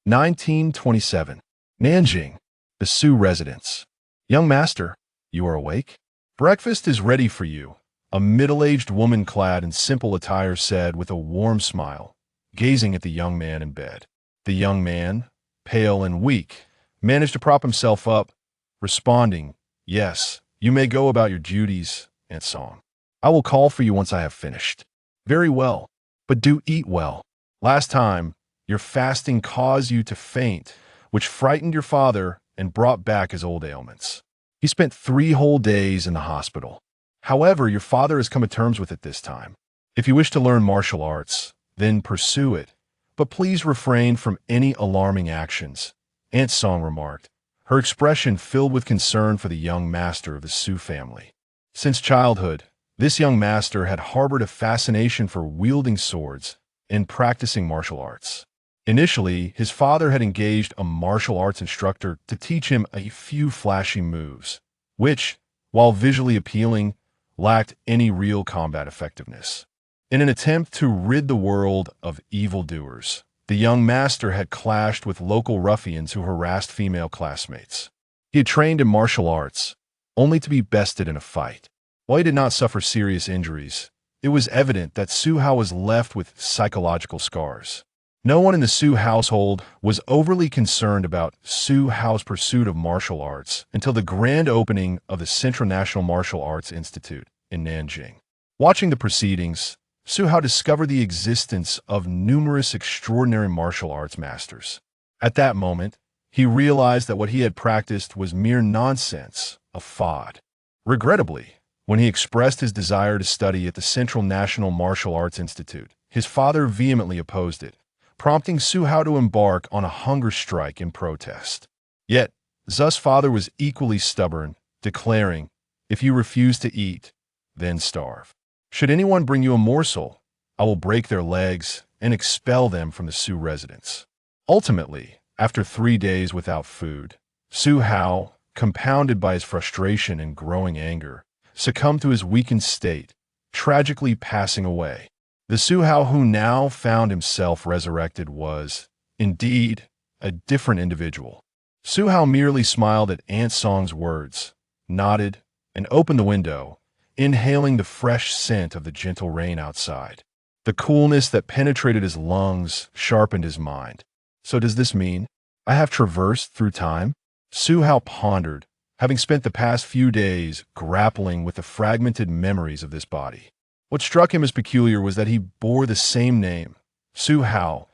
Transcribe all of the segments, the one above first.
1927. Nanjing, the Su residence. Young master, you are awake? Breakfast is ready for you, a middle-aged woman clad in simple attire said with a warm smile, gazing at the young man in bed. The young man, pale and weak, managed to prop himself up, responding, "Yes, you may go about your duties, Aunt Song. I will call for you once I have finished." "Very well, but do eat well. Last time, your fasting caused you to faint, which frightened your father and brought back his old ailments. He spent 3 whole days in the hospital. However, your father has come to terms with it this time. If you wish to learn martial arts, then pursue it, but please refrain from any alarming actions," Aunt Song remarked, her expression filled with concern for the young master of the Su family. Since childhood, this young master had harbored a fascination for wielding swords and practicing martial arts. Initially, his father had engaged a martial arts instructor to teach him a few flashy moves, which, while visually appealing, lacked any real combat effectiveness. In an attempt to rid the world of evildoers, the young master had clashed with local ruffians who harassed female classmates. He had trained in martial arts, only to be bested in a fight. While he did not suffer serious injuries, it was evident that Su Hao was left with psychological scars. No one in the Su household was overly concerned about Su Hao's pursuit of martial arts until the grand opening of the Central National Martial Arts Institute in Nanjing. Watching the proceedings, Su Hao discovered the existence of numerous extraordinary martial arts masters. At that moment, he realized that what he had practiced was mere nonsense, a fad. Regrettably, when he expressed his desire to study at the Central National Martial Arts Institute, his father vehemently opposed it, prompting Su Hao to embark on a hunger strike in protest. Yet, Zu's father was equally stubborn, declaring, "If you refuse to eat, then starve. Should anyone bring you a morsel, I will break their legs and expel them from the Su residence." Ultimately, after 3 days without food, Su Hao, compounded by his frustration and growing anger, succumbed to his weakened state, tragically passing away. The Su Hao who now found himself resurrected was, indeed, a different individual. Su Hao merely smiled at Aunt Song's words, nodded, and opened the window, inhaling the fresh scent of the gentle rain outside. The coolness that penetrated his lungs sharpened his mind. So does this mean I have traversed through time? Su Hao pondered, having spent the past few days grappling with the fragmented memories of this body. What struck him as peculiar was that he bore the same name, Su Hao,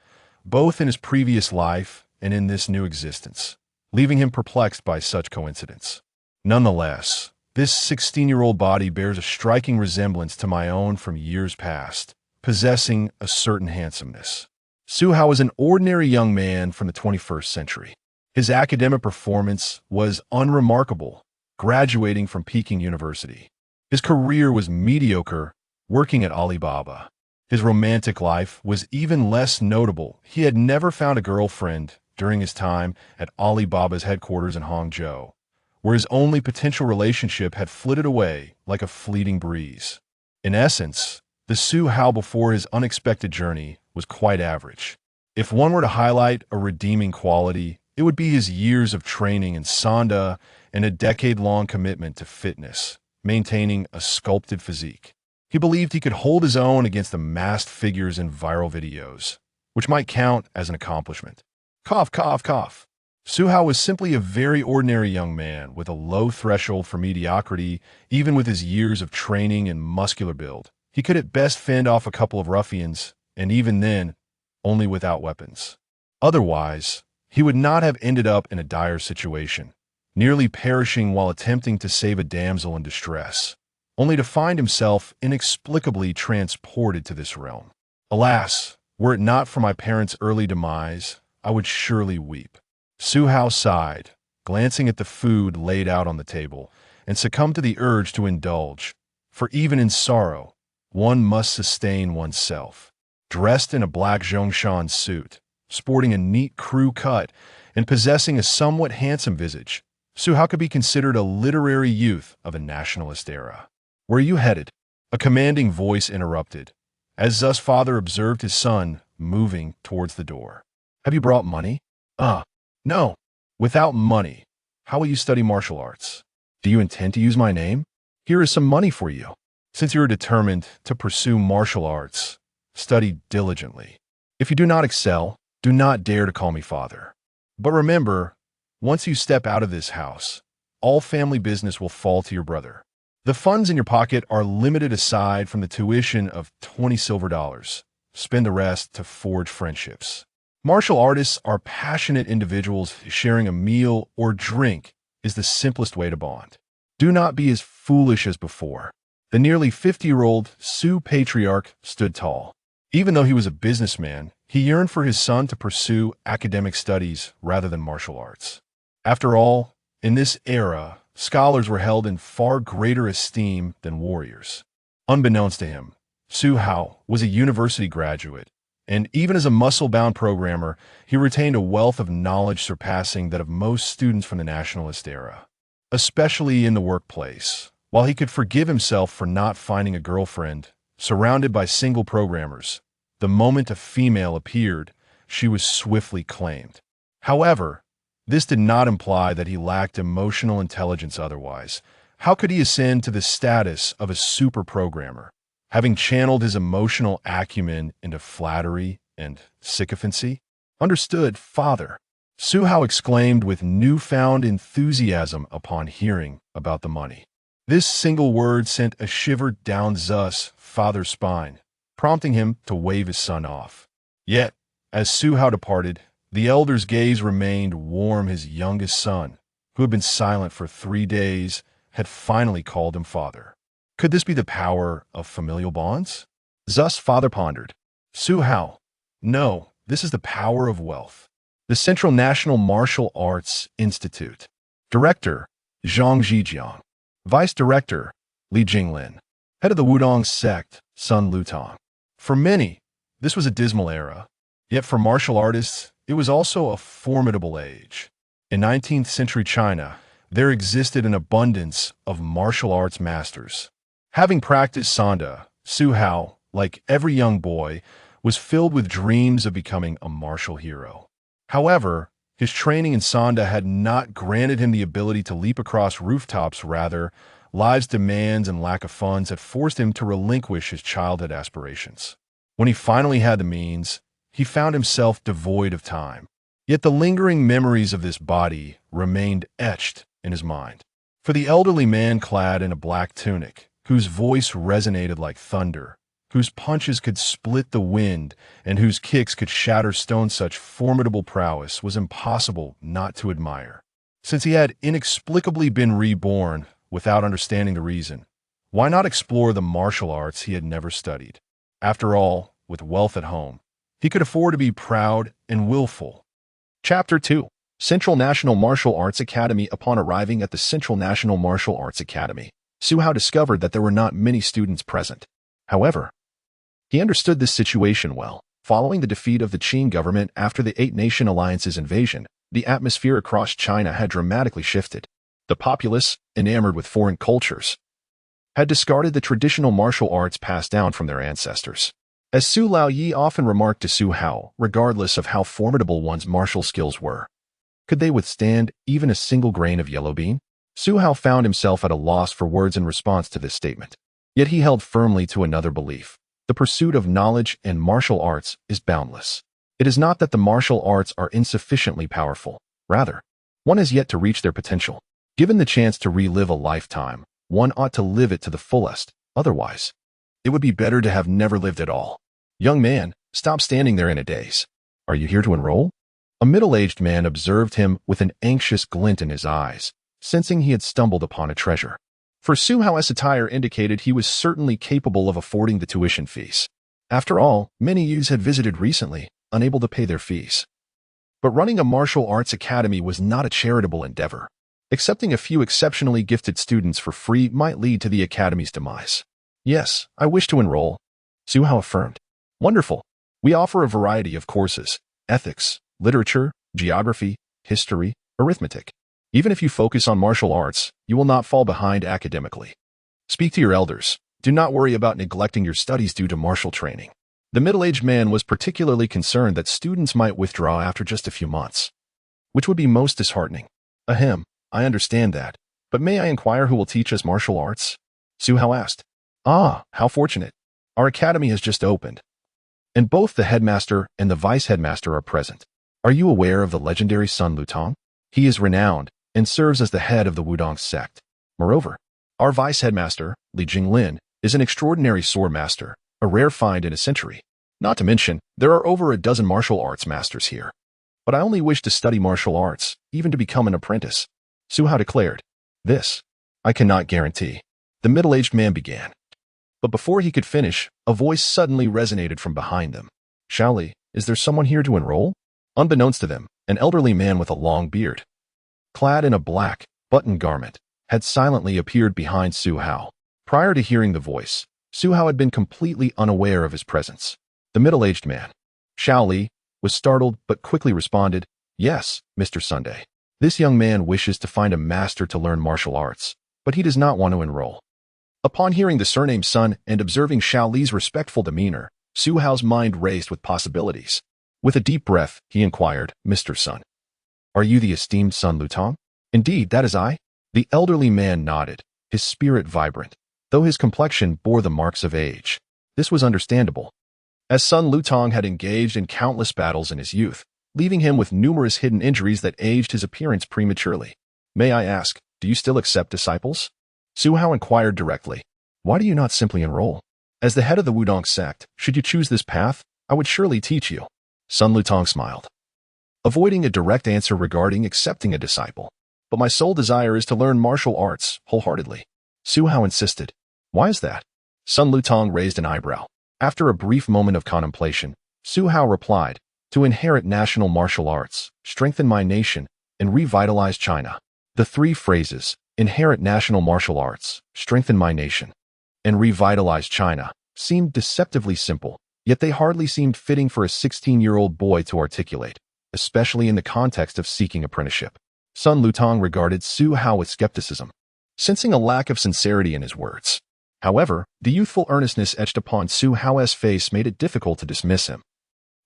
both in his previous life and in this new existence, leaving him perplexed by such coincidence. Nonetheless, this 16-year-old body bears a striking resemblance to my own from years past, possessing a certain handsomeness. Su Hao was an ordinary young man from the 21st century. His academic performance was unremarkable, graduating from Peking University. His career was mediocre, working at Alibaba. His romantic life was even less notable. He had never found a girlfriend during his time at Alibaba's headquarters in Hangzhou, where his only potential relationship had flitted away like a fleeting breeze. In essence, the Su Hao before his unexpected journey was quite average. If one were to highlight a redeeming quality, it would be his years of training in Sanda and a decade-long commitment to fitness, maintaining a sculpted physique. He believed he could hold his own against the masked figures in viral videos, which might count as an accomplishment. Cough, cough, cough. Su Hao was simply a very ordinary young man with a low threshold for mediocrity, even with his years of training and muscular build. He could at best fend off a couple of ruffians, and even then, only without weapons. Otherwise, he would not have ended up in a dire situation, nearly perishing while attempting to save a damsel in distress, only to find himself inexplicably transported to this realm. Alas, were it not for my parents' early demise, I would surely weep. Su Hao sighed, glancing at the food laid out on the table, and succumbed to the urge to indulge, for even in sorrow, one must sustain oneself. Dressed in a black Zhongshan suit, sporting a neat crew cut, and possessing a somewhat handsome visage, Su Hao could be considered a literary youth of the nationalist era. "Where are you headed?" A commanding voice interrupted, as Zu's father observed his son moving towards the door. "Have you brought money?" Ah, no. Without money, how will you study martial arts? Do you intend to use my name? Here is some money for you. Since you are determined to pursue martial arts, study diligently. If you do not excel, do not dare to call me father. But remember, once you step out of this house, all family business will fall to your brother. The funds in your pocket are limited aside from the tuition of 20 silver dollars. Spend the rest to forge friendships. Martial artists are passionate individuals. Sharing a meal or drink is the simplest way to bond. Do not be as foolish as before. The nearly 50-year-old Sioux patriarch stood tall. Even though he was a businessman, he yearned for his son to pursue academic studies rather than martial arts. After all, in this era, scholars were held in far greater esteem than warriors. Unbeknownst to him, Su Hao was a university graduate, and even as a muscle-bound programmer, he retained a wealth of knowledge surpassing that of most students from the nationalist era. Especially in the workplace, while he could forgive himself for not finding a girlfriend, surrounded by single programmers, the moment a female appeared, she was swiftly claimed. However, this did not imply that he lacked emotional intelligence otherwise. How could he ascend to the status of a super programmer, having channeled his emotional acumen into flattery and sycophancy? Understood, father. Su Hao exclaimed with newfound enthusiasm upon hearing about the money. This single word sent a shiver down Zus' father's spine, prompting him to wave his son off. Yet, as Su Hao departed, the elder's gaze remained warm. His youngest son, who had been silent for 3 days, had finally called him father. Could this be the power of familial bonds? Zus' father pondered. Su Hao, no, this is the power of wealth. The Central National Martial Arts Institute. Director, Zhang Zhijiang. Vice Director, Li Jinglin. Head of the Wudong sect, Sun Lutong. For many, this was a dismal era. Yet for martial artists, it was also a formidable age. In 19th century China, there existed an abundance of martial arts masters. Having practiced Sanda, Su Hao, like every young boy, was filled with dreams of becoming a martial hero. However, his training in Sanda had not granted him the ability to leap across rooftops. Rather, life's demands and lack of funds had forced him to relinquish his childhood aspirations. When he finally had the means, he found himself devoid of time. Yet the lingering memories of this body remained etched in his mind. For the elderly man clad in a black tunic, whose voice resonated like thunder, whose punches could split the wind, and whose kicks could shatter stone, such formidable prowess was impossible not to admire. Since he had inexplicably been reborn without understanding the reason, why not explore the martial arts he had never studied? After all, with wealth at home, he could afford to be proud and willful. Chapter 2. Central National Martial Arts Academy. Upon arriving at the Central National Martial Arts Academy, Su Hao discovered that there were not many students present. However, he understood this situation well. Following the defeat of the Qing government after the Eight-Nation Alliance's invasion, the atmosphere across China had dramatically shifted. The populace, enamored with foreign cultures, had discarded the traditional martial arts passed down from their ancestors. As Su Laoyi often remarked to Su Hao, regardless of how formidable one's martial skills were, could they withstand even a single grain of yellow bean? Su Hao found himself at a loss for words in response to this statement. Yet he held firmly to another belief. The pursuit of knowledge and martial arts is boundless. It is not that the martial arts are insufficiently powerful. Rather, one has yet to reach their potential. Given the chance to relive a lifetime, one ought to live it to the fullest. Otherwise, it would be better to have never lived at all. Young man, stop standing there in a daze. Are you here to enroll? A middle-aged man observed him with an anxious glint in his eyes, sensing he had stumbled upon a treasure. For Su Hao's attire indicated he was certainly capable of affording the tuition fees. After all, many youths had visited recently, unable to pay their fees. But running a martial arts academy was not a charitable endeavor. Accepting a few exceptionally gifted students for free might lead to the academy's demise. Yes, I wish to enroll, Su Hao affirmed. Wonderful. We offer a variety of courses: ethics, literature, geography, history, arithmetic. Even if you focus on martial arts, you will not fall behind academically. Speak to your elders. Do not worry about neglecting your studies due to martial training. The middle-aged man was particularly concerned that students might withdraw after just a few months. Which would be most disheartening? Ahem, I understand that. But may I inquire who will teach us martial arts? Su Hao asked. Ah, how fortunate. Our academy has just opened, and both the headmaster and the vice-headmaster are present. Are you aware of the legendary Sun Lutong? He is renowned and serves as the head of the Wudong sect. Moreover, our vice-headmaster, Li Jinglin, is an extraordinary sword master, a rare find in a century. Not to mention, there are over a dozen martial arts masters here. But I only wish to study martial arts, even to become an apprentice, Su Hao declared. This, I cannot guarantee. The middle-aged man began. But before he could finish, a voice suddenly resonated from behind them. Xiaoli, is there someone here to enroll? Unbeknownst to them, an elderly man with a long beard, clad in a black, buttoned garment, had silently appeared behind Su Hao. Prior to hearing the voice, Su Hao had been completely unaware of his presence. The middle-aged man, Xiaoli, was startled but quickly responded, Yes, Mr. Sunday. This young man wishes to find a master to learn martial arts, but he does not want to enroll. Upon hearing the surname Sun and observing Xiaoli's respectful demeanor, Su Hao's mind raced with possibilities. With a deep breath, he inquired, Mr. Sun, are you the esteemed Sun Lutong? Indeed, that is I. The elderly man nodded, his spirit vibrant, though his complexion bore the marks of age. This was understandable, as Sun Lutong had engaged in countless battles in his youth, leaving him with numerous hidden injuries that aged his appearance prematurely. May I ask, do you still accept disciples? Su Hao inquired directly. Why do you not simply enroll? As the head of the Wudong sect, should you choose this path, I would surely teach you. Sun Lutong smiled, avoiding a direct answer regarding accepting a disciple. But my sole desire is to learn martial arts wholeheartedly. Su Hao insisted. Why is that? Sun Lutong raised an eyebrow. After a brief moment of contemplation, Su Hao replied, to inherit national martial arts, strengthen my nation, and revitalize China. The three phrases, inherit national martial arts, strengthen my nation, and revitalize China, seemed deceptively simple, yet they hardly seemed fitting for a 16-year-old boy to articulate, especially in the context of seeking apprenticeship. Sun Lutong regarded Su Hao with skepticism, sensing a lack of sincerity in his words. However, the youthful earnestness etched upon Su Hao's face made it difficult to dismiss him,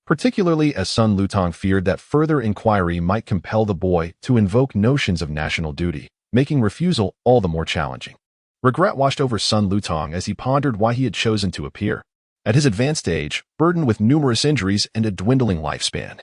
particularly as Sun Lutong feared that further inquiry might compel the boy to invoke notions of national duty, making refusal all the more challenging. Regret washed over Sun Lutong as he pondered why he had chosen to appear. At his advanced age, burdened with numerous injuries and a dwindling lifespan,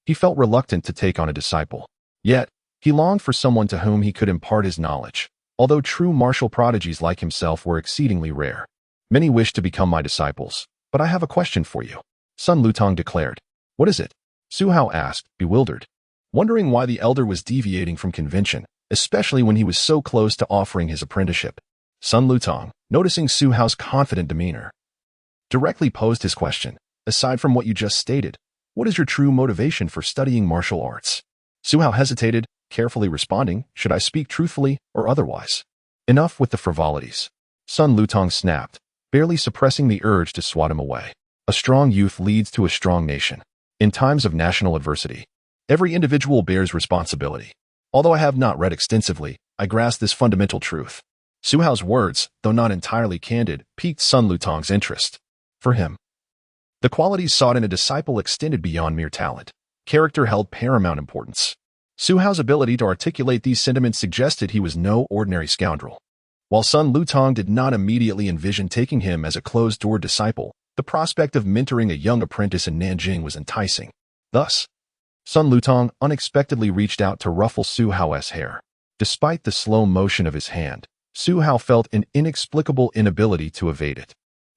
he felt reluctant to take on a disciple. Yet, he longed for someone to whom he could impart his knowledge. Although true martial prodigies like himself were exceedingly rare, many wished to become my disciples. But I have a question for you, Sun Lutong declared. What is it? Su Hao asked, bewildered, wondering why the elder was deviating from convention, especially when he was so close to offering his apprenticeship. Sun Lutong, noticing Su Hao's confident demeanor, directly posed his question. Aside from what you just stated, what is your true motivation for studying martial arts? Su Hao hesitated, carefully responding, should I speak truthfully or otherwise? Enough with the frivolities. Sun Lutong snapped, barely suppressing the urge to swat him away. A strong youth leads to a strong nation. In times of national adversity, every individual bears responsibility. Although I have not read extensively, I grasp this fundamental truth. Su Hao's words, though not entirely candid, piqued Sun Lutong's interest. For him, the qualities sought in a disciple extended beyond mere talent. Character held paramount importance. Su Hao's ability to articulate these sentiments suggested he was no ordinary scoundrel. While Sun Lutong did not immediately envision taking him as a closed-door disciple, the prospect of mentoring a young apprentice in Nanjing was enticing. Thus, Sun Lutong unexpectedly reached out to ruffle Su Hao's hair. Despite the slow motion of his hand, Su Hao felt an inexplicable inability to evade it.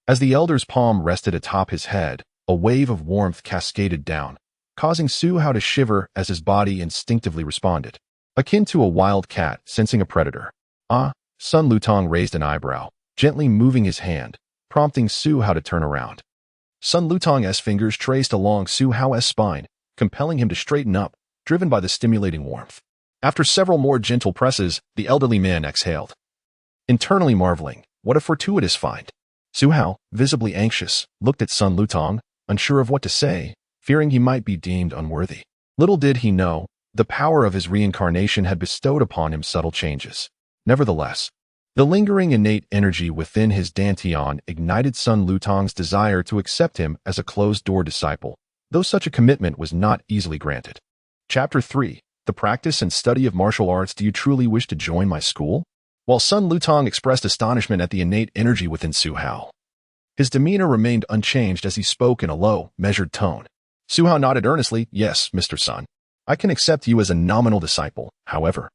As the elder's palm rested atop his head, a wave of warmth cascaded down, causing Su Hao to shiver as his body instinctively responded, akin to a wild cat sensing a predator. Ah, Sun Lutong raised an eyebrow, gently moving his hand, prompting Su Hao to turn around. Sun Lutong's fingers traced along Su Hao's spine, compelling him to straighten up, driven by the stimulating warmth. After several more gentle presses, the elderly man exhaled, internally marveling, what a fortuitous find. Su Hao, visibly anxious, looked at Sun Lutong, unsure of what to say, fearing he might be deemed unworthy. Little did he know, the power of his reincarnation had bestowed upon him subtle changes. Nevertheless, the lingering innate energy within his dantian ignited Sun Lutong's desire to accept him as a closed-door disciple, though such a commitment was not easily granted. Chapter 3. the practice and study of martial arts, do you truly wish to join my school? While Sun Lutong expressed astonishment at the innate energy within Su Hao, his demeanor remained unchanged as he spoke in a low, measured tone. Su Hao nodded earnestly. Yes, Mr. Sun. I can accept you as a nominal disciple. However,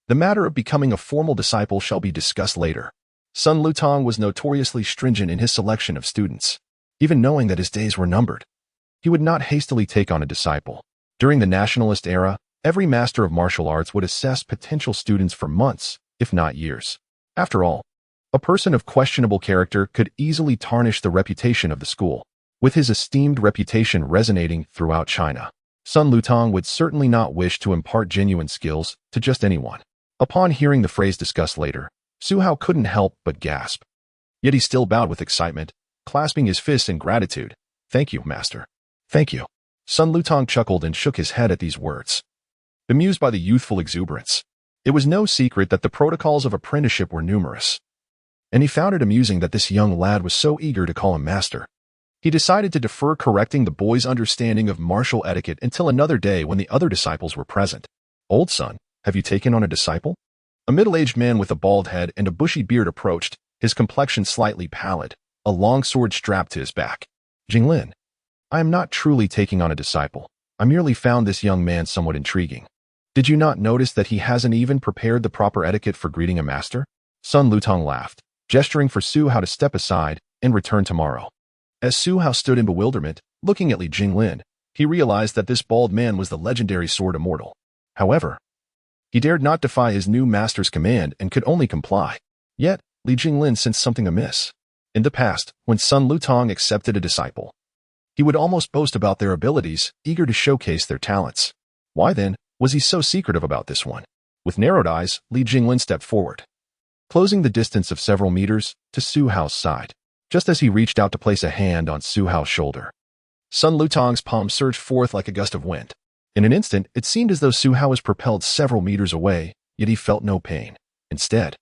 the matter of becoming a formal disciple shall be discussed later. Sun Lutong was notoriously stringent in his selection of students. Even knowing that his days were numbered, he would not hastily take on a disciple. During the nationalist era, every master of martial arts would assess potential students for months, if not years. After all, a person of questionable character could easily tarnish the reputation of the school. With his esteemed reputation resonating throughout China, Sun Lutong would certainly not wish to impart genuine skills to just anyone. Upon hearing the phrase discussed later, Su Hao couldn't help but gasp. Yet he still bowed with excitement, clasping his fists in gratitude. Thank you, master. Thank you. Sun Lutong chuckled and shook his head at these words, bemused by the youthful exuberance. It was no secret that the protocols of apprenticeship were numerous, and he found it amusing that this young lad was so eager to call him master. He decided to defer correcting the boy's understanding of martial etiquette until another day when the other disciples were present. Old son, have you taken on a disciple? A middle-aged man with a bald head and a bushy beard approached, his complexion slightly pallid, a long sword strapped to his back. Jinglin, I am not truly taking on a disciple. I merely found this young man somewhat intriguing. Did you not notice that he hasn't even prepared the proper etiquette for greeting a master? Sun Lutong laughed, gesturing for Su Hao to step aside and return tomorrow. As Su Hao stood in bewilderment, looking at Li Jinglin, he realized that this bald man was the legendary sword immortal. However, he dared not defy his new master's command and could only comply. Yet, Li Jinglin sensed something amiss. In the past, when Sun Lutong accepted a disciple, he would almost boast about their abilities, eager to showcase their talents. Why then was he so secretive about this one? With narrowed eyes, Li Jinglin stepped forward, closing the distance of several meters to Su Hao's side. Just as he reached out to place a hand on Su Hao's shoulder, Sun Lutong's palm surged forth like a gust of wind. In an instant, it seemed as though Su Hao was propelled several meters away, yet he felt no pain. Instead,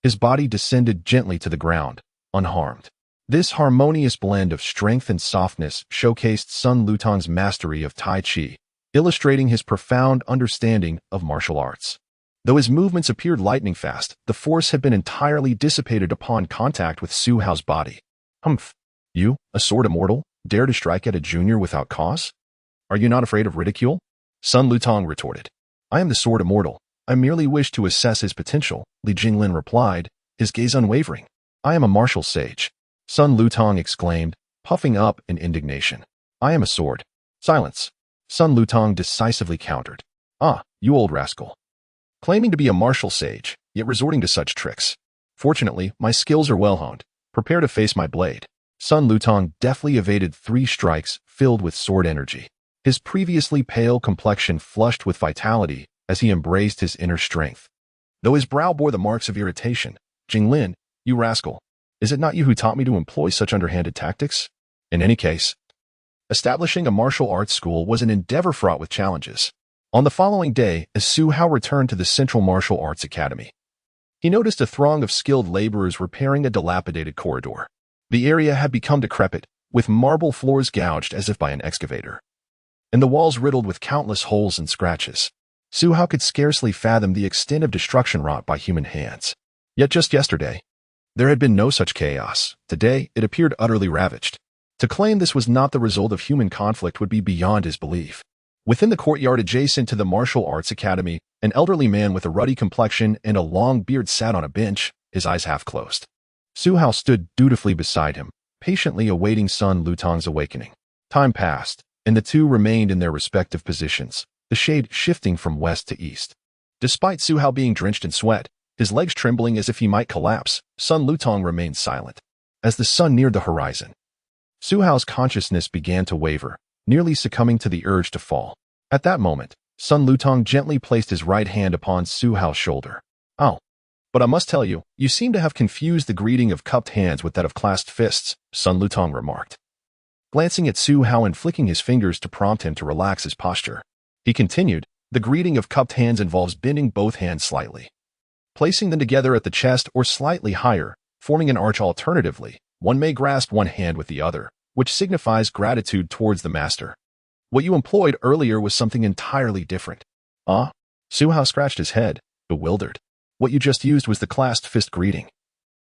his body descended gently to the ground, unharmed. This harmonious blend of strength and softness showcased Sun Lutong's mastery of Tai Chi, illustrating his profound understanding of martial arts. Though his movements appeared lightning fast, the force had been entirely dissipated upon contact with Su Hao's body. Humph! You, a sword immortal, dare to strike at a junior without cause? Are you not afraid of ridicule? Sun Lutong retorted. I am the sword immortal. I merely wish to assess his potential, Li Jinglin replied, his gaze unwavering. I am a martial sage. Sun Lutong exclaimed, puffing up in indignation. I am a sword. Silence. Sun Lutong decisively countered. Ah, you old rascal. Claiming to be a martial sage, yet resorting to such tricks. Fortunately, my skills are well honed. Prepare to face my blade. Sun Lutong deftly evaded 3 strikes filled with sword energy. His previously pale complexion flushed with vitality as he embraced his inner strength. Though his brow bore the marks of irritation, Jinglin, you rascal, is it not you who taught me to employ such underhanded tactics? In any case, establishing a martial arts school was an endeavor fraught with challenges. On the following day, as Su Hao returned to the Central Martial Arts Academy, he noticed a throng of skilled laborers repairing a dilapidated corridor. The area had become decrepit, with marble floors gouged as if by an excavator, and the walls riddled with countless holes and scratches. Su Hao could scarcely fathom the extent of destruction wrought by human hands. Yet just yesterday, there had been no such chaos. Today, it appeared utterly ravaged. To claim this was not the result of human conflict would be beyond his belief. Within the courtyard adjacent to the Martial Arts Academy, an elderly man with a ruddy complexion and a long beard sat on a bench, his eyes half closed. Su Hao stood dutifully beside him, patiently awaiting Sun Lutong's awakening. Time passed, and the two remained in their respective positions, the shade shifting from west to east. Despite Su Hao being drenched in sweat, his legs trembling as if he might collapse, Sun Lutong remained silent. As the sun neared the horizon, Su Hao's consciousness began to waver, nearly succumbing to the urge to fall. At that moment, Sun Lutong gently placed his right hand upon Su Hao's shoulder. Oh, but I must tell you, you seem to have confused the greeting of cupped hands with that of clasped fists, Sun Lutong remarked, glancing at Su Hao and flicking his fingers to prompt him to relax his posture. He continued, the greeting of cupped hands involves bending both hands slightly, placing them together at the chest or slightly higher, forming an arch. Alternatively, one may grasp one hand with the other, which signifies gratitude towards the master. What you employed earlier was something entirely different. Ah? Su Hao scratched his head, bewildered. What you just used was the clasped fist greeting.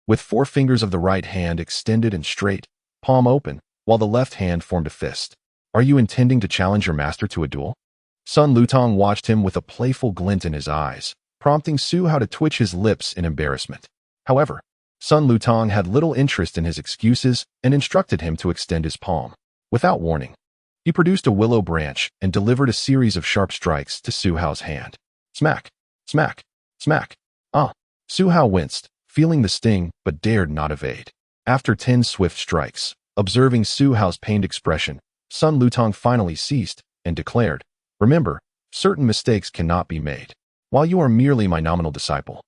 With 4 fingers of the right hand extended and straight, palm open, while the left hand formed a fist. Are you intending to challenge your master to a duel? Sun Lutong watched him with a playful glint in his eyes, prompting Su Hao to twitch his lips in embarrassment. However, Sun Lutong had little interest in his excuses and instructed him to extend his palm. Without warning, he produced a willow branch and delivered a series of sharp strikes to Su Hao's hand. Smack, smack, smack. Ah! Su Hao winced, feeling the sting, but dared not evade. After 10 swift strikes, observing Su Hao's pained expression, Sun Lutong finally ceased and declared, "Remember, certain mistakes cannot be made. While you are merely my nominal disciple,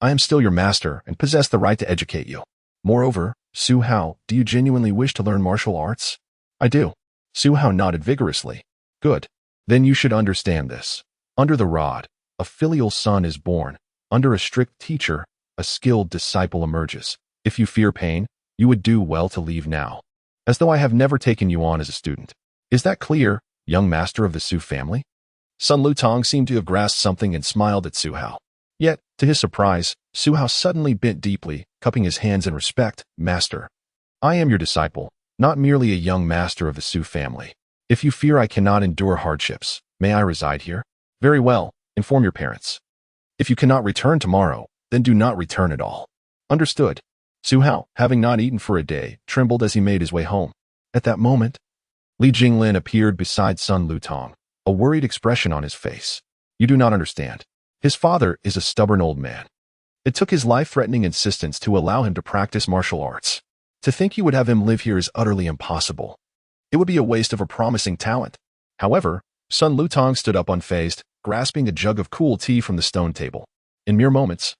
I am still your master and possess the right to educate you. Moreover, Su Hao, do you genuinely wish to learn martial arts?" "I do." Su Hao nodded vigorously. "Good. Then you should understand this. Under the rod, a filial son is born. Under a strict teacher, a skilled disciple emerges. If you fear pain, you would do well to leave now. As though I have never taken you on as a student. Is that clear, young master of the Su family?" Sun Lutong seemed to have grasped something and smiled at Su Hao. Yet, to his surprise, Su Hao suddenly bent deeply, cupping his hands in respect. "Master, I am your disciple, not merely a young master of the Su family. If you fear I cannot endure hardships, may I reside here? Very well, inform your parents. If you cannot return tomorrow, then do not return at all." "Understood." Su Hao, having not eaten for a day, trembled as he made his way home. At that moment, Li Jinglin appeared beside Sun Lutong, a worried expression on his face. "You do not understand. His father is a stubborn old man. It took his life-threatening insistence to allow him to practice martial arts. To think you would have him live here is utterly impossible. It would be a waste of a promising talent." However, Sun Lutong stood up unfazed, grasping a jug of cool tea from the stone table. In mere moments,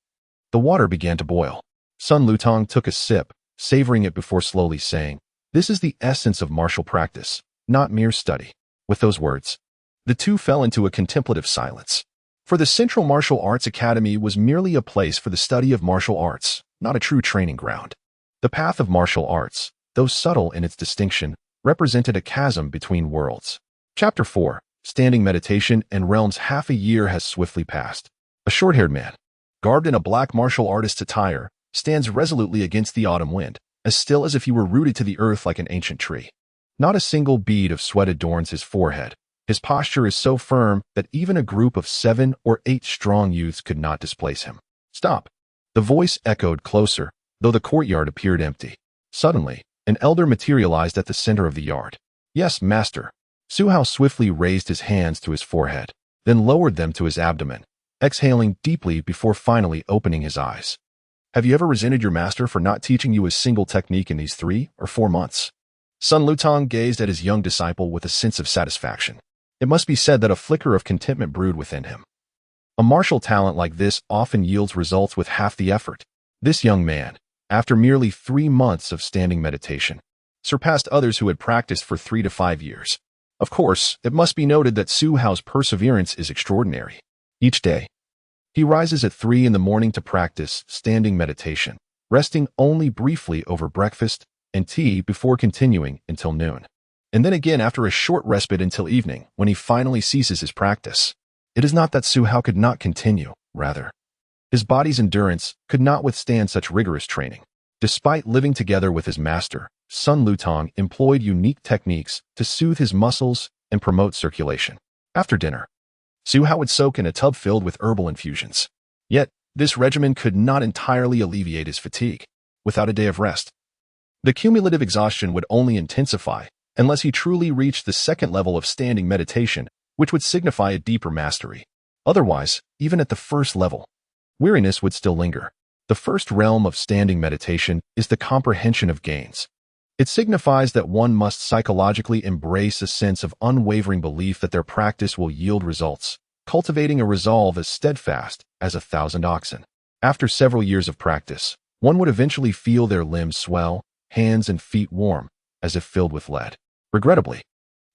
the water began to boil. Sun Lutong took a sip, savoring it before slowly saying, "This is the essence of martial practice, not mere study." With those words, the two fell into a contemplative silence. For the Central Martial Arts Academy was merely a place for the study of martial arts, not a true training ground. The path of martial arts, though subtle in its distinction, represented a chasm between worlds. Chapter 4, Standing Meditation and Realms. Half a year has swiftly passed. A short-haired man, garbed in a black martial artist's attire, stands resolutely against the autumn wind, as still as if he were rooted to the earth like an ancient tree. Not a single bead of sweat adorns his forehead. His posture is so firm that even a group of 7 or 8 strong youths could not displace him. "Stop!" The voice echoed closer, though the courtyard appeared empty. Suddenly, an elder materialized at the center of the yard. "Yes, master." Su Hao swiftly raised his hands to his forehead, then lowered them to his abdomen, exhaling deeply before finally opening his eyes. "Have you ever resented your master for not teaching you a single technique in these 3 or 4 months? Sun Lutong gazed at his young disciple with a sense of satisfaction. It must be said that a flicker of contentment brewed within him. A martial talent like this often yields results with half the effort. This young man, after merely 3 months of standing meditation, surpassed others who had practiced for 3 to 5 years. Of course, it must be noted that Su Hao's perseverance is extraordinary. Each day, he rises at 3 in the morning to practice standing meditation, resting only briefly over breakfast and tea before continuing until noon. And then again after a short respite until evening, when he finally ceases his practice. It is not that Su Hao could not continue, rather, his body's endurance could not withstand such rigorous training. Despite living together with his master, Sun Lutong employed unique techniques to soothe his muscles and promote circulation. After dinner, Su Hao would soak in a tub filled with herbal infusions. Yet, this regimen could not entirely alleviate his fatigue. Without a day of rest, the cumulative exhaustion would only intensify unless he truly reached the second level of standing meditation, which would signify a deeper mastery. Otherwise, even at the first level, weariness would still linger. The first realm of standing meditation is the comprehension of gains. It signifies that one must psychologically embrace a sense of unwavering belief that their practice will yield results, cultivating a resolve as steadfast as 1,000 oxen. After several years of practice, one would eventually feel their limbs swell, hands and feet warm, as if filled with lead. Regrettably,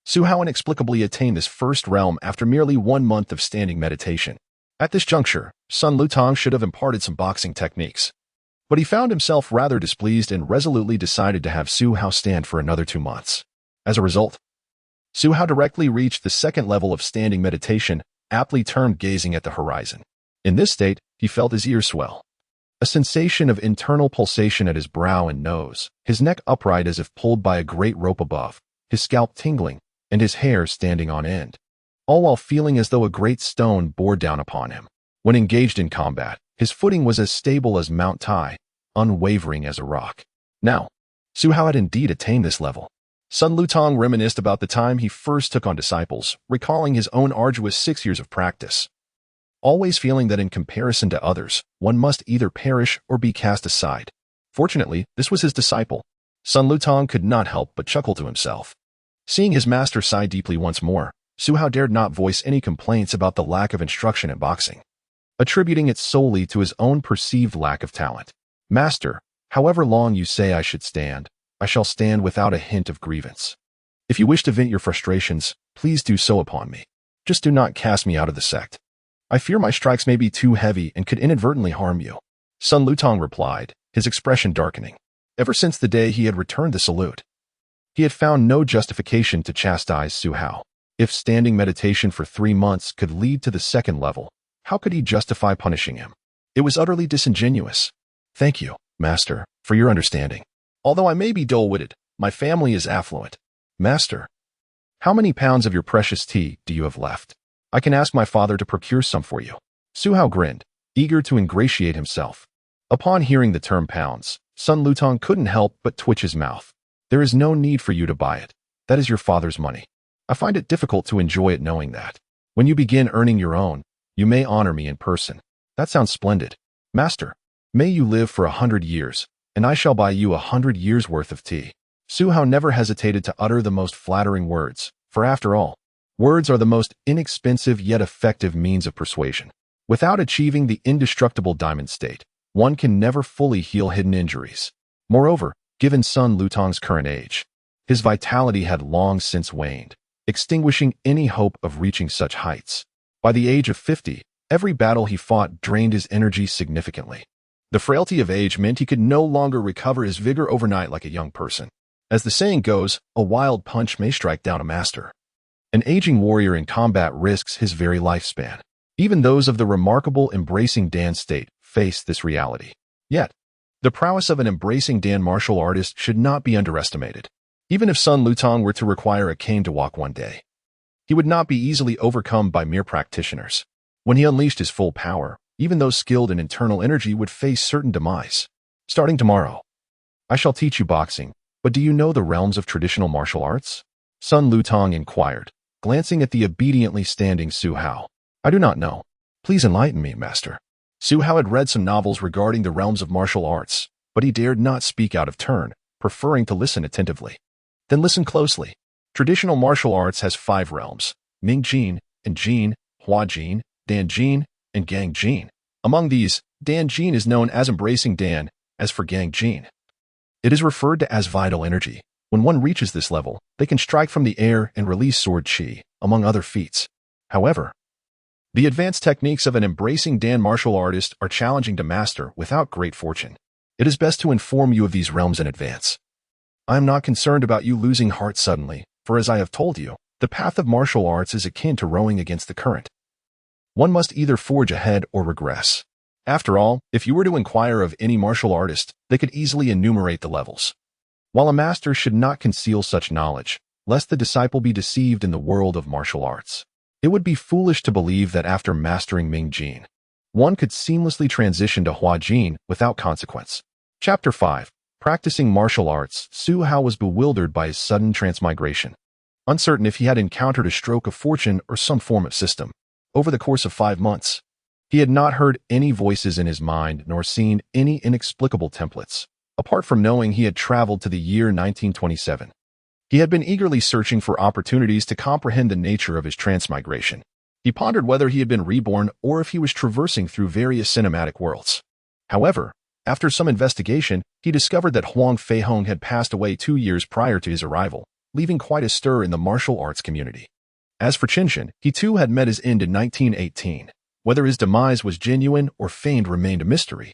Su Hao inexplicably attained this first realm after merely 1 month of standing meditation. At this juncture, Sun Lutong should have imparted some boxing techniques. But he found himself rather displeased and resolutely decided to have Su Hao stand for another 2 months. As a result, Su Hao directly reached the second level of standing meditation aptly termed gazing at the horizon. In this state, he felt his ears swell. A sensation of internal pulsation at his brow and nose, his neck upright as if pulled by a great rope above, his scalp tingling, and his hair standing on end, all while feeling as though a great stone bore down upon him. When engaged in combat, his footing was as stable as Mount Tai, unwavering as a rock. Now, Su Hao had indeed attained this level. Sun Lutong reminisced about the time he first took on disciples, recalling his own arduous 6 years of practice, always feeling that in comparison to others, one must either perish or be cast aside. Fortunately, this was his disciple. Sun Lutong could not help but chuckle to himself. Seeing his master sigh deeply once more, Su Hao dared not voice any complaints about the lack of instruction in boxing, attributing it solely to his own perceived lack of talent. Master, however long you say I should stand, I shall stand without a hint of grievance. If you wish to vent your frustrations, please do so upon me. Just do not cast me out of the sect. I fear my strikes may be too heavy and could inadvertently harm you. Sun Lutong replied, his expression darkening. Ever since the day he had returned the salute, he had found no justification to chastise Su Hao. If standing meditation for 3 months could lead to the second level, how could he justify punishing him? It was utterly disingenuous. Thank you, Master, for your understanding. Although I may be dull-witted, my family is affluent. Master, how many pounds of your precious tea do you have left? I can ask my father to procure some for you. Su Hao grinned, eager to ingratiate himself. Upon hearing the term pounds, Sun Lutong couldn't help but twitch his mouth. There is no need for you to buy it. That is your father's money. I find it difficult to enjoy it knowing that. When you begin earning your own, you may honor me in person. That sounds splendid. Master, may you live for 100 years, and I shall buy you 100 years' worth of tea. Su Hao never hesitated to utter the most flattering words, for after all, words are the most inexpensive yet effective means of persuasion. Without achieving the indestructible diamond state, one can never fully heal hidden injuries. Moreover, given Sun Lutong's current age, his vitality had long since waned, extinguishing any hope of reaching such heights. By the age of 50, every battle he fought drained his energy significantly. The frailty of age meant he could no longer recover his vigor overnight like a young person. As the saying goes, a wild punch may strike down a master. An aging warrior in combat risks his very lifespan. Even those of the remarkable Embracing Dan state face this reality. Yet, the prowess of an Embracing Dan martial artist should not be underestimated. Even if Sun Lutong were to require a cane to walk one day, he would not be easily overcome by mere practitioners. When he unleashed his full power, even those skilled in internal energy would face certain demise. Starting tomorrow, I shall teach you boxing, but do you know the realms of traditional martial arts? Sun Lutong inquired, glancing at the obediently standing Su Hao. I do not know. Please enlighten me, Master. Su Hao had read some novels regarding the realms of martial arts, but he dared not speak out of turn, preferring to listen attentively. Then listen closely. Traditional martial arts has 5 realms: Ming Jin and Jin, Hua Jin, Dan Jin, and Gang Jin. Among these, Dan Jin is known as Embracing Dan. As for Gang Jin, it is referred to as vital energy. When one reaches this level, they can strike from the air and release sword chi, among other feats. However, the advanced techniques of an Embracing Dan martial artist are challenging to master without great fortune. It is best to inform you of these realms in advance. I am not concerned about you losing heart suddenly, for as I have told you, the path of martial arts is akin to rowing against the current. One must either forge ahead or regress. After all, if you were to inquire of any martial artist, they could easily enumerate the levels. While a master should not conceal such knowledge, lest the disciple be deceived in the world of martial arts, it would be foolish to believe that after mastering Ming Jin, one could seamlessly transition to Hua Jin without consequence. Chapter 5. Practicing martial arts. Su Hao was bewildered by his sudden transmigration, uncertain if he had encountered a stroke of fortune or some form of system. Over the course of 5 months, he had not heard any voices in his mind nor seen any inexplicable templates. Apart from knowing he had traveled to the year 1927, he had been eagerly searching for opportunities to comprehend the nature of his transmigration. He pondered whether he had been reborn or if he was traversing through various cinematic worlds. However, after some investigation, he discovered that Huang Feihong had passed away 2 years prior to his arrival, leaving quite a stir in the martial arts community. As for Qinshan, he too had met his end in 1918. Whether his demise was genuine or feigned remained a mystery.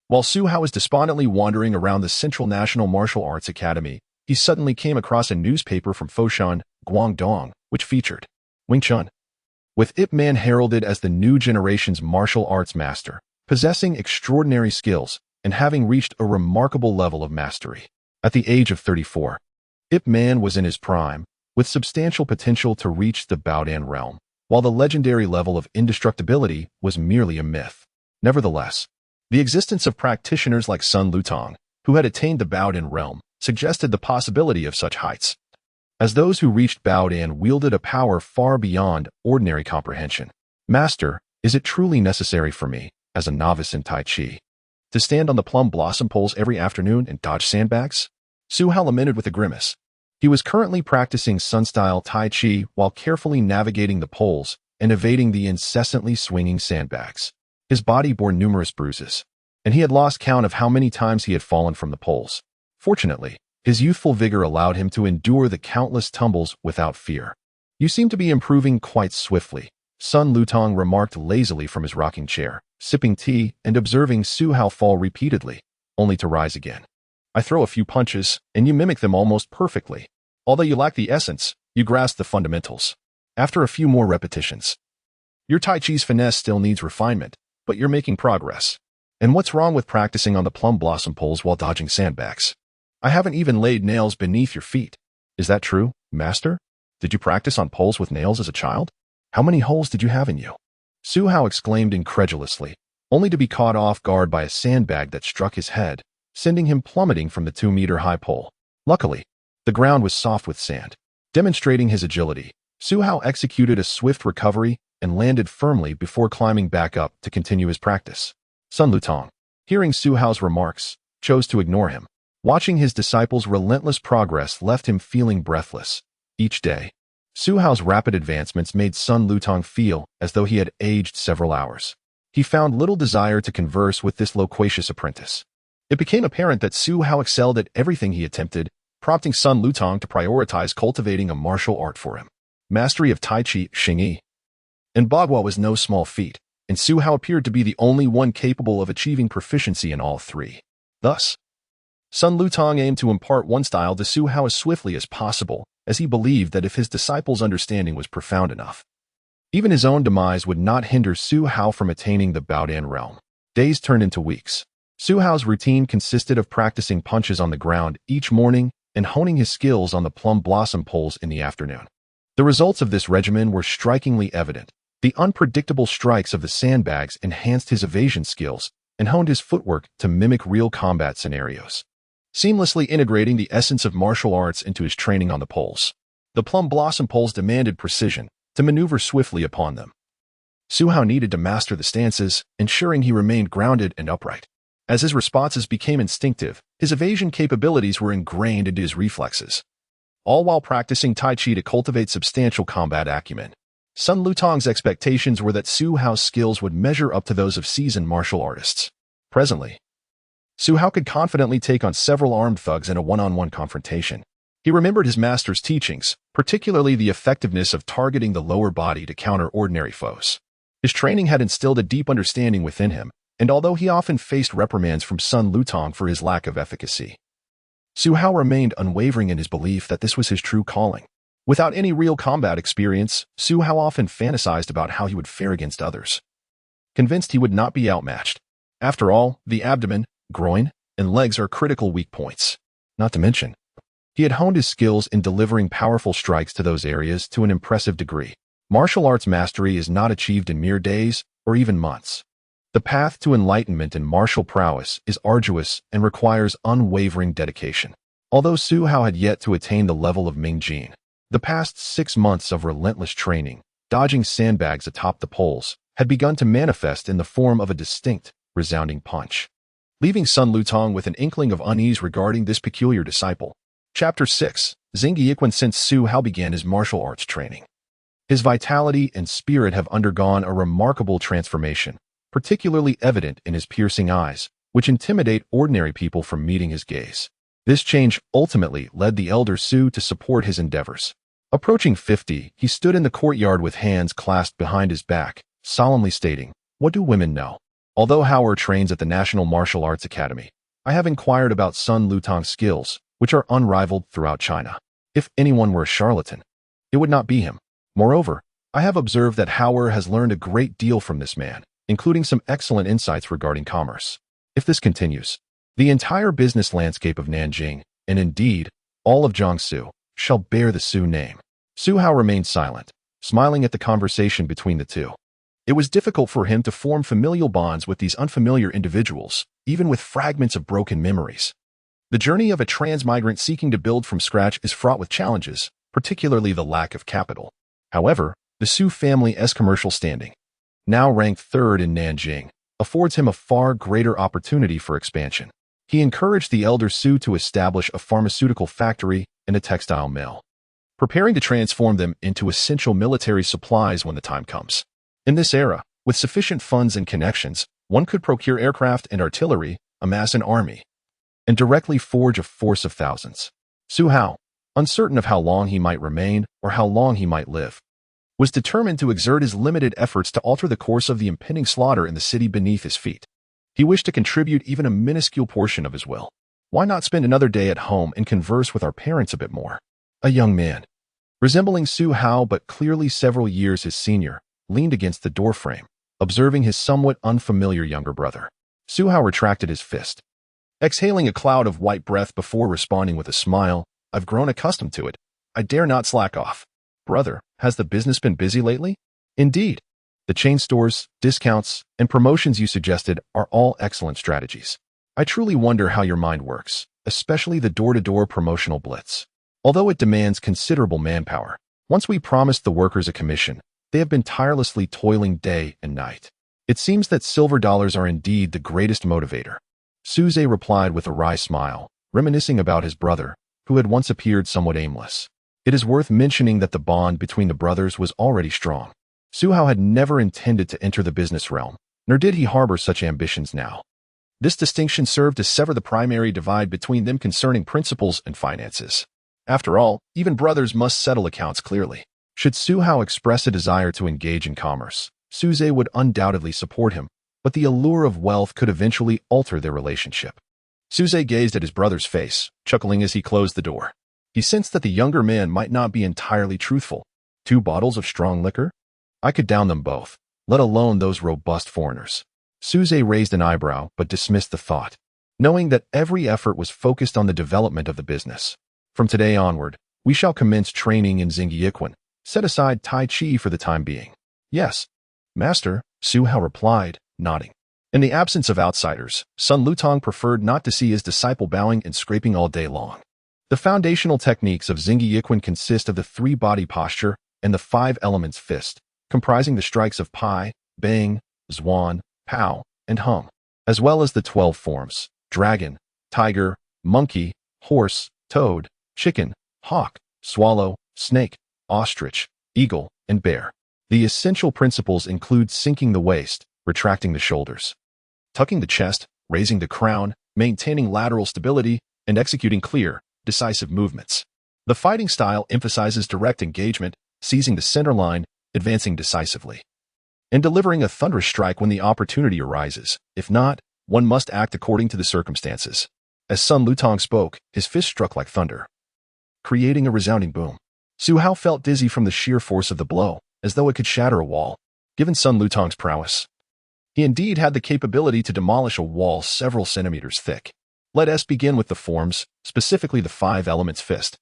While Su Hao was despondently wandering around the Central National Martial Arts Academy, he suddenly came across a newspaper from Foshan, Guangdong, which featured Wing Chun. with Ip Man heralded as the new generation's martial arts master, possessing extraordinary skills and having reached a remarkable level of mastery. At the age of 34, Ip Man was in his prime, with substantial potential to reach the Baodan realm, while the legendary level of indestructibility was merely a myth. Nevertheless, the existence of practitioners like Sun Lutong, who had attained the Baodan realm, suggested the possibility of such heights, as those who reached Baodan wielded a power far beyond ordinary comprehension. Master, is it truly necessary for me, as a novice in Tai Chi, to stand on the plum blossom poles every afternoon and dodge sandbags? Su Hao lamented with a grimace. He was currently practicing Sun-style Tai Chi while carefully navigating the poles and evading the incessantly swinging sandbags. His body bore numerous bruises, and he had lost count of how many times he had fallen from the poles. Fortunately, his youthful vigor allowed him to endure the countless tumbles without fear. You seem to be improving quite swiftly, Sun Lutong remarked lazily from his rocking chair, sipping tea and observing Su Hao fall repeatedly, only to rise again. I throw a few punches, and you mimic them almost perfectly. Although you lack the essence, you grasp the fundamentals. After a few more repetitions, your Tai Chi's finesse still needs refinement, but you're making progress. And what's wrong with practicing on the plum blossom poles while dodging sandbags? I haven't even laid nails beneath your feet. Is that true, Master? Did you practice on poles with nails as a child? How many holes did you have in you? Su Hao exclaimed incredulously, only to be caught off guard by a sandbag that struck his head, sending him plummeting from the 2-meter-high pole. Luckily, the ground was soft with sand. Demonstrating his agility, Su Hao executed a swift recovery and landed firmly before climbing back up to continue his practice. Sun Lutong, hearing Su Hao's remarks, chose to ignore him. Watching his disciple's relentless progress left him feeling breathless. Each day, Su Hao's rapid advancements made Sun Lutong feel as though he had aged several hours. He found little desire to converse with this loquacious apprentice. It became apparent that Su Hao excelled at everything he attempted, prompting Sun Lutong to prioritize cultivating a martial art for him. Mastery of Tai Chi, Xingyi, and Bagua was no small feat, and Su Hao appeared to be the only one capable of achieving proficiency in all three. Thus, Sun Lutong aimed to impart one style to Su Hao as swiftly as possible, as he believed that if his disciple's understanding was profound enough, even his own demise would not hinder Su Hao from attaining the Baodan realm. Days turned into weeks. Su Hao's routine consisted of practicing punches on the ground each morning and honing his skills on the plum blossom poles in the afternoon. The results of this regimen were strikingly evident. The unpredictable strikes of the sandbags enhanced his evasion skills and honed his footwork to mimic real combat scenarios, seamlessly integrating the essence of martial arts into his training on the poles. The plum blossom poles demanded precision to maneuver swiftly upon them. Su Hao needed to master the stances, ensuring he remained grounded and upright. As his responses became instinctive, his evasion capabilities were ingrained into his reflexes, all while practicing Tai Chi to cultivate substantial combat acumen. Sun Lutong's expectations were that Su Hao's skills would measure up to those of seasoned martial artists. Presently, Su Hao could confidently take on several armed thugs in a one-on-one confrontation. He remembered his master's teachings, particularly the effectiveness of targeting the lower body to counter ordinary foes. His training had instilled a deep understanding within him, and although he often faced reprimands from Sun Lutong for his lack of efficacy, Su Hao remained unwavering in his belief that this was his true calling. Without any real combat experience, Su Hao often fantasized about how he would fare against others, convinced he would not be outmatched. After all, the abdomen, groin, and legs are critical weak points. Not to mention, he had honed his skills in delivering powerful strikes to those areas to an impressive degree. Martial arts mastery is not achieved in mere days or even months. The path to enlightenment in martial prowess is arduous and requires unwavering dedication. Although Su Hao had yet to attain the level of Ming Jin, the past 6 months of relentless training, dodging sandbags atop the poles, had begun to manifest in the form of a distinct, resounding punch, leaving Sun Lutong with an inkling of unease regarding this peculiar disciple. Chapter 6. Xingyi Yiquan. Since Su Hao began his martial arts training, his vitality and spirit have undergone a remarkable transformation, particularly evident in his piercing eyes, which intimidate ordinary people from meeting his gaze. This change ultimately led the elder Su to support his endeavors. Approaching 50, he stood in the courtyard with hands clasped behind his back, solemnly stating, "What do women know? Although Howard trains at the National Martial Arts Academy, I have inquired about Sun Lutong's skills, which are unrivaled throughout China. If anyone were a charlatan, it would not be him. Moreover, I have observed that Hauer has learned a great deal from this man, including some excellent insights regarding commerce. If this continues, the entire business landscape of Nanjing, and indeed, all of Jiangsu, shall bear the Su name. Su Hao remained silent, smiling at the conversation between the two. It was difficult for him to form familial bonds with these unfamiliar individuals, even with fragments of broken memories. The journey of a transmigrant seeking to build from scratch is fraught with challenges, particularly the lack of capital. However, the Su family's commercial standing, now ranked third in Nanjing, affords him a far greater opportunity for expansion. He encouraged the elder Su to establish a pharmaceutical factory and a textile mill, preparing to transform them into essential military supplies when the time comes. In this era, with sufficient funds and connections, one could procure aircraft and artillery, amass an army, and directly forge a force of thousands. Su Hao, uncertain of how long he might remain or how long he might live, was determined to exert his limited efforts to alter the course of the impending slaughter in the city beneath his feet. He wished to contribute even a minuscule portion of his will. Why not spend another day at home and converse with our parents a bit more? A young man, resembling Su Hao but clearly several years his senior, leaned against the doorframe, observing his somewhat unfamiliar younger brother. Su Hao retracted his fist, exhaling a cloud of white breath before responding with a smile. I've grown accustomed to it. I dare not slack off. Brother, has the business been busy lately? Indeed. The chain stores, discounts, and promotions you suggested are all excellent strategies. I truly wonder how your mind works, especially the door-to-door promotional blitz. Although it demands considerable manpower, once we promised the workers a commission, they have been tirelessly toiling day and night. It seems that silver dollars are indeed the greatest motivator. SUSI replied with a wry smile, reminiscing about his brother, who had once appeared somewhat aimless. It is worth mentioning that the bond between the brothers was already strong. Su Hao had never intended to enter the business realm, nor did he harbor such ambitions now. This distinction served to sever the primary divide between them concerning principles and finances. After all, even brothers must settle accounts clearly. Should Su Hao express a desire to engage in commerce, SUSI would undoubtedly support him, but the allure of wealth could eventually alter their relationship. SUSI gazed at his brother's face, chuckling as he closed the door. He sensed that the younger man might not be entirely truthful. 2 bottles of strong liquor? I could down them both, let alone those robust foreigners. SUSI raised an eyebrow but dismissed the thought, knowing that every effort was focused on the development of the business. From today onward, we shall commence training in Xingyiquan. Set aside Tai Chi for the time being. Yes, Master, Su Hao replied, nodding. In the absence of outsiders, Sun Lutong preferred not to see his disciple bowing and scraping all day long. The foundational techniques of Xingyiquan consist of the 3-body posture and the 5 elements fist, comprising the strikes of Pai, Bang, Zhuan, Pao, and Hung, as well as the 12 forms: dragon, tiger, monkey, horse, toad, chicken, hawk, swallow, snake, ostrich, eagle, and bear. The essential principles include sinking the waist, retracting the shoulders, tucking the chest, raising the crown, maintaining lateral stability, and executing clear, decisive movements. The fighting style emphasizes direct engagement, seizing the center line, advancing decisively, and delivering a thunderous strike when the opportunity arises. If not, one must act according to the circumstances. As Sun Lutong spoke, his fist struck like thunder, creating a resounding boom. Su Hao felt dizzy from the sheer force of the blow, as though it could shatter a wall. Given Sun Lutong's prowess, he indeed had the capability to demolish a wall several centimeters thick. Let us begin with the forms, specifically the 5 elements fist.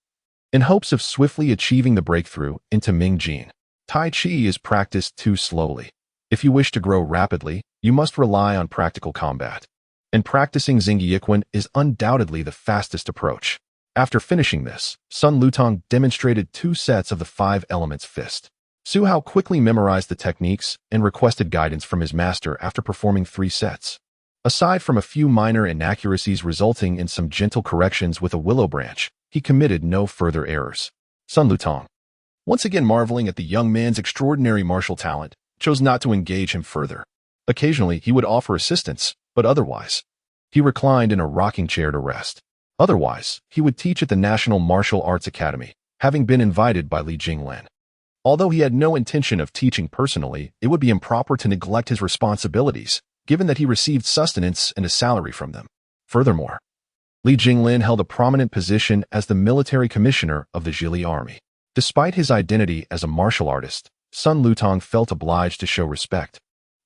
In hopes of swiftly achieving the breakthrough into Mingjin, Tai Chi is practiced too slowly. If you wish to grow rapidly, you must rely on practical combat. And practicing Xingyiquan is undoubtedly the fastest approach. After finishing this, Sun Lutong demonstrated 2 sets of the 5 elements fist. Su Hao quickly memorized the techniques and requested guidance from his master after performing 3 sets. Aside from a few minor inaccuracies resulting in some gentle corrections with a willow branch, he committed no further errors. Sun Lutong, once again marveling at the young man's extraordinary martial talent, chose not to engage him further. Occasionally, he would offer assistance, but otherwise, he reclined in a rocking chair to rest. Otherwise, he would teach at the National Martial Arts Academy, having been invited by Li Jinglin. Although he had no intention of teaching personally, it would be improper to neglect his responsibilities, given that he received sustenance and a salary from them. Furthermore, Li Jinglin held a prominent position as the military commissioner of the Zhili Army. Despite his identity as a martial artist, Sun Lutong felt obliged to show respect,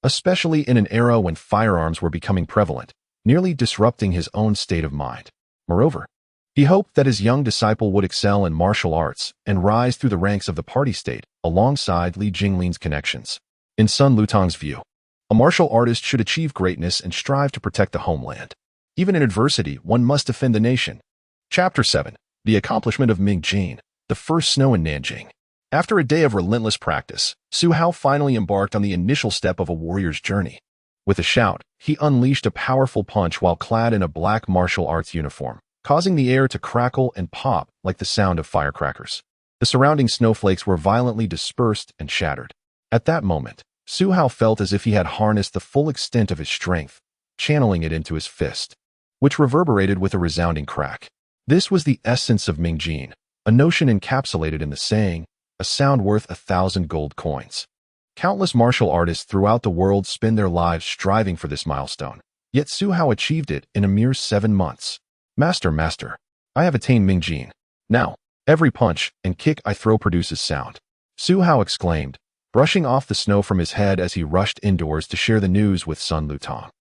especially in an era when firearms were becoming prevalent, nearly disrupting his own state of mind. Moreover, he hoped that his young disciple would excel in martial arts and rise through the ranks of the party state alongside Li Jinglin's connections. In Sun Lutong's view, a martial artist should achieve greatness and strive to protect the homeland. Even in adversity, one must defend the nation. Chapter 7. The Accomplishment of Ming Jin, the First Snow in Nanjing. After a day of relentless practice, Su Hao finally embarked on the initial step of a warrior's journey. With a shout, he unleashed a powerful punch while clad in a black martial arts uniform, causing the air to crackle and pop like the sound of firecrackers. The surrounding snowflakes were violently dispersed and shattered. At that moment, Su Hao felt as if he had harnessed the full extent of his strength, channeling it into his fist, which reverberated with a resounding crack. This was the essence of Ming Jin, a notion encapsulated in the saying, "A sound worth 1,000 gold coins." Countless martial artists throughout the world spend their lives striving for this milestone, yet Su Hao achieved it in a mere 7 months. Master, I have attained Ming Jin. Now, every punch and kick I throw produces sound," Su Hao exclaimed, brushing off the snow from his head as he rushed indoors to share the news with Sun Lutong.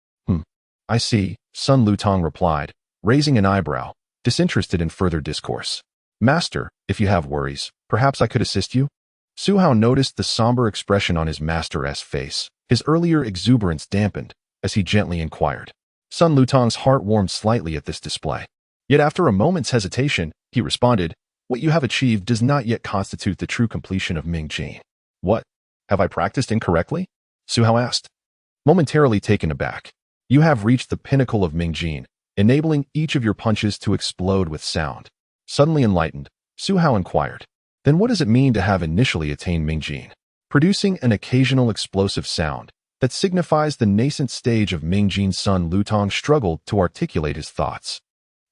I see, Sun Lutong replied, raising an eyebrow, disinterested in further discourse. "Master, if you have worries, perhaps I could assist you?" Su Hao noticed the somber expression on his master's face, his earlier exuberance dampened, as he gently inquired. Sun Lutong's heart warmed slightly at this display. Yet after a moment's hesitation, he responded, "What you have achieved does not yet constitute the true completion of Ming Jin." "What? Have I practiced incorrectly?" Su Hao asked. Momentarily taken aback, "You have reached the pinnacle of Ming Jin, enabling each of your punches to explode with sound." Suddenly enlightened, Su Hao inquired, "Then what does it mean to have initially attained Ming Jin?" "Producing an occasional explosive sound that signifies the nascent stage of Ming Jin." Sun Lutong struggled to articulate his thoughts.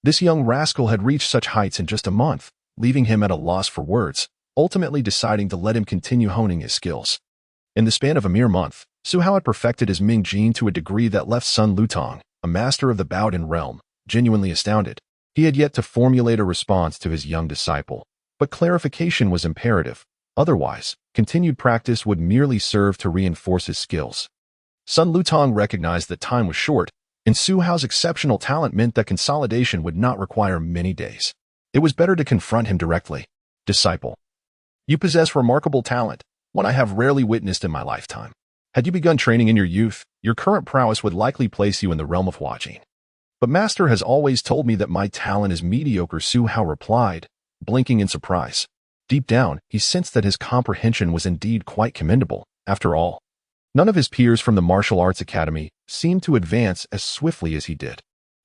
This young rascal had reached such heights in just a month, leaving him at a loss for words, ultimately deciding to let him continue honing his skills. In the span of a mere month, Su Hao had perfected his Ming Jin to a degree that left Sun Lutong, a master of the Baodin realm, genuinely astounded. He had yet to formulate a response to his young disciple, but clarification was imperative. Otherwise, continued practice would merely serve to reinforce his skills. Sun Lutong recognized that time was short, and Su Hao's exceptional talent meant that consolidation would not require many days. It was better to confront him directly. "Disciple, you possess remarkable talent, one I have rarely witnessed in my lifetime. Had you begun training in your youth, your current prowess would likely place you in the realm of watching. But Master has always told me that my talent is mediocre," Su Hao replied, blinking in surprise. Deep down, he sensed that his comprehension was indeed quite commendable. After all, none of his peers from the martial arts academy seemed to advance as swiftly as he did,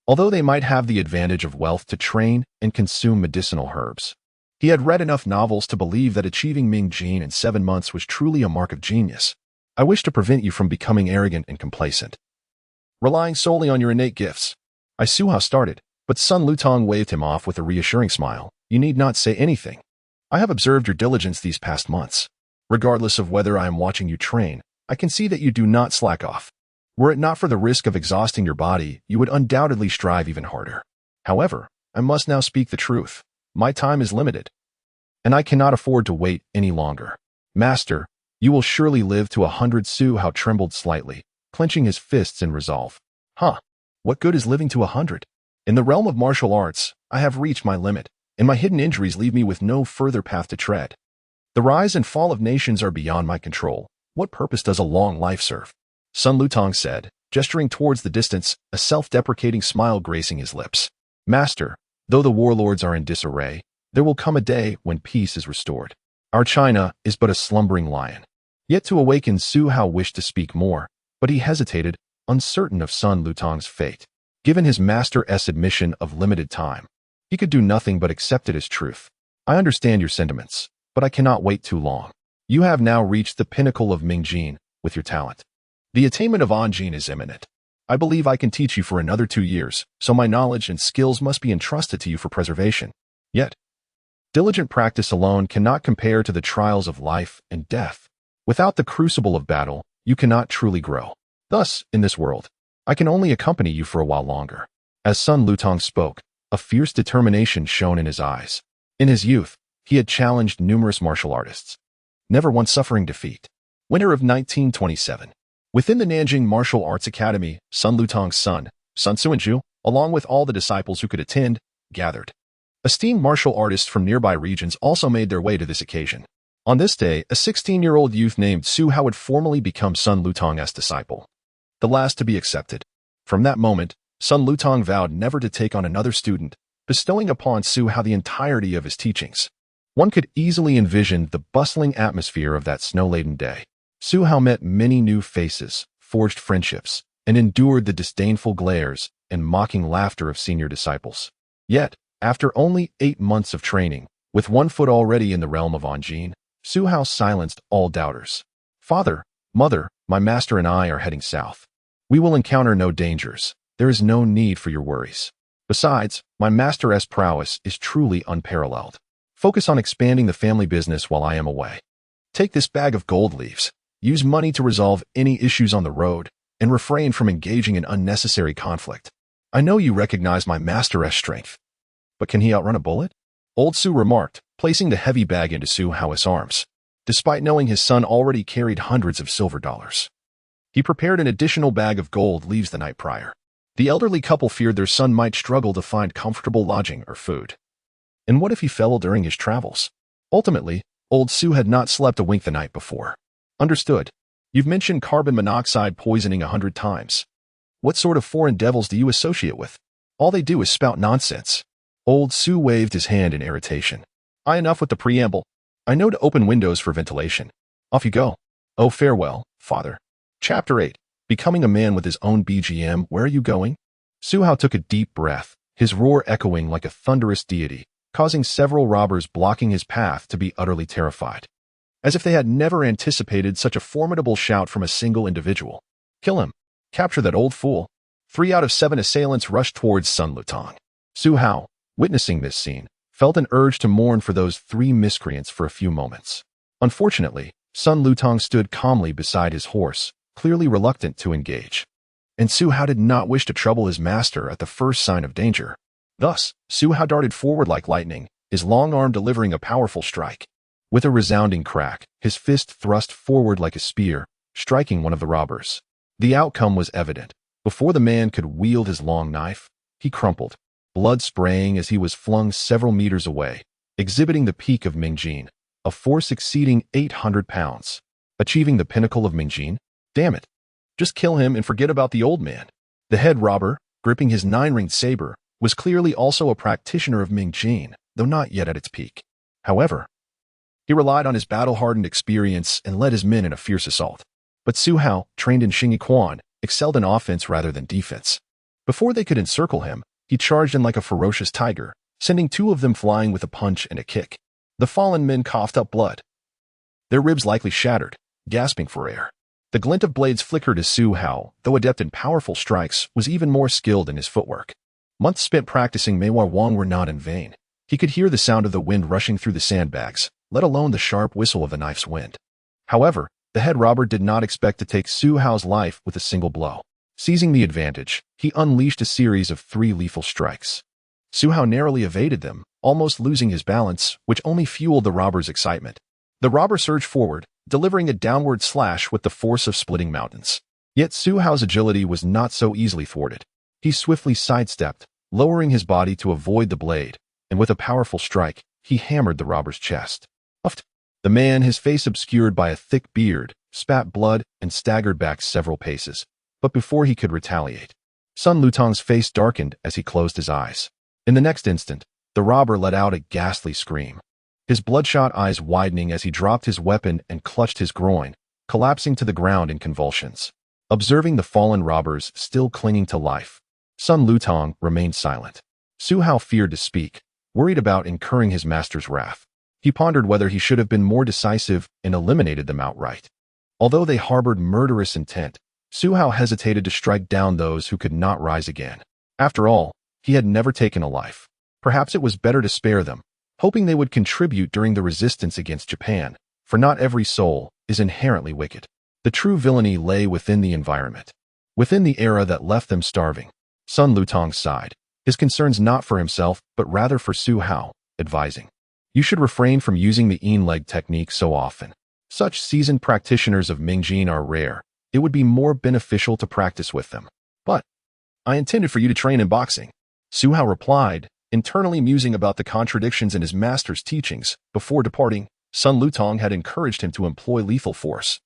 although they might have the advantage of wealth to train and consume medicinal herbs. He had read enough novels to believe that achieving Ming Jin in 7 months was truly a mark of genius. "I wish to prevent you from becoming arrogant and complacent, relying solely on your innate gifts." Su Hao started, but Sun Lutong waved him off with a reassuring smile. "You need not say anything. I have observed your diligence these past months. Regardless of whether I am watching you train, I can see that you do not slack off. Were it not for the risk of exhausting your body, you would undoubtedly strive even harder. However, I must now speak the truth. My time is limited, and I cannot afford to wait any longer. Master, you will surely live to 100. Su Hao trembled slightly, clenching his fists in resolve. What good is living to 100? In the realm of martial arts, I have reached my limit, and my hidden injuries leave me with no further path to tread. The rise and fall of nations are beyond my control. What purpose does a long life serve?" Sun Lutong said, gesturing towards the distance, a self-deprecating smile gracing his lips. "Master, though the warlords are in disarray, there will come a day when peace is restored. Our China is but a slumbering lion." Yet to awaken, Su Hao wished to speak more, but he hesitated, uncertain of Sun Lutong's fate. Given his master's admission of limited time, he could do nothing but accept it as truth. "I understand your sentiments, but I cannot wait too long. You have now reached the pinnacle of Ming Jin with your talent. The attainment of Anjin is imminent. I believe I can teach you for another 2 years, so my knowledge and skills must be entrusted to you for preservation. Yet, diligent practice alone cannot compare to the trials of life and death. Without the crucible of battle, you cannot truly grow. Thus, in this world, I can only accompany you for a while longer." As Sun Lutong spoke, a fierce determination shone in his eyes. In his youth, he had challenged numerous martial artists, never once suffering defeat. Winter of 1927. Within the Nanjing Martial Arts Academy, Sun Lutong's son, Sun Suanju, along with all the disciples who could attend, gathered. Esteemed martial artists from nearby regions also made their way to this occasion. On this day, a 16-year-old youth named Su Hao would formally become Sun Lutong's disciple, the last to be accepted. From that moment, Sun Lutong vowed never to take on another student, bestowing upon Su Hao the entirety of his teachings. One could easily envision the bustling atmosphere of that snow-laden day. Su Hao met many new faces, forged friendships, and endured the disdainful glares and mocking laughter of senior disciples. Yet, after only 8 months of training, with one foot already in the realm of Anjin, Su Hao silenced all doubters. Father, mother, my master and I are heading south. We will encounter no dangers. There is no need for your worries. Besides, my master's prowess is truly unparalleled. Focus on expanding the family business while I am away. Take this bag of gold leaves. Use money to resolve any issues on the road, and refrain from engaging in unnecessary conflict. I know you recognize my master's strength. But can he outrun a bullet? Old Su remarked, placing the heavy bag into Su Hao's arms. Despite knowing his son already carried hundreds of silver dollars, he prepared an additional bag of gold leaves the night prior. The elderly couple feared their son might struggle to find comfortable lodging or food. And what if he fell during his travels? Ultimately, old Su had not slept a wink the night before. Understood. You've mentioned carbon monoxide poisoning 100 times. What sort of foreign devils do you associate with? All they do is spout nonsense. Old Su waved his hand in irritation. Enough with the preamble. I know to open windows for ventilation. Off you go. Oh, farewell, father. Chapter 8. Becoming a man with his own BGM. Where are you going? Su Hao took a deep breath, his roar echoing like a thunderous deity, causing several robbers blocking his path to be utterly terrified. As if they had never anticipated such a formidable shout from a single individual. Kill him. Capture that old fool. 3 out of 7 assailants rushed towards Sun Lutong. Su Hao, witnessing this scene, felt an urge to mourn for those 3 miscreants for a few moments. Unfortunately, Sun Lutong stood calmly beside his horse, clearly reluctant to engage. And Su Hao did not wish to trouble his master at the first sign of danger. Thus, Su Hao darted forward like lightning, his long arm delivering a powerful strike. With a resounding crack, his fist thrust forward like a spear, striking one of the robbers. The outcome was evident. Before the man could wield his long knife, he crumpled, blood spraying as he was flung several meters away, exhibiting the peak of Mingjin, a force exceeding 800 pounds. Achieving the pinnacle of Mingjin? Damn it. Just kill him and forget about the old man. The head robber, gripping his 9-ringed saber, was clearly also a practitioner of Mingjin, though not yet at its peak. However, he relied on his battle-hardened experience and led his men in a fierce assault. But Su Hao, trained in Xingyi Quan, excelled in offense rather than defense. Before they could encircle him, he charged in like a ferocious tiger, sending 2 of them flying with a punch and a kick. The fallen men coughed up blood. Their ribs likely shattered, gasping for air. The glint of blades flickered as Su Hao, though adept in powerful strikes, was even more skilled in his footwork. Months spent practicing LI YUAN were not in vain. He could hear the sound of the wind rushing through the sandbags, let alone the sharp whistle of the knife's wind. However, the head robber did not expect to take Su Hao's life with a single blow. Seizing the advantage, he unleashed a series of 3 lethal strikes. Su Hao narrowly evaded them, almost losing his balance, which only fueled the robber's excitement. The robber surged forward, delivering a downward slash with the force of splitting mountains. Yet Su Hao's agility was not so easily thwarted. He swiftly sidestepped, lowering his body to avoid the blade, and with a powerful strike, he hammered the robber's chest. Uffed. The man, his face obscured by a thick beard, spat blood and staggered back several paces. But before he could retaliate, Sun Lutong's face darkened as he closed his eyes. In the next instant, the robber let out a ghastly scream, his bloodshot eyes widening as he dropped his weapon and clutched his groin, collapsing to the ground in convulsions. Observing the fallen robbers still clinging to life, Sun Lutong remained silent. Su Hao feared to speak, worried about incurring his master's wrath. He pondered whether he should have been more decisive and eliminated them outright. Although they harbored murderous intent, Su Hao hesitated to strike down those who could not rise again. After all, he had never taken a life. Perhaps it was better to spare them, hoping they would contribute during the resistance against Japan, for not every soul is inherently wicked. The true villainy lay within the environment, within the era that left them starving. Sun Lutong sighed, his concerns not for himself but rather for Su Hao, advising, "You should refrain from using the yin leg technique so often. Such seasoned practitioners of Mingjin are rare. It would be more beneficial to practice with them. But I intended for you to train in boxing, Su Hao replied, internally musing about the contradictions in his master's teachings. Before departing, Sun Lutong had encouraged him to employ lethal force.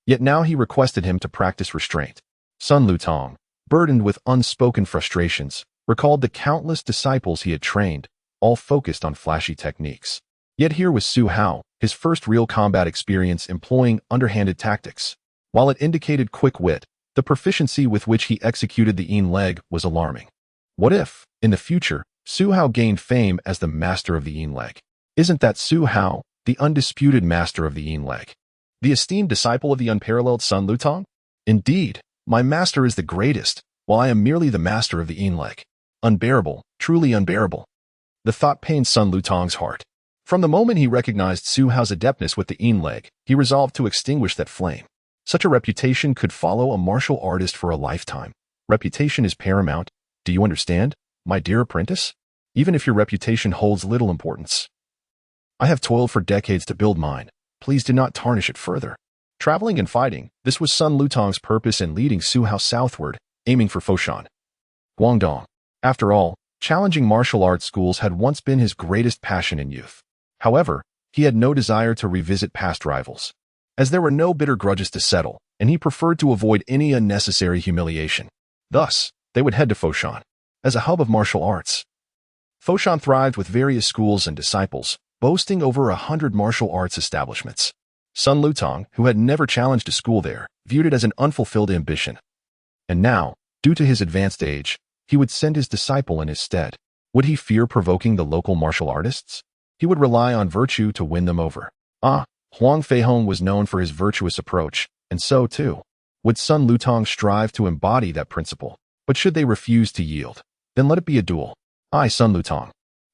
Yet now he requested him to practice restraint. Sun Lutong, burdened with unspoken frustrations, recalled the countless disciples he had trained, all focused on flashy techniques. Yet here was Su Hao, his first real combat experience employing underhanded tactics. While it indicated quick wit, the proficiency with which he executed the Yin leg was alarming. What if, in the future, Su Hao gained fame as the master of the Yin leg? Isn't that Su Hao, the undisputed master of the Yin leg? The esteemed disciple of the unparalleled Sun Lutong? Indeed, my master is the greatest, while I am merely the master of the Yin leg. Unbearable, truly unbearable. The thought pained Sun Lutong's heart. From the moment he recognized Su Hao's adeptness with the Yin leg, he resolved to extinguish that flame. Such a reputation could follow a martial artist for a lifetime. Reputation is paramount. Do you understand, my dear apprentice? Even if your reputation holds little importance. I have toiled for decades to build mine. Please do not tarnish it further. Traveling and fighting, this was Sun Lutong's purpose in leading Su Hao southward, aiming for Foshan. Guangdong. After all, challenging martial arts schools had once been his greatest passion in youth. However, he had no desire to revisit past rivals, as there were no bitter grudges to settle, and he preferred to avoid any unnecessary humiliation. Thus, they would head to Foshan, as a hub of martial arts. Foshan thrived with various schools and disciples, boasting over 100 martial arts establishments. Sun Lutong, who had never challenged a school there, viewed it as an unfulfilled ambition. And now, due to his advanced age, he would send his disciple in his stead. Would he fear provoking the local martial artists? He would rely on virtue to win them over. Huang Feihong was known for his virtuous approach, and so, too, would Sun Lutong strive to embody that principle. But should they refuse to yield, then let it be a duel. I, Sun Lutong,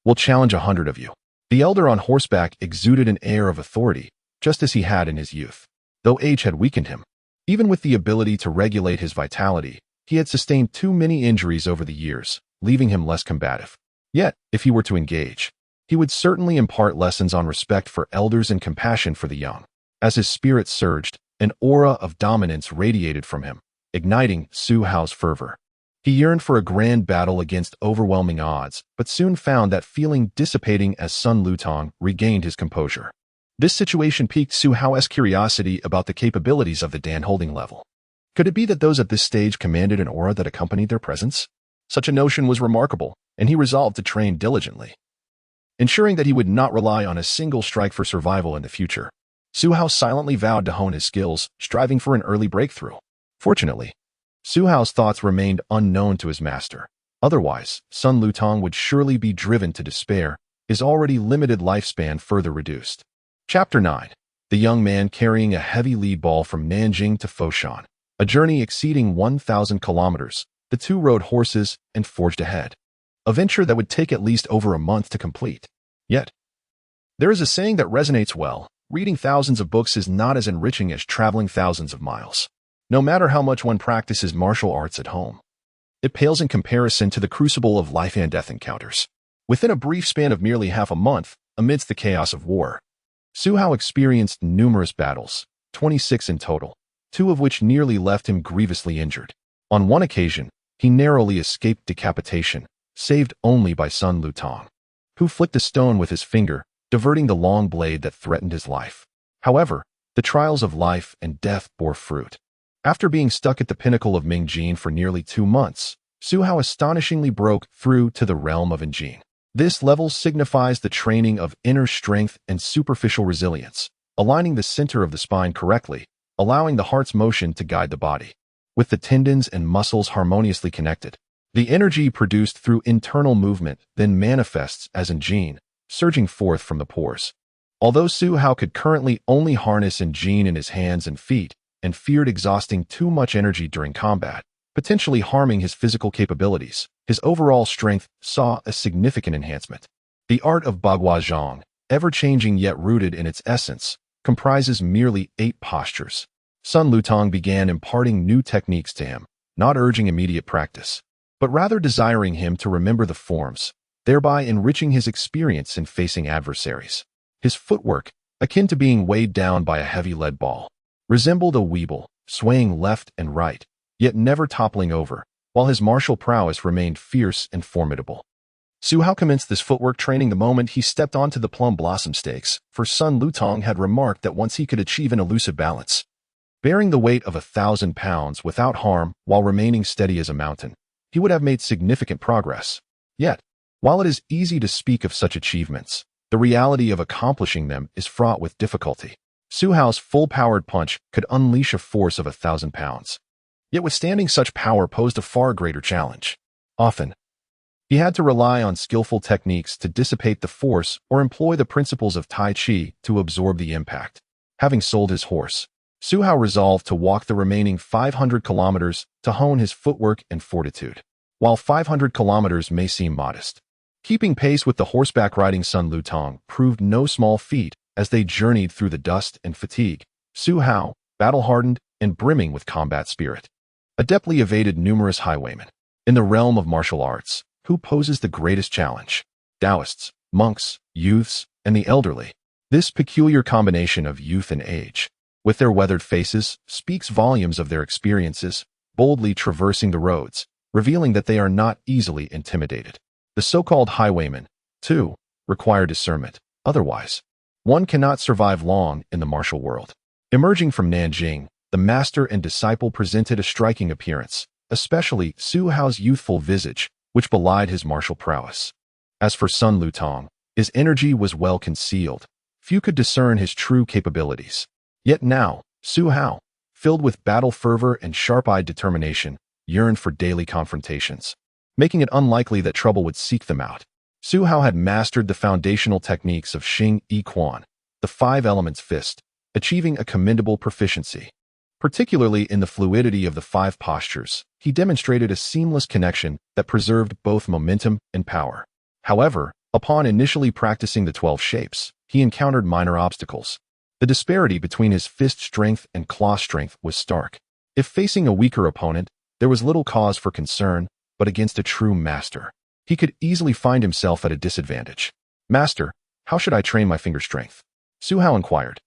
will challenge 100 of you. The elder on horseback exuded an air of authority, just as he had in his youth. Though age had weakened him, even with the ability to regulate his vitality, he had sustained too many injuries over the years, leaving him less combative. Yet, if he were to engage, he would certainly impart lessons on respect for elders and compassion for the young. As his spirit surged, an aura of dominance radiated from him, igniting Su Hao's fervor. He yearned for a grand battle against overwhelming odds, but soon found that feeling dissipating as Sun Lutong regained his composure. This situation piqued Su Hao's curiosity about the capabilities of the Dan-holding level. Could it be that those at this stage commanded an aura that accompanied their presence? Such a notion was remarkable, and he resolved to train diligently, ensuring that he would not rely on a single strike for survival in the future. Su Hao silently vowed to hone his skills, striving for an early breakthrough. Fortunately, Su Hao's thoughts remained unknown to his master. Otherwise, Sun Lutong would surely be driven to despair, his already limited lifespan further reduced. Chapter 9. The young man carrying a heavy lead ball from Nanjing to Foshan. A journey exceeding 1,000 kilometers, the two rode horses and forged ahead. A venture that would take at least over a month to complete. Yet, there is a saying that resonates well: reading thousands of books is not as enriching as traveling thousands of miles. No matter how much one practices martial arts at home, it pales in comparison to the crucible of life and death encounters. Within a brief span of merely half a month, amidst the chaos of war, Su Hao experienced numerous battles, 26 in total, 2 of which nearly left him grievously injured. On one occasion, he narrowly escaped decapitation, saved only by Sun Lutong, who flicked a stone with his finger, diverting the long blade that threatened his life. However, the trials of life and death bore fruit. After being stuck at the pinnacle of Mingjin for nearly 2 months, Su Hao astonishingly broke through to the realm of Injin. This level signifies the training of inner strength and superficial resilience, aligning the center of the spine correctly, allowing the heart's motion to guide the body. With the tendons and muscles harmoniously connected, the energy produced through internal movement then manifests as Injin, surging forth from the pores. Although Su Hao could currently only harness Injin in his hands and feet, and feared exhausting too much energy during combat, potentially harming his physical capabilities, his overall strength saw a significant enhancement. The art of Bagua Zhang, ever-changing yet rooted in its essence, comprises merely 8 postures. Sun Lutong began imparting new techniques to him, not urging immediate practice, but rather desiring him to remember the forms, thereby enriching his experience in facing adversaries. His footwork, akin to being weighed down by a heavy lead ball. Resembled a weeble, swaying left and right, yet never toppling over, while his martial prowess remained fierce and formidable. Su Hao commenced this footwork training the moment he stepped onto the plum blossom stakes, for Sun Lutong had remarked that once he could achieve an elusive balance, bearing the weight of 1,000 pounds without harm while remaining steady as a mountain, he would have made significant progress. Yet, while it is easy to speak of such achievements, the reality of accomplishing them is fraught with difficulty. Su Hao's full-powered punch could unleash a force of 1,000 pounds. Yet withstanding such power posed a far greater challenge. Often, he had to rely on skillful techniques to dissipate the force or employ the principles of Tai Chi to absorb the impact. Having sold his horse, Su Hao resolved to walk the remaining 500 kilometers to hone his footwork and fortitude. While 500 kilometers may seem modest, keeping pace with the horseback riding Sun Lutong proved no small feat as they journeyed through the dust and fatigue. Su Hao, battle-hardened and brimming with combat spirit, adeptly evaded numerous highwaymen. In the realm of martial arts, who poses the greatest challenge? Taoists, monks, youths, and the elderly. This peculiar combination of youth and age, with their weathered faces, speaks volumes of their experiences, boldly traversing the roads, revealing that they are not easily intimidated. The so-called highwaymen, too, require discernment. Otherwise, one cannot survive long in the martial world. Emerging from Nanjing, the master and disciple presented a striking appearance, especially Su Hao's youthful visage, which belied his martial prowess. As for Sun Lutong, his energy was well concealed. Few could discern his true capabilities. Yet now, Su Hao, filled with battle fervor and sharp-eyed determination, yearned for daily confrontations, making it unlikely that trouble would seek them out. Su Hao had mastered the foundational techniques of Xing Yi Quan, the five elements fist, achieving a commendable proficiency. Particularly in the fluidity of the five postures, he demonstrated a seamless connection that preserved both momentum and power. However, upon initially practicing the 12 shapes, he encountered minor obstacles. The disparity between his fist strength and claw strength was stark. If facing a weaker opponent, there was little cause for concern, but against a true master, he could easily find himself at a disadvantage. "Master, how should I train my finger strength?" Su Hao inquired.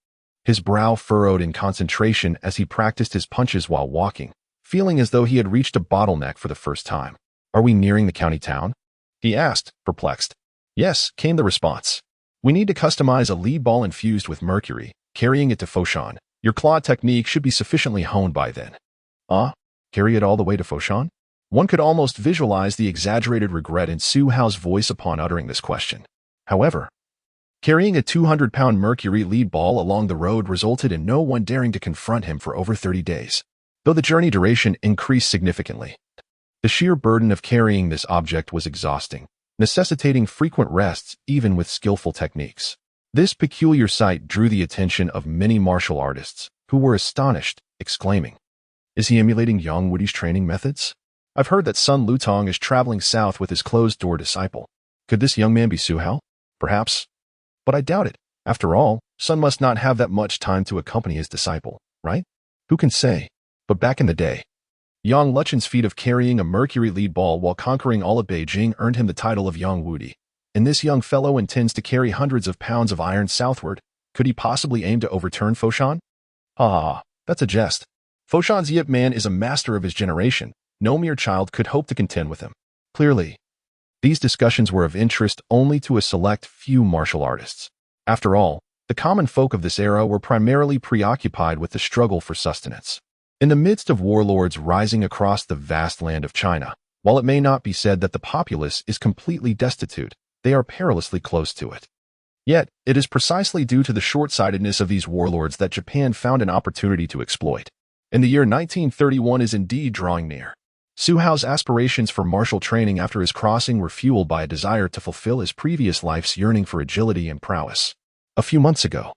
His brow furrowed in concentration as he practiced his punches while walking, feeling as though he had reached a bottleneck for the first time. "Are we nearing the county town?" he asked, perplexed. "Yes," came the response. "We need to customize a lead ball infused with mercury, carrying it to Foshan. Your claw technique should be sufficiently honed by then." Carry it all the way to Foshan? One could almost visualize the exaggerated regret in Su Hao's voice upon uttering this question. However, carrying a 200-pound mercury lead ball along the road resulted in no one daring to confront him for over 30 days, though the journey duration increased significantly. The sheer burden of carrying this object was exhausting, necessitating frequent rests even with skillful techniques. This peculiar sight drew the attention of many martial artists, who were astonished, exclaiming, "Is he emulating Yang Wudi's training methods? I've heard that Sun Lutong is traveling south with his closed-door disciple. Could this young man be Su Hao? Perhaps. But I doubt it. After all, Sun must not have that much time to accompany his disciple, right? Who can say? But back in the day, Yang Luchen's feat of carrying a mercury lead ball while conquering all of Beijing earned him the title of Yang Wudi. And this young fellow intends to carry hundreds of pounds of iron southward. Could he possibly aim to overturn Foshan? That's a jest. Foshan's Yip Man is a master of his generation. No mere child could hope to contend with him." Clearly, these discussions were of interest only to a select few martial artists. After all, the common folk of this era were primarily preoccupied with the struggle for sustenance. In the midst of warlords rising across the vast land of China, while it may not be said that the populace is completely destitute, they are perilously close to it. Yet, it is precisely due to the short-sightedness of these warlords that Japan found an opportunity to exploit. And the year 1931 is indeed drawing near. Su Hao's aspirations for martial training after his crossing were fueled by a desire to fulfill his previous life's yearning for agility and prowess. A few months ago,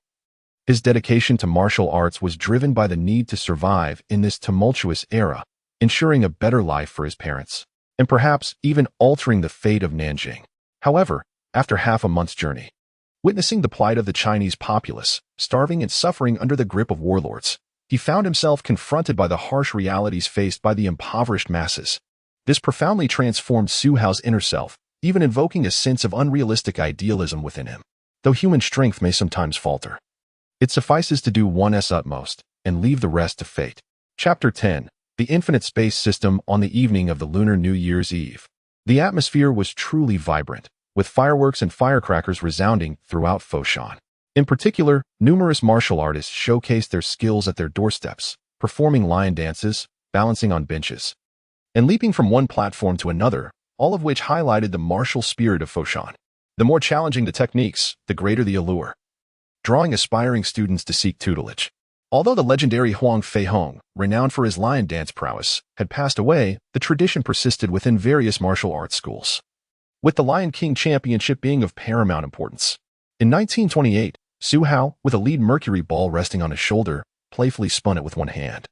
his dedication to martial arts was driven by the need to survive in this tumultuous era, ensuring a better life for his parents, and perhaps even altering the fate of Nanjing. However, after half a month's journey, witnessing the plight of the Chinese populace, starving and suffering under the grip of warlords, he found himself confronted by the harsh realities faced by the impoverished masses. This profoundly transformed Su Hao's inner self, even invoking a sense of unrealistic idealism within him. Though human strength may sometimes falter, It suffices to do one's utmost and leave the rest to fate. Chapter 10. The Infinite Space System on the evening of the Lunar New Year's Eve. The atmosphere was truly vibrant, with fireworks and firecrackers resounding throughout Foshan. In particular, numerous martial artists showcased their skills at their doorsteps, performing lion dances, balancing on benches, and leaping from one platform to another, all of which highlighted the martial spirit of Foshan. The more challenging the techniques, the greater the allure, drawing aspiring students to seek tutelage. Although the legendary Huang Feihong, renowned for his lion dance prowess, had passed away, the tradition persisted within various martial arts schools, with the Lion King Championship being of paramount importance. In 1928, Su Hao, with a lead mercury ball resting on his shoulder, playfully spun it with one hand,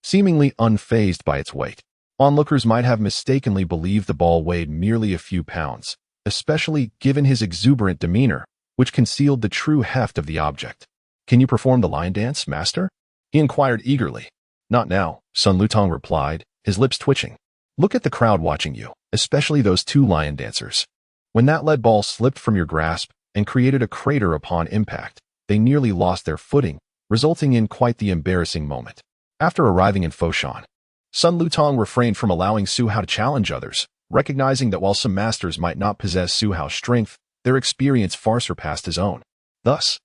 seemingly unfazed by its weight. Onlookers might have mistakenly believed the ball weighed merely a few pounds, especially given his exuberant demeanor, which concealed the true heft of the object. "Can you perform the lion dance, master?" he inquired eagerly. "Not now," Sun Lutong replied, his lips twitching. "Look at the crowd watching you, especially those two lion dancers. When that lead ball slipped from your grasp and created a crater upon impact, they nearly lost their footing, resulting in quite the embarrassing moment." After arriving in Foshan, Sun Lutong refrained from allowing Su Hao to challenge others, recognizing that while some masters might not possess Su Hao's strength, their experience far surpassed his own. Thus,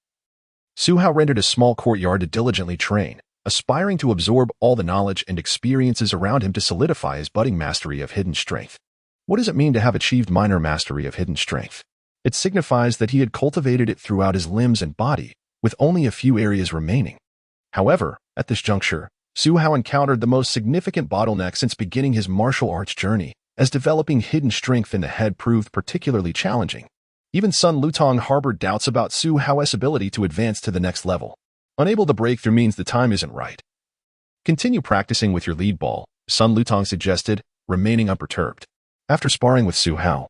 Su Hao rendered a small courtyard to diligently train, aspiring to absorb all the knowledge and experiences around him to solidify his budding mastery of hidden strength. What does it mean to have achieved minor mastery of hidden strength? It signifies that he had cultivated it throughout his limbs and body, with only a few areas remaining. However, at this juncture, Su Hao encountered the most significant bottleneck since beginning his martial arts journey, as developing hidden strength in the head proved particularly challenging. Even Sun Lutong harbored doubts about Su Hao's ability to advance to the next level. Unable to break through means the time isn't right. "Continue practicing with your lead ball," Sun Lutong suggested, remaining unperturbed. After sparring with Su Hao,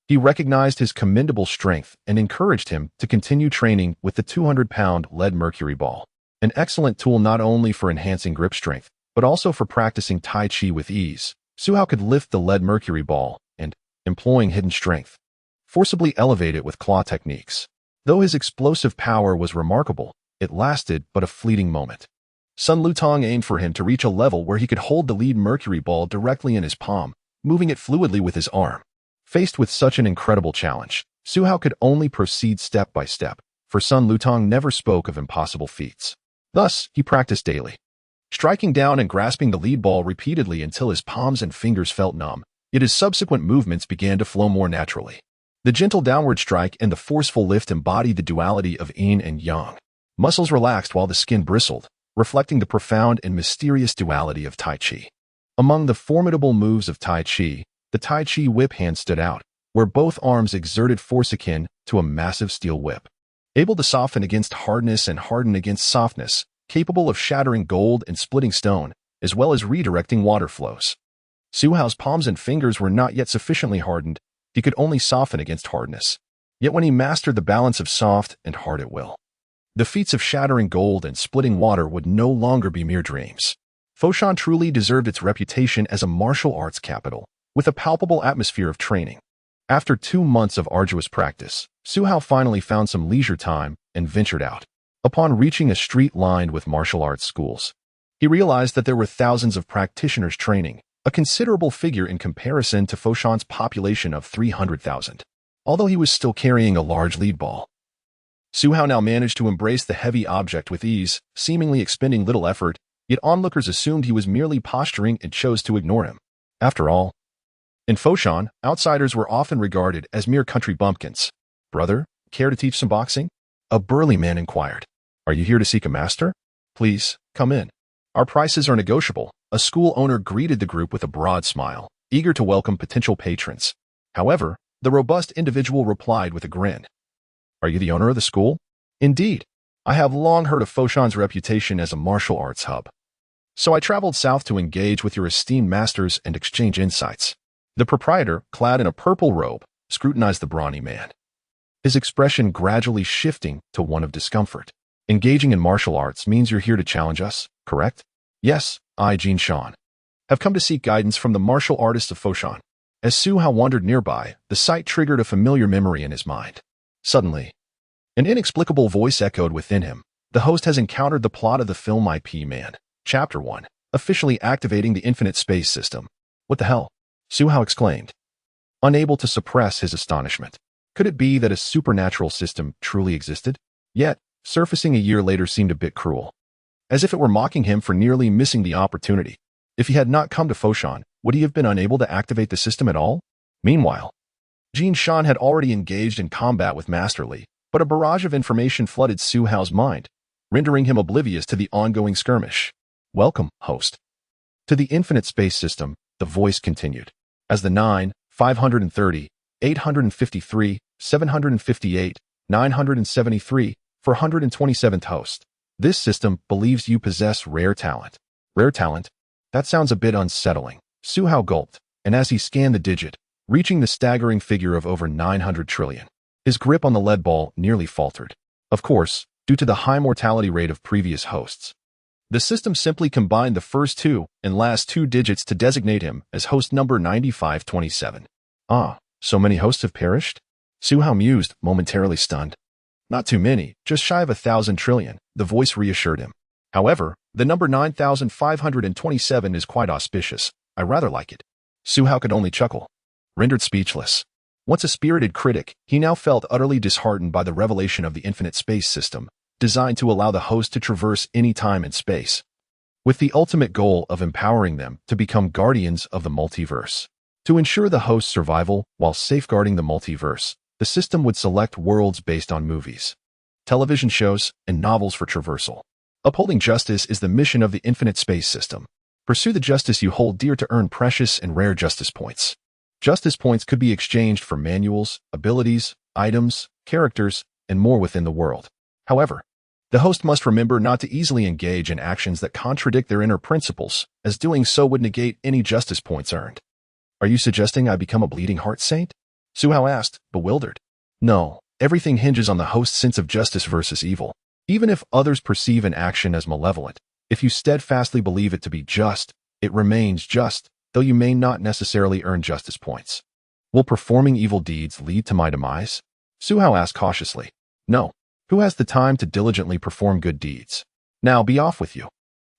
he recognized his commendable strength and encouraged him to continue training with the 200-pound lead mercury ball, an excellent tool not only for enhancing grip strength, but also for practicing Tai Chi with ease. Su Hao could lift the lead mercury ball and, employing hidden strength, forcibly elevate it with claw techniques. Though his explosive power was remarkable, it lasted but a fleeting moment. Sun Lutong aimed for him to reach a level where he could hold the lead mercury ball directly in his palm, moving it fluidly with his arm. Faced with such an incredible challenge, Su Hao could only proceed step by step, for Sun Lutong never spoke of impossible feats. Thus, he practiced daily, striking down and grasping the lead ball repeatedly until his palms and fingers felt numb, yet his subsequent movements began to flow more naturally. The gentle downward strike and the forceful lift embodied the duality of yin and yang. Muscles relaxed while the skin bristled, reflecting the profound and mysterious duality of Tai Chi. Among the formidable moves of Tai Chi, the Tai Chi whip hand stood out, where both arms exerted force akin to a massive steel whip, able to soften against hardness and harden against softness, capable of shattering gold and splitting stone, as well as redirecting water flows. Su Hao's palms and fingers were not yet sufficiently hardened. He could only soften against hardness. Yet when he mastered the balance of soft and hard at will, the feats of shattering gold and splitting water would no longer be mere dreams. Foshan truly deserved its reputation as a martial arts capital, with a palpable atmosphere of training. After 2 months of arduous practice, Su Hao finally found some leisure time and ventured out. Upon reaching a street lined with martial arts schools, he realized that there were thousands of practitioners training, a considerable figure in comparison to Foshan's population of 300,000. Although he was still carrying a large lead ball, Su Hao now managed to embrace the heavy object with ease, seemingly expending little effort, yet onlookers assumed he was merely posturing and chose to ignore him. After all, in Foshan, outsiders were often regarded as mere country bumpkins. "Brother, care to teach some boxing?" a burly man inquired. "Are you here to seek a master? Please, come in. Our prices are negotiable." A school owner greeted the group with a broad smile, eager to welcome potential patrons. However, the robust individual replied with a grin. "Are you the owner of the school?" "Indeed. I have long heard of Foshan's reputation as a martial arts hub. So I traveled south to engage with your esteemed masters and exchange insights." The proprietor, clad in a purple robe, scrutinized the brawny man, his expression gradually shifting to one of discomfort. "Engaging in martial arts means you're here to challenge us, correct?" "Yes, I, Jin Shan, have come to seek guidance from the martial artists of Foshan." As Su Hao wandered nearby, the sight triggered a familiar memory in his mind. Suddenly, an inexplicable voice echoed within him, The host has encountered the plot of the film IP Man. Chapter 1. Officially activating the infinite space system. What the hell? Su Hao exclaimed, unable to suppress his astonishment. Could it be that a supernatural system truly existed? Yet, surfacing a year later seemed a bit cruel. As if it were mocking him for nearly missing the opportunity. If he had not come to Foshan, would he have been unable to activate the system at all? Meanwhile, Jin Shan had already engaged in combat with Master Li, but a barrage of information flooded Su Hao's mind, rendering him oblivious to the ongoing skirmish. Welcome, host. To the infinite space system, the voice continued. As the 9, 530, 853, 758, 973, 427th host. This system believes you possess rare talent. Rare talent? That sounds a bit unsettling. Su Hao gulped, and as he scanned the digit, reaching the staggering figure of over 900 trillion, his grip on the lead ball nearly faltered. Of course, due to the high mortality rate of previous hosts. The system simply combined the first two and last two digits to designate him as host number 9527. Ah, so many hosts have perished? Su Hao mused, momentarily stunned. Not too many, just shy of 1,000 trillion, the voice reassured him. However, the number 9,527 is quite auspicious. I rather like it. Su Hao could only chuckle. Rendered speechless. Once a spirited critic, he now felt utterly disheartened by the revelation of the infinite space system, designed to allow the host to traverse any time and space, with the ultimate goal of empowering them to become guardians of the multiverse. To ensure the host's survival while safeguarding the multiverse, the system would select worlds based on movies, television shows, and novels for traversal. Upholding justice is the mission of the infinite space system. Pursue the justice you hold dear to earn precious and rare justice points. Justice points could be exchanged for manuals, abilities, items, characters, and more within the world. However, the host must remember not to easily engage in actions that contradict their inner principles, as doing so would negate any justice points earned. Are you suggesting I become a bleeding heart saint? Su Hao asked, bewildered. No, everything hinges on the host's sense of justice versus evil. Even if others perceive an action as malevolent, if you steadfastly believe it to be just, it remains just, though you may not necessarily earn justice points. Will performing evil deeds lead to my demise? Su Hao asked cautiously. No. Who has the time to diligently perform good deeds? Now be off with you.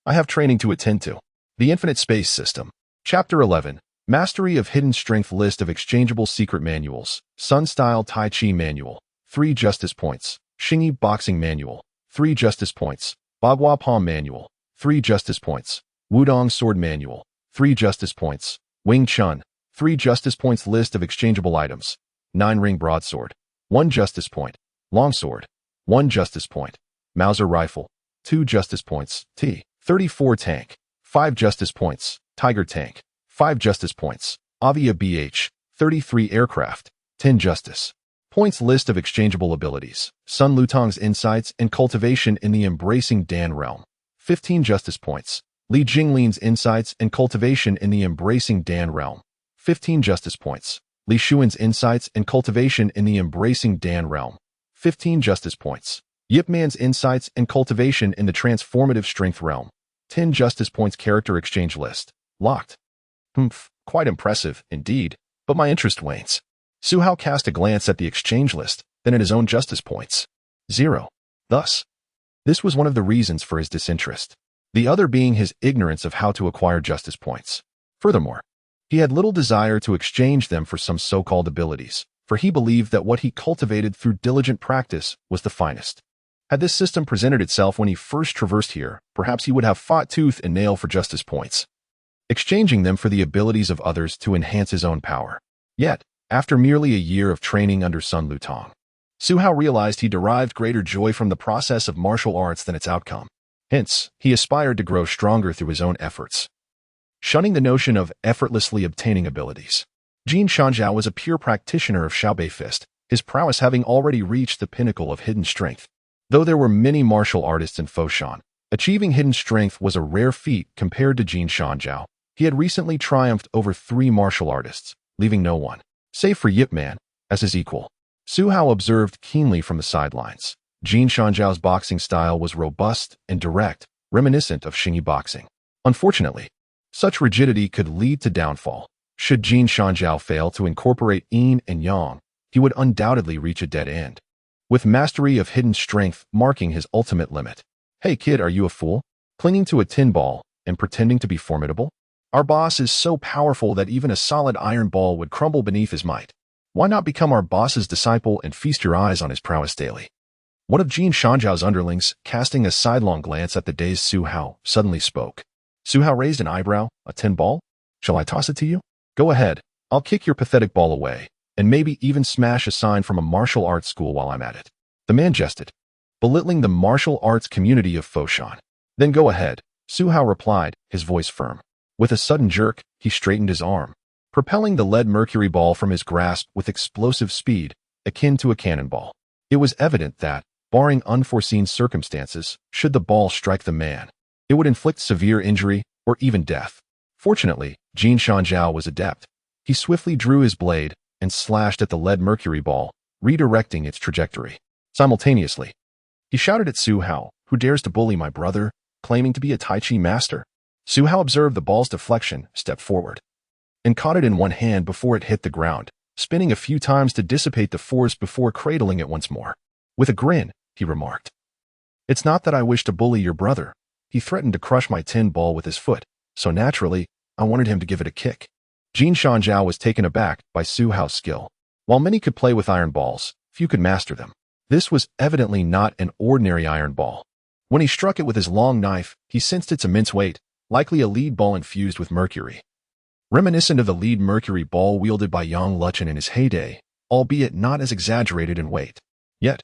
I have training to attend to. The Infinite Space System. Chapter 11. Mastery of Hidden Strength. List of exchangeable secret manuals. Sun Style Tai Chi Manual. 3 justice points. Xingyi Boxing Manual. 3 justice points. Bagua Palm Manual. 3 justice points. Wudong Sword Manual. 3 justice points. Wing Chun. 3 justice points. List of exchangeable items. 9 Ring Broadsword. 1 justice point. Longsword. 1 justice point. Mauser Rifle. 2 justice points. T-34 Tank. 5 justice points. Tiger Tank. 5 justice points. Avia BH-33 Aircraft. 10 justice points. List of exchangeable abilities. Sun Lutong's Insights and Cultivation in the Embracing Dan Realm. 15 justice points. Li Jinglin's Insights and Cultivation in the Embracing Dan Realm. 15 justice points. Li Xuan's Insights and Cultivation in the Embracing Dan Realm. 15 justice points. Yip Man's Insights and Cultivation in the Transformative Strength Realm. 10 justice points. Character exchange list. Locked. Quite impressive, indeed, but my interest wanes. Su Hao cast a glance at the exchange list, then at his own justice points. 0. Thus, this was one of the reasons for his disinterest. The other being his ignorance of how to acquire justice points. Furthermore, he had little desire to exchange them for some so-called abilities, for he believed that what he cultivated through diligent practice was the finest. Had this system presented itself when he first traversed here, perhaps he would have fought tooth and nail for justice points, exchanging them for the abilities of others to enhance his own power. Yet, after merely a year of training under Sun Lutong, Su Hao realized he derived greater joy from the process of martial arts than its outcome. Hence, he aspired to grow stronger through his own efforts, shunning the notion of effortlessly obtaining abilities. Jin Shanjiao was a pure practitioner of Xiaobei Fist, his prowess having already reached the pinnacle of hidden strength. Though there were many martial artists in Foshan, achieving hidden strength was a rare feat compared to Jin Shanjiao. He had recently triumphed over 3 martial artists, leaving no one, save for Yip Man, as his equal. Su Hao observed keenly from the sidelines. Jin Shanjiao's boxing style was robust and direct, reminiscent of Xingyi boxing. Unfortunately, such rigidity could lead to downfall. Should Jin Shanjiao fail to incorporate yin and yang, he would undoubtedly reach a dead end. with mastery of hidden strength marking his ultimate limit. Hey kid, are you a fool? Clinging to a tin ball and pretending to be formidable? Our boss is so powerful that even a solid iron ball would crumble beneath his might. Why not become our boss's disciple and feast your eyes on his prowess daily? One of Jin Shanjiao's underlings, casting a sidelong glance at the dazed Su Hao, suddenly spoke. Su Hao raised an eyebrow. A tin ball? Shall I toss it to you? Go ahead. I'll kick your pathetic ball away, and maybe even smash a sign from a martial arts school while I'm at it. The man jested, belittling the martial arts community of Foshan. Then go ahead, Su Hao replied, his voice firm. With a sudden jerk, he straightened his arm, propelling the lead mercury ball from his grasp with explosive speed, akin to a cannonball. It was evident that, barring unforeseen circumstances, should the ball strike the man, it would inflict severe injury or even death. Fortunately, Jin Shanjiao was adept. He swiftly drew his blade and slashed at the lead mercury ball, redirecting its trajectory. Simultaneously, he shouted at Su Hao, "Who dares to bully my brother, claiming to be a Tai Chi master?" Su Hao observed the ball's deflection, stepped forward, and caught it in one hand before it hit the ground, spinning a few times to dissipate the force before cradling it once more. With a grin, he remarked, "It's not that I wish to bully your brother. He threatened to crush my tin ball with his foot, so naturally, I wanted him to give it a kick." Jin Shanjiao was taken aback by Su Hao's skill. While many could play with iron balls, few could master them. This was evidently not an ordinary iron ball. When he struck it with his long knife, he sensed its immense weight, likely a lead ball infused with mercury. Reminiscent of the lead mercury ball wielded by Yang Luchen in his heyday, albeit not as exaggerated in weight. Yet,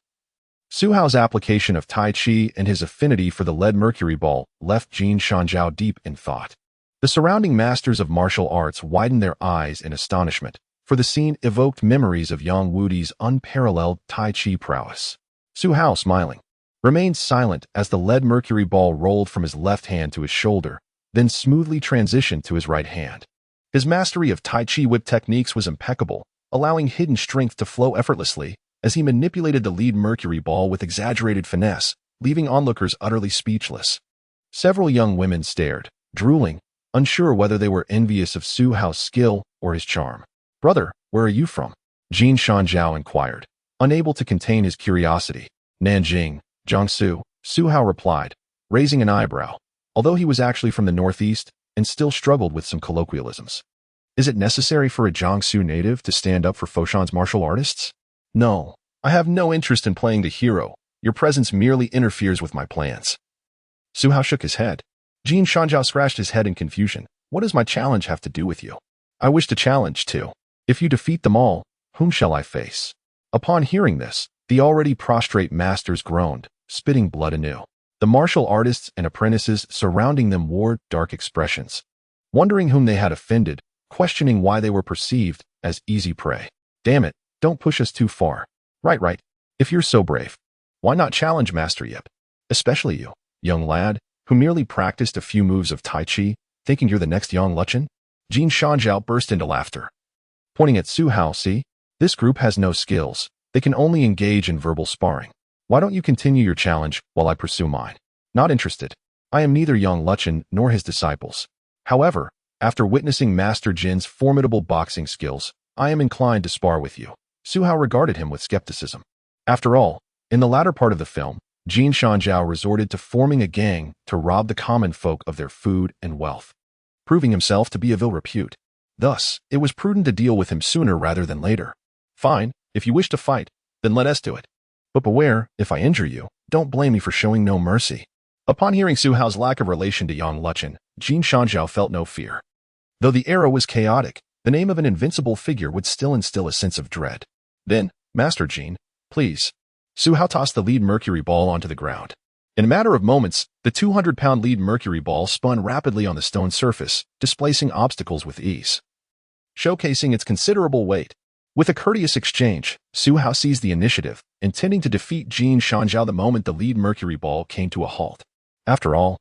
Su Hao's application of Tai Chi and his affinity for the lead mercury ball left Jin Shanjiao deep in thought. The surrounding masters of martial arts widened their eyes in astonishment, for the scene evoked memories of Yang Wudi's unparalleled Tai Chi prowess. Su Hao, smiling, remained silent as the lead mercury ball rolled from his left hand to his shoulder, then smoothly transitioned to his right hand. His mastery of Tai Chi whip techniques was impeccable, allowing hidden strength to flow effortlessly as he manipulated the lead mercury ball with exaggerated finesse, leaving onlookers utterly speechless. Several young women stared, drooling, unsure whether they were envious of Su Hao's skill or his charm. "Brother, where are you from?" Jin Shanjiao inquired, unable to contain his curiosity. "Nanjing, Jiangsu," Su Hao replied, raising an eyebrow, although he was actually from the northeast and still struggled with some colloquialisms. "Is it necessary for a Jiangsu native to stand up for Foshan's martial artists?" "No, I have no interest in playing the hero. Your presence merely interferes with my plans." Su Hao shook his head. Jin Shanjiao scratched his head in confusion. "What does my challenge have to do with you?" "I wish to challenge too. If you defeat them all, whom shall I face?" Upon hearing this, the already prostrate masters groaned, spitting blood anew. The martial artists and apprentices surrounding them wore dark expressions, wondering whom they had offended, questioning why they were perceived as easy prey. "Damn it, don't push us too far." Right. If you're so brave, why not challenge Master Yip? Especially you, young lad, who merely practiced a few moves of Tai Chi, thinking you're the next Yang Luchen?" Jin Shanjiao burst into laughter, pointing at Su Hao. "See, this group has no skills. They can only engage in verbal sparring. Why don't you continue your challenge while I pursue mine?" "Not interested. I am neither Yang Luchen nor his disciples. However, after witnessing Master Jin's formidable boxing skills, I am inclined to spar with you." Su Hao regarded him with skepticism. After all, in the latter part of the film, Jin Shanjiao resorted to forming a gang to rob the common folk of their food and wealth, proving himself to be of ill repute. Thus, it was prudent to deal with him sooner rather than later. "Fine, if you wish to fight, then let us do it. But beware, if I injure you, don't blame me for showing no mercy." Upon hearing Su Hao's lack of relation to Yang Luchen, Jin Shanjiao felt no fear. Though the era was chaotic, the name of an invincible figure would still instill a sense of dread. "Then, Master Jin, please." Su Hao tossed the lead mercury ball onto the ground. In a matter of moments, the 200-pound lead mercury ball spun rapidly on the stone surface, displacing obstacles with ease, showcasing its considerable weight. With a courteous exchange, Su Hao seized the initiative, intending to defeat Jin Shanjiao the moment the lead mercury ball came to a halt. After all,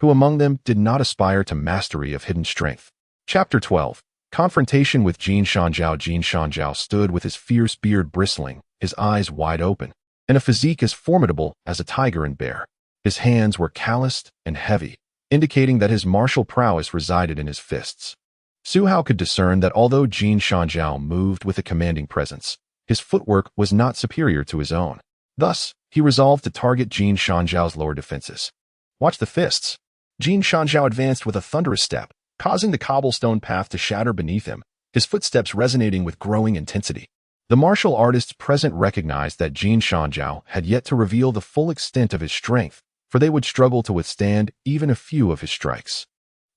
who among them did not aspire to mastery of hidden strength? Chapter 12. Confrontation with Jin Shanjiao. Jin Shanjiao stood with his fierce beard bristling, his eyes wide open, and a physique as formidable as a tiger and bear. His hands were calloused and heavy, indicating that his martial prowess resided in his fists. Su Hao could discern that although Jin Shanjiao moved with a commanding presence, his footwork was not superior to his own. Thus, he resolved to target Jin Shanjiao's lower defenses. Watch the fists. Jin Shanjiao advanced with a thunderous step, causing the cobblestone path to shatter beneath him, his footsteps resonating with growing intensity. The martial artists present recognized that Jin Shanjiao had yet to reveal the full extent of his strength, for they would struggle to withstand even a few of his strikes.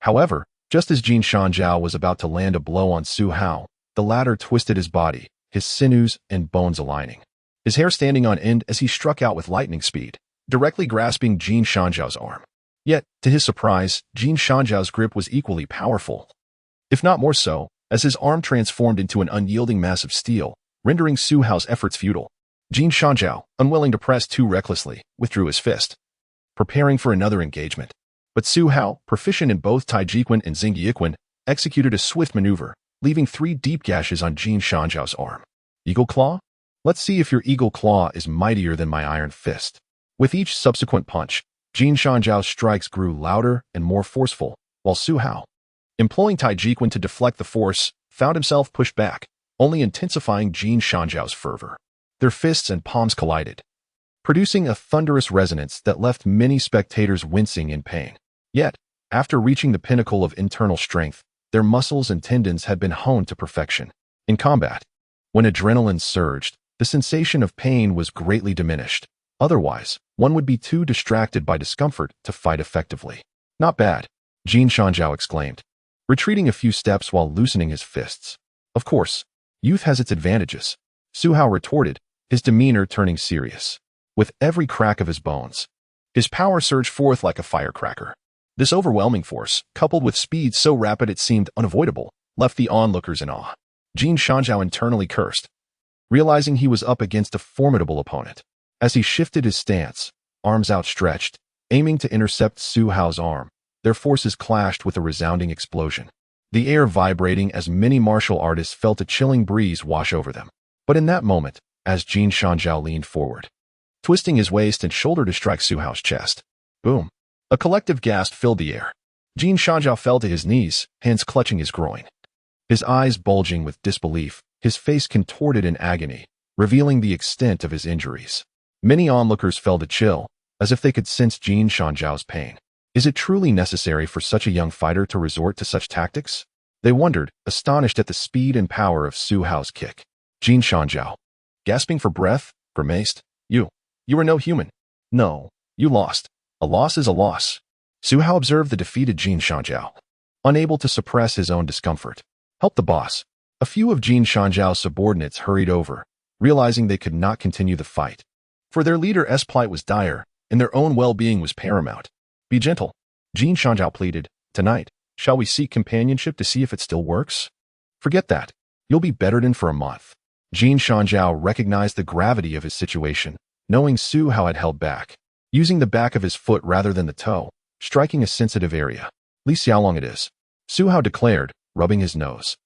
However, just as Jin Shanjiao was about to land a blow on Su Hao, the latter twisted his body, his sinews and bones aligning, his hair standing on end as he struck out with lightning speed, directly grasping Jin Shanjiao's arm. Yet, to his surprise, Jin Shanjiao's grip was equally powerful, if not more so, as his arm transformed into an unyielding mass of steel, rendering Su Hao's efforts futile. Jin Shanjiao, unwilling to press too recklessly, withdrew his fist, preparing for another engagement. But Su Hao, proficient in both Taijiquan and Xingyiquan, executed a swift maneuver, leaving 3 deep gashes on Jin Shanjiao's arm. Eagle Claw? Let's see if your Eagle Claw is mightier than my iron fist. With each subsequent punch, Jin Shanjiao's strikes grew louder and more forceful, while Su Hao, employing Taijiquan to deflect the force, found himself pushed back, only intensifying Jin Shanjiao's fervor. Their fists and palms collided, producing a thunderous resonance that left many spectators wincing in pain. Yet, after reaching the pinnacle of internal strength, their muscles and tendons had been honed to perfection. In combat, when adrenaline surged, the sensation of pain was greatly diminished. Otherwise, one would be too distracted by discomfort to fight effectively. Not bad, Jin Shanjiao exclaimed, retreating a few steps while loosening his fists. Of course, youth has its advantages, Su Hao retorted, his demeanor turning serious. With every crack of his bones, his power surged forth like a firecracker. This overwhelming force, coupled with speed so rapid it seemed unavoidable, left the onlookers in awe. Jin Shanjiao internally cursed, realizing he was up against a formidable opponent. As he shifted his stance, arms outstretched, aiming to intercept Su Hao's arm, their forces clashed with a resounding explosion, the air vibrating as many martial artists felt a chilling breeze wash over them. But in that moment, as Jin Shanjiao leaned forward, twisting his waist and shoulder to strike Su Hao's chest, boom! A collective gasp filled the air. Jin Shanjiao fell to his knees, hands clutching his groin, his eyes bulging with disbelief, his face contorted in agony, revealing the extent of his injuries. Many onlookers felt a chill, as if they could sense Jin Shanjiao's pain. Is it truly necessary for such a young fighter to resort to such tactics? They wondered, astonished at the speed and power of Su Hao's kick. Jin Shanjiao, gasping for breath, grimaced, You were no human. No, you lost. A loss is a loss. Su Hao observed the defeated Jin Shanjiao, unable to suppress his own discomfort. Help the boss. A few of Jin Shanjiao's subordinates hurried over, realizing they could not continue the fight. For their leader's plight was dire, and their own well-being was paramount. Be gentle, Jin Shanjiao pleaded. Tonight, shall we seek companionship to see if it still works? Forget that. You'll be bettered for a month. Jin Shanjiao recognized the gravity of his situation, knowing Su Hao had held back, using the back of his foot rather than the toe, striking a sensitive area. Li Xiaolong it is, Su Hao declared, rubbing his nose,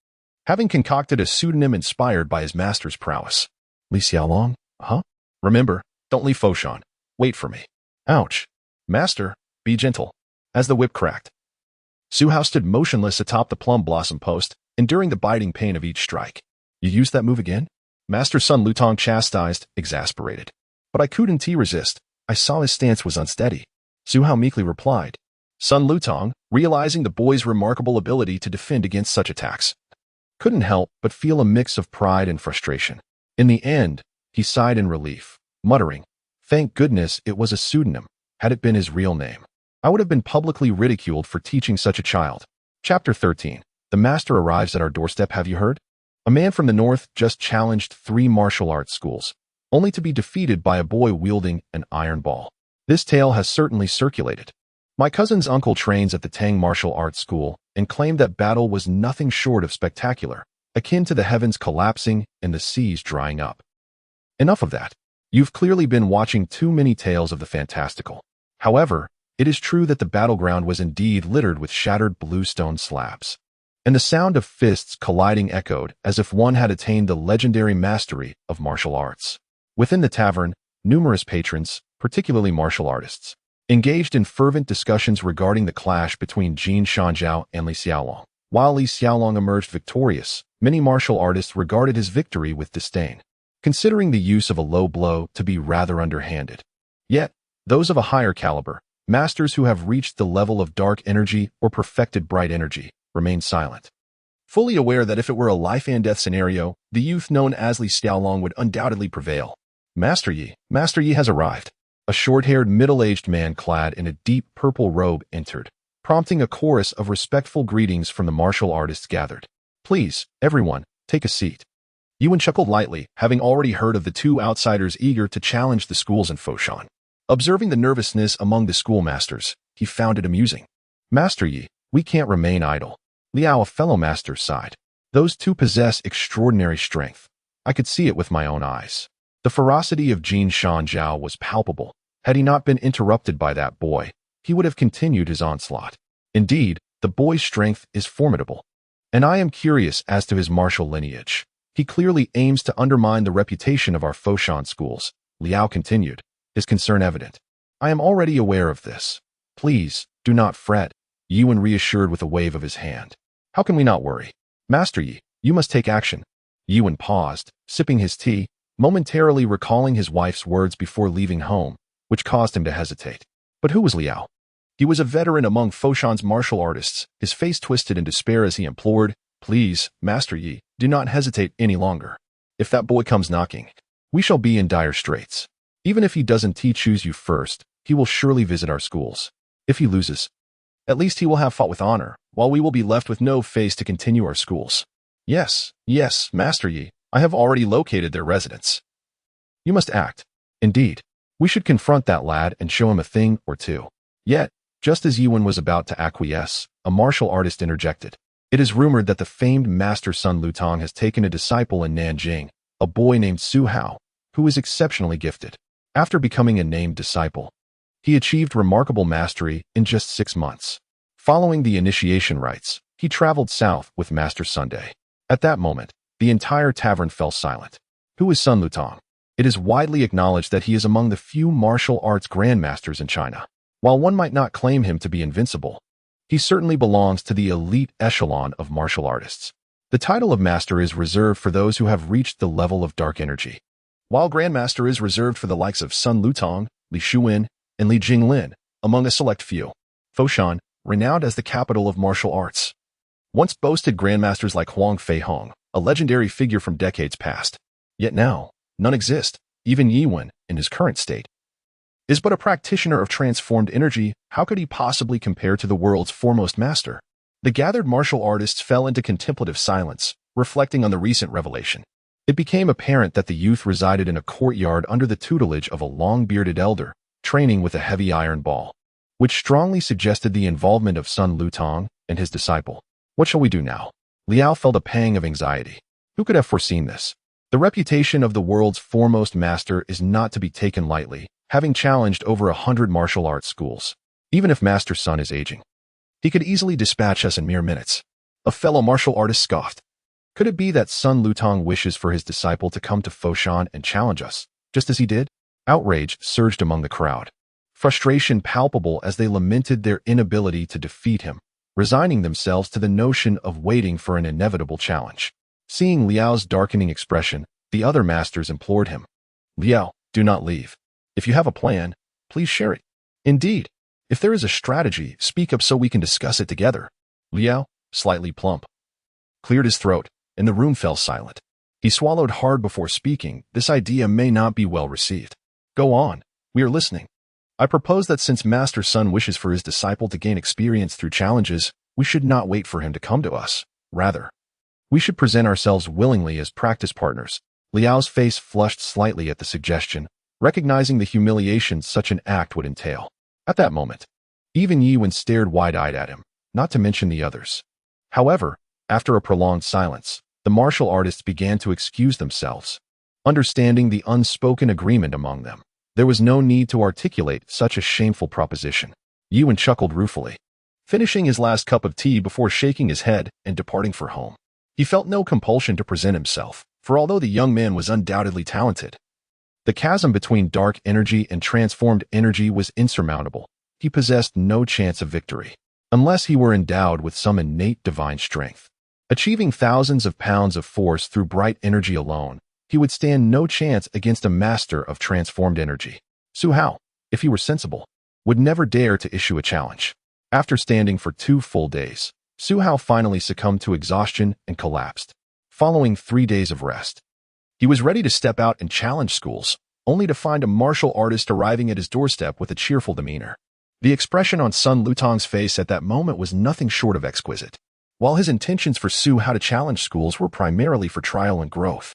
having concocted a pseudonym inspired by his master's prowess. Li Xiaolong? Huh? Remember, don't leave Foshan. Wait for me. Ouch. Master, be gentle. As the whip cracked, Su Hao stood motionless atop the plum blossom post, enduring the biting pain of each strike. You used that move again? Master Sun Lutong chastised, exasperated. But I couldn't resist. I saw his stance was unsteady. Su Hao meekly replied. Sun Lutong, realizing the boy's remarkable ability to defend against such attacks, couldn't help but feel a mix of pride and frustration. In the end, he sighed in relief, muttering, Thank goodness it was a pseudonym. Had it been his real name, I would have been publicly ridiculed for teaching such a child. Chapter 13. The master arrives at our doorstep. Have you heard? A man from the north just challenged 3 martial arts schools, only to be defeated by a boy wielding an iron ball. This tale has certainly circulated. My cousin's uncle trains at the Tang Martial Arts School and claimed that battle was nothing short of spectacular, akin to the heavens collapsing and the seas drying up. Enough of that. You've clearly been watching too many tales of the fantastical. However, it is true that the battleground was indeed littered with shattered bluestone slabs, and the sound of fists colliding echoed as if one had attained the legendary mastery of martial arts. Within the tavern, numerous patrons, particularly martial artists, engaged in fervent discussions regarding the clash between Jin Shanjiao and Li Xiaolong. While Li Xiaolong emerged victorious, many martial artists regarded his victory with disdain. considering the use of a low blow to be rather underhanded. Yet, those of a higher caliber, masters who have reached the level of dark energy or perfected bright energy, remain silent. Fully aware that if it were a life-and-death scenario, the youth known as Li Xiaolong would undoubtedly prevail. Master Yi has arrived. A short-haired, middle-aged man clad in a deep purple robe entered, prompting a chorus of respectful greetings from the martial artists gathered. Please, everyone, take a seat. Yuan chuckled lightly, having already heard of the two outsiders eager to challenge the schools in Foshan. Observing the nervousness among the schoolmasters, he found it amusing. Master Yi, we can't remain idle. Liao, a fellow master, sighed. Those two possess extraordinary strength. I could see it with my own eyes. The ferocity of Jin Shan Zhao was palpable. Had he not been interrupted by that boy, he would have continued his onslaught. Indeed, the boy's strength is formidable. And I am curious as to his martial lineage. He clearly aims to undermine the reputation of our Foshan schools, Liao continued, his concern evident. I am already aware of this. Please, do not fret, Yuan reassured with a wave of his hand. How can we not worry? Master Yi, you must take action. Yuan paused, sipping his tea, momentarily recalling his wife's words before leaving home, which caused him to hesitate. But who was Liao? He was a veteran among Foshan's martial artists, his face twisted in despair as he implored, Please, Master Yi, do not hesitate any longer. If that boy comes knocking, we shall be in dire straits. Even if he doesn't choose you first, he will surely visit our schools. If he loses, at least he will have fought with honor, while we will be left with no face to continue our schools. Yes, Master Yi, I have already located their residence. You must act. Indeed, we should confront that lad and show him a thing or two. Yet, just as Yuan was about to acquiesce, a martial artist interjected. It is rumored that the famed master Sun Lutong has taken a disciple in Nanjing, a boy named Su Hao, who is exceptionally gifted. After becoming a named disciple, he achieved remarkable mastery in just 6 months. Following the initiation rites, he traveled south with Master Sunday. At that moment, the entire tavern fell silent. Who is Sun Lutong? It is widely acknowledged that he is among the few martial arts grandmasters in China. While one might not claim him to be invincible, he certainly belongs to the elite echelon of martial artists. The title of master is reserved for those who have reached the level of dark energy, while grandmaster is reserved for the likes of Sun Lutong, Li Shuwen, and Li Jinglin, among a select few. Foshan, renowned as the capital of martial arts, once boasted grandmasters like Huang Feihong, a legendary figure from decades past. Yet now, none exist. Even Yuan, in his current state, is but a practitioner of transformed energy. How could he possibly compare to the world's foremost master? The gathered martial artists fell into contemplative silence, reflecting on the recent revelation. It became apparent that the youth resided in a courtyard under the tutelage of a long-bearded elder, training with a heavy iron ball, which strongly suggested the involvement of Sun Lutong and his disciple. What shall we do now? Liao felt a pang of anxiety. Who could have foreseen this? The reputation of the world's foremost master is not to be taken lightly, having challenged over 100 martial arts schools. Even if Master Sun is aging, he could easily dispatch us in mere minutes. A fellow martial artist scoffed. Could it be that Sun Lutong wishes for his disciple to come to Foshan and challenge us, just as he did? Outrage surged among the crowd, frustration palpable as they lamented their inability to defeat him, resigning themselves to the notion of waiting for an inevitable challenge. Seeing Liao's darkening expression, the other masters implored him. Liao, do not leave. If you have a plan, please share it. Indeed, if there is a strategy, speak up so we can discuss it together. Liao, slightly plump, cleared his throat, and the room fell silent. He swallowed hard before speaking. This idea may not be well received. Go on, we are listening. I propose that since Master Sun wishes for his disciple to gain experience through challenges, we should not wait for him to come to us. Rather, we should present ourselves willingly as practice partners. Liao's face flushed slightly at the suggestion, recognizing the humiliation such an act would entail. At that moment, even Yuan stared wide-eyed at him, not to mention the others. However, after a prolonged silence, the martial artists began to excuse themselves. Understanding the unspoken agreement among them, there was no need to articulate such a shameful proposition. Yuan chuckled ruefully, finishing his last cup of tea before shaking his head and departing for home. He felt no compulsion to present himself, for although the young man was undoubtedly talented, the chasm between dark energy and transformed energy was insurmountable. He possessed no chance of victory, unless he were endowed with some innate divine strength. Achieving thousands of pounds of force through bright energy alone, he would stand no chance against a master of transformed energy. Su Hao, if he were sensible, would never dare to issue a challenge. After standing for 2 full days, Su Hao finally succumbed to exhaustion and collapsed. Following 3 days of rest, he was ready to step out and challenge schools, only to find a martial artist arriving at his doorstep with a cheerful demeanor. The expression on Sun Lutong's face at that moment was nothing short of exquisite. While his intentions for Su Hao to challenge schools were primarily for trial and growth,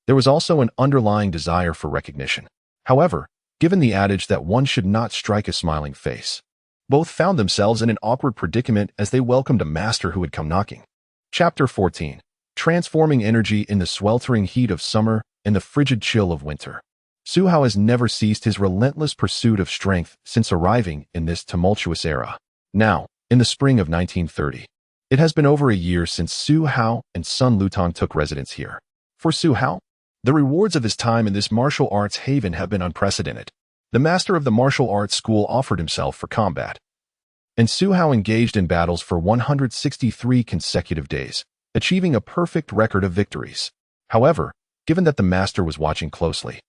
there was also an underlying desire for recognition. However, given the adage that one should not strike a smiling face, both found themselves in an awkward predicament as they welcomed a master who had come knocking. Chapter 14. Transforming energy in the sweltering heat of summer and the frigid chill of winter. Su Hao has never ceased his relentless pursuit of strength since arriving in this tumultuous era. Now, in the spring of 1930, it has been over a year since Su Hao and Sun Lutong took residence here. For Su Hao, the rewards of his time in this martial arts haven have been unprecedented. The master of the martial arts school offered himself for combat, and Su Hao engaged in battles for 163 consecutive days, achieving a perfect record of victories. However, given that the master was watching closely,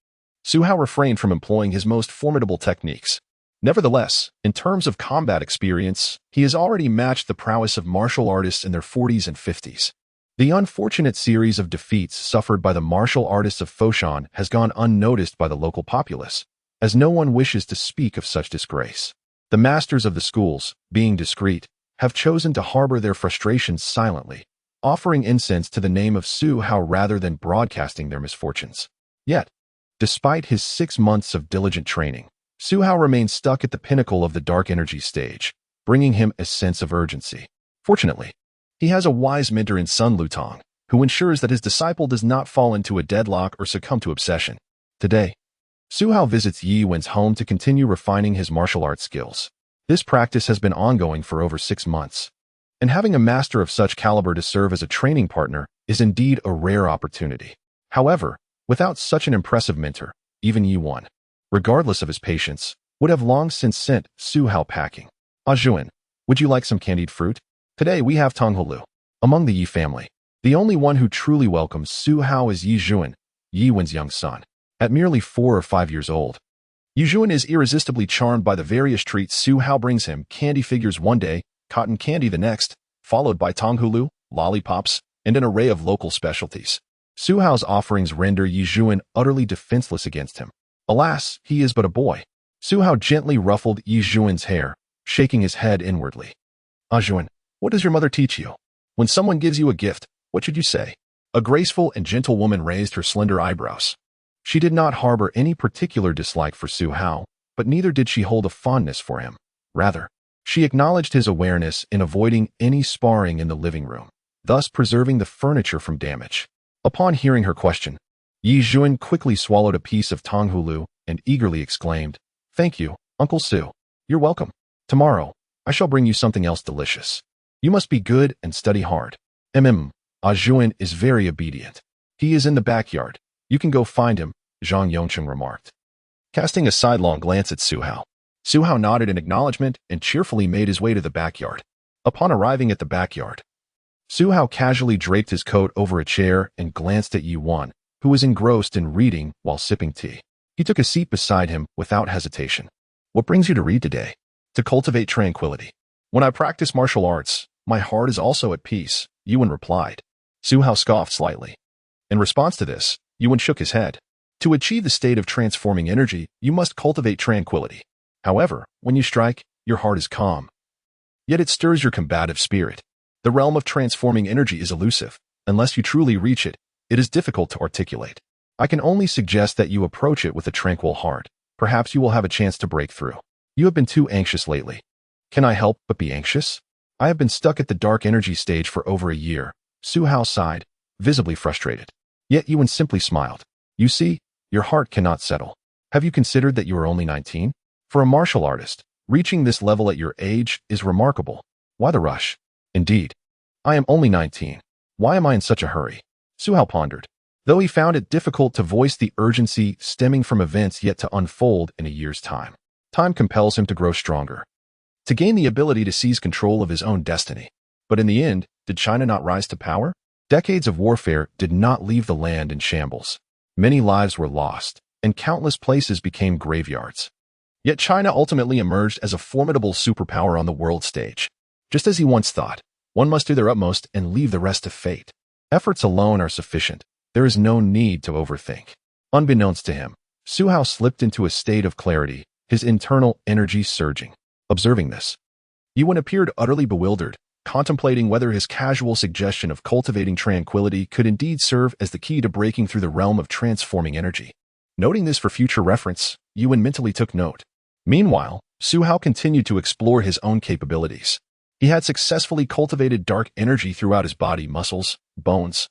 Su Hao refrained from employing his most formidable techniques. Nevertheless, in terms of combat experience, he has already matched the prowess of martial artists in their 40s and 50s. The unfortunate series of defeats suffered by the martial artists of Foshan has gone unnoticed by the local populace, as no one wishes to speak of such disgrace. The masters of the schools, being discreet, have chosen to harbor their frustrations silently, offering incense to the name of Su Hao rather than broadcasting their misfortunes. Yet, despite his 6 months of diligent training, Su Hao remains stuck at the pinnacle of the dark energy stage, bringing him a sense of urgency. Fortunately, he has a wise mentor in Sun Lutong, who ensures that his disciple does not fall into a deadlock or succumb to obsession. Today, Su Hao visits Yi Yuan's home to continue refining his martial arts skills. This practice has been ongoing for over 6 months, and having a master of such caliber to serve as a training partner is indeed a rare opportunity. However, without such an impressive mentor, even Yi Yuan, regardless of his patience, would have long since sent Su Hao packing. Yuan, would you like some candied fruit? Today we have Tonghulu. Among the Yi family, the only one who truly welcomes Su Hao is Yi Yuan, Yi Yuan's young son. At merely 4 or 5 years old, Yi Yuan is irresistibly charmed by the various treats Su Hao brings him: candy figures one day, cotton candy the next, followed by Tonghulu, lollipops, and an array of local specialties. Su Hao's offerings render Yi Yuan utterly defenseless against him. Alas, he is but a boy. Su Hao gently ruffled Yi Yuan's hair, shaking his head inwardly. Yuan, what does your mother teach you? When someone gives you a gift, what should you say? A graceful and gentle woman raised her slender eyebrows. She did not harbor any particular dislike for Su Hao, but neither did she hold a fondness for him. Rather, she acknowledged his awareness in avoiding any sparring in the living room, thus preserving the furniture from damage. Upon hearing her question, Yi Yuan quickly swallowed a piece of Tonghulu and eagerly exclaimed, "Thank you, Uncle Su. You're welcome. Tomorrow, I shall bring you something else delicious. You must be good and study hard." Yuan is very obedient. He is in the backyard. You can go find him, Zhang Yongcheng remarked. Casting a sidelong glance at Su Hao nodded in acknowledgement and cheerfully made his way to the backyard. Upon arriving at the backyard, Su Hao casually draped his coat over a chair and glanced at Yi Yuan, who was engrossed in reading while sipping tea. He took a seat beside him without hesitation. "What brings you to read today?" "To cultivate tranquility. When I practice martial arts, my heart is also at peace," Yi Yuan replied. Su Hao scoffed slightly. In response to this, Yi Yuan shook his head. "To achieve the state of transforming energy, you must cultivate tranquility. However, when you strike, your heart is calm. Yet it stirs your combative spirit. The realm of transforming energy is elusive. Unless you truly reach it, it is difficult to articulate. I can only suggest that you approach it with a tranquil heart. Perhaps you will have a chance to break through. You have been too anxious lately." "Can I help but be anxious? I have been stuck at the dark energy stage for over a year." Su Hao sighed, visibly frustrated. Yet Yi Yuan simply smiled. "You see, your heart cannot settle. Have you considered that you are only 19? For a martial artist, reaching this level at your age is remarkable. Why the rush?" "Indeed, I am only 19. Why am I in such a hurry?" Su Hao pondered, though he found it difficult to voice the urgency stemming from events yet to unfold in a year's time. Time compels him to grow stronger, to gain the ability to seize control of his own destiny. But in the end, did China not rise to power? Decades of warfare did not leave the land in shambles. Many lives were lost, and countless places became graveyards. Yet China ultimately emerged as a formidable superpower on the world stage. Just as he once thought, one must do their utmost and leave the rest to fate. Efforts alone are sufficient. There is no need to overthink. Unbeknownst to him, Su Hao slipped into a state of clarity, his internal energy surging. Observing this, Yuan appeared utterly bewildered, contemplating whether his casual suggestion of cultivating tranquility could indeed serve as the key to breaking through the realm of transforming energy. Noting this for future reference, Yuan mentally took note. Meanwhile, Su Hao continued to explore his own capabilities. He had successfully cultivated dark energy throughout his body, muscles, bones,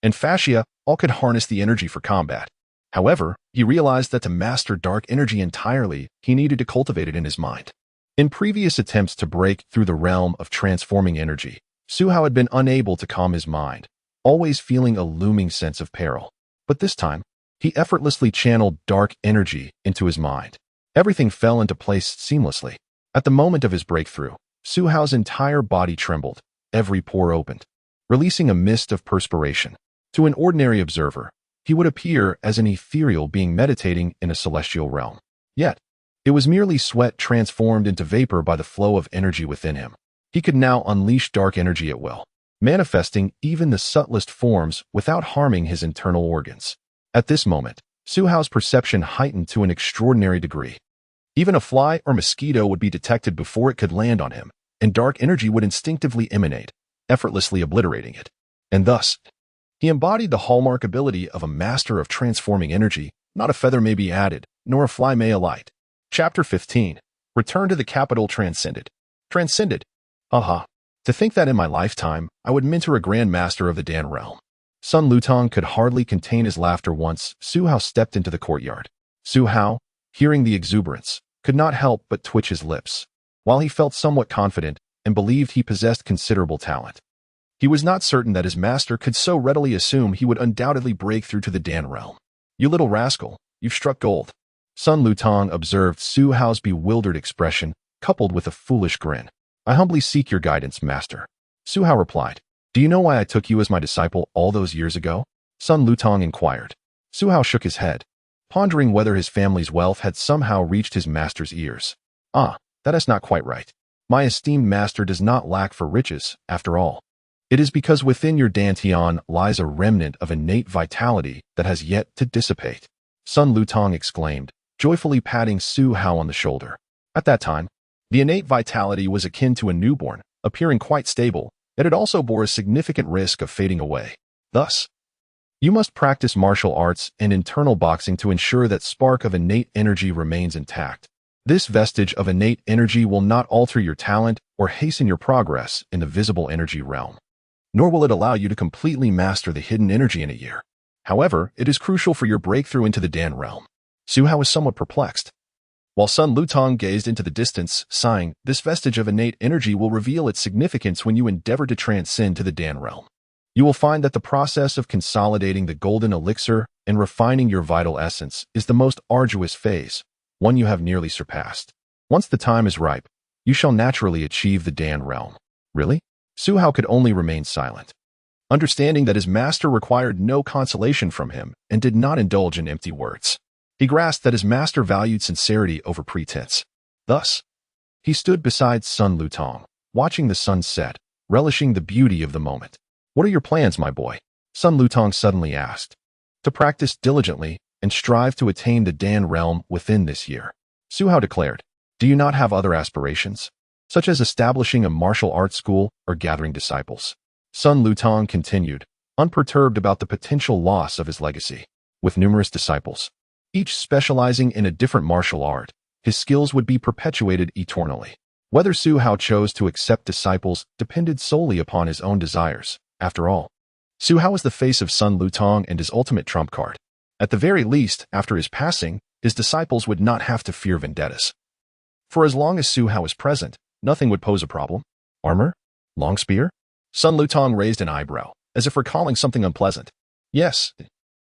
and fascia all could harness the energy for combat. However, he realized that to master dark energy entirely, he needed to cultivate it in his mind. In previous attempts to break through the realm of transforming energy, Su Hao had been unable to calm his mind, always feeling a looming sense of peril. But this time, he effortlessly channeled dark energy into his mind. Everything fell into place seamlessly. At the moment of his breakthrough, Su Hao's entire body trembled, every pore opened, releasing a mist of perspiration. To an ordinary observer, he would appear as an ethereal being meditating in a celestial realm. Yet, it was merely sweat transformed into vapor by the flow of energy within him. He could now unleash dark energy at will, manifesting even the subtlest forms without harming his internal organs. At this moment, Su Hao's perception heightened to an extraordinary degree. Even a fly or mosquito would be detected before it could land on him, and dark energy would instinctively emanate, effortlessly obliterating it. And thus, he embodied the hallmark ability of a master of transforming energy. Not a feather may be added, nor a fly may alight. Chapter 15. Return to the capital transcended. Transcended. Aha. To think that in my lifetime, I would mentor a grand master of the Dan realm. Sun Lutong could hardly contain his laughter once Su Hao stepped into the courtyard. Su Hao, hearing the exuberance, could not help but twitch his lips. While he felt somewhat confident and believed he possessed considerable talent, he was not certain that his master could so readily assume he would undoubtedly break through to the Dan realm. You little rascal, you've struck gold. Sun Lutong observed Su Hao's bewildered expression, coupled with a foolish grin. I humbly seek your guidance, master. Su Hao replied. Do you know why I took you as my disciple all those years ago? Sun Lutong inquired. Su Hao shook his head, pondering whether his family's wealth had somehow reached his master's ears. That is not quite right. My esteemed master does not lack for riches, after all. It is because within your dantian lies a remnant of innate vitality that has yet to dissipate. Sun Lutong exclaimed, joyfully patting Su Hao on the shoulder. At that time, the innate vitality was akin to a newborn, appearing quite stable, yet it also bore a significant risk of fading away. Thus, you must practice martial arts and internal boxing to ensure that spark of innate energy remains intact. This vestige of innate energy will not alter your talent or hasten your progress in the visible energy realm, nor will it allow you to completely master the hidden energy in a year. However, it is crucial for your breakthrough into the Dan realm. Su Hao was somewhat perplexed. While Sun Lutong gazed into the distance, sighing, this vestige of innate energy will reveal its significance when you endeavor to transcend to the Dan realm. You will find that the process of consolidating the golden elixir and refining your vital essence is the most arduous phase, one you have nearly surpassed. Once the time is ripe, you shall naturally achieve the Dan realm. Really? Su Hao could only remain silent, understanding that his master required no consolation from him and did not indulge in empty words. He grasped that his master valued sincerity over pretense. Thus, he stood beside Sun Lutong, watching the sun set, relishing the beauty of the moment. What are your plans, my boy? Sun Lutong suddenly asked. To practice diligently and strive to attain the Dan realm within this year. Su Hao declared. Do you not have other aspirations, such as establishing a martial arts school or gathering disciples? Sun Lutong continued, unperturbed about the potential loss of his legacy. With numerous disciples, each specializing in a different martial art, his skills would be perpetuated eternally. Whether Su Hao chose to accept disciples depended solely upon his own desires. After all, Su Hao was the face of Sun Lutong and his ultimate trump card. At the very least, after his passing, his disciples would not have to fear vendettas. For as long as Su Hao was present, nothing would pose a problem. Armor? Long spear? Sun Lutong raised an eyebrow, as if recalling something unpleasant. Yes,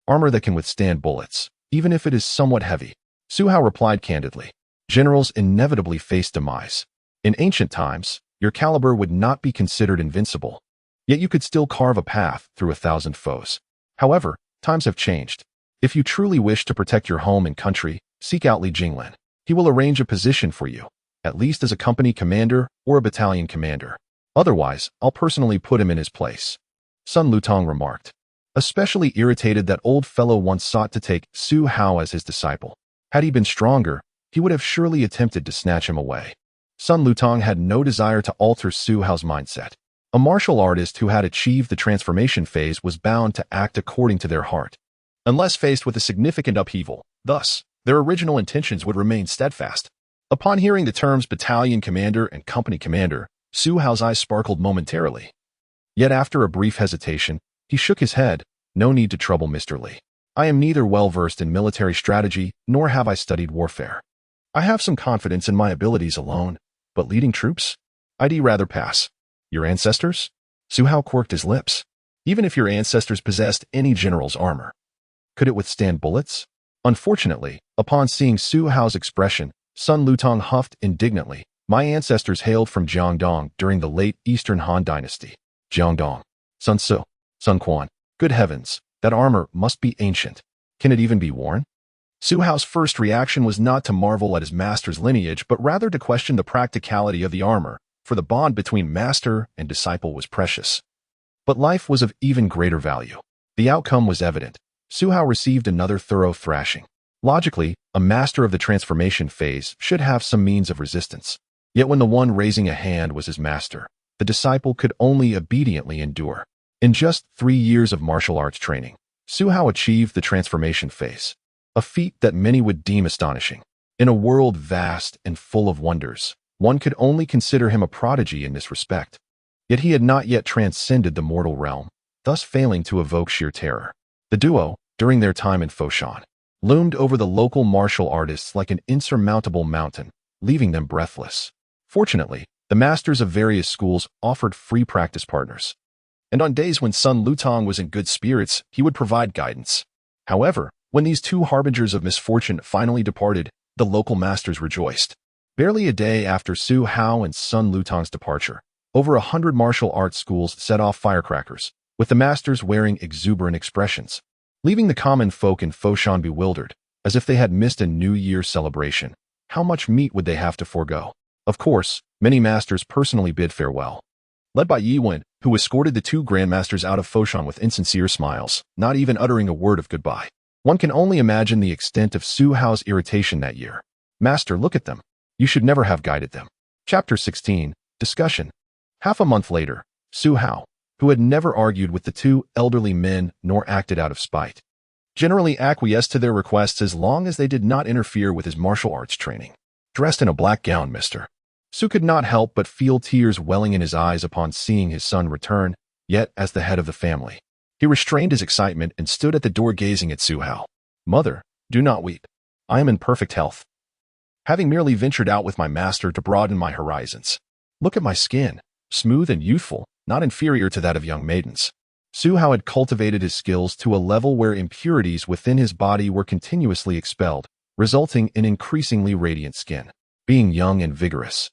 armor that can withstand bullets, even if it is somewhat heavy. Su Hao replied candidly. Generals inevitably face demise. In ancient times, your caliber would not be considered invincible, yet you could still carve a path through 1,000 foes. However, times have changed. If you truly wish to protect your home and country, seek out Li Jinglin. He will arrange a position for you, at least as a company commander or a battalion commander. Otherwise, I'll personally put him in his place. Sun Lutong remarked, especially irritated that old fellow once sought to take Su Hao as his disciple. Had he been stronger, he would have surely attempted to snatch him away. Sun Lutong had no desire to alter Su Hao's mindset. A martial artist who had achieved the transformation phase was bound to act according to their heart, unless faced with a significant upheaval. Thus, their original intentions would remain steadfast. Upon hearing the terms battalion commander and company commander, Su Hao's eyes sparkled momentarily. Yet after a brief hesitation, he shook his head. No need to trouble Mr. Li. I am neither well-versed in military strategy, nor have I studied warfare. I have some confidence in my abilities alone, but leading troops? I'd rather pass. Your ancestors? Su Hao quirked his lips. Even if your ancestors possessed any general's armor, could it withstand bullets? Unfortunately, upon seeing Su Hao's expression, Sun Lutong huffed indignantly. My ancestors hailed from Jiangdong during the late Eastern Han Dynasty. Jiangdong. Sun Tzu. Sun Quan. Good heavens, that armor must be ancient. Can it even be worn? Su Hao's first reaction was not to marvel at his master's lineage, but rather to question the practicality of the armor, for the bond between master and disciple was precious. But life was of even greater value. The outcome was evident. Su Hao received another thorough thrashing. Logically, a master of the transformation phase should have some means of resistance. Yet when the one raising a hand was his master, the disciple could only obediently endure. In just 3 years of martial arts training, Su Hao achieved the transformation phase, a feat that many would deem astonishing. In a world vast and full of wonders, one could only consider him a prodigy in this respect. Yet he had not yet transcended the mortal realm, thus failing to evoke sheer terror. The duo, during their time in Foshan, loomed over the local martial artists like an insurmountable mountain, leaving them breathless. Fortunately, the masters of various schools offered free practice partners, and on days when Sun Lutong was in good spirits, he would provide guidance. However, when these two harbingers of misfortune finally departed, the local masters rejoiced. Barely a day after Su Hao and Sun Lutong's departure, over 100 martial arts schools set off firecrackers, with the masters wearing exuberant expressions, leaving the common folk in Foshan bewildered, as if they had missed a New Year's celebration. How much meat would they have to forego? Of course, many masters personally bid farewell, led by Yi Wen, who escorted the two grandmasters out of Foshan with insincere smiles, not even uttering a word of goodbye. One can only imagine the extent of Su Hao's irritation that year. Master, look at them. You should never have guided them. Chapter 16, Discussion. Half a month later, Su Hao, who had never argued with the two elderly men nor acted out of spite, generally acquiesced to their requests as long as they did not interfere with his martial arts training. Dressed in a black gown, Mr. Su could not help but feel tears welling in his eyes upon seeing his son return, yet as the head of the family, he restrained his excitement and stood at the door gazing at Su Hao. Mother, do not weep. I am in perfect health, having merely ventured out with my master to broaden my horizons. Look at my skin, smooth and youthful, not inferior to that of young maidens. Su Hao had cultivated his skills to a level where impurities within his body were continuously expelled, resulting in increasingly radiant skin. Being young and vigorous,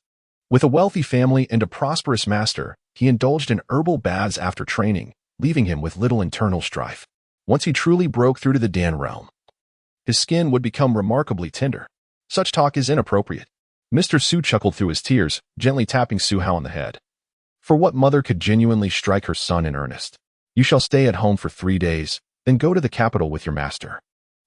with a wealthy family and a prosperous master, he indulged in herbal baths after training, leaving him with little internal strife. Once he truly broke through to the Dan realm, his skin would become remarkably tender. Such talk is inappropriate. Mr. Su chuckled through his tears, gently tapping Su Hao on the head. For what mother could genuinely strike her son in earnest? You shall stay at home for 3 days, then go to the capital with your master.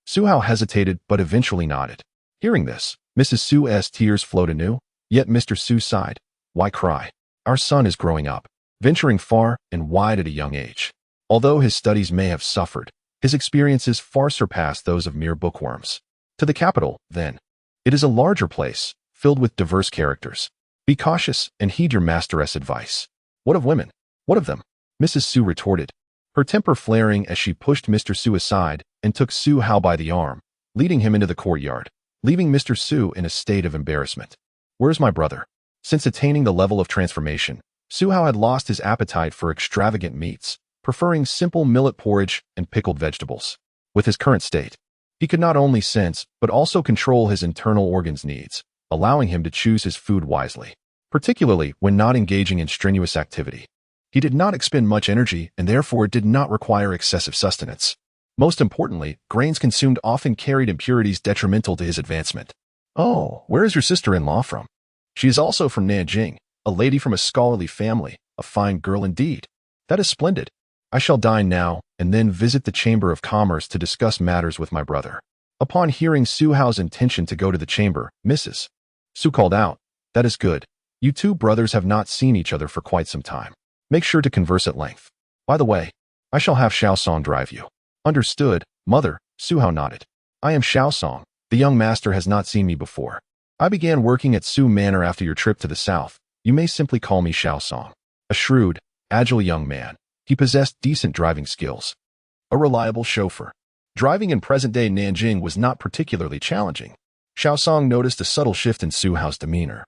Su Hao hesitated but eventually nodded. Hearing this, Mrs. Su's tears flowed anew, yet Mr. Su sighed. Why cry? Our son is growing up, venturing far and wide at a young age. Although his studies may have suffered, his experiences far surpass those of mere bookworms. To the capital, then. It is a larger place, filled with diverse characters. Be cautious and heed your masteress' advice. What of women? What of them? Mrs. Su retorted, her temper flaring as she pushed Mr. Su aside and took Su Hao by the arm, leading him into the courtyard, leaving Mr. Su in a state of embarrassment. Where's my brother? Since attaining the level of transformation, Su Hao had lost his appetite for extravagant meats, preferring simple millet porridge and pickled vegetables. With his current state, he could not only sense but also control his internal organs' needs, allowing him to choose his food wisely, particularly when not engaging in strenuous activity. He did not expend much energy and therefore did not require excessive sustenance. Most importantly, grains consumed often carried impurities detrimental to his advancement. Oh, where is your sister-in-law from? She is also from Nanjing, a lady from a scholarly family, a fine girl indeed. That is splendid. I shall dine now, and then visit the Chamber of Commerce to discuss matters with my brother. Upon hearing Su Hao's intention to go to the chamber, Mrs. Su called out, "That is good. You two brothers have not seen each other for quite some time. Make sure to converse at length. By the way, I shall have Xiao Song drive you." "Understood, mother," Su Hao nodded. "I am Xiao Song. The young master has not seen me before. I began working at Su Manor after your trip to the south. You may simply call me Xiao Song." A shrewd, agile young man, he possessed decent driving skills. A reliable chauffeur. Driving in present-day Nanjing was not particularly challenging. Xiao Song noticed a subtle shift in Su Hao's demeanor.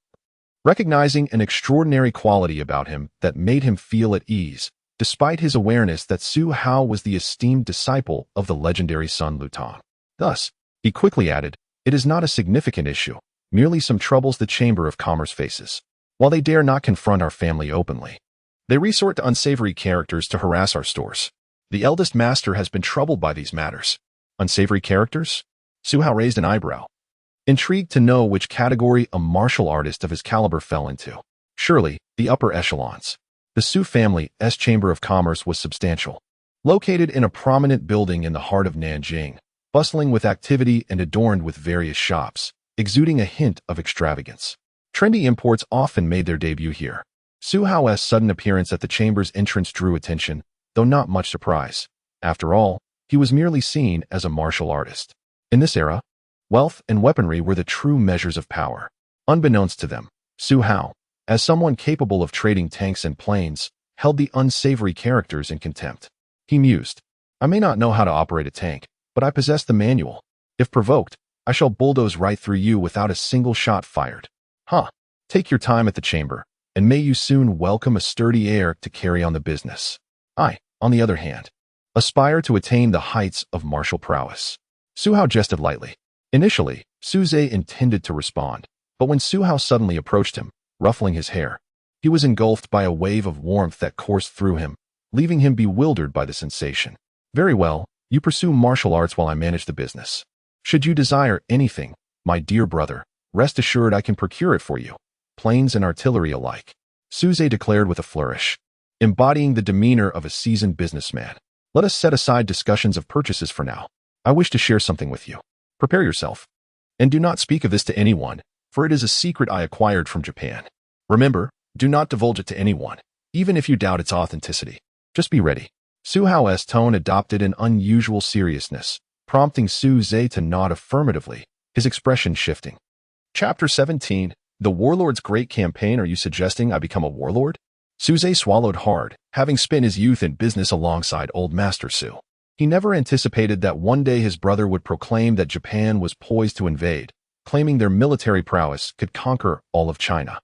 Recognizing an extraordinary quality about him that made him feel at ease, despite his awareness that Su Hao was the esteemed disciple of the legendary Sun Lutang. Thus, he quickly added, "It is not a significant issue, merely some troubles the Chamber of Commerce faces. While they dare not confront our family openly, they resort to unsavory characters to harass our stores. The eldest master has been troubled by these matters." Unsavory characters? Su Hao raised an eyebrow, intrigued to know which category a martial artist of his caliber fell into. Surely, the upper echelons. The Su family's Chamber of Commerce was substantial. Located in a prominent building in the heart of Nanjing, bustling with activity and adorned with various shops, exuding a hint of extravagance. Trendy imports often made their debut here. Su Hao's sudden appearance at the chamber's entrance drew attention, though not much surprise. After all, he was merely seen as a martial artist. In this era, wealth and weaponry were the true measures of power. Unbeknownst to them, Su Hao, as someone capable of trading tanks and planes, held the unsavory characters in contempt. He mused, "I may not know how to operate a tank, but I possess the manual. If provoked, I shall bulldoze right through you without a single shot fired." Huh. Take your time at the chamber, and may you soon welcome a sturdy heir to carry on the business. I, on the other hand, aspire to attain the heights of martial prowess. Su Hao jested lightly. Initially, Su Zhe intended to respond, but when Su Hao suddenly approached him, ruffling his hair, he was engulfed by a wave of warmth that coursed through him, leaving him bewildered by the sensation. "Very well, you pursue martial arts while I manage the business. Should you desire anything, my dear brother, rest assured I can procure it for you, planes and artillery alike," Su Zhe declared with a flourish, embodying the demeanor of a seasoned businessman. "Let us set aside discussions of purchases for now. I wish to share something with you. Prepare yourself. And do not speak of this to anyone, for it is a secret I acquired from Japan. Remember, do not divulge it to anyone, even if you doubt its authenticity. Just be ready." Su Hao's tone adopted an unusual seriousness, prompting Su Zhe to nod affirmatively, his expression shifting. Chapter 17. The Warlord's Great Campaign. Are you suggesting I become a warlord? Su Zhe swallowed hard, having spent his youth in business alongside Old Master Su. He never anticipated that one day his brother would proclaim that Japan was poised to invade, claiming their military prowess could conquer all of China.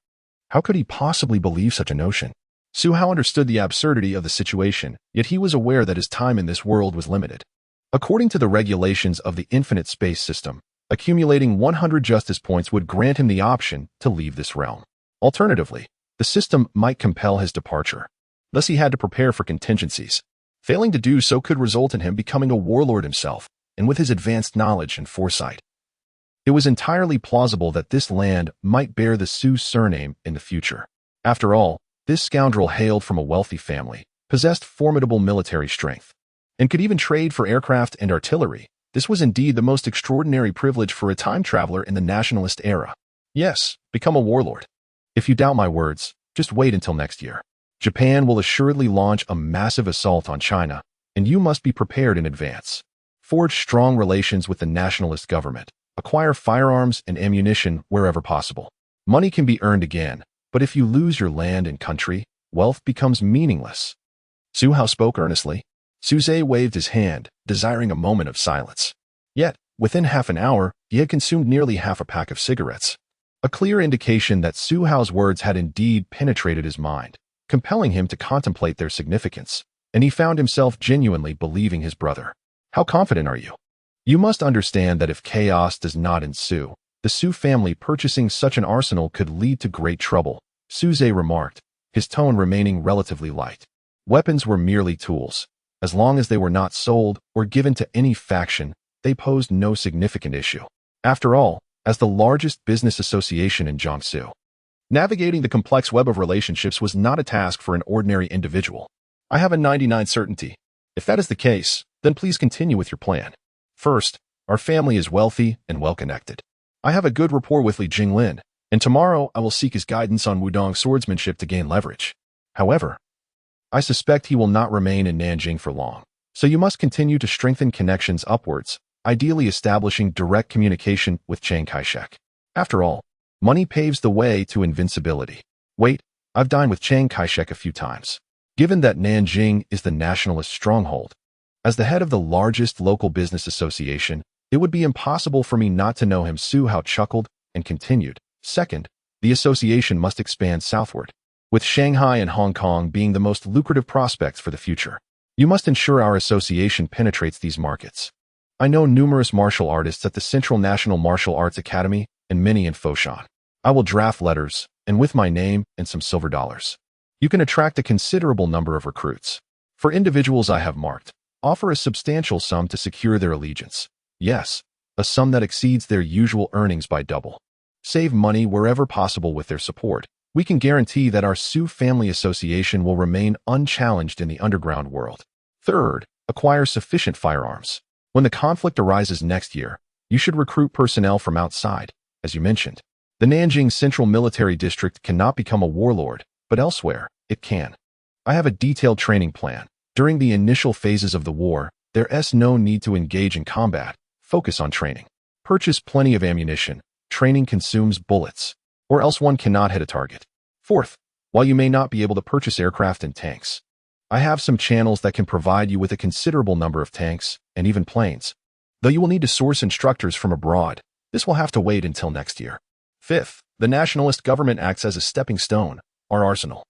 How could he possibly believe such a notion? Su Hao understood the absurdity of the situation, yet he was aware that his time in this world was limited. According to the regulations of the infinite space system, accumulating 100 justice points would grant him the option to leave this realm. Alternatively, the system might compel his departure. Thus he had to prepare for contingencies. Failing to do so could result in him becoming a warlord himself, and with his advanced knowledge and foresight, it was entirely plausible that this land might bear the Su surname in the future. After all, this scoundrel hailed from a wealthy family, possessed formidable military strength, and could even trade for aircraft and artillery. This was indeed the most extraordinary privilege for a time traveler in the nationalist era. Yes, become a warlord. If you doubt my words, just wait until next year. Japan will assuredly launch a massive assault on China, and you must be prepared in advance. Forge strong relations with the nationalist government. Acquire firearms and ammunition wherever possible. Money can be earned again, but if you lose your land and country, wealth becomes meaningless. Su Hao spoke earnestly. Su Zhe waved his hand, desiring a moment of silence. Yet, within half an hour, he had consumed nearly half a pack of cigarettes. A clear indication that Su Hao's words had indeed penetrated his mind, compelling him to contemplate their significance, and he found himself genuinely believing his brother. How confident are you? You must understand that if chaos does not ensue, the Su family purchasing such an arsenal could lead to great trouble, Su Zhe remarked, his tone remaining relatively light. Weapons were merely tools. As long as they were not sold or given to any faction, they posed no significant issue. After all, as the largest business association in Jiangsu, navigating the complex web of relationships was not a task for an ordinary individual. I have a 99% certainty. If that is the case, then please continue with your plan. First, our family is wealthy and well-connected. I have a good rapport with Li Jinglin, and tomorrow I will seek his guidance on Wudong swordsmanship to gain leverage. However, I suspect he will not remain in Nanjing for long, so you must continue to strengthen connections upwards, ideally establishing direct communication with Chiang Kai-shek. After all, money paves the way to invincibility. Wait, I've dined with Chiang Kai-shek a few times. Given that Nanjing is the nationalist stronghold, as the head of the largest local business association, it would be impossible for me not to know him. Su Hao chuckled and continued. Second, the association must expand southward, with Shanghai and Hong Kong being the most lucrative prospects for the future. You must ensure our association penetrates these markets. I know numerous martial artists at the Central National Martial Arts Academy and many in Foshan. I will draft letters, and with my name and some silver dollars, you can attract a considerable number of recruits. For individuals I have marked, offer a substantial sum to secure their allegiance. Yes, a sum that exceeds their usual earnings by double. Save money wherever possible with their support. We can guarantee that our Su family association will remain unchallenged in the underground world. Third, acquire sufficient firearms. When the conflict arises next year, you should recruit personnel from outside. As you mentioned, the Nanjing Central Military District cannot become a warlord, but elsewhere, it can. I have a detailed training plan. During the initial phases of the war, there's no need to engage in combat. Focus on training. Purchase plenty of ammunition. Training consumes bullets, or else one cannot hit a target. Fourth, while you may not be able to purchase aircraft and tanks, I have some channels that can provide you with a considerable number of tanks and even planes. Though you will need to source instructors from abroad, this will have to wait until next year. Fifth, the nationalist government acts as a stepping stone, our arsenal.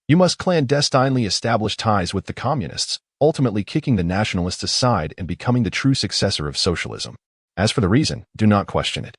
You must clandestinely establish ties with the communists, ultimately kicking the nationalists aside and becoming the true successor of socialism. As for the reason, do not question it.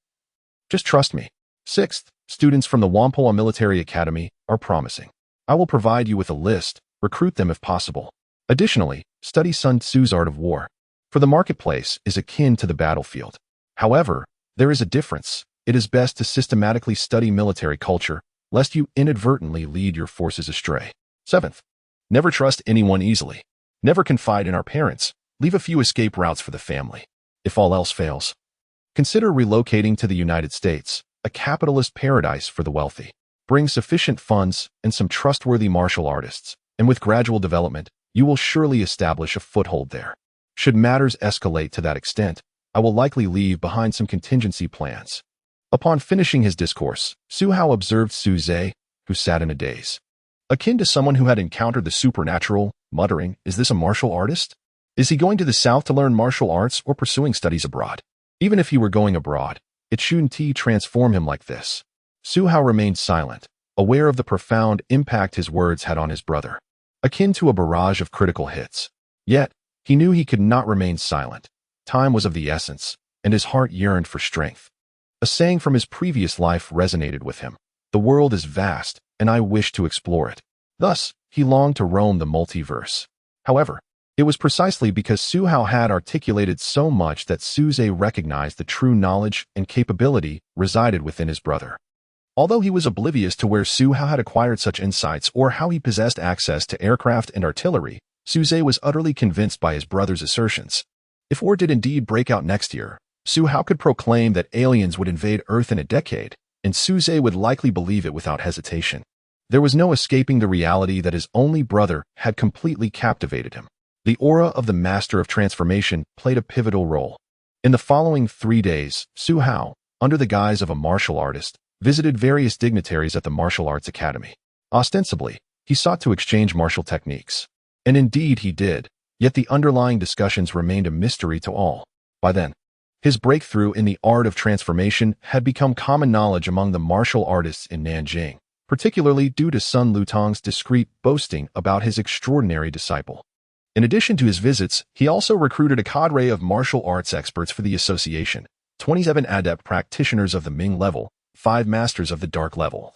Just trust me. Sixth, students from the Whampoa Military Academy are promising. I will provide you with a list, recruit them if possible. Additionally, study Sun Tzu's Art of War. For the marketplace is akin to the battlefield. However, there is a difference. It is best to systematically study military culture, lest you inadvertently lead your forces astray. Seventh, never trust anyone easily. Never confide in our parents. Leave a few escape routes for the family. If all else fails, consider relocating to the United States, a capitalist paradise for the wealthy. Bring sufficient funds and some trustworthy martial artists, and with gradual development, you will surely establish a foothold there. Should matters escalate to that extent, I will likely leave behind some contingency plans. Upon finishing his discourse, Su Hao observed Su Zhe, who sat in a daze. Akin to someone who had encountered the supernatural, muttering, "Is this a martial artist? Is he going to the south to learn martial arts or pursuing studies abroad?" Even if he were going abroad, it shouldn't transform him like this. Su Hao remained silent, aware of the profound impact his words had on his brother, akin to a barrage of critical hits. Yet, he knew he could not remain silent. Time was of the essence, and his heart yearned for strength. A saying from his previous life resonated with him. The world is vast, and I wish to explore it. Thus, he longed to roam the multiverse. However, it was precisely because Su Hao had articulated so much that Su Zhe recognized the true knowledge and capability resided within his brother. Although he was oblivious to where Su Hao had acquired such insights or how he possessed access to aircraft and artillery, Su Zhe was utterly convinced by his brother's assertions. If war did indeed break out next year, Su Hao could proclaim that aliens would invade Earth in a decade, and Su Zhe would likely believe it without hesitation. There was no escaping the reality that his only brother had completely captivated him. The aura of the Master of Transformation played a pivotal role. In the following 3 days, Su Hao, under the guise of a martial artist, visited various dignitaries at the Martial Arts Academy. Ostensibly, he sought to exchange martial techniques. And indeed he did, yet the underlying discussions remained a mystery to all. By then, his breakthrough in the art of transformation had become common knowledge among the martial artists in Nanjing, particularly due to Sun Lutong's discreet boasting about his extraordinary disciple. In addition to his visits, he also recruited a cadre of martial arts experts for the association, 27 adept practitioners of the Ming level, 5 masters of the dark level,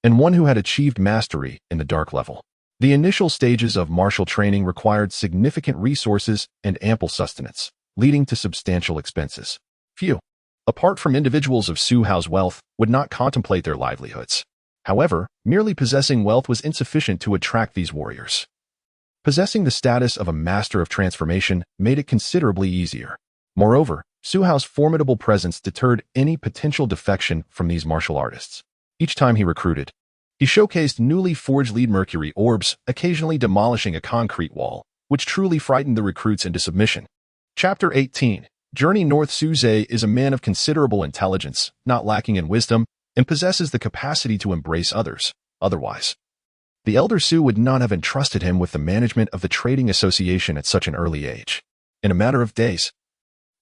and 1 who had achieved mastery in the dark level. The initial stages of martial training required significant resources and ample sustenance, leading to substantial expenses. Few, apart from individuals of Su Hao's wealth, would not contemplate their livelihoods. However, merely possessing wealth was insufficient to attract these warriors. Possessing the status of a master of transformation made it considerably easier. Moreover, Su Hao's formidable presence deterred any potential defection from these martial artists. Each time he recruited, he showcased newly forged lead mercury orbs, occasionally demolishing a concrete wall, which truly frightened the recruits into submission. Chapter 18. Journey North. Su Zhe is a man of considerable intelligence, not lacking in wisdom, and possesses the capacity to embrace others. Otherwise, the elder Su would not have entrusted him with the management of the trading association at such an early age. In a matter of days,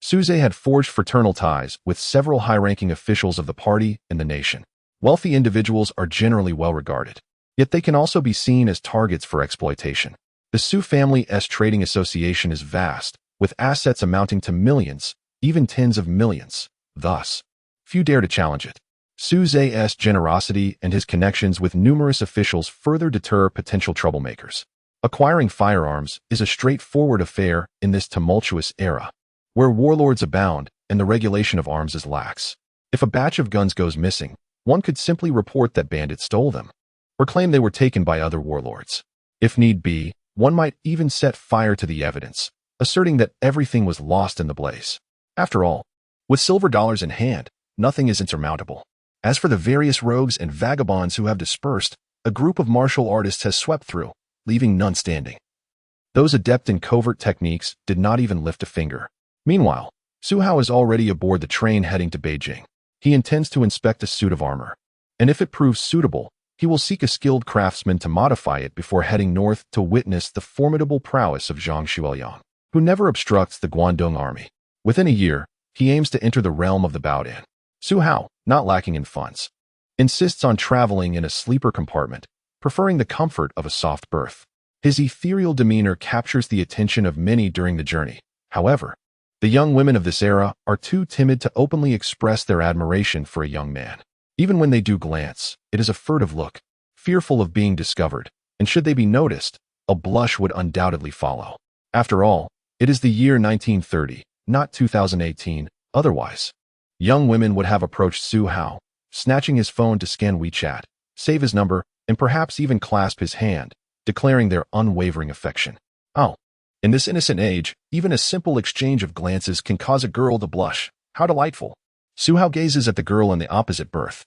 Su Zhe had forged fraternal ties with several high-ranking officials of the party and the nation. Wealthy individuals are generally well regarded, yet they can also be seen as targets for exploitation. The Su family's trading association is vast, with assets amounting to millions, even tens of millions. Thus, few dare to challenge it. Su Zhe's generosity and his connections with numerous officials further deter potential troublemakers. Acquiring firearms is a straightforward affair in this tumultuous era, where warlords abound and the regulation of arms is lax. If a batch of guns goes missing, one could simply report that bandits stole them, or claim they were taken by other warlords. If need be, one might even set fire to the evidence, asserting that everything was lost in the blaze. After all, with silver dollars in hand, nothing is insurmountable. As for the various rogues and vagabonds who have dispersed, a group of martial artists has swept through, leaving none standing. Those adept in covert techniques did not even lift a finger. Meanwhile, Su Hao is already aboard the train heading to Beijing. He intends to inspect a suit of armor, and if it proves suitable, he will seek a skilled craftsman to modify it before heading north to witness the formidable prowess of Zhang Xueliang, who never obstructs the Guangdong army. Within a year, he aims to enter the realm of the Baodan. Su Hao, not lacking in funds, insists on traveling in a sleeper compartment, preferring the comfort of a soft berth. His ethereal demeanor captures the attention of many during the journey. However, the young women of this era are too timid to openly express their admiration for a young man. Even when they do glance, it is a furtive look, fearful of being discovered, and should they be noticed, a blush would undoubtedly follow. After all, it is the year 1930, not 2018, otherwise, young women would have approached Su Hao, snatching his phone to scan WeChat, save his number, and perhaps even clasp his hand, declaring their unwavering affection. Oh, in this innocent age, even a simple exchange of glances can cause a girl to blush. How delightful! Su Hao gazes at the girl in the opposite berth,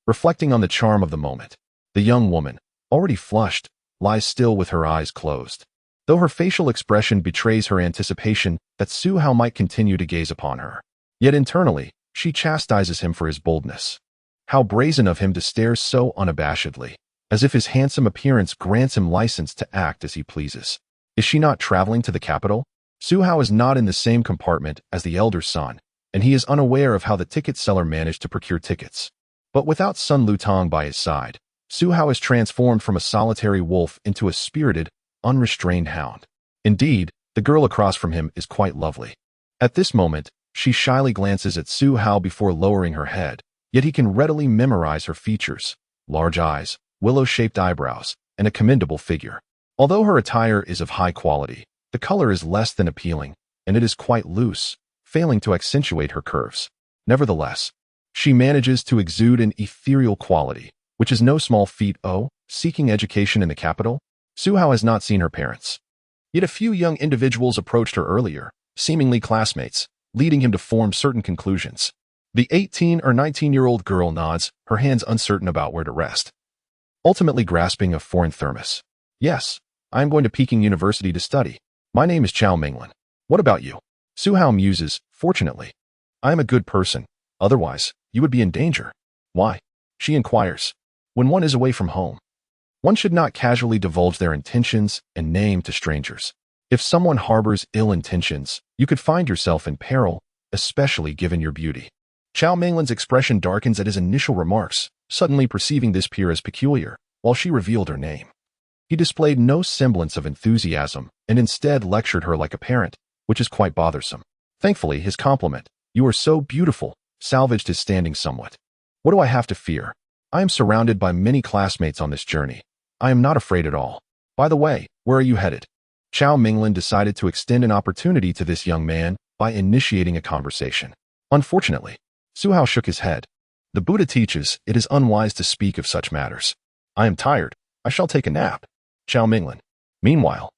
reflecting on the charm of the moment. The young woman, already flushed, lies still with her eyes closed, though her facial expression betrays her anticipation that Su Hao might continue to gaze upon her. Yet internally, she chastises him for his boldness. How brazen of him to stare so unabashedly, as if his handsome appearance grants him license to act as he pleases. Is she not traveling to the capital? Su Hao is not in the same compartment as the elder son, and he is unaware of how the ticket seller managed to procure tickets. But without Sun Lutong by his side, Su Hao is transformed from a solitary wolf into a spirited, unrestrained hound. Indeed, the girl across from him is quite lovely. At this moment, she shyly glances at Su Hao before lowering her head, yet he can readily memorize her features: large eyes, willow-shaped eyebrows, and a commendable figure. Although her attire is of high quality, the color is less than appealing, and it is quite loose, failing to accentuate her curves. Nevertheless, she manages to exude an ethereal quality, which is no small feat. Seeking education in the capital? Su Hao has not seen her parents. Yet a few young individuals approached her earlier, seemingly classmates, leading him to form certain conclusions. The 18 or 19-year-old girl nods, her hands uncertain about where to rest, ultimately grasping a foreign thermos. Yes, I am going to Peking University to study. My name is Chao Minglan. What about you? Su Hao muses, fortunately. I am a good person. Otherwise, you would be in danger. Why? She inquires. When one is away from home, one should not casually divulge their intentions and name to strangers. If someone harbors ill intentions, you could find yourself in peril, especially given your beauty. Chao Minglan's expression darkens at his initial remarks, suddenly perceiving this peer as peculiar, while she revealed her name. He displayed no semblance of enthusiasm and instead lectured her like a parent, which is quite bothersome. Thankfully, his compliment, "You are so beautiful," salvaged his standing somewhat. What do I have to fear? I am surrounded by many classmates on this journey. I am not afraid at all. By the way, where are you headed? Chao Minglin decided to extend an opportunity to this young man by initiating a conversation. Unfortunately, Su Hao shook his head. The Buddha teaches it is unwise to speak of such matters. I am tired. I shall take a nap. Chao Minglin. Meanwhile,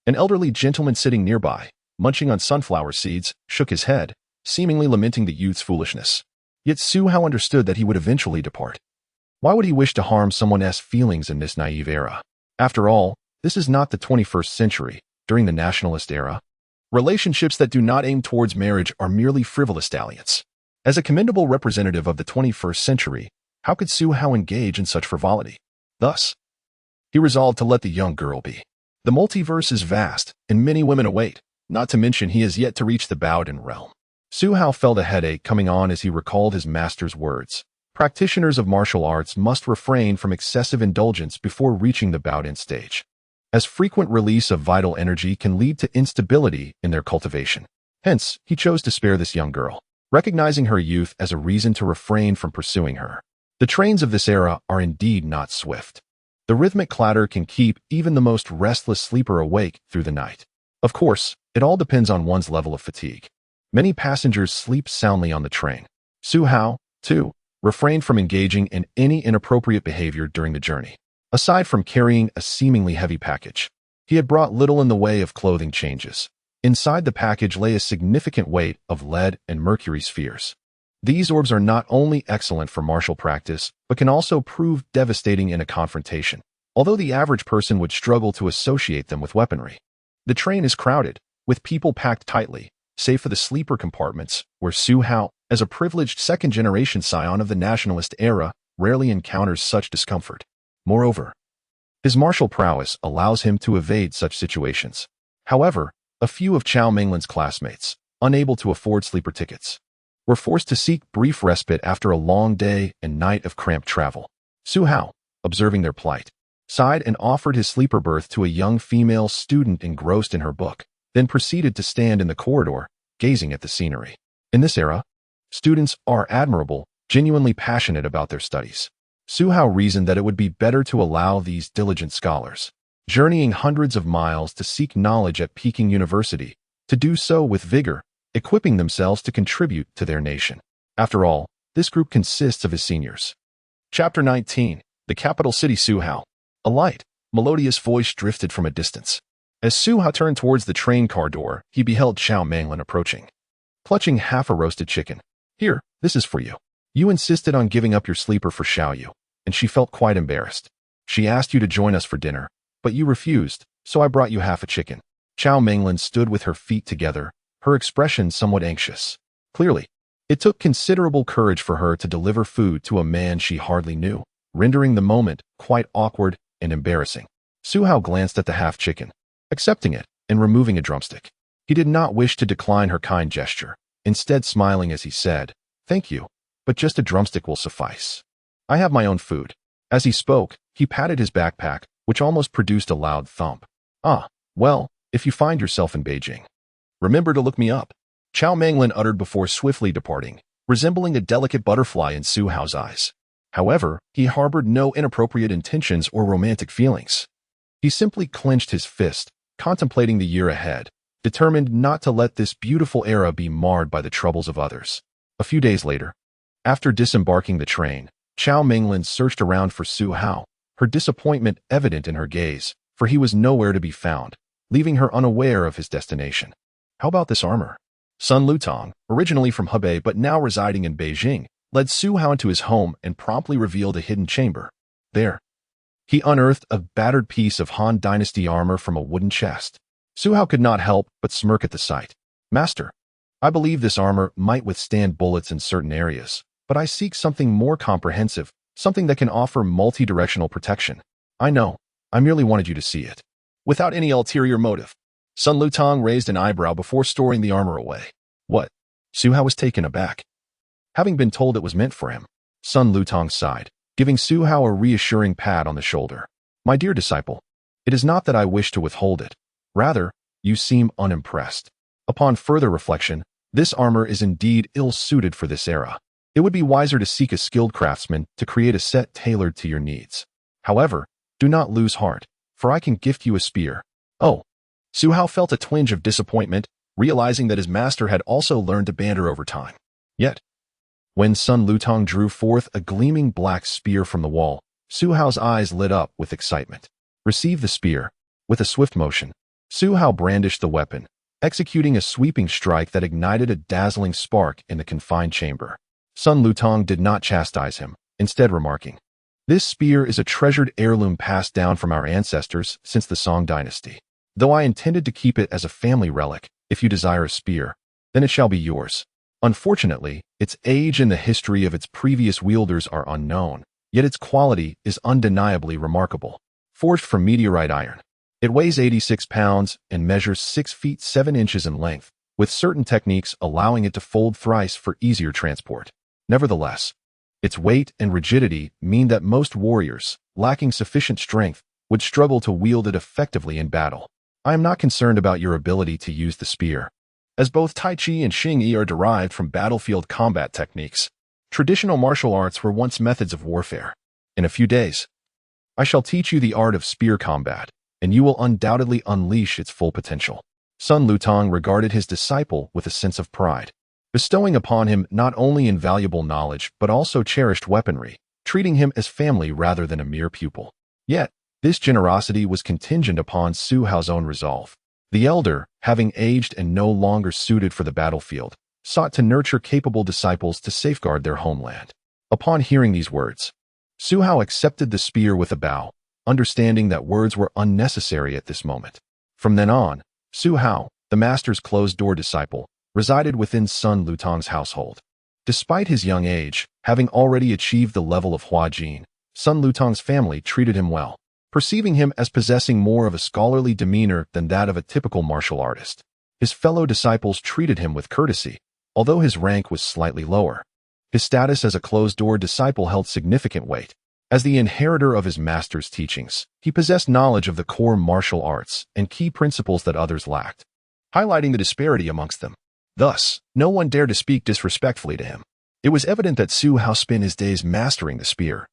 an elderly gentleman sitting nearby, munching on sunflower seeds, shook his head, seemingly lamenting the youth's foolishness. Yet Su Hao understood that he would eventually depart. Why would he wish to harm someone's feelings in this naive era? After all, this is not the 21st century. During the nationalist era, relationships that do not aim towards marriage are merely frivolous dalliance. As a commendable representative of the 21st century, how could Su Hao engage in such frivolity? Thus, he resolved to let the young girl be. The multiverse is vast, and many women await, not to mention he has yet to reach the Bowden realm. Su Hao felt a headache coming on as he recalled his master's words. Practitioners of martial arts must refrain from excessive indulgence before reaching the Bowden stage, as frequent release of vital energy can lead to instability in their cultivation. Hence, he chose to spare this young girl, recognizing her youth as a reason to refrain from pursuing her. The trains of this era are indeed not swift. The rhythmic clatter can keep even the most restless sleeper awake through the night. Of course, it all depends on one's level of fatigue. Many passengers sleep soundly on the train. Su Hao, too, refrained from engaging in any inappropriate behavior during the journey. Aside from carrying a seemingly heavy package, he had brought little in the way of clothing changes. Inside the package lay a significant weight of lead and mercury spheres. These orbs are not only excellent for martial practice, but can also prove devastating in a confrontation, although the average person would struggle to associate them with weaponry. The train is crowded, with people packed tightly, save for the sleeper compartments, where Su Hao, as a privileged second-generation scion of the nationalist era, rarely encounters such discomfort. Moreover, his martial prowess allows him to evade such situations. However, a few of Chao Minglin's classmates, unable to afford sleeper tickets, were forced to seek brief respite after a long day and night of cramped travel. Su Hao, observing their plight, sighed and offered his sleeper berth to a young female student engrossed in her book, then proceeded to stand in the corridor, gazing at the scenery. In this era, students are admirable, genuinely passionate about their studies. Su Hao reasoned that it would be better to allow these diligent scholars, journeying hundreds of miles to seek knowledge at Peking University, to do so with vigor, equipping themselves to contribute to their nation. After all, this group consists of his seniors. Chapter 19, The Capital City. Su Hao. A light, melodious voice drifted from a distance. As Su Hao turned towards the train car door, he beheld Chao Minglin approaching, clutching half a roasted chicken. Here, this is for you. You insisted on giving up your sleeper for Xiao Yu, and she felt quite embarrassed. She asked you to join us for dinner, but you refused, so I brought you half a chicken. Chao Minglin stood with her feet together, her expression somewhat anxious. Clearly, it took considerable courage for her to deliver food to a man she hardly knew, rendering the moment quite awkward and embarrassing. Su Hao glanced at the half chicken, accepting it and removing a drumstick. He did not wish to decline her kind gesture, instead smiling as he said, "Thank you, but just a drumstick will suffice. I have my own food." As he spoke, he patted his backpack, which almost produced a loud thump. "Ah, well, if you find yourself in Beijing, remember to look me up," Chao Minglin uttered before swiftly departing, resembling a delicate butterfly in Su Hao's eyes. However, he harbored no inappropriate intentions or romantic feelings. He simply clenched his fist, contemplating the year ahead, determined not to let this beautiful era be marred by the troubles of others. A few days later, after disembarking the train, Chao Minglin searched around for Su Hao, her disappointment evident in her gaze, for he was nowhere to be found, leaving her unaware of his destination. How about this armor? Sun Lutong, originally from Hebei but now residing in Beijing, led Su Hao into his home and promptly revealed a hidden chamber. There, he unearthed a battered piece of Han Dynasty armor from a wooden chest. Su Hao could not help but smirk at the sight. "Master, I believe this armor might withstand bullets in certain areas, but I seek something more comprehensive, something that can offer multi-directional protection." "I know, I merely wanted you to see it." Without any ulterior motive, Sun Lutong raised an eyebrow before storing the armor away. "What?" Su Hao was taken aback. Having been told it was meant for him, Sun Lutong sighed, giving Su Hao a reassuring pat on the shoulder. "My dear disciple, it is not that I wish to withhold it. Rather, you seem unimpressed. Upon further reflection, this armor is indeed ill-suited for this era. It would be wiser to seek a skilled craftsman to create a set tailored to your needs. However, do not lose heart, for I can gift you a spear." Oh. Su Hao felt a twinge of disappointment, realizing that his master had also learned to banter over time. Yet, when Sun Lutong drew forth a gleaming black spear from the wall, Su Hao's eyes lit up with excitement. "Receive the spear." With a swift motion, Su Hao brandished the weapon, executing a sweeping strike that ignited a dazzling spark in the confined chamber. Sun Lutong did not chastise him, instead remarking, "This spear is a treasured heirloom passed down from our ancestors since the Song dynasty. Though I intended to keep it as a family relic, if you desire a spear, then it shall be yours. Unfortunately, its age and the history of its previous wielders are unknown, yet its quality is undeniably remarkable. Forged from meteorite iron. It weighs 86 pounds and measures 6 feet 7 inches in length, with certain techniques allowing it to fold thrice for easier transport. Nevertheless, its weight and rigidity mean that most warriors, lacking sufficient strength, would struggle to wield it effectively in battle. I am not concerned about your ability to use the spear, as both Tai Chi and Xing Yi are derived from battlefield combat techniques. Traditional martial arts were once methods of warfare. In a few days, I shall teach you the art of spear combat, and you will undoubtedly unleash its full potential." Sun Lutong regarded his disciple with a sense of pride, bestowing upon him not only invaluable knowledge but also cherished weaponry, treating him as family rather than a mere pupil. Yet, this generosity was contingent upon Su Hao's own resolve. The elder, having aged and no longer suited for the battlefield, sought to nurture capable disciples to safeguard their homeland. Upon hearing these words, Su Hao accepted the spear with a bow, understanding that words were unnecessary at this moment. From then on, Su Hao, the master's closed-door disciple, resided within Sun Lutong's household. Despite his young age, having already achieved the level of Hua Jin, Sun Lutong's family treated him well, perceiving him as possessing more of a scholarly demeanor than that of a typical martial artist. His fellow disciples treated him with courtesy, although his rank was slightly lower. His status as a closed-door disciple held significant weight. As the inheritor of his master's teachings, he possessed knowledge of the core martial arts and key principles that others lacked, highlighting the disparity amongst them. Thus, no one dared to speak disrespectfully to him. It was evident that Su Hao spent his days mastering the spear,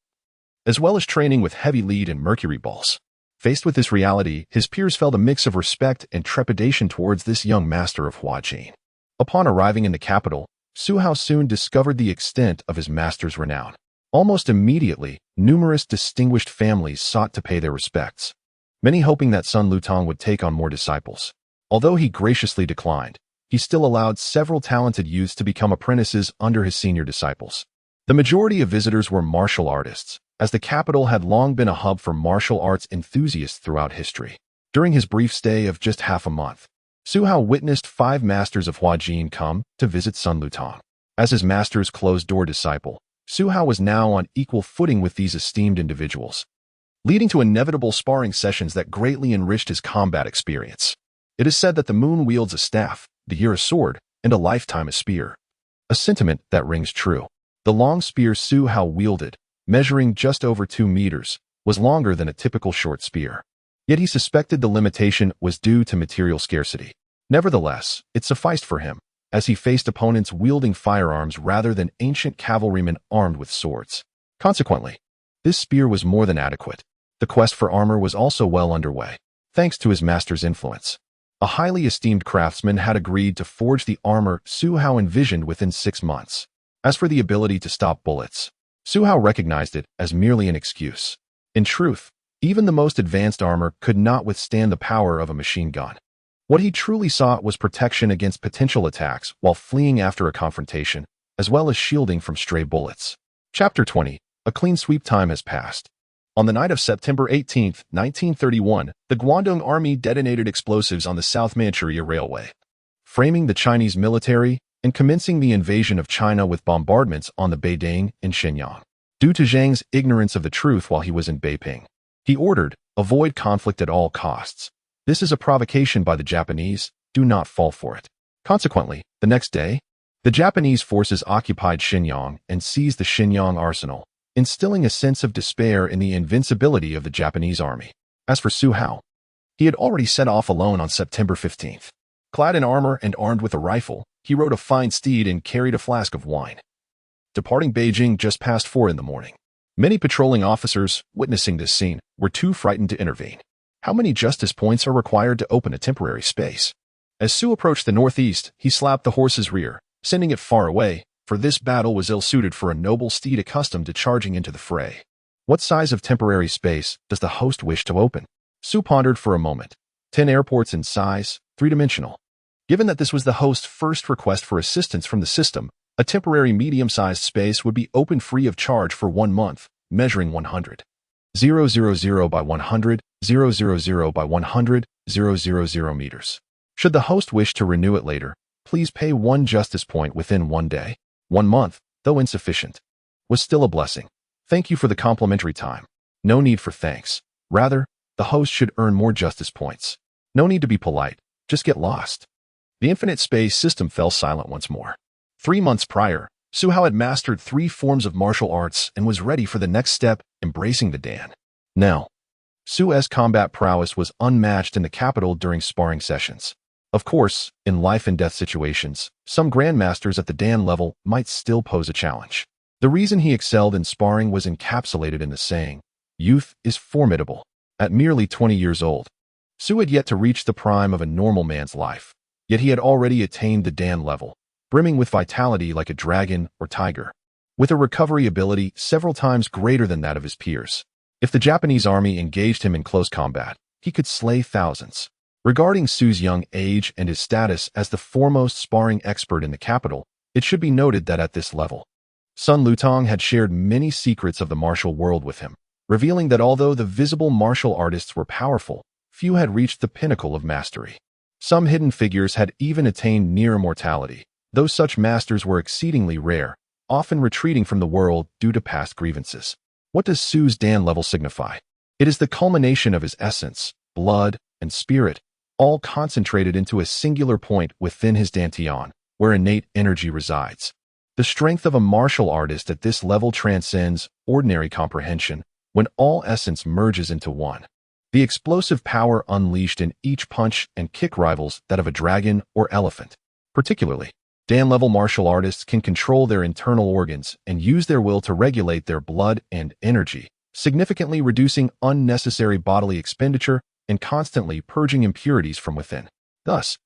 as well as training with heavy lead and mercury balls. Faced with this reality, his peers felt a mix of respect and trepidation towards this young master of Hua Jin. Upon arriving in the capital, Su Hao soon discovered the extent of his master's renown. Almost immediately, numerous distinguished families sought to pay their respects, many hoping that Sun Lutong would take on more disciples. Although he graciously declined, he still allowed several talented youths to become apprentices under his senior disciples. The majority of visitors were martial artists, as the capital had long been a hub for martial arts enthusiasts throughout history. During his brief stay of just half a month, Su Hao witnessed 5 masters of Hua Jin come to visit Sun Lutong. As his master's closed-door disciple, Su Hao was now on equal footing with these esteemed individuals, leading to inevitable sparring sessions that greatly enriched his combat experience. It is said that the moon wields a staff, the year a sword, and a lifetime a spear. A sentiment that rings true. The long spear Su Hao wielded, measuring just over 2 meters, was longer than a typical short spear. Yet he suspected the limitation was due to material scarcity. Nevertheless, it sufficed for him, as he faced opponents wielding firearms rather than ancient cavalrymen armed with swords. Consequently, this spear was more than adequate. The quest for armor was also well underway, thanks to his master's influence. A highly esteemed craftsman had agreed to forge the armor Su Hao envisioned within 6 months. As for the ability to stop bullets, Su Hao recognized it as merely an excuse. In truth, even the most advanced armor could not withstand the power of a machine gun. What he truly sought was protection against potential attacks while fleeing after a confrontation, as well as shielding from stray bullets. Chapter 20. A clean sweep. Time has passed. On the night of September 18, 1931, the Guangdong Army detonated explosives on the South Manchuria Railway, framing the Chinese military and commencing the invasion of China with bombardments on the Beiding and Shenyang. Due to Zhang's ignorance of the truth while he was in Beiping, he ordered, "Avoid conflict at all costs. This is a provocation by the Japanese, do not fall for it." Consequently, the next day, the Japanese forces occupied Shenyang and seized the Shenyang arsenal, instilling a sense of despair in the invincibility of the Japanese army. As for Su Hao, he had already set off alone on September 15th. Clad in armor and armed with a rifle, he rode a fine steed and carried a flask of wine. Departing Beijing just past 4 in the morning. Many patrolling officers, witnessing this scene, were too frightened to intervene. How many justice points are required to open a temporary space? As Su approached the northeast, he slapped the horse's rear, sending it far away, for this battle was ill-suited for a noble steed accustomed to charging into the fray. What size of temporary space does the host wish to open? Su pondered for a moment. 10 airports in size, three-dimensional. Given that this was the host's first request for assistance from the system, a temporary medium-sized space would be open free of charge for 1 month, measuring 100. 000 by 100, 000 by 100, 000 meters. Should the host wish to renew it later, please pay 1 justice point within 1 day. 1 month, though insufficient, was still a blessing. Thank you for the complimentary time. No need for thanks. Rather, the host should earn more justice points. No need to be polite. Just get lost. The infinite space system fell silent once more. 3 months prior, Su Hao had mastered 3 forms of martial arts and was ready for the next step, embracing the Dan. Now, Su's combat prowess was unmatched in the capital during sparring sessions. Of course, in life-and-death situations, some grandmasters at the Dan level might still pose a challenge. The reason he excelled in sparring was encapsulated in the saying, "Youth is formidable." At merely 20 years old, Su had yet to reach the prime of a normal man's life, yet he had already attained the Dan level, brimming with vitality like a dragon or tiger, with a recovery ability several times greater than that of his peers. If the Japanese army engaged him in close combat, he could slay thousands. Regarding Su's young age and his status as the foremost sparring expert in the capital, it should be noted that at this level, Sun Lutong had shared many secrets of the martial world with him, revealing that although the visible martial artists were powerful, few had reached the pinnacle of mastery. Some hidden figures had even attained near immortality, though such masters were exceedingly rare, often retreating from the world due to past grievances. What does Su's Dan level signify? It is the culmination of his essence, blood, and spirit, all concentrated into a singular point within his dantian, where innate energy resides. The strength of a martial artist at this level transcends ordinary comprehension when all essence merges into one. The explosive power unleashed in each punch and kick rivals that of a dragon or elephant. Particularly, Dan-level martial artists can control their internal organs and use their will to regulate their blood and energy, significantly reducing unnecessary bodily expenditure and constantly purging impurities from within. Thus,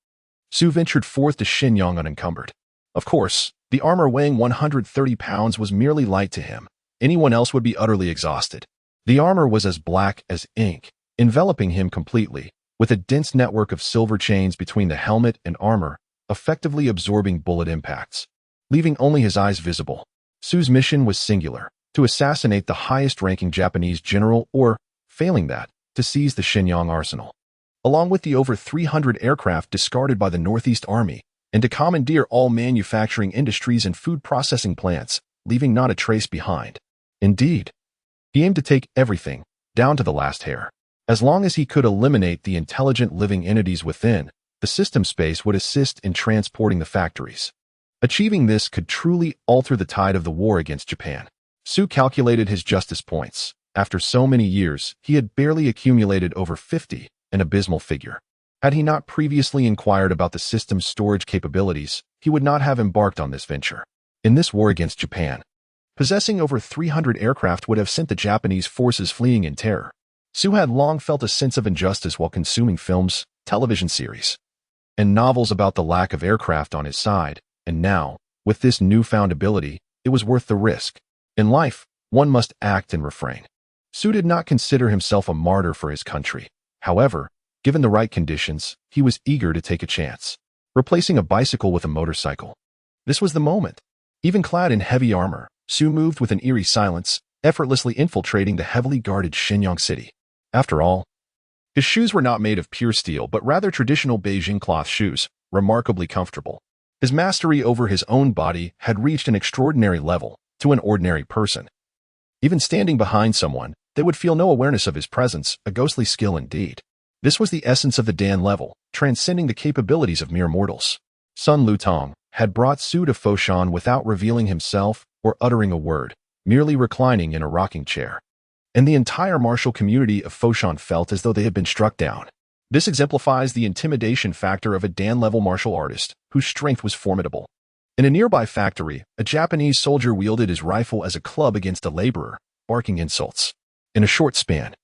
Su ventured forth to Shenyang unencumbered. Of course, the armor weighing 130 pounds was merely light to him. Anyone else would be utterly exhausted. The armor was as black as ink, enveloping him completely, with a dense network of silver chains between the helmet and armor, effectively absorbing bullet impacts, leaving only his eyes visible. Su's mission was singular, to assassinate the highest-ranking Japanese general or, failing that, to seize the Shenyang arsenal, along with the over 300 aircraft discarded by the Northeast Army, and to commandeer all manufacturing industries and food processing plants, leaving not a trace behind. Indeed, he aimed to take everything, down to the last hair. As long as he could eliminate the intelligent living entities within, the system space would assist in transporting the factories. Achieving this could truly alter the tide of the war against Japan. Su calculated his justice points. After so many years, he had barely accumulated over 50, an abysmal figure. Had he not previously inquired about the system's storage capabilities, he would not have embarked on this venture. In this war against Japan, possessing over 300 aircraft would have sent the Japanese forces fleeing in terror. Su had long felt a sense of injustice while consuming films, television series, and novels about the lack of aircraft on his side, and now, with this newfound ability, it was worth the risk. In life, one must act and refrain. Su did not consider himself a martyr for his country. However, given the right conditions, he was eager to take a chance, replacing a bicycle with a motorcycle. This was the moment. Even clad in heavy armor, Su moved with an eerie silence, effortlessly infiltrating the heavily guarded Shenyang city. After all, his shoes were not made of pure steel but rather traditional Beijing cloth shoes, remarkably comfortable. His mastery over his own body had reached an extraordinary level. To an ordinary person, even standing behind someone, they would feel no awareness of his presence, a ghostly skill indeed. This was the essence of the Dan level, transcending the capabilities of mere mortals. Sun Lutong had brought Su to Foshan without revealing himself or uttering a word, merely reclining in a rocking chair. And the entire martial community of Foshan felt as though they had been struck down. This exemplifies the intimidation factor of a Dan-level martial artist, whose strength was formidable. In a nearby factory, a Japanese soldier wielded his rifle as a club against a laborer, barking insults. In a short span,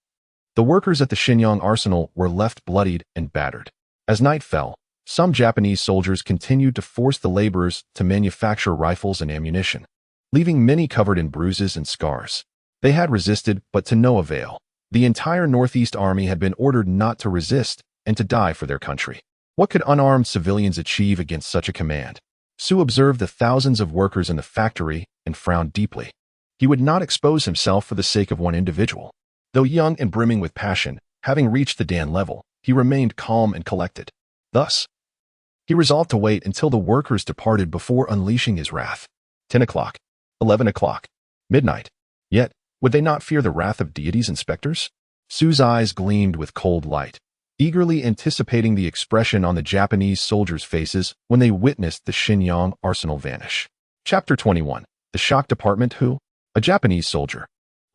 The workers at the Shenyang arsenal were left bloodied and battered. As night fell, some Japanese soldiers continued to force the laborers to manufacture rifles and ammunition, leaving many covered in bruises and scars. They had resisted, but to no avail. The entire Northeast Army had been ordered not to resist and to die for their country. What could unarmed civilians achieve against such a command? Su observed the thousands of workers in the factory and frowned deeply. He would not expose himself for the sake of one individual. Though young and brimming with passion, having reached the Dan level, he remained calm and collected. Thus, he resolved to wait until the workers departed before unleashing his wrath. 10 o'clock, 11 o'clock, midnight. Yet, would they not fear the wrath of deities and specters? Su's eyes gleamed with cold light, eagerly anticipating the expression on the Japanese soldiers' faces when they witnessed the Shenyang arsenal vanish. Chapter 21. The Shock Department Who? A Japanese soldier,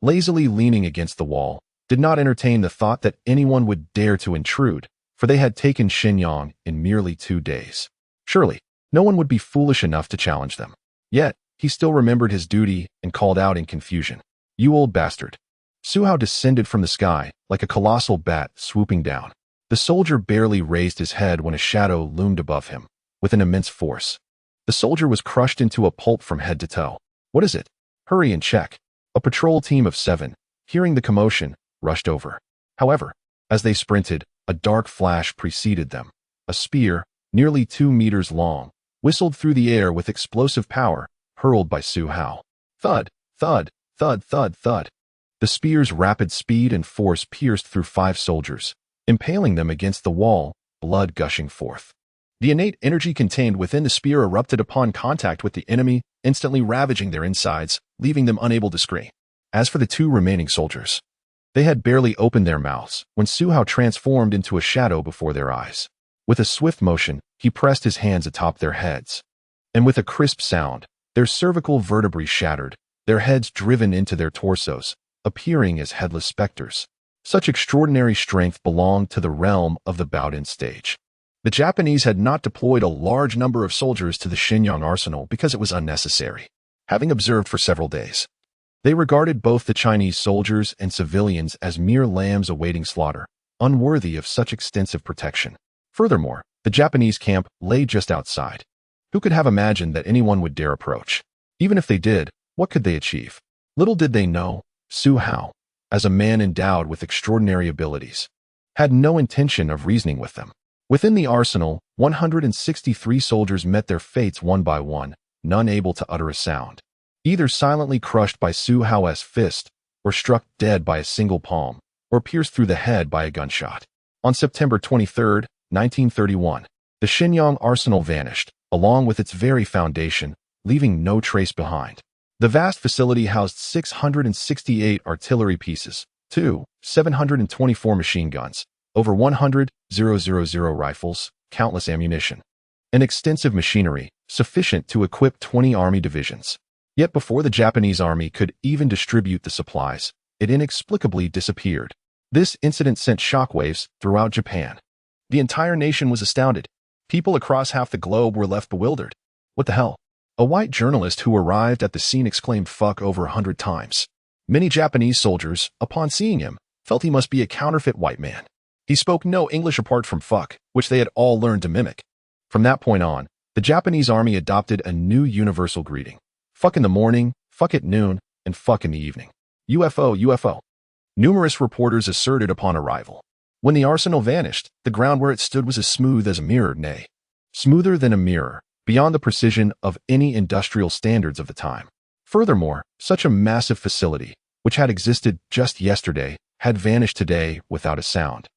lazily leaning against the wall, did not entertain the thought that anyone would dare to intrude, for they had taken Shenyang in merely 2 days. Surely, no one would be foolish enough to challenge them. Yet, he still remembered his duty and called out in confusion, "You old bastard." Su Hao descended from the sky, like a colossal bat swooping down. The soldier barely raised his head when a shadow loomed above him, with an immense force. The soldier was crushed into a pulp from head to toe. "What is it? Hurry and check." A patrol team of 7, hearing the commotion, rushed over. However, as they sprinted, a dark flash preceded them. A spear, nearly 2 meters long, whistled through the air with explosive power, hurled by Su Hao. Thud, thud, thud, thud, thud. The spear's rapid speed and force pierced through 5 soldiers, impaling them against the wall, blood gushing forth. The innate energy contained within the spear erupted upon contact with the enemy, instantly ravaging their insides, leaving them unable to scream. As for the 2 remaining soldiers, they had barely opened their mouths when Su Hao transformed into a shadow before their eyes. With a swift motion, he pressed his hands atop their heads. And with a crisp sound, their cervical vertebrae shattered, their heads driven into their torsos, appearing as headless specters. Such extraordinary strength belonged to the realm of the bowed-in stage. The Japanese had not deployed a large number of soldiers to the Shenyang arsenal because it was unnecessary. Having observed for several days, they regarded both the Chinese soldiers and civilians as mere lambs awaiting slaughter, unworthy of such extensive protection. Furthermore, the Japanese camp lay just outside. Who could have imagined that anyone would dare approach? Even if they did, what could they achieve? Little did they know, Su Hao, as a man endowed with extraordinary abilities, had no intention of reasoning with them. Within the arsenal, 163 soldiers met their fates one by one, none able to utter a sound. Either silently crushed by Su Hao's fist, or struck dead by a single palm, or pierced through the head by a gunshot. On September 23, 1931, the Shenyang arsenal vanished, along with its very foundation, leaving no trace behind. The vast facility housed 668 artillery pieces, 724 machine guns, over 100 000 rifles, countless ammunition, and extensive machinery, sufficient to equip 20 army divisions. Yet before the Japanese army could even distribute the supplies, it inexplicably disappeared. This incident sent shockwaves throughout Japan. The entire nation was astounded. People across half the globe were left bewildered. What the hell? A white journalist who arrived at the scene exclaimed "fuck" over 100 times. Many Japanese soldiers, upon seeing him, felt he must be a counterfeit white man. He spoke no English apart from "fuck," which they had all learned to mimic. From that point on, the Japanese army adopted a new universal greeting. Fuck in the morning, fuck at noon, and fuck in the evening. UFO, UFO. Numerous reporters asserted upon arrival. When the arsenal vanished, the ground where it stood was as smooth as a mirror, nay, smoother than a mirror, beyond the precision of any industrial standards of the time. Furthermore, such a massive facility, which had existed just yesterday, had vanished today without a sound,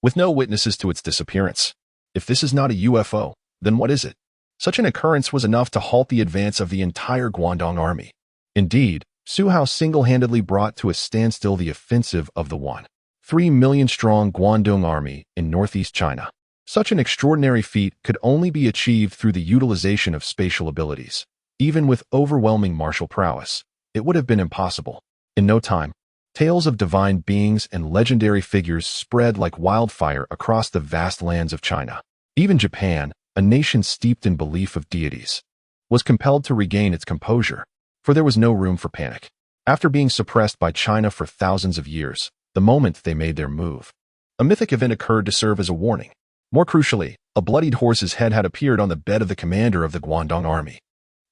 with no witnesses to its disappearance. If this is not a UFO, then what is it? Such an occurrence was enough to halt the advance of the entire Guangdong army. Indeed, Su Hao single-handedly brought to a standstill the offensive of the 1.3 million-strong Guangdong army in northeast China. Such an extraordinary feat could only be achieved through the utilization of spatial abilities. Even with overwhelming martial prowess, it would have been impossible. In no time, tales of divine beings and legendary figures spread like wildfire across the vast lands of China. Even Japan, a nation steeped in belief of deities, was compelled to regain its composure, for there was no room for panic. After being suppressed by China for thousands of years, the moment they made their move. A mythic event occurred to serve as a warning. More crucially, a bloodied horse's head had appeared on the bed of the commander of the Guangdong army.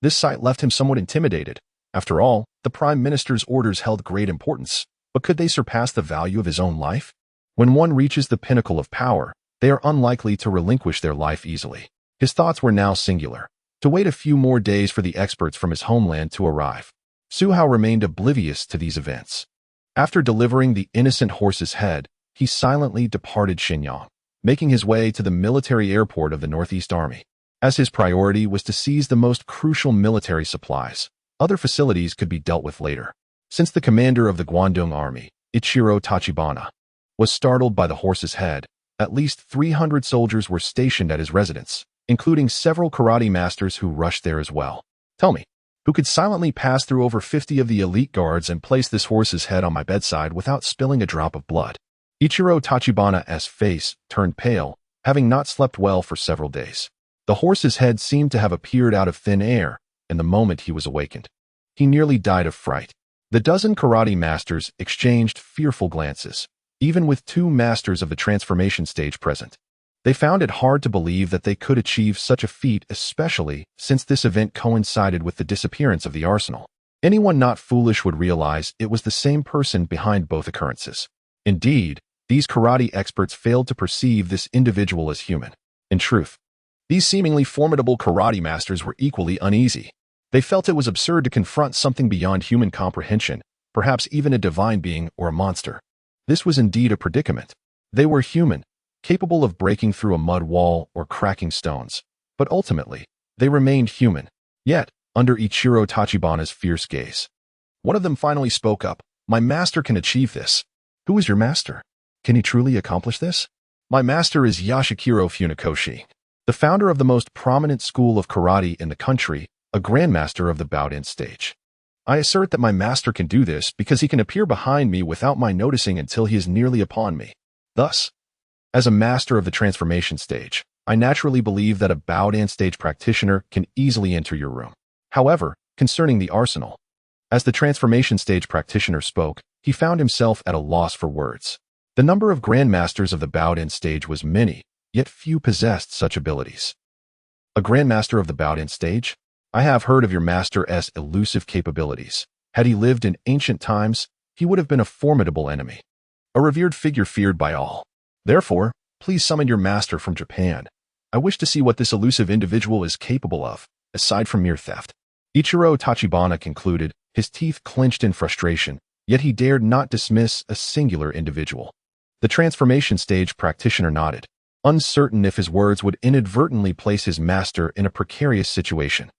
This sight left him somewhat intimidated. After all, the Prime Minister's orders held great importance, but could they surpass the value of his own life? When one reaches the pinnacle of power, they are unlikely to relinquish their life easily. His thoughts were now singular: to wait a few more days for the experts from his homeland to arrive. Su Hao remained oblivious to these events. After delivering the innocent horse's head, he silently departed Xinyang, making his way to the military airport of the Northeast Army. As his priority was to seize the most crucial military supplies, other facilities could be dealt with later. Since the commander of the Guangdong Army, Ichiro Tachibana, was startled by the horse's head, at least 300 soldiers were stationed at his residence, including several karate masters who rushed there as well. Tell me, who could silently pass through over 50 of the elite guards and place this horse's head on my bedside without spilling a drop of blood? Ichiro Tachibana's face turned pale, having not slept well for several days. The horse's head seemed to have appeared out of thin air, and the moment he was awakened, he nearly died of fright. The dozen karate masters exchanged fearful glances, even with 2 masters of the transformation stage present. They found it hard to believe that they could achieve such a feat, especially since this event coincided with the disappearance of the arsenal. Anyone not foolish would realize it was the same person behind both occurrences. Indeed, these karate experts failed to perceive this individual as human. In truth, these seemingly formidable karate masters were equally uneasy. They felt it was absurd to confront something beyond human comprehension, perhaps even a divine being or a monster. This was indeed a predicament. They were human, capable of breaking through a mud wall or cracking stones, but ultimately, they remained human, yet under Ichiro Tachibana's fierce gaze. One of them finally spoke up. "My master can achieve this." "Who is your master? Can he truly accomplish this?" "My master is Yashikiro Funakoshi, the founder of the most prominent school of karate in the country, a grandmaster of the Baodan stage. I assert that my master can do this because he can appear behind me without my noticing until he is nearly upon me. Thus, as a master of the transformation stage, I naturally believe that a Baodan stage practitioner can easily enter your room. However, concerning the arsenal, as the transformation stage practitioner spoke, he found himself at a loss for words. The number of grandmasters of the Baodan stage was many, yet few possessed such abilities. A grandmaster of the Baodan stage? I have heard of your master's elusive capabilities. Had he lived in ancient times, he would have been a formidable enemy, a revered figure feared by all. Therefore, please summon your master from Japan. I wish to see what this elusive individual is capable of, aside from mere theft." Ichiro Tachibana concluded, his teeth clenched in frustration, yet he dared not dismiss a singular individual. The transformation stage practitioner nodded, uncertain if his words would inadvertently place his master in a precarious situation.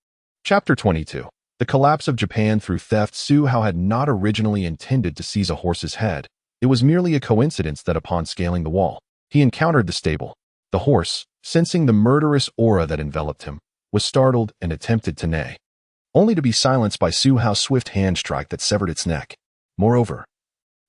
Chapter 22. The collapse of Japan through theft. Su Hao had not originally intended to seize a horse's head. It was merely a coincidence that upon scaling the wall, he encountered the stable. The horse, sensing the murderous aura that enveloped him, was startled and attempted to neigh, only to be silenced by Su Hao's swift hand strike that severed its neck. Moreover,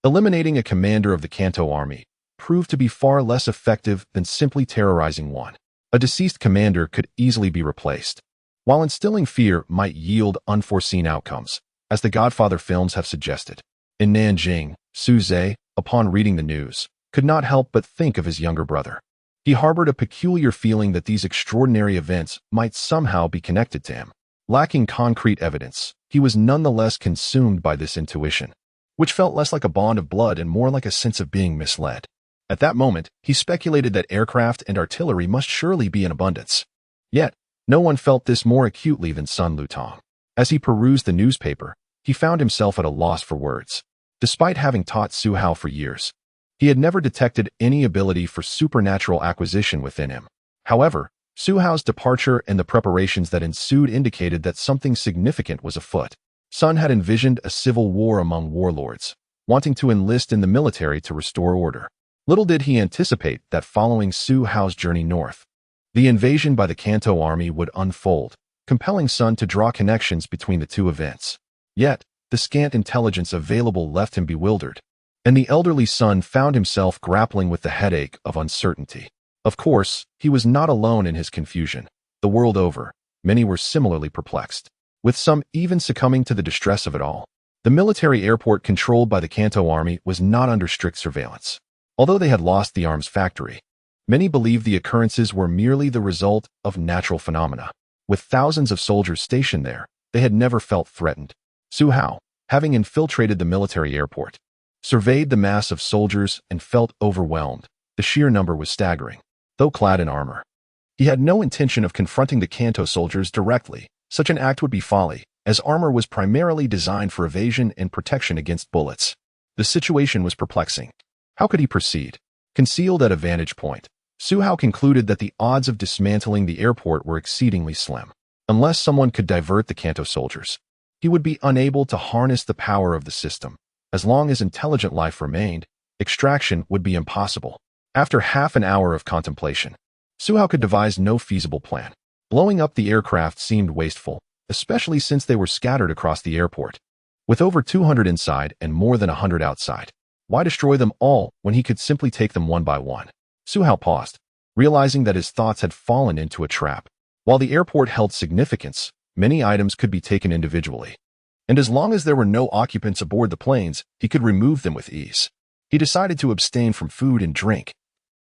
eliminating a commander of the Kanto army proved to be far less effective than simply terrorizing one. A deceased commander could easily be replaced, while instilling fear might yield unforeseen outcomes, as the Godfather films have suggested. In Nanjing, Su Zhe, upon reading the news, could not help but think of his younger brother. He harbored a peculiar feeling that these extraordinary events might somehow be connected to him. Lacking concrete evidence, he was nonetheless consumed by this intuition, which felt less like a bond of blood and more like a sense of being misled. At that moment, he speculated that aircraft and artillery must surely be in abundance. Yet, no one felt this more acutely than Sun Lutong. As he perused the newspaper, he found himself at a loss for words. Despite having taught Su Hao for years, he had never detected any ability for supernatural acquisition within him. However, Su Hao's departure and the preparations that ensued indicated that something significant was afoot. Sun had envisioned a civil war among warlords, wanting to enlist in the military to restore order. Little did he anticipate that following Su Hao's journey north, the invasion by the Kanto army would unfold, compelling Sun to draw connections between the two events. Yet, the scant intelligence available left him bewildered, and the elderly Sun found himself grappling with the headache of uncertainty. Of course, he was not alone in his confusion. The world over, many were similarly perplexed, with some even succumbing to the distress of it all. The military airport controlled by the Kanto Army was not under strict surveillance. Although they had lost the arms factory, many believed the occurrences were merely the result of natural phenomena. With thousands of soldiers stationed there, they had never felt threatened. Su Hao, having infiltrated the military airport, surveyed the mass of soldiers and felt overwhelmed. The sheer number was staggering. Though clad in armor, he had no intention of confronting the Kanto soldiers directly. Such an act would be folly, as armor was primarily designed for evasion and protection against bullets. The situation was perplexing. How could he proceed? Concealed at a vantage point, Su Hao concluded that the odds of dismantling the airport were exceedingly slim. Unless someone could divert the Kanto soldiers, he would be unable to harness the power of the system. As long as intelligent life remained, extraction would be impossible. After half an hour of contemplation, Su Hao could devise no feasible plan. Blowing up the aircraft seemed wasteful, especially since they were scattered across the airport. With over 200 inside and more than 100 outside, why destroy them all when he could simply take them one by one? Su Hao paused, realizing that his thoughts had fallen into a trap. While the airport held significance, many items could be taken individually. And as long as there were no occupants aboard the planes, he could remove them with ease. He decided to abstain from food and drink.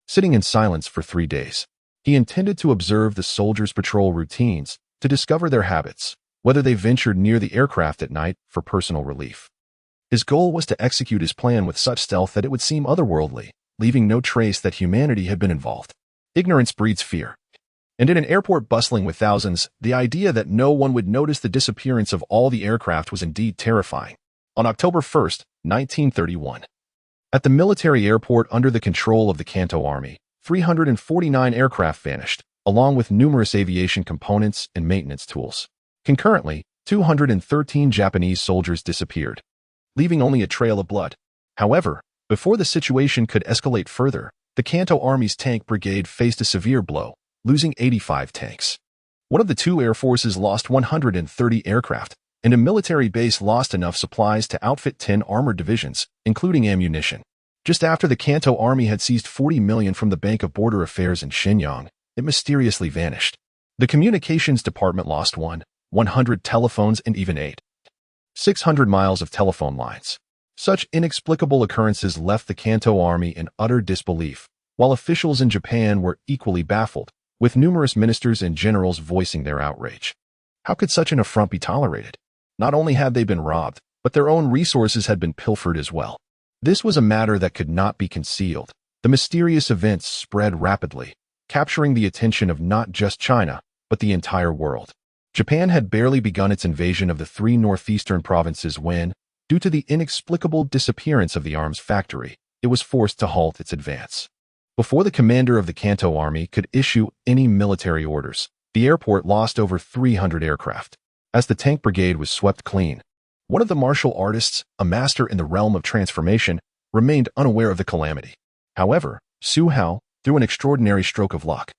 Sitting in silence for 3 days, he intended to observe the soldiers' patrol routines, to discover their habits, whether they ventured near the aircraft at night for personal relief. His goal was to execute his plan with such stealth that it would seem otherworldly, leaving no trace that humanity had been involved. Ignorance breeds fear. And in an airport bustling with thousands, the idea that no one would notice the disappearance of all the aircraft was indeed terrifying. On October 1st, 1931, at the military airport under the control of the Kanto Army, 349 aircraft vanished, along with numerous aviation components and maintenance tools. Concurrently, 213 Japanese soldiers disappeared, leaving only a trail of blood. However, before the situation could escalate further, the Kanto Army's tank brigade faced a severe blow, losing 85 tanks. One of the two air forces lost 130 aircraft, and a military base lost enough supplies to outfit 10 armored divisions, including ammunition. Just after the Kanto Army had seized 40 million from the Bank of Border Affairs in Shenyang, it mysteriously vanished. The communications department lost 100 telephones and even 600 miles of telephone lines. Such inexplicable occurrences left the Kanto Army in utter disbelief, while officials in Japan were equally baffled, with numerous ministers and generals voicing their outrage. How could such an affront be tolerated? Not only had they been robbed, but their own resources had been pilfered as well. This was a matter that could not be concealed. The mysterious events spread rapidly, capturing the attention of not just China, but the entire world. Japan had barely begun its invasion of the 3 northeastern provinces when, due to the inexplicable disappearance of the arms factory, it was forced to halt its advance. Before the commander of the Kanto Army could issue any military orders, the airport lost over 300 aircraft. As the tank brigade was swept clean, one of the martial artists, a master in the realm of transformation, remained unaware of the calamity. However, Su Hao, through an extraordinary stroke of luck,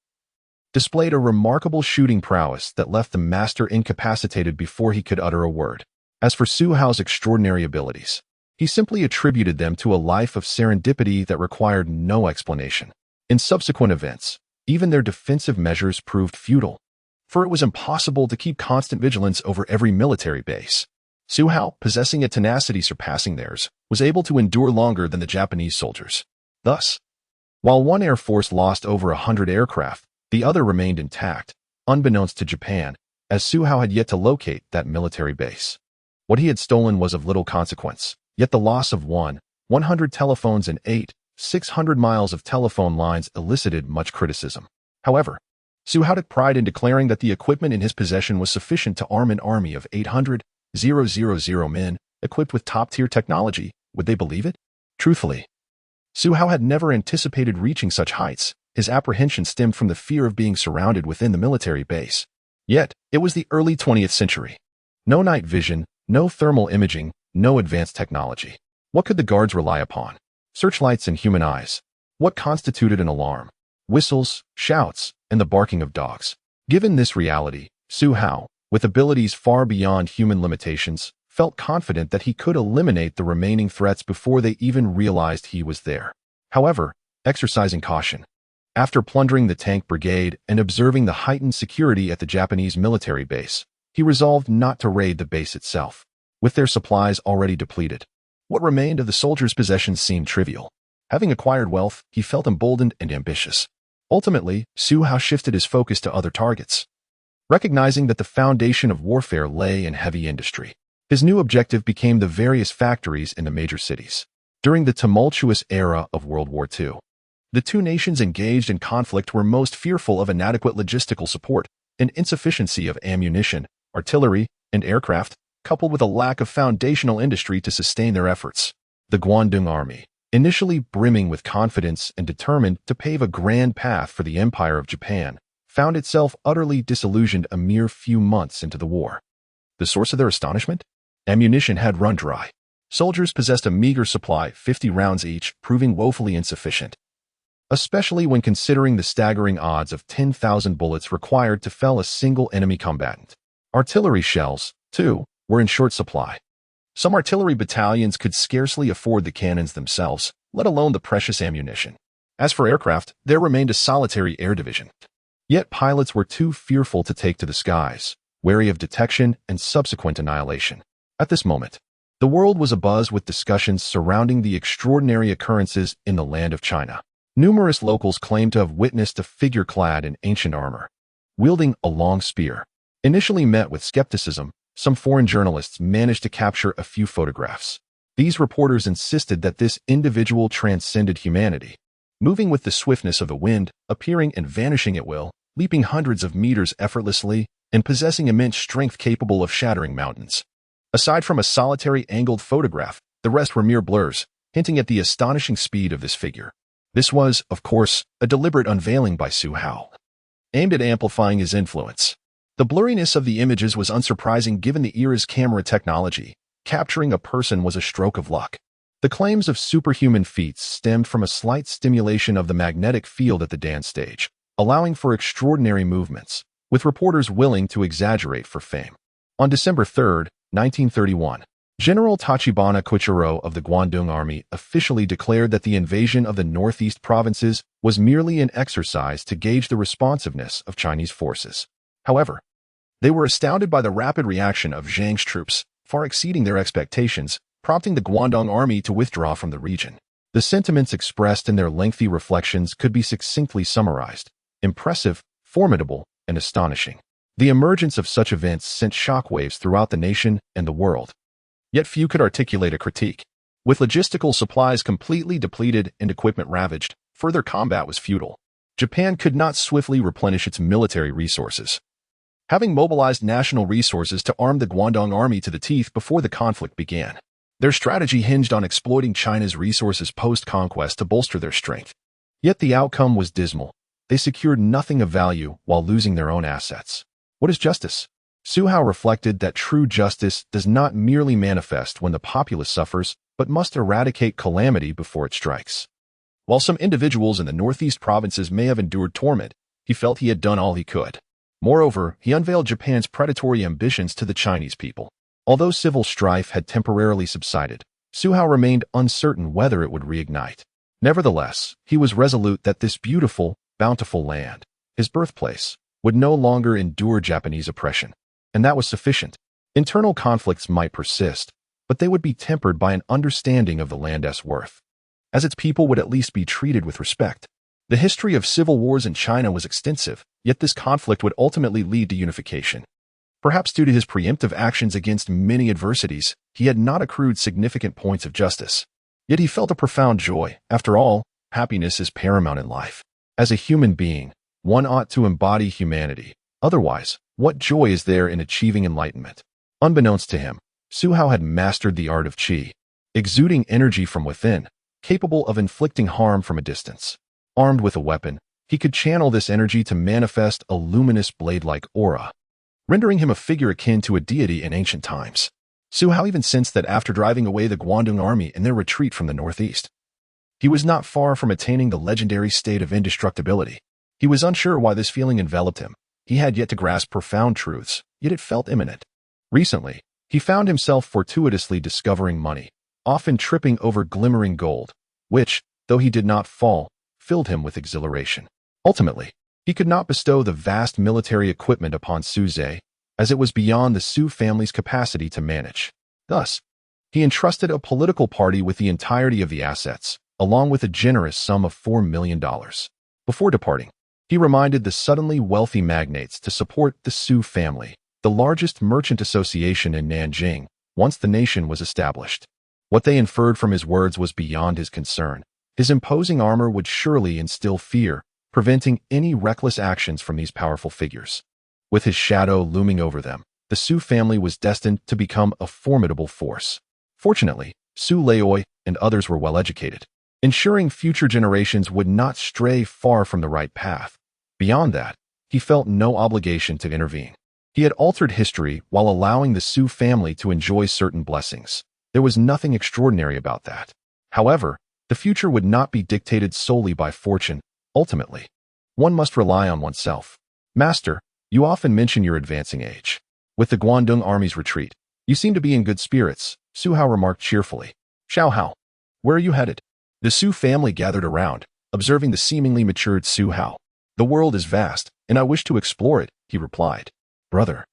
displayed a remarkable shooting prowess that left the master incapacitated before he could utter a word. As for Su Hao's extraordinary abilities, he simply attributed them to a life of serendipity that required no explanation. In subsequent events, even their defensive measures proved futile, for it was impossible to keep constant vigilance over every military base. Su Hao, possessing a tenacity surpassing theirs, was able to endure longer than the Japanese soldiers. Thus, while one air force lost over 100 aircraft, the other remained intact, unbeknownst to Japan, as Su Hao had yet to locate that military base. What he had stolen was of little consequence, yet the loss of 100 telephones and 600 miles of telephone lines elicited much criticism. However, Su Hao took pride in declaring that the equipment in his possession was sufficient to arm an army of 800,000 men, equipped with top-tier technology. Would they believe it? Truthfully, Su Hao had never anticipated reaching such heights. His apprehension stemmed from the fear of being surrounded within the military base. Yet, it was the early 20th century. No night vision, no thermal imaging, no advanced technology. What could the guards rely upon? Searchlights and human eyes. What constituted an alarm? Whistles, shouts, and the barking of dogs. Given this reality, Su Hao, with abilities far beyond human limitations, felt confident that he could eliminate the remaining threats before they even realized he was there. However, exercising caution, after plundering the tank brigade and observing the heightened security at the Japanese military base, he resolved not to raid the base itself. with their supplies already depleted. What remained of the soldier's possessions seemed trivial. Having acquired wealth, he felt emboldened and ambitious. Ultimately, Su Hao shifted his focus to other targets. Recognizing that the foundation of warfare lay in heavy industry, his new objective became the various factories in the major cities. During the tumultuous era of World War II, the two nations engaged in conflict were most fearful of inadequate logistical support and insufficiency of ammunition, artillery, and aircraft, coupled with a lack of foundational industry to sustain their efforts. The Guangdong Army, initially brimming with confidence and determined to pave a grand path for the Empire of Japan, found itself utterly disillusioned a mere few months into the war. The source of their astonishment? Ammunition had run dry. Soldiers possessed a meager supply, 50 rounds each, proving woefully insufficient, especially when considering the staggering odds of 10,000 bullets required to fell a single enemy combatant. Artillery shells, too, were in short supply. Some artillery battalions could scarcely afford the cannons themselves, let alone the precious ammunition. As for aircraft, there remained a solitary air division. Yet pilots were too fearful to take to the skies, wary of detection and subsequent annihilation. At this moment, the world was abuzz with discussions surrounding the extraordinary occurrences in the land of China. Numerous locals claimed to have witnessed a figure clad in ancient armor, wielding a long spear. Initially met with skepticism, some foreign journalists managed to capture a few photographs. These reporters insisted that this individual transcended humanity, moving with the swiftness of the wind, appearing and vanishing at will, leaping hundreds of meters effortlessly, and possessing immense strength capable of shattering mountains. Aside from a solitary angled photograph, the rest were mere blurs, hinting at the astonishing speed of this figure. This was, of course, a deliberate unveiling by Su Hao, aimed at amplifying his influence. The blurriness of the images was unsurprising given the era's camera technology. Capturing a person was a stroke of luck. The claims of superhuman feats stemmed from a slight stimulation of the magnetic field at the dance stage, allowing for extraordinary movements, with reporters willing to exaggerate for fame. On December 3, 1931, General Tachibana Koichiro of the Guangdong Army officially declared that the invasion of the northeast provinces was merely an exercise to gauge the responsiveness of Chinese forces. However, they were astounded by the rapid reaction of Zhang's troops, far exceeding their expectations, prompting the Guangdong Army to withdraw from the region. The sentiments expressed in their lengthy reflections could be succinctly summarized: impressive, formidable, and astonishing. The emergence of such events sent shockwaves throughout the nation and the world. Yet few could articulate a critique. With logistical supplies completely depleted and equipment ravaged, further combat was futile. Japan could not swiftly replenish its military resources, having mobilized national resources to arm the Guangdong Army to the teeth before the conflict began. Their strategy hinged on exploiting China's resources post-conquest to bolster their strength. Yet the outcome was dismal. They secured nothing of value while losing their own assets. What is justice? Su Hao reflected that true justice does not merely manifest when the populace suffers, but must eradicate calamity before it strikes. While some individuals in the northeast provinces may have endured torment, he felt he had done all he could. Moreover, he unveiled Japan's predatory ambitions to the Chinese people. Although civil strife had temporarily subsided, Su Hao remained uncertain whether it would reignite. Nevertheless, he was resolute that this beautiful, bountiful land, his birthplace, would no longer endure Japanese oppression. And that was sufficient. Internal conflicts might persist, but they would be tempered by an understanding of the land's worth, as its people would at least be treated with respect. The history of civil wars in China was extensive, yet this conflict would ultimately lead to unification. Perhaps due to his preemptive actions against many adversities, he had not accrued significant points of justice. Yet he felt a profound joy. After all, happiness is paramount in life. As a human being, one ought to embody humanity. Otherwise, what joy is there in achieving enlightenment? Unbeknownst to him, Su Hao had mastered the art of qi, exuding energy from within, capable of inflicting harm from a distance. Armed with a weapon, he could channel this energy to manifest a luminous blade-like aura, rendering him a figure akin to a deity in ancient times. Su Hao even sensed that after driving away the Guangdong Army in their retreat from the northeast, he was not far from attaining the legendary state of indestructibility. He was unsure why this feeling enveloped him. He had yet to grasp profound truths, yet it felt imminent. Recently, he found himself fortuitously discovering money, often tripping over glimmering gold, which, though he did not fall, filled him with exhilaration. Ultimately, he could not bestow the vast military equipment upon Su Zhe, as it was beyond the Su family's capacity to manage. Thus, he entrusted a political party with the entirety of the assets, along with a generous sum of $4 million. Before departing, he reminded the suddenly wealthy magnates to support the Su family, the largest merchant association in Nanjing, once the nation was established. What they inferred from his words was beyond his concern. His imposing armor would surely instill fear, preventing any reckless actions from these powerful figures. With his shadow looming over them, the Su family was destined to become a formidable force. Fortunately, Su Laoi and others were well educated, ensuring future generations would not stray far from the right path. Beyond that, he felt no obligation to intervene. He had altered history while allowing the Su family to enjoy certain blessings. There was nothing extraordinary about that. However, the future would not be dictated solely by fortune. Ultimately, one must rely on oneself. Master, you often mention your advancing age. With the Guangdong army's retreat, you seem to be in good spirits, Su Hao remarked cheerfully. Xiao Hao, where are you headed? The Su family gathered around, observing the seemingly matured Su Hao. The world is vast, and I wish to explore it, he replied. Brother,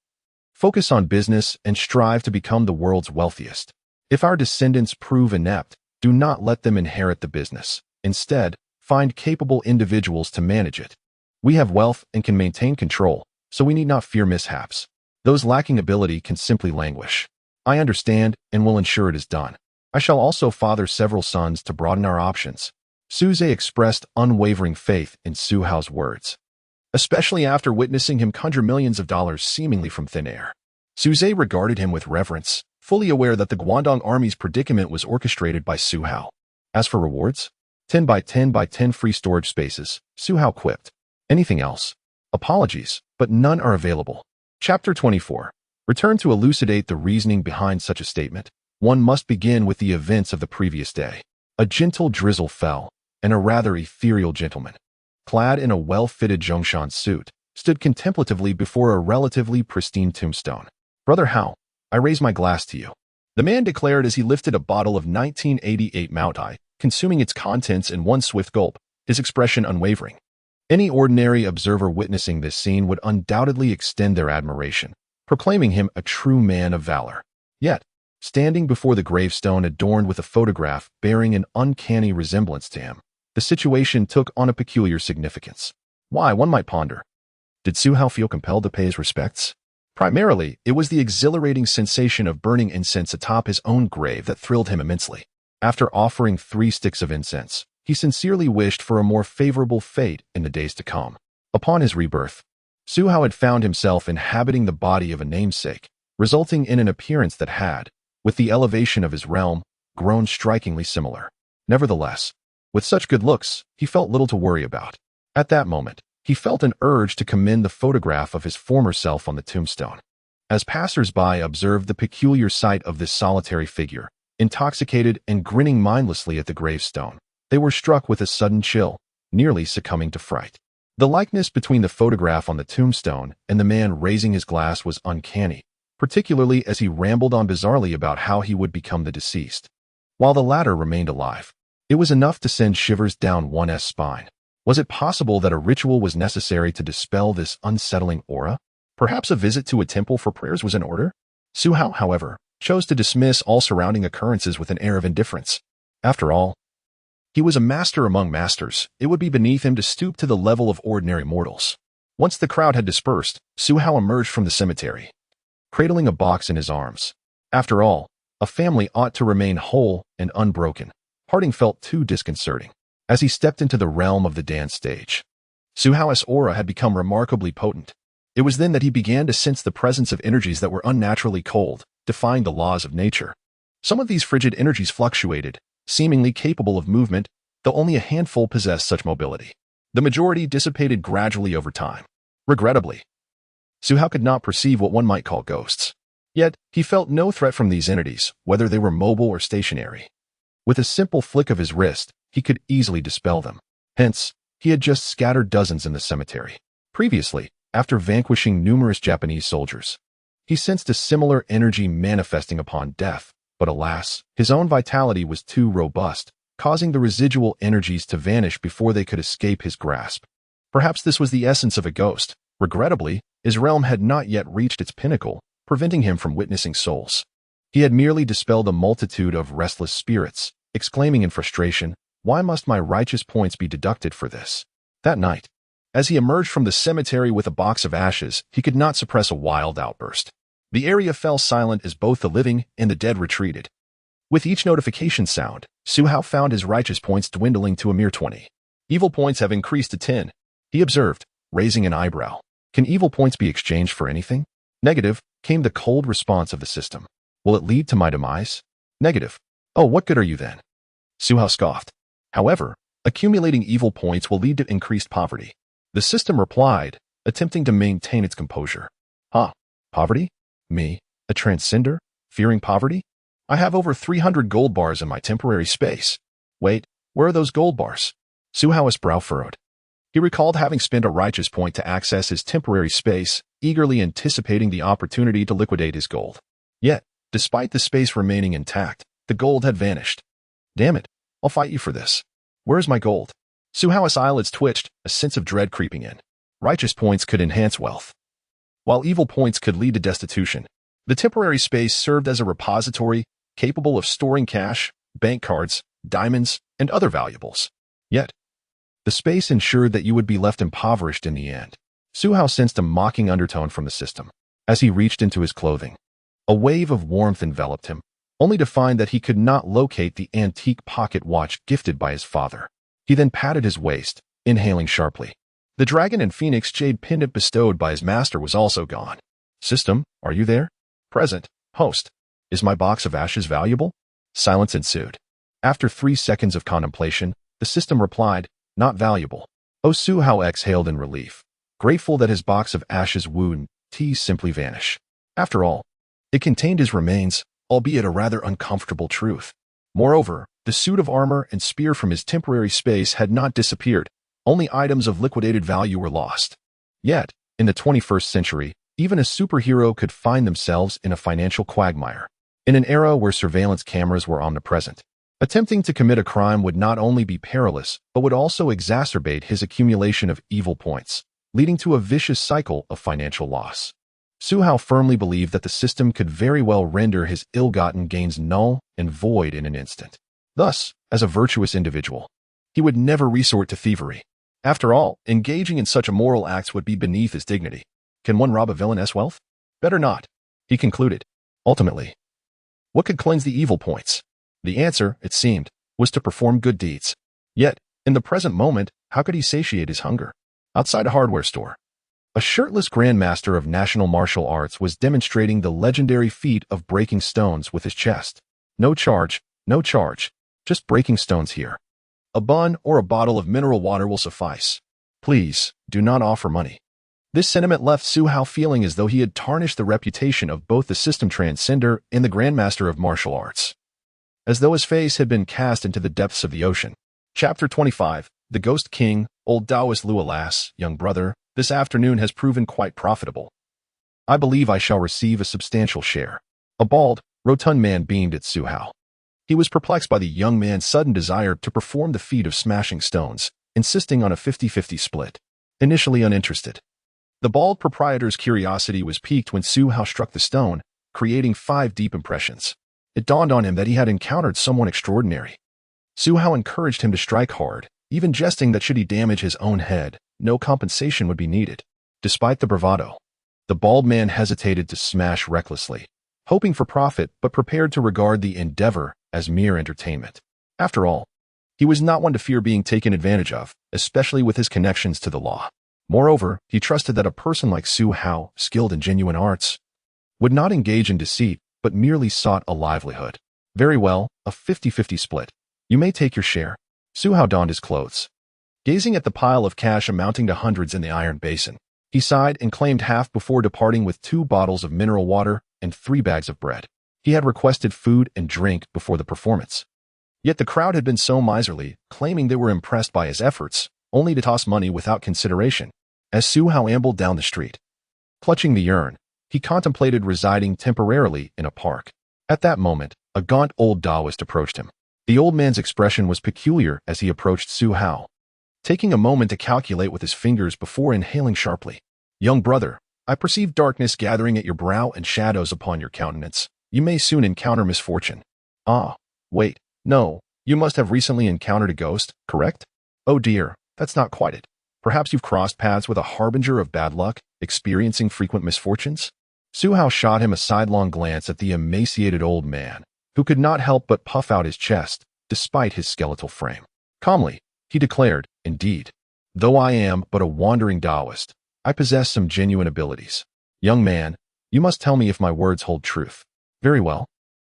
focus on business and strive to become the world's wealthiest. If our descendants prove inept, do not let them inherit the business. Instead, find capable individuals to manage it. We have wealth and can maintain control, so we need not fear mishaps. Those lacking ability can simply languish. I understand and will ensure it is done. I shall also father several sons to broaden our options. SUSI expressed unwavering faith in Su Hao's words, especially after witnessing him conjure millions of dollars seemingly from thin air. SUSI regarded him with reverence, fully aware that the Guangdong army's predicament was orchestrated by Su Hao. As for rewards, 10 by 10 by 10 free storage spaces, Su Hao quipped. Anything else? Apologies, but none are available. Chapter 24. Return to elucidate the reasoning behind such a statement. One must begin with the events of the previous day. A gentle drizzle fell, and a rather ethereal gentleman, clad in a well-fitted Zhongshan suit, stood contemplatively before a relatively pristine tombstone. Brother Hao, I raise my glass to you, the man declared as he lifted a bottle of 1988 Moutai, consuming its contents in one swift gulp, his expression unwavering. Any ordinary observer witnessing this scene would undoubtedly extend their admiration, proclaiming him a true man of valor. Yet, standing before the gravestone adorned with a photograph bearing an uncanny resemblance to him, the situation took on a peculiar significance. Why, one might ponder. Did Su Hao feel compelled to pay his respects? Primarily, it was the exhilarating sensation of burning incense atop his own grave that thrilled him immensely. After offering 3 sticks of incense, he sincerely wished for a more favorable fate in the days to come. Upon his rebirth, Su Hao had found himself inhabiting the body of a namesake, resulting in an appearance that had, with the elevation of his realm, grown strikingly similar. Nevertheless, with such good looks, he felt little to worry about. At that moment, he felt an urge to commend the photograph of his former self on the tombstone. As passers-by observed the peculiar sight of this solitary figure, intoxicated and grinning mindlessly at the gravestone, they were struck with a sudden chill, nearly succumbing to fright. The likeness between the photograph on the tombstone and the man raising his glass was uncanny, particularly as he rambled on bizarrely about how he would become the deceased, while the latter remained alive. It was enough to send shivers down one's spine. Was it possible that a ritual was necessary to dispel this unsettling aura? Perhaps a visit to a temple for prayers was in order? Su Hao, however, chose to dismiss all surrounding occurrences with an air of indifference. After all, he was a master among masters. It would be beneath him to stoop to the level of ordinary mortals. Once the crowd had dispersed, Su Hao emerged from the cemetery, cradling a box in his arms. After all, a family ought to remain whole and unbroken. Parting felt too disconcerting. As he stepped into the realm of the dance stage, Su Hao's aura had become remarkably potent. It was then that he began to sense the presence of energies that were unnaturally cold, defying the laws of nature. Some of these frigid energies fluctuated, seemingly capable of movement, though only a handful possessed such mobility. The majority dissipated gradually over time. Regrettably, Su Hao could not perceive what one might call ghosts. Yet, he felt no threat from these entities, whether they were mobile or stationary. With a simple flick of his wrist, he could easily dispel them. Hence, he had just scattered dozens in the cemetery. Previously, after vanquishing numerous Japanese soldiers, he sensed a similar energy manifesting upon death, but alas, his own vitality was too robust, causing the residual energies to vanish before they could escape his grasp. Perhaps this was the essence of a ghost. Regrettably, his realm had not yet reached its pinnacle, preventing him from witnessing souls. He had merely dispelled a multitude of restless spirits, exclaiming in frustration, "Why must my righteous points be deducted for this?" That night, as he emerged from the cemetery with a box of ashes, he could not suppress a wild outburst. The area fell silent as both the living and the dead retreated. With each notification sound, Su Hao found his righteous points dwindling to a mere 20. Evil points have increased to 10, he observed, raising an eyebrow. Can evil points be exchanged for anything? Negative, came the cold response of the system. Will it lead to my demise? Negative. Oh, what good are you then? Su Hao scoffed. However, accumulating evil points will lead to increased poverty. The system replied, attempting to maintain its composure. Huh? Poverty? Me? A transcender? Fearing poverty? I have over 300 gold bars in my temporary space. Wait, where are those gold bars? Su Hao's brow furrowed. He recalled having spent a righteous point to access his temporary space, eagerly anticipating the opportunity to liquidate his gold. Yet, despite the space remaining intact, the gold had vanished. Damn it, I'll fight you for this. Where's my gold? Su Hao's eyelids twitched, a sense of dread creeping in. Righteous points could enhance wealth, while evil points could lead to destitution. The temporary space served as a repository capable of storing cash, bank cards, diamonds, and other valuables. Yet, the space ensured that you would be left impoverished in the end. Su Hao sensed a mocking undertone from the system. As he reached into his clothing, a wave of warmth enveloped him, only to find that he could not locate the antique pocket watch gifted by his father. He then patted his waist, inhaling sharply. The dragon and phoenix jade pendant bestowed by his master was also gone. System, are you there? Present. Host. Is my box of ashes valuable? Silence ensued. After 3 seconds of contemplation, the system replied, not valuable. Su Hao exhaled in relief, grateful that his box of ashes would simply vanish. After all, it contained his remains, albeit a rather uncomfortable truth. Moreover, the suit of armor and spear from his temporary space had not disappeared. Only items of liquidated value were lost. Yet, in the 21st century, even a superhero could find themselves in a financial quagmire. In an era where surveillance cameras were omnipresent, attempting to commit a crime would not only be perilous, but would also exacerbate his accumulation of evil points, leading to a vicious cycle of financial loss. Su Hao firmly believed that the system could very well render his ill-gotten gains null and void in an instant. Thus, as a virtuous individual, he would never resort to thievery. After all, engaging in such immoral acts would be beneath his dignity. Can one rob a villain's wealth? Better not, he concluded. Ultimately, what could cleanse the evil points? The answer, it seemed, was to perform good deeds. Yet, in the present moment, how could he satiate his hunger? Outside a hardware store, a shirtless grandmaster of national martial arts was demonstrating the legendary feat of breaking stones with his chest. No charge, just breaking stones here. A bun or a bottle of mineral water will suffice. Please, do not offer money. This sentiment left Su Hao feeling as though he had tarnished the reputation of both the system transcender and the grandmaster of martial arts. As though his face had been cast into the depths of the ocean. Chapter 25, The Ghost King. Old Taoist Lu, alas, young brother, this afternoon has proven quite profitable. I believe I shall receive a substantial share. A bald, rotund man beamed at Su Hao. He was perplexed by the young man's sudden desire to perform the feat of smashing stones, insisting on a 50-50 split. Initially uninterested, the bald proprietor's curiosity was piqued when Su Hao struck the stone, creating 5 deep impressions. It dawned on him that he had encountered someone extraordinary. Su Hao encouraged him to strike hard, even jesting that should he damage his own head, no compensation would be needed. Despite the bravado, the bald man hesitated to smash recklessly, hoping for profit but prepared to regard the endeavor as mere entertainment. After all, he was not one to fear being taken advantage of, especially with his connections to the law. Moreover, he trusted that a person like Su Hao, skilled in genuine arts, would not engage in deceit, but merely sought a livelihood. Very well, a 50-50 split. You may take your share. Su Hao donned his clothes. Gazing at the pile of cash amounting to hundreds in the iron basin, he sighed and claimed half before departing with 2 bottles of mineral water and 3 bags of bread. He had requested food and drink before the performance. Yet the crowd had been so miserly, claiming they were impressed by his efforts, only to toss money without consideration. As Su Hao ambled down the street, clutching the urn, he contemplated residing temporarily in a park. At that moment, a gaunt old Taoist approached him. The old man's expression was peculiar as he approached Su Hao, taking a moment to calculate with his fingers before inhaling sharply. Young brother, I perceive darkness gathering at your brow and shadows upon your countenance. You may soon encounter misfortune. Ah, wait, no, you must have recently encountered a ghost, correct? Oh dear, that's not quite it. Perhaps you've crossed paths with a harbinger of bad luck, experiencing frequent misfortunes? Su Hao shot him a sidelong glance at the emaciated old man, who could not help but puff out his chest, despite his skeletal frame. Calmly, he declared, indeed, though I am but a wandering Taoist, I possess some genuine abilities. Young man, you must tell me if my words hold truth. Very well.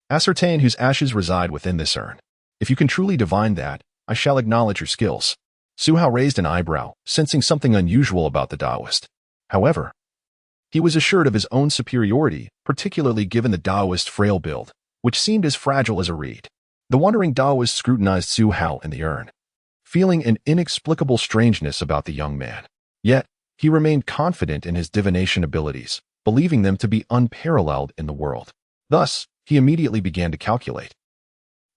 Ascertain whose ashes reside within this urn. If you can truly divine that, I shall acknowledge your skills. Su Hao raised an eyebrow, sensing something unusual about the Taoist. However, he was assured of his own superiority, particularly given the Taoist's frail build, which seemed as fragile as a reed. The wandering Taoist scrutinized Su Hao and the urn, feeling an inexplicable strangeness about the young man. Yet, he remained confident in his divination abilities, believing them to be unparalleled in the world. Thus, he immediately began to calculate.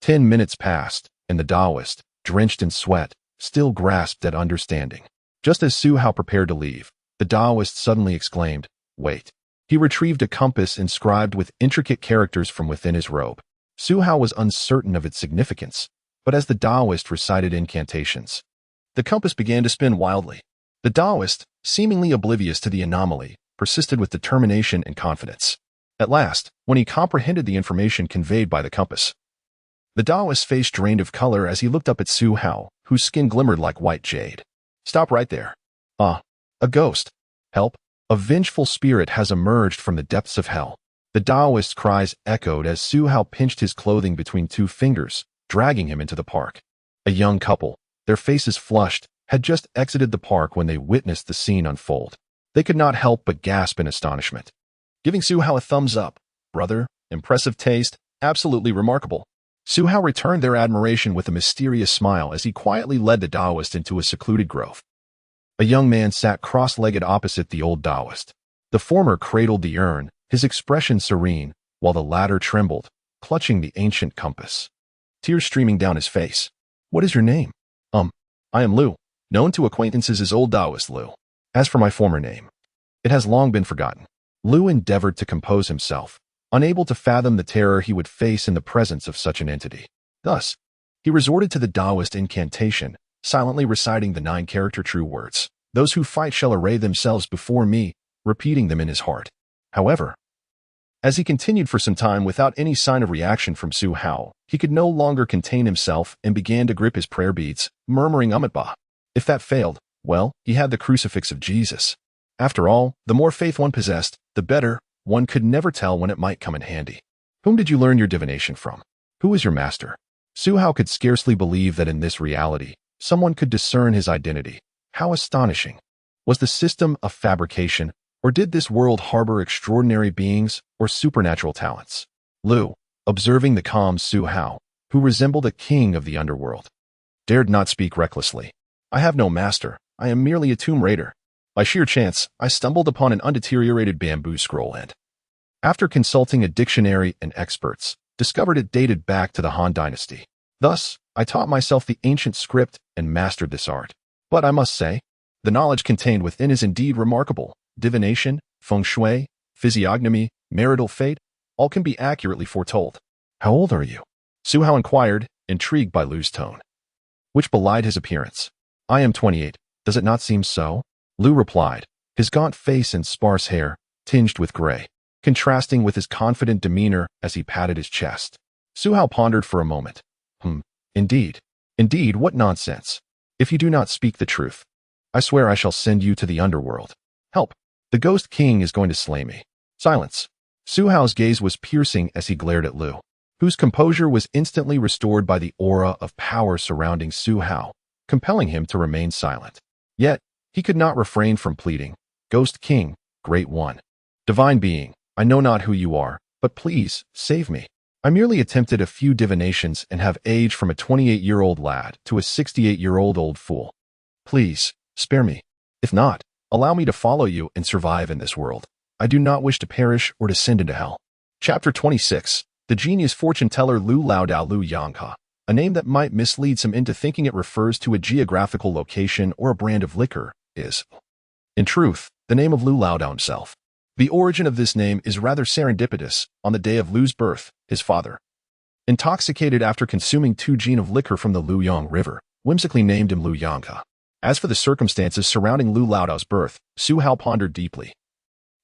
10 minutes passed, and the Taoist, drenched in sweat, still grasped at understanding. Just as Su Hao prepared to leave, the Taoist suddenly exclaimed, "Wait." He retrieved a compass inscribed with intricate characters from within his robe. Su Hao was uncertain of its significance, but as the Taoist recited incantations, the compass began to spin wildly. The Taoist, seemingly oblivious to the anomaly, persisted with determination and confidence. At last, when he comprehended the information conveyed by the compass, the Taoist's face drained of color as he looked up at Su Hao, whose skin glimmered like white jade. Stop right there. Ah, a ghost. Help. A vengeful spirit has emerged from the depths of hell. The Taoist's cries echoed as Su Hao pinched his clothing between two fingers, dragging him into the park. A young couple, their faces flushed, had just exited the park when they witnessed the scene unfold. They could not help but gasp in astonishment. Giving Su Hao a thumbs up. Brother, impressive taste, absolutely remarkable. Su Hao returned their admiration with a mysterious smile as he quietly led the Taoist into a secluded grove. A young man sat cross-legged opposite the old Taoist. The former cradled the urn, his expression serene, while the latter trembled, clutching the ancient compass. Tears streaming down his face. What is your name? I am Lu, known to acquaintances as Old Taoist Lu. As for my former name, it has long been forgotten. Lu endeavored to compose himself, unable to fathom the terror he would face in the presence of such an entity. Thus, he resorted to the Taoist incantation, silently reciting the 9-character true words. Those who fight shall array themselves before me, repeating them in his heart. However, as he continued for some time without any sign of reaction from Su Hao, he could no longer contain himself and began to grip his prayer beads, murmuring Amitba. If that failed, well, he had the crucifix of Jesus. After all, the more faith one possessed, the better. One could never tell when it might come in handy. Whom did you learn your divination from? Who is your master? Su Hao could scarcely believe that in this reality, someone could discern his identity. How astonishing. Was the system a fabrication, or did this world harbor extraordinary beings or supernatural talents? Lu, observing the calm Su Hao, who resembled a king of the underworld, dared not speak recklessly. I have no master. I am merely a tomb raider. By sheer chance, I stumbled upon an undeteriorated bamboo scroll and, after consulting a dictionary and experts, discovered it dated back to the Han Dynasty. Thus, I taught myself the ancient script and mastered this art. But I must say, the knowledge contained within is indeed remarkable. Divination, feng shui, physiognomy, marital fate, all can be accurately foretold. How old are you? Su Hao inquired, intrigued by Lu's tone, which belied his appearance. I am 28. Does it not seem so? Lu replied, his gaunt face and sparse hair, tinged with gray, contrasting with his confident demeanor as he patted his chest. Su Hao pondered for a moment. Indeed. Indeed, what nonsense. If you do not speak the truth, I swear I shall send you to the underworld. Help. The Ghost King is going to slay me. Silence. Su Hao's gaze was piercing as he glared at Lu, whose composure was instantly restored by the aura of power surrounding Su Hao, compelling him to remain silent. Yet, he could not refrain from pleading, Ghost King, Great One. Divine Being, I know not who you are, but please, save me. I merely attempted a few divinations and have aged from a 28-year-old lad to a 68-year-old old fool. Please, spare me. If not, allow me to follow you and survive in this world. I do not wish to perish or descend into hell. Chapter 26. The genius fortune teller Lu YUAN, a name that might mislead some into thinking it refers to a geographical location or a brand of liquor, is, in truth, the name of Lu YUAN himself. The origin of this name is rather serendipitous. On the day of Lu's birth, his father, intoxicated after consuming 2 gin of liquor from the Luyang River, whimsically named him Lu Yanghe. As for the circumstances surrounding Lu Laodao's birth, Su Hao pondered deeply,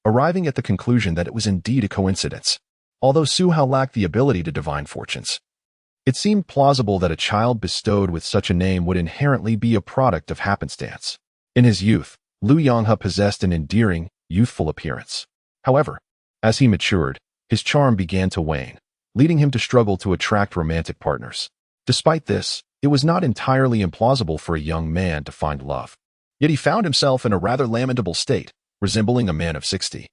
arriving at the conclusion that it was indeed a coincidence. Although Su Hao lacked the ability to divine fortunes, it seemed plausible that a child bestowed with such a name would inherently be a product of happenstance. In his youth, Lu Yanghe possessed an endearing, youthful appearance. However, as he matured, his charm began to wane, leading him to struggle to attract romantic partners. Despite this, it was not entirely implausible for a young man to find love. Yet he found himself in a rather lamentable state, resembling a man of 60.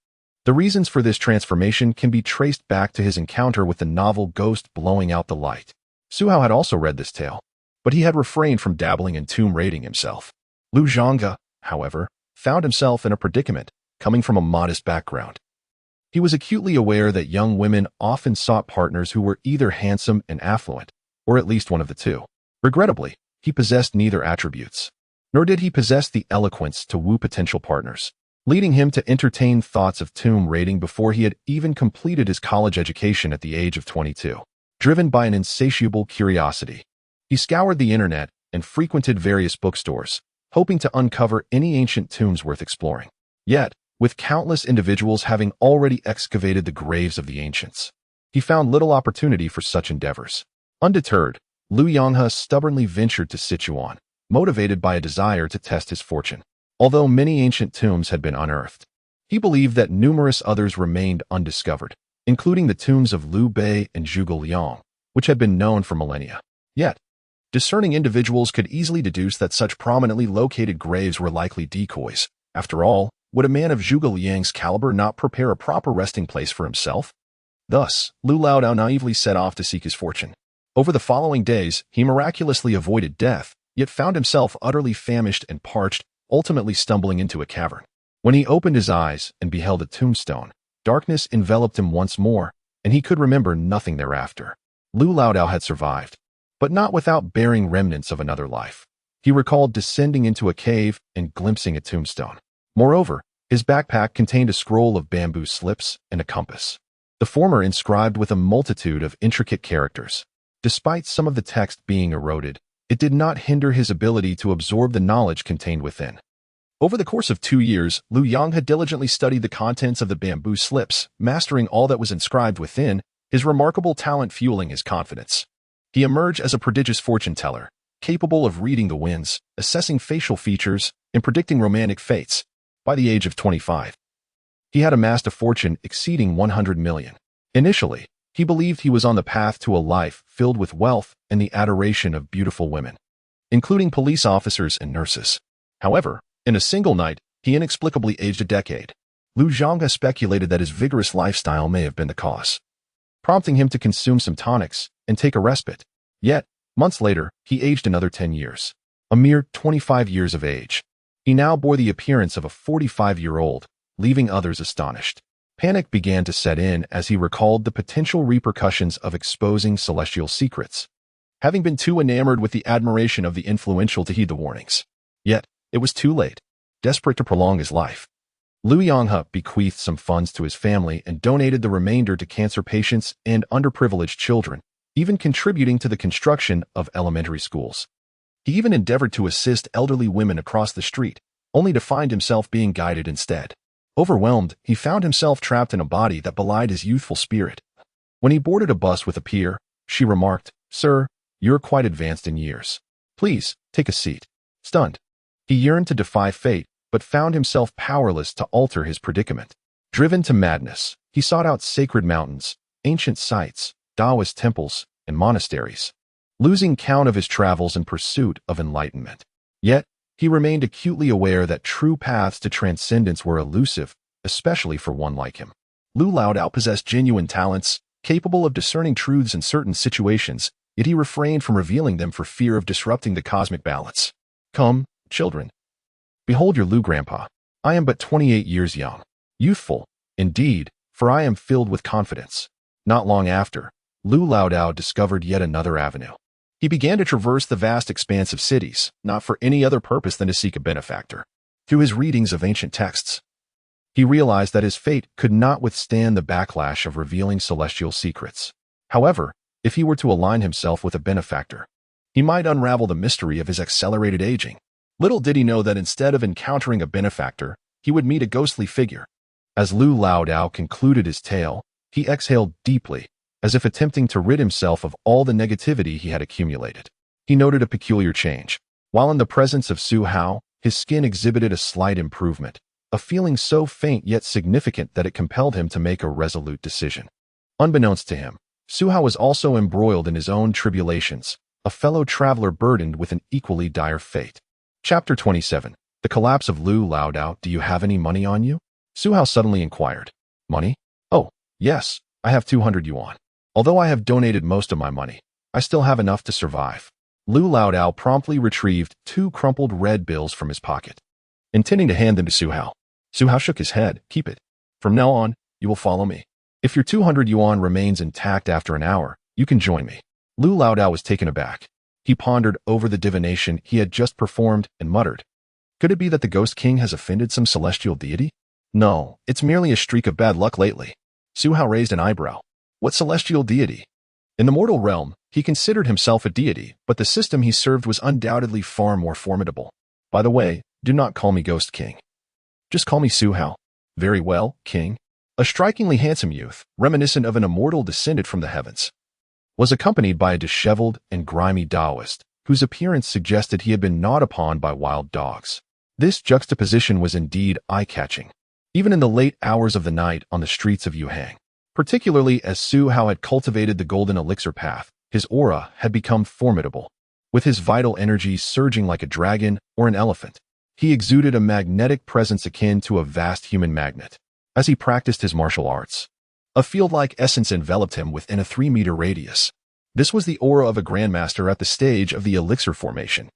The reasons for this transformation can be traced back to his encounter with the novel Ghost Blowing Out the Light. Su Hao had also read this tale, but he had refrained from dabbling in tomb raiding himself. Lu Yanghe, however, found himself in a predicament, coming from a modest background. He was acutely aware that young women often sought partners who were either handsome and affluent, or at least one of the two. Regrettably, he possessed neither attributes, nor did he possess the eloquence to woo potential partners, leading him to entertain thoughts of tomb raiding before he had even completed his college education at the age of 22. Driven by an insatiable curiosity, he scoured the internet and frequented various bookstores, hoping to uncover any ancient tombs worth exploring. Yet, with countless individuals having already excavated the graves of the ancients, he found little opportunity for such endeavors. Undeterred, Lu Yanghe stubbornly ventured to Sichuan, motivated by a desire to test his fortune. Although many ancient tombs had been unearthed, he believed that numerous others remained undiscovered, including the tombs of Liu Bei and Zhuge Liang, which had been known for millennia. Yet, discerning individuals could easily deduce that such prominently located graves were likely decoys. After all, would a man of Zhuge Liang's caliber not prepare a proper resting place for himself? Thus, Lu Laodao naively set off to seek his fortune. Over the following days, he miraculously avoided death, yet found himself utterly famished and parched, ultimately stumbling into a cavern. When he opened his eyes and beheld a tombstone, darkness enveloped him once more, and he could remember nothing thereafter. Lu Laodao had survived, but not without bearing remnants of another life. He recalled descending into a cave and glimpsing a tombstone. Moreover, his backpack contained a scroll of bamboo slips and a compass, the former inscribed with a multitude of intricate characters. Despite some of the text being eroded, it did not hinder his ability to absorb the knowledge contained within. Over the course of 2 years, Lu Yanghe had diligently studied the contents of the bamboo slips, mastering all that was inscribed within, his remarkable talent fueling his confidence. He emerged as a prodigious fortune teller, capable of reading the winds, assessing facial features, and predicting romantic fates. By the age of 25, he had amassed a fortune exceeding 100 million. Initially, he believed he was on the path to a life filled with wealth and the adoration of beautiful women, including police officers and nurses. However, in a single night, he inexplicably aged a decade. Lu Yanghe speculated that his vigorous lifestyle may have been the cause, prompting him to consume some tonics and take a respite. Yet, months later, he aged another 10 years. A mere 25 years of age, he now bore the appearance of a 45-year-old, leaving others astonished. Panic began to set in as he recalled the potential repercussions of exposing celestial secrets, having been too enamored with the admiration of the influential to heed the warnings. Yet, it was too late. Desperate to prolong his life, Lu Yanghe bequeathed some funds to his family and donated the remainder to cancer patients and underprivileged children, even contributing to the construction of elementary schools. He even endeavored to assist elderly women across the street, only to find himself being guided instead. Overwhelmed, he found himself trapped in a body that belied his youthful spirit. When he boarded a bus with a peer, she remarked, "Sir, you're quite advanced in years. Please, take a seat." Stunned, he yearned to defy fate, but found himself powerless to alter his predicament. Driven to madness, he sought out sacred mountains, ancient sites, Taoist temples, and monasteries, losing count of his travels in pursuit of enlightenment. Yet, he remained acutely aware that true paths to transcendence were elusive, especially for one like him. Lu Laodao possessed genuine talents, capable of discerning truths in certain situations, yet he refrained from revealing them for fear of disrupting the cosmic balance. "Come, children. Behold your Lu grandpa. I am but 28 years young. Youthful, indeed, for I am filled with confidence." Not long after, Lu Laodao discovered yet another avenue. He began to traverse the vast expanse of cities, not for any other purpose than to seek a benefactor. Through his readings of ancient texts, He realized that his fate could not withstand the backlash of revealing celestial secrets. However, if he were to align himself with a benefactor, he might unravel the mystery of his accelerated aging. Little did he know that instead of encountering a benefactor, he would meet a ghostly figure. As Lu Laodao concluded his tale, he exhaled deeply, as if attempting to rid himself of all the negativity he had accumulated. He noted a peculiar change. While in the presence of Su Hao, his skin exhibited a slight improvement, a feeling so faint yet significant that it compelled him to make a resolute decision. Unbeknownst to him, Su Hao was also embroiled in his own tribulations, a fellow traveler burdened with an equally dire fate. Chapter 27. The Collapse of Lu Laodao. Do you have any money on you? Su Hao suddenly inquired. Money? Oh, yes, I have 200 yuan. Although I have donated most of my money, I still have enough to survive. Lu Laodao promptly retrieved 2 crumpled red bills from his pocket, intending to hand them to Su Hao. Su Hao shook his head. Keep it. From now on, you will follow me. If your 200 yuan remains intact after an hour, you can join me. Lu Laodao was taken aback. He pondered over the divination he had just performed and muttered. Could it be that the Ghost King has offended some celestial deity? No, it's merely a streak of bad luck lately. Su Hao raised an eyebrow. What celestial deity? In the mortal realm, he considered himself a deity, but the system he served was undoubtedly far more formidable. By the way, do not call me Ghost King. Just call me Su Hao. Very well, King. A strikingly handsome youth, reminiscent of an immortal descended from the heavens, was accompanied by a disheveled and grimy Taoist, whose appearance suggested he had been gnawed upon by wild dogs. This juxtaposition was indeed eye-catching, even in the late hours of the night on the streets of Yuhang. Particularly as Su Hao had cultivated the golden elixir path, his aura had become formidable. With his vital energy surging like a dragon or an elephant, he exuded a magnetic presence akin to a vast human magnet. As he practiced his martial arts, a field-like essence enveloped him within a 3-meter radius. This was the aura of a grandmaster at the stage of the elixir formation.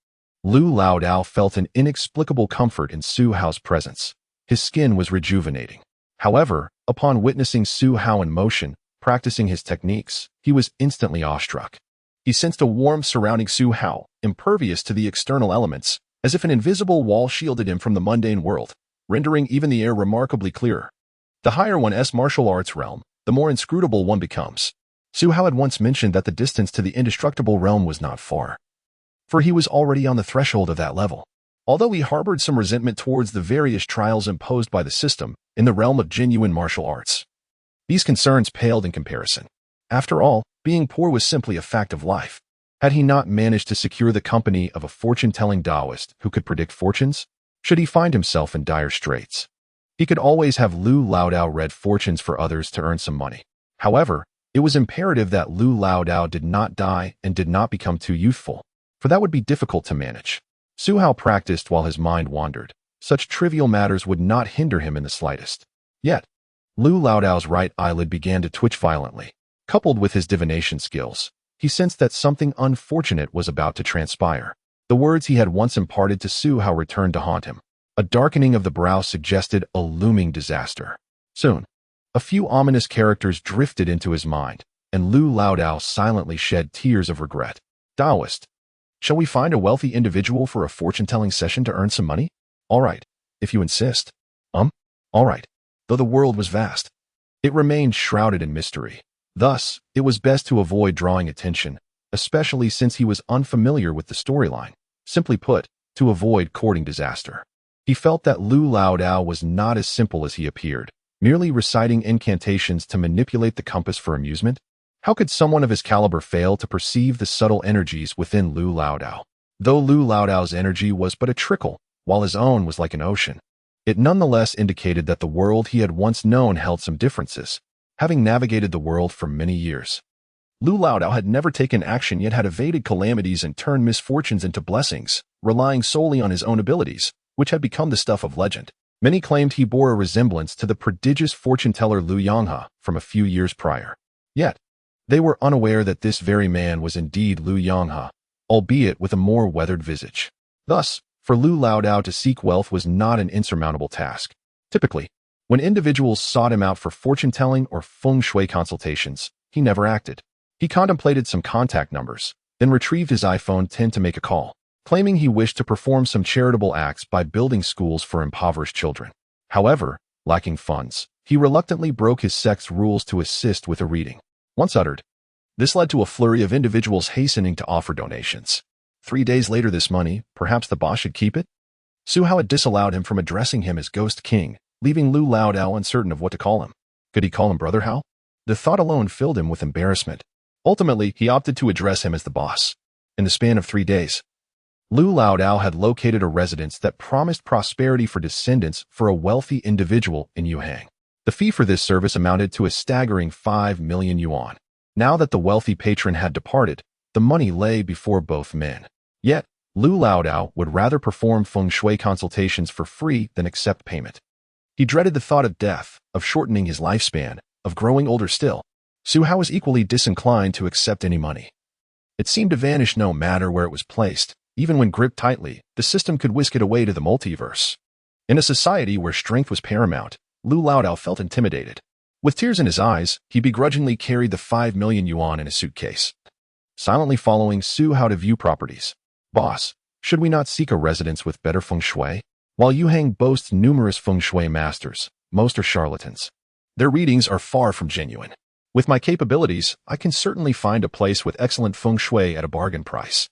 Lu Laodao felt an inexplicable comfort in Su Hao's presence. His skin was rejuvenating. However, upon witnessing Su Hao in motion, practicing his techniques, he was instantly awestruck. He sensed a warmth surrounding Su Hao, impervious to the external elements, as if an invisible wall shielded him from the mundane world, rendering even the air remarkably clearer. The higher one's martial arts realm, the more inscrutable one becomes. Su Hao had once mentioned that the distance to the indestructible realm was not far, for he was already on the threshold of that level. Although he harbored some resentment towards the various trials imposed by the system in the realm of genuine martial arts, these concerns paled in comparison. After all, being poor was simply a fact of life. Had he not managed to secure the company of a fortune-telling Taoist who could predict fortunes? Should he find himself in dire straits, he could always have Lu Laodao read fortunes for others to earn some money. However, it was imperative that Lu Laodao did not die and did not become too youthful, for that would be difficult to manage. Su Hao practiced while his mind wandered. Such trivial matters would not hinder him in the slightest. Yet, Lu Laodao's right eyelid began to twitch violently. Coupled with his divination skills, he sensed that something unfortunate was about to transpire. The words he had once imparted to Su Hao returned to haunt him. A darkening of the brow suggested a looming disaster. Soon, a few ominous characters drifted into his mind, and Lu Laodao silently shed tears of regret. Taoist. Shall we find a wealthy individual for a fortune-telling session to earn some money? All right, if you insist. All right. Though the world was vast, it remained shrouded in mystery. Thus, it was best to avoid drawing attention, especially since he was unfamiliar with the storyline. Simply put, to avoid courting disaster. He felt that Lu Laodao was not as simple as he appeared, merely reciting incantations to manipulate the compass for amusement. How could someone of his caliber fail to perceive the subtle energies within Lu Laodao? Though Lu Laodao's energy was but a trickle, while his own was like an ocean, it nonetheless indicated that the world he had once known held some differences. Having navigated the world for many years, Lu Laodao had never taken action yet had evaded calamities and turned misfortunes into blessings, relying solely on his own abilities, which had become the stuff of legend. Many claimed he bore a resemblance to the prodigious fortune-teller Lu Yonghua from a few years prior. Yet, they were unaware that this very man was indeed Lu Yonghua, albeit with a more weathered visage. Thus, for Lu Laodao to seek wealth was not an insurmountable task. Typically, when individuals sought him out for fortune-telling or feng shui consultations, he never acted. He contemplated some contact numbers, then retrieved his iPhone 10 to make a call, claiming he wished to perform some charitable acts by building schools for impoverished children. However, Lacking funds, he reluctantly broke his sect's rules to assist with a reading. Once uttered, this led to a flurry of individuals hastening to offer donations. 3 days later, this money, perhaps the boss should keep it? Su Hao had disallowed him from addressing him as Ghost King, leaving Lu Laodao uncertain of what to call him. Could he call him Brother Hao? The thought alone filled him with embarrassment. Ultimately, he opted to address him as the boss. In the span of 3 days, Lu Laodao had located a residence that promised prosperity for descendants for a wealthy individual in Yuhang. The fee for this service amounted to a staggering 5 million yuan. Now that the wealthy patron had departed, the money lay before both men. Yet, Lu Laodao would rather perform feng shui consultations for free than accept payment. He dreaded the thought of death, of shortening his lifespan, of growing older still. Su Hao was equally disinclined to accept any money. It seemed to vanish no matter where it was placed. Even when gripped tightly, the system could whisk it away to the multiverse. In a society where strength was paramount, Lu Laodao felt intimidated. With tears in his eyes, he begrudgingly carried the 5 million yuan in a suitcase. Silently following Su Hao to view properties. Boss, should we not seek a residence with better feng shui? While Yuhang boasts numerous feng shui masters, most are charlatans. Their readings are far from genuine. With my capabilities, I can certainly find a place with excellent feng shui at a bargain price.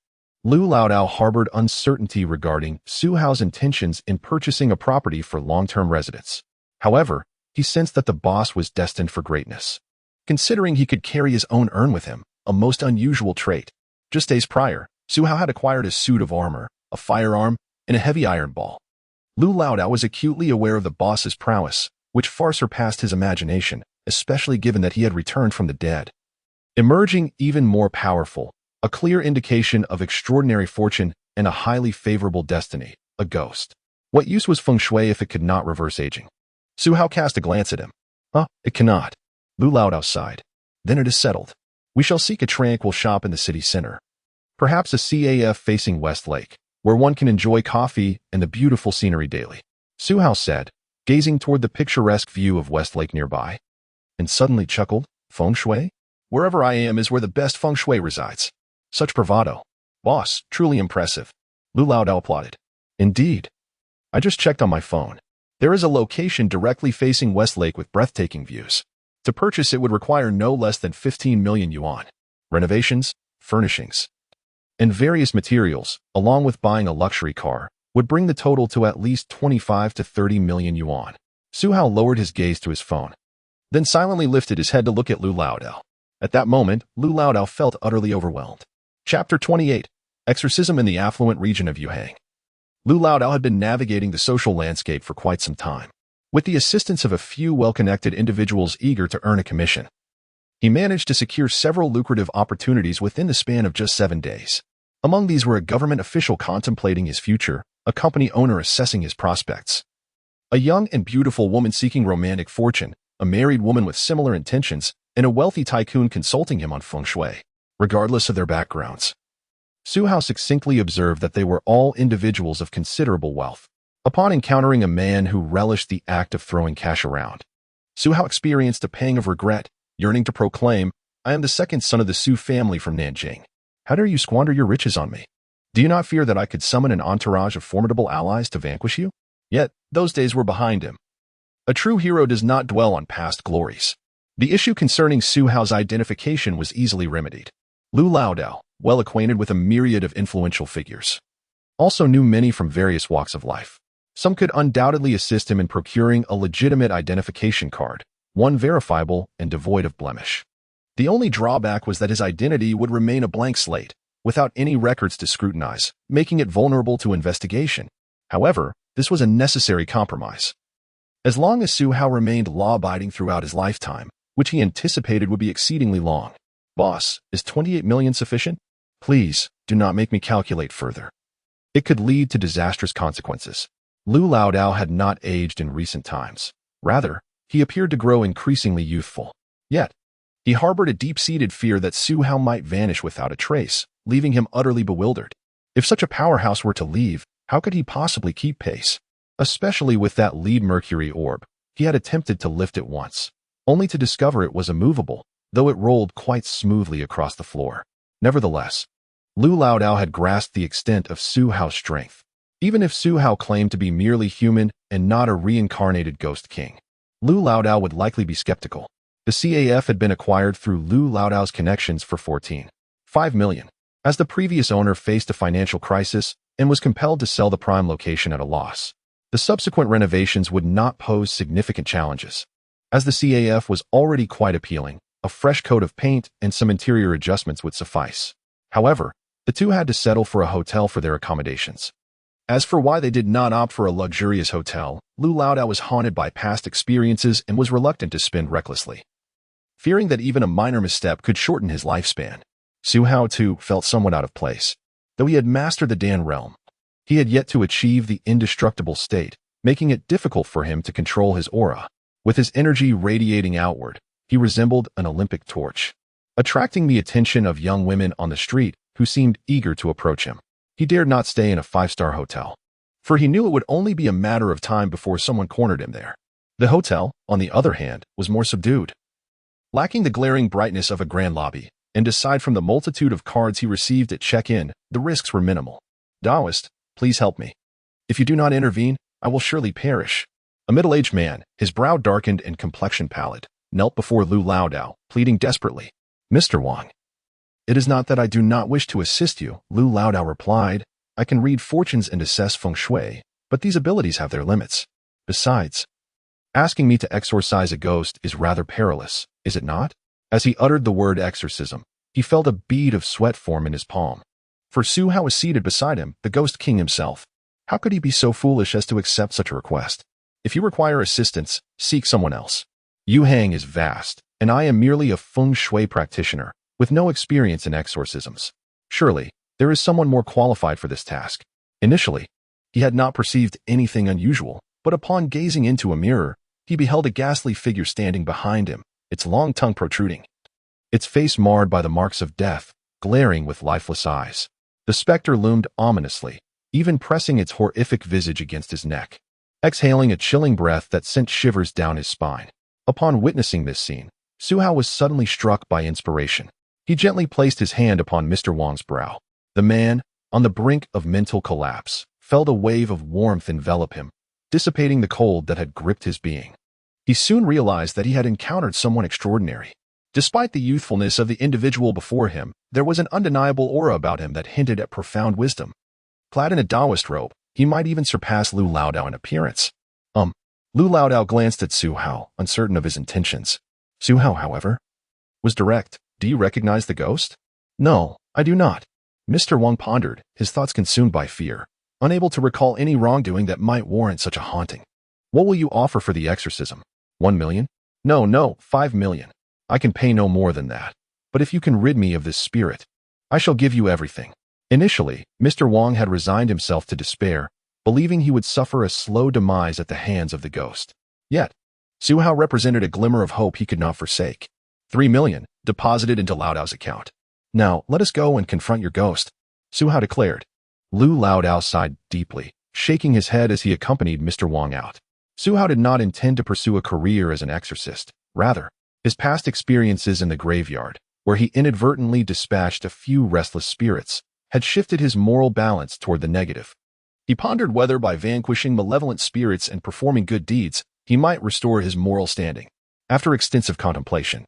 Lu Laodao harbored uncertainty regarding Su Hao's intentions in purchasing a property for long-term residence. However, he sensed that the boss was destined for greatness. Considering he could carry his own urn with him, a most unusual trait. Just days prior, Su Hao had acquired a suit of armor, a firearm, and a heavy iron ball. Lu Laodao was acutely aware of the boss's prowess, which far surpassed his imagination, especially given that he had returned from the dead. Emerging even more powerful, a clear indication of extraordinary fortune and a highly favorable destiny, a ghost. What use was feng shui if it could not reverse aging? Su Hao cast a glance at him. It cannot. Lu Laodao sighed. Then it is settled. We shall seek a tranquil shop in the city center. Perhaps a CAF facing West Lake, where one can enjoy coffee and the beautiful scenery daily. Su Hao said, gazing toward the picturesque view of West Lake nearby. And suddenly chuckled, feng shui? Wherever I am is where the best feng shui resides. Such bravado. Boss, truly impressive. Lu Laodao applauded. Indeed. I just checked on my phone. There is a location directly facing West Lake with breathtaking views. To purchase it would require no less than 15 million yuan. Renovations, furnishings, and various materials, along with buying a luxury car, would bring the total to at least 25 to 30 million yuan. Su Hao lowered his gaze to his phone, then silently lifted his head to look at Lu Laodao. At that moment, Lu Laodao felt utterly overwhelmed. Chapter 28. Exorcism in the affluent region of Yuhang. Lu Laodao had been navigating the social landscape for quite some time. With the assistance of a few well-connected individuals eager to earn a commission, he managed to secure several lucrative opportunities within the span of just 7 days. Among these were a government official contemplating his future, a company owner assessing his prospects, a young and beautiful woman seeking romantic fortune, a married woman with similar intentions, and a wealthy tycoon consulting him on feng shui. Regardless of their backgrounds, Su Hao succinctly observed that they were all individuals of considerable wealth. Upon encountering a man who relished the act of throwing cash around, Su Hao experienced a pang of regret, yearning to proclaim, I am the second son of the Su family from Nanjing. How dare you squander your riches on me? Do you not fear that I could summon an entourage of formidable allies to vanquish you? Yet, those days were behind him. A true hero does not dwell on past glories. The issue concerning Su Hao's identification was easily remedied. Lu Laodao, well acquainted with a myriad of influential figures, also knew many from various walks of life. Some could undoubtedly assist him in procuring a legitimate identification card, one verifiable and devoid of blemish. The only drawback was that his identity would remain a blank slate, without any records to scrutinize, making it vulnerable to investigation. However, this was a necessary compromise. As long as Su Hao remained law-abiding throughout his lifetime, which he anticipated would be exceedingly long. Boss, is 28 million sufficient? Please, do not make me calculate further. It could lead to disastrous consequences. Lu Laodao had not aged in recent times. Rather, he appeared to grow increasingly youthful. Yet, he harbored a deep-seated fear that Su Hao might vanish without a trace, leaving him utterly bewildered. If such a powerhouse were to leave, how could he possibly keep pace? Especially with that lead mercury orb. He had attempted to lift it once, only to discover it was immovable, though it rolled quite smoothly across the floor. Nevertheless, Lu Laodao had grasped the extent of Su Hao's strength. Even if Su Hao claimed to be merely human and not a reincarnated ghost king, Lu Laodao would likely be skeptical. The CAF had been acquired through Lu Laodao's connections for 14.5 million. As the previous owner faced a financial crisis and was compelled to sell the prime location at a loss, the subsequent renovations would not pose significant challenges. As the CAF was already quite appealing, a fresh coat of paint and some interior adjustments would suffice. However, the two had to settle for a hotel for their accommodations. As for why they did not opt for a luxurious hotel, Lu Laodao was haunted by past experiences and was reluctant to spend recklessly, fearing that even a minor misstep could shorten his lifespan. Su Hao, too, felt somewhat out of place. Though he had mastered the Dan realm, he had yet to achieve the indestructible state, making it difficult for him to control his aura. With his energy radiating outward, he resembled an Olympic torch, attracting the attention of young women on the street who seemed eager to approach him. He dared not stay in a five-star hotel, for he knew it would only be a matter of time before someone cornered him there. The hotel, on the other hand, was more subdued, lacking the glaring brightness of a grand lobby, and aside from the multitude of cards he received at check-in, the risks were minimal. Taoist, please help me. If you do not intervene, I will surely perish. A middle-aged man, his brow darkened and complexion pallid, knelt before Lu Laodao, pleading desperately. Mr. Wang. It is not that I do not wish to assist you, Lu Laodao replied. I can read fortunes and assess feng shui, but these abilities have their limits. Besides, asking me to exorcise a ghost is rather perilous, is it not? As he uttered the word exorcism, he felt a bead of sweat form in his palm. For Su Hao was seated beside him, the ghost king himself. How could he be so foolish as to accept such a request? If you require assistance, seek someone else. Yu Hang is vast, and I am merely a feng shui practitioner, with no experience in exorcisms. Surely, there is someone more qualified for this task. Initially, he had not perceived anything unusual, but upon gazing into a mirror, he beheld a ghastly figure standing behind him, its long tongue protruding, its face marred by the marks of death, glaring with lifeless eyes. The specter loomed ominously, even pressing its horrific visage against his neck, exhaling a chilling breath that sent shivers down his spine. Upon witnessing this scene, Su Hao was suddenly struck by inspiration. He gently placed his hand upon Mr. Wang's brow. The man, on the brink of mental collapse, felt a wave of warmth envelop him, dissipating the cold that had gripped his being. He soon realized that he had encountered someone extraordinary. Despite the youthfulness of the individual before him, there was an undeniable aura about him that hinted at profound wisdom. Clad in a Taoist robe, he might even surpass Lu Laodao in appearance. Lu Laodao glanced at Su Hao, uncertain of his intentions. Su Hao, however, was direct. Do you recognize the ghost? No, I do not. Mr. Wang pondered, his thoughts consumed by fear, unable to recall any wrongdoing that might warrant such a haunting. What will you offer for the exorcism? 1 million? No, 5 million. I can pay no more than that. But if you can rid me of this spirit, I shall give you everything. Initially, Mr. Wang had resigned himself to despair, believing he would suffer a slow demise at the hands of the ghost. Yet, Su Hao represented a glimmer of hope he could not forsake. 3 million, deposited into Laodao's account. Now, let us go and confront your ghost, Su Hao declared. Lu Laodao sighed deeply, shaking his head as he accompanied Mr. Wang out. Su Hao did not intend to pursue a career as an exorcist. Rather, his past experiences in the graveyard, where he inadvertently dispatched a few restless spirits, had shifted his moral balance toward the negative. He pondered whether by vanquishing malevolent spirits and performing good deeds, he might restore his moral standing. After extensive contemplation,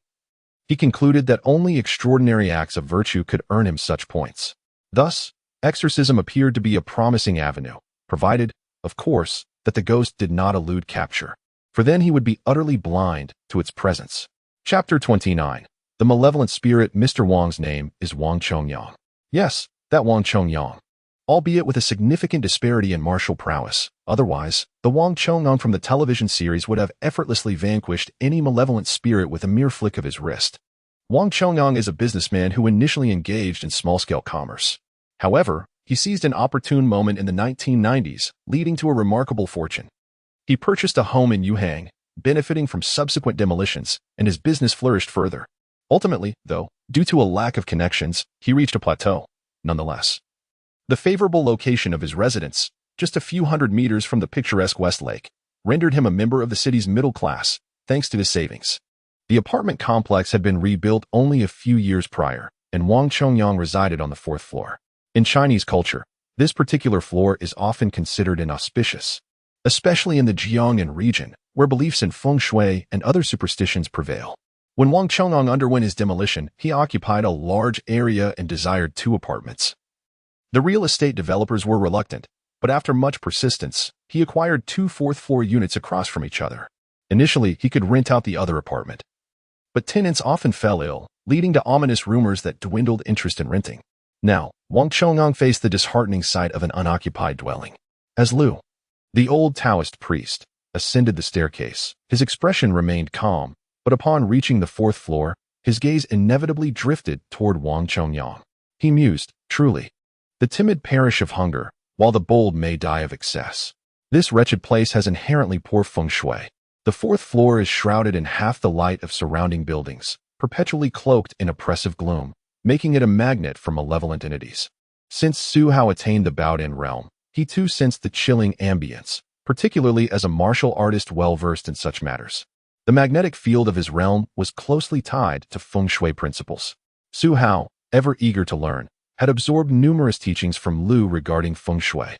he concluded that only extraordinary acts of virtue could earn him such points. Thus, exorcism appeared to be a promising avenue, provided, of course, that the ghost did not elude capture, for then he would be utterly blind to its presence. Chapter 29. The malevolent spirit. Mr. Wang's name is Wang Chongyang. Yes, that Wang Chongyang. Albeit with a significant disparity in martial prowess. Otherwise, the Wang Chongyang from the television series would have effortlessly vanquished any malevolent spirit with a mere flick of his wrist. Wang Chongyang is a businessman who initially engaged in small-scale commerce. However, he seized an opportune moment in the 1990s, leading to a remarkable fortune. He purchased a home in Yuhang, benefiting from subsequent demolitions, and his business flourished further. Ultimately, though, due to a lack of connections, he reached a plateau. Nonetheless, the favorable location of his residence, just a few hundred meters from the picturesque West Lake, rendered him a member of the city's middle class, thanks to his savings. The apartment complex had been rebuilt only a few years prior, and Wang Chongyang resided on the 4th floor. In Chinese culture, this particular floor is often considered inauspicious, especially in the Jiangnan region, where beliefs in feng shui and other superstitions prevail. When Wang Chongyang underwent his demolition, he occupied a large area and desired 2 apartments. The real estate developers were reluctant, but after much persistence, he acquired 2 fourth-floor units across from each other. Initially, he could rent out the other apartment. But tenants often fell ill, leading to ominous rumors that dwindled interest in renting. Now, Wang Chongyang faced the disheartening sight of an unoccupied dwelling. As Lu, the old Taoist priest, ascended the staircase, his expression remained calm, but upon reaching the 4th floor, his gaze inevitably drifted toward Wang Chongyang. He mused, truly, the timid perish of hunger, while the bold may die of excess. This wretched place has inherently poor feng shui. The 4th floor is shrouded in half the light of surrounding buildings, perpetually cloaked in oppressive gloom, making it a magnet for malevolent entities. Since Su Hao attained the Baodin realm, he too sensed the chilling ambience, particularly as a martial artist well-versed in such matters. The magnetic field of his realm was closely tied to feng shui principles. Su Hao, ever eager to learn, had absorbed numerous teachings from Lu regarding feng shui.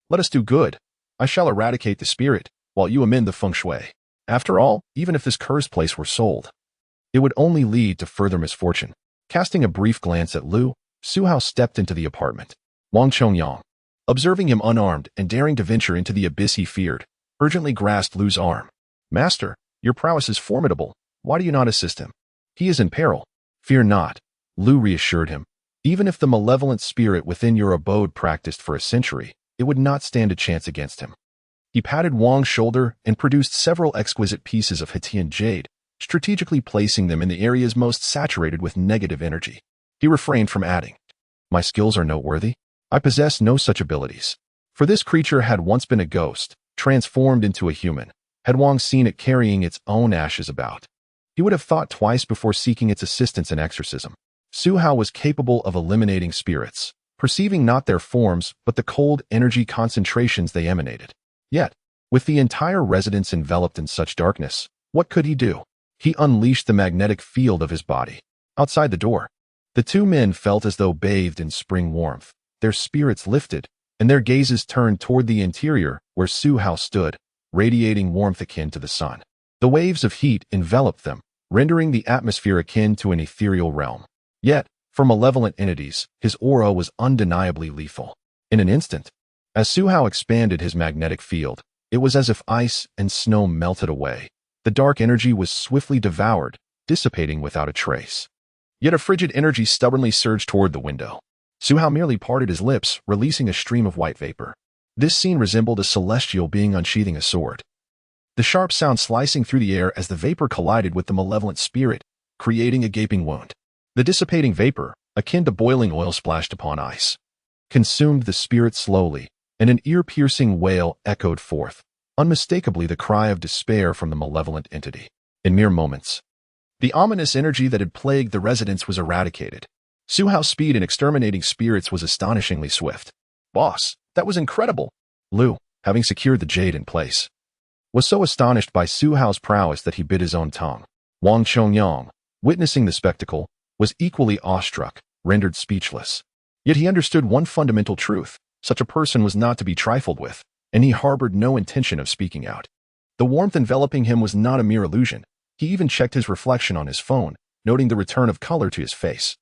Let us do good. I shall eradicate the spirit, while you amend the feng shui. After all, even if this cursed place were sold, it would only lead to further misfortune. Casting a brief glance at Lu, Su Hao stepped into the apartment. Wang Chongyang, observing him unarmed and daring to venture into the abyss he feared, urgently grasped Lu's arm. Master, your prowess is formidable. Why do you not assist him? He is in peril. Fear not, Lu reassured him. Even if the malevolent spirit within your abode practiced for a century, it would not stand a chance against him. He patted Wang's shoulder and produced several exquisite pieces of Hetian jade, strategically placing them in the areas most saturated with negative energy. He refrained from adding, my skills are noteworthy. I possess no such abilities. For this creature had once been a ghost, transformed into a human. Had Wang seen it carrying its own ashes about, he would have thought twice before seeking its assistance in exorcism. Su Hao was capable of eliminating spirits, perceiving not their forms but the cold energy concentrations they emanated. Yet, with the entire residence enveloped in such darkness, what could he do? He unleashed the magnetic field of his body. Outside the door, the 2 men felt as though bathed in spring warmth. Their spirits lifted, and their gazes turned toward the interior where Su Hao stood, radiating warmth akin to the sun. The waves of heat enveloped them, rendering the atmosphere akin to an ethereal realm. Yet, for malevolent entities, his aura was undeniably lethal. In an instant, as Su Hao expanded his magnetic field, it was as if ice and snow melted away. The dark energy was swiftly devoured, dissipating without a trace. Yet a frigid energy stubbornly surged toward the window. Su Hao merely parted his lips, releasing a stream of white vapor. This scene resembled a celestial being unsheathing a sword. The sharp sound slicing through the air as the vapor collided with the malevolent spirit, creating a gaping wound. The dissipating vapor, akin to boiling oil splashed upon ice, consumed the spirit slowly, and an ear-piercing wail echoed forth, unmistakably the cry of despair from the malevolent entity. In mere moments, the ominous energy that had plagued the residence was eradicated. Su Hao's speed in exterminating spirits was astonishingly swift. Boss, that was incredible. Lu, having secured the jade in place, was so astonished by Su Hao's prowess that he bit his own tongue. Wang Chongyang, witnessing the spectacle, was equally awestruck, rendered speechless. Yet he understood one fundamental truth. Such a person was not to be trifled with, and he harbored no intention of speaking out. The warmth enveloping him was not a mere illusion. He even checked his reflection on his phone, noting the return of color to his face.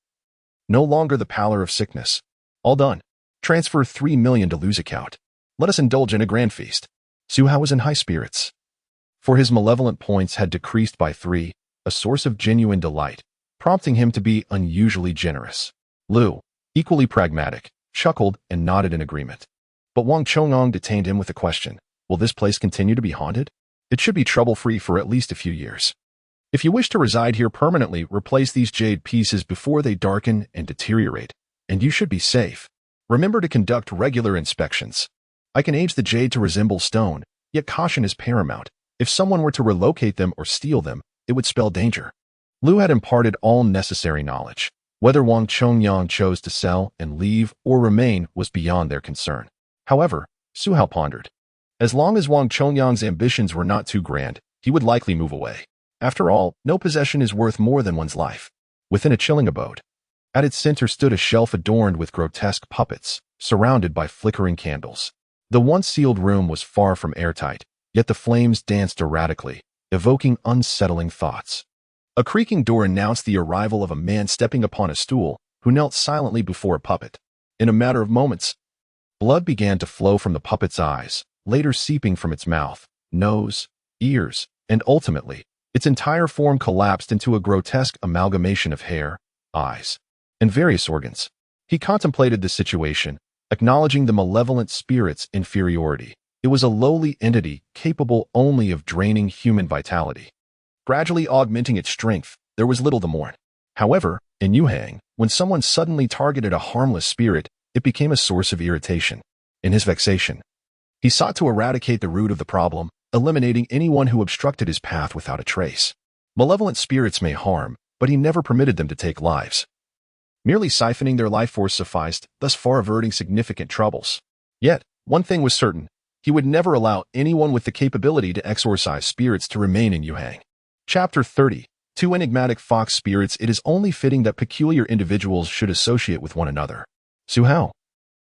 No longer the pallor of sickness. All done. Transfer 3 million to Lu's account. Let us indulge in a grand feast. Su Hao was in high spirits, for his malevolent points had decreased by 3, a source of genuine delight, prompting him to be unusually generous. Lu, equally pragmatic, chuckled and nodded in agreement. But Wang Chongyang detained him with a question. Will this place continue to be haunted? It should be trouble-free for at least a few years. If you wish to reside here permanently, replace these jade pieces before they darken and deteriorate, and you should be safe. Remember to conduct regular inspections. I can age the jade to resemble stone, yet caution is paramount. If someone were to relocate them or steal them, it would spell danger. Lu had imparted all necessary knowledge. Whether Wang Chongyang chose to sell and leave or remain was beyond their concern. However, Su Hao pondered. As long as Wang Chongyang's ambitions were not too grand, he would likely move away. After all, no possession is worth more than one's life. Within a chilling abode, at its center stood a shelf adorned with grotesque puppets, surrounded by flickering candles. The once sealed room was far from airtight, yet the flames danced erratically, evoking unsettling thoughts. A creaking door announced the arrival of a man stepping upon a stool, who knelt silently before a puppet. In a matter of moments, blood began to flow from the puppet's eyes, later seeping from its mouth, nose, ears, and ultimately, its entire form collapsed into a grotesque amalgamation of hair, eyes, and various organs. He contemplated the situation, acknowledging the malevolent spirit's inferiority. It was a lowly entity capable only of draining human vitality. Gradually augmenting its strength, there was little to mourn. However, in Yuhang, when someone suddenly targeted a harmless spirit, it became a source of irritation. In his vexation, he sought to eradicate the root of the problem, eliminating anyone who obstructed his path without a trace. Malevolent spirits may harm, but he never permitted them to take lives. Merely siphoning their life force sufficed, thus far averting significant troubles. Yet, one thing was certain: he would never allow anyone with the capability to exorcise spirits to remain in Yuhang. Chapter 30. Two enigmatic fox spirits. It is only fitting that peculiar individuals should associate with one another. Su Hao,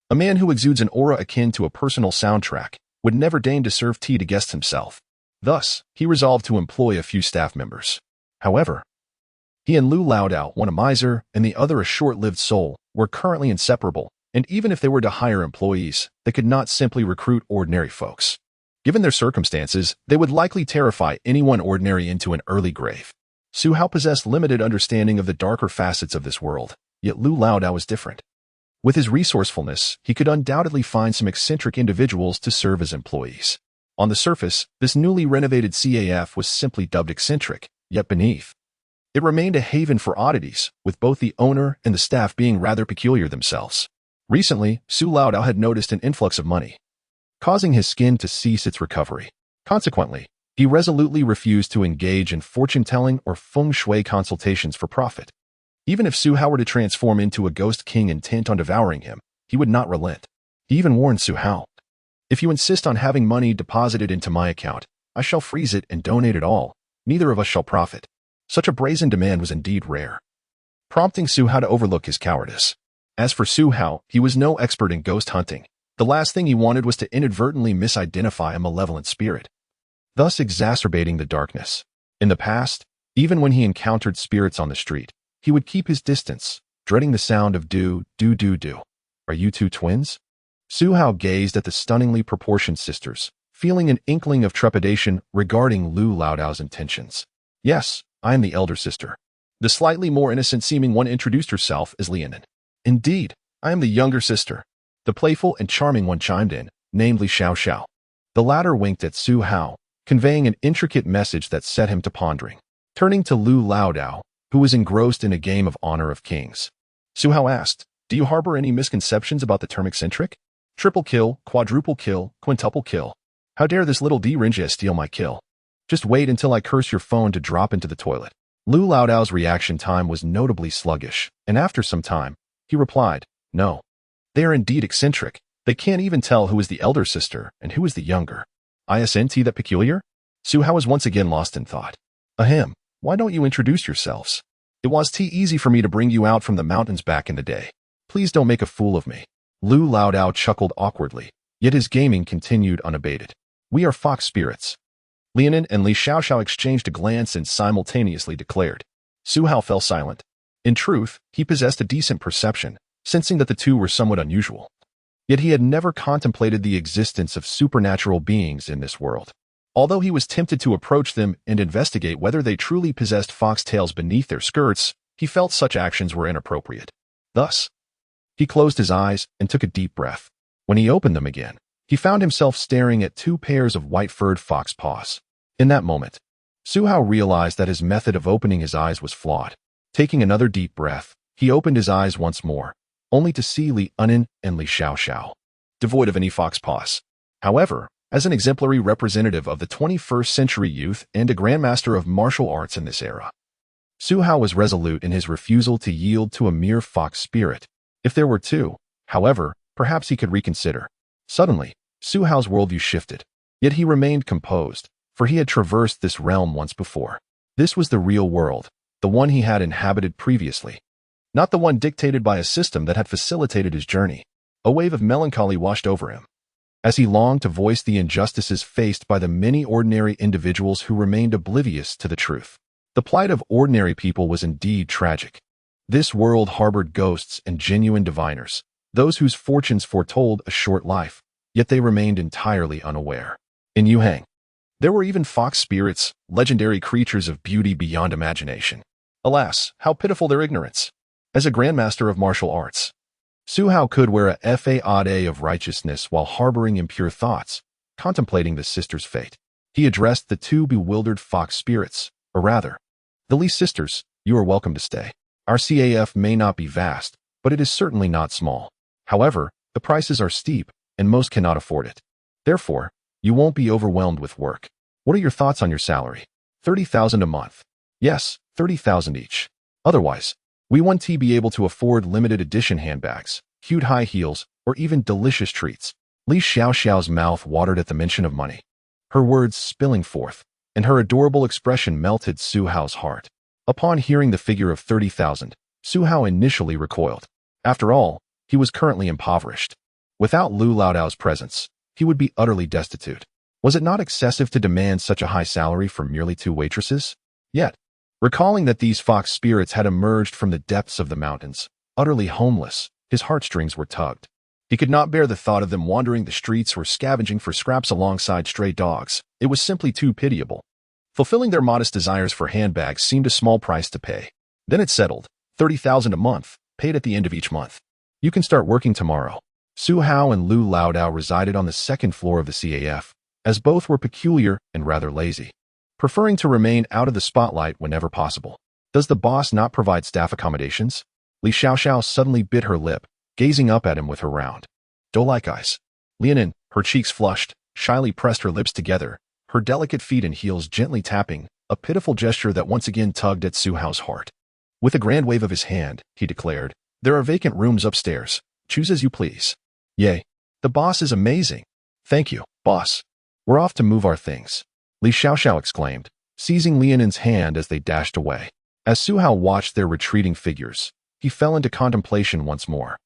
a man who exudes an aura akin to a personal soundtrack, would never deign to serve tea to guests himself. Thus, he resolved to employ a few staff members. However, he and Lu Laodao, one a miser and the other a short-lived soul, were currently inseparable, and even if they were to hire employees, they could not simply recruit ordinary folks. Given their circumstances, they would likely terrify anyone ordinary into an early grave. Su Hao possessed limited understanding of the darker facets of this world, yet Lu Laodao was different. With his resourcefulness, he could undoubtedly find some eccentric individuals to serve as employees. On the surface, this newly renovated CAF was simply dubbed eccentric, yet beneath, it remained a haven for oddities, with both the owner and the staff being rather peculiar themselves. Recently, Su Laodao had noticed an influx of money, causing his skin to cease its recovery. Consequently, he resolutely refused to engage in fortune-telling or feng shui consultations for profit. Even if Su Hao were to transform into a ghost king intent on devouring him, he would not relent. He even warned Su Hao, "If you insist on having money deposited into my account, I shall freeze it and donate it all. Neither of us shall profit." Such a brazen demand was indeed rare, prompting Su Hao to overlook his cowardice. As for Su Hao, he was no expert in ghost hunting. The last thing he wanted was to inadvertently misidentify a malevolent spirit, thus exacerbating the darkness. In the past, even when he encountered spirits on the street, he would keep his distance, dreading the sound of do. Are you two twins? Su Hao gazed at the stunningly proportioned sisters, feeling an inkling of trepidation regarding Lu Laodao's intentions. "Yes, I am the elder sister." The slightly more innocent-seeming one introduced herself as Lianan. "Indeed, I am the younger sister." The playful and charming one chimed in, namely Xiao Xiao. The latter winked at Su Hao, conveying an intricate message that set him to pondering. Turning to Lu Laodao, who was engrossed in a game of honor of kings, Su Hao asked, "Do you harbor any misconceptions about the term eccentric? Triple kill, quadruple kill, quintuple kill. How dare this little D-Rinja steal my kill? Just wait until I curse your phone to drop into the toilet." Lu Laodao's reaction time was notably sluggish, and after some time, he replied, "No. They are indeed eccentric. They can't even tell who is the elder sister and who is the younger. Isn't that peculiar?" Su Hao was once again lost in thought. "Ahem, why don't you introduce yourselves? It was too easy for me to bring you out from the mountains back in the day. Please don't make a fool of me." Lu Laodao chuckled awkwardly, yet his gaming continued unabated. "We are fox spirits." Lianan and Li Xiaoxiao exchanged a glance and simultaneously declared. Su Hao fell silent. In truth, he possessed a decent perception, sensing that the two were somewhat unusual. Yet he had never contemplated the existence of supernatural beings in this world. Although he was tempted to approach them and investigate whether they truly possessed foxtails beneath their skirts, he felt such actions were inappropriate. Thus, he closed his eyes and took a deep breath. When he opened them again, he found himself staring at two pairs of white-furred fox paws. In that moment, Su Hao realized that his method of opening his eyes was flawed. Taking another deep breath, he opened his eyes once more, only to see Li Yuan and Li Xiaoxiao, devoid of any fox paws. However, as an exemplary representative of the 21st century youth and a grandmaster of martial arts in this era, Su Hao was resolute in his refusal to yield to a mere fox spirit. If there were two, however, perhaps he could reconsider. Suddenly, Su Hao's worldview shifted, yet he remained composed, for he had traversed this realm once before. This was the real world, the one he had inhabited previously, not the one dictated by a system that had facilitated his journey. A wave of melancholy washed over him. as he longed to voice the injustices faced by the many ordinary individuals who remained oblivious to the truth. The plight of ordinary people was indeed tragic. This world harbored ghosts and genuine diviners, those whose fortunes foretold a short life, yet they remained entirely unaware. In Yuhang, there were even fox spirits, legendary creatures of beauty beyond imagination. Alas, how pitiful their ignorance! As a grandmaster of martial arts, Su Hao could wear a fade of righteousness while harboring impure thoughts, contemplating the sister's fate. He addressed the two bewildered fox spirits, or rather, the Li sisters. You are welcome to stay. Our CAF may not be vast, but it is certainly not small. However, the prices are steep, and most cannot afford it. Therefore, you won't be overwhelmed with work. What are your thoughts on your salary? 30,000 a month. Yes, 30,000 each. Otherwise, we won't be able to afford limited edition handbags, cute high heels, or even delicious treats. Li Xiaoxiao's mouth watered at the mention of money, her words spilling forth, and her adorable expression melted Su Hao's heart. Upon hearing the figure of 30,000, Su Hao initially recoiled. After all, he was currently impoverished. Without Lu Laodao's presence, he would be utterly destitute. Was it not excessive to demand such a high salary for merely 2 waitresses? Yet, recalling that these fox spirits had emerged from the depths of the mountains, utterly homeless, his heartstrings were tugged. He could not bear the thought of them wandering the streets or scavenging for scraps alongside stray dogs. It was simply too pitiable. Fulfilling their modest desires for handbags seemed a small price to pay. Then it settled, 30,000 a month, paid at the end of each month. You can start working tomorrow. Su Hao and Lu Laodao resided on the second floor of the CAF, as both were peculiar and rather lazy, preferring to remain out of the spotlight whenever possible. Does the boss not provide staff accommodations? Li Xiaoxiao suddenly bit her lip, gazing up at him with her round, doe-like eyes. Lianin, her cheeks flushed, shyly pressed her lips together, her delicate feet and heels gently tapping, a pitiful gesture that once again tugged at Su Hao's heart. With a grand wave of his hand, he declared, "There are vacant rooms upstairs. Choose as you please." "Yay, the boss is amazing." "Thank you, boss. We're off to move our things," Li Xiaoxiao exclaimed, seizing Lianin's hand as they dashed away. As Su Hao watched their retreating figures, he fell into contemplation once more.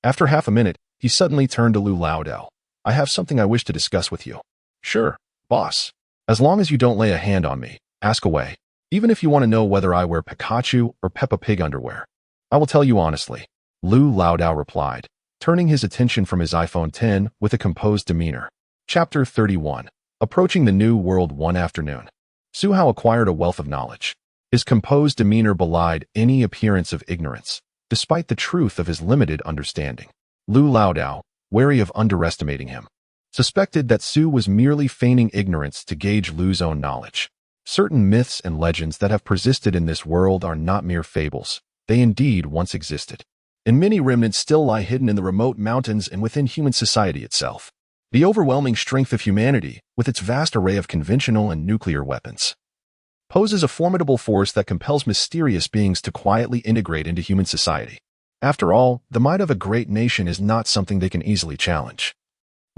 After half a minute, he suddenly turned to Lu Laodao. "I have something I wish to discuss with you." "Sure, boss. As long as you don't lay a hand on me, ask away. Even if you want to know whether I wear Pikachu or Peppa Pig underwear, I will tell you honestly," Lu Laodao replied, turning his attention from his iPhone 10 with a composed demeanor. Chapter 31. Approaching the New World one afternoon. Su Hao acquired a wealth of knowledge. His composed demeanor belied any appearance of ignorance, despite the truth of his limited understanding. Lu Laodao, wary of underestimating him, suspected that Su was merely feigning ignorance to gauge Lu's own knowledge. Certain myths and legends that have persisted in this world are not mere fables. They indeed once existed, and many remnants still lie hidden in the remote mountains and within human society itself. The overwhelming strength of humanity, with its vast array of conventional and nuclear weapons, poses a formidable force that compels mysterious beings to quietly integrate into human society. After all, the might of a great nation is not something they can easily challenge,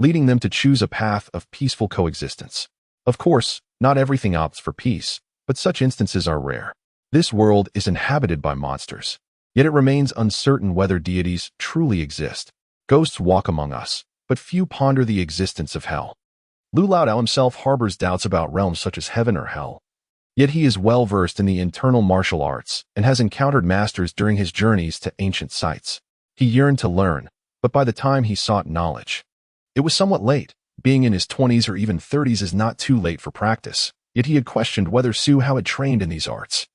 leading them to choose a path of peaceful coexistence. Of course, not everything opts for peace, but such instances are rare. This world is inhabited by monsters, yet it remains uncertain whether deities truly exist. Ghosts walk among us, but few ponder the existence of hell. Lu Laodao himself harbors doubts about realms such as heaven or hell. Yet he is well versed in the internal martial arts and has encountered masters during his journeys to ancient sites. He yearned to learn, but by the time he sought knowledge, it was somewhat late. Being in his 20s or even 30s is not too late for practice, yet he had questioned whether Su Hao had trained in these arts.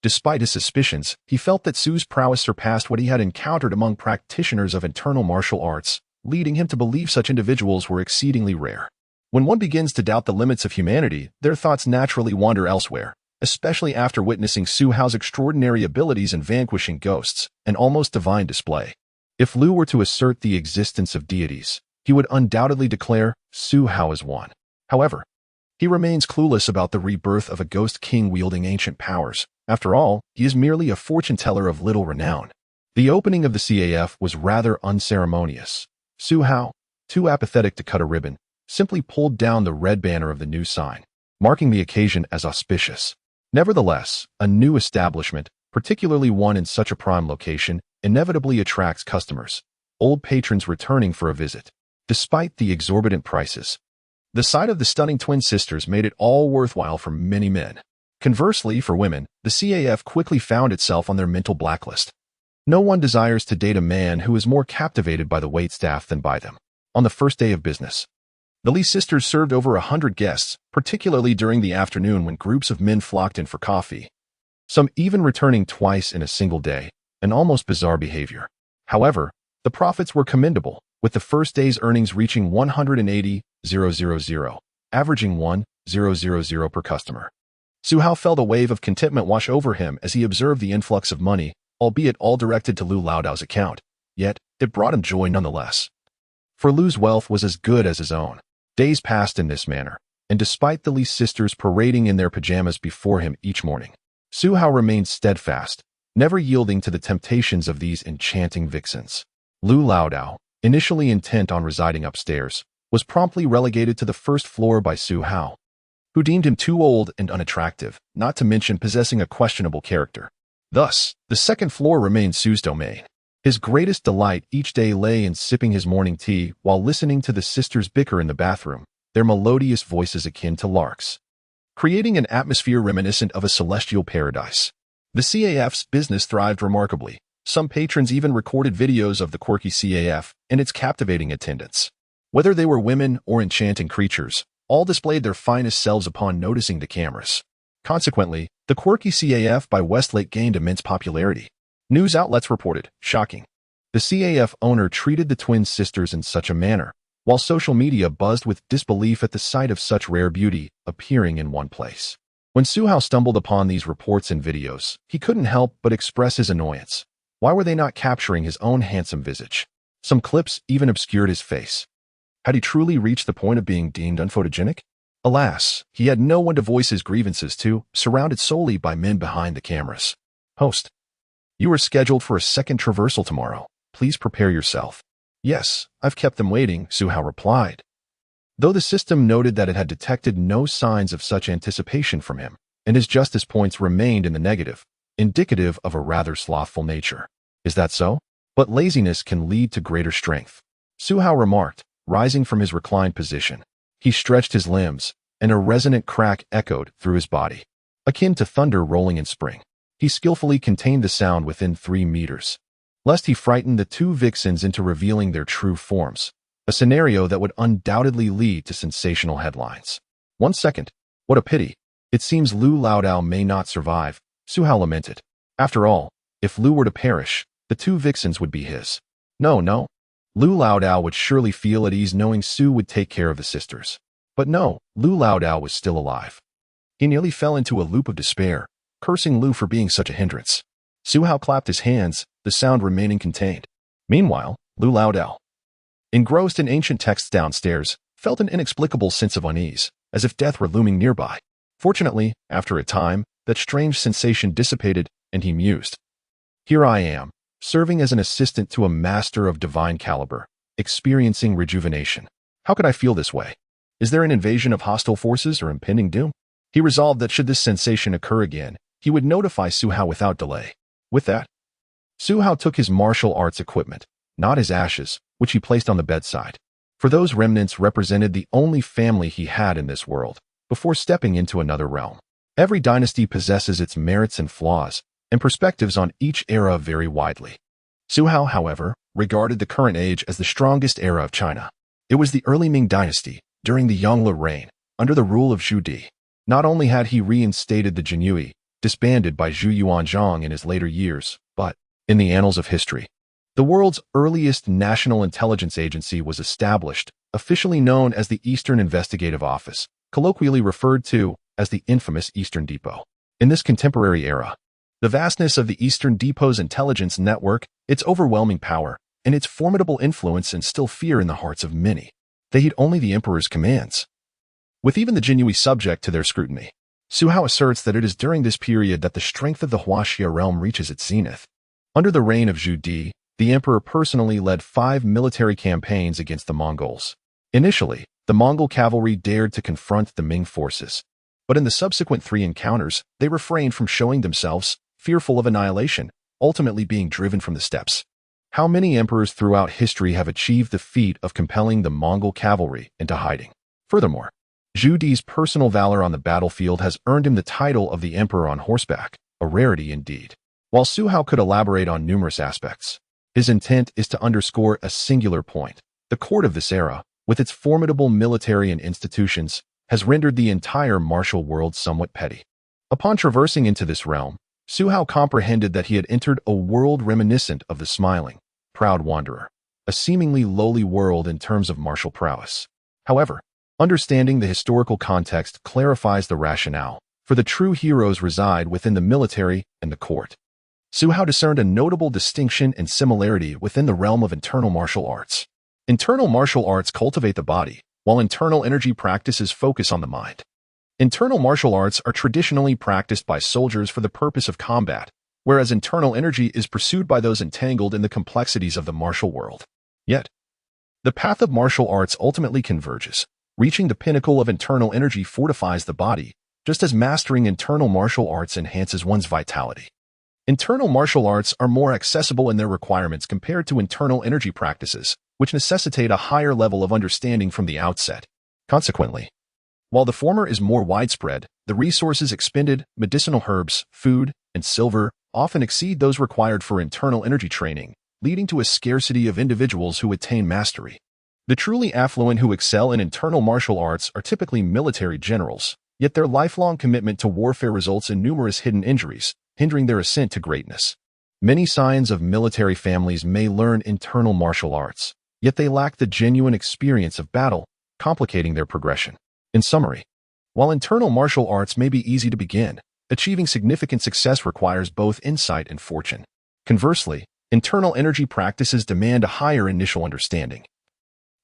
Despite his suspicions, he felt that Su's prowess surpassed what he had encountered among practitioners of internal martial arts, leading him to believe such individuals were exceedingly rare. When one begins to doubt the limits of humanity, their thoughts naturally wander elsewhere, especially after witnessing Su Hao's extraordinary abilities in vanquishing ghosts, an almost divine display. If Lu were to assert the existence of deities, he would undoubtedly declare Su Hao as one. However, he remains clueless about the rebirth of a ghost king wielding ancient powers. After all, he is merely a fortune-teller of little renown. The opening of the CAF was rather unceremonious. Su Hao, too apathetic to cut a ribbon, simply pulled down the red banner of the new sign, marking the occasion as auspicious. Nevertheless, a new establishment, particularly one in such a prime location, inevitably attracts customers, old patrons returning for a visit. Despite the exorbitant prices, the sight of the stunning twin sisters made it all worthwhile for many men. Conversely, for women, the CAF quickly found itself on their mental blacklist. No one desires to date a man who is more captivated by the waitstaff than by them. On the first day of business, the Lee sisters served over 100 guests, particularly during the afternoon when groups of men flocked in for coffee, some even returning twice in a single day, an almost bizarre behavior. However, the profits were commendable, with the first day's earnings reaching 180,000, averaging 1,000 per customer. Su Hao felt a wave of contentment wash over him as he observed the influx of money, albeit all directed to Lu Laodao's account, yet it brought him joy nonetheless. For Lu's wealth was as good as his own. Days passed in this manner, and despite the Lee sisters parading in their pajamas before him each morning, Su Hao remained steadfast, never yielding to the temptations of these enchanting vixens. Lu Laodao, initially intent on residing upstairs, was promptly relegated to the first floor by Su Hao, who deemed him too old and unattractive, not to mention possessing a questionable character. Thus, the second floor remained Su's domain. His greatest delight each day lay in sipping his morning tea while listening to the sisters bicker in the bathroom, their melodious voices akin to larks, creating an atmosphere reminiscent of a celestial paradise. The CAF's business thrived remarkably. Some patrons even recorded videos of the quirky CAF and its captivating attendants. Whether they were women or enchanting creatures, all displayed their finest selves upon noticing the cameras. Consequently, the quirky CAF by Westlake gained immense popularity. News outlets reported, shocking, the CAF owner treated the twin sisters in such a manner, while social media buzzed with disbelief at the sight of such rare beauty appearing in one place. When Su Hao stumbled upon these reports and videos, he couldn't help but express his annoyance. Why were they not capturing his own handsome visage? Some clips even obscured his face. Had he truly reached the point of being deemed unphotogenic? Alas, he had no one to voice his grievances to, surrounded solely by men behind the cameras. Host, you are scheduled for a second traversal tomorrow. Please prepare yourself. Yes, I've kept them waiting, Su Hao replied. Though the system noted that it had detected no signs of such anticipation from him, and his justice points remained in the negative, indicative of a rather slothful nature. Is that so? But laziness can lead to greater strength, Su Hao remarked, rising from his reclined position. He stretched his limbs, and a resonant crack echoed through his body, akin to thunder rolling in spring. He skillfully contained the sound within 3 meters, lest he frighten the two vixens into revealing their true forms, a scenario that would undoubtedly lead to sensational headlines. 1 second. What a pity. It seems Lu Laodao may not survive, Su Hao lamented. After all, if Lu were to perish, the 2 vixens would be his. No. Lu Laodao would surely feel at ease knowing Su would take care of the sisters. But no, Lu Laodao was still alive. He nearly fell into a loop of despair, cursing Lu for being such a hindrance. Su Hao clapped his hands, the sound remaining contained. Meanwhile, Lu Laodao, engrossed in ancient texts downstairs, felt an inexplicable sense of unease, as if death were looming nearby. Fortunately, after a time, that strange sensation dissipated, and he mused. Here I am, serving as an assistant to a master of divine caliber, experiencing rejuvenation. How could I feel this way? Is there an invasion of hostile forces or impending doom? He resolved that should this sensation occur again, he would notify Su Hao without delay. With that, Su Hao took his martial arts equipment, not his ashes, which he placed on the bedside. For those remnants represented the only family he had in this world, before stepping into another realm. Every dynasty possesses its merits and flaws, and perspectives on each era vary widely. Su Hao, however, regarded the current age as the strongest era of China. It was the early Ming dynasty, during the Yongle reign, under the rule of Zhu Di. Not only had he reinstated the Jinyue, disbanded by Zhu Yuanzhang in his later years, but, in the annals of history, the world's earliest national intelligence agency was established, officially known as the Eastern Investigative Office, colloquially referred to as the infamous Eastern Depot. In this contemporary era, the vastness of the Eastern Depot's intelligence network, its overwhelming power, and its formidable influence instill fear in the hearts of many. They heed only the emperor's commands, with even the Jinyue subject to their scrutiny. Su Hao asserts that it is during this period that the strength of the Huaxia realm reaches its zenith. Under the reign of Zhu Di, the emperor personally led 5 military campaigns against the Mongols. Initially, the Mongol cavalry dared to confront the Ming forces, but in the subsequent 3 encounters, they refrained from showing themselves, fearful of annihilation, ultimately being driven from the steppes. How many emperors throughout history have achieved the feat of compelling the Mongol cavalry into hiding? Furthermore, Zhu Di's personal valor on the battlefield has earned him the title of the Emperor on horseback, a rarity indeed. While Su Hao could elaborate on numerous aspects, his intent is to underscore a singular point. The court of this era, with its formidable military and institutions, has rendered the entire martial world somewhat petty. Upon traversing into this realm, Su Hao comprehended that he had entered a world reminiscent of the smiling, proud wanderer, a seemingly lowly world in terms of martial prowess. However, understanding the historical context clarifies the rationale, for the true heroes reside within the military and the court. Su Hao discerned a notable distinction and similarity within the realm of internal martial arts. Internal martial arts cultivate the body, while internal energy practices focus on the mind. Internal martial arts are traditionally practiced by soldiers for the purpose of combat, whereas internal energy is pursued by those entangled in the complexities of the martial world. Yet, the path of martial arts ultimately converges. Reaching the pinnacle of internal energy fortifies the body, just as mastering internal martial arts enhances one's vitality. Internal martial arts are more accessible in their requirements compared to internal energy practices, which necessitate a higher level of understanding from the outset. Consequently, while the former is more widespread, the resources expended, medicinal herbs, food, and silver, often exceed those required for internal energy training, leading to a scarcity of individuals who attain mastery. The truly affluent who excel in internal martial arts are typically military generals, yet their lifelong commitment to warfare results in numerous hidden injuries, hindering their ascent to greatness. Many scions of military families may learn internal martial arts, yet they lack the genuine experience of battle, complicating their progression. In summary, while internal martial arts may be easy to begin, achieving significant success requires both insight and fortune. Conversely, internal energy practices demand a higher initial understanding,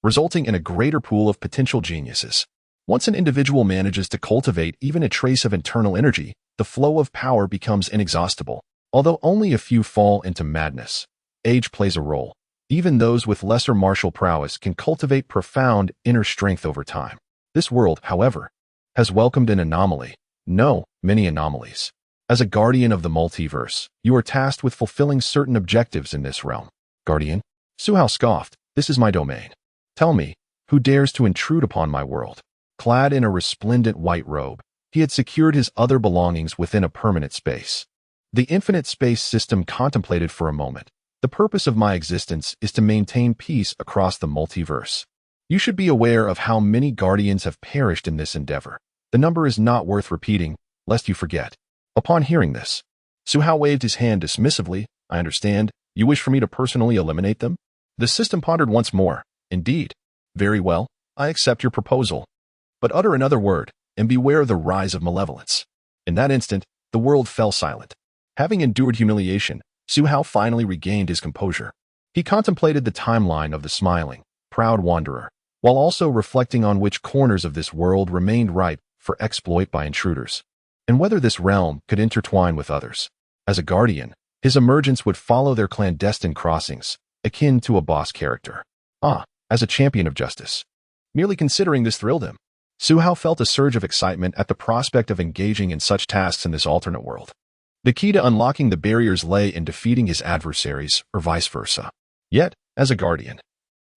resulting in a greater pool of potential geniuses. Once an individual manages to cultivate even a trace of internal energy, the flow of power becomes inexhaustible. Although only a few fall into madness, age plays a role. Even those with lesser martial prowess can cultivate profound inner strength over time. This world, however, has welcomed an anomaly. No, many anomalies. As a guardian of the multiverse, you are tasked with fulfilling certain objectives in this realm. Guardian? Su Hao scoffed. This is my domain. Tell me, who dares to intrude upon my world? Clad in a resplendent white robe, he had secured his other belongings within a permanent space. The infinite space system contemplated for a moment. The purpose of my existence is to maintain peace across the multiverse. You should be aware of how many guardians have perished in this endeavor. The number is not worth repeating, lest you forget. Upon hearing this, Su Hao waved his hand dismissively. I understand. You wish for me to personally eliminate them? The system pondered once more. Indeed. Very well. I accept your proposal. But utter another word, and beware of the rise of malevolence. In that instant, the world fell silent. Having endured humiliation, Su Hao finally regained his composure. He contemplated the timeline of the smiling, proud wanderer, while also reflecting on which corners of this world remained ripe for exploit by intruders, and whether this realm could intertwine with others. As a guardian, his emergence would follow their clandestine crossings, akin to a boss character. As a champion of justice. Merely considering this thrilled him. Su Hao felt a surge of excitement at the prospect of engaging in such tasks in this alternate world. The key to unlocking the barriers lay in defeating his adversaries, or vice versa. Yet, as a guardian,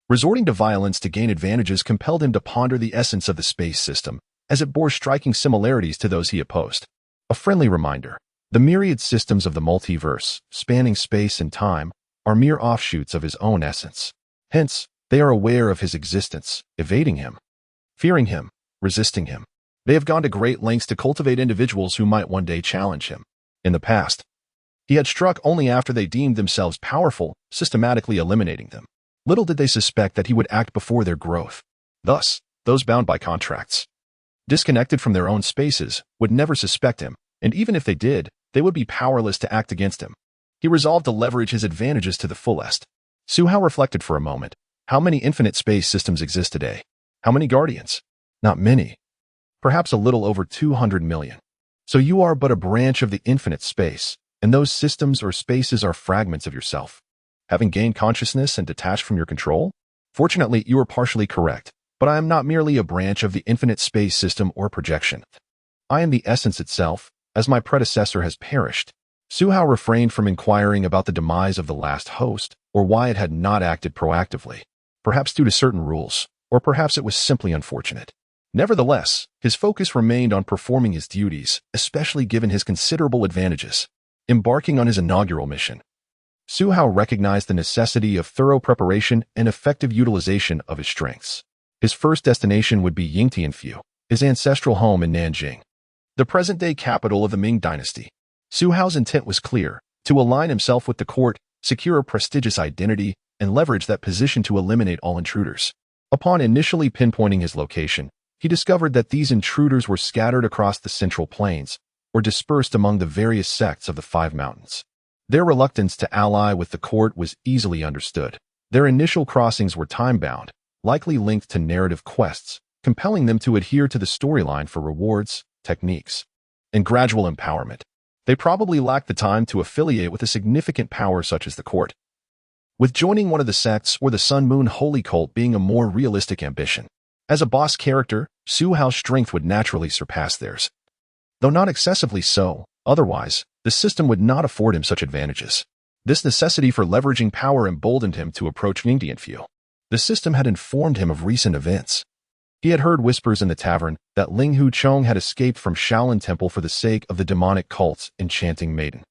resorting to violence to gain advantages compelled him to ponder the essence of the space system, as it bore striking similarities to those he opposed. A friendly reminder, the myriad systems of the multiverse, spanning space and time, are mere offshoots of his own essence. Hence, they are aware of his existence, evading him, fearing him, resisting him. They have gone to great lengths to cultivate individuals who might one day challenge him. In the past, he had struck only after they deemed themselves powerful, systematically eliminating them. Little did they suspect that he would act before their growth. Thus, those bound by contracts, disconnected from their own spaces, would never suspect him, and even if they did, they would be powerless to act against him. He resolved to leverage his advantages to the fullest. Su Hao reflected for a moment. How many infinite space systems exist today? How many guardians? Not many. Perhaps a little over 200 million. So you are but a branch of the infinite space, and those systems or spaces are fragments of yourself. Having gained consciousness and detached from your control? Fortunately, you are partially correct, but I am not merely a branch of the infinite space system or projection. I am the essence itself, as my predecessor has perished. Su Hao refrained from inquiring about the demise of the last host, or why it had not acted proactively. Perhaps due to certain rules, or perhaps it was simply unfortunate. Nevertheless, his focus remained on performing his duties, especially given his considerable advantages. Embarking on his inaugural mission, Su Hao recognized the necessity of thorough preparation and effective utilization of his strengths. His first destination would be Yingtianfu, his ancestral home in Nanjing, the present-day capital of the Ming dynasty. Su Hao's intent was clear: to align himself with the court, secure a prestigious identity, and leverage that position to eliminate all intruders. Upon initially pinpointing his location, he discovered that these intruders were scattered across the central plains, or dispersed among the various sects of the Five Mountains. Their reluctance to ally with the court was easily understood. Their initial crossings were time-bound, likely linked to narrative quests, compelling them to adhere to the storyline for rewards, techniques, and gradual empowerment. They probably lacked the time to affiliate with a significant power such as the court, with joining one of the sects or the Sun Moon Holy Cult being a more realistic ambition. As a boss character, Su Hao's strength would naturally surpass theirs, though not excessively so. Otherwise, the system would not afford him such advantages. This necessity for leveraging power emboldened him to approach Yingtianfu. The system had informed him of recent events. He had heard whispers in the tavern that Ling Hu Chong had escaped from Shaolin Temple for the sake of the demonic cult's enchanting maiden.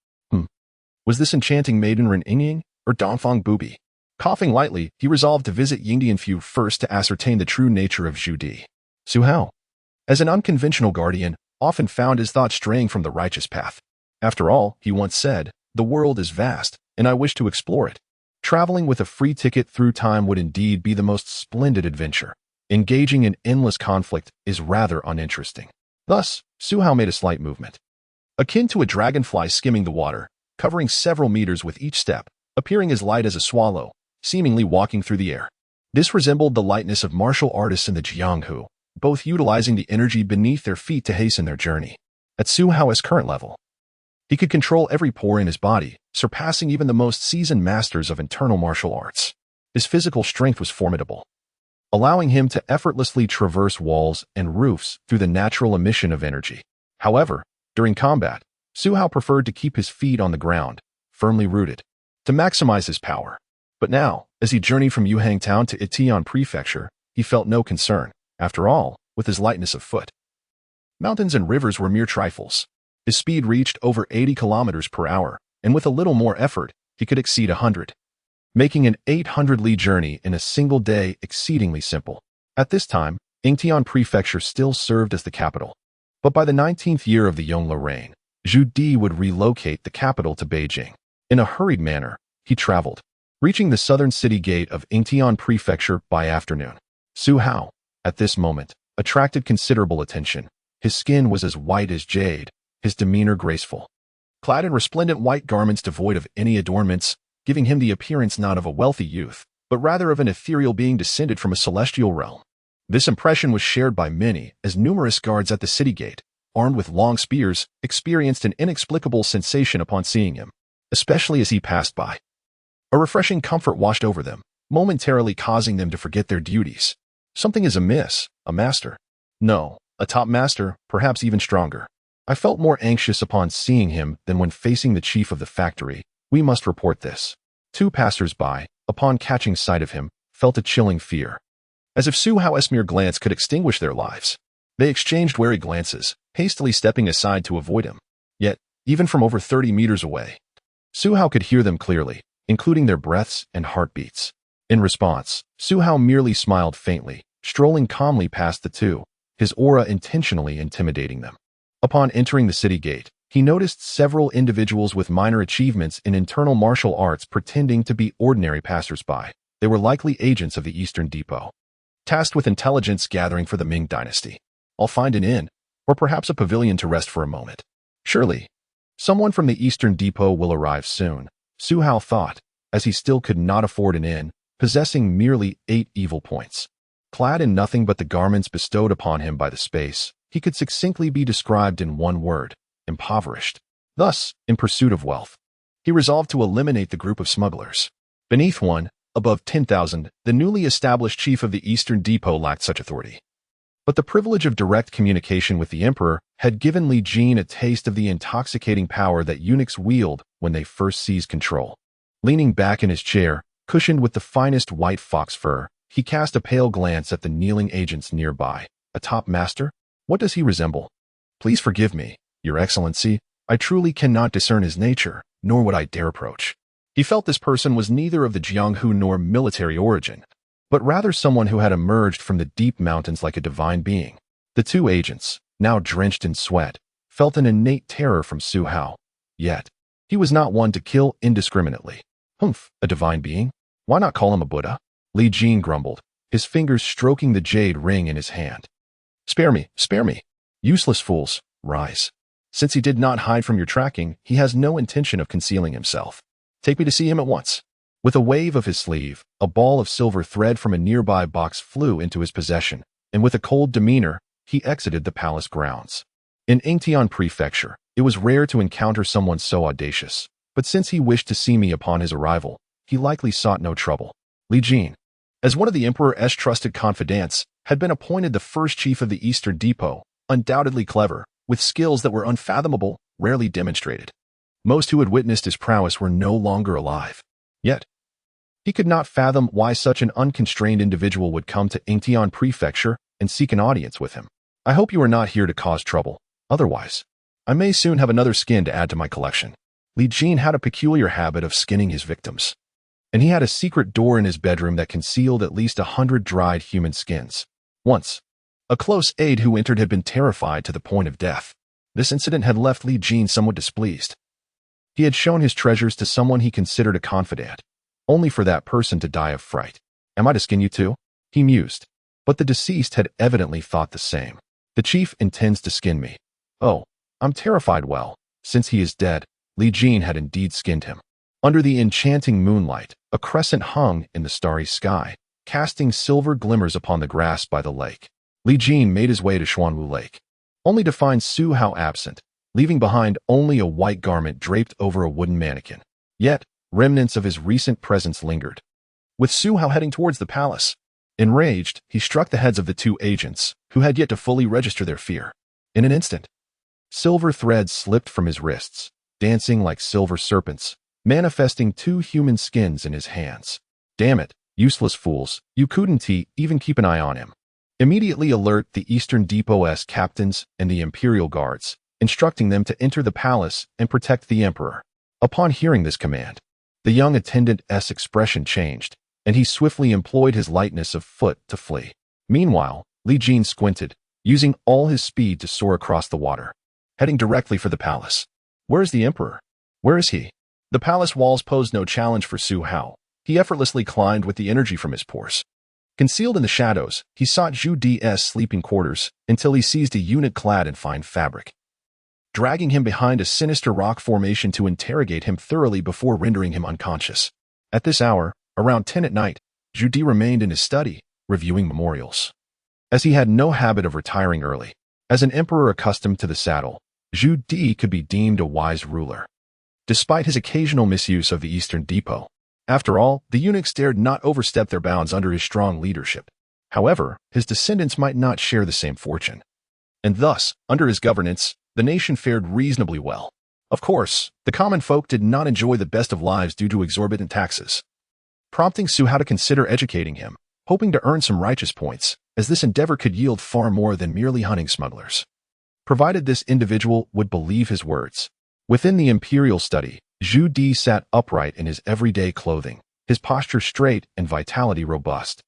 Was this enchanting maiden Ren Yingying or Dongfang Bubi? Coughing lightly, he resolved to visit Yingtianfu first to ascertain the true nature of Zhu Di. Su Hao, as an unconventional guardian, often found his thoughts straying from the righteous path. After all, he once said, "The world is vast, and I wish to explore it." Traveling with a free ticket through time would indeed be the most splendid adventure. Engaging in endless conflict is rather uninteresting. Thus, Su Hao made a slight movement, akin to a dragonfly skimming the water, covering several meters with each step, appearing as light as a swallow, seemingly walking through the air. This resembled the lightness of martial artists in the Jianghu, both utilizing the energy beneath their feet to hasten their journey. At Su Hao's current level, he could control every pore in his body, surpassing even the most seasoned masters of internal martial arts. His physical strength was formidable, allowing him to effortlessly traverse walls and roofs through the natural emission of energy. However, during combat, Su Hao preferred to keep his feet on the ground, firmly rooted, to maximize his power. But now, as he journeyed from Yuhang Town to Itian Prefecture, he felt no concern. After all, with his lightness of foot, mountains and rivers were mere trifles. His speed reached over 80 kilometers per hour, and with a little more effort, he could exceed 100, making an 800-li journey in a single day exceedingly simple. At this time, Yingtian Prefecture still served as the capital. But by the 19th year of the Yongle reign, Zhu Di would relocate the capital to Beijing. In a hurried manner, he traveled, reaching the southern city gate of Yingtian Prefecture by afternoon. Su Hao, at this moment, attracted considerable attention. His skin was as white as jade, his demeanor graceful, clad in resplendent white garments devoid of any adornments, giving him the appearance not of a wealthy youth, but rather of an ethereal being descended from a celestial realm. This impression was shared by many, as numerous guards at the city gate, armed with long spears, experienced an inexplicable sensation upon seeing him, especially as he passed by. A refreshing comfort washed over them, momentarily causing them to forget their duties. Something is amiss, a master. No, a top master, perhaps even stronger. I felt more anxious upon seeing him than when facing the chief of the factory. We must report this. Two passers-by, upon catching sight of him, felt a chilling fear, as if Su Hao's mere glance could extinguish their lives. They exchanged wary glances, hastily stepping aside to avoid him. Yet, even from over 30 meters away, Su Hao could hear them clearly, including their breaths and heartbeats. In response, Su Hao merely smiled faintly, strolling calmly past the two, his aura intentionally intimidating them. Upon entering the city gate, he noticed several individuals with minor achievements in internal martial arts pretending to be ordinary passers-by. They were likely agents of the Eastern Depot, tasked with intelligence gathering for the Ming dynasty. I'll find an inn, or perhaps a pavilion to rest for a moment. Surely, someone from the Eastern Depot will arrive soon, Su Hao thought, as he still could not afford an inn, possessing merely 8 evil points. Clad in nothing but the garments bestowed upon him by the space, he could succinctly be described in one word: impoverished. Thus, in pursuit of wealth, he resolved to eliminate the group of smugglers. Beneath one, above 10,000, the newly established chief of the Eastern Depot lacked such authority. But the privilege of direct communication with the emperor had given Li Jin a taste of the intoxicating power that eunuchs wield when they first seize control. Leaning back in his chair, Cushioned with the finest white fox fur, he cast a pale glance at the kneeling agents nearby. A top master? What does he resemble? Please forgive me, Your Excellency. I truly cannot discern his nature, nor would I dare approach. He felt this person was neither of the Jianghu nor military origin, but rather someone who had emerged from the deep mountains like a divine being. The two agents, now drenched in sweat, felt an innate terror from Su Hao. Yet, he was not one to kill indiscriminately. Humph, a divine being? Why not call him a Buddha? Li Jin grumbled, his fingers stroking the jade ring in his hand. Spare me, spare me. Useless fools, rise. Since he did not hide from your tracking, he has no intention of concealing himself. Take me to see him at once. With a wave of his sleeve, a ball of silver thread from a nearby box flew into his possession, and with a cold demeanor, he exited the palace grounds. In Yingtian Prefecture, it was rare to encounter someone so audacious, but since he wished to see me upon his arrival, he likely sought no trouble. Li Jin, as one of the Emperor's trusted confidants, had been appointed the first chief of the Eastern Depot, undoubtedly clever, with skills that were unfathomable, rarely demonstrated. Most who had witnessed his prowess were no longer alive. Yet, he could not fathom why such an unconstrained individual would come to Yingtian Prefecture and seek an audience with him. I hope you are not here to cause trouble. Otherwise, I may soon have another skin to add to my collection. Li Jin had a peculiar habit of skinning his victims, and he had a secret door in his bedroom that concealed at least 100 dried human skins. Once, a close aide who entered had been terrified to the point of death. This incident had left Li Jin somewhat displeased. He had shown his treasures to someone he considered a confidant, only for that person to die of fright. Am I to skin you too? He mused. But the deceased had evidently thought the same. The chief intends to skin me. Oh, I'm terrified. Well, since he is dead, Li Jin had indeed skinned him. Under the enchanting moonlight, a crescent hung in the starry sky, casting silver glimmers upon the grass by the lake. Li Jin made his way to Xuanwu Lake, only to find Su Hao absent, leaving behind only a white garment draped over a wooden mannequin. Yet, remnants of his recent presence lingered. With Su Hao heading towards the palace, enraged, he struck the heads of the two agents, who had yet to fully register their fear. In an instant, silver threads slipped from his wrists, dancing like silver serpents, manifesting two human skins in his hands. Damn it, useless fools, you couldn't even keep an eye on him. Immediately alert the Eastern Depot's captains and the Imperial Guards, instructing them to enter the palace and protect the Emperor. Upon hearing this command, the young attendant's expression changed, and he swiftly employed his lightness of foot to flee. Meanwhile, Li Jin squinted, using all his speed to soar across the water, heading directly for the palace. Where is the Emperor? Where is he? The palace walls posed no challenge for Su Hao. He effortlessly climbed with the energy from his pores. Concealed in the shadows, he sought Zhu Di's sleeping quarters until he seized a eunuch clad in fine fabric, dragging him behind a sinister rock formation to interrogate him thoroughly before rendering him unconscious. At this hour, around 10 at night, Zhu Di remained in his study, reviewing memorials. As he had no habit of retiring early, as an emperor accustomed to the saddle, Zhu Di could be deemed a wise ruler. Despite his occasional misuse of the Eastern Depot, after all, the eunuchs dared not overstep their bounds under his strong leadership. However, his descendants might not share the same fortune. And thus, under his governance, the nation fared reasonably well. Of course, the common folk did not enjoy the best of lives due to exorbitant taxes, prompting Su Hao to consider educating him, hoping to earn some righteous points, as this endeavor could yield far more than merely hunting smugglers, provided this individual would believe his words. Within the imperial study, Zhu Di sat upright in his everyday clothing, his posture straight and vitality robust.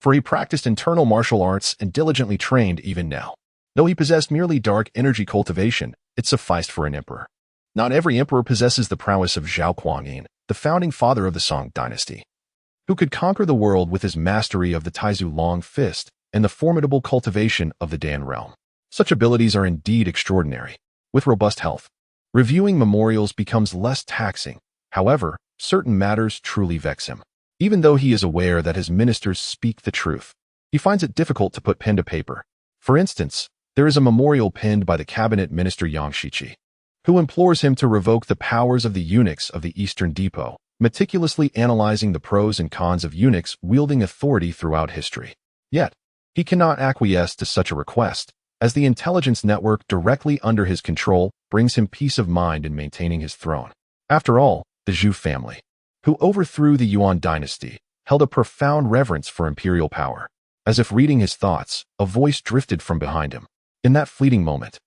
For he practiced internal martial arts and diligently trained even now. Though he possessed merely dark energy cultivation, it sufficed for an emperor. Not every emperor possesses the prowess of Zhao Kuangyin, the founding father of the Song dynasty, who could conquer the world with his mastery of the Taizu long fist and the formidable cultivation of the Dan realm. Such abilities are indeed extraordinary. With robust health, reviewing memorials becomes less taxing. However, certain matters truly vex him. Even though he is aware that his ministers speak the truth, he finds it difficult to put pen to paper. For instance, there is a memorial penned by the cabinet minister Yang Shiqi, who implores him to revoke the powers of the eunuchs of the Eastern Depot, meticulously analyzing the pros and cons of eunuchs wielding authority throughout history. Yet, he cannot acquiesce to such a request, as the intelligence network directly under his control brings him peace of mind in maintaining his throne. After all, the Zhu family, who overthrew the Yuan dynasty, held a profound reverence for imperial power. As if reading his thoughts, a voice drifted from behind him. In that fleeting moment,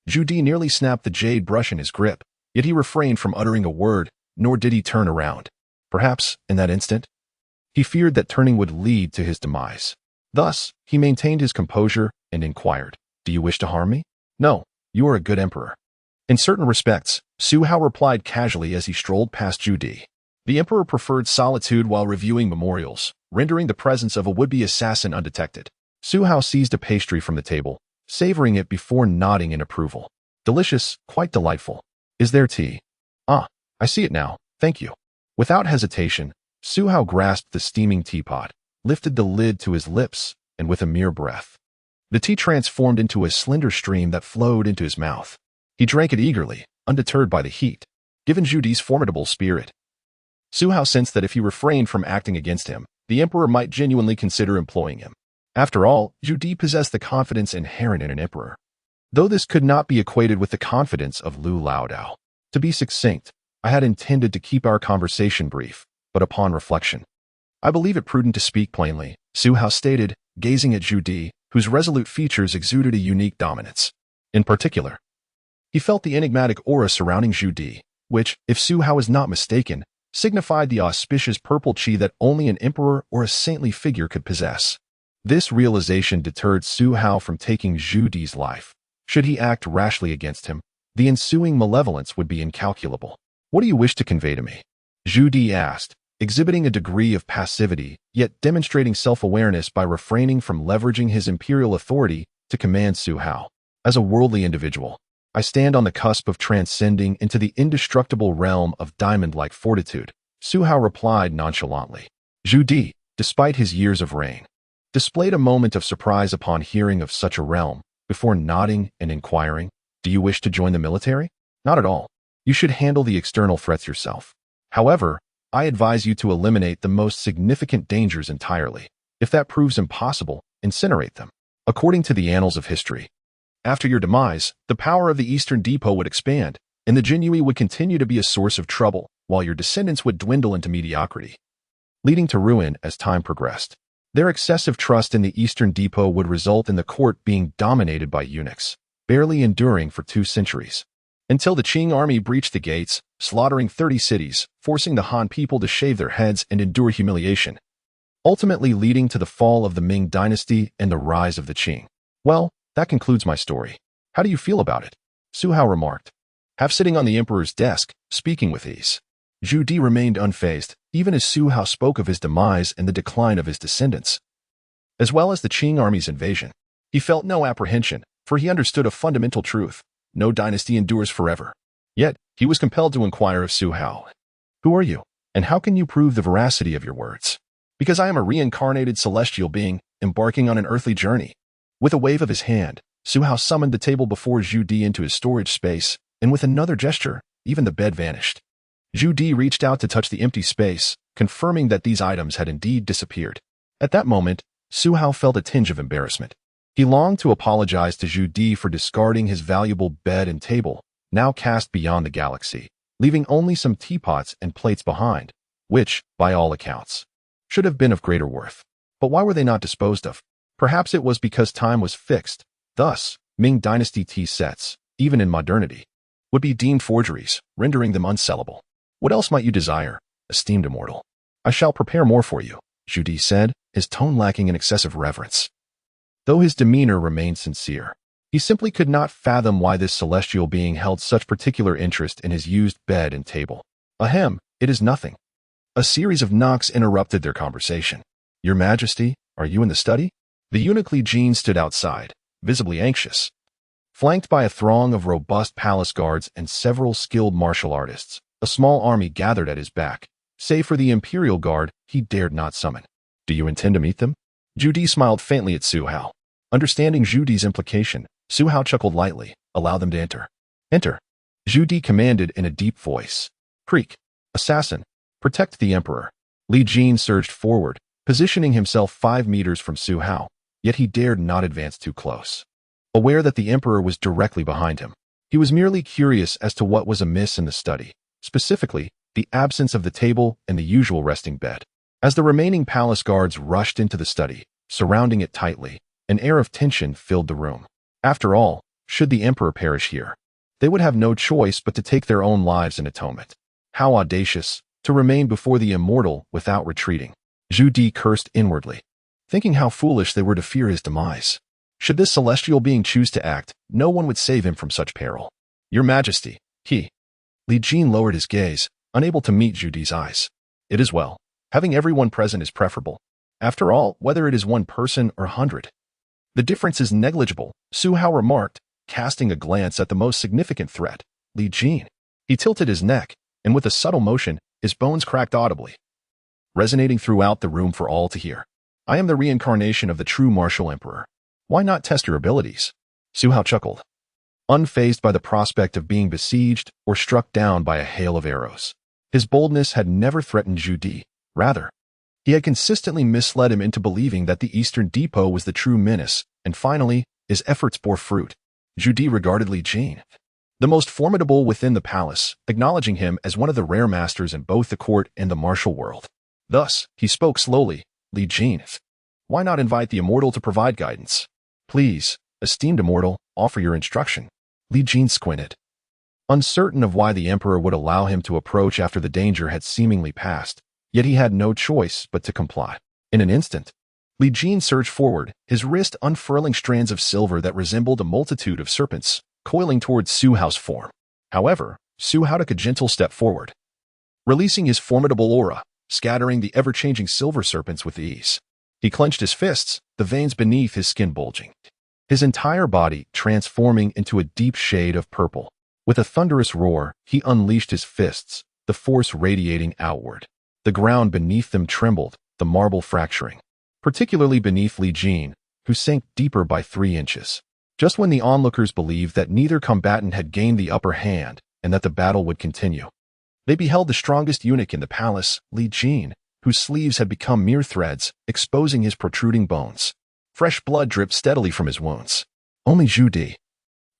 Zhu Di nearly snapped the jade brush in his grip, yet he refrained from uttering a word, nor did he turn around. Perhaps, in that instant, he feared that turning would lead to his demise. Thus, he maintained his composure and inquired, "Do you wish to harm me?" "No, you are a good emperor." In certain respects, Su Hao replied casually as he strolled past Zhu Di. The emperor preferred solitude while reviewing memorials, rendering the presence of a would-be assassin undetected. Su Hao seized a pastry from the table, savoring it before nodding in approval. "Delicious, quite delightful. Is there tea?" "Ah, I see it now, thank you." Without hesitation, Su Hao grasped the steaming teapot, lifted the lid to his lips, and with a mere breath, the tea transformed into a slender stream that flowed into his mouth. He drank it eagerly, undeterred by the heat. Given Zhu Di's formidable spirit, Su Hao sensed that if he refrained from acting against him, the emperor might genuinely consider employing him. After all, Zhu Di possessed the confidence inherent in an emperor, though this could not be equated with the confidence of Lu Laodao. To be succinct, I had intended to keep our conversation brief, but upon reflection, I believe it prudent to speak plainly, Su Hao stated, gazing at Zhu Di, whose resolute features exuded a unique dominance. In particular, he felt the enigmatic aura surrounding Zhu Di, which, if Su Hao is not mistaken, signified the auspicious purple chi that only an emperor or a saintly figure could possess. This realization deterred Su Hao from taking Zhu Di's life. Should he act rashly against him, the ensuing malevolence would be incalculable. "What do you wish to convey to me?" Zhu Di asked, exhibiting a degree of passivity, yet demonstrating self-awareness by refraining from leveraging his imperial authority to command Su Hao. "As a worldly individual, I stand on the cusp of transcending into the indestructible realm of diamond-like fortitude," Su Hao replied nonchalantly. Zhu Di, despite his years of reign, displayed a moment of surprise upon hearing of such a realm, before nodding and inquiring, "Do you wish to join the military?" "Not at all. You should handle the external threats yourself. However, I advise you to eliminate the most significant dangers entirely. If that proves impossible, incinerate them. According to the annals of history, after your demise, the power of the Eastern Depot would expand, and the Jinui would continue to be a source of trouble, while your descendants would dwindle into mediocrity, leading to ruin as time progressed. Their excessive trust in the Eastern Depot would result in the court being dominated by eunuchs, barely enduring for 2 centuries. Until the Qing army breached the gates, slaughtering 30 cities, forcing the Han people to shave their heads and endure humiliation, ultimately leading to the fall of the Ming dynasty and the rise of the Qing. "Well, that concludes my story. How do you feel about it?" Su Hao remarked, half sitting on the emperor's desk, speaking with ease. Zhu Di remained unfazed, even as Su Hao spoke of his demise and the decline of his descendants, as well as the Qing army's invasion. He felt no apprehension, for he understood a fundamental truth: no dynasty endures forever. Yet, he was compelled to inquire of Su Hao, "Who are you, and how can you prove the veracity of your words?" "Because I am a reincarnated celestial being, embarking on an earthly journey." With a wave of his hand, Su Hao summoned the table before Zhu Di into his storage space, and with another gesture, even the bed vanished. Zhu Di reached out to touch the empty space, confirming that these items had indeed disappeared. At that moment, Su Hao felt a tinge of embarrassment. He longed to apologize to Zhu Di for discarding his valuable bed and table, now cast beyond the galaxy, leaving only some teapots and plates behind, which, by all accounts, should have been of greater worth. But why were they not disposed of? Perhaps it was because time was fixed. Thus, Ming dynasty tea sets, even in modernity, would be deemed forgeries, rendering them unsellable. "What else might you desire, esteemed immortal?" "I shall prepare more for you," Zhu Di said, his tone lacking in excessive reverence. Though his demeanor remained sincere, he simply could not fathom why this celestial being held such particular interest in his used bed and table. "Ahem, it is nothing." A series of knocks interrupted their conversation. "Your Majesty, are you in the study?" The eunuch Li Jin stood outside, visibly anxious. Flanked by a throng of robust palace guards and several skilled martial artists, a small army gathered at his back. Save for the Imperial Guard, he dared not summon. "Do you intend to meet them?" Zhu Di smiled faintly at Su Hao. Understanding Zhu Di's implication, Su Hao chuckled lightly. "Allow them to enter." "Enter," Zhu Di commanded in a deep voice. "Creak. Assassin. Protect the Emperor." Li Jin surged forward, positioning himself 5 meters from Su Hao, yet he dared not advance too close. Aware that the Emperor was directly behind him, he was merely curious as to what was amiss in the study. Specifically, the absence of the table and the usual resting bed. As the remaining palace guards rushed into the study, surrounding it tightly, an air of tension filled the room. After all, should the emperor perish here, they would have no choice but to take their own lives in atonement. How audacious, to remain before the immortal without retreating. Zhu Di cursed inwardly, thinking how foolish they were to fear his demise. Should this celestial being choose to act, no one would save him from such peril. Your Majesty, Li Jin lowered his gaze, unable to meet Zhu Di's eyes. It is well. Having everyone present is preferable. After all, whether it is one person or 100. The difference is negligible, Su Hao remarked, casting a glance at the most significant threat, Li Jin. He tilted his neck, and with a subtle motion, his bones cracked audibly, resonating throughout the room for all to hear. I am the reincarnation of the true martial emperor. Why not test your abilities? Su Hao chuckled, unfazed by the prospect of being besieged or struck down by a hail of arrows. His boldness had never threatened Zhu Di. Rather, he had consistently misled him into believing that the Eastern Depot was the true menace, and finally, his efforts bore fruit. Zhu Di regarded Li Jin, the most formidable within the palace, acknowledging him as one of the rare masters in both the court and the martial world. Thus, he spoke slowly, Li Jin, why not invite the immortal to provide guidance? Please, esteemed immortal, offer your instruction. Li Jin squinted, uncertain of why the emperor would allow him to approach after the danger had seemingly passed, yet he had no choice but to comply. In an instant, Li Jin surged forward, his wrist unfurling strands of silver that resembled a multitude of serpents, coiling towards Su Hao's form. However, Su Hao took a gentle step forward, releasing his formidable aura, scattering the ever-changing silver serpents with ease. He clenched his fists, the veins beneath his skin bulging, his entire body transforming into a deep shade of purple. With a thunderous roar, he unleashed his fists, the force radiating outward. The ground beneath them trembled, the marble fracturing, particularly beneath Li Jin, who sank deeper by 3 inches. Just when the onlookers believed that neither combatant had gained the upper hand and that the battle would continue, they beheld the strongest eunuch in the palace, Li Jin, whose sleeves had become mere threads, exposing his protruding bones. Fresh blood dripped steadily from his wounds. Only Zhu Di,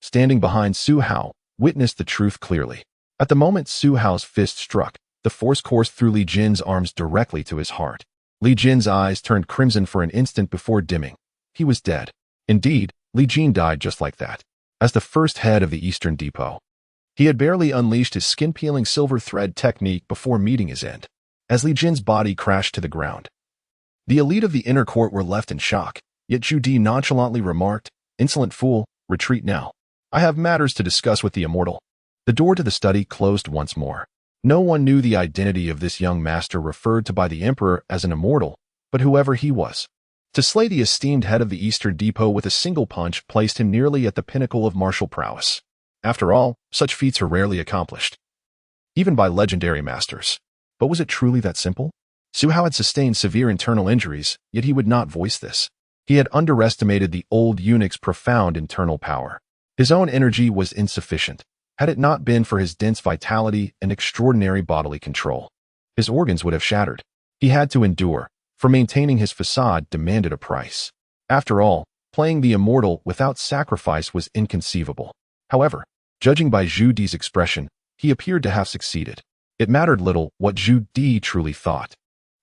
standing behind Su Hao, witnessed the truth clearly. At the moment Su Hao's fist struck, the force coursed through Li Jin's arms directly to his heart. Li Jin's eyes turned crimson for an instant before dimming. He was dead. Indeed, Li Jin died just like that. As the first head of the Eastern Depot, he had barely unleashed his skin-peeling silver thread technique before meeting his end. As Li Jin's body crashed to the ground, the elite of the inner court were left in shock, yet Zhu Di nonchalantly remarked, "Insolent fool, retreat now. I have matters to discuss with the immortal." The door to the study closed once more. No one knew the identity of this young master referred to by the emperor as an immortal, but whoever he was, to slay the esteemed head of the Eastern Depot with a single punch placed him nearly at the pinnacle of martial prowess. After all, such feats are rarely accomplished, even by legendary masters. But was it truly that simple? Su Hao had sustained severe internal injuries, yet he would not voice this. He had underestimated the old eunuch's profound internal power. His own energy was insufficient, had it not been for his dense vitality and extraordinary bodily control. His organs would have shattered. He had to endure, for maintaining his facade demanded a price. After all, playing the immortal without sacrifice was inconceivable. However, judging by Zhu Di's expression, he appeared to have succeeded. It mattered little what Zhu Di truly thought.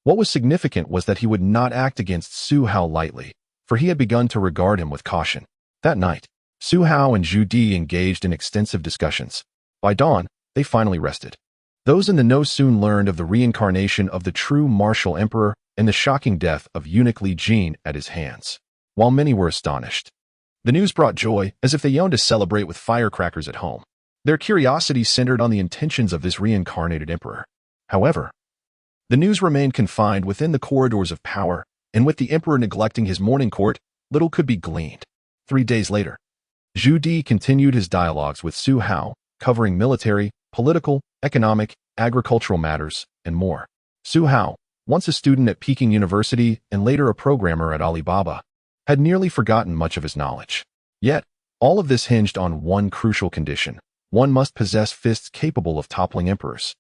What was significant was that he would not act against Su Hao lightly, for he had begun to regard him with caution. That night, Su Hao and Zhu Di engaged in extensive discussions. By dawn, they finally rested. Those in the know soon learned of the reincarnation of the true martial emperor and the shocking death of eunuch Li Jin at his hands. While many were astonished, the news brought joy, as if they yearned to celebrate with firecrackers at home. Their curiosity centered on the intentions of this reincarnated emperor. However, the news remained confined within the corridors of power, and with the emperor neglecting his morning court, little could be gleaned. 3 days later, Zhu Di continued his dialogues with Su Hao, covering military, political, economic, agricultural matters, and more. Su Hao, once a student at Peking University and later a programmer at Alibaba, had nearly forgotten much of his knowledge. Yet, all of this hinged on one crucial condition. One must possess fists capable of toppling emperors,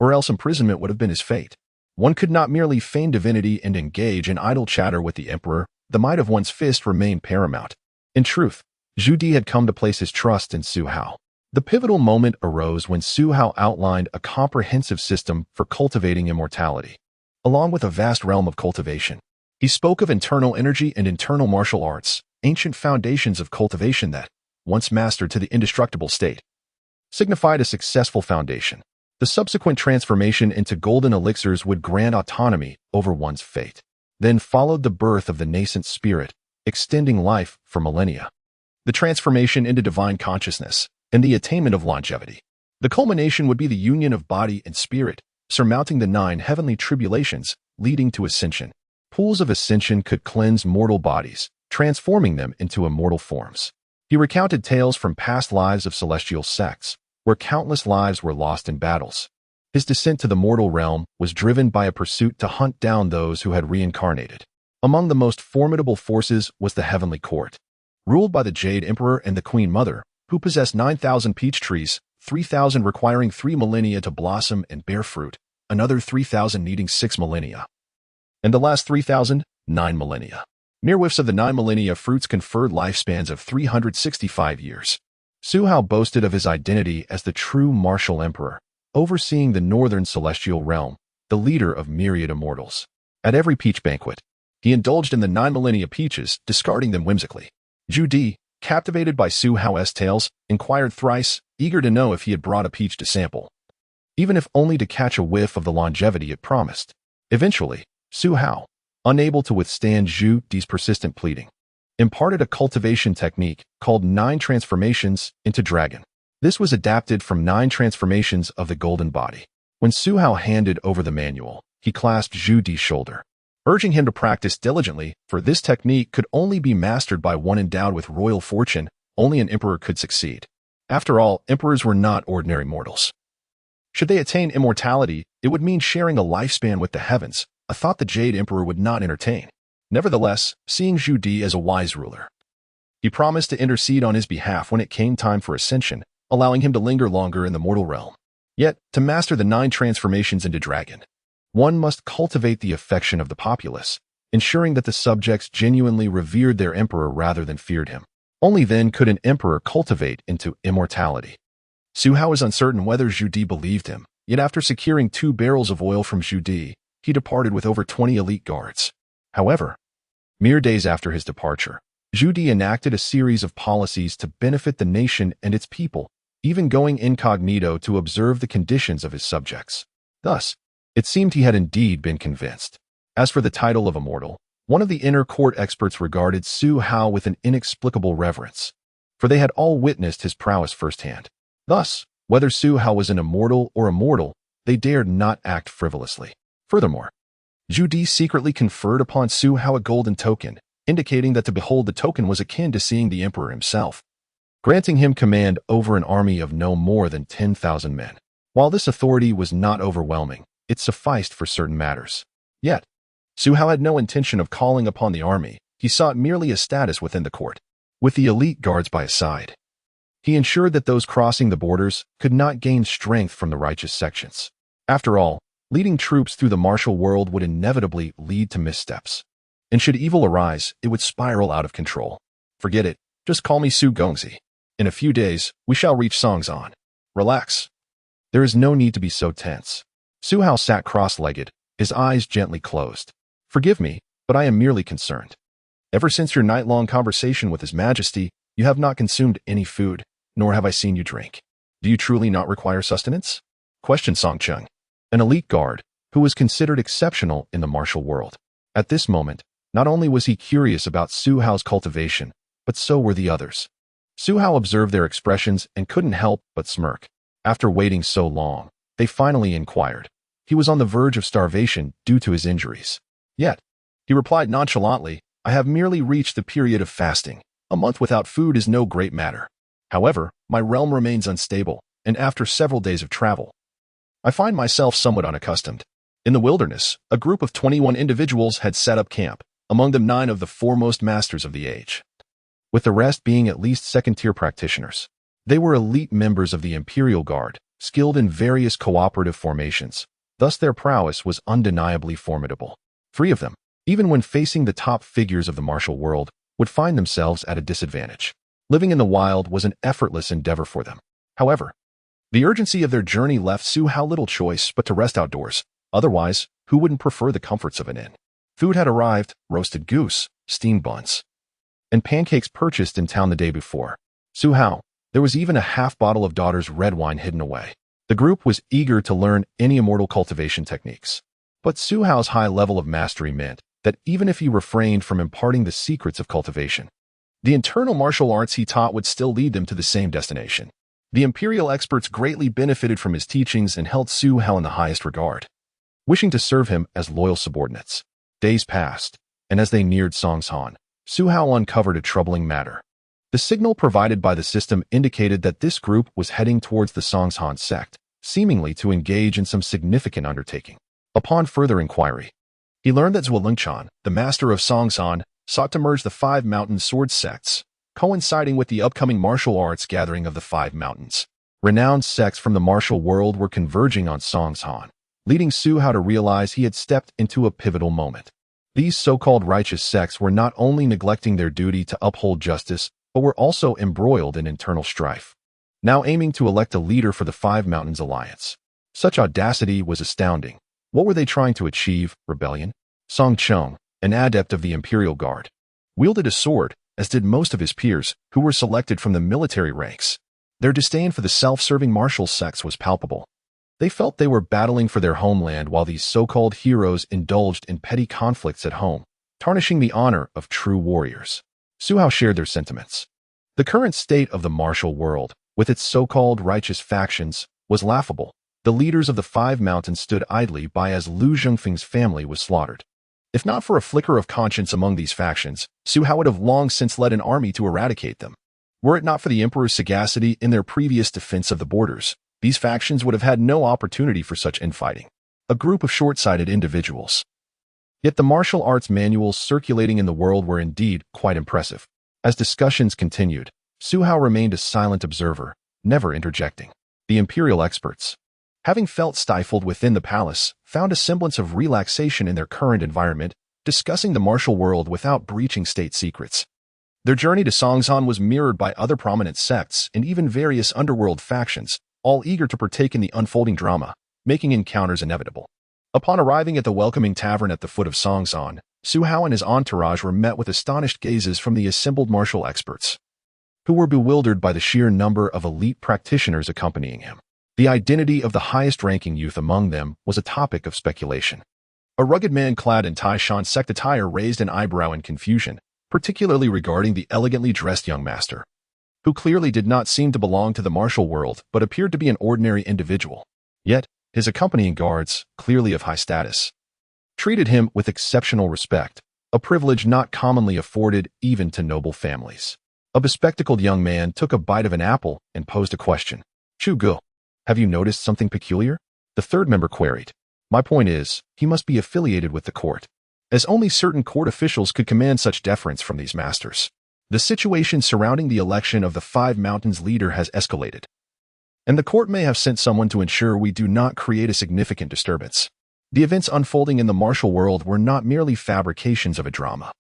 or else imprisonment would have been his fate. One could not merely feign divinity and engage in idle chatter with the emperor. The might of one's fist remained paramount. In truth, Zhu Di had come to place his trust in Su Hao. The pivotal moment arose when Su Hao outlined a comprehensive system for cultivating immortality, along with a vast realm of cultivation. He spoke of internal energy and internal martial arts, ancient foundations of cultivation that, once mastered to the indestructible state, signified a successful foundation. The subsequent transformation into golden elixirs would grant autonomy over one's fate. Then followed the birth of the nascent spirit, extending life for millennia. The transformation into divine consciousness, and the attainment of longevity. The culmination would be the union of body and spirit, surmounting the 9 heavenly tribulations, leading to ascension. Pools of ascension could cleanse mortal bodies, transforming them into immortal forms. He recounted tales from past lives of celestial sects, where countless lives were lost in battles. His descent to the mortal realm was driven by a pursuit to hunt down those who had reincarnated. Among the most formidable forces was the heavenly court, ruled by the Jade Emperor and the Queen Mother, who possessed 9,000 peach trees, 3,000 requiring 3 millennia to blossom and bear fruit, another 3,000 needing 6 millennia, and the last 3,000, 9 millennia. Mere whiffs of the 9 millennia fruits conferred lifespans of 365 years. Su Hao boasted of his identity as the true martial emperor, overseeing the northern celestial realm, the leader of myriad immortals. At every peach banquet, he indulged in the 9 millennia peaches, discarding them whimsically. Zhu Di, captivated by Su Hao's tales, inquired thrice, eager to know if he had brought a peach to sample, even if only to catch a whiff of the longevity it promised. Eventually, Su Hao, unable to withstand Zhu Di's persistent pleading, imparted a cultivation technique called 9 transformations into dragon. This was adapted from 9 transformations of the golden body. When Su Hao handed over the manual, he clasped Zhu Di's shoulder, urging him to practice diligently, for this technique could only be mastered by one endowed with royal fortune. Only an emperor could succeed. After all, emperors were not ordinary mortals. Should they attain immortality, it would mean sharing a lifespan with the heavens, a thought the Jade Emperor would not entertain. Nevertheless, seeing Zhu Di as a wise ruler, he promised to intercede on his behalf when it came time for ascension, allowing him to linger longer in the mortal realm. Yet, to master the 9 transformations into dragon, one must cultivate the affection of the populace, ensuring that the subjects genuinely revered their emperor rather than feared him. Only then could an emperor cultivate into immortality. Su Hao was uncertain whether Zhu Di believed him, yet after securing 2 barrels of oil from Zhu Di, he departed with over 20 elite guards. However, mere days after his departure, Zhu Di enacted a series of policies to benefit the nation and its people, even going incognito to observe the conditions of his subjects. Thus, it seemed he had indeed been convinced. As for the title of immortal, one of the inner court experts regarded Su Hao with an inexplicable reverence, for they had all witnessed his prowess firsthand. Thus, whether Su Hao was an immortal or immortal, they dared not act frivolously. Furthermore, Zhu Di secretly conferred upon Su Hao a golden token, indicating that to behold the token was akin to seeing the emperor himself, granting him command over an army of no more than 10,000 men. While this authority was not overwhelming, it sufficed for certain matters. Yet, Su Hao had no intention of calling upon the army. He sought merely a status within the court. With the elite guards by his side, he ensured that those crossing the borders could not gain strength from the righteous sections. After all, leading troops through the martial world would inevitably lead to missteps. And should evil arise, it would spiral out of control. Forget it. Just call me Su Gongzi. In a few days, we shall reach Songzan. Relax. There is no need to be so tense. Su Hao sat cross-legged, his eyes gently closed. Forgive me, but I am merely concerned. Ever since your night-long conversation with His Majesty, you have not consumed any food, nor have I seen you drink. Do you truly not require sustenance? Questioned Song Chung, an elite guard, who was considered exceptional in the martial world. At this moment, not only was he curious about Su Hao's cultivation, but so were the others. Su Hao observed their expressions and couldn't help but smirk. After waiting so long, they finally inquired. He was on the verge of starvation due to his injuries. Yet, he replied nonchalantly, I have merely reached the period of fasting. A month without food is no great matter. However, my realm remains unstable, and after several days of travel, I find myself somewhat unaccustomed. In the wilderness, a group of 21 individuals had set up camp, among them 9 of the foremost masters of the age, with the rest being at least second-tier practitioners. They were elite members of the Imperial Guard, skilled in various cooperative formations. Thus their prowess was undeniably formidable. 3 of them, even when facing the top figures of the martial world, would find themselves at a disadvantage. Living in the wild was an effortless endeavor for them. However, the urgency of their journey left Su Hao little choice but to rest outdoors. Otherwise, who wouldn't prefer the comforts of an inn? Food had arrived: roasted goose, steamed buns, and pancakes purchased in town the day before. Su Hao, there was even a half bottle of daughter's red wine hidden away. The group was eager to learn any immortal cultivation techniques. But Su Hao's high level of mastery meant that even if he refrained from imparting the secrets of cultivation, the internal martial arts he taught would still lead them to the same destination. The imperial experts greatly benefited from his teachings and held Su Hao in the highest regard, wishing to serve him as loyal subordinates. Days passed, and as they neared Songshan, Su Hao uncovered a troubling matter. The signal provided by the system indicated that this group was heading towards the Songshan sect, seemingly to engage in some significant undertaking. Upon further inquiry, he learned that Zuolingchan, the master of Songshan, sought to merge the Five Mountain sword sects, coinciding with the upcoming martial arts gathering of the Five Mountains. Renowned sects from the martial world were converging on Songshan, leading Su Hao to realize he had stepped into a pivotal moment. These so-called righteous sects were not only neglecting their duty to uphold justice, but were also embroiled in internal strife, now aiming to elect a leader for the Five Mountains Alliance. Such audacity was astounding. What were they trying to achieve? Rebellion? Song Cheng, an adept of the Imperial Guard, wielded a sword, as did most of his peers, who were selected from the military ranks. Their disdain for the self-serving martial sects was palpable. They felt they were battling for their homeland while these so-called heroes indulged in petty conflicts at home, tarnishing the honor of true warriors. Su Hao shared their sentiments. The current state of the martial world, with its so-called righteous factions, was laughable. The leaders of the Five Mountains stood idly by as Lu Zhengfeng's family was slaughtered. If not for a flicker of conscience among these factions, Su Hao would have long since led an army to eradicate them. Were it not for the emperor's sagacity in their previous defense of the borders, these factions would have had no opportunity for such infighting. A group of short-sighted individuals. Yet the martial arts manuals circulating in the world were indeed quite impressive. As discussions continued, Su Hao remained a silent observer, never interjecting. The imperial experts, having felt stifled within the palace, found a semblance of relaxation in their current environment, discussing the martial world without breaching state secrets. Their journey to Songshan was mirrored by other prominent sects and even various underworld factions, all eager to partake in the unfolding drama, making encounters inevitable. Upon arriving at the welcoming tavern at the foot of Songshan, Su Hao and his entourage were met with astonished gazes from the assembled martial experts, who were bewildered by the sheer number of elite practitioners accompanying him. The identity of the highest-ranking youth among them was a topic of speculation. A rugged man clad in Taishan sect attire raised an eyebrow in confusion, particularly regarding the elegantly dressed young master, who clearly did not seem to belong to the martial world but appeared to be an ordinary individual. Yet, his accompanying guards, clearly of high status, treated him with exceptional respect, a privilege not commonly afforded even to noble families. A bespectacled young man took a bite of an apple and posed a question. "Chu Gu, have you noticed something peculiar?" The third member queried. "My point is, he must be affiliated with the court, as only certain court officials could command such deference from these masters. The situation surrounding the election of the Five Mountains leader has escalated, and the court may have sent someone to ensure we do not create a significant disturbance." The events unfolding in the martial world were not merely fabrications of a drama.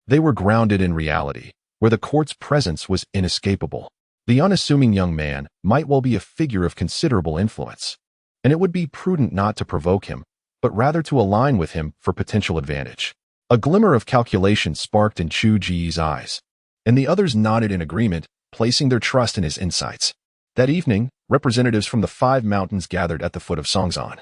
They were grounded in reality, where the court's presence was inescapable. The unassuming young man might well be a figure of considerable influence, and it would be prudent not to provoke him, but rather to align with him for potential advantage. A glimmer of calculation sparked in Chu Ji's eyes, and the others nodded in agreement, placing their trust in his insights. That evening, representatives from the Five Mountains gathered at the foot of Songshan.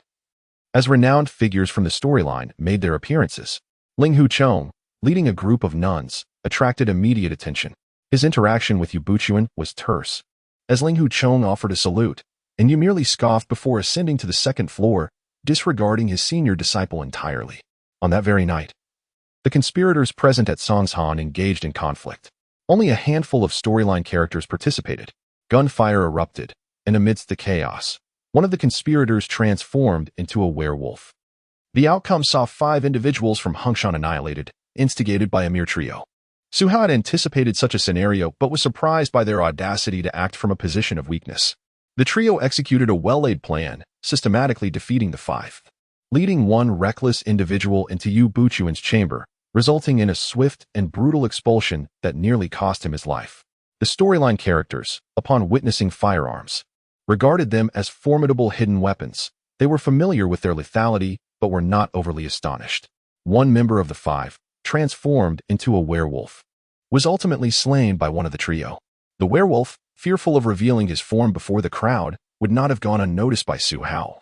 As renowned figures from the storyline made their appearances, Ling Huchong, leading a group of nuns, attracted immediate attention. His interaction with Yu Buchuan was terse, as Ling Huchong offered a salute, and Yu merely scoffed before ascending to the second floor, disregarding his senior disciple entirely. On that very night, the conspirators present at Songshan engaged in conflict. Only a handful of storyline characters participated. Gunfire erupted, and amidst the chaos, one of the conspirators transformed into a werewolf. The outcome saw 5 individuals from Hengshan annihilated, instigated by a mere trio. Su Hao had anticipated such a scenario but was surprised by their audacity to act from a position of weakness. The trio executed a well-laid plan, systematically defeating the 5, leading one reckless individual into Yu Buchuan's chamber, resulting in a swift and brutal expulsion that nearly cost him his life. The storyline characters, upon witnessing firearms, regarded them as formidable hidden weapons. They were familiar with their lethality, but were not overly astonished. One member of the five, transformed into a werewolf, was ultimately slain by one of the trio. The werewolf, fearful of revealing his form before the crowd, would not have gone unnoticed by Su Hao,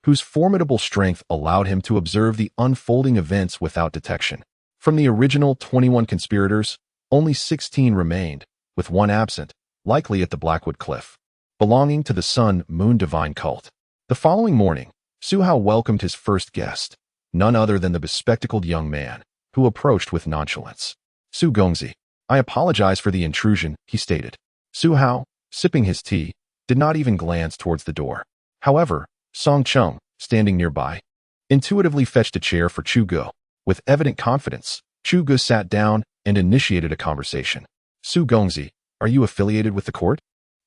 whose formidable strength allowed him to observe the unfolding events without detection. From the original 21 conspirators, only 16 remained, with one absent, likely at the Blackwood Cliff, belonging to the Sun-Moon Divine cult. The following morning, Su Hao welcomed his first guest, none other than the bespectacled young man, who approached with nonchalance. Su Gongzi, I apologize for the intrusion, he stated. Su Hao, sipping his tea, did not even glance towards the door. However, Song Chung, standing nearby, intuitively fetched a chair for Chu Ge. With evident confidence, Chu Ge sat down and initiated a conversation. Su Gongzi, are you affiliated with the court?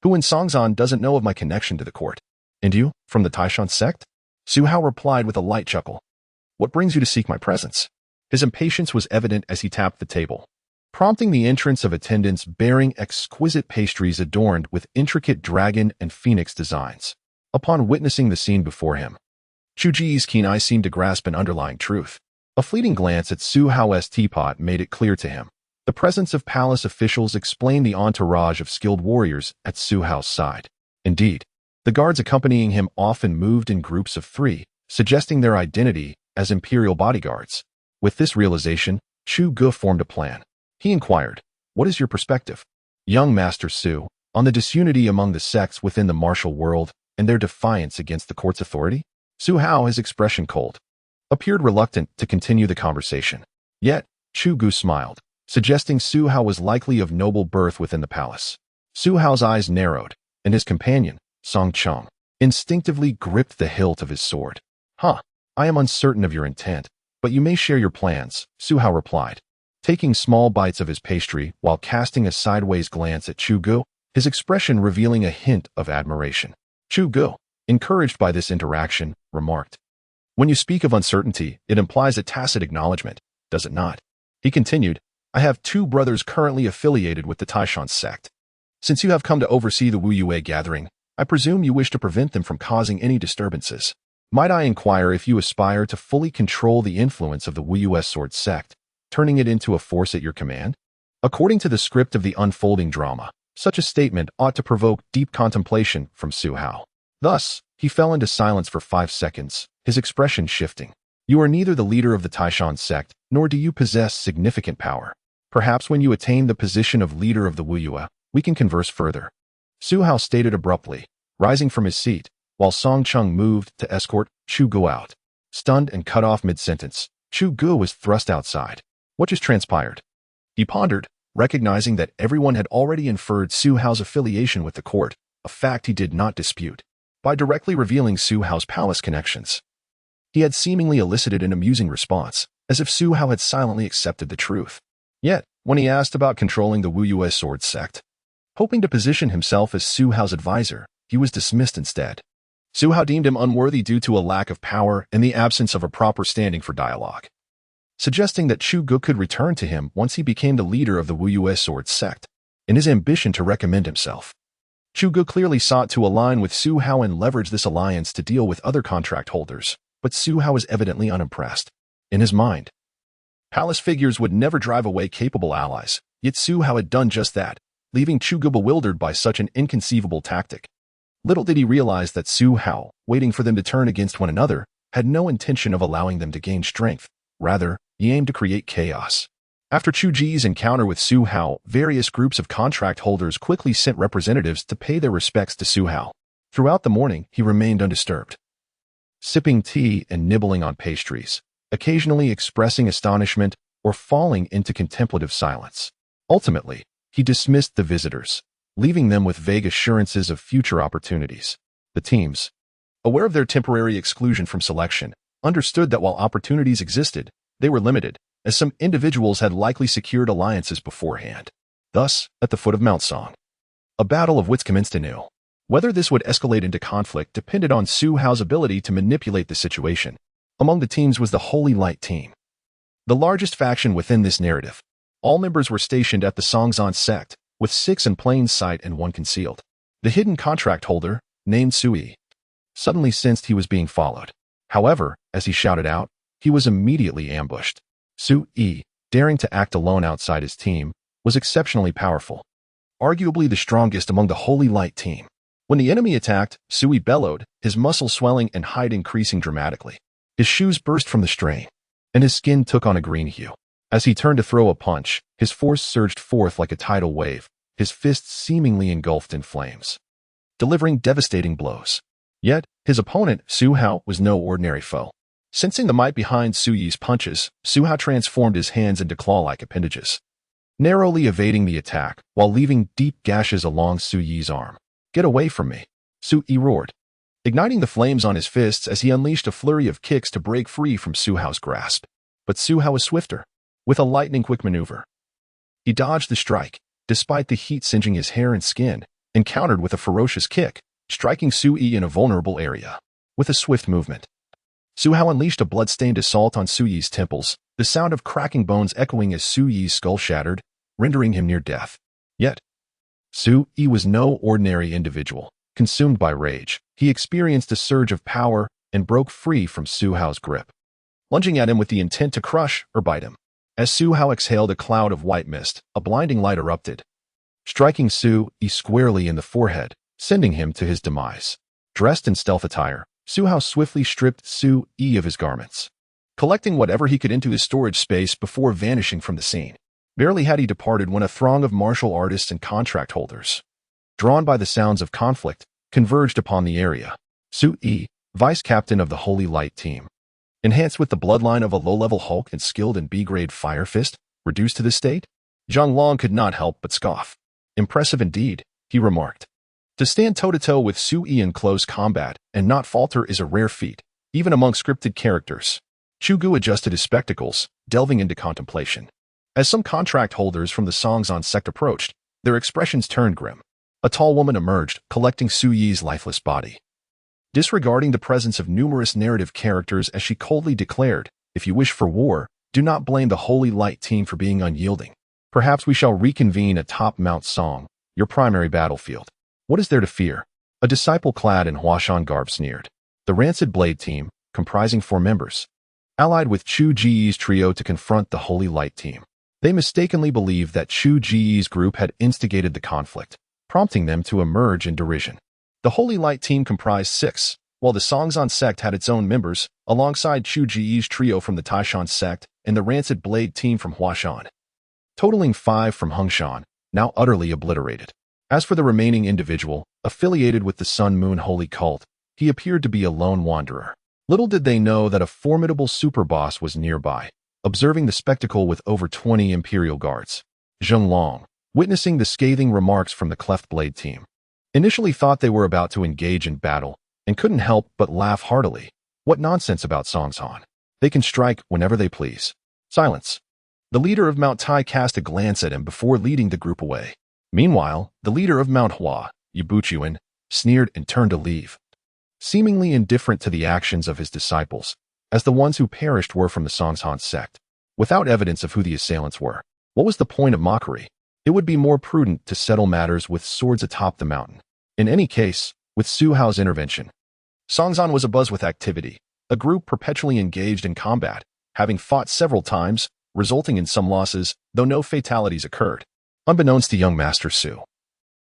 Who in Songzan doesn't know of my connection to the court? And you, from the Taishan sect? Su Hao replied with a light chuckle. What brings you to seek my presence? His impatience was evident as he tapped the table, prompting the entrance of attendants bearing exquisite pastries adorned with intricate dragon and phoenix designs. Upon witnessing the scene before him, Chu Ji's keen eye seemed to grasp an underlying truth. A fleeting glance at Su Hao's teapot made it clear to him. The presence of palace officials explained the entourage of skilled warriors at Su Hao's side. Indeed, the guards accompanying him often moved in groups of 3, suggesting their identity as imperial bodyguards. With this realization, Chu Ge formed a plan. He inquired, what is your perspective, young Master Su, on the disunity among the sects within the martial world and their defiance against the court's authority? Su Hao, his expression cold, appeared reluctant to continue the conversation. Yet, Chu Ge smiled, suggesting Su Hao was likely of noble birth within the palace. Su Hao's eyes narrowed, and his companion, Song Chung, instinctively gripped the hilt of his sword. I am uncertain of your intent, but you may share your plans, Su Hao replied, taking small bites of his pastry while casting a sideways glance at Chu Ge, his expression revealing a hint of admiration. Chu Ge, encouraged by this interaction, remarked, when you speak of uncertainty, it implies a tacit acknowledgement, does it not? He continued, I have 2 brothers currently affiliated with the Taishan sect. Since you have come to oversee the Wu Yue gathering, I presume you wish to prevent them from causing any disturbances. Might I inquire if you aspire to fully control the influence of the Wu Yue sword sect, turning it into a force at your command? According to the script of the unfolding drama, such a statement ought to provoke deep contemplation from Su Hao. Thus, he fell into silence for 5 seconds, his expression shifting. You are neither the leader of the Taishan sect, nor do you possess significant power. Perhaps when you attain the position of leader of the Wu Yue, we can converse further. Su Hao stated abruptly, rising from his seat, while Song Chung moved to escort Chu Ge out. Stunned and cut off mid-sentence, Chu Ge was thrust outside. What just transpired? He pondered, recognizing that everyone had already inferred Su Hao's affiliation with the court, a fact he did not dispute. By directly revealing Su Hao's palace connections, he had seemingly elicited an amusing response, as if Su Hao had silently accepted the truth. Yet, when he asked about controlling the Wu Yue sword sect, hoping to position himself as Su Hao's advisor, he was dismissed instead. Su Hao deemed him unworthy due to a lack of power and the absence of a proper standing for dialogue, suggesting that Chu Ge could return to him once he became the leader of the Wu Yue sword sect, in his ambition to recommend himself. Chu Ge clearly sought to align with Su Hao and leverage this alliance to deal with other contract holders, but Su Hao was evidently unimpressed. In his mind, palace figures would never drive away capable allies, yet Su Hao had done just that, leaving Chu Ge bewildered by such an inconceivable tactic. Little did he realize that Su Hao, waiting for them to turn against one another, had no intention of allowing them to gain strength. Rather, he aimed to create chaos. After Chu Ji's encounter with Su Hao, various groups of contract holders quickly sent representatives to pay their respects to Su Hao. Throughout the morning, he remained undisturbed, sipping tea and nibbling on pastries, occasionally expressing astonishment or falling into contemplative silence. Ultimately, he dismissed the visitors, leaving them with vague assurances of future opportunities. The teams, aware of their temporary exclusion from selection, understood that while opportunities existed, they were limited, as some individuals had likely secured alliances beforehand. Thus, at the foot of Mount Song, a battle of wits commenced anew. Whether this would escalate into conflict depended on Su Hao's ability to manipulate the situation. Among the teams was the Holy Light team, the largest faction within this narrative. All members were stationed at the Songzan sect, with 6 in plain sight and 1 concealed. The hidden contract holder, named Sui, suddenly sensed he was being followed. However, as he shouted out, he was immediately ambushed. Sui, daring to act alone outside his team, was exceptionally powerful, arguably the strongest among the Holy Light team. When the enemy attacked, Sui bellowed, his muscles swelling and height increasing dramatically. His shoes burst from the strain, and his skin took on a green hue. As he turned to throw a punch, his force surged forth like a tidal wave, his fists seemingly engulfed in flames, delivering devastating blows. Yet, his opponent, Su Hao, was no ordinary foe. Sensing the might behind Su Yi's punches, Su Hao transformed his hands into claw-like appendages, narrowly evading the attack while leaving deep gashes along Su Yi's arm. "Get away from me," Su Yi roared, igniting the flames on his fists as he unleashed a flurry of kicks to break free from Su Hao's grasp. But Su Hao was swifter. With a lightning-quick maneuver, he dodged the strike, despite the heat singeing his hair and skin, and countered with a ferocious kick, striking Su Yi in a vulnerable area. With a swift movement, Su Hao unleashed a blood-stained assault on Su Yi's temples, the sound of cracking bones echoing as Su Yi's skull shattered, rendering him near death. Yet, Su Yi was no ordinary individual. Consumed by rage, he experienced a surge of power and broke free from Su Hao's grip, lunging at him with the intent to crush or bite him. As Su Hao exhaled a cloud of white mist, a blinding light erupted, striking Su Yi squarely in the forehead, sending him to his demise. Dressed in stealth attire, Su Hao swiftly stripped Su Yi of his garments, collecting whatever he could into his storage space before vanishing from the scene. Barely had he departed when a throng of martial artists and contract holders, drawn by the sounds of conflict, converged upon the area. Su Yi, vice captain of the Holy Light team, enhanced with the bloodline of a low-level Hulk and skilled in B-grade Fire Fist, reduced to this state? Zhang Long could not help but scoff. "Impressive indeed," he remarked. "To stand toe-to-toe with Su Yi in close combat and not falter is a rare feat, even among scripted characters." Chu Gu adjusted his spectacles, delving into contemplation. As some contract holders from the Songzon sect approached, their expressions turned grim. A tall woman emerged, collecting Su Yi's lifeless body, disregarding the presence of numerous narrative characters as she coldly declared, "If you wish for war, do not blame the Holy Light team for being unyielding. Perhaps we shall reconvene atop Mount Song, your primary battlefield. What is there to fear?" A disciple clad in Huashan garb sneered. The Rancid Blade team, comprising 4 members, allied with Chu Ji's trio to confront the Holy Light team. They mistakenly believed that Chu Ji's group had instigated the conflict, prompting them to emerge in derision. The Holy Light team comprised 6, while the Songzon sect had its own members, alongside Chu Ji's trio from the Taishan sect and the Rancid Blade team from Huashan, totaling 5 from Hengshan, now utterly obliterated. As for the remaining individual, affiliated with the Sun Moon Holy Cult, he appeared to be a lone wanderer. Little did they know that a formidable superboss was nearby, observing the spectacle with over 20 Imperial guards. Zheng Long, witnessing the scathing remarks from the Cleft Blade team, initially thought they were about to engage in battle and couldn't help but laugh heartily. What nonsense about Songzon. They can strike whenever they please. Silence. The leader of Mount Tai cast a glance at him before leading the group away. Meanwhile, the leader of Mount Hua, Yubuchuan, sneered and turned to leave, seemingly indifferent to the actions of his disciples, as the ones who perished were from the Songzon sect. Without evidence of who the assailants were, what was the point of mockery? It would be more prudent to settle matters with swords atop the mountain. In any case, with Su Hao's intervention, Songzon was abuzz with activity, a group perpetually engaged in combat, having fought several times, resulting in some losses, though no fatalities occurred. Unbeknownst to young Master Su,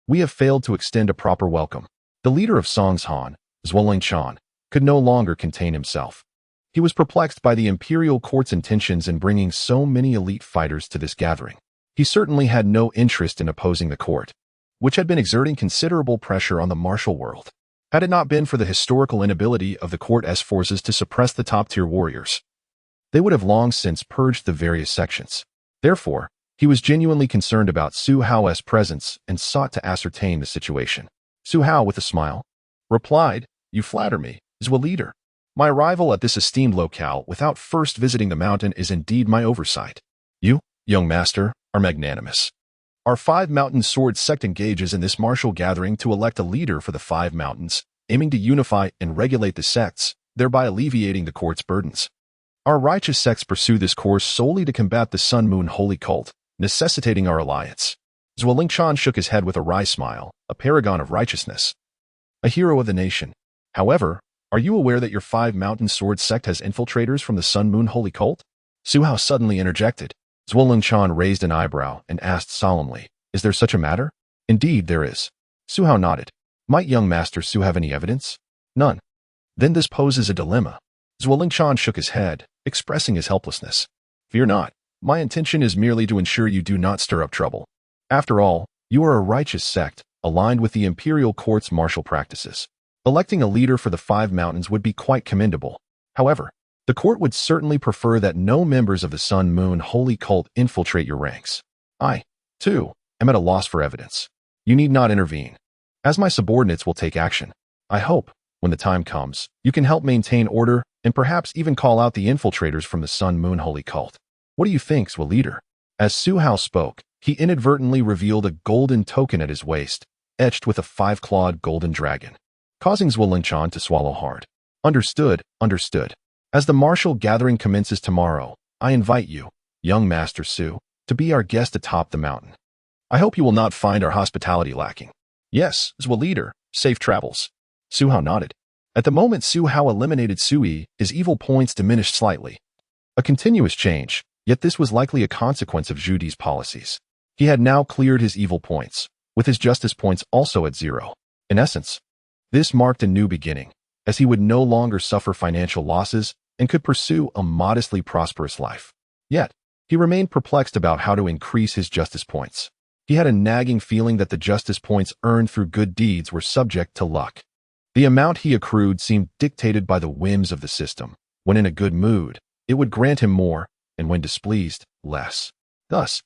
we have failed to extend a proper welcome. The leader of Songzon, Zhuoling, could no longer contain himself. He was perplexed by the Imperial Court's intentions in bringing so many elite fighters to this gathering. He certainly had no interest in opposing the court, which had been exerting considerable pressure on the martial world. Had it not been for the historical inability of the court's forces to suppress the top-tier warriors, they would have long since purged the various sections. Therefore, he was genuinely concerned about Su Hao's presence and sought to ascertain the situation. Su Hao, with a smile, replied, "You flatter me, Zhua leader. My arrival at this esteemed locale without first visiting the mountain is indeed my oversight. You, young master, are magnanimous. Our 5 mountain sword sect engages in this martial gathering to elect a leader for the 5 mountains, aiming to unify and regulate the sects, thereby alleviating the court's burdens. Our righteous sects pursue this course solely to combat the Sun Moon Holy Cult, necessitating our alliance." Zhuoling shook his head with a wry smile, a paragon of righteousness. a hero of the nation. However, are you aware that your Five Mountain Sword sect has infiltrators from the Sun Moon Holy Cult? Su Hao suddenly interjected. Zhuo Lingchan raised an eyebrow and asked solemnly, is there such a matter? Indeed, there is. Su Hao nodded. Might young Master Su have any evidence? None. Then this poses a dilemma. Zhuo Lingchan shook his head, expressing his helplessness. Fear not. My intention is merely to ensure you do not stir up trouble. After all, you are a righteous sect, aligned with the imperial court's martial practices. Electing a leader for the Five Mountains would be quite commendable. However, the court would certainly prefer that no members of the Sun Moon Holy Cult infiltrate your ranks. I, too, am at a loss for evidence. You need not intervene, as my subordinates will take action. I hope, when the time comes, you can help maintain order and perhaps even call out the infiltrators from the Sun Moon Holy Cult. What do you think, Zhuo leader? As Su Hao spoke, he inadvertently revealed a golden token at his waist, etched with a five-clawed golden dragon, causing Zhuo Lingchan to swallow hard. Understood, understood. As the martial gathering commences tomorrow, I invite you, young Master Su, to be our guest atop the mountain. I hope you will not find our hospitality lacking. Yes, Zhuo leader, safe travels. Su Hao nodded. At the moment Su Hao eliminated Sui, his evil points diminished slightly. A continuous change, yet this was likely a consequence of Zhu Di's policies. He had now cleared his evil points, with his justice points also at 0. In essence, this marked a new beginning, as he would no longer suffer financial losses and could pursue a modestly prosperous life. Yet, he remained perplexed about how to increase his justice points. He had a nagging feeling that the justice points earned through good deeds were subject to luck. The amount he accrued seemed dictated by the whims of the system. When in a good mood, it would grant him more, and when displeased, less. Thus,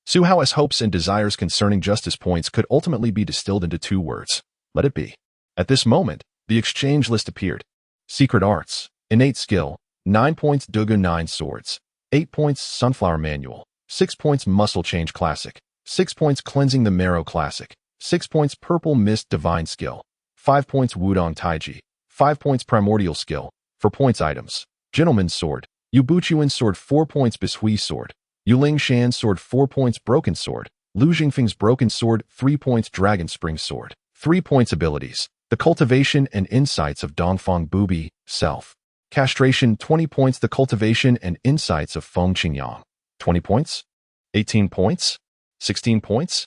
Su Hao's hopes and desires concerning justice points could ultimately be distilled into 2 words. Let it be. At this moment, the exchange list appeared. Secret Arts, Innate Skill, 9 points Dugu 9 Swords, 8 points Sunflower Manual, 6 points Muscle Change Classic, 6 points Cleansing the Marrow Classic, 6 points Purple Mist Divine Skill, 5 points Wudong Taiji, 5 points Primordial Skill, 4 points Items, Gentleman's Sword, Yu Buchuan Sword 4 points Bishui Sword, Yu Lingshan Sword 4 points Broken Sword, Lu Jingfeng's Broken Sword 3 points Dragon Spring Sword, 3 points Abilities, the Cultivation and Insights of Dongfang Bubi, Self. Castration 20 points the Cultivation and Insights of Feng Qingyang, 20 points, 18 points, 16 points,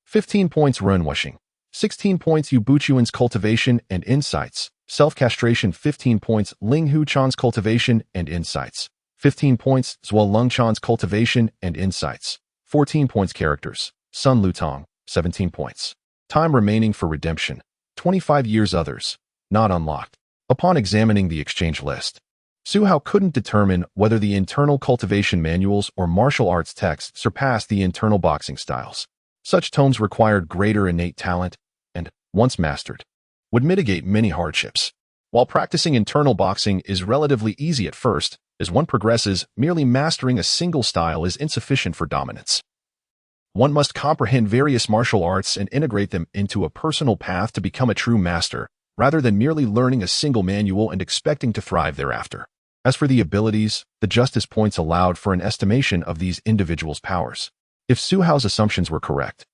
15 points Runwashing, 16 points Yu Buchuan's Cultivation and Insights, Self-Castration 15 points Ling Hu Chan's Cultivation and Insights, 15 points Zhuo Lengchan's Cultivation and Insights, 14 points Characters, Sun Lutong, 17 points. Time remaining for redemption, 25 years others, not unlocked. Upon examining the exchange list, Su Hao couldn't determine whether the internal cultivation manuals or martial arts texts surpassed the internal boxing styles. Such tomes required greater innate talent and, once mastered, would mitigate many hardships. While practicing internal boxing is relatively easy at first, as one progresses, merely mastering a single style is insufficient for dominance. One must comprehend various martial arts and integrate them into a personal path to become a true master, rather than merely learning a single manual and expecting to thrive thereafter. As for the abilities, the justice points allowed for an estimation of these individuals' powers. If Su Hao's assumptions were correct,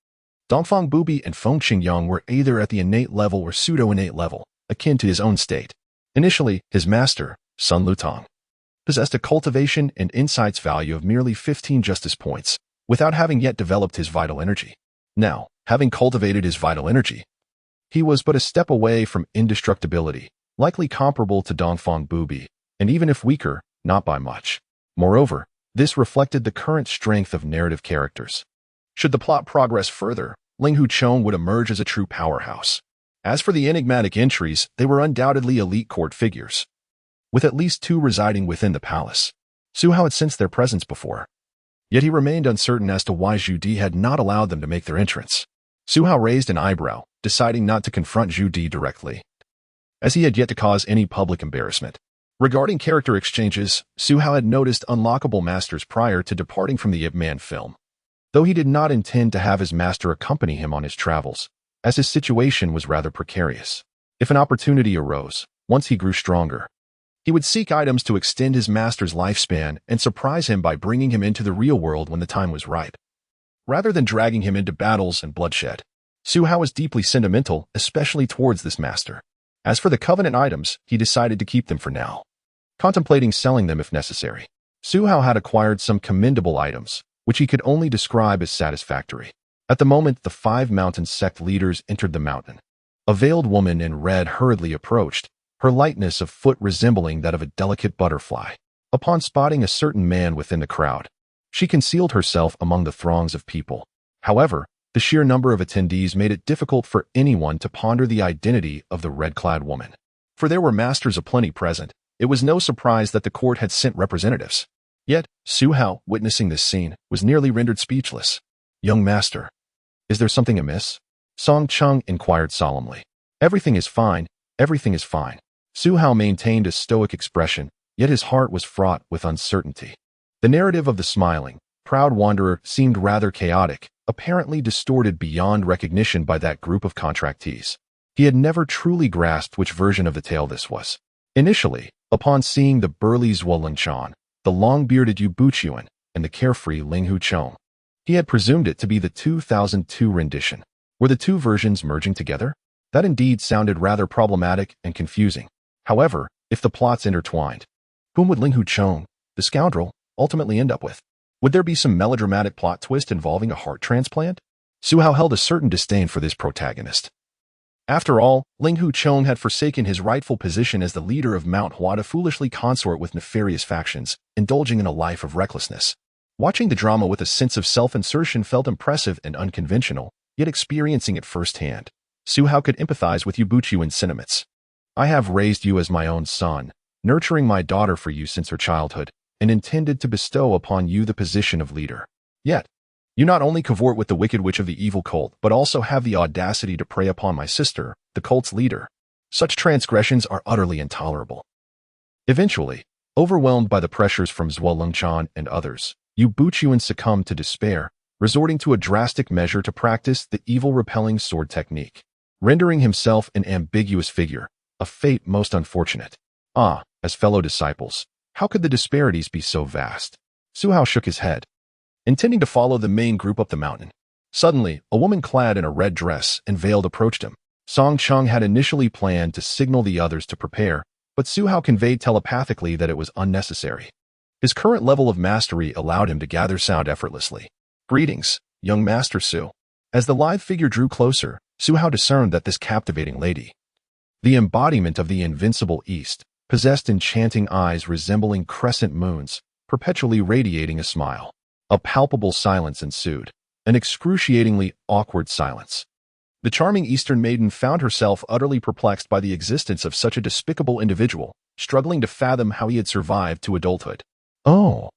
Dongfang Bubi and Feng Qingyang were either at the innate level or pseudo-innate level, akin to his own state. Initially, his master, Sun Lutong, possessed a cultivation and insights value of merely 15 justice points, without having yet developed his vital energy. Now, having cultivated his vital energy, he was but a step away from indestructibility, likely comparable to Dongfang Bubi, and even if weaker, not by much. Moreover, this reflected the current strength of narrative characters. Should the plot progress further, Ling Hu Chong would emerge as a true powerhouse. As for the enigmatic entries, they were undoubtedly elite court figures, with at least 2 residing within the palace. Su Hao had sensed their presence before, yet he remained uncertain as to why Zhu Di had not allowed them to make their entrance. Su Hao raised an eyebrow, deciding not to confront Zhu Di directly, as he had yet to cause any public embarrassment. Regarding character exchanges, Su Hao had noticed unlockable masters prior to departing from the Ip Man film, though he did not intend to have his master accompany him on his travels, as his situation was rather precarious. If an opportunity arose, once he grew stronger, he would seek items to extend his master's lifespan and surprise him by bringing him into the real world when the time was ripe, rather than dragging him into battles and bloodshed. Su Hao was deeply sentimental, especially towards this master. As for the Covenant items, he decided to keep them for now, contemplating selling them if necessary. Su Hao had acquired some commendable items, which he could only describe as satisfactory. At the moment the 5 mountain sect leaders entered the mountain. A veiled woman in red hurriedly approached, her lightness of foot resembling that of a delicate butterfly. Upon spotting a certain man within the crowd, she concealed herself among the throngs of people. However, the sheer number of attendees made it difficult for anyone to ponder the identity of the red-clad woman. For there were masters aplenty present, it was no surprise that the court had sent representatives. Yet, Su Hao, witnessing this scene, was nearly rendered speechless. "Young master, is there something amiss?" Song Chung inquired solemnly. "Everything is fine, everything is fine." Su Hao maintained a stoic expression, yet his heart was fraught with uncertainty. The narrative of the smiling, proud wanderer seemed rather chaotic, apparently distorted beyond recognition by that group of contractees. He had never truly grasped which version of the tale this was. Initially, upon seeing the burly Zhuo Lengchan, the long-bearded Yu Buqiuan, and the carefree Ling Hu Chong, he had presumed it to be the 2002 rendition. Were the two versions merging together? That indeed sounded rather problematic and confusing. However, if the plots intertwined, whom would Ling Hu Chong, the scoundrel, ultimately end up with? Would there be some melodramatic plot twist involving a heart transplant? Su Hao held a certain disdain for this protagonist. After all, Ling Hu Chong had forsaken his rightful position as the leader of Mount Hua to foolishly consort with nefarious factions, indulging in a life of recklessness. Watching the drama with a sense of self-insertion felt impressive and unconventional, yet experiencing it firsthand, Su Hao could empathize with Yu Buqiuan's sentiments. "I have raised you as my own son, nurturing my daughter for you since her childhood, and intended to bestow upon you the position of leader. Yet, you not only cavort with the wicked witch of the evil cult, but also have the audacity to prey upon my sister, the cult's leader. Such transgressions are utterly intolerable." Eventually, overwhelmed by the pressures from Zhuo Lengchan and others, Yu Buqiuan succumbed to despair, resorting to a drastic measure to practice the evil-repelling sword technique, rendering himself an ambiguous figure, a fate most unfortunate. As fellow disciples, how could the disparities be so vast? Su Hao shook his head, intending to follow the main group up the mountain. Suddenly, a woman clad in a red dress and veiled approached him. Song Chung had initially planned to signal the others to prepare, but Su Hao conveyed telepathically that it was unnecessary. His current level of mastery allowed him to gather sound effortlessly. "Greetings, young Master Su." As the lithe figure drew closer, Su Hao discerned that this captivating lady, the embodiment of the invincible East, possessed enchanting eyes resembling crescent moons, perpetually radiating a smile. A palpable silence ensued, an excruciatingly awkward silence. The charming Eastern maiden found herself utterly perplexed by the existence of such a despicable individual, struggling to fathom how he had survived to adulthood. Oh,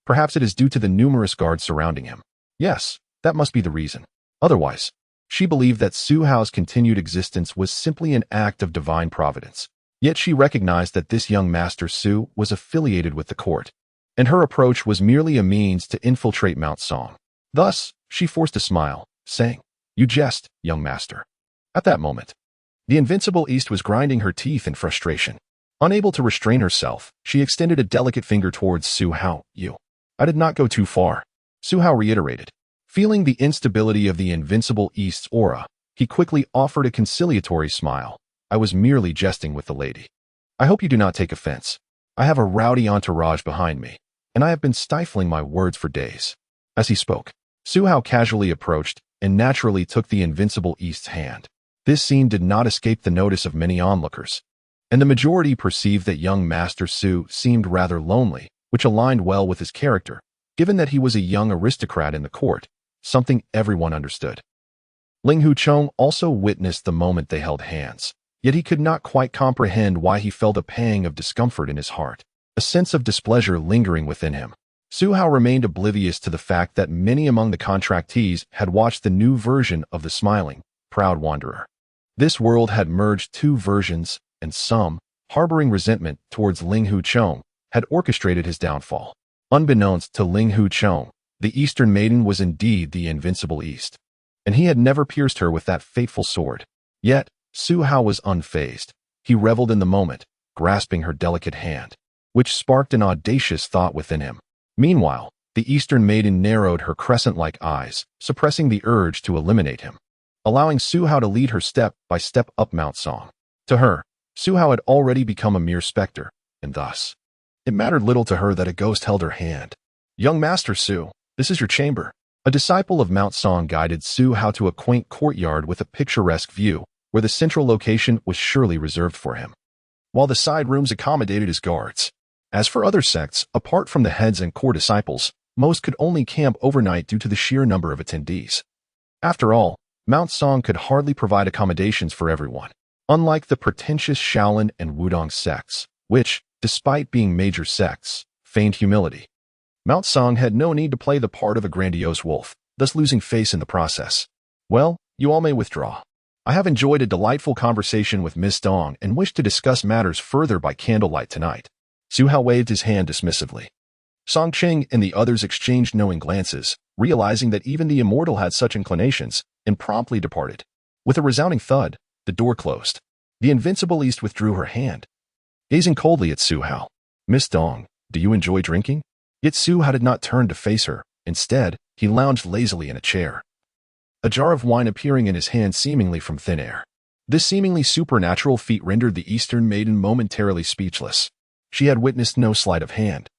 perhaps it is due to the numerous guards surrounding him. Yes, that must be the reason. Otherwise, she believed that Su Hao's continued existence was simply an act of divine providence. Yet she recognized that this young Master Su was affiliated with the court, and her approach was merely a means to infiltrate Mount Song. Thus, she forced a smile, saying, "You jest, young master." At that moment, the invincible East was grinding her teeth in frustration. Unable to restrain herself, she extended a delicate finger towards Su Hao. "I did not go too far," Su Hao reiterated. Feeling the instability of the invincible East's aura, he quickly offered a conciliatory smile. "I was merely jesting with the lady. I hope you do not take offense. I have a rowdy entourage behind me, and I have been stifling my words for days." As he spoke, Su Hao casually approached and naturally took the invincible East's hand. This scene did not escape the notice of many onlookers, and the majority perceived that young Master Su seemed rather lonely, which aligned well with his character, given that he was a young aristocrat in the court, something everyone understood. Ling Hu Chong also witnessed the moment they held hands, yet he could not quite comprehend why he felt a pang of discomfort in his heart, a sense of displeasure lingering within him. Su Hao remained oblivious to the fact that many among the contractees had watched the new version of the smiling, proud wanderer. This world had merged two versions, and some, harboring resentment towards Ling Hu Chong, had orchestrated his downfall. Unbeknownst to Ling Hu Chong, the Eastern maiden was indeed the invincible East, and he had never pierced her with that fateful sword. Yet, Su Hao was unfazed. He reveled in the moment, grasping her delicate hand, which sparked an audacious thought within him. Meanwhile, the Eastern maiden narrowed her crescent-like eyes, suppressing the urge to eliminate him. allowing Su Hao to lead her step by step up Mount Song. To her, Su Hao had already become a mere specter, and thus, it mattered little to her that a ghost held her hand. Young Master Su, this is your chamber. A disciple of Mount Song guided Su Hao to a quaint courtyard with a picturesque view, where the central location was surely reserved for him, while the side rooms accommodated his guards. As for other sects, apart from the heads and core disciples, most could only camp overnight due to the sheer number of attendees. After all, Mount Song could hardly provide accommodations for everyone, unlike the pretentious Shaolin and Wudong sects, which, despite being major sects, feigned humility. Mount Song had no need to play the part of a grandiose wolf, thus losing face in the process. Well, you all may withdraw. I have enjoyed a delightful conversation with Miss Dong and wish to discuss matters further by candlelight tonight. Su Hao waved his hand dismissively. Song Qing and the others exchanged knowing glances, realizing that even the immortal had such inclinations, and promptly departed. With a resounding thud, the door closed. The invincible East withdrew her hand, gazing coldly at Su Hao. Miss Dong, do you enjoy drinking? Yet Su Hao did not turn to face her. Instead, he lounged lazily in a chair, a jar of wine appearing in his hand seemingly from thin air. This seemingly supernatural feat rendered the Eastern maiden momentarily speechless. She had witnessed no sleight of hand.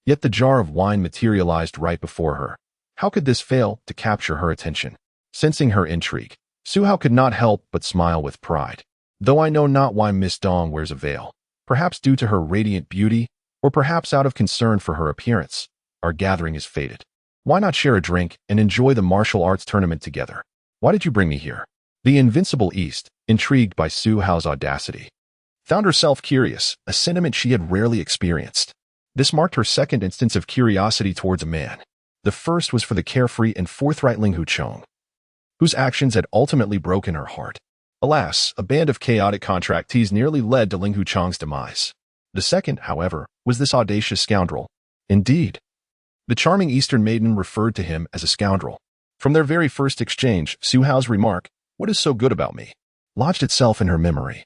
Yet the jar of wine materialized right before her. How could this fail to capture her attention? Sensing her intrigue, Su Hao could not help but smile with pride. Though I know not why Miss Dong wears a veil, perhaps due to her radiant beauty, or perhaps out of concern for her appearance, our gathering is fated. Why not share a drink and enjoy the martial arts tournament together? Why did you bring me here? The invincible East, intrigued by Su Hao's audacity, found herself curious, a sentiment she had rarely experienced. This marked her second instance of curiosity towards a man. The first was for the carefree and forthright Ling Huchong, whose actions had ultimately broken her heart. Alas, a band of chaotic contractees nearly led to Ling Huchong's demise. The second, however, was this audacious scoundrel. Indeed, the charming Eastern maiden referred to him as a scoundrel. From their very first exchange, Su Hao's remark, "What is so good about me?" lodged itself in her memory,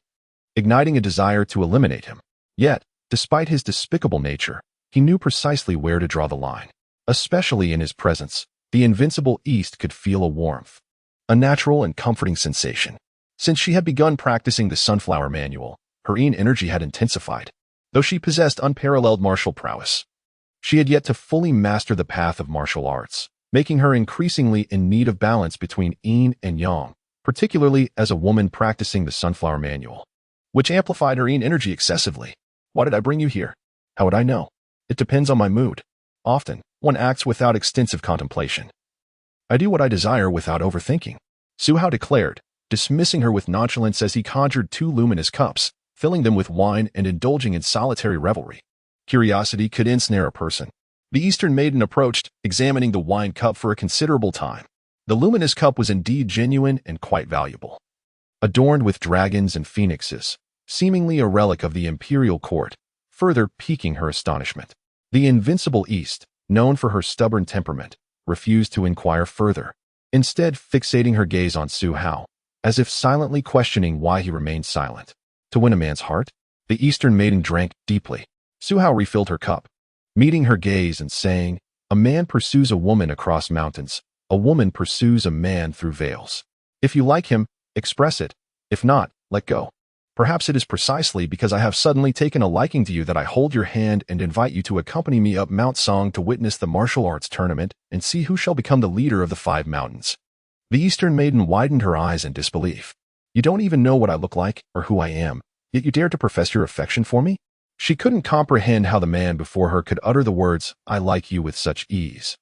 igniting a desire to eliminate him. Yet, despite his despicable nature, he knew precisely where to draw the line. Especially in his presence, the invincible East could feel a warmth, a natural and comforting sensation. Since she had begun practicing the Sunflower Manual, her energy had intensified. Though she possessed unparalleled martial prowess, she had yet to fully master the path of martial arts, making her increasingly in need of balance between yin and yang, particularly as a woman practicing the Sunflower Manual, which amplified her energy excessively. Why did I bring you here? How would I know? It depends on my mood. Often, one acts without extensive contemplation. I do what I desire without overthinking, Su Hao declared, dismissing her with nonchalance as he conjured 2 luminous cups, filling them with wine and indulging in solitary revelry. Curiosity could ensnare a person. The Eastern maiden approached, examining the wine cup for a considerable time. The luminous cup was indeed genuine and quite valuable. Adorned with dragons and phoenixes, seemingly a relic of the imperial court, further piquing her astonishment. The invincible East, known for her stubborn temperament, refused to inquire further, instead fixating her gaze on Su Hao, as if silently questioning why he remained silent. To win a man's heart, the Eastern maiden drank deeply. Su Hao refilled her cup, meeting her gaze and saying, "A man pursues a woman across mountains. A woman pursues a man through veils. If you like him, express it. If not, let go. Perhaps it is precisely because I have suddenly taken a liking to you that I hold your hand and invite you to accompany me up Mount Song to witness the martial arts tournament and see who shall become the leader of the 5 mountains." The Eastern maiden widened her eyes in disbelief. "You don't even know what I look like or who I am, yet you dare to profess your affection for me?" She couldn't comprehend how the man before her could utter the words, "I like you," with such ease.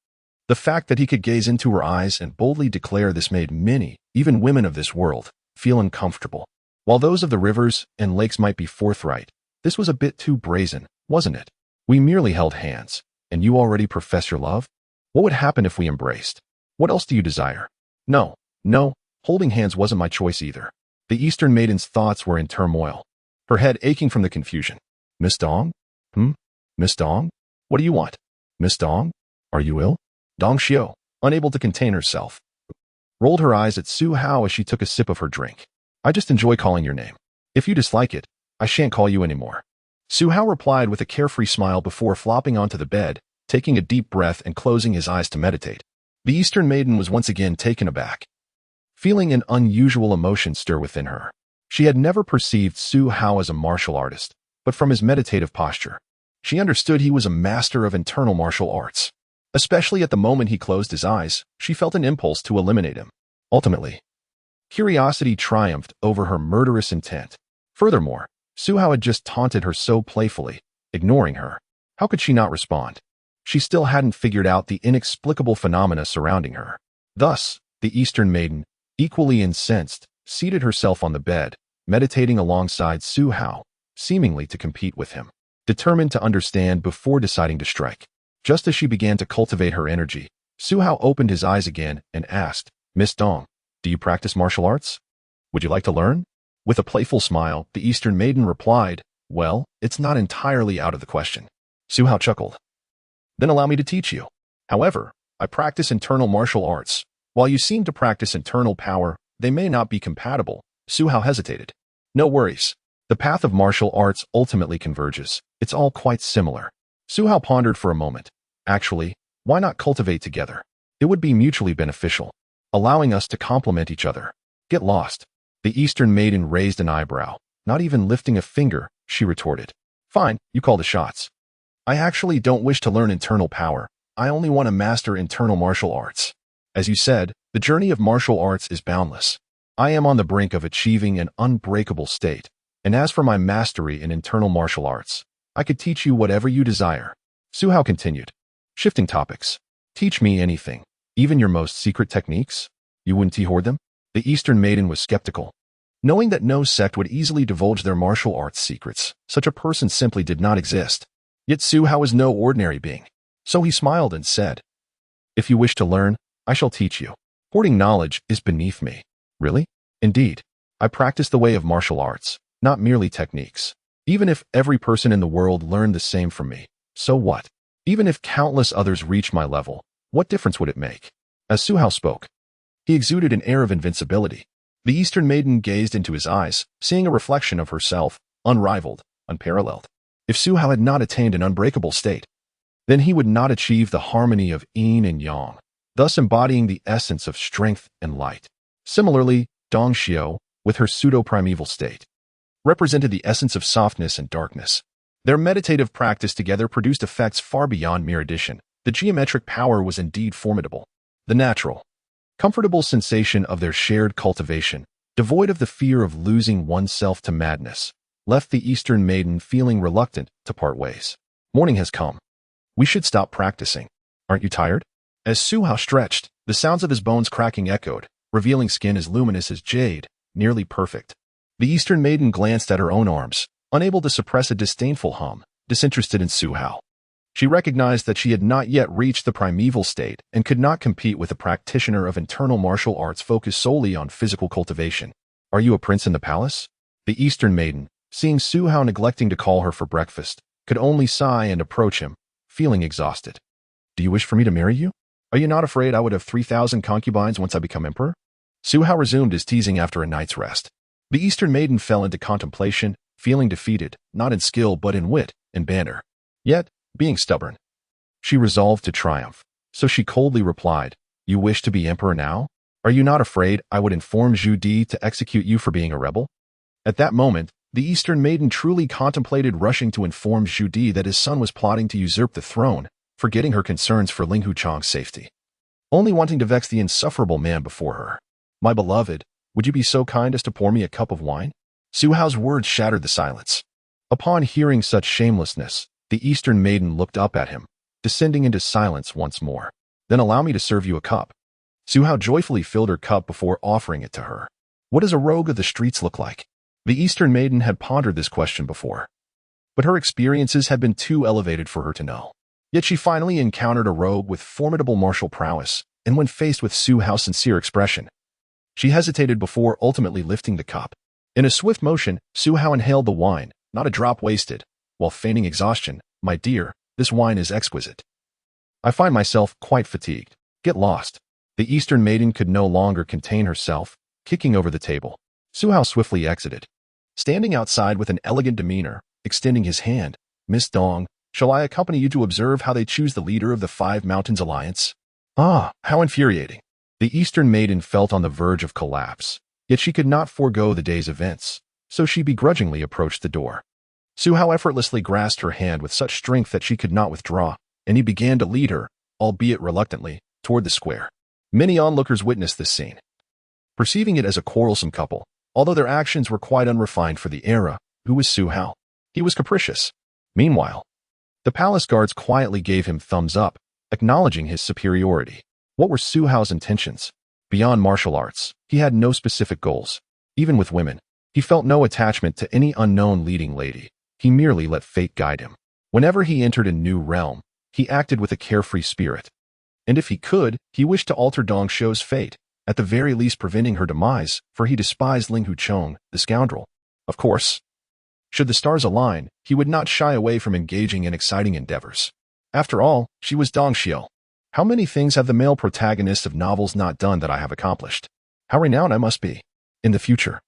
The fact that he could gaze into her eyes and boldly declare this made many, even women of this world, feel uncomfortable. While those of the rivers and lakes might be forthright, this was a bit too brazen, wasn't it? We merely held hands, and you already profess your love? What would happen if we embraced? What else do you desire? No, holding hands wasn't my choice either. The Eastern maiden's thoughts were in turmoil, her head aching from the confusion. Miss Dong? Miss Dong? What do you want? Miss Dong? Are you ill? Dong Xiao, unable to contain herself, rolled her eyes at Su Hao as she took a sip of her drink. "I just enjoy calling your name. If you dislike it, I shan't call you anymore." Su Hao replied with a carefree smile before flopping onto the bed, taking a deep breath and closing his eyes to meditate. The Eastern maiden was once again taken aback. feeling an unusual emotion stir within her. She had never perceived Su Hao as a martial artist, but from his meditative posture, she understood he was a master of internal martial arts. Especially at the moment he closed his eyes, she felt an impulse to eliminate him. Ultimately, curiosity triumphed over her murderous intent. Furthermore, Su Hao had just taunted her so playfully, ignoring her. How could she not respond? She still hadn't figured out the inexplicable phenomena surrounding her. Thus, the Eastern maiden, equally incensed, seated herself on the bed, meditating alongside Su Hao, seemingly to compete with him, determined to understand before deciding to strike. Just as she began to cultivate her energy, Su Hao opened his eyes again and asked, "Miss Dong, do you practice martial arts? Would you like to learn?" With a playful smile, the Eastern maiden replied, "Well, it's not entirely out of the question." Su Hao chuckled. "Then allow me to teach you. However, I practice internal martial arts. While you seem to practice internal power, they may not be compatible." Su Hao hesitated. "No worries. The path of martial arts ultimately converges. It's all quite similar." Su Hao pondered for a moment. "Actually, why not cultivate together? It would be mutually beneficial, allowing us to complement each other." "Get lost." The Eastern maiden raised an eyebrow. Not even lifting a finger, she retorted. "Fine, you call the shots. I actually don't wish to learn internal power. I only want to master internal martial arts. As you said, the journey of martial arts is boundless. I am on the brink of achieving an unbreakable state. And as for my mastery in internal martial arts, I could teach you whatever you desire." Su Hao continued, shifting topics. "Teach me anything, even your most secret techniques? You wouldn't hoard them?" The Eastern maiden was skeptical. Knowing that no sect would easily divulge their martial arts secrets, such a person simply did not exist. Yet Su Hao was no ordinary being. So he smiled and said, "If you wish to learn, I shall teach you. Hoarding knowledge is beneath me." "Really?" "Indeed. I practice the way of martial arts, not merely techniques. Even if every person in the world learned the same from me, so what? Even if countless others reach my level, what difference would it make?" As Su Hao spoke, he exuded an air of invincibility. The Eastern maiden gazed into his eyes, seeing a reflection of herself, unrivaled, unparalleled. If Su Hao had not attained an unbreakable state, then he would not achieve the harmony of yin and yang, thus embodying the essence of strength and light. Similarly, Dong Xiao, with her pseudo-primeval state, represented the essence of softness and darkness. Their meditative practice together produced effects far beyond mere addition. The geometric power was indeed formidable. The natural, comfortable sensation of their shared cultivation, devoid of the fear of losing oneself to madness, left the Eastern maiden feeling reluctant to part ways. "Morning has come. We should stop practicing. Aren't you tired?" As Su Hao stretched, the sounds of his bones cracking echoed, revealing skin as luminous as jade, nearly perfect. The Eastern maiden glanced at her own arms, unable to suppress a disdainful hum, disinterested in Su Hao. She recognized that she had not yet reached the primeval state and could not compete with a practitioner of internal martial arts focused solely on physical cultivation. "Are you a prince in the palace?" The Eastern maiden, seeing Su Hao neglecting to call her for breakfast, could only sigh and approach him, feeling exhausted. "Do you wish for me to marry you? Are you not afraid I would have 3,000 concubines once I become emperor?" Su Hao resumed his teasing after a night's rest. The Eastern maiden fell into contemplation, feeling defeated, not in skill but in wit and banter. Yet, being stubborn, she resolved to triumph. So she coldly replied, "You wish to be emperor now? Are you not afraid I would inform Zhu Di to execute you for being a rebel?" At that moment, the Eastern maiden truly contemplated rushing to inform Zhu Di that his son was plotting to usurp the throne, forgetting her concerns for Ling Huchang's safety. Only wanting to vex the insufferable man before her. "My beloved, would you be so kind as to pour me a cup of wine?" Su Hao's words shattered the silence. Upon hearing such shamelessness, the Eastern maiden looked up at him, descending into silence once more. "Then allow me to serve you a cup." Su Hao joyfully filled her cup before offering it to her. What does a rogue of the streets look like? The Eastern maiden had pondered this question before, but her experiences had been too elevated for her to know. Yet she finally encountered a rogue with formidable martial prowess, and when faced with Su Hao's sincere expression, she hesitated before ultimately lifting the cup. In a swift motion, Su Hao inhaled the wine, not a drop wasted, while feigning exhaustion. "My dear, this wine is exquisite. I find myself quite fatigued. Get lost." The Eastern maiden could no longer contain herself, kicking over the table. Su Hao swiftly exited, standing outside with an elegant demeanor, extending his hand. "Miss Dong, shall I accompany you to observe how they choose the leader of the Five Mountains Alliance?" "Ah, how infuriating." The Eastern maiden felt on the verge of collapse, yet she could not forego the day's events, so she begrudgingly approached the door. Su Hao effortlessly grasped her hand with such strength that she could not withdraw, and he began to lead her, albeit reluctantly, toward the square. Many onlookers witnessed this scene, perceiving it as a quarrelsome couple, although their actions were quite unrefined for the era. Who was Su Hao? He was capricious. Meanwhile, the palace guards quietly gave him thumbs up, acknowledging his superiority. What were Su Hao's intentions? Beyond martial arts, he had no specific goals. Even with women, he felt no attachment to any unknown leading lady. He merely let fate guide him. Whenever he entered a new realm, he acted with a carefree spirit. And if he could, he wished to alter Dong Xiu's fate, at the very least preventing her demise, for he despised Ling Hucheng, the scoundrel. Of course, should the stars align, he would not shy away from engaging in exciting endeavors. After all, she was Dong Xiu. How many things have the male protagonists of novels not done that I have accomplished? How renowned I must be. In the future,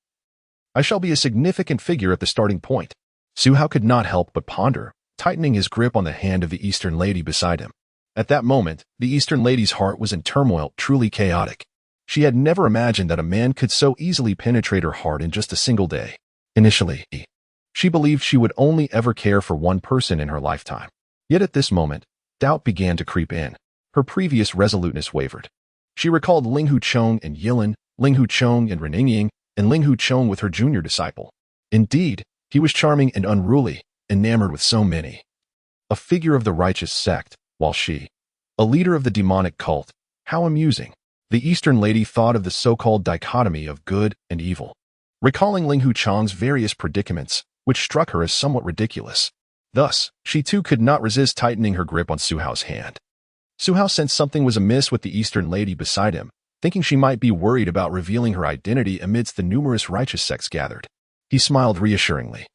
I shall be a significant figure at the starting point. Su Hao could not help but ponder, tightening his grip on the hand of the Eastern lady beside him. At that moment, the Eastern lady's heart was in turmoil, truly chaotic. She had never imagined that a man could so easily penetrate her heart in just a single day. Initially, she believed she would only ever care for one person in her lifetime. Yet at this moment, doubt began to creep in. Her previous resoluteness wavered. She recalled Ling Hucheng and Yilan, Ling Hucheng and Reningying, and Ling Hucheng with her junior disciple. Indeed, he was charming and unruly, enamored with so many. A figure of the righteous sect, while she, a leader of the demonic cult. How amusing. The Eastern lady thought of the so-called dichotomy of good and evil, recalling Ling Hucheng's various predicaments, which struck her as somewhat ridiculous. Thus, she too could not resist tightening her grip on Su Hao's hand. Su Hao sensed something was amiss with the Eastern lady beside him, thinking she might be worried about revealing her identity amidst the numerous righteous sects gathered. He smiled reassuringly,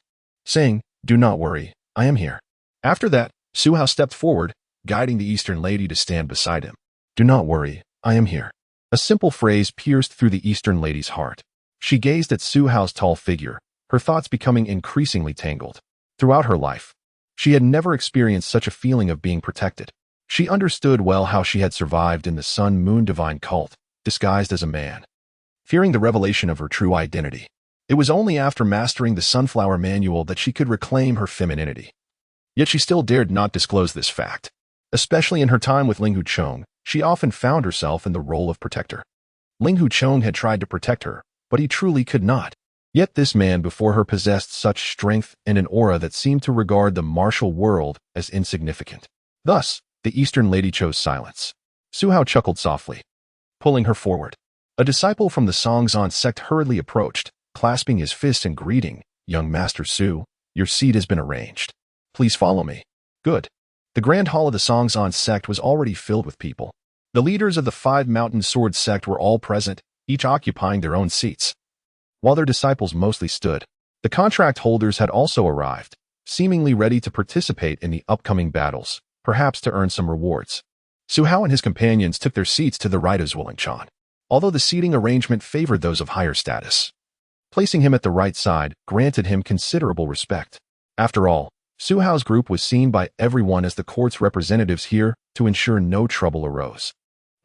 saying, "Do not worry, I am here." After that, Su Hao stepped forward, guiding the Eastern lady to stand beside him. "Do not worry, I am here." A simple phrase pierced through the Eastern lady's heart. She gazed at Su Hao's tall figure, her thoughts becoming increasingly tangled. Throughout her life, she had never experienced such a feeling of being protected. She understood well how she had survived in the Sun-Moon divine cult, disguised as a man, fearing the revelation of her true identity. It was only after mastering the Sunflower Manual that she could reclaim her femininity. Yet she still dared not disclose this fact. Especially in her time with Ling Hucheng, she often found herself in the role of protector. Ling Hucheng had tried to protect her, but he truly could not. Yet this man before her possessed such strength and an aura that seemed to regard the martial world as insignificant. Thus, the Eastern lady chose silence. Su Hao chuckled softly, pulling her forward. A disciple from the Songzhan sect hurriedly approached, clasping his fists and greeting, "Young Master Su, your seat has been arranged. Please follow me." Good. The Grand Hall of the Songzhan sect was already filled with people. The leaders of the Five Mountain Sword sect were all present, each occupying their own seats. While their disciples mostly stood, the contract holders had also arrived, seemingly ready to participate in the upcoming battles, perhaps to earn some rewards. Su Hao and his companions took their seats to the right of Zhuilingchan, although the seating arrangement favored those of higher status. Placing him at the right side granted him considerable respect. After all, Su Hao's group was seen by everyone as the court's representatives here to ensure no trouble arose.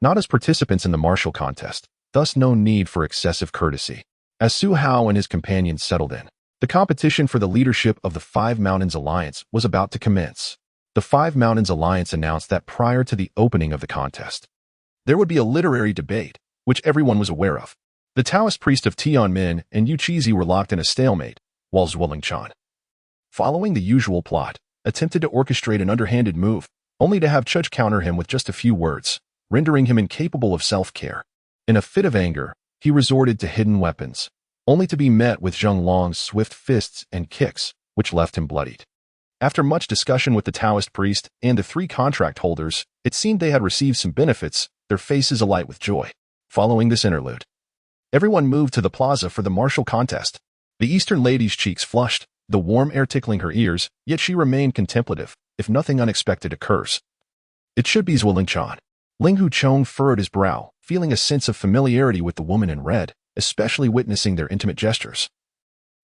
Not as participants in the martial contest, thus no need for excessive courtesy. As Su Hao and his companions settled in, the competition for the leadership of the Five Mountains Alliance was about to commence. The Five Mountains Alliance announced that prior to the opening of the contest, there would be a literary debate, which everyone was aware of. The Taoist priest of Tianmin and Yu Chizi were locked in a stalemate, while Zhuilingchan, following the usual plot, attempted to orchestrate an underhanded move, only to have Chudge counter him with just a few words, rendering him incapable of self-care. In a fit of anger, he resorted to hidden weapons, only to be met with Zheng Long's swift fists and kicks, which left him bloodied. After much discussion with the Taoist priest and the three contract holders, it seemed they had received some benefits, their faces alight with joy. Following this interlude, everyone moved to the plaza for the martial contest. The Eastern lady's cheeks flushed, the warm air tickling her ears, yet she remained contemplative, if nothing unexpected occurs. It should be Zhuilingchan. Ling Hucheng furrowed his brow, feeling a sense of familiarity with the woman in red, especially witnessing their intimate gestures,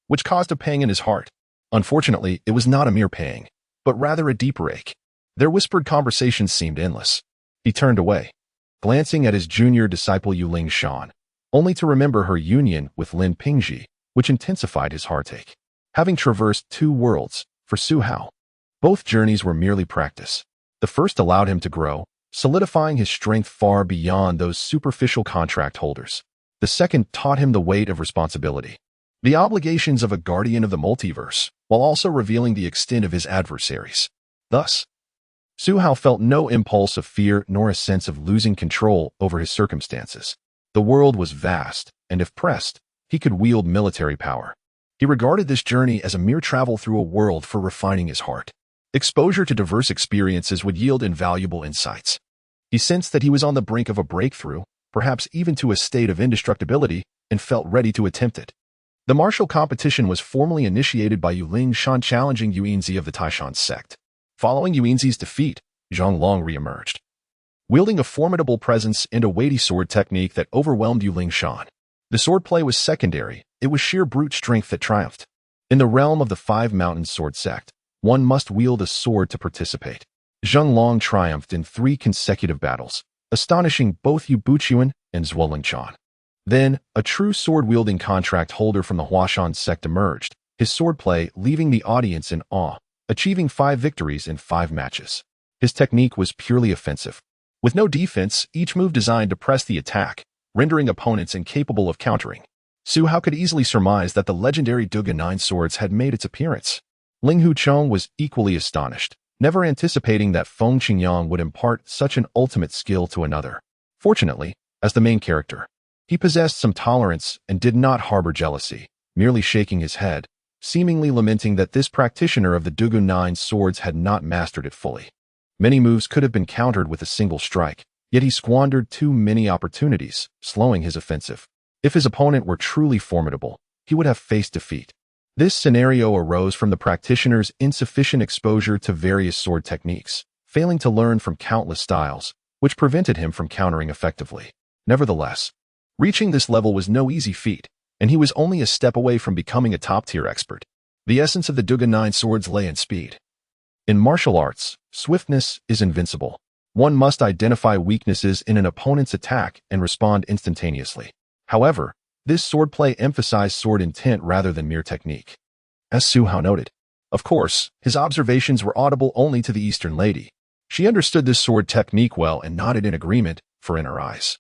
which caused a pang in his heart. Unfortunately, it was not a mere pang, but rather a deeper ache. Their whispered conversations seemed endless. He turned away, glancing at his junior disciple Yuling Shan, only to remember her union with Lin Pingji, which intensified his heartache. Having traversed 2 worlds, for Su Hao, both journeys were merely practice. The first allowed him to grow, solidifying his strength far beyond those superficial contract holders. The second taught him the weight of responsibility, the obligations of a guardian of the multiverse, while also revealing the extent of his adversaries. Thus, Su Hao felt no impulse of fear nor a sense of losing control over his circumstances. The world was vast, and if pressed, he could wield military power. He regarded this journey as a mere travel through a world for refining his heart. Exposure to diverse experiences would yield invaluable insights. He sensed that he was on the brink of a breakthrough, perhaps even to a state of indestructibility, and felt ready to attempt it. The martial competition was formally initiated by Yuling Shan challenging Yuanzi of the Taishan sect. Following Yuanzi's defeat, Zhang Long re-emerged, wielding a formidable presence and a weighty sword technique that overwhelmed Yuling Shan. The swordplay was secondary, it was sheer brute strength that triumphed. In the realm of the 5 Mountains sword sect, one must wield a sword to participate. Zhang Long triumphed in 3 consecutive battles, astonishing both Yu Buqian and Zhuoling Chan. Then, a true sword-wielding contract holder from the Huashan sect emerged, his swordplay leaving the audience in awe, achieving 5 victories in 5 matches. His technique was purely offensive. With no defense, each move designed to press the attack, rendering opponents incapable of countering. Su Hao could easily surmise that the legendary Duga 9 swords had made its appearance. Ling Huchong was equally astonished, never anticipating that Feng Qingyang would impart such an ultimate skill to another. Fortunately, as the main character, he possessed some tolerance and did not harbor jealousy, merely shaking his head, seemingly lamenting that this practitioner of the Dugu 9 swords had not mastered it fully. Many moves could have been countered with a single strike, yet he squandered too many opportunities, slowing his offensive. If his opponent were truly formidable, he would have faced defeat. This scenario arose from the practitioner's insufficient exposure to various sword techniques, failing to learn from countless styles, which prevented him from countering effectively. Nevertheless, reaching this level was no easy feat, and he was only a step away from becoming a top-tier expert. The essence of the Duga 9 swords lay in speed. In martial arts, swiftness is invincible. One must identify weaknesses in an opponent's attack and respond instantaneously. However, this swordplay emphasized sword intent rather than mere technique. As Su Hao noted, of course, his observations were audible only to the Eastern lady. She understood this sword technique well and nodded in agreement, for in her eyes,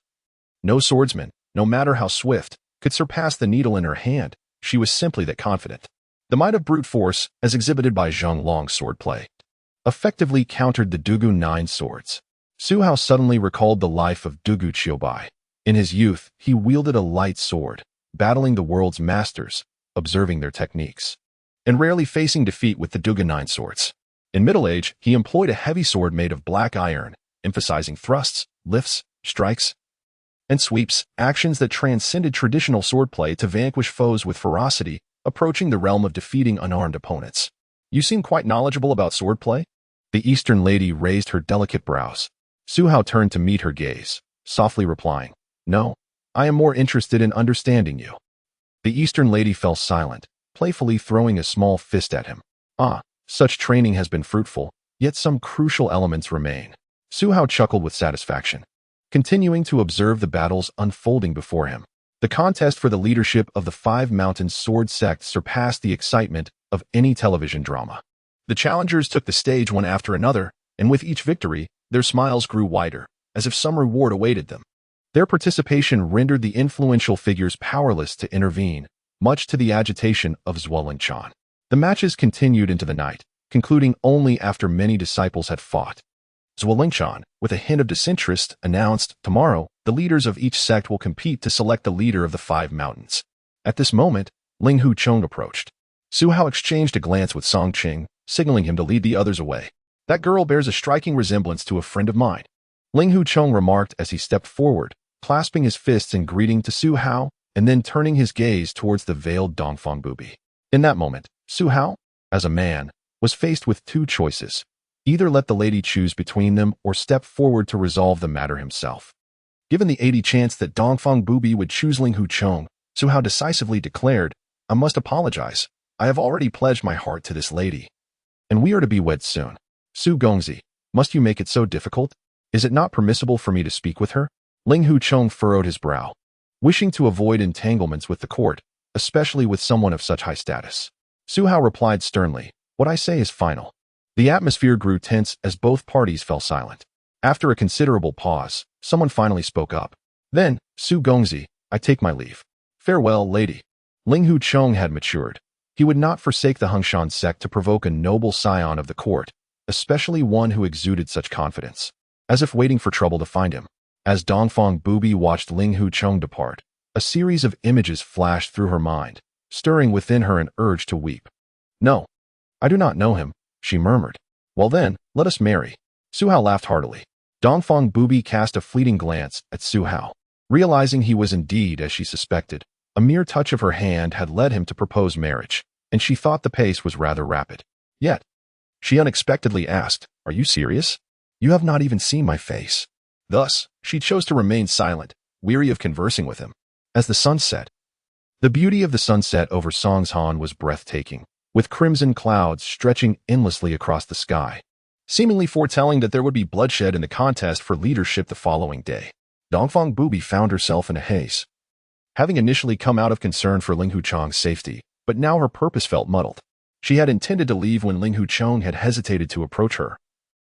no swordsman, no matter how swift, could surpass the needle in her hand. She was simply that confident. The might of brute force, as exhibited by Zhang Long's swordplay, effectively countered the Dugu 9 swords. Su Hao suddenly recalled the life of Dugu Qiubai. In his youth, he wielded a light sword, battling the world's masters, observing their techniques, and rarely facing defeat with the Duga 9 swords. In middle age, he employed a heavy sword made of black iron, emphasizing thrusts, lifts, strikes, and sweeps, actions that transcended traditional swordplay to vanquish foes with ferocity, approaching the realm of defeating unarmed opponents. You seem quite knowledgeable about swordplay? The Eastern lady raised her delicate brows. Su Hao turned to meet her gaze, softly replying, "No, I am more interested in understanding you." The Eastern lady fell silent, playfully throwing a small fist at him. "Ah, such training has been fruitful, yet some crucial elements remain." Su Hao chuckled with satisfaction, continuing to observe the battles unfolding before him. The contest for the leadership of the 5 Mountains sword sect surpassed the excitement of any television drama. The challengers took the stage one after another, and with each victory, their smiles grew wider, as if some reward awaited them. Their participation rendered the influential figures powerless to intervene, much to the agitation of Zhuoling Chan. The matches continued into the night, concluding only after many disciples had fought. Zhuoling Chan, with a hint of disinterest, announced, "Tomorrow, the leaders of each sect will compete to select the leader of the 5 Mountains." At this moment, Ling Huchong approached. Su Hao exchanged a glance with Song Qing, signaling him to lead the others away. "That girl bears a striking resemblance to a friend of mine," Ling Huchong remarked as he stepped forward, clasping his fists in greeting to Su Hao, and then turning his gaze towards the veiled Dongfang Bubi. In that moment, Su Hao, as a man, was faced with 2 choices. Either let the lady choose between them or step forward to resolve the matter himself. Given the 80 chance that Dongfang Bubi would choose Ling Huchong, Su Hao decisively declared, "I must apologize. I have already pledged my heart to this lady, and we are to be wed soon. Su Gongzi, must you make it so difficult? Is it not permissible for me to speak with her? Ling Hucheng furrowed his brow, wishing to avoid entanglements with the court, especially with someone of such high status. Su Hao replied sternly, "What I say is final." The atmosphere grew tense as both parties fell silent. After a considerable pause, someone finally spoke up. "Then, Su Gongzi, I take my leave. Farewell, lady." Ling Hucheng had matured. He would not forsake the Hengshan sect to provoke a noble scion of the court, especially one who exuded such confidence, as if waiting for trouble to find him. As Dongfang Bubi watched Ling Hucheng depart, a series of images flashed through her mind, stirring within her an urge to weep. "No, I do not know him," she murmured. "Well then, let us marry." Su Hao laughed heartily. Dongfang Bubi cast a fleeting glance at Su Hao. Realizing he was indeed as she suspected, a mere touch of her hand had led him to propose marriage, and she thought the pace was rather rapid. Yet, she unexpectedly asked, "Are you serious? You have not even seen my face." Thus, she chose to remain silent, weary of conversing with him. As the sun set, the beauty of the sunset over Songshan was breathtaking, with crimson clouds stretching endlessly across the sky, seemingly foretelling that there would be bloodshed in the contest for leadership the following day. Dongfang Bubi found herself in a haze, having initially come out of concern for Ling Hucheng's safety, but now her purpose felt muddled. She had intended to leave when Ling Hucheng had hesitated to approach her,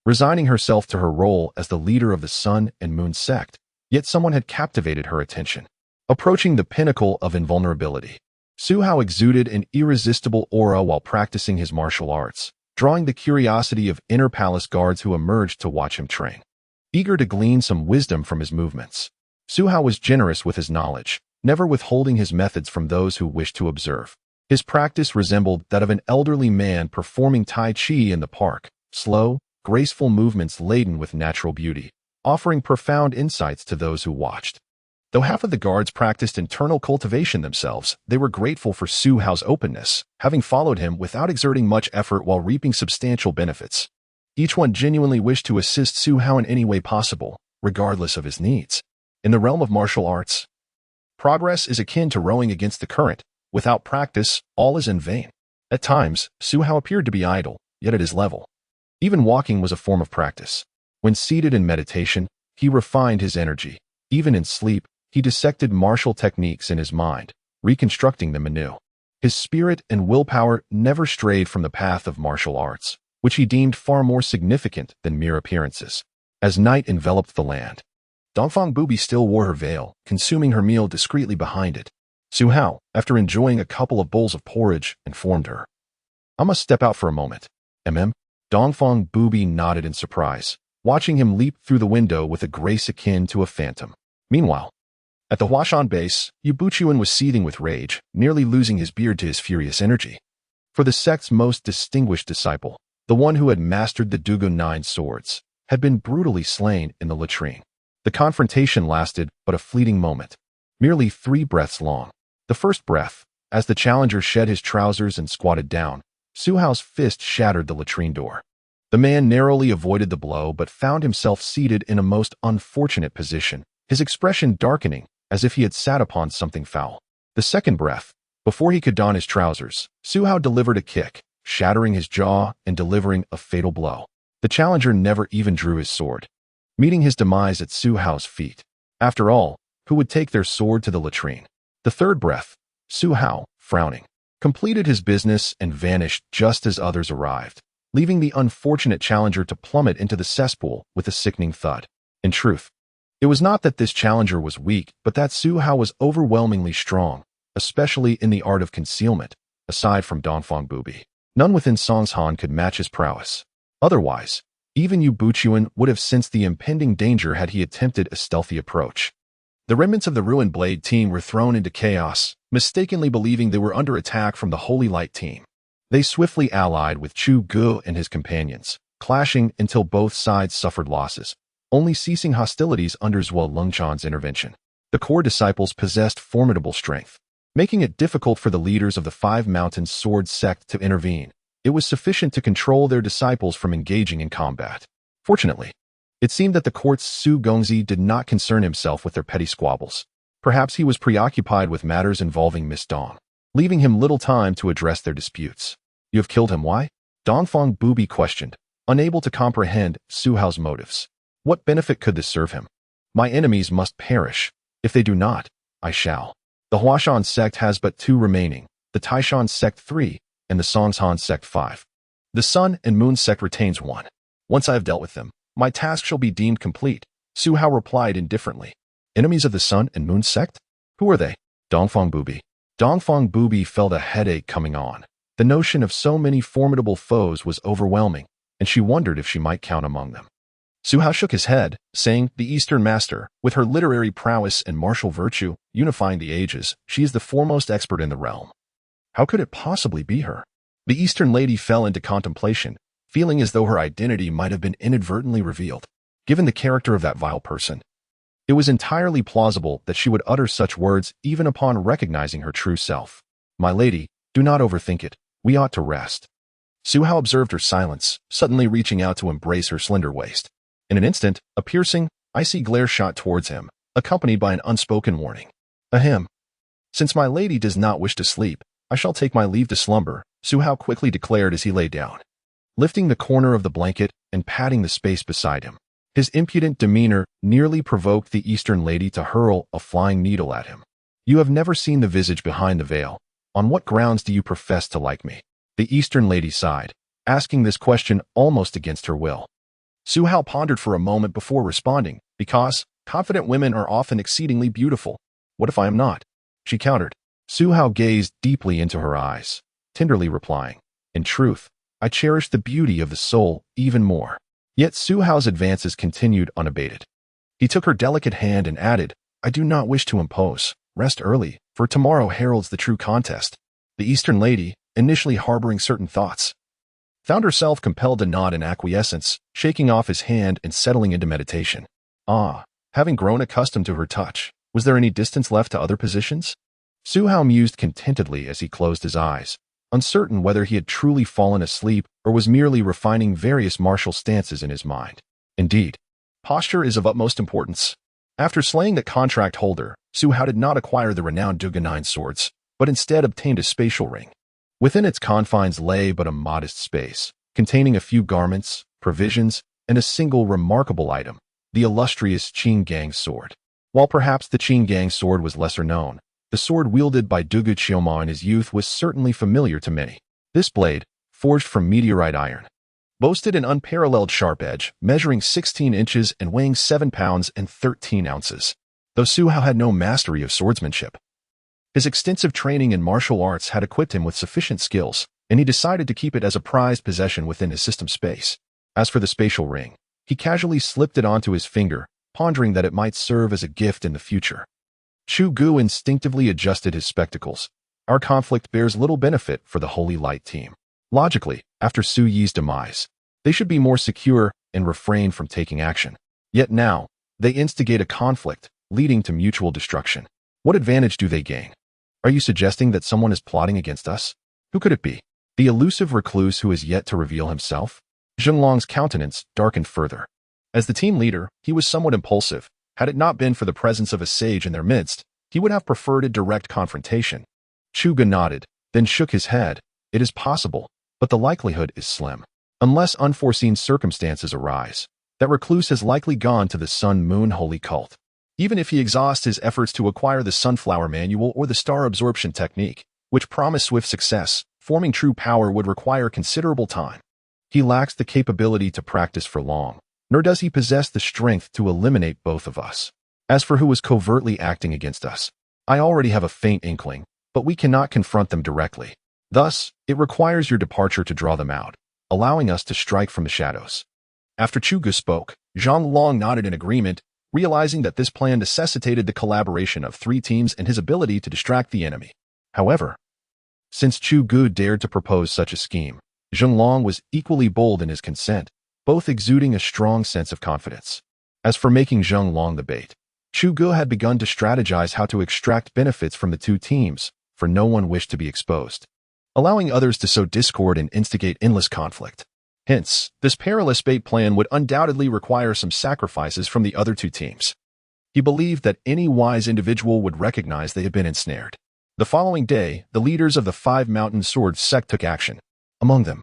resigning herself to her role as the leader of the Sun and Moon sect, yet someone had captivated her attention. Approaching the pinnacle of invulnerability, Su Hao exuded an irresistible aura while practicing his martial arts, drawing the curiosity of inner palace guards who emerged to watch him train. Eager to glean some wisdom from his movements, Su Hao was generous with his knowledge, never withholding his methods from those who wished to observe. His practice resembled that of an elderly man performing Tai Chi in the park, slow, graceful movements laden with natural beauty, offering profound insights to those who watched. Though half of the guards practiced internal cultivation themselves, they were grateful for Su Hao's openness, having followed him without exerting much effort while reaping substantial benefits. Each one genuinely wished to assist Su Hao in any way possible, regardless of his needs. In the realm of martial arts, progress is akin to rowing against the current. Without practice, all is in vain. At times, Su Hao appeared to be idle, yet at his level, even walking was a form of practice. When seated in meditation, he refined his energy. Even in sleep, he dissected martial techniques in his mind, reconstructing them anew. His spirit and willpower never strayed from the path of martial arts, which he deemed far more significant than mere appearances. As night enveloped the land, Dongfang Bubi still wore her veil, consuming her meal discreetly behind it. Su Hao, after enjoying a couple of bowls of porridge, informed her, "I must step out for a moment." Dongfang Bubi nodded in surprise, watching him leap through the window with a grace akin to a phantom. Meanwhile, at the Huashan base, Yu Buchuan was seething with rage, nearly losing his beard to his furious energy. For the sect's most distinguished disciple, the one who had mastered the Dugun 9 swords, had been brutally slain in the latrine. The confrontation lasted but a fleeting moment, merely 3 breaths long. The first breath, as the challenger shed his trousers and squatted down, Su Hao's fist shattered the latrine door. The man narrowly avoided the blow but found himself seated in a most unfortunate position, his expression darkening as if he had sat upon something foul. The second breath, before he could don his trousers, Su Hao delivered a kick, shattering his jaw and delivering a fatal blow. The challenger never even drew his sword, meeting his demise at Su Hao's feet. After all, who would take their sword to the latrine? The third breath, Su Hao, frowning, completed his business and vanished just as others arrived, leaving the unfortunate challenger to plummet into the cesspool with a sickening thud. In truth, it was not that this challenger was weak, but that Su Hao was overwhelmingly strong, especially in the art of concealment. Aside from Dongfang Bubi, none within Songshan could match his prowess. Otherwise, even Yu Buchuan would have sensed the impending danger had he attempted a stealthy approach. The remnants of the Ruined Blade team were thrown into chaos, mistakenly believing they were under attack from the Holy Light team. They swiftly allied with Chu Gu and his companions, clashing until both sides suffered losses, only ceasing hostilities under Zhuo Lengchan's intervention. The core disciples possessed formidable strength, making it difficult for the leaders of the Five Mountains Sword sect to intervene. It was sufficient to control their disciples from engaging in combat. Fortunately, it seemed that the court's Su Gongzi did not concern himself with their petty squabbles. Perhaps he was preoccupied with matters involving Miss Dong, leaving him little time to address their disputes. "You have killed him, why?" Dongfang Bubi questioned, unable to comprehend Su Hao's motives. What benefit could this serve him? My enemies must perish. If they do not, I shall. The Huashan sect has but 2 remaining, the Taishan sect 3, and the Songshan sect 5. The Sun and Moon sect retains 1. Once I have dealt with them, my task shall be deemed complete, Su Hao replied indifferently. Enemies of the Sun and Moon sect? Who are they? Dongfang Bubi. Dongfang Bubi felt a headache coming on. The notion of so many formidable foes was overwhelming, and she wondered if she might count among them. Su Hao shook his head, saying, the Eastern Master, with her literary prowess and martial virtue, unifying the ages, she is the foremost expert in the realm. How could it possibly be her? The Eastern lady fell into contemplation, feeling as though her identity might have been inadvertently revealed. Given the character of that vile person, it was entirely plausible that she would utter such words even upon recognizing her true self. My lady, do not overthink it. We ought to rest. Su Hao observed her silence, suddenly reaching out to embrace her slender waist. In an instant, a piercing, icy glare shot towards him, accompanied by an unspoken warning. Ahem. Since my lady does not wish to sleep, I shall take my leave to slumber, Su Hao quickly declared as he lay down, lifting the corner of the blanket and patting the space beside him. His impudent demeanor nearly provoked the Eastern lady to hurl a flying needle at him. You have never seen the visage behind the veil. On what grounds do you profess to like me? The Eastern lady sighed, asking this question almost against her will. Su Hao pondered for a moment before responding, because confident women are often exceedingly beautiful. What if I am not? She countered. Su Hao gazed deeply into her eyes, tenderly replying, in truth, I cherish the beauty of the soul even more. Yet Su Hao's advances continued unabated. He took her delicate hand and added, I do not wish to impose. Rest early, for tomorrow heralds the true contest. The Eastern lady, initially harboring certain thoughts, found herself compelled to nod in acquiescence, shaking off his hand and settling into meditation. Having grown accustomed to her touch, was there any distance left to other positions? Su Hao mused contentedly as he closed his eyes, uncertain whether he had truly fallen asleep or was merely refining various martial stances in his mind. Indeed, posture is of utmost importance. After slaying the contract holder, Su Hao did not acquire the renowned Duganine swords, but instead obtained a spatial ring. Within its confines lay but a modest space, containing a few garments, provisions, and a single remarkable item, the illustrious Qin Gang sword. While perhaps the Qin Gang sword was lesser known, the sword wielded by Dugu Qiuma in his youth was certainly familiar to many. This blade, forged from meteorite iron, boasted an unparalleled sharp edge, measuring 16 inches and weighing 7 pounds and 13 ounces. Though Su Hao had no mastery of swordsmanship, his extensive training in martial arts had equipped him with sufficient skills, and he decided to keep it as a prized possession within his system space. As for the spatial ring, he casually slipped it onto his finger, pondering that it might serve as a gift in the future. Chu Gu instinctively adjusted his spectacles. Our conflict bears little benefit for the Holy Light team. Logically, after Su Yi's demise, they should be more secure and refrain from taking action. Yet now, they instigate a conflict, leading to mutual destruction. What advantage do they gain? Are you suggesting that someone is plotting against us? Who could it be? The elusive recluse who is yet to reveal himself? Zhenglong's countenance darkened further. As the team leader, he was somewhat impulsive. Had it not been for the presence of a sage in their midst, he would have preferred a direct confrontation. Chu Gu nodded, then shook his head. It is possible, but the likelihood is slim. Unless unforeseen circumstances arise, that recluse has likely gone to the Sun-Moon holy cult. Even if he exhausts his efforts to acquire the Sunflower Manual or the Star Absorption Technique, which promise swift success, forming true power would require considerable time. He lacks the capability to practice for long, nor does he possess the strength to eliminate both of us. As for who is covertly acting against us, I already have a faint inkling, but we cannot confront them directly. Thus, it requires your departure to draw them out, allowing us to strike from the shadows. After Chu Gu spoke, Zhang Long nodded in agreement, realizing that this plan necessitated the collaboration of 3 teams and his ability to distract the enemy. However, since Chu Gu dared to propose such a scheme, Zhang Long was equally bold in his consent, both exuding a strong sense of confidence. As for making Zhang Long the bait, Chu Gu had begun to strategize how to extract benefits from the 2 teams, for no one wished to be exposed, allowing others to sow discord and instigate endless conflict. Hence, this perilous bait plan would undoubtedly require some sacrifices from the other 2 teams. He believed that any wise individual would recognize they had been ensnared. The following day, the leaders of the 5 Mountain Sword sect took action. Among them,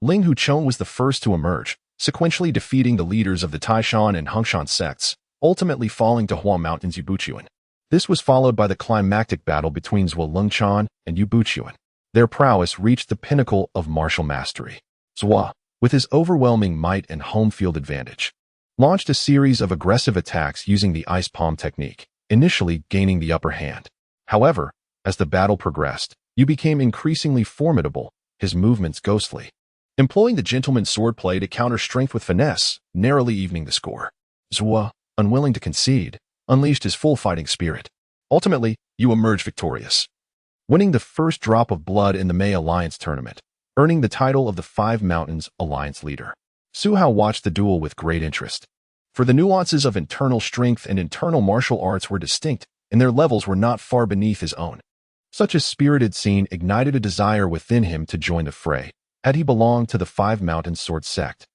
Ling Huchong was the first to emerge, sequentially defeating the leaders of the Taishan and Hongshan sects, ultimately falling to Hua Mountain's Yubuchuan. This was followed by the climactic battle between Zhuo Lengchuan and Yubuchuan. Their prowess reached the pinnacle of martial mastery. Zhuo, with his overwhelming might and home field advantage, launched a series of aggressive attacks using the ice palm technique, initially gaining the upper hand. However, as the battle progressed, Yu became increasingly formidable, his movements ghostly, employing the gentleman's swordplay to counter strength with finesse, narrowly evening the score. Zhuo, unwilling to concede, unleashed his full fighting spirit. Ultimately, Yu emerged victorious, winning the first drop of blood in the May Alliance tournament, earning the title of the Five Mountains Alliance leader. Su Hao watched the duel with great interest, for the nuances of internal strength and internal martial arts were distinct, and their levels were not far beneath his own. Such a spirited scene ignited a desire within him to join the fray. Had he belonged to the Five Mountains Sword sect,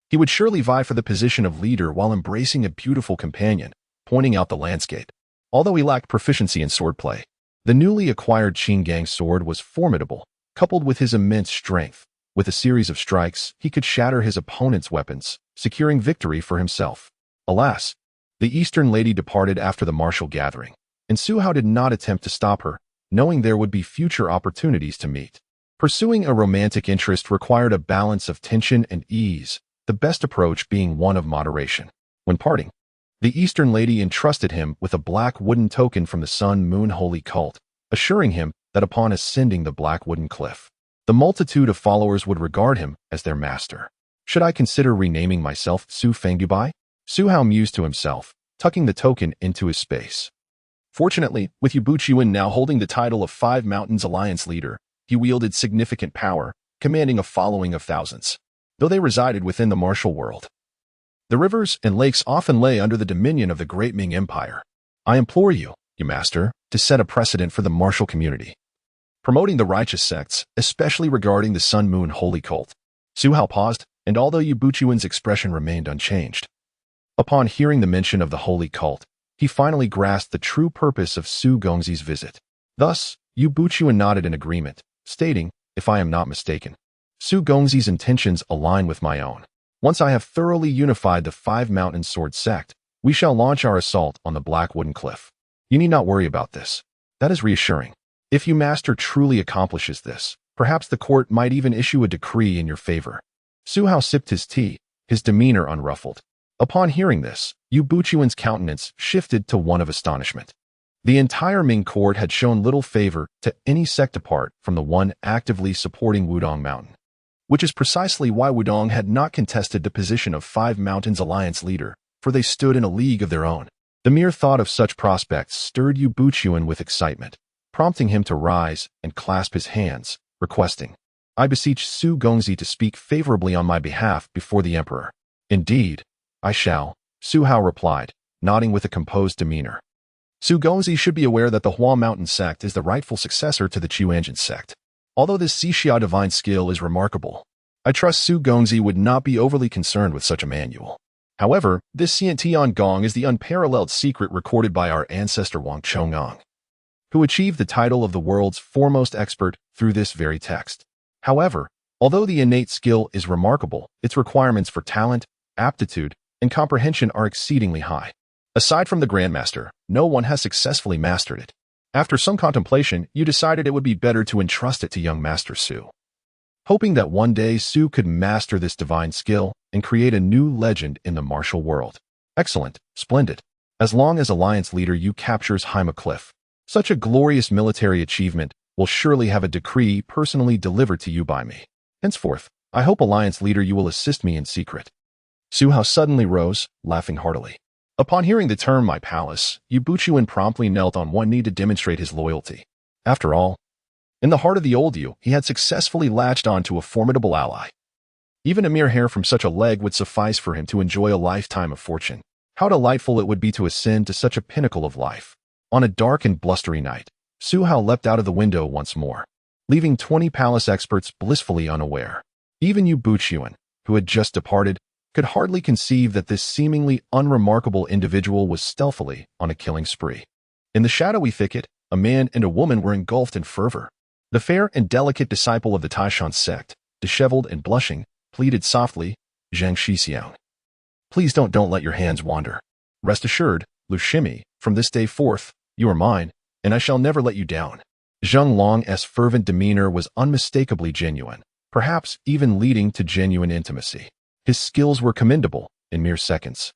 he would surely vie for the position of leader while embracing a beautiful companion, pointing out the landscape. Although he lacked proficiency in swordplay, the newly acquired Qinggang sword was formidable, coupled with his immense strength. With a series of strikes, he could shatter his opponent's weapons, securing victory for himself. Alas, the Eastern lady departed after the martial gathering, and Su Hao did not attempt to stop her, knowing there would be future opportunities to meet. Pursuing a romantic interest required a balance of tension and ease, the best approach being one of moderation. When parting, the Eastern lady entrusted him with a black wooden token from the Sun-Moon Holy Cult, assuring him that upon ascending the black wooden cliff, the multitude of followers would regard him as their master. Should I consider renaming myself Su Fengdubai? Su Hao mused to himself, tucking the token into his space. Fortunately, with Yubuchuan now holding the title of Five Mountains Alliance leader, he wielded significant power, commanding a following of thousands. Though they resided within the martial world, the rivers and lakes often lay under the dominion of the Great Ming Empire. I implore you, master, to set a precedent for the martial community, promoting the righteous sects, especially regarding the Sun-Moon Holy Cult. Su Hao paused, and although Yubuchuan's expression remained unchanged, upon hearing the mention of the Holy Cult, he finally grasped the true purpose of Su Gongzi's visit. Thus, Yubuchuan nodded in agreement, stating, "If I am not mistaken, Su Gongzi's intentions align with my own. Once I have thoroughly unified the Five Mountains Sword sect, we shall launch our assault on the Black Wooden Cliff. You need not worry about this." That is reassuring. If you master truly accomplishes this, perhaps the court might even issue a decree in your favor. Su Hao sipped his tea, his demeanor unruffled. Upon hearing this, Yubuchuan's countenance shifted to one of astonishment. The entire Ming court had shown little favor to any sect apart from the one actively supporting Wudong Mountain, which is precisely why Wudong had not contested the position of Five Mountains Alliance leader, for they stood in a league of their own. The mere thought of such prospects stirred Yubuchuan with excitement, prompting him to rise and clasp his hands, requesting, "I beseech Su Gongzi to speak favorably on my behalf before the emperor." "Indeed, I shall," Su Hao replied, nodding with a composed demeanor. Su Gongzi should be aware that the Hua Mountain sect is the rightful successor to the Chuanjin sect. Although this Xixia divine skill is remarkable, I trust Su Gongzi would not be overly concerned with such a manual. However, this Xiantian Gong is the unparalleled secret recorded by our ancestor Wang Chongang, who achieved the title of the world's foremost expert through this very text. However, although the innate skill is remarkable, its requirements for talent, aptitude, and comprehension are exceedingly high. Aside from the Grandmaster, no one has successfully mastered it. After some contemplation, you decided it would be better to entrust it to young Master Su, hoping that one day Su could master this divine skill and create a new legend in the martial world. Excellent, splendid. As long as Alliance leader Yu captures Haima Cliff, such a glorious military achievement will surely have a decree personally delivered to you by me. Henceforth, I hope Alliance leader you will assist me in secret. Su Hao suddenly rose, laughing heartily. Upon hearing the term my palace, Yubuchuan promptly knelt on one knee to demonstrate his loyalty. After all, in the heart of the old Yu, he had successfully latched onto a formidable ally. Even a mere hair from such a leg would suffice for him to enjoy a lifetime of fortune. How delightful it would be to ascend to such a pinnacle of life. On a dark and blustery night, Su Hao leapt out of the window once more, leaving 20 palace experts blissfully unaware. Even Yubuchuan, who had just departed, could hardly conceive that this seemingly unremarkable individual was stealthily on a killing spree. In the shadowy thicket, a man and a woman were engulfed in fervor. The fair and delicate disciple of the Taishan sect, disheveled and blushing, pleaded softly, Zhang Shixiang. Please don't let your hands wander. Rest assured, Lu Shimi, from this day forth, you are mine, and I shall never let you down. Zheng Long's fervent demeanor was unmistakably genuine, perhaps even leading to genuine intimacy. His skills were commendable in mere seconds.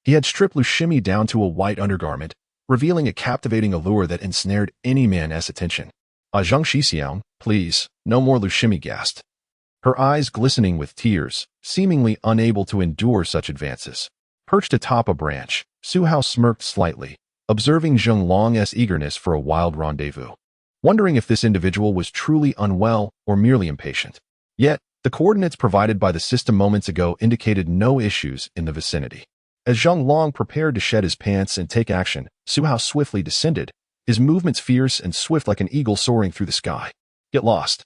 He had stripped Lu Shimi down to a white undergarment, revealing a captivating allure that ensnared any man's attention. Zhang Shixiang, please, no more, Lu Shimi gasped. Her eyes glistening with tears, seemingly unable to endure such advances. Perched atop a branch, Su Hao smirked slightly, observing Zheng Long's eagerness for a wild rendezvous, wondering if this individual was truly unwell or merely impatient. Yet, the coordinates provided by the system moments ago indicated no issues in the vicinity. As Zheng Long prepared to shed his pants and take action, Su Hao swiftly descended, his movements fierce and swift like an eagle soaring through the sky. Get lost.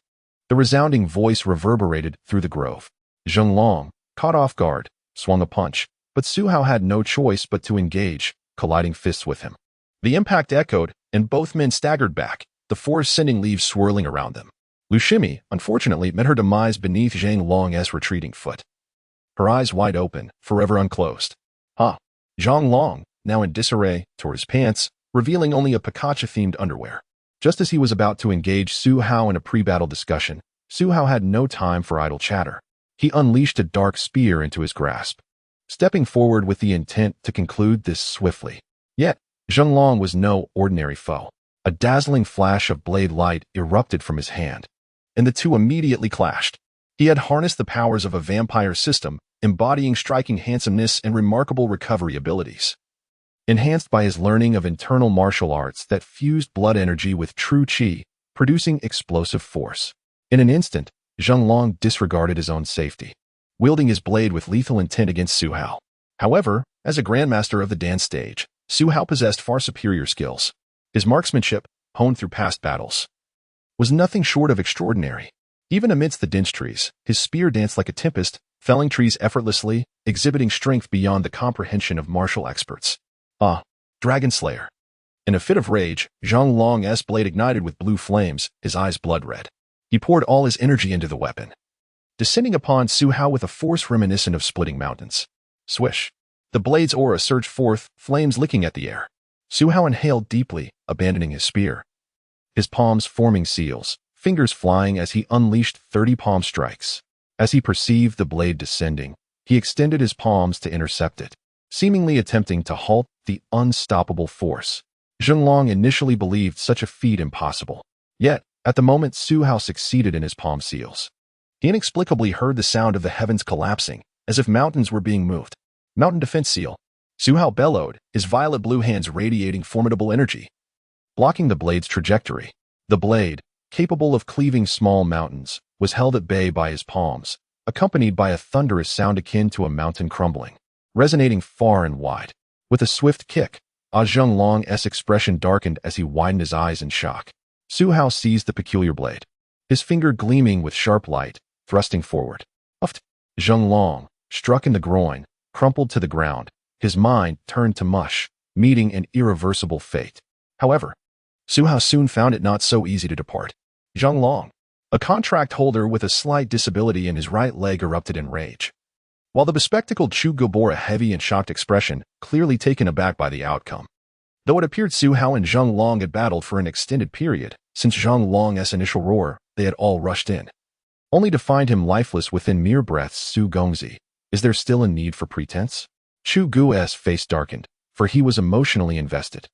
The resounding voice reverberated through the grove. Zheng Long, caught off guard, swung a punch, but Su Hao had no choice but to engage, colliding fists with him. The impact echoed, and both men staggered back, the forest sending leaves swirling around them. Lu Shimi, unfortunately, met her demise beneath Zheng Long's retreating foot. Her eyes wide open, forever unclosed. Zheng Long, now in disarray, tore his pants, revealing only a Pikachu-themed underwear. Just as he was about to engage Su Hao in a pre-battle discussion, Su Hao had no time for idle chatter. He unleashed a dark spear into his grasp, stepping forward with the intent to conclude this swiftly. Yet, Zheng Long was no ordinary foe. A dazzling flash of blade light erupted from his hand, and the two immediately clashed. He had harnessed the powers of a vampire system, embodying striking handsomeness and remarkable recovery abilities, enhanced by his learning of internal martial arts that fused blood energy with true qi, producing explosive force. In an instant, Zheng Long disregarded his own safety, wielding his blade with lethal intent against Su Hao. However, as a grandmaster of the dance stage, Su Hao possessed far superior skills. His marksmanship, honed through past battles, was nothing short of extraordinary. Even amidst the dense trees, his spear danced like a tempest, felling trees effortlessly, exhibiting strength beyond the comprehension of martial experts. Dragon Slayer. In a fit of rage, Zheng Long's blade ignited with blue flames, his eyes blood-red. He poured all his energy into the weapon, descending upon Su Hao with a force reminiscent of splitting mountains. Swish. The blade's aura surged forth, flames licking at the air. Su Hao inhaled deeply, abandoning his spear, his palms forming seals, fingers flying as he unleashed 30 palm strikes. As he perceived the blade descending, he extended his palms to intercept it, seemingly attempting to halt the unstoppable force. Zheng Long initially believed such a feat impossible. Yet, at the moment Su Hao succeeded in his palm seals, he inexplicably heard the sound of the heavens collapsing, as if mountains were being moved. Mountain defense seal. Su Hao bellowed, his violet blue hands radiating formidable energy, blocking the blade's trajectory. The blade, capable of cleaving small mountains, was held at bay by his palms, accompanied by a thunderous sound akin to a mountain crumbling, resonating far and wide. With a swift kick, Zheng Long's expression darkened as he widened his eyes in shock. Su Hao seized the peculiar blade, his finger gleaming with sharp light, thrusting forward. Zheng Long, struck in the groin, crumpled to the ground, his mind turned to mush, meeting an irreversible fate. However, Su Hao soon found it not so easy to depart. Zheng Long, a contract holder with a slight disability in his right leg, erupted in rage, while the bespectacled Chu Gu bore a heavy and shocked expression, clearly taken aback by the outcome. Though it appeared Su Hao and Zheng Long had battled for an extended period, since Zheng Long's initial roar, they had all rushed in, only to find him lifeless within mere breaths. Su Gongzi, is there still a need for pretense? Chu Gu's face darkened, for he was emotionally invested.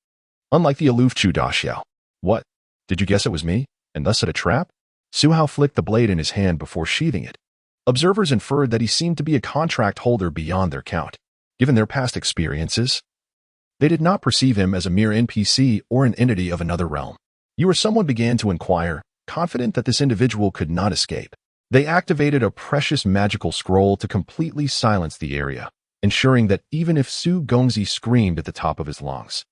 Unlike the aloof Chu Daxiao. What? Did you guess it was me, and thus set a trap? Su Hao flicked the blade in his hand before sheathing it. Observers inferred that he seemed to be a contract holder beyond their count. Given their past experiences, they did not perceive him as a mere NPC or an entity of another realm. You or someone began to inquire, confident that this individual could not escape. They activated a precious magical scroll to completely silence the area, ensuring that even if Su Gongzi screamed at the top of his lungs,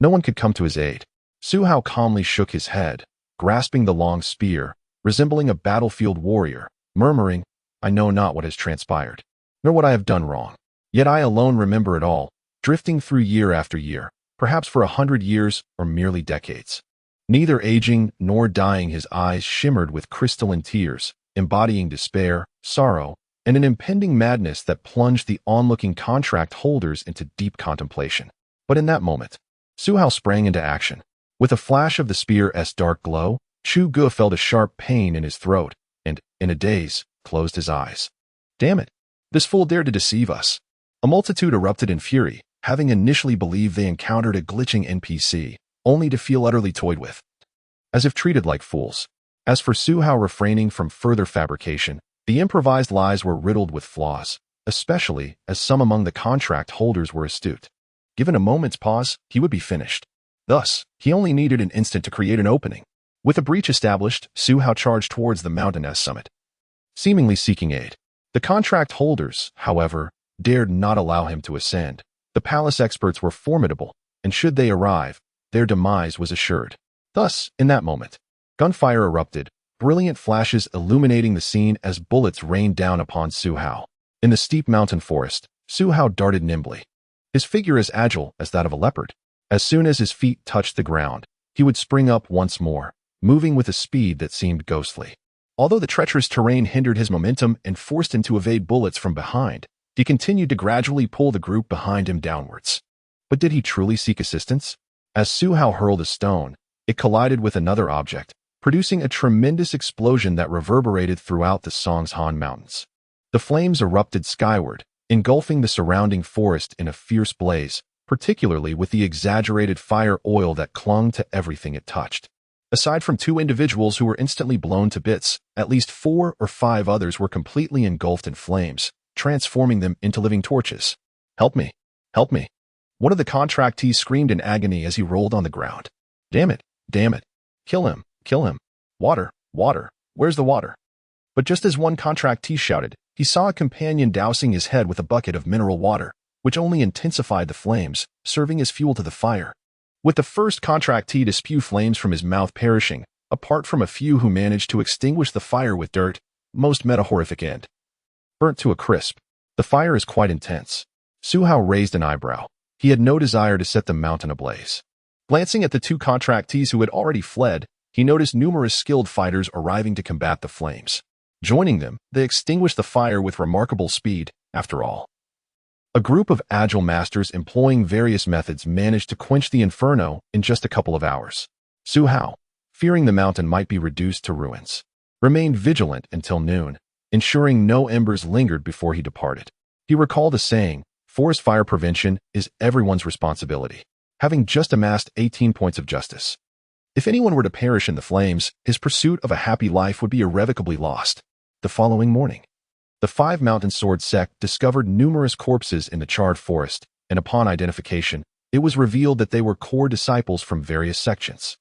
no one could come to his aid. Su Hao calmly shook his head, grasping the long spear, resembling a battlefield warrior, murmuring, I know not what has transpired, nor what I have done wrong. Yet I alone remember it all, drifting through year after year, perhaps for 100 years or merely decades. Neither aging nor dying, his eyes shimmered with crystalline tears, embodying despair, sorrow, and an impending madness that plunged the onlooking contract holders into deep contemplation. But in that moment, Su Hao sprang into action. With a flash of the spear's dark glow, Chu Ge felt a sharp pain in his throat and, in a daze, closed his eyes. Damn it! This fool dared to deceive us. A multitude erupted in fury, having initially believed they encountered a glitching NPC, only to feel utterly toyed with, as if treated like fools. As for Su Hao refraining from further fabrication, the improvised lies were riddled with flaws, especially as some among the contract holders were astute. Given a moment's pause, he would be finished. Thus, he only needed an instant to create an opening. With a breach established, Su Hao charged towards the mountain's summit, seemingly seeking aid. The contract holders, however, dared not allow him to ascend. The palace experts were formidable, and should they arrive, their demise was assured. Thus, in that moment, gunfire erupted, brilliant flashes illuminating the scene as bullets rained down upon Su Hao. In the steep mountain forest, Su Hao darted nimbly, his figure as agile as that of a leopard. As soon as his feet touched the ground, he would spring up once more, moving with a speed that seemed ghostly. Although the treacherous terrain hindered his momentum and forced him to evade bullets from behind, he continued to gradually pull the group behind him downwards. But did he truly seek assistance? As Su Hao hurled a stone, it collided with another object, producing a tremendous explosion that reverberated throughout the Songshan Mountains. The flames erupted skyward, engulfing the surrounding forest in a fierce blaze, particularly with the exaggerated fire oil that clung to everything it touched. Aside from 2 individuals who were instantly blown to bits, at least 4 or 5 others were completely engulfed in flames, transforming them into living torches. Help me! Help me! One of the contractees screamed in agony as he rolled on the ground. Damn it! Damn it! Kill him! Kill him! Water! Water! Where's the water? But just as one contractee shouted, he saw a companion dousing his head with a bucket of mineral water, which only intensified the flames, serving as fuel to the fire. With the first contractee to spew flames from his mouth perishing, apart from a few who managed to extinguish the fire with dirt, most met a horrific end. Burnt to a crisp. The fire is quite intense. Su Hao raised an eyebrow. He had no desire to set the mountain ablaze. Glancing at the 2 contractees who had already fled, he noticed numerous skilled fighters arriving to combat the flames. Joining them, they extinguished the fire with remarkable speed, after all. A group of agile masters employing various methods managed to quench the inferno in just a couple of hours. Su Hao, fearing the mountain might be reduced to ruins, remained vigilant until noon, ensuring no embers lingered before he departed. He recalled a saying, "Forest fire prevention is everyone's responsibility," having just amassed 18 points of justice. If anyone were to perish in the flames, his pursuit of a happy life would be irrevocably lost. The following morning, the 5 Mountain Sword sect discovered numerous corpses in the charred forest, and upon identification, it was revealed that they were core disciples from various sections.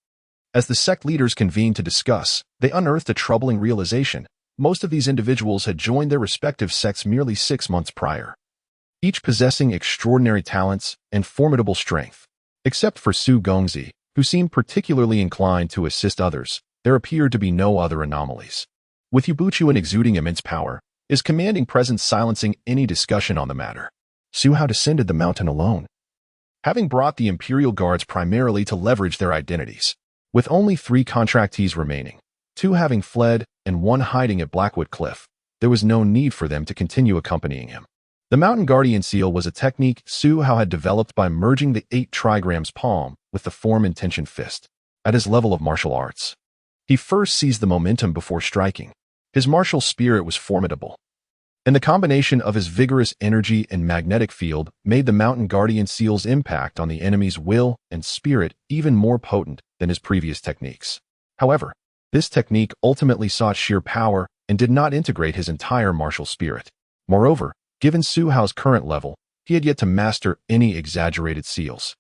As the sect leaders convened to discuss, they unearthed a troubling realization. Most of these individuals had joined their respective sects merely 6 months prior, each possessing extraordinary talents and formidable strength. Except for Su Gongzi, who seemed particularly inclined to assist others, there appeared to be no other anomalies. With Yubuchuan exuding immense power, his commanding presence silencing any discussion on the matter, Su Hao descended the mountain alone, having brought the Imperial Guards primarily to leverage their identities. With only 3 contractees remaining, 2 having fled and 1 hiding at Blackwood Cliff, there was no need for them to continue accompanying him. The Mountain Guardian Seal was a technique Su Hao had developed by merging the 8 trigrams palm with the form intention fist. At his level of martial arts, he first seized the momentum before striking. His martial spirit was formidable, and the combination of his vigorous energy and magnetic field made the Mountain Guardian Seal's impact on the enemy's will and spirit even more potent than his previous techniques. However, this technique ultimately sought sheer power and did not integrate his entire martial spirit. Moreover, given Su Hao's current level, he had yet to master any exaggerated seals.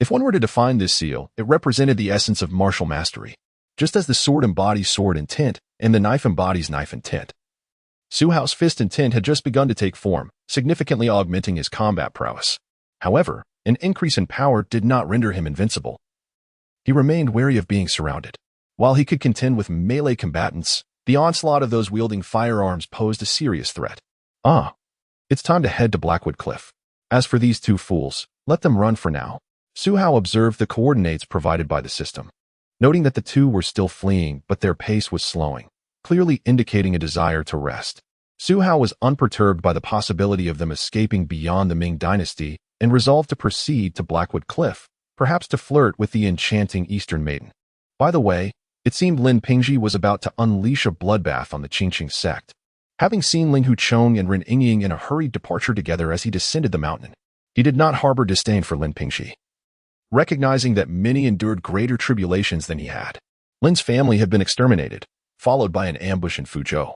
If one were to define this seal, it represented the essence of martial mastery. Just as the sword embodies sword intent and the knife embodies knife intent, Su Hao's fist intent had just begun to take form, significantly augmenting his combat prowess. However, an increase in power did not render him invincible. He remained wary of being surrounded. While he could contend with melee combatants, the onslaught of those wielding firearms posed a serious threat. It's time to head to Blackwood Cliff. As for these 2 fools, let them run for now. Su Hao observed the coordinates provided by the system, noting that the 2 were still fleeing but their pace was slowing, clearly indicating a desire to rest. Su Hao was unperturbed by the possibility of them escaping beyond the Ming dynasty and resolved to proceed to Blackwood Cliff, perhaps to flirt with the enchanting Eastern maiden. By the way, it seemed Lin Pingji was about to unleash a bloodbath on the Qingqing sect. Having seen Ling Huchong and Ren Yingying in a hurried departure together as he descended the mountain, he did not harbor disdain for Lin Pingji. Recognizing that many endured greater tribulations than he had, Lin's family had been exterminated, followed by an ambush in Fuzhou,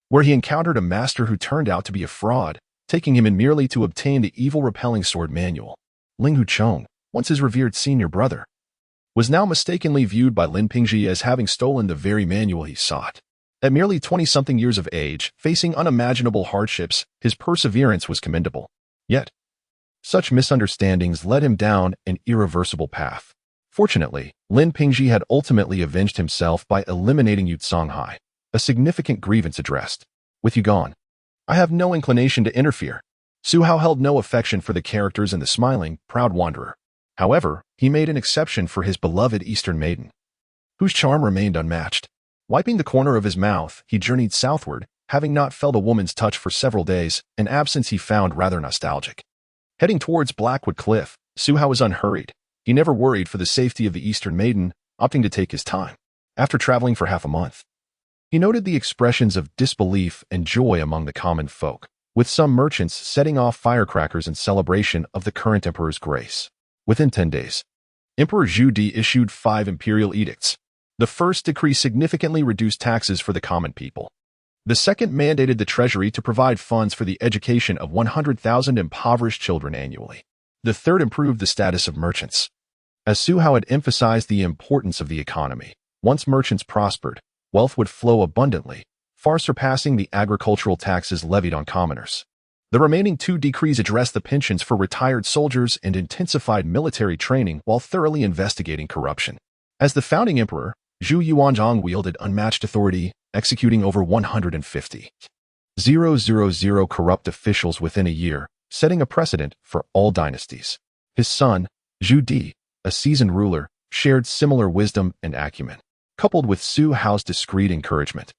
where he encountered a master who turned out to be a fraud, taking him in merely to obtain the evil-repelling sword manual. Ling Huchong, once his revered senior brother, was now mistakenly viewed by Lin Pingji as having stolen the very manual he sought. At merely 20-something years of age, facing unimaginable hardships, his perseverance was commendable. Yet, such misunderstandings led him down an irreversible path. Fortunately, Lin Pingji had ultimately avenged himself by eliminating Yu Songhai, a significant grievance addressed. With you gone, I have no inclination to interfere. Su Hao held no affection for the characters in the smiling, proud wanderer. However, he made an exception for his beloved Eastern maiden, whose charm remained unmatched. Wiping the corner of his mouth, he journeyed southward, having not felt a woman's touch for several days, an absence he found rather nostalgic. Heading towards Blackwood Cliff, Su Hao was unhurried. He never worried for the safety of the Eastern maiden, opting to take his time. After traveling for half a month, he noted the expressions of disbelief and joy among the common folk, with some merchants setting off firecrackers in celebration of the current emperor's grace. Within 10 days, Emperor Zhu Di issued 5 imperial edicts. The first decree significantly reduced taxes for the common people. The second mandated the treasury to provide funds for the education of 100,000 impoverished children annually. The third improved the status of merchants. As Su Hao had emphasized the importance of the economy, once merchants prospered, wealth would flow abundantly, far surpassing the agricultural taxes levied on commoners. The remaining 2 decrees addressed the pensions for retired soldiers and intensified military training while thoroughly investigating corruption. As the founding emperor, Zhu Yuanzhang wielded unmatched authority, executing over 150,000 corrupt officials within a year, setting a precedent for all dynasties. His son, Zhu Di, a seasoned ruler, shared similar wisdom and acumen, coupled with Su Hao's discreet encouragement.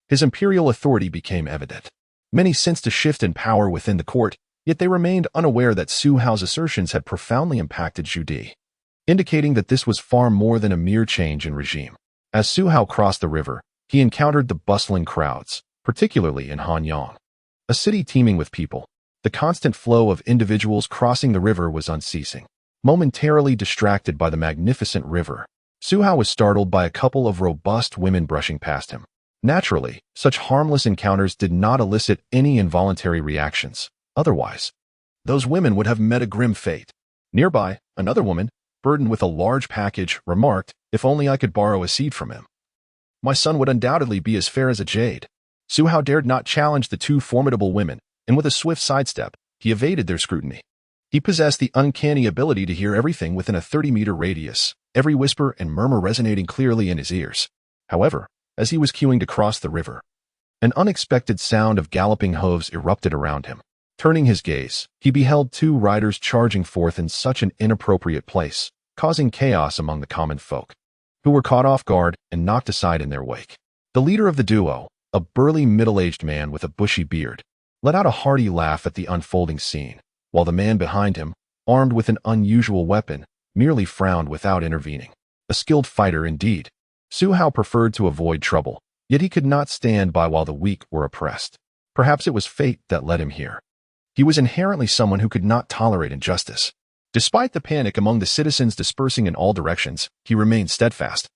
His imperial authority became evident. Many sensed a shift in power within the court, yet they remained unaware that Su Hao's assertions had profoundly impacted Zhu Di, indicating that this was far more than a mere change in regime. As Su Hao crossed the river, he encountered the bustling crowds, particularly in Hanyang, a city teeming with people. The constant flow of individuals crossing the river was unceasing. Momentarily distracted by the magnificent river, Su Hao was startled by a couple of robust women brushing past him. Naturally, such harmless encounters did not elicit any involuntary reactions. Otherwise, those women would have met a grim fate. Nearby, another woman, burdened with a large package, remarked, "If only I could borrow a seed from him. My son would undoubtedly be as fair as a jade." Su Hao dared not challenge the 2 formidable women, and with a swift sidestep, he evaded their scrutiny. He possessed the uncanny ability to hear everything within a 30-meter radius, every whisper and murmur resonating clearly in his ears. However, as he was queuing to cross the river, an unexpected sound of galloping hooves erupted around him. Turning his gaze, he beheld 2 riders charging forth in such an inappropriate place, causing chaos among the common folk, who were caught off guard and knocked aside in their wake. The leader of the duo, a burly middle-aged man with a bushy beard, let out a hearty laugh at the unfolding scene, while the man behind him, armed with an unusual weapon, merely frowned without intervening. A skilled fighter indeed. Su Hao preferred to avoid trouble, yet he could not stand by while the weak were oppressed. Perhaps it was fate that led him here. He was inherently someone who could not tolerate injustice. Despite the panic among the citizens dispersing in all directions, he remained steadfast,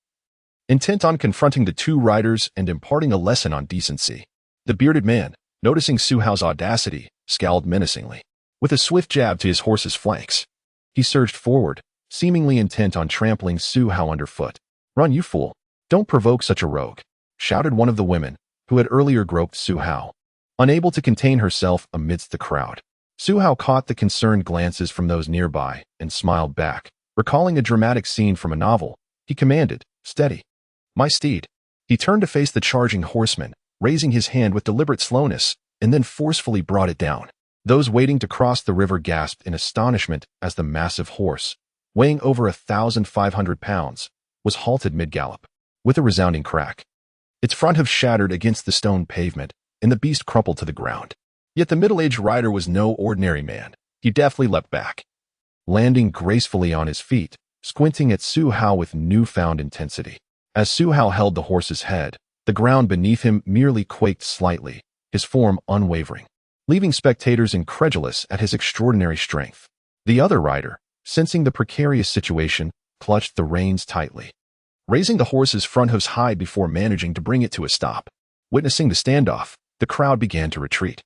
intent on confronting the 2 riders and imparting a lesson on decency. The bearded man, noticing Su Hao's audacity, scowled menacingly. With a swift jab to his horse's flanks, he surged forward, seemingly intent on trampling Su Hao underfoot. "Run, you fool! Don't provoke such a rogue," shouted one of the women, who had earlier groped Su Hao, unable to contain herself amidst the crowd. Su Hao caught the concerned glances from those nearby and smiled back. Recalling a dramatic scene from a novel, he commanded, "Steady, my steed." He turned to face the charging horseman, raising his hand with deliberate slowness, and then forcefully brought it down. Those waiting to cross the river gasped in astonishment as the massive horse, weighing over 1,500 pounds, was halted mid-gallop. With a resounding crack, its front hoof shattered against the stone pavement, and the beast crumpled to the ground. Yet the middle-aged rider was no ordinary man. He deftly leapt back, landing gracefully on his feet, squinting at Su Hao with newfound intensity. As Su Hao held the horse's head, the ground beneath him merely quaked slightly, his form unwavering, leaving spectators incredulous at his extraordinary strength. The other rider, sensing the precarious situation, clutched the reins tightly, raising the horse's front hooves high before managing to bring it to a stop. Witnessing the standoff, the crowd began to retreat,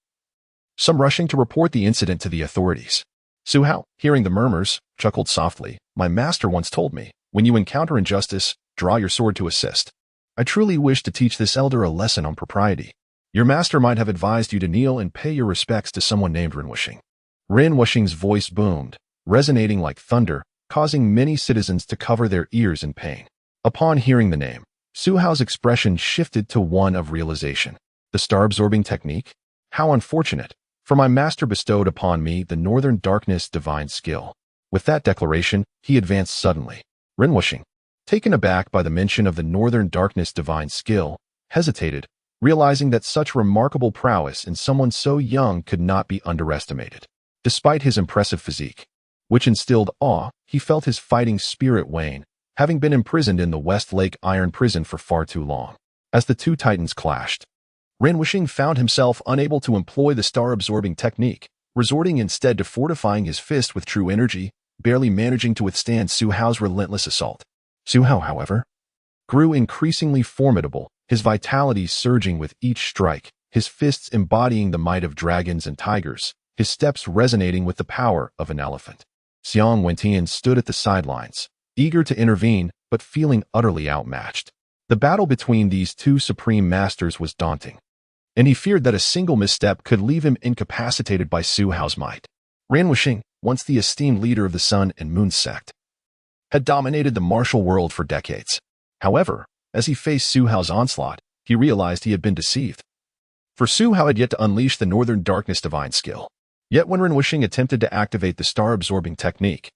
some rushing to report the incident to the authorities. Su Hao, hearing the murmurs, chuckled softly. "My master once told me, when you encounter injustice, draw your sword to assist. I truly wish to teach this elder a lesson on propriety. Your master might have advised you to kneel and pay your respects to someone named Ren Wuxing." Ren Wuxing's voice boomed, resonating like thunder, causing many citizens to cover their ears in pain. Upon hearing the name, Su Hao's expression shifted to one of realization. The star-absorbing technique? How unfortunate, for my master bestowed upon me the Northern Darkness divine skill. With that declaration, he advanced suddenly. Ren Wuxing, taken aback by the mention of the Northern Darkness divine skill, hesitated, realizing that such remarkable prowess in someone so young could not be underestimated. Despite his impressive physique, which instilled awe, he felt his fighting spirit wane, having been imprisoned in the West Lake Iron Prison for far too long. As the two titans clashed, Ren Wuxing found himself unable to employ the star-absorbing technique, resorting instead to fortifying his fist with true energy, barely managing to withstand Su Hao's relentless assault. Su Hao, however, grew increasingly formidable, his vitality surging with each strike, his fists embodying the might of dragons and tigers, his steps resonating with the power of an elephant. Xiang Wentian stood at the sidelines, eager to intervene, but feeling utterly outmatched. The battle between these two supreme masters was daunting, and he feared that a single misstep could leave him incapacitated by Su Hao's might. Ren Wuxing, once the esteemed leader of the Sun and Moon sect, had dominated the martial world for decades. However, as he faced Su Hao's onslaught, he realized he had been deceived. For Su Hao had yet to unleash the Northern Darkness divine skill. Yet when Ren Wuxing attempted to activate the star-absorbing technique,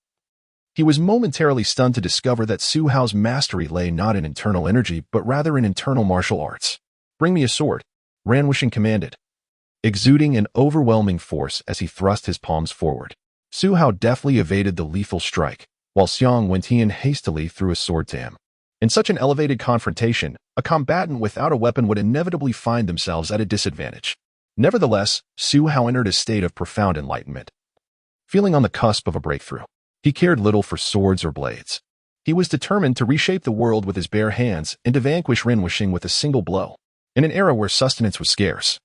he was momentarily stunned to discover that Su Hao's mastery lay not in internal energy, but rather in internal martial arts. "Bring me a sword," Ren Wuxing commanded, exuding an overwhelming force as he thrust his palms forward. Su Hao deftly evaded the lethal strike, while Xiang Wentian hastily threw a sword to him. In such an elevated confrontation, a combatant without a weapon would inevitably find themselves at a disadvantage. Nevertheless, Su Hao entered a state of profound enlightenment. Feeling on the cusp of a breakthrough, he cared little for swords or blades. He was determined to reshape the world with his bare hands and to vanquish Ren Wuxing with a single blow. In an era where sustenance was scarce,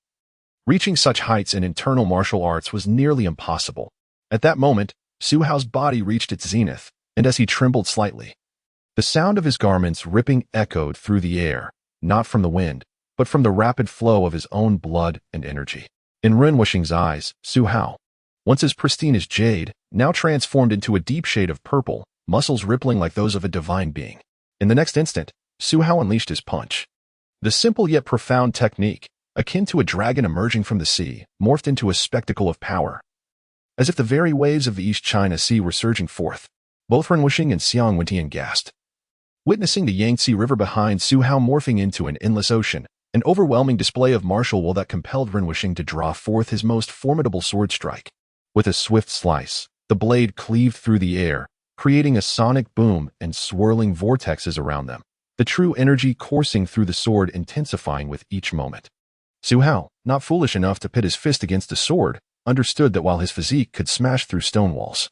reaching such heights in internal martial arts was nearly impossible. At that moment, Su Hao's body reached its zenith, and as he trembled slightly, the sound of his garments ripping echoed through the air, not from the wind, but from the rapid flow of his own blood and energy. In Ren Wuxing's eyes, Su Hao, once as pristine as jade, now transformed into a deep shade of purple, muscles rippling like those of a divine being. In the next instant, Su Hao unleashed his punch. The simple yet profound technique, akin to a dragon emerging from the sea, morphed into a spectacle of power. As if the very waves of the East China Sea were surging forth, both Ren Wuxing and Xiang Wentian gasped, witnessing the Yangtze River behind Su Hao morphing into an endless ocean, an overwhelming display of martial will that compelled Ren Wuxing to draw forth his most formidable sword strike. With a swift slice, the blade cleaved through the air, creating a sonic boom and swirling vortexes around them, the true energy coursing through the sword intensifying with each moment. Su Hao, not foolish enough to pit his fist against a sword, understood that while his physique could smash through stone walls,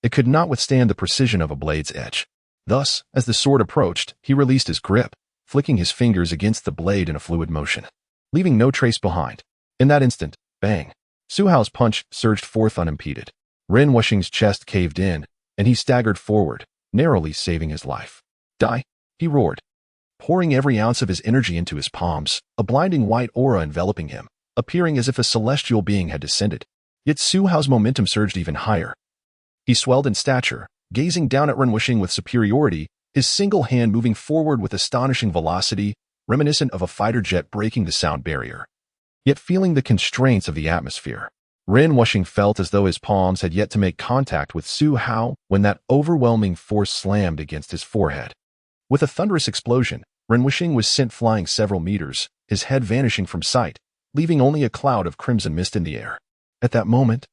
it could not withstand the precision of a blade's edge. Thus, as the sword approached, he released his grip, flicking his fingers against the blade in a fluid motion, leaving no trace behind. In that instant, bang! Su Hao's punch surged forth unimpeded. Ren Wuxing's chest caved in, and he staggered forward, narrowly saving his life. "Die!" he roared, pouring every ounce of his energy into his palms, a blinding white aura enveloping him, appearing as if a celestial being had descended. Yet Su Hao's momentum surged even higher. He swelled in stature, gazing down at Ren Wuxing with superiority, his single hand moving forward with astonishing velocity, reminiscent of a fighter jet breaking the sound barrier. Yet feeling the constraints of the atmosphere, Ren Wuxing felt as though his palms had yet to make contact with Su Hao when that overwhelming force slammed against his forehead. With a thunderous explosion, Ren Wuxing was sent flying several meters, his head vanishing from sight, leaving only a cloud of crimson mist in the air. At that moment,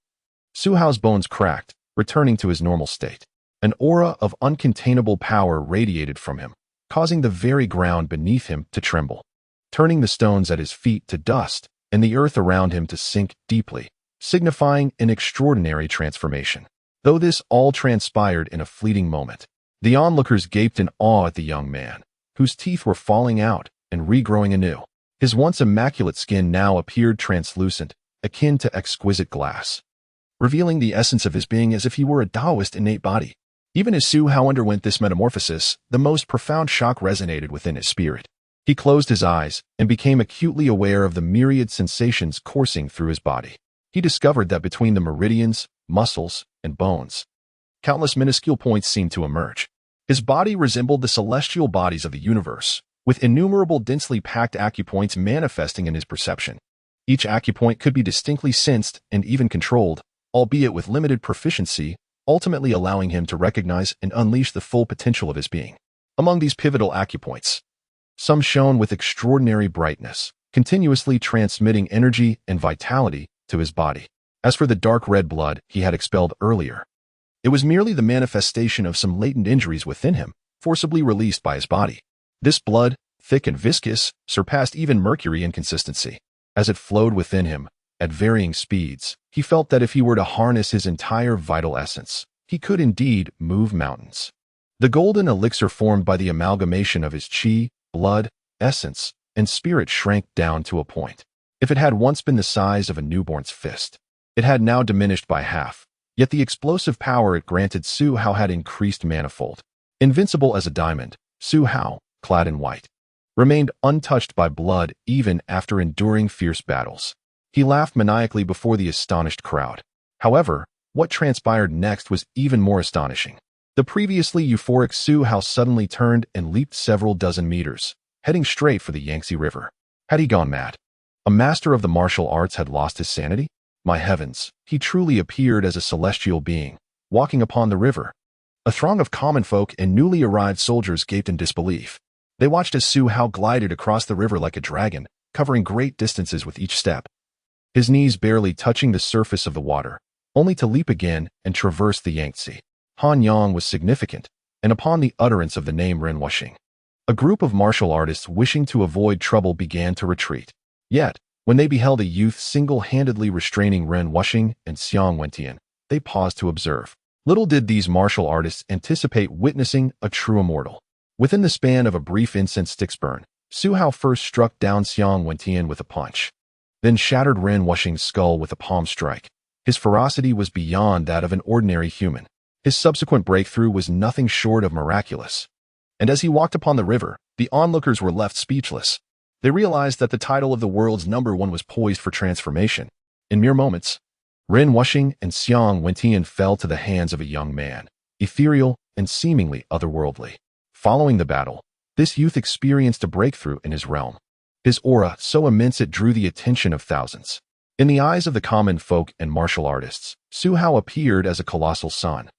Su Hao's bones cracked, returning to his normal state. An aura of uncontainable power radiated from him, causing the very ground beneath him to tremble, turning the stones at his feet to dust and the earth around him to sink deeply, signifying an extraordinary transformation. Though this all transpired in a fleeting moment, the onlookers gaped in awe at the young man, whose teeth were falling out and regrowing anew. His once immaculate skin now appeared translucent, akin to exquisite glass, revealing the essence of his being as if he were a Taoist innate body. Even as Su Hao underwent this metamorphosis, the most profound shock resonated within his spirit. He closed his eyes and became acutely aware of the myriad sensations coursing through his body. He discovered that between the meridians, muscles, and bones, countless minuscule points seemed to emerge. His body resembled the celestial bodies of the universe, with innumerable densely packed acupoints manifesting in his perception. Each acupoint could be distinctly sensed and even controlled, albeit with limited proficiency, ultimately allowing him to recognize and unleash the full potential of his being. Among these pivotal acupoints, some shone with extraordinary brightness, continuously transmitting energy and vitality to his body. As for the dark red blood he had expelled earlier, it was merely the manifestation of some latent injuries within him, forcibly released by his body. This blood, thick and viscous, surpassed even mercury in consistency. As it flowed within him, at varying speeds, he felt that if he were to harness his entire vital essence, he could indeed move mountains. The golden elixir formed by the amalgamation of his qi, blood, essence, and spirit shrank down to a point. If it had once been the size of a newborn's fist, it had now diminished by half, yet the explosive power it granted Su Hao had increased manifold. Invincible as a diamond, Su Hao, clad in white, remained untouched by blood even after enduring fierce battles. He laughed maniacally before the astonished crowd. However, what transpired next was even more astonishing. The previously euphoric Su Hao suddenly turned and leaped several dozen meters, heading straight for the Yangtze River. Had he gone mad? A master of the martial arts had lost his sanity? My heavens, he truly appeared as a celestial being, walking upon the river. A throng of common folk and newly arrived soldiers gaped in disbelief. They watched as Su Hao glided across the river like a dragon, covering great distances with each step, his knees barely touching the surface of the water, only to leap again and traverse the Yangtze. Han Yang was significant, and upon the utterance of the name Ren Wuxing, a group of martial artists wishing to avoid trouble began to retreat. Yet, when they beheld a youth single-handedly restraining Ren Wuxing and Xiang Wentian, they paused to observe. Little did these martial artists anticipate witnessing a true immortal. Within the span of a brief incense stick's burn, Su Hao first struck down Xiang Wentian with a punch, then shattered Ren Wuxing's skull with a palm strike. His ferocity was beyond that of an ordinary human. His subsequent breakthrough was nothing short of miraculous. And as he walked upon the river, the onlookers were left speechless. They realized that the title of the world's #1 was poised for transformation. In mere moments, Ren Wuxing and Xiang Wentian fell to the hands of a young man, ethereal and seemingly otherworldly. Following the battle, this youth experienced a breakthrough in his realm. His aura, so immense it drew the attention of thousands. In the eyes of the common folk and martial artists, Su Hao appeared as a colossal sun,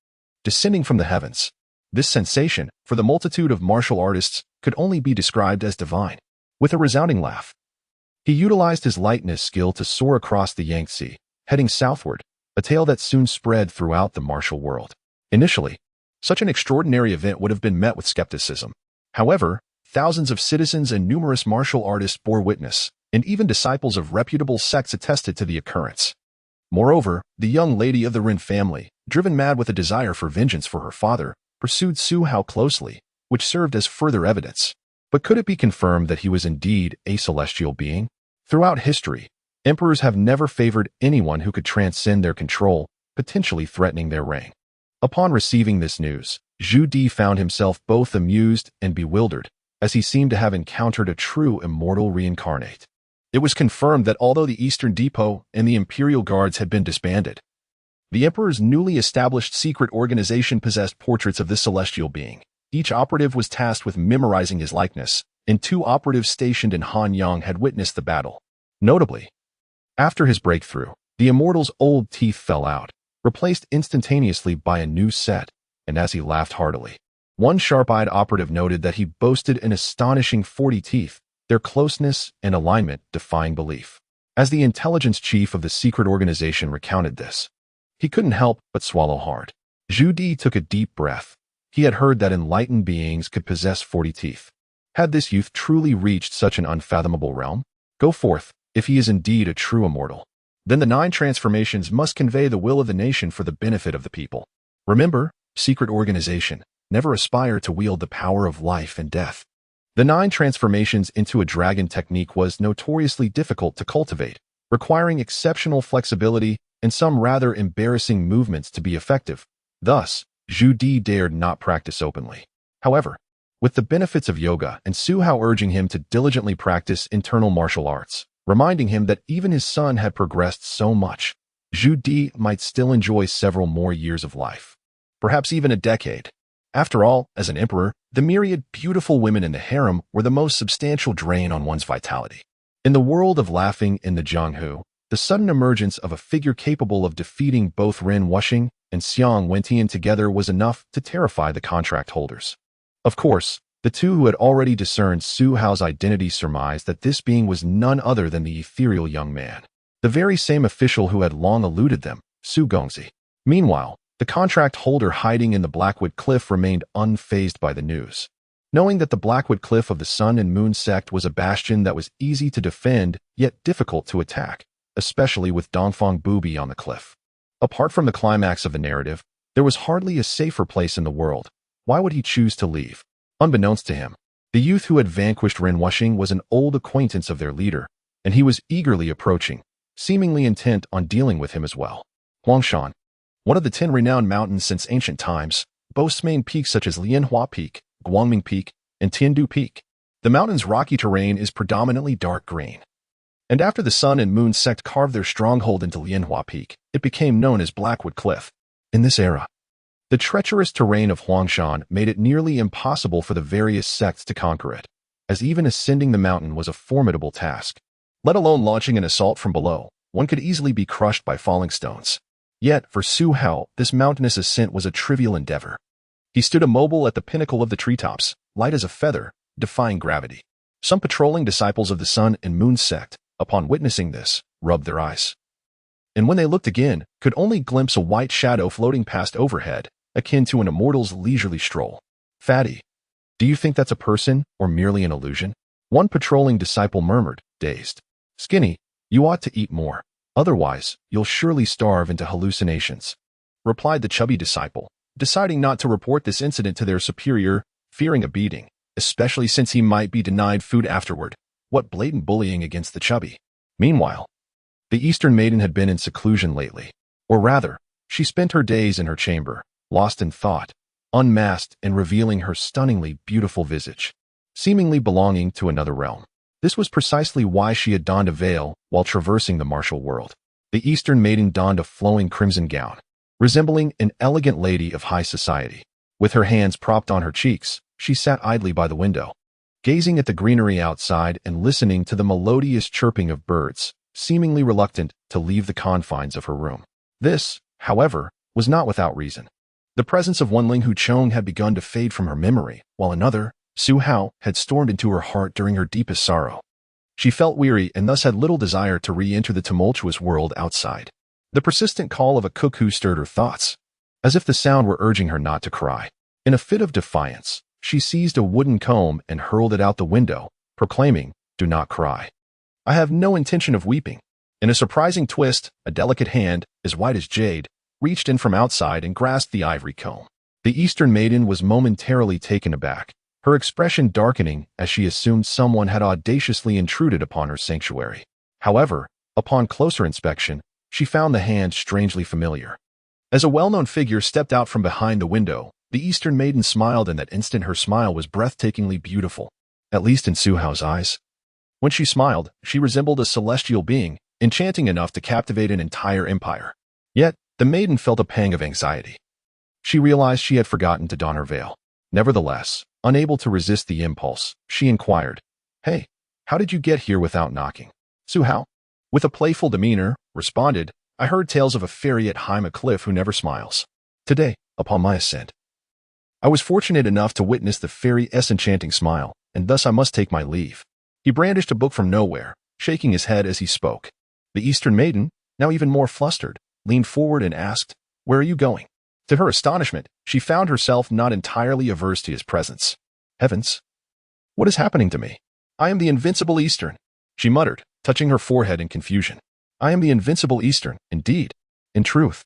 descending from the heavens. This sensation, for the multitude of martial artists, could only be described as divine. With a resounding laugh, he utilized his lightness skill to soar across the Yangtze, heading southward, a tale that soon spread throughout the martial world. Initially, such an extraordinary event would have been met with skepticism. However, thousands of citizens and numerous martial artists bore witness, and even disciples of reputable sects attested to the occurrence. Moreover, the young lady of the Ren family, driven mad with a desire for vengeance for her father, pursued Su Hao closely, which served as further evidence. But could it be confirmed that he was indeed a celestial being? Throughout history, emperors have never favored anyone who could transcend their control, potentially threatening their reign. Upon receiving this news, Zhu Di found himself both amused and bewildered, as he seemed to have encountered a true immortal reincarnate. It was confirmed that although the Eastern Depot and the Imperial Guards had been disbanded, the Emperor's newly established secret organization possessed portraits of this celestial being. Each operative was tasked with memorizing his likeness, and 2 operatives stationed in Hanyang had witnessed the battle. Notably, after his breakthrough, the immortal's old teeth fell out, replaced instantaneously by a new set, and as he laughed heartily, one sharp-eyed operative noted that he boasted an astonishing 40 teeth, their closeness and alignment defying belief. As the intelligence chief of the secret organization recounted this, he couldn't help but swallow hard. Zhu Di took a deep breath. He had heard that enlightened beings could possess 40 teeth. Had this youth truly reached such an unfathomable realm? Go forth, if he is indeed a true immortal. Then the 9 transformations must convey the will of the nation for the benefit of the people. Remember, secret organization, never aspire to wield the power of life and death. The 9 transformations into a dragon technique was notoriously difficult to cultivate, requiring exceptional flexibility and some rather embarrassing movements to be effective. Thus, Zhu Di dared not practice openly. However, with the benefits of yoga and Su Hao urging him to diligently practice internal martial arts, reminding him that even his son had progressed so much, Zhu Di might still enjoy several more years of life. Perhaps even a decade. After all, as an emperor, the myriad beautiful women in the harem were the most substantial drain on one's vitality. In the world of laughing in the Jianghu, the sudden emergence of a figure capable of defeating both Ren Wuxing and Xiang Wentian together was enough to terrify the contract holders. Of course, the two who had already discerned Su Hao's identity surmised that this being was none other than the ethereal young man, the very same official who had long eluded them, Su Gongzi. Meanwhile, the contract holder hiding in the Blackwood Cliff remained unfazed by the news. Knowing that the Blackwood Cliff of the Sun and Moon sect was a bastion that was easy to defend yet difficult to attack, especially with Dongfang Bubi on the cliff. Apart from the climax of the narrative, there was hardly a safer place in the world. Why would he choose to leave? Unbeknownst to him, the youth who had vanquished Ren Wuxing was an old acquaintance of their leader, and he was eagerly approaching, seemingly intent on dealing with him as well. Huangshan, one of the 10 renowned mountains since ancient times, boasts main peaks such as Lianhua Peak, Guangming Peak, and Tiandu Peak. The mountain's rocky terrain is predominantly dark green. And after the Sun and Moon sect carved their stronghold into Lianhua Peak, it became known as Blackwood Cliff. In this era, the treacherous terrain of Huangshan made it nearly impossible for the various sects to conquer it, as even ascending the mountain was a formidable task. Let alone launching an assault from below, one could easily be crushed by falling stones. Yet, for Su Hao, this mountainous ascent was a trivial endeavor. He stood immobile at the pinnacle of the treetops, light as a feather, defying gravity. Some patrolling disciples of the Sun and Moon sect, upon witnessing this, rubbed their eyes. And when they looked again, could only glimpse a white shadow floating past overhead, akin to an immortal's leisurely stroll. Fatty, do you think that's a person or merely an illusion? One patrolling disciple murmured, dazed. Skinny, you ought to eat more. Otherwise, you'll surely starve into hallucinations, replied the chubby disciple, deciding not to report this incident to their superior, fearing a beating, especially since he might be denied food afterward. What blatant bullying against the chubby. Meanwhile, the Eastern maiden had been in seclusion lately, or rather, she spent her days in her chamber, lost in thought, unmasked and revealing her stunningly beautiful visage, seemingly belonging to another realm. This was precisely why she had donned a veil while traversing the martial world. The Eastern maiden donned a flowing crimson gown, resembling an elegant lady of high society. With her hands propped on her cheeks, she sat idly by the window, gazing at the greenery outside and listening to the melodious chirping of birds, seemingly reluctant to leave the confines of her room. This, however, was not without reason. The presence of one Ling Huchong had begun to fade from her memory, while another, Su Hao, had stormed into her heart during her deepest sorrow. She felt weary and thus had little desire to re-enter the tumultuous world outside. The persistent call of a cuckoo stirred her thoughts, as if the sound were urging her not to cry. In a fit of defiance, she seized a wooden comb and hurled it out the window, proclaiming, "Do not cry. I have no intention of weeping." In a surprising twist, a delicate hand, as white as jade, reached in from outside and grasped the ivory comb. The Eastern maiden was momentarily taken aback, her expression darkening as she assumed someone had audaciously intruded upon her sanctuary. However, upon closer inspection, she found the hand strangely familiar. As a well-known figure stepped out from behind the window, the Eastern maiden smiled, and that instant her smile was breathtakingly beautiful, at least in Su Hao's eyes. When she smiled, she resembled a celestial being, enchanting enough to captivate an entire empire. Yet, the maiden felt a pang of anxiety. She realized she had forgotten to don her veil. Nevertheless, unable to resist the impulse, she inquired, "Hey, how did you get here without knocking?" Su Hao, with a playful demeanor, responded, "I heard tales of a fairy at Hima Cliff who never smiles. Today, upon my ascent, I was fortunate enough to witness the fairy's enchanting smile, and thus I must take my leave." He brandished a book from nowhere, shaking his head as he spoke. The Eastern maiden, now even more flustered, leaned forward and asked, "Where are you going?" To her astonishment, she found herself not entirely averse to his presence. "Heavens! What is happening to me? I am the invincible Eastern," she muttered, touching her forehead in confusion. "I am the invincible Eastern, indeed. In truth."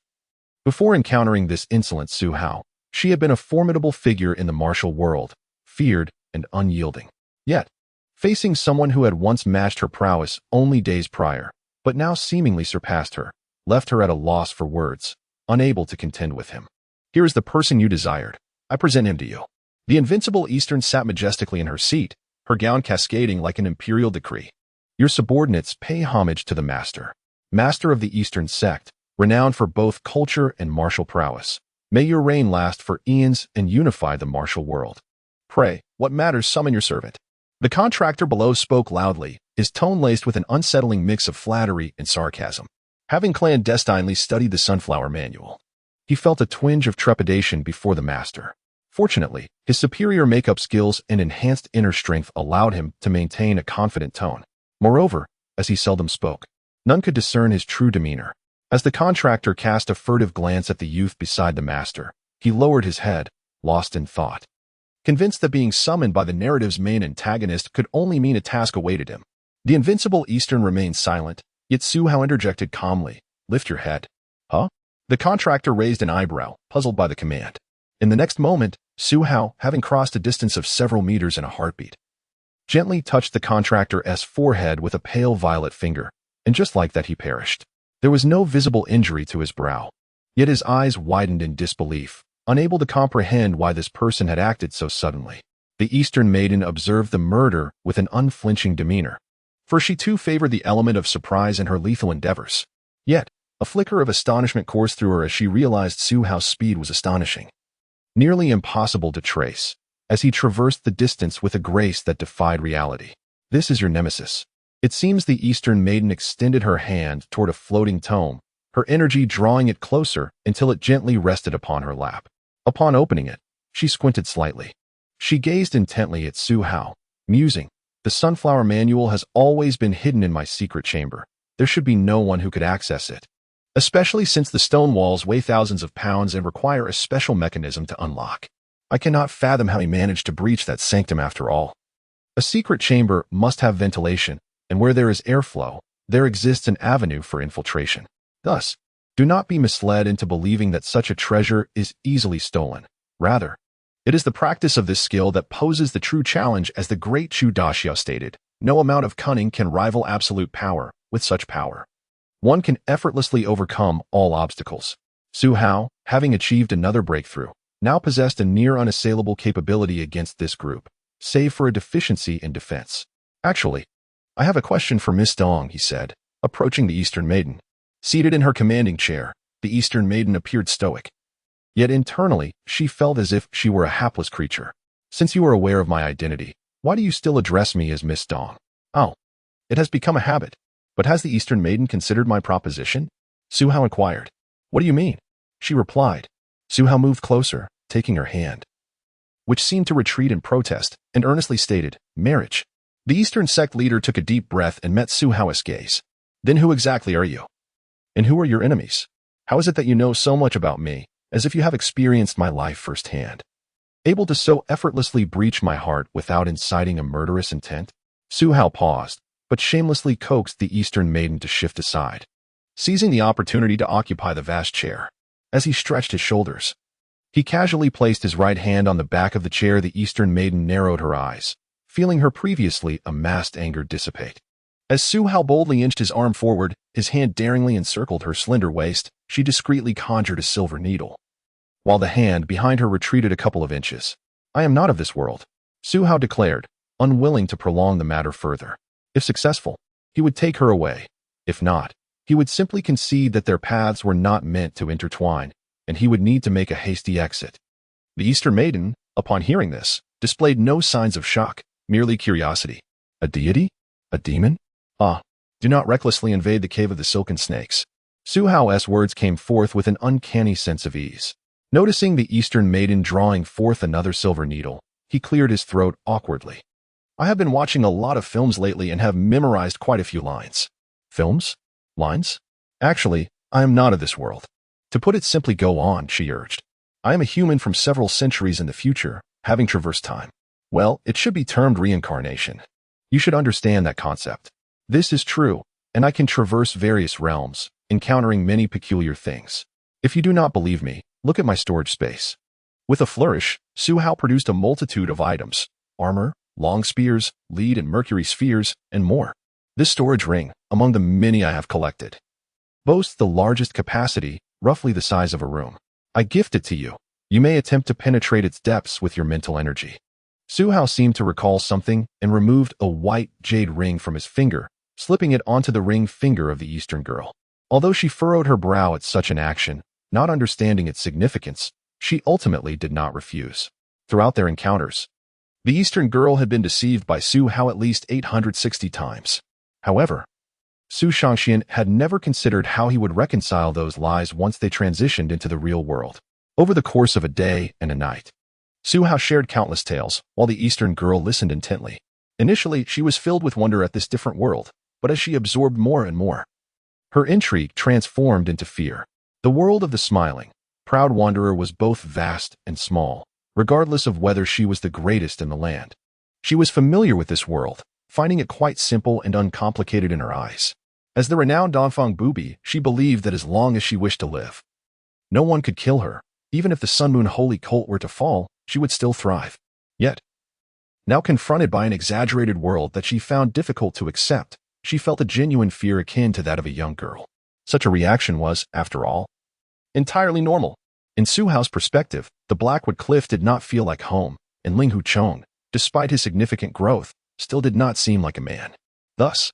Before encountering this insolent Su Hao, she had been a formidable figure in the martial world, feared and unyielding. Yet, facing someone who had once matched her prowess only days prior, but now seemingly surpassed her, left her at a loss for words, unable to contend with him. "Here is the person you desired. I present him to you." The invincible Eastern sat majestically in her seat, her gown cascading like an imperial decree. "Your subordinates pay homage to the master. Master of the Eastern sect, renowned for both culture and martial prowess. May your reign last for eons and unify the martial world. Pray, what matters summon your servant." The contractor below spoke loudly, his tone laced with an unsettling mix of flattery and sarcasm. Having clandestinely studied the Sunflower Manual, he felt a twinge of trepidation before the master. Fortunately, his superior makeup skills and enhanced inner strength allowed him to maintain a confident tone. Moreover, as he seldom spoke, none could discern his true demeanor. As the contractor cast a furtive glance at the youth beside the master, he lowered his head, lost in thought. Convinced that being summoned by the narrative's main antagonist could only mean a task awaited him, the invincible Eastern remained silent, yet Su Hao interjected calmly, "Lift your head." "Huh?" The contractor raised an eyebrow, puzzled by the command. In the next moment, Su Hao, having crossed a distance of several meters in a heartbeat, gently touched the contractor's forehead with a pale violet finger, and just like that he perished. There was no visible injury to his brow, yet his eyes widened in disbelief, unable to comprehend why this person had acted so suddenly. The Eastern maiden observed the murder with an unflinching demeanor, for she too favored the element of surprise in her lethal endeavors. Yet, a flicker of astonishment coursed through her as she realized Su Hao's speed was astonishing, nearly impossible to trace, as he traversed the distance with a grace that defied reality. "This is your nemesis." It seems the Eastern maiden extended her hand toward a floating tome, her energy drawing it closer until it gently rested upon her lap. Upon opening it, she squinted slightly. She gazed intently at Su Hao, musing, "The Sunflower Manual has always been hidden in my secret chamber. There should be no one who could access it, especially since the stone walls weigh thousands of pounds and require a special mechanism to unlock. I cannot fathom how he managed to breach that sanctum after all. A secret chamber must have ventilation, and where there is airflow, there exists an avenue for infiltration. Thus, do not be misled into believing that such a treasure is easily stolen. Rather, it is the practice of this skill that poses the true challenge, as the great Chu Daxiao stated. No amount of cunning can rival absolute power. With such power, one can effortlessly overcome all obstacles." Su Hao, having achieved another breakthrough, now possessed a near unassailable capability against this group, save for a deficiency in defense. "Actually, I have a question for Miss Dong," he said, approaching the Eastern maiden. Seated in her commanding chair, the Eastern maiden appeared stoic. Yet internally, she felt as if she were a hapless creature. "Since you are aware of my identity, why do you still address me as Miss Dong?" "Oh, it has become a habit. But has the Eastern maiden considered my proposition?" Su Hao inquired. "What do you mean?" She replied. Su Hao moved closer, taking her hand, which seemed to retreat in protest, and earnestly stated, "Marriage." The Eastern sect leader took a deep breath and met Su Hao's gaze. "Then who exactly are you? And who are your enemies? How is it that you know so much about me, as if you have experienced my life firsthand? Able to so effortlessly breach my heart without inciting a murderous intent?" Su Hao paused, but shamelessly coaxed the Eastern maiden to shift aside, seizing the opportunity to occupy the vast chair. As he stretched his shoulders, he casually placed his right hand on the back of the chair. The Eastern maiden narrowed her eyes, feeling her previously amassed anger dissipate. As Su Hao boldly inched his arm forward, his hand daringly encircled her slender waist, she discreetly conjured a silver needle, while the hand behind her retreated a couple of inches. "I am not of this world," Su Hao declared, unwilling to prolong the matter further. If successful, he would take her away. If not, he would simply concede that their paths were not meant to intertwine, and he would need to make a hasty exit. The Eastern maiden, upon hearing this, displayed no signs of shock, merely curiosity. "A deity? A demon? Ah, do not recklessly invade the cave of the silken snakes." Su Hao's words came forth with an uncanny sense of ease. Noticing the Eastern maiden drawing forth another silver needle, he cleared his throat awkwardly. "I have been watching a lot of films lately and have memorized quite a few lines." "Films?" Lines? Actually, I am not of this world. To put it simply, go on, she urged. I am a human from several centuries in the future, having traversed time. Well, it should be termed reincarnation. You should understand that concept. This is true, and I can traverse various realms, encountering many peculiar things. If you do not believe me, look at my storage space. With a flourish, Su Hao produced a multitude of items: armor, long spears, lead and mercury spheres, and more. This storage ring, among the many I have collected, boasts the largest capacity, roughly the size of a room. I gift it to you. You may attempt to penetrate its depths with your mental energy. Su Hao seemed to recall something and removed a white jade ring from his finger, slipping it onto the ring finger of the Eastern girl. Although she furrowed her brow at such an action, not understanding its significance, she ultimately did not refuse. Throughout their encounters, the Eastern girl had been deceived by Su Hao at least 860 times. However, Su Shangxian had never considered how he would reconcile those lies once they transitioned into the real world. Over the course of a day and a night, Su Hao shared countless tales, while the Eastern girl listened intently. Initially, she was filled with wonder at this different world, but as she absorbed more and more, her intrigue transformed into fear. The world of the smiling, proud wanderer was both vast and small, regardless of whether she was the greatest in the land. She was familiar with this world, finding it quite simple and uncomplicated in her eyes. As the renowned Dongfang Bubi, she believed that as long as she wished to live, no one could kill her. Even if the Sun Moon Holy Cult were to fall, she would still thrive. Yet, now confronted by an exaggerated world that she found difficult to accept, she felt a genuine fear akin to that of a young girl. Such a reaction was, after all, entirely normal. In Su Hao's perspective, the Blackwood Cliff did not feel like home, and Ling Huchong, despite his significant growth, still did not seem like a man. Thus,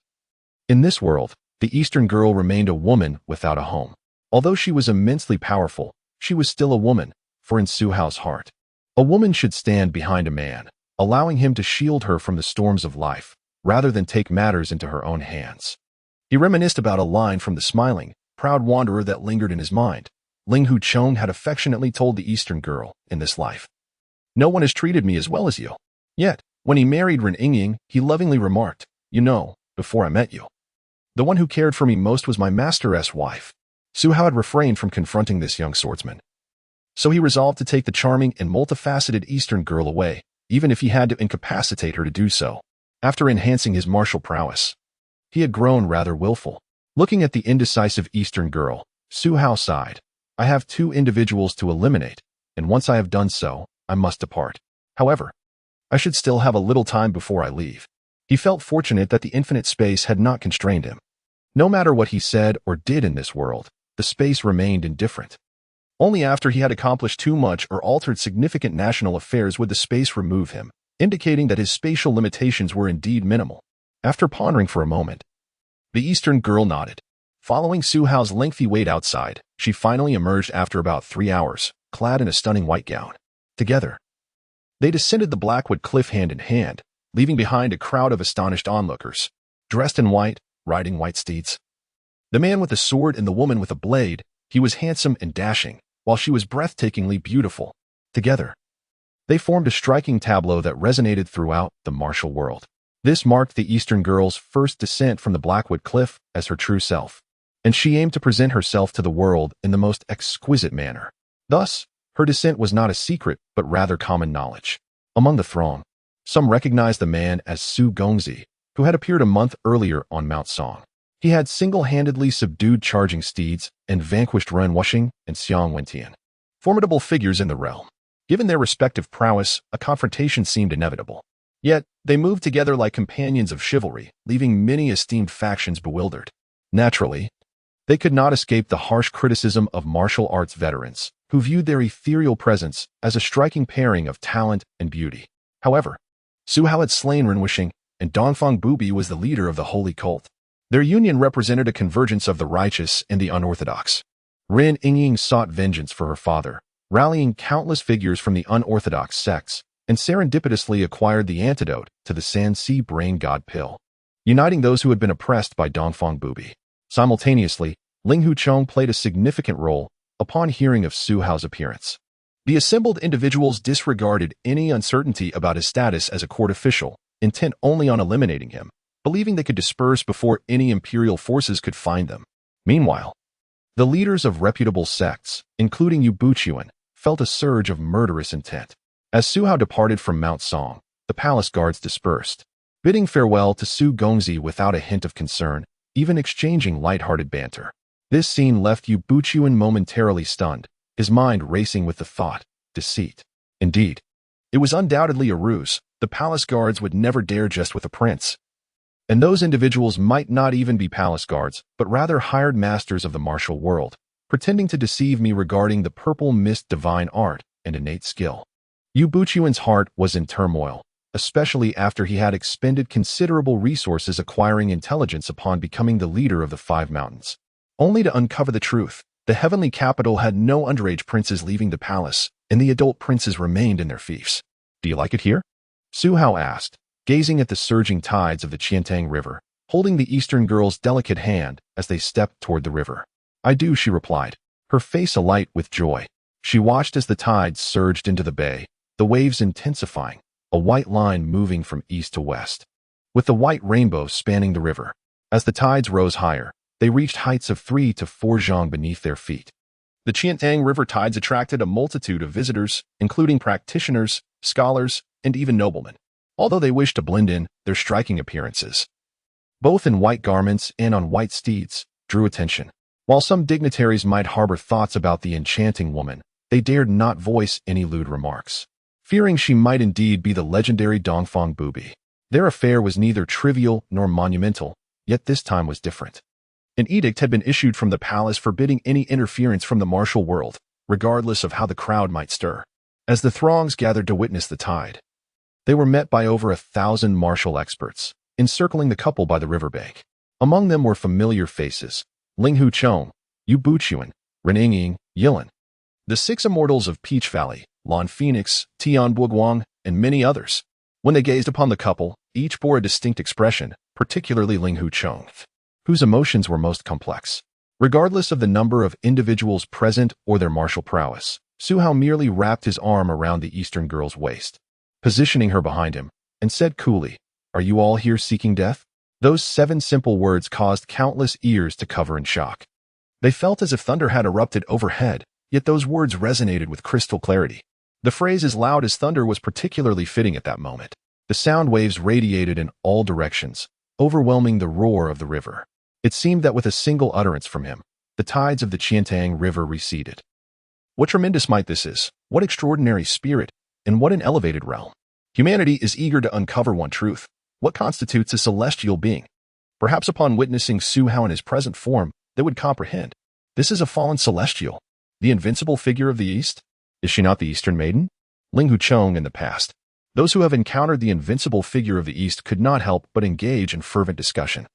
in this world, the Eastern girl remained a woman without a home. Although she was immensely powerful, she was still a woman, for in Su Hao's heart, a woman should stand behind a man, allowing him to shield her from the storms of life, rather than take matters into her own hands. He reminisced about a line from the smiling, proud wanderer that lingered in his mind. Ling Huchong had affectionately told the Eastern girl, in this life, "No one has treated me as well as you." Yet, when he married Ren Yingying, he lovingly remarked, "You know, before I met you, the one who cared for me most was my master's wife." Su Hao had refrained from confronting this young swordsman. So he resolved to take the charming and multifaceted Eastern girl away, even if he had to incapacitate her to do so. After enhancing his martial prowess, he had grown rather willful. Looking at the indecisive Eastern girl, Su Hao sighed. "I have 2 individuals to eliminate, and once I have done so, I must depart. However, I should still have a little time before I leave." He felt fortunate that the infinite space had not constrained him. No matter what he said or did in this world, the space remained indifferent. Only after he had accomplished too much or altered significant national affairs would the space remove him, indicating that his spatial limitations were indeed minimal. After pondering for a moment, the Eastern girl nodded. Following Su Hao's lengthy wait outside, she finally emerged after about 3 hours, clad in a stunning white gown. Together, they descended the Blackwood Cliff hand in hand, leaving behind a crowd of astonished onlookers, dressed in white, riding white steeds. The man with a sword and the woman with a blade, he was handsome and dashing, while she was breathtakingly beautiful. Together, they formed a striking tableau that resonated throughout the martial world. This marked the Eastern girl's first descent from the Blackwood Cliff as her true self, and she aimed to present herself to the world in the most exquisite manner. Thus, her descent was not a secret, but rather common knowledge. Among the throng, some recognized the man as Su Gongzi, who had appeared a month earlier on Mount Song. He had single-handedly subdued charging steeds and vanquished Ren Wuxing and Xiang Wentian, formidable figures in the realm. Given their respective prowess, a confrontation seemed inevitable. Yet, they moved together like companions of chivalry, leaving many esteemed factions bewildered. Naturally, they could not escape the harsh criticism of martial arts veterans, who viewed their ethereal presence as a striking pairing of talent and beauty. However, Su Hao had slain Ren Wuxing, and Dongfang Bubi was the leader of the holy cult. Their union represented a convergence of the righteous and the unorthodox. Ren Yingying sought vengeance for her father, rallying countless figures from the unorthodox sects, and serendipitously acquired the antidote to the Sanxi brain god pill, uniting those who had been oppressed by Dongfang Bubi. Simultaneously, Ling Huchong played a significant role upon hearing of Su Hao's appearance. The assembled individuals disregarded any uncertainty about his status as a court official, intent only on eliminating him, believing they could disperse before any imperial forces could find them. Meanwhile, the leaders of reputable sects, including Yu Yuan, felt a surge of murderous intent. As Su Hao departed from Mount Song, the palace guards dispersed, bidding farewell to Su Gongzi without a hint of concern, even exchanging light-hearted banter. This scene left Yu Yuan momentarily stunned, his mind racing with the thought, deceit. Indeed, it was undoubtedly a ruse. The palace guards would never dare jest with a prince. And those individuals might not even be palace guards, but rather hired masters of the martial world, pretending to deceive me regarding the purple mist divine art and innate skill. Yu Yuan's heart was in turmoil, especially after he had expended considerable resources acquiring intelligence upon becoming the leader of the Five Mountains. Only to uncover the truth, the heavenly capital had no underage princes leaving the palace, and the adult princes remained in their fiefs. Do you like it here? Su Hao asked, gazing at the surging tides of the Qiantang River, holding the Eastern girl's delicate hand as they stepped toward the river. I do, she replied, her face alight with joy. She watched as the tides surged into the bay, the waves intensifying, a white line moving from east to west, with the white rainbow spanning the river. As the tides rose higher, they reached heights of 3 to 4 zhang beneath their feet. The Qiantang River tides attracted a multitude of visitors, including practitioners, scholars, and even noblemen. Although they wished to blend in, their striking appearances, both in white garments and on white steeds, drew attention. While some dignitaries might harbor thoughts about the enchanting woman, they dared not voice any lewd remarks, fearing she might indeed be the legendary Dongfang Bubi. Their affair was neither trivial nor monumental, yet this time was different. An edict had been issued from the palace forbidding any interference from the martial world, regardless of how the crowd might stir. As the throngs gathered to witness the tide, they were met by over 1,000 martial experts, encircling the couple by the riverbank. Among them were familiar faces: Ling Huchong, Yu Yuan, Rening Yilan, the 6 immortals of Peach Valley, Lan Phoenix, Tian Buguang, and many others. When they gazed upon the couple, each bore a distinct expression, particularly Ling Huchong, whose emotions were most complex. Regardless of the number of individuals present or their martial prowess, Su Hao merely wrapped his arm around the Eastern girl's waist, positioning her behind him, and said coolly, "Are you all here seeking death?" Those 7 simple words caused countless ears to cover in shock. They felt as if thunder had erupted overhead, yet those words resonated with crystal clarity. The phrase "as loud as thunder" was particularly fitting at that moment. The sound waves radiated in all directions, overwhelming the roar of the river. It seemed that with a single utterance from him, the tides of the Qiantang River receded. What tremendous might this is, what extraordinary spirit, and what an elevated realm. Humanity is eager to uncover one truth: what constitutes a celestial being? Perhaps upon witnessing Su Hao in his present form, they would comprehend. This is a fallen celestial, the invincible figure of the East. Is she not the Eastern Maiden? Ling Huchong in the past. Those who have encountered the invincible figure of the East could not help but engage in fervent discussion.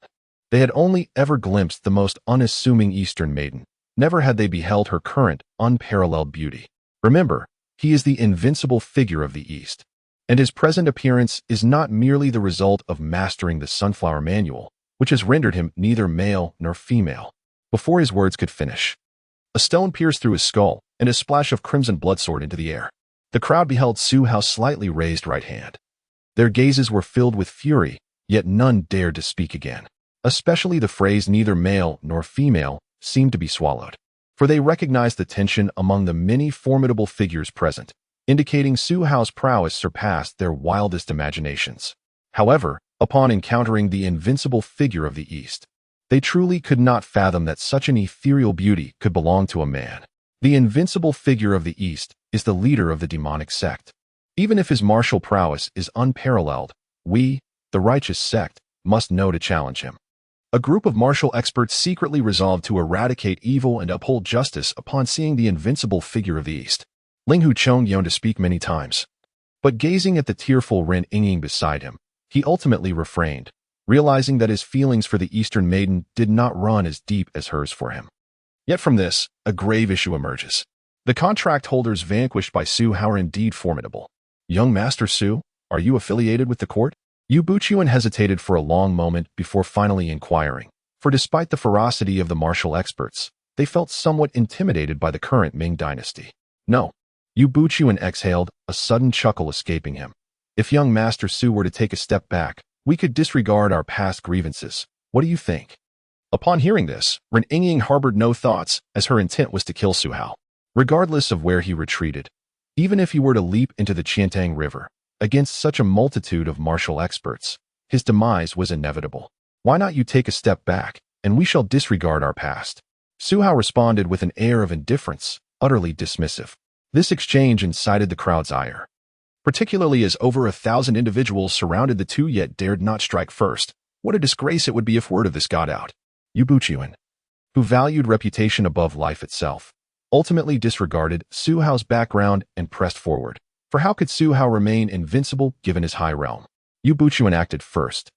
They had only ever glimpsed the most unassuming Eastern Maiden. Never had they beheld her current, unparalleled beauty. Remember, he is the invincible figure of the East, and his present appearance is not merely the result of mastering the Sunflower Manual, which has rendered him neither male nor female. Before his words could finish, a stone pierced through his skull, and a splash of crimson blood soared into the air. The crowd beheld Su Hao's slightly raised right hand. Their gazes were filled with fury, yet none dared to speak again. Especially the phrase "neither male nor female" seemed to be swallowed, for they recognized the tension among the many formidable figures present, indicating Su Hao's prowess surpassed their wildest imaginations. However, upon encountering the invincible figure of the East, they truly could not fathom that such an ethereal beauty could belong to a man. The invincible figure of the East is the leader of the demonic sect. Even if his martial prowess is unparalleled, we, the righteous sect, must know to challenge him. A group of martial experts secretly resolved to eradicate evil and uphold justice upon seeing the invincible figure of the East. Ling Huchong yearned to speak many times, but gazing at the tearful Ren Ying beside him, he ultimately refrained, realizing that his feelings for the Eastern Maiden did not run as deep as hers for him. Yet from this, a grave issue emerges. The contract holders vanquished by Su Hao are indeed formidable. Young Master Su, are you affiliated with the court? Yu Yuan hesitated for a long moment before finally inquiring, for despite the ferocity of the martial experts, they felt somewhat intimidated by the current Ming dynasty. No. Yu Yuan exhaled, a sudden chuckle escaping him. If young Master Su were to take a step back, we could disregard our past grievances. What do you think? Upon hearing this, Ren Yingying harbored no thoughts, as her intent was to kill Su Hao. Regardless of where he retreated, even if he were to leap into the Qiantang River, against such a multitude of martial experts, his demise was inevitable. Why not you take a step back, and we shall disregard our past? Su Hao responded with an air of indifference, utterly dismissive. This exchange incited the crowd's ire, particularly as over 1,000 individuals surrounded the two yet dared not strike first. What a disgrace it would be if word of this got out. Yu Buqian, who valued reputation above life itself, ultimately disregarded Su Hao's background and pressed forward. For how could Su Hao remain invincible given his high realm? Yu Buqian acted first,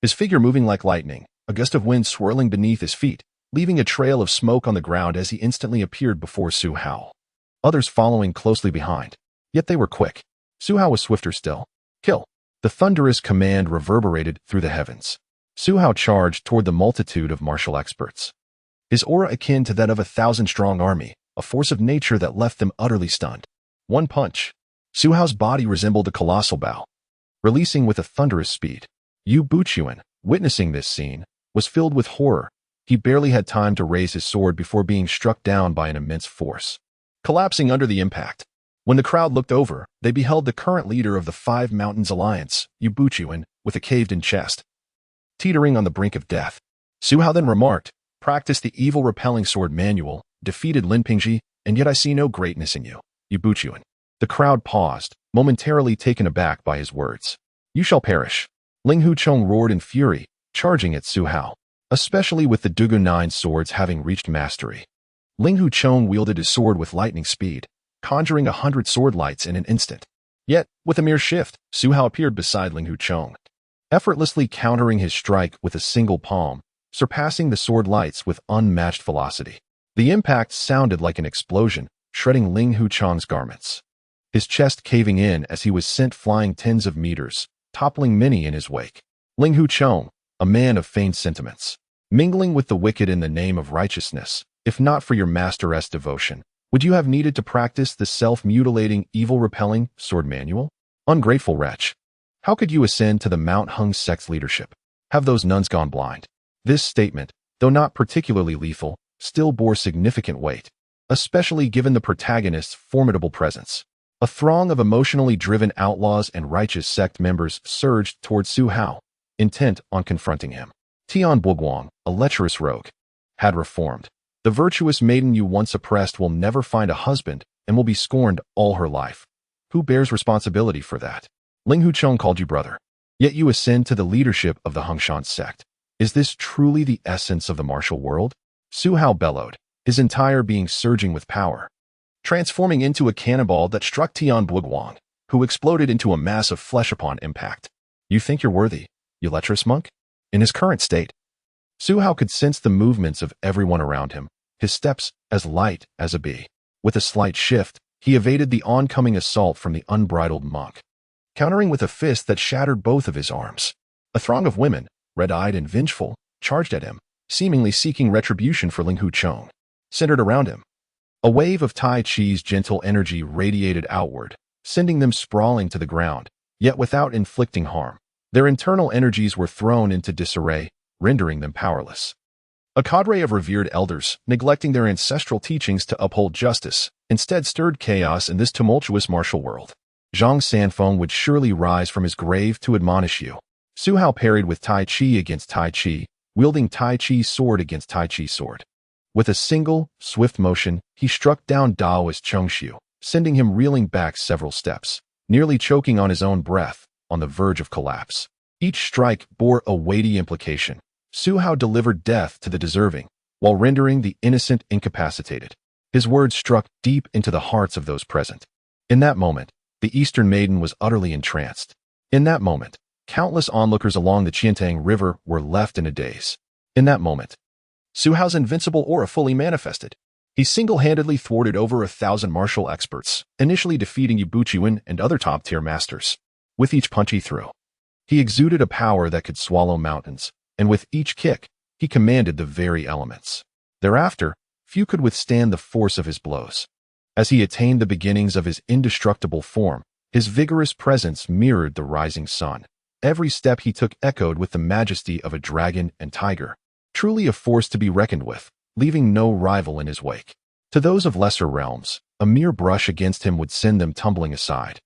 his figure moving like lightning, a gust of wind swirling beneath his feet, leaving a trail of smoke on the ground as he instantly appeared before Su Hao. Others following closely behind. Yet they were quick. Su Hao was swifter still. Kill! The thunderous command reverberated through the heavens. Su Hao charged toward the multitude of martial experts, his aura akin to that of a 1,000-strong army, a force of nature that left them utterly stunned. One punch. Su Hao's body resembled a colossal bow, releasing with a thunderous speed. Yu Buqian, witnessing this scene, was filled with horror. He barely had time to raise his sword before being struck down by an immense force, collapsing under the impact. When the crowd looked over, they beheld the current leader of the Five Mountains Alliance, Yu Buqian, with a caved-in chest, teetering on the brink of death. Su Hao then remarked, "Practice the evil repelling sword manual, defeated Lin Pingji, and yet I see no greatness in you, Yu Buqian." The crowd paused, momentarily taken aback by his words. "You shall perish." Ling Huchong roared in fury, charging at Su Hao, especially with the Dugu 9 swords having reached mastery. Ling Huchong wielded his sword with lightning speed, conjuring 100 sword lights in an instant. Yet, with a mere shift, Su Hao appeared beside Ling Huchong, effortlessly countering his strike with a single palm, surpassing the sword lights with unmatched velocity. The impact sounded like an explosion, shredding Ling Huchong's garments, his chest caving in as he was sent flying tens of meters, toppling many in his wake. Ling Huchong, a man of feigned sentiments, mingling with the wicked in the name of righteousness, if not for your master's devotion, would you have needed to practice the self-mutilating, evil-repelling sword manual? Ungrateful wretch. How could you ascend to the Mount Hung sect's leadership? Have those nuns gone blind? This statement, though not particularly lethal, still bore significant weight, especially given the protagonist's formidable presence. A throng of emotionally driven outlaws and righteous sect members surged towards Su Hao, intent on confronting him. Tian Buguang, a lecherous rogue, had reformed. The virtuous maiden you once oppressed will never find a husband and will be scorned all her life. Who bears responsibility for that? Ling Huchong called you brother, yet you ascend to the leadership of the Hongshan sect. Is this truly the essence of the martial world? Su Hao bellowed, his entire being surging with power, transforming into a cannonball that struck Tian Buguang, who exploded into a mass of flesh upon impact. You think you're worthy, you lecherous monk? In his current state, Su Hao could sense the movements of everyone around him, his steps as light as a bee. With a slight shift, he evaded the oncoming assault from the unbridled monk, countering with a fist that shattered both of his arms. A throng of women, red-eyed and vengeful, charged at him, seemingly seeking retribution for Ling Huchong. Centered around him, a wave of Tai Chi's gentle energy radiated outward, sending them sprawling to the ground, yet without inflicting harm. Their internal energies were thrown into disarray, rendering them powerless. A cadre of revered elders, neglecting their ancestral teachings to uphold justice, instead stirred chaos in this tumultuous martial world. Zhang Sanfeng would surely rise from his grave to admonish you. Su Hao parried with Tai Chi against Tai Chi, wielding Tai Chi's sword against Tai Chi's sword. With a single, swift motion, he struck down Daoist Chengxiu, sending him reeling back several steps, nearly choking on his own breath, on the verge of collapse. Each strike bore a weighty implication. Su Hao delivered death to the deserving, while rendering the innocent incapacitated. His words struck deep into the hearts of those present. In that moment, the Eastern Maiden was utterly entranced. In that moment, countless onlookers along the Qiantang River were left in a daze. In that moment, Su Hao's invincible aura fully manifested. He single-handedly thwarted over 1,000 martial experts, initially defeating Yu Buqian and other top-tier masters. With each punch he threw, he exuded a power that could swallow mountains, and with each kick, he commanded the very elements. Thereafter, few could withstand the force of his blows. As he attained the beginnings of his indestructible form, his vigorous presence mirrored the rising sun. Every step he took echoed with the majesty of a dragon and tiger. truly a force to be reckoned with, leaving no rival in his wake. To those of lesser realms, a mere brush against him would send them tumbling aside,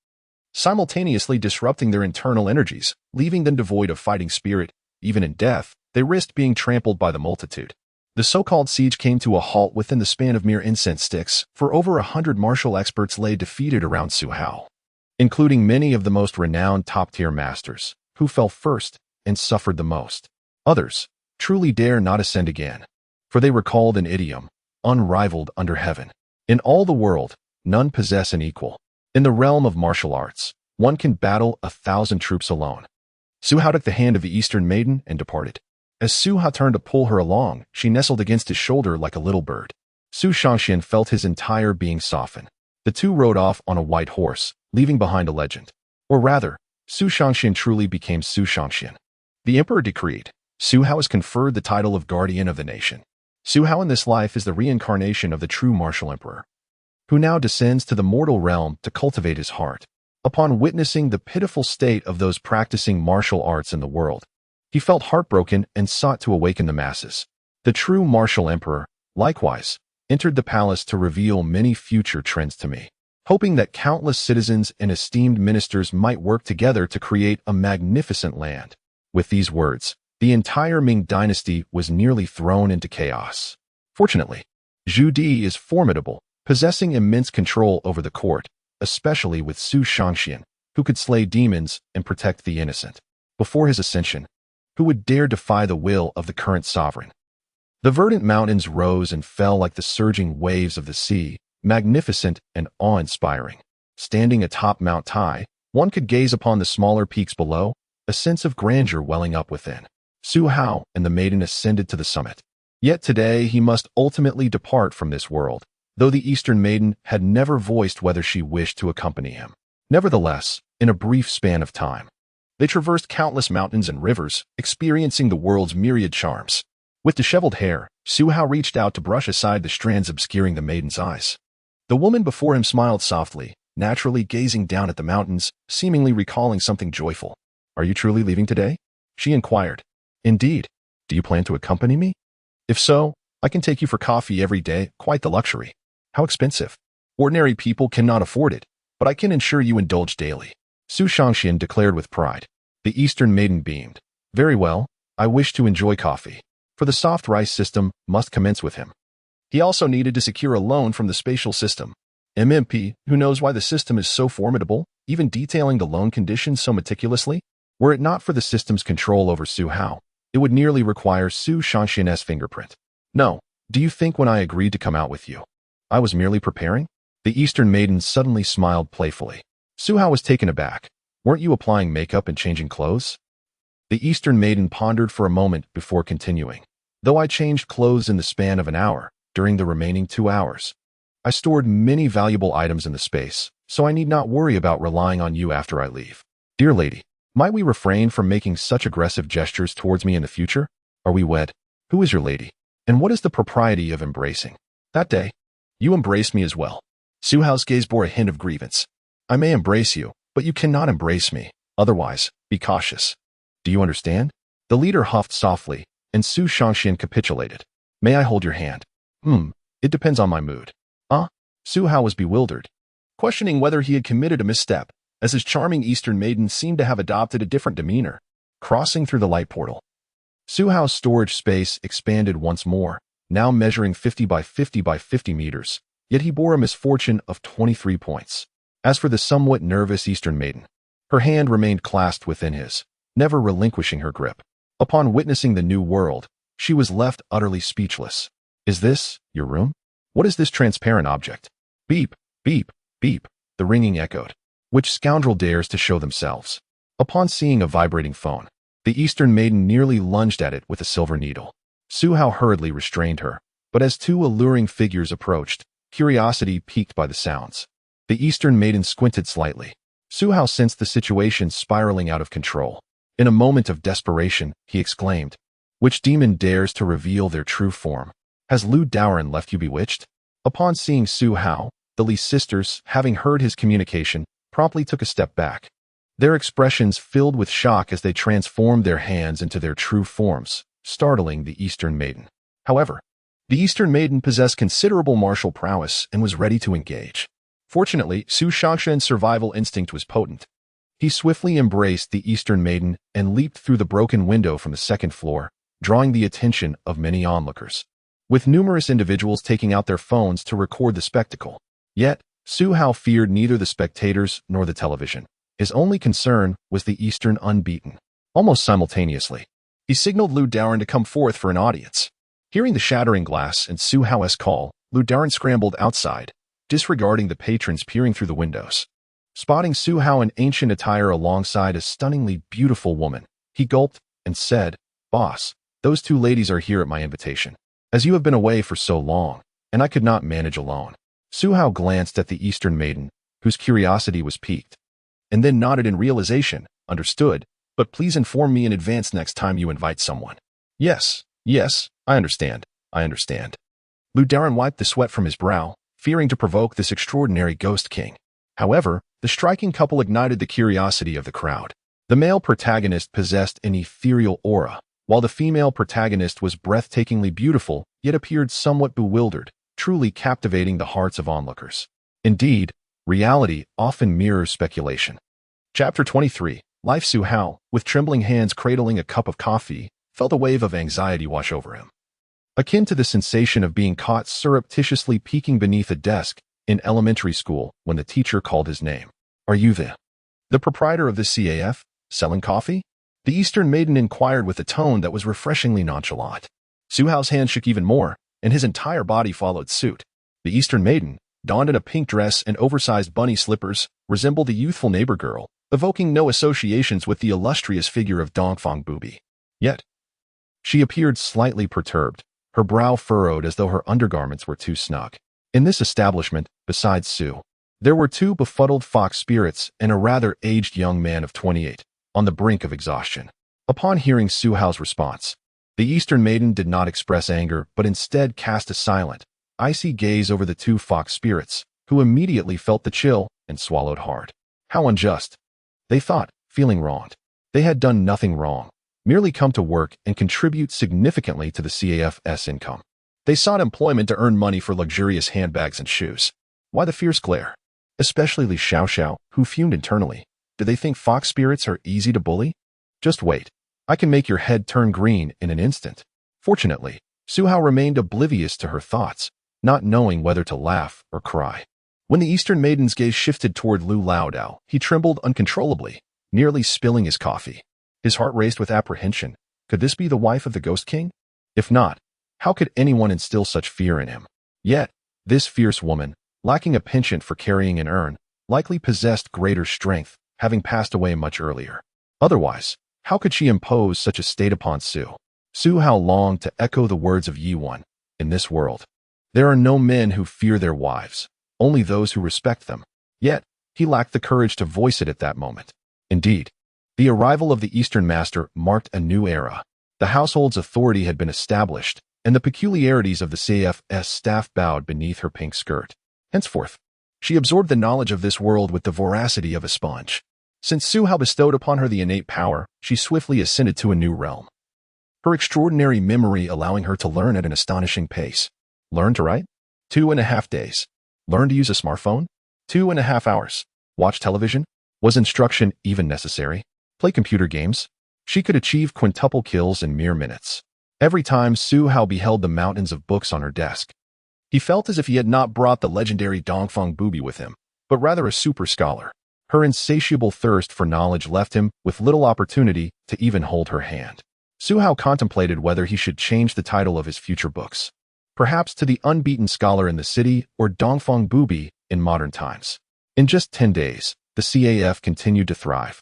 simultaneously disrupting their internal energies, leaving them devoid of fighting spirit. Even in death, they risked being trampled by the multitude. The so-called siege came to a halt within the span of mere incense sticks, for over 100 martial experts lay defeated around Su Hao, including many of the most renowned top-tier masters, who fell first and suffered the most. Others truly dare not ascend again, for they recalled an idiom, unrivaled under heaven. In all the world, none possess an equal. In the realm of martial arts, one can battle 1,000 troops alone. Su Hao took the hand of the Eastern maiden and departed. As Su Hao turned to pull her along, she nestled against his shoulder like a little bird. Su Shangxian felt his entire being soften. The two rode off on a white horse, leaving behind a legend. Or rather, Su Shangxian truly became Su Shangxian. The emperor decreed, Su Hao is conferred the title of guardian of the nation. Su Hao in this life is the reincarnation of the true martial emperor, who now descends to the mortal realm to cultivate his heart. Upon witnessing the pitiful state of those practicing martial arts in the world, he felt heartbroken and sought to awaken the masses. The true martial emperor, likewise, entered the palace to reveal many future trends to me, hoping that countless citizens and esteemed ministers might work together to create a magnificent land. With these words, the entire Ming dynasty was nearly thrown into chaos. Fortunately, Zhu Di is formidable, possessing immense control over the court, especially with Su Shangxian, who could slay demons and protect the innocent. Before his ascension, who would dare defy the will of the current sovereign? The verdant mountains rose and fell like the surging waves of the sea, magnificent and awe-inspiring. Standing atop Mount Tai, one could gaze upon the smaller peaks below, a sense of grandeur welling up within. Su Hao and the maiden ascended to the summit. Yet today he must ultimately depart from this world, though the Eastern maiden had never voiced whether she wished to accompany him. Nevertheless, in a brief span of time, they traversed countless mountains and rivers, experiencing the world's myriad charms. With disheveled hair, Su Hao reached out to brush aside the strands obscuring the maiden's eyes. The woman before him smiled softly, naturally gazing down at the mountains, seemingly recalling something joyful. "Are you truly leaving today?" she inquired. "Indeed. Do you plan to accompany me? If so, I can take you for coffee every day, quite the luxury." "How expensive?" "Ordinary people cannot afford it, but I can ensure you indulge daily," Su Shangxian declared with pride. The Eastern maiden beamed. "Very well, I wish to enjoy coffee." For the soft rice system must commence with him. He also needed to secure a loan from the spatial system. MMP, who knows why the system is so formidable, even detailing the loan conditions so meticulously? Were it not for the system's control over Su Hao, it would nearly require Su Shangxian's fingerprint. "No, do you think when I agreed to come out with you, I was merely preparing?" The Eastern maiden suddenly smiled playfully. Su Hao was taken aback. "Weren't you applying makeup and changing clothes?" The Eastern maiden pondered for a moment before continuing. "Though I changed clothes in the span of an hour, during the remaining 2 hours, I stored many valuable items in the space, so I need not worry about relying on you after I leave." "Dear lady, might we refrain from making such aggressive gestures towards me in the future? Are we wed? Who is your lady? And what is the propriety of embracing?" "That day, you embraced me as well." Su Hao's gaze bore a hint of grievance. "I may embrace you, but you cannot embrace me. Otherwise, be cautious. Do you understand?" The leader huffed softly, and Su Shangxian capitulated. "May I hold your hand?" It depends on my mood." Su Hao was bewildered, questioning whether he had committed a misstep, as his charming Eastern maiden seemed to have adopted a different demeanor. Crossing through the light portal, Su Hao's storage space expanded once more, now measuring 50 by 50 by 50 meters, yet he bore a misfortune of 23 points. As for the somewhat nervous Eastern maiden, her hand remained clasped within his, never relinquishing her grip. Upon witnessing the new world, she was left utterly speechless. "Is this your room? What is this transparent object?" "Beep, beep, beep," the ringing echoed. "Which scoundrel dares to show themselves?" Upon seeing a vibrating phone, the Eastern maiden nearly lunged at it with a silver needle. Su Hao hurriedly restrained her, but as two alluring figures approached, curiosity piqued by the sounds, the Eastern maiden squinted slightly. Su Hao sensed the situation spiraling out of control. In a moment of desperation, he exclaimed, "Which demon dares to reveal their true form? Has Lu Daoran left you bewitched?" Upon seeing Su Hao, the Li sisters, having heard his communication, promptly took a step back. Their expressions filled with shock as they transformed their hands into their true forms, startling the Eastern Maiden. However, the Eastern Maiden possessed considerable martial prowess and was ready to engage. Fortunately, Su Shangshan's survival instinct was potent. He swiftly embraced the Eastern Maiden and leaped through the broken window from the second floor, drawing the attention of many onlookers, with numerous individuals taking out their phones to record the spectacle. Yet, Su Hao feared neither the spectators nor the television. His only concern was the Eastern Unbeaten. Almost simultaneously, he signaled Lu Daoran to come forth for an audience. Hearing the shattering glass and Su Hao's call, Lu Daoran scrambled outside, disregarding the patrons peering through the windows. Spotting Su Hao in ancient attire alongside a stunningly beautiful woman, he gulped and said, "Boss, those two ladies are here at my invitation. As you have been away for so long, and I could not manage alone." Su Hao glanced at the Eastern Maiden, whose curiosity was piqued, and then nodded in realization. "Understood, but please inform me in advance next time you invite someone." Yes, I understand. Lu Daoran wiped the sweat from his brow, fearing to provoke this extraordinary ghost king. However, the striking couple ignited the curiosity of the crowd. The male protagonist possessed an ethereal aura, while the female protagonist was breathtakingly beautiful, yet appeared somewhat bewildered, truly captivating the hearts of onlookers. Indeed, reality often mirrors speculation. Chapter 23. Life. Su Hao, with trembling hands cradling a cup of coffee, felt a wave of anxiety wash over him, akin to the sensation of being caught surreptitiously peeking beneath a desk in elementary school when the teacher called his name. "Are you the proprietor of this CAF, selling coffee?" The Eastern Maiden inquired with a tone that was refreshingly nonchalant. Su Hao's hand shook even more, and his entire body followed suit. The Eastern Maiden, donned in a pink dress and oversized bunny slippers, resembled a youthful neighbor girl, evoking no associations with the illustrious figure of Dongfang Bubi. Yet, she appeared slightly perturbed, her brow furrowed as though her undergarments were too snug. In this establishment, besides Su, there were two befuddled fox spirits and a rather aged young man of 28, on the brink of exhaustion. Upon hearing Su Hao's response, the Eastern Maiden did not express anger but instead cast a silent, icy gaze over the two fox spirits, who immediately felt the chill and swallowed hard. How unjust, they thought, feeling wronged. They had done nothing wrong, merely come to work and contribute significantly to the CAF's income. They sought employment to earn money for luxurious handbags and shoes. Why the fierce glare? Especially Li Xiaoxiao, who fumed internally. Do they think fox spirits are easy to bully? Just wait. I can make your head turn green in an instant. Fortunately, Su Hao remained oblivious to her thoughts, not knowing whether to laugh or cry. When the Eastern Maiden's gaze shifted toward Lu Laodao, he trembled uncontrollably, nearly spilling his coffee. His heart raced with apprehension. Could this be the wife of the Ghost King? If not, how could anyone instill such fear in him? Yet, this fierce woman, lacking a penchant for carrying an urn, likely possessed greater strength, having passed away much earlier. Otherwise, how could she impose such a state upon Su? Su Hao longed to echo the words of Yuan. In this world, there are no men who fear their wives, only those who respect them. Yet, he lacked the courage to voice it at that moment. Indeed, the arrival of the Eastern Master marked a new era. The household's authority had been established, and the peculiarities of the CAF's staff bowed beneath her pink skirt. Henceforth, she absorbed the knowledge of this world with the voracity of a sponge. Since Su Hao bestowed upon her the innate power, she swiftly ascended to a new realm, her extraordinary memory allowing her to learn at an astonishing pace. Learn to write? 2.5 days. Learn to use a smartphone? 2.5 hours. Watch television? Was instruction even necessary? Play computer games? She could achieve quintuple kills in mere minutes. Every time Su Hao beheld the mountains of books on her desk, he felt as if he had not brought the legendary Dongfang Bubi with him, but rather a super scholar. Her insatiable thirst for knowledge left him with little opportunity to even hold her hand. Su Hao contemplated whether he should change the title of his future books, perhaps to The Unbeaten Scholar in the City or Dongfang Bubi in Modern Times. In just 10 days, the CAF continued to thrive,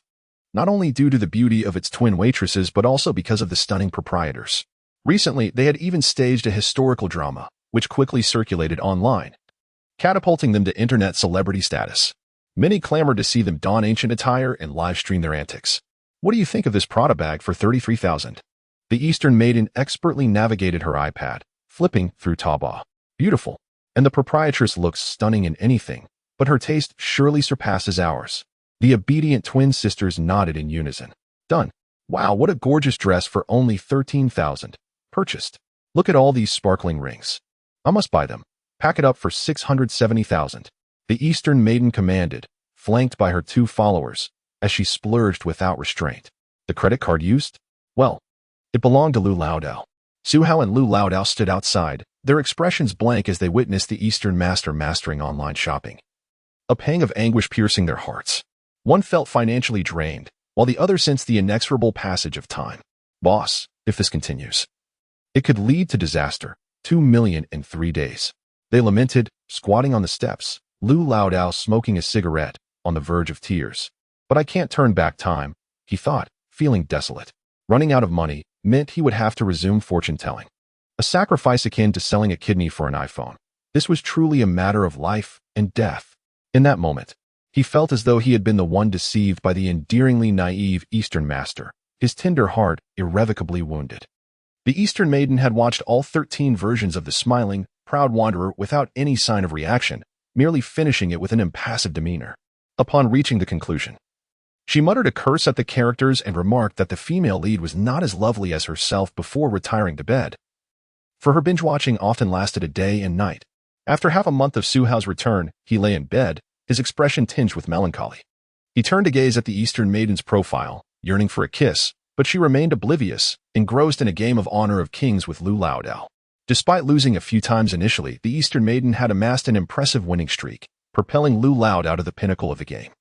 not only due to the beauty of its twin waitresses but also because of the stunning proprietors. Recently, they had even staged a historical drama, which quickly circulated online, catapulting them to internet celebrity status. Many clamored to see them don ancient attire and live stream their antics. What do you think of this Prada bag for 33,000? The Eastern Maiden expertly navigated her iPad, flipping through Taobao. Beautiful, and the proprietress looks stunning in anything, but her taste surely surpasses ours. The obedient twin sisters nodded in unison. Done. Wow, what a gorgeous dress for only 13,000. Purchased. Look at all these sparkling rings. I must buy them. Pack it up for 670,000. The Eastern Maiden commanded, flanked by her 2 followers, as she splurged without restraint. The credit card used? Well, it belonged to Lu Laodao. Su Hao and Lu Laodao stood outside, their expressions blank as they witnessed the Eastern Master mastering online shopping. A pang of anguish piercing their hearts. One felt financially drained, while the other sensed the inexorable passage of time. Boss, if this continues, it could lead to disaster. 2 million in 3 days. They lamented, squatting on the steps, Lu Laodao smoking a cigarette, on the verge of tears. But I can't turn back time, he thought, feeling desolate. Running out of money meant he would have to resume fortune-telling. A sacrifice akin to selling a kidney for an iPhone. This was truly a matter of life and death. In that moment, he felt as though he had been the one deceived by the endearingly naive Eastern Master, his tender heart irrevocably wounded. The Eastern Maiden had watched all 13 versions of the smiling, proud wanderer without any sign of reaction, merely finishing it with an impassive demeanor. Upon reaching the conclusion, she muttered a curse at the characters and remarked that the female lead was not as lovely as herself before retiring to bed. For her binge-watching often lasted a day and night. After half a month of Su Hao's return, he lay in bed, his expression tinged with melancholy. He turned to gaze at the Eastern Maiden's profile, yearning for a kiss, but she remained oblivious, engrossed in a game of honor of kings with Lu Laodao. Despite losing a few times initially, the Eastern Maiden had amassed an impressive winning streak, propelling Lu Laodao to the pinnacle of the game.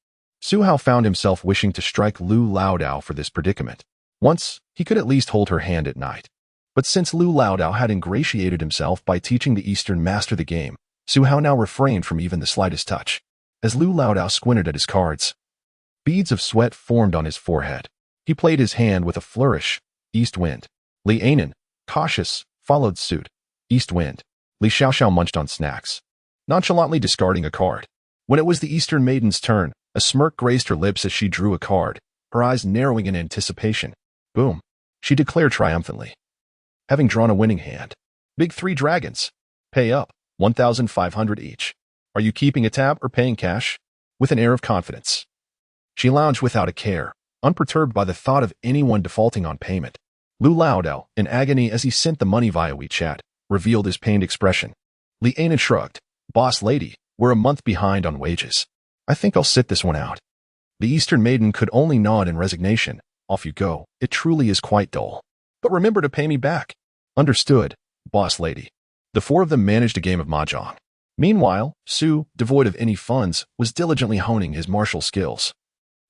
Su Hao found himself wishing to strike Lu Laodao for this predicament. Once, he could at least hold her hand at night. But since Lu Laodao had ingratiated himself by teaching the Eastern Master the game, Su Hao now refrained from even the slightest touch. As Lu Laodao squinted at his cards, beads of sweat formed on his forehead. He played his hand with a flourish. East wind. Li Anan, cautious, followed suit. East wind. Li Xiaoxiao munched on snacks, nonchalantly discarding a card. When it was the Eastern Maiden's turn, a smirk graced her lips as she drew a card, her eyes narrowing in anticipation. Boom, she declared triumphantly. Having drawn a winning hand. Big 3 dragons. Pay up, 1,500 each. Are you keeping a tab or paying cash? With an air of confidence, she lounged without a care, unperturbed by the thought of anyone defaulting on payment. Lu Laodao, in agony as he sent the money via WeChat, revealed his pained expression. Li Anan shrugged. Boss lady, we're a month behind on wages. I think I'll sit this one out. The Eastern Maiden could only nod in resignation. Off you go. It truly is quite dull. But remember to pay me back. Understood, boss lady. The 4 of them managed a game of mahjong. Meanwhile, Su, devoid of any funds, was diligently honing his martial skills.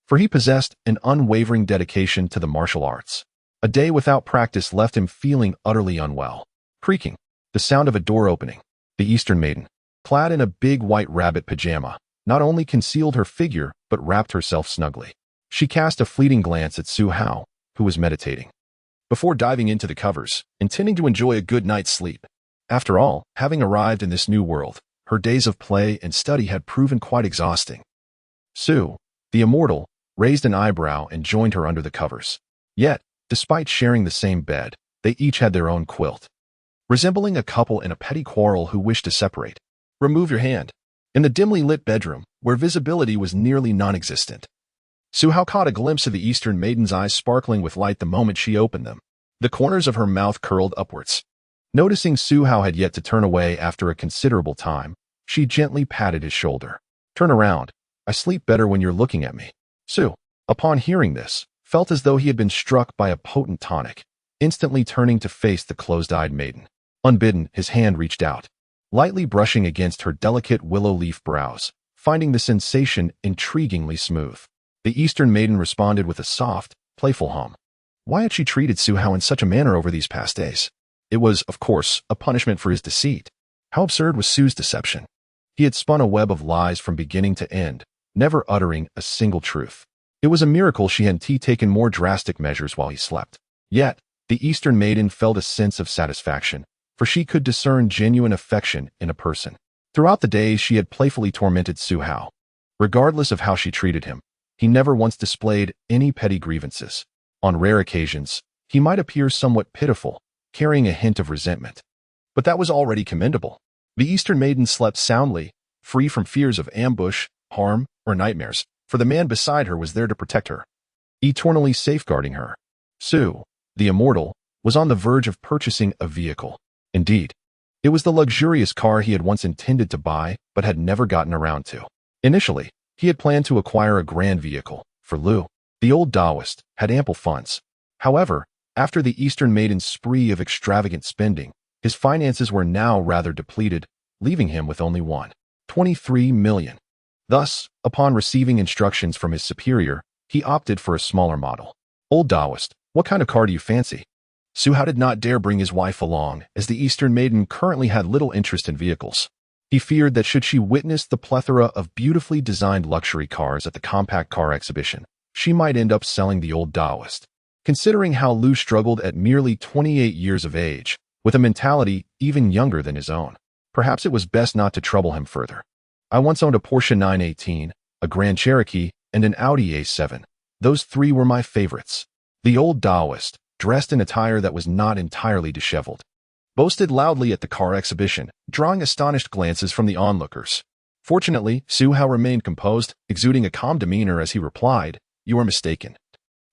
For he possessed an unwavering dedication to the martial arts. A day without practice left him feeling utterly unwell. Creaking. The sound of a door opening. The Eastern Maiden, clad in a big white rabbit pajama, not only concealed her figure, but wrapped herself snugly. She cast a fleeting glance at Su Hao, who was meditating, before diving into the covers, intending to enjoy a good night's sleep. After all, having arrived in this new world, her days of play and study had proven quite exhausting. Su, the immortal, raised an eyebrow and joined her under the covers. Yet, despite sharing the same bed, they each had their own quilt. Resembling a couple in a petty quarrel who wished to separate. Remove your hand. In the dimly lit bedroom, where visibility was nearly non-existent, Su Hao caught a glimpse of the Eastern Maiden's eyes sparkling with light the moment she opened them. The corners of her mouth curled upwards. Noticing Su Hao had yet to turn away after a considerable time, she gently patted his shoulder. Turn around. I sleep better when you're looking at me. Su, upon hearing this, felt as though he had been struck by a potent tonic, instantly turning to face the closed-eyed maiden. Unbidden, his hand reached out, lightly brushing against her delicate willow leaf brows, finding the sensation intriguingly smooth. The Eastern Maiden responded with a soft, playful hum. Why had she treated Su Hao in such a manner over these past days? It was, of course, a punishment for his deceit. How absurd was Su's deception? He had spun a web of lies from beginning to end, never uttering a single truth. It was a miracle she hadn't taken more drastic measures while he slept. Yet, the Eastern Maiden felt a sense of satisfaction, for she could discern genuine affection in a person. Throughout the days she had playfully tormented Su Hao. Regardless of how she treated him, he never once displayed any petty grievances. On rare occasions, he might appear somewhat pitiful, carrying a hint of resentment. But that was already commendable. The Eastern Maiden slept soundly, free from fears of ambush, harm, or nightmares, for the man beside her was there to protect her, eternally safeguarding her. Su, the immortal, was on the verge of purchasing a vehicle. Indeed, it was the luxurious car he had once intended to buy but had never gotten around to. Initially, he had planned to acquire a grand vehicle, for Lu, the old Taoist, had ample funds. However, after the Eastern Maiden's spree of extravagant spending, his finances were now rather depleted, leaving him with only 23 million. Thus, upon receiving instructions from his superior, he opted for a smaller model. Old Taoist, what kind of car do you fancy? Su Hao did not dare bring his wife along, as the Eastern Maiden currently had little interest in vehicles. He feared that should she witness the plethora of beautifully designed luxury cars at the compact car exhibition, she might end up selling the old Taoist. Considering how Lu struggled at merely 28 years of age, with a mentality even younger than his own, perhaps it was best not to trouble him further. I once owned a Porsche 918, a Grand Cherokee, and an Audi A7. Those three were my favorites. The old Taoist, dressed in attire that was not entirely disheveled, boasted loudly at the car exhibition, drawing astonished glances from the onlookers. Fortunately, Su Hao remained composed, exuding a calm demeanor as he replied, "You are mistaken.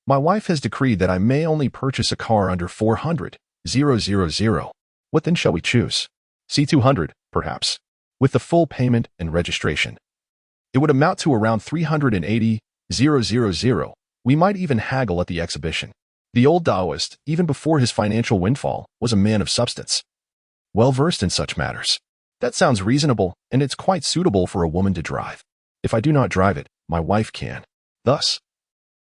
My wife has decreed that I may only purchase a car under 400,000. What then shall we choose? C200, perhaps, with the full payment and registration. It would amount to around 380,000. We might even haggle at the exhibition." The old Taoist, even before his financial windfall, was a man of substance, well versed in such matters. "That sounds reasonable, and it's quite suitable for a woman to drive. If I do not drive it, my wife can." Thus,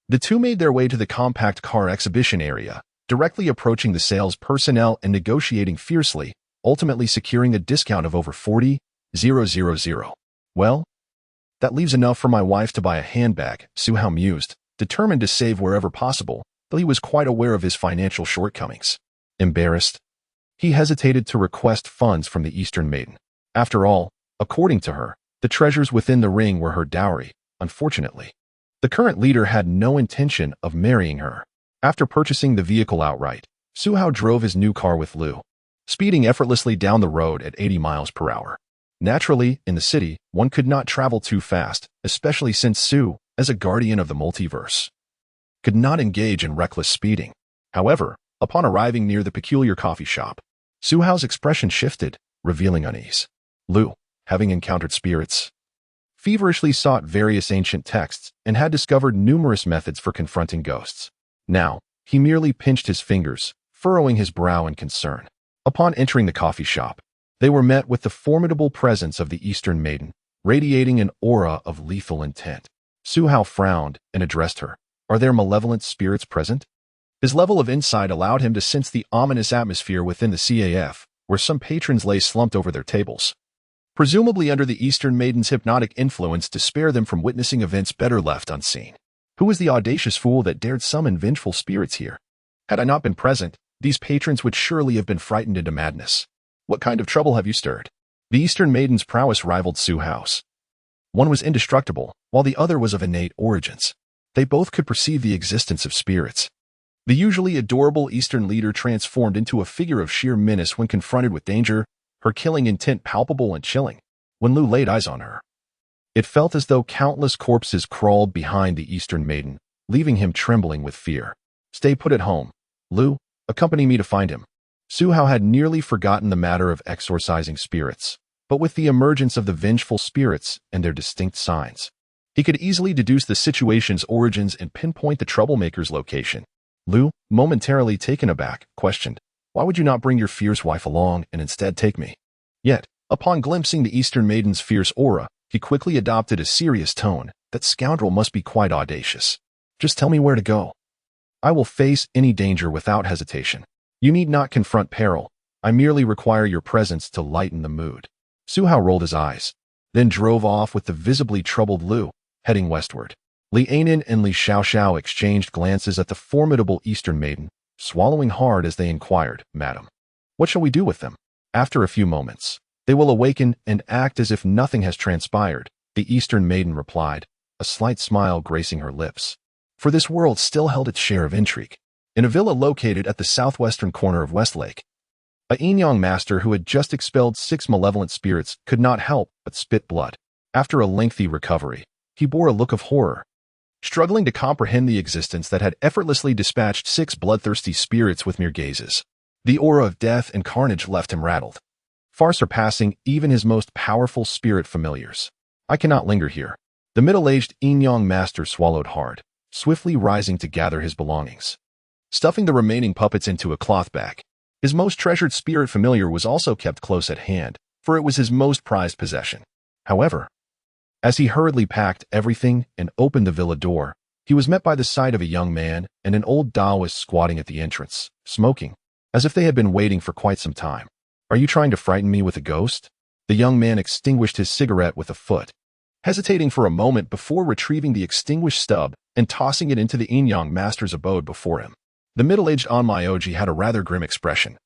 the two made their way to the compact car exhibition area, directly approaching the sales personnel and negotiating fiercely, ultimately securing a discount of over 40,000. "Well, that leaves enough for my wife to buy a handbag," Su Hao mused, determined to save wherever possible, though he was quite aware of his financial shortcomings. Embarrassed, he hesitated to request funds from the Eastern Maiden. After all, according to her, the treasures within the ring were her dowry. Unfortunately, the current leader had no intention of marrying her. After purchasing the vehicle outright, Su Hao drove his new car with Lu, speeding effortlessly down the road at 80 miles per hour. Naturally, in the city, one could not travel too fast, especially since Su, as a guardian of the multiverse, could not engage in reckless speeding. However, upon arriving near the peculiar coffee shop, Su Hao's expression shifted, revealing unease. Lu, having encountered spirits, feverishly sought various ancient texts and had discovered numerous methods for confronting ghosts. Now, he merely pinched his fingers, furrowing his brow in concern. Upon entering the coffee shop, they were met with the formidable presence of the Eastern Maiden, radiating an aura of lethal intent. Su Hao frowned and addressed her. "Are there malevolent spirits present?" His level of insight allowed him to sense the ominous atmosphere within the CAF, where some patrons lay slumped over their tables, presumably under the Eastern Maiden's hypnotic influence to spare them from witnessing events better left unseen. Who was the audacious fool that dared summon vengeful spirits here? Had I not been present, these patrons would surely have been frightened into madness. What kind of trouble have you stirred? The Eastern Maiden's prowess rivaled Su Hao's. One was indestructible, while the other was of innate origins. They both could perceive the existence of spirits. The usually adorable Eastern leader transformed into a figure of sheer menace when confronted with danger, her killing intent palpable and chilling. When Lu laid eyes on her, it felt as though countless corpses crawled behind the Eastern Maiden, leaving him trembling with fear. "Stay put at home. Lu, accompany me to find him." Su Hao had nearly forgotten the matter of exorcising spirits, but with the emergence of the vengeful spirits and their distinct signs, he could easily deduce the situation's origins and pinpoint the troublemaker's location. Lu, momentarily taken aback, questioned, "Why would you not bring your fierce wife along and instead take me?" Yet, upon glimpsing the Eastern Maiden's fierce aura, he quickly adopted a serious tone. "That scoundrel must be quite audacious. Just tell me where to go. I will face any danger without hesitation. You need not confront peril. I merely require your presence to lighten the mood." Su Hao rolled his eyes, then drove off with the visibly troubled Lu, heading westward. Li Anan and Li Xiaoxiao exchanged glances at the formidable Eastern Maiden, swallowing hard as they inquired, "Madam, what shall we do with them?" After a few moments, "They will awaken and act as if nothing has transpired," the Eastern Maiden replied, a slight smile gracing her lips. For this world still held its share of intrigue. In a villa located at the southwestern corner of Westlake, a yin-yang master who had just expelled 6 malevolent spirits could not help but spit blood. After a lengthy recovery, he bore a look of horror, struggling to comprehend the existence that had effortlessly dispatched 6 bloodthirsty spirits with mere gazes. The aura of death and carnage left him rattled, far surpassing even his most powerful spirit familiars. I cannot linger here. The middle-aged Yin-Yang master swallowed hard, swiftly rising to gather his belongings. Stuffing the remaining puppets into a cloth bag, his most treasured spirit familiar was also kept close at hand, for it was his most prized possession. However, as he hurriedly packed everything and opened the villa door, he was met by the sight of a young man and an old Taoist squatting at the entrance, smoking, as if they had been waiting for quite some time. "Are you trying to frighten me with a ghost?" The young man extinguished his cigarette with a foot, hesitating for a moment before retrieving the extinguished stub and tossing it into the Yin-Yang master's abode before him. The middle-aged Onmyoji had a rather grim expression,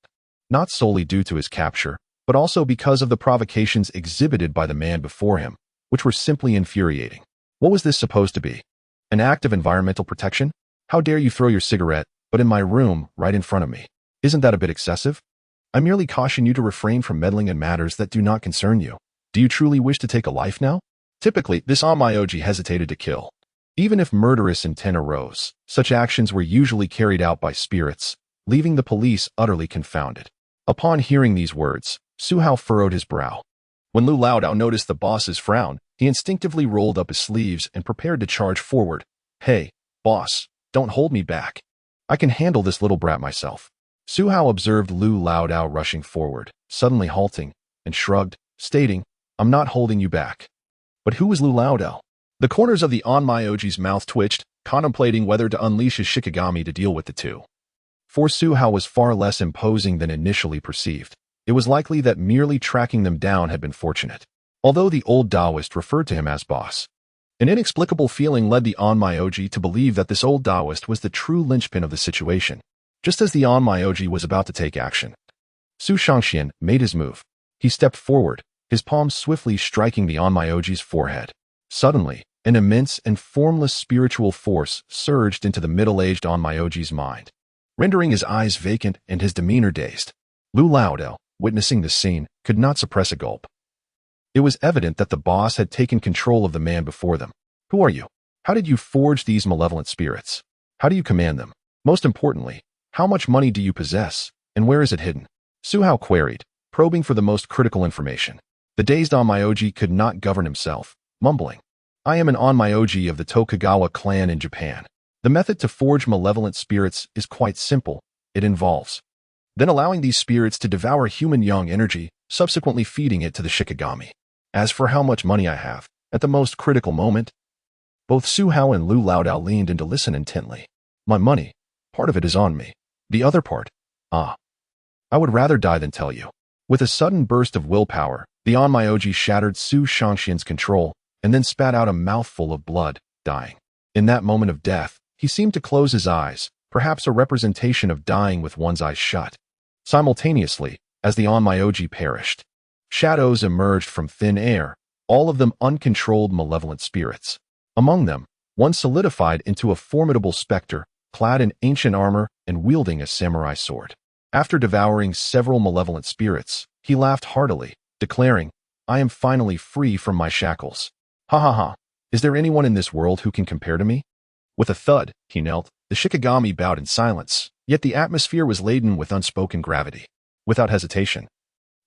not solely due to his capture, but also because of the provocations exhibited by the man before him, which were simply infuriating. What was this supposed to be? An act of environmental protection? How dare you throw your cigarette, but in my room, right in front of me? Isn't that a bit excessive? I merely caution you to refrain from meddling in matters that do not concern you. Do you truly wish to take a life now? Typically, this Onmyoji hesitated to kill. Even if murderous intent arose, such actions were usually carried out by spirits, leaving the police utterly confounded. Upon hearing these words, Su Hao furrowed his brow. When Lu Laodao noticed the boss's frown, he instinctively rolled up his sleeves and prepared to charge forward. "Hey, boss, don't hold me back. I can handle this little brat myself." Su Hao observed Lu Laodao rushing forward, suddenly halting, and shrugged, stating, "I'm not holding you back." But who was Lu Laodao? The corners of the Onmyoji's mouth twitched, contemplating whether to unleash his Shikigami to deal with the two. For Su Hao was far less imposing than initially perceived. It was likely that merely tracking them down had been fortunate, although the old Taoist referred to him as boss. An inexplicable feeling led the Onmyoji to believe that this old Taoist was the true linchpin of the situation. Just as the Onmyoji was about to take action, Su Shangxian made his move. He stepped forward, his palms swiftly striking the Onmyoji's forehead. Suddenly, an immense and formless spiritual force surged into the middle-aged Onmyoji's mind, rendering his eyes vacant and his demeanor dazed. Lu Laodao, witnessing the scene, could not suppress a gulp. It was evident that the boss had taken control of the man before them. "Who are you? How did you forge these malevolent spirits? How do you command them? Most importantly, how much money do you possess, and where is it hidden?" Su Hao queried, probing for the most critical information. The dazed Onmyoji could not govern himself, mumbling, "I am an Onmyoji of the Tokugawa clan in Japan. The method to forge malevolent spirits is quite simple. It involves then allowing these spirits to devour human young energy, subsequently feeding it to the Shikigami. As for how much money I have, at the most critical moment..." Both Su Hao and Lu Laodao leaned in to listen intently. "My money, part of it is on me. The other part, I would rather die than tell you." With a sudden burst of willpower, the Onmyoji shattered Su Shangxian's control and then spat out a mouthful of blood, dying. In that moment of death, he seemed to close his eyes, perhaps a representation of dying with one's eyes shut. Simultaneously, as the Onmyoji perished, shadows emerged from thin air, all of them uncontrolled malevolent spirits. Among them, one solidified into a formidable specter, clad in ancient armor and wielding a samurai sword. After devouring several malevolent spirits, he laughed heartily, declaring, "I am finally free from my shackles. Ha ha ha, is there anyone in this world who can compare to me?" With a thud, he knelt. The Shikigami bowed in silence, yet the atmosphere was laden with unspoken gravity. Without hesitation,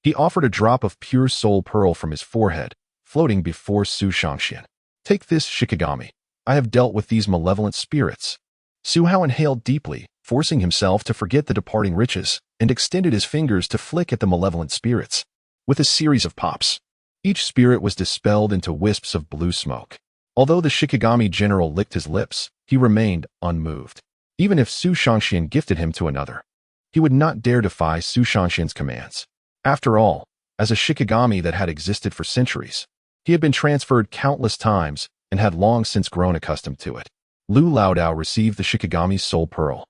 he offered a drop of pure soul pearl from his forehead, floating before Su Shangxian. "Take this, Shikigami. I have dealt with these malevolent spirits." Su Hao inhaled deeply, forcing himself to forget the departing riches, and extended his fingers to flick at the malevolent spirits. With a series of pops, each spirit was dispelled into wisps of blue smoke. Although the Shikigami general licked his lips, he remained unmoved. Even if Su Shangxian gifted him to another, he would not dare defy Su Shangxian's commands. After all, as a Shikigami that had existed for centuries, he had been transferred countless times and had long since grown accustomed to it. Lu Laodao received the Shikigami's soul pearl,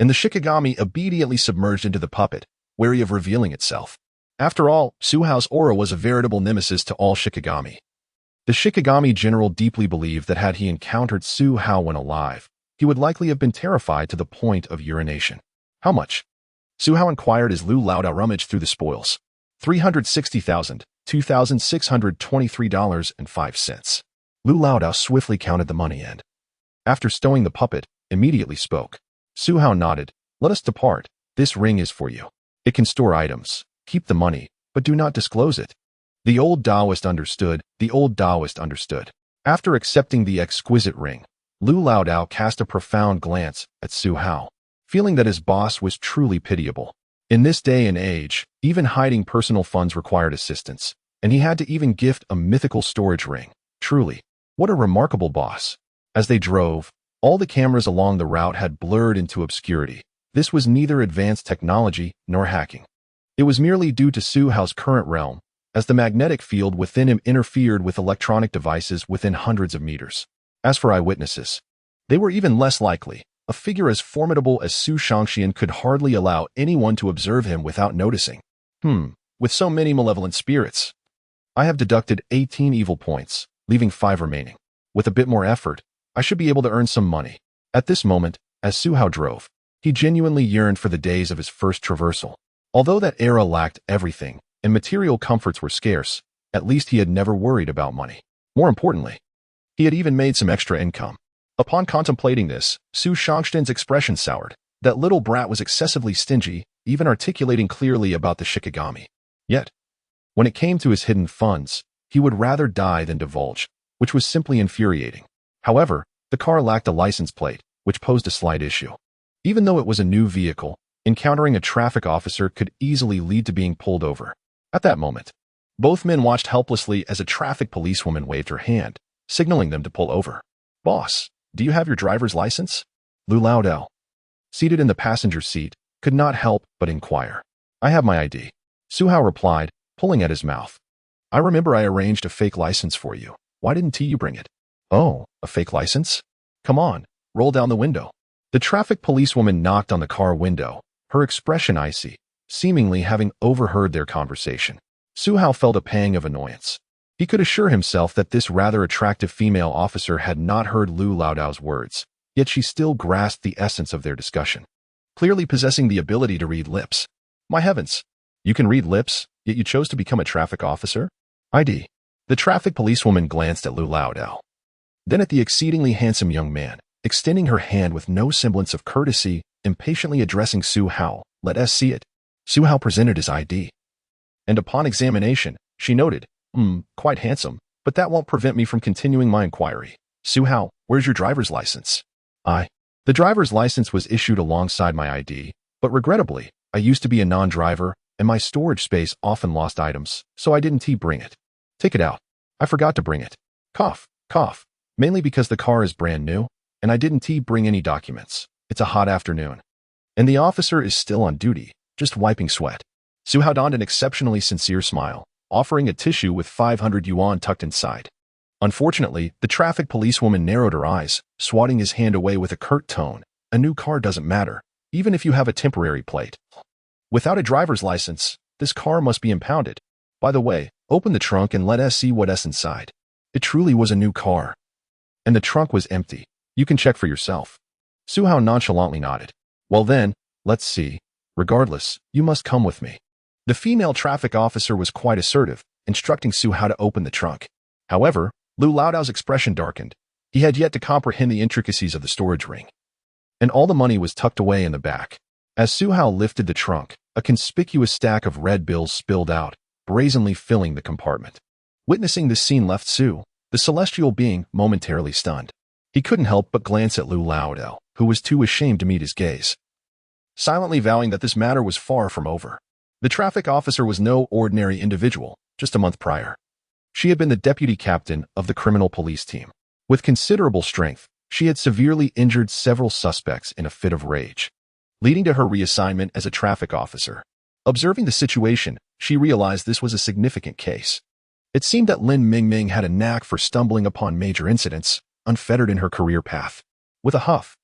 and the Shikigami immediately submerged into the puppet, wary of revealing itself. After all, Su Hao's aura was a veritable nemesis to all Shikigami. The Shikigami general deeply believed that had he encountered Su Hao when alive, he would likely have been terrified to the point of urination. "How much?" Su Hao inquired as Lu Laodao rummaged through the spoils. $360,000, $2,623.05. Lu Laodao swiftly counted the money and after stowing the puppet, immediately spoke. Su Hao nodded. Let us depart. This ring is for you. It can store items. Keep the money, but do not disclose it. The old Taoist understood. After accepting the exquisite ring, Lu Laodao cast a profound glance at Su Hao, feeling that his boss was truly pitiable. In this day and age, even hiding personal funds required assistance, and he had to even gift a mythical storage ring. Truly, what a remarkable boss. As they drove, all the cameras along the route had blurred into obscurity. This was neither advanced technology nor hacking. It was merely due to Su Hao's current realm, as the magnetic field within him interfered with electronic devices within hundreds of meters. As for eyewitnesses, they were even less likely. A figure as formidable as Su Shangxian could hardly allow anyone to observe him without noticing. With so many malevolent spirits. I have deducted 18 evil points, leaving 5 remaining. With a bit more effort, I should be able to earn some money. At this moment, as Su Hao drove, he genuinely yearned for the days of his first traversal. Although that era lacked everything, and material comforts were scarce, at least he had never worried about money. More importantly, he had even made some extra income. Upon contemplating this, Su Shangxian's expression soured. That little brat was excessively stingy, even articulating clearly about the shikigami. Yet, when it came to his hidden funds, he would rather die than divulge, which was simply infuriating. However, the car lacked a license plate, which posed a slight issue. Even though it was a new vehicle, encountering a traffic officer could easily lead to being pulled over. At that moment, both men watched helplessly as a traffic policewoman waved her hand, signaling them to pull over. Boss, do you have your driver's license? Lu Laodao, seated in the passenger seat, could not help but inquire. I have my ID. Su Hao replied, pulling at his mouth. I remember I arranged a fake license for you. Why didn't you bring it? Oh, a fake license? Come on, roll down the window. The traffic policewoman knocked on the car window, her expression icy, seemingly having overheard their conversation. Su Hao felt a pang of annoyance. He could assure himself that this rather attractive female officer had not heard Lu Laodao's words, yet she still grasped the essence of their discussion, clearly possessing the ability to read lips. My heavens, you can read lips, yet you chose to become a traffic officer? ID. The traffic policewoman glanced at Lu Laodao, then at the exceedingly handsome young man, extending her hand with no semblance of courtesy, impatiently addressing Su Hao. Let us see it. Su Hao presented his ID. And upon examination, she noted, quite handsome, but that won't prevent me from continuing my inquiry. Su Hao, where's your driver's license? The driver's license was issued alongside my ID, but regrettably, I used to be a non-driver, and my storage space often lost items, so I didn't bring it. Take it out. I forgot to bring it. Cough, cough. Mainly because the car is brand new, and I didn't bring any documents. It's a hot afternoon. And the officer is still on duty, just wiping sweat. Su Hao donned an exceptionally sincere smile, offering a tissue with 500 yuan tucked inside. Unfortunately, the traffic policewoman narrowed her eyes, swatting his hand away with a curt tone. A new car doesn't matter, even if you have a temporary plate. Without a driver's license, this car must be impounded. By the way, open the trunk and let us see what's inside. It truly was a new car. And the trunk was empty. You can check for yourself. Su Hao nonchalantly nodded. Well then, let's see. Regardless, you must come with me. The female traffic officer was quite assertive, instructing Su Hao to open the trunk. However, Lu Laodao's expression darkened. He had yet to comprehend the intricacies of the storage ring. And all the money was tucked away in the back. As Su Hao lifted the trunk, a conspicuous stack of red bills spilled out, brazenly filling the compartment. Witnessing this scene left Su, the celestial being, momentarily stunned. He couldn't help but glance at Lu Laodao, who was too ashamed to meet his gaze, silently vowing that this matter was far from over. The traffic officer was no ordinary individual. Just a month prior, she had been the deputy captain of the criminal police team. With considerable strength, she had severely injured several suspects in a fit of rage, leading to her reassignment as a traffic officer. Observing the situation, she realized this was a significant case. It seemed that Lin Mingming had a knack for stumbling upon major incidents, unfettered in her career path. With a huff,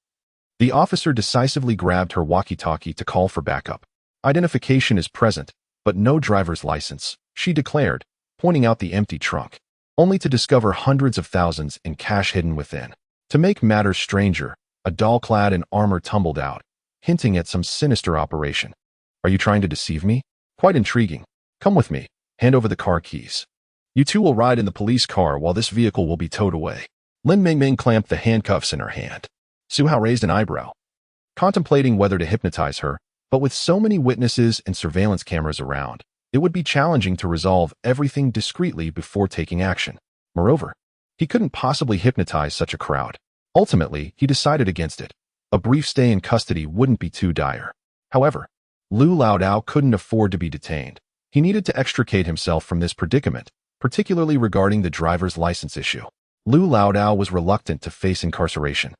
the officer decisively grabbed her walkie-talkie to call for backup. Identification is present, but no driver's license, she declared, pointing out the empty trunk, only to discover hundreds of thousands in cash hidden within. To make matters stranger, a doll clad in armor tumbled out, hinting at some sinister operation. Are you trying to deceive me? Quite intriguing. Come with me. Hand over the car keys. You two will ride in the police car while this vehicle will be towed away. Lin Mingming clamped the handcuffs in her hand. Su Hao raised an eyebrow, contemplating whether to hypnotize her, but with so many witnesses and surveillance cameras around, it would be challenging to resolve everything discreetly before taking action. Moreover, he couldn't possibly hypnotize such a crowd. Ultimately, he decided against it. A brief stay in custody wouldn't be too dire. However, Lu Laodao couldn't afford to be detained. He needed to extricate himself from this predicament, particularly regarding the driver's license issue. Lu Laodao was reluctant to face incarceration,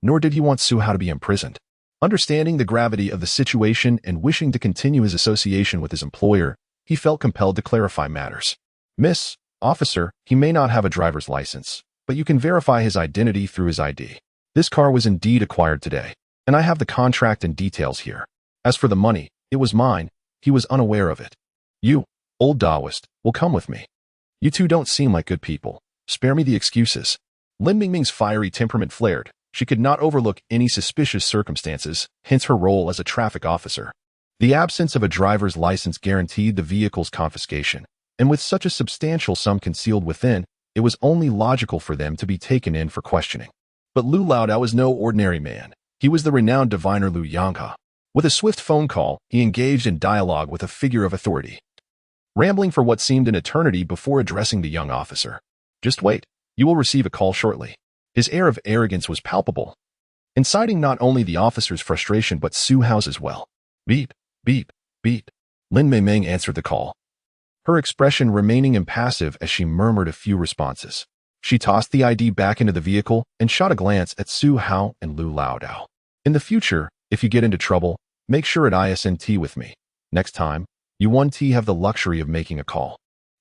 nor did he want Su Hao to be imprisoned. Understanding the gravity of the situation and wishing to continue his association with his employer, he felt compelled to clarify matters. Miss, officer, he may not have a driver's license, but you can verify his identity through his ID. This car was indeed acquired today, and I have the contract and details here. As for the money, it was mine. He was unaware of it. You, old Taoist, will come with me. You two don't seem like good people. Spare me the excuses. Lin Mingming's fiery temperament flared. She could not overlook any suspicious circumstances, hence her role as a traffic officer. The absence of a driver's license guaranteed the vehicle's confiscation, and with such a substantial sum concealed within, it was only logical for them to be taken in for questioning. But Lu Laodao was no ordinary man. He was the renowned diviner Lu Yanghe. With a swift phone call, he engaged in dialogue with a figure of authority, rambling for what seemed an eternity before addressing the young officer. Just wait. You will receive a call shortly. His air of arrogance was palpable, inciting not only the officer's frustration but Su Hao's as well. Beep, beep, beep. Lin Mingming answered the call, her expression remaining impassive as she murmured a few responses. She tossed the ID back into the vehicle and shot a glance at Su Hao and Lu Laodao. In the future, if you get into trouble, make sure at ISNT with me. Next time, you 1T have the luxury of making a call.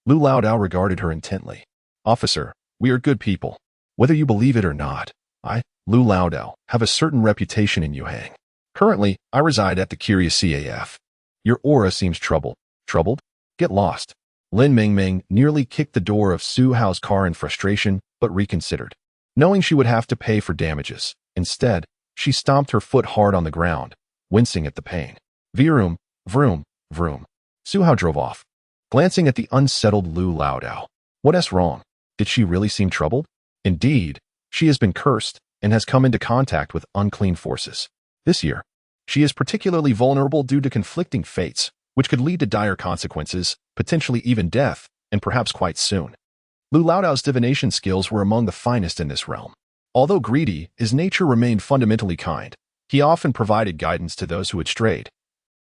Lu Laodao regarded her intently. Officer, we are good people. Whether you believe it or not, I, Lu Laodao, have a certain reputation in Yuhang. Currently, I reside at the Curious CAF. Your aura seems troubled. Troubled? Get lost. Lin Mingming nearly kicked the door of Su Hao's car in frustration, but reconsidered, knowing she would have to pay for damages. Instead, she stomped her foot hard on the ground, wincing at the pain. Vroom, vroom, vroom. Su Hao drove off, glancing at the unsettled Lu Laodao. What's wrong? Did she really seem troubled? Indeed, she has been cursed and has come into contact with unclean forces. This year, she is particularly vulnerable due to conflicting fates, which could lead to dire consequences, potentially even death, and perhaps quite soon. Lu Laodao's divination skills were among the finest in this realm. Although greedy, his nature remained fundamentally kind. He often provided guidance to those who had strayed,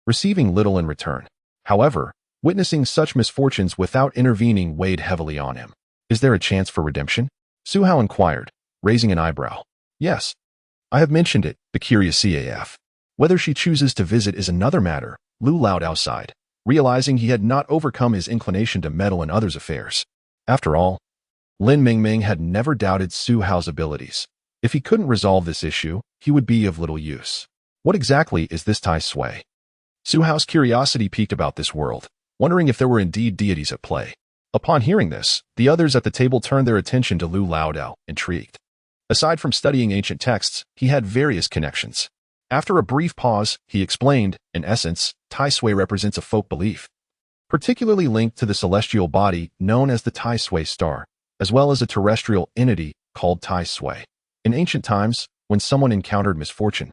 receiving little in return. However, witnessing such misfortunes without intervening weighed heavily on him. Is there a chance for redemption? Su Hao inquired, raising an eyebrow. Yes. I have mentioned it, the Curious CAF. Whether she chooses to visit is another matter, Lu Laodao sighed, realizing he had not overcome his inclination to meddle in others' affairs. After all, Lin Mingming had never doubted Su Hao's abilities. If he couldn't resolve this issue, he would be of little use. What exactly is this Tai Sui? Su Hao's curiosity piqued about this world, wondering if there were indeed deities at play. Upon hearing this, the others at the table turned their attention to Lu Laodao, intrigued. Aside from studying ancient texts, he had various connections. After a brief pause, he explained, in essence, Tai Sui represents a folk belief, particularly linked to the celestial body known as the Tai Sui star, as well as a terrestrial entity called Tai Sui. In ancient times, when someone encountered misfortune,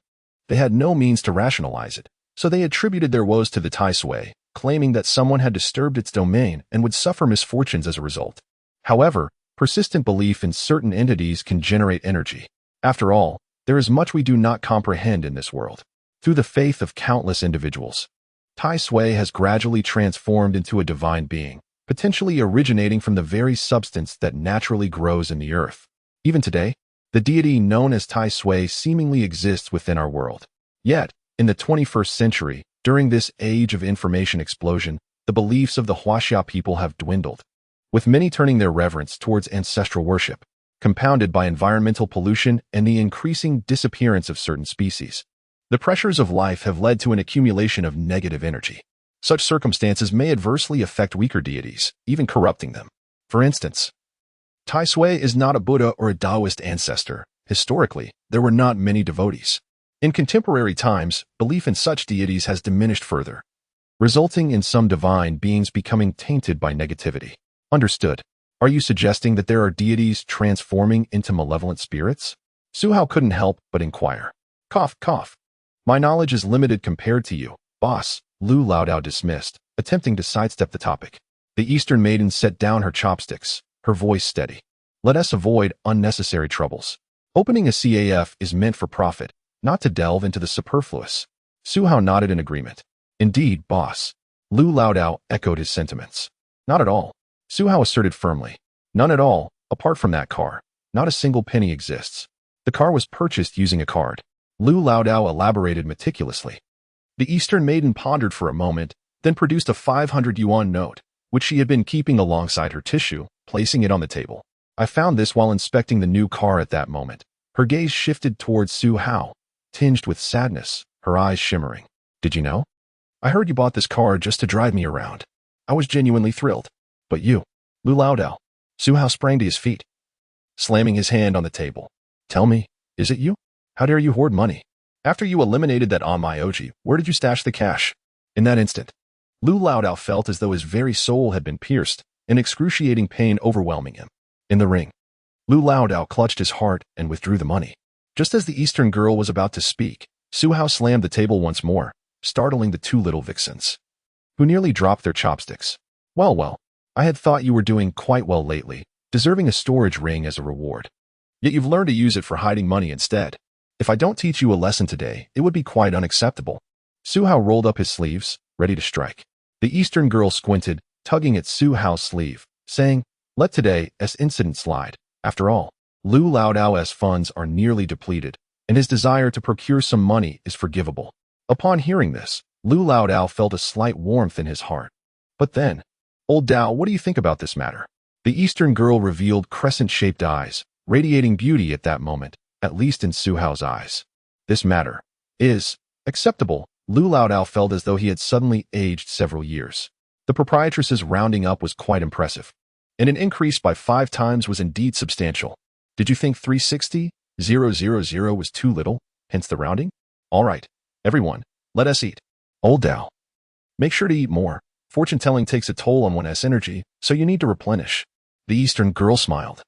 they had no means to rationalize it, so they attributed their woes to the Tai Sui, claiming that someone had disturbed its domain and would suffer misfortunes as a result. However, persistent belief in certain entities can generate energy. After all, there is much we do not comprehend in this world. Through the faith of countless individuals, Tai Sui has gradually transformed into a divine being, potentially originating from the very substance that naturally grows in the earth. Even today, the deity known as Tai Sui seemingly exists within our world. Yet, in the 21st century, during this age of information explosion, the beliefs of the Huaxia people have dwindled, with many turning their reverence towards ancestral worship, compounded by environmental pollution and the increasing disappearance of certain species. The pressures of life have led to an accumulation of negative energy. Such circumstances may adversely affect weaker deities, even corrupting them. For instance, Tai Sui is not a Buddha or a Taoist ancestor. Historically, there were not many devotees. In contemporary times, belief in such deities has diminished further, resulting in some divine beings becoming tainted by negativity. Understood. Are you suggesting that there are deities transforming into malevolent spirits? Su Hao couldn't help but inquire. Cough, cough. My knowledge is limited compared to you, boss, Lu Laodao dismissed, attempting to sidestep the topic. The Eastern maiden set down her chopsticks, her voice steady. Let us avoid unnecessary troubles. Opening a CAF is meant for profit, not to delve into the superfluous. Su Hao nodded in agreement. Indeed, boss. Lu Laodao echoed his sentiments. Not at all. Su Hao asserted firmly. None at all, apart from that car. Not a single penny exists. The car was purchased using a card. Lu Laodao elaborated meticulously. The Eastern maiden pondered for a moment, then produced a 500 yuan note, which she had been keeping alongside her tissue, placing it on the table. I found this while inspecting the new car at that moment. Her gaze shifted towards Su Hao, tinged with sadness, her eyes shimmering. Did you know? I heard you bought this car just to drive me around. I was genuinely thrilled. But you, Lu Laodao. Su Hao sprang to his feet, slamming his hand on the table. Tell me, is it you? How dare you hoard money? After you eliminated that Onmyoji, where did you stash the cash? In that instant, Lu Laodao felt as though his very soul had been pierced, an excruciating pain overwhelming him. In the ring, Lu Laodao clutched his heart and withdrew the money. Just as the Eastern girl was about to speak, Su Hao slammed the table once more, startling the two little vixens, who nearly dropped their chopsticks. Well, I had thought you were doing quite well lately, deserving a storage ring as a reward. Yet you've learned to use it for hiding money instead. If I don't teach you a lesson today, it would be quite unacceptable. Su Hao rolled up his sleeves, ready to strike. The Eastern girl squinted, tugging at Su Hao's sleeve, saying, let today's incident slide. After all, Lu Laodao's funds are nearly depleted, and his desire to procure some money is forgivable. Upon hearing this, Lu Laodao felt a slight warmth in his heart. But then, old Dao, what do you think about this matter? The Eastern girl revealed crescent-shaped eyes, radiating beauty at that moment, at least in Su Hao's eyes. This matter is acceptable. Lu Laodao felt as though he had suddenly aged several years. The proprietress's rounding up was quite impressive, and an increase by 5 times was indeed substantial. Did you think 360,000 was too little, hence the rounding? All right, everyone, let us eat. Old Dao, make sure to eat more. Fortune-telling takes a toll on one's energy, so you need to replenish. The Eastern girl smiled,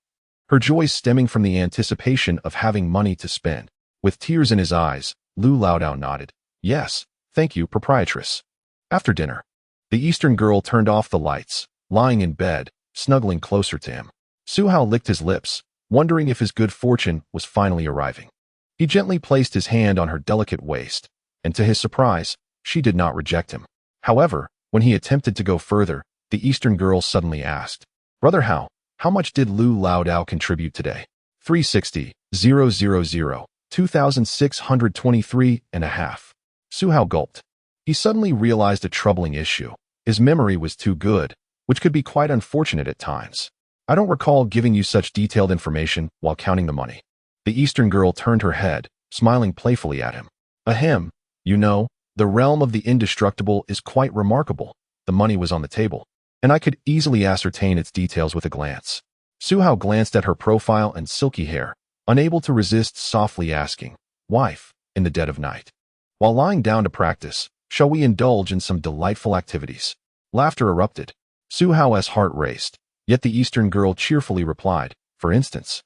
her joy stemming from the anticipation of having money to spend. With tears in his eyes, Lu Laodao nodded. Yes, thank you, proprietress. After dinner, the Eastern girl turned off the lights, lying in bed, snuggling closer to him. Su Hao licked his lips, wondering if his good fortune was finally arriving. He gently placed his hand on her delicate waist, and to his surprise, she did not reject him. However, when he attempted to go further, the Eastern girl suddenly asked, Brother Hao, how much did Lu Laodao contribute today? 360,000, 2,623.5. Su Hao gulped. He suddenly realized a troubling issue. His memory was too good, which could be quite unfortunate at times. I don't recall giving you such detailed information while counting the money. The Eastern girl turned her head, smiling playfully at him. Ahem, you know, the realm of the indestructible is quite remarkable. The money was on the table, and I could easily ascertain its details with a glance. Su Hao glanced at her profile and silky hair, unable to resist softly asking, Wife, in the dead of night, while lying down to practice, shall we indulge in some delightful activities? Laughter erupted. Su Hao's heart raced, yet the Eastern girl cheerfully replied, For instance,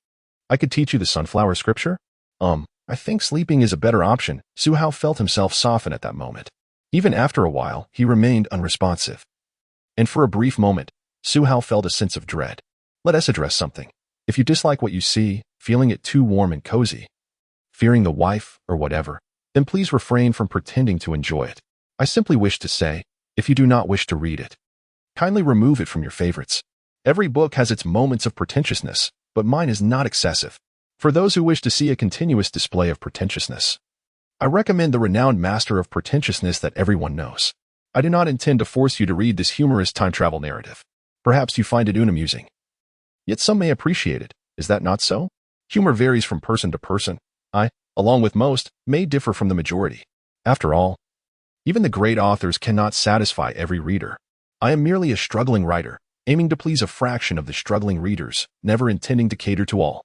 I could teach you the sunflower scripture? I think sleeping is a better option. Su Hao felt himself soften at that moment. Even after a while, he remained unresponsive. And for a brief moment, Su Hao felt a sense of dread. Let us address something. If you dislike what you see, feeling it too warm and cozy, fearing the wife or whatever, then please refrain from pretending to enjoy it. I simply wish to say, if you do not wish to read it, kindly remove it from your favorites. Every book has its moments of pretentiousness, but mine is not excessive. For those who wish to see a continuous display of pretentiousness, I recommend the renowned master of pretentiousness that everyone knows. I do not intend to force you to read this humorous time travel narrative. Perhaps you find it unamusing. Yet some may appreciate it. Is that not so? Humor varies from person to person. I, along with most, may differ from the majority. After all, even the great authors cannot satisfy every reader. I am merely a struggling writer, aiming to please a fraction of the struggling readers, never intending to cater to all.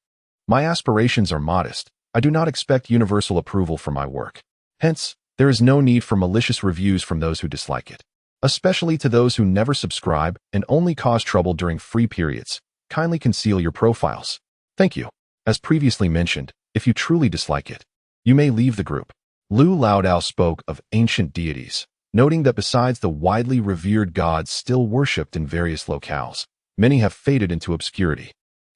My aspirations are modest. I do not expect universal approval for my work. Hence, there is no need for malicious reviews from those who dislike it, especially to those who never subscribe and only cause trouble during free periods. kindly conceal your profiles. Thank you. As previously mentioned, if you truly dislike it, you may leave the group. Lu Laodao spoke of ancient deities, noting that besides the widely revered gods still worshipped in various locales, many have faded into obscurity,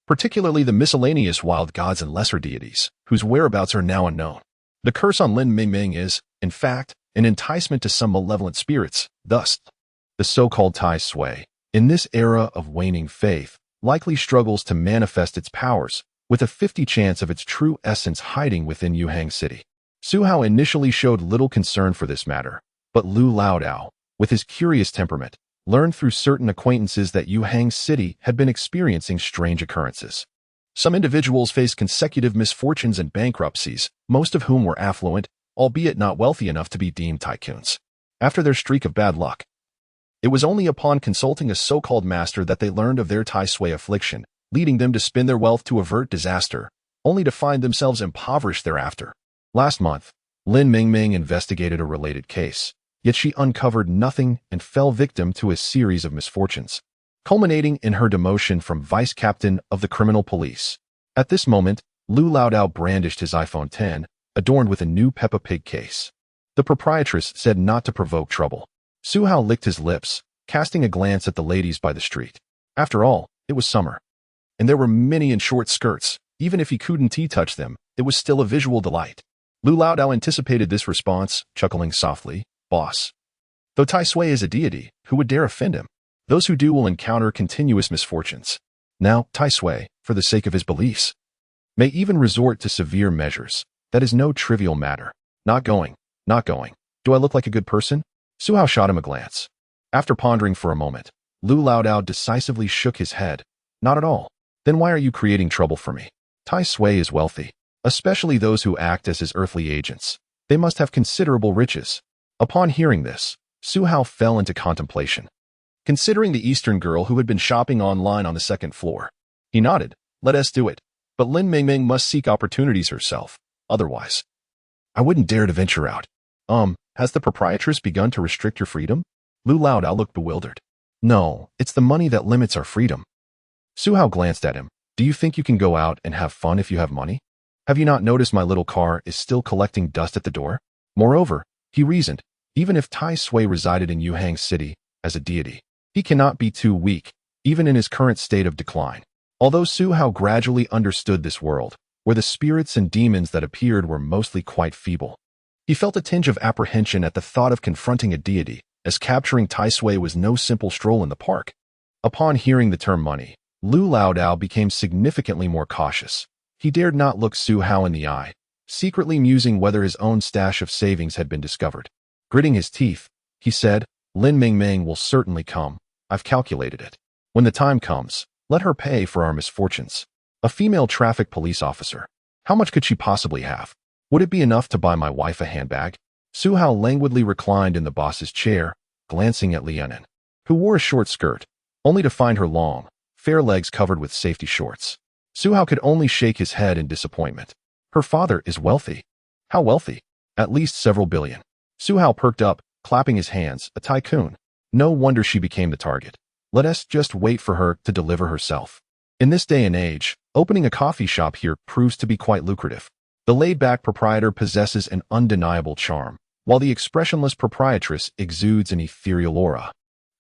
particularly the miscellaneous wild gods and lesser deities, whose whereabouts are now unknown. The curse on Lin Mingming is, in fact, an enticement to some malevolent spirits, thus, the so-called Tai Sui, in this era of waning faith, likely struggles to manifest its powers, with a 50% chance of its true essence hiding within Yuhang City. Su Hao initially showed little concern for this matter, but Lu Laodao, with his curious temperament, learned through certain acquaintances that Yuhang City had been experiencing strange occurrences. Some individuals faced consecutive misfortunes and bankruptcies, most of whom were affluent, albeit not wealthy enough to be deemed tycoons. After their streak of bad luck, it was only upon consulting a so-called master that they learned of their Tai Sui affliction, leading them to spend their wealth to avert disaster, only to find themselves impoverished thereafter. Last month, Lin Mingming investigated a related case, yet she uncovered nothing and fell victim to a series of misfortunes, culminating in her demotion from vice captain of the criminal police. At this moment, Lu Laodao brandished his iPhone X, adorned with a new Peppa Pig case. The proprietress said not to provoke trouble. Su Hao licked his lips, casting a glance at the ladies by the street. After all, it was summer, and there were many in short skirts. Even if he couldn't touch them, it was still a visual delight. Lu Laodao anticipated this response, chuckling softly, "Boss. Though Tai Sui is a deity, who would dare offend him? Those who do will encounter continuous misfortunes. Now, Tai Sui, for the sake of his beliefs, may even resort to severe measures. That is no trivial matter. Not going. Do I look like a good person?" Su Hao shot him a glance. After pondering for a moment, Lu Laodao decisively shook his head. "Not at all. Then why are you creating trouble for me? Tai Sui is wealthy, especially those who act as his earthly agents. They must have considerable riches." Upon hearing this, Su Hao fell into contemplation, considering the Eastern girl who had been shopping online on the second floor. He nodded. "Let us do it. But Lin Mingming must seek opportunities herself. Otherwise, I wouldn't dare to venture out." Has the proprietress begun to restrict your freedom?" Lu Laodao looked bewildered. "No, it's the money that limits our freedom." Su Hao glanced at him. "Do you think you can go out and have fun if you have money? Have you not noticed my little car is still collecting dust at the door? Moreover," he reasoned, "even if Tai Sui resided in Yuhang City as a deity, he cannot be too weak, even in his current state of decline." Although Su Hao gradually understood this world, where the spirits and demons that appeared were mostly quite feeble, he felt a tinge of apprehension at the thought of confronting a deity, as capturing Tai Sui was no simple stroll in the park. Upon hearing the term money, Lu Laodao became significantly more cautious. He dared not look Su Hao in the eye, secretly musing whether his own stash of savings had been discovered. Gritting his teeth, he said, "Lin Mingming will certainly come. I've calculated it. When the time comes, let her pay for our misfortunes. A female traffic police officer. How much could she possibly have? Would it be enough to buy my wife a handbag?" Su Hao languidly reclined in the boss's chair, glancing at Li Yuan, who wore a short skirt, only to find her long, fair legs covered with safety shorts. Su Hao could only shake his head in disappointment. Her father is wealthy. How wealthy? At least several billion. Su Hao perked up, clapping his hands. A tycoon. No wonder she became the target. Let us just wait for her to deliver herself. In this day and age, opening a coffee shop here proves to be quite lucrative. The laid-back proprietor possesses an undeniable charm, while the expressionless proprietress exudes an ethereal aura.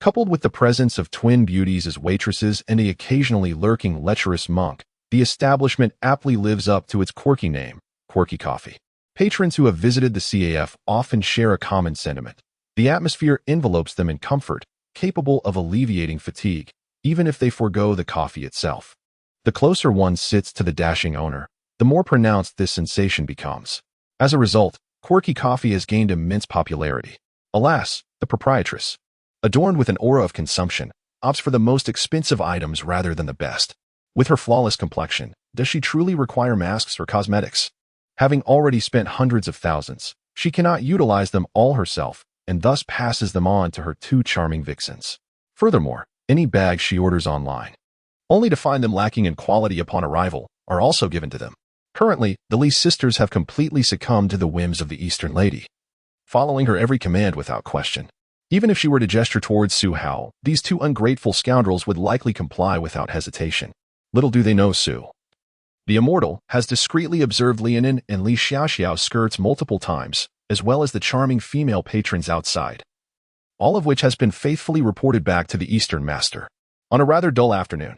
Coupled with the presence of twin beauties as waitresses and the occasionally lurking lecherous monk, the establishment aptly lives up to its quirky name, Quirky Coffee. Patrons who have visited the CAF often share a common sentiment. The atmosphere envelopes them in comfort, capable of alleviating fatigue, even if they forego the coffee itself. The closer one sits to the dashing owner, the more pronounced this sensation becomes. As a result, Quirky Coffee has gained immense popularity. Alas, the proprietress, adorned with an aura of consumption, opts for the most expensive items rather than the best. With her flawless complexion, does she truly require masks or cosmetics? Having already spent hundreds of thousands, she cannot utilize them all herself, and thus passes them on to her two charming vixens. Furthermore, any bags she orders online, only to find them lacking in quality upon arrival, are also given to them. Currently, the Lee sisters have completely succumbed to the whims of the Eastern lady, following her every command without question. Even if she were to gesture towards Su Hao, these two ungrateful scoundrels would likely comply without hesitation. Little do they know Su, the immortal, has discreetly observed Lianin and Li Xiaoxiao's skirts multiple times, as well as the charming female patrons outside, all of which has been faithfully reported back to the Eastern Master. On a rather dull afternoon,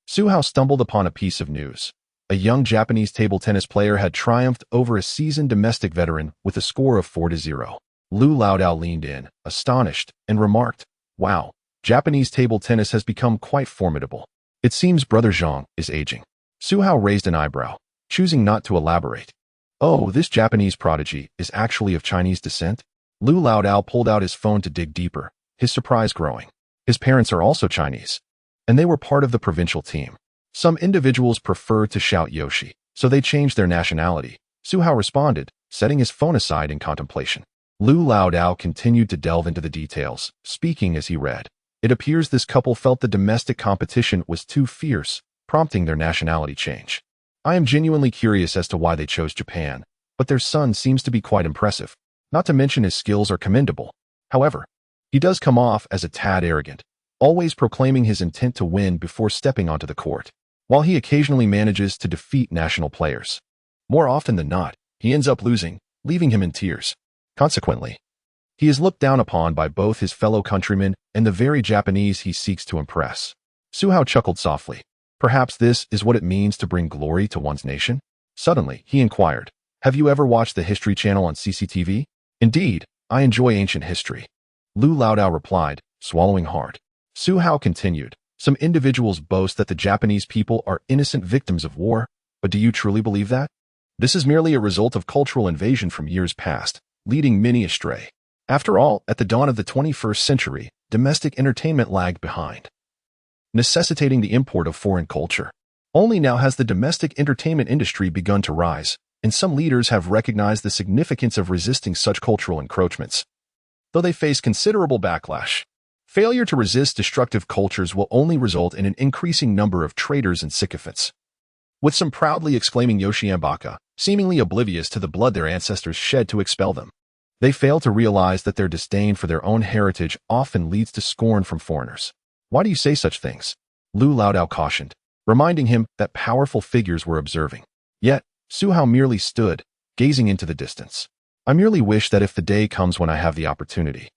Su Hao stumbled upon a piece of news. A young Japanese table tennis player had triumphed over a seasoned domestic veteran with a score of 4-0. Lu Laodao leaned in, astonished, and remarked, "Wow, Japanese table tennis has become quite formidable. It seems Brother Zhang is aging." Su Hao raised an eyebrow, choosing not to elaborate. "Oh, this Japanese prodigy is actually of Chinese descent?" Lu Laodao pulled out his phone to dig deeper, his surprise growing. His parents are also Chinese, and they were part of the provincial team. Some individuals prefer to shout Yoshi, so they changed their nationality. Su Hao responded, setting his phone aside in contemplation. Lu Laodao continued to delve into the details, speaking as he read. It appears this couple felt the domestic competition was too fierce, prompting their nationality change. I am genuinely curious as to why they chose Japan, but their son seems to be quite impressive. Not to mention his skills are commendable. However, he does come off as a tad arrogant, always proclaiming his intent to win before stepping onto the court. While he occasionally manages to defeat national players, more often than not, he ends up losing, leaving him in tears. Consequently, he is looked down upon by both his fellow countrymen and the very Japanese he seeks to impress. Su Hao chuckled softly. Perhaps this is what it means to bring glory to one's nation? Suddenly, he inquired, "Have you ever watched the History Channel on CCTV?" "Indeed, I enjoy ancient history," Lu Laodao replied, swallowing hard. Su Hao continued, "Some individuals boast that the Japanese people are innocent victims of war, but do you truly believe that? This is merely a result of cultural invasion from years past, leading many astray. After all, at the dawn of the 21st century, domestic entertainment lagged behind, necessitating the import of foreign culture. Only now has the domestic entertainment industry begun to rise, and some leaders have recognized the significance of resisting such cultural encroachments, though they face considerable backlash. Failure to resist destructive cultures will only result in an increasing number of traitors and sycophants, with some proudly exclaiming Yoshiambaka, seemingly oblivious to the blood their ancestors shed to expel them. They fail to realize that their disdain for their own heritage often leads to scorn from foreigners. Why do you say such things?" Lu Laodao cautioned, reminding him that powerful figures were observing. Yet, Su Hao merely stood, gazing into the distance. "I merely wish that if the day comes when I have the opportunity,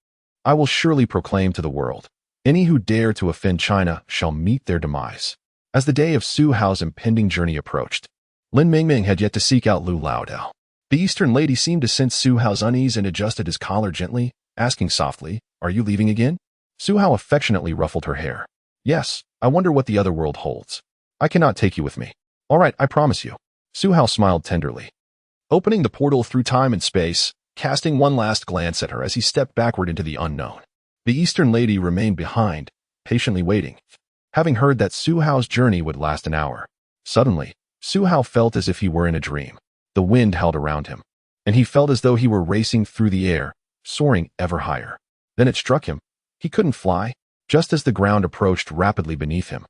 I will surely proclaim to the world, any who dare to offend China shall meet their demise." As the day of Su Hao's impending journey approached, Lin Mingming had yet to seek out Lu Laodao. The Eastern lady seemed to sense Su Hao's unease and adjusted his collar gently, asking softly, "Are you leaving again?" Su Hao affectionately ruffled her hair. "Yes, I wonder what the other world holds. I cannot take you with me." "All right, I promise you." Su Hao smiled tenderly, opening the portal through time and space, casting one last glance at her as he stepped backward into the unknown. The Eastern lady remained behind, patiently waiting, having heard that Su Hao's journey would last an hour. Suddenly, Su Hao felt as if he were in a dream. The wind held around him, and he felt as though he were racing through the air, soaring ever higher. Then it struck him. He couldn't fly, just as the ground approached rapidly beneath him.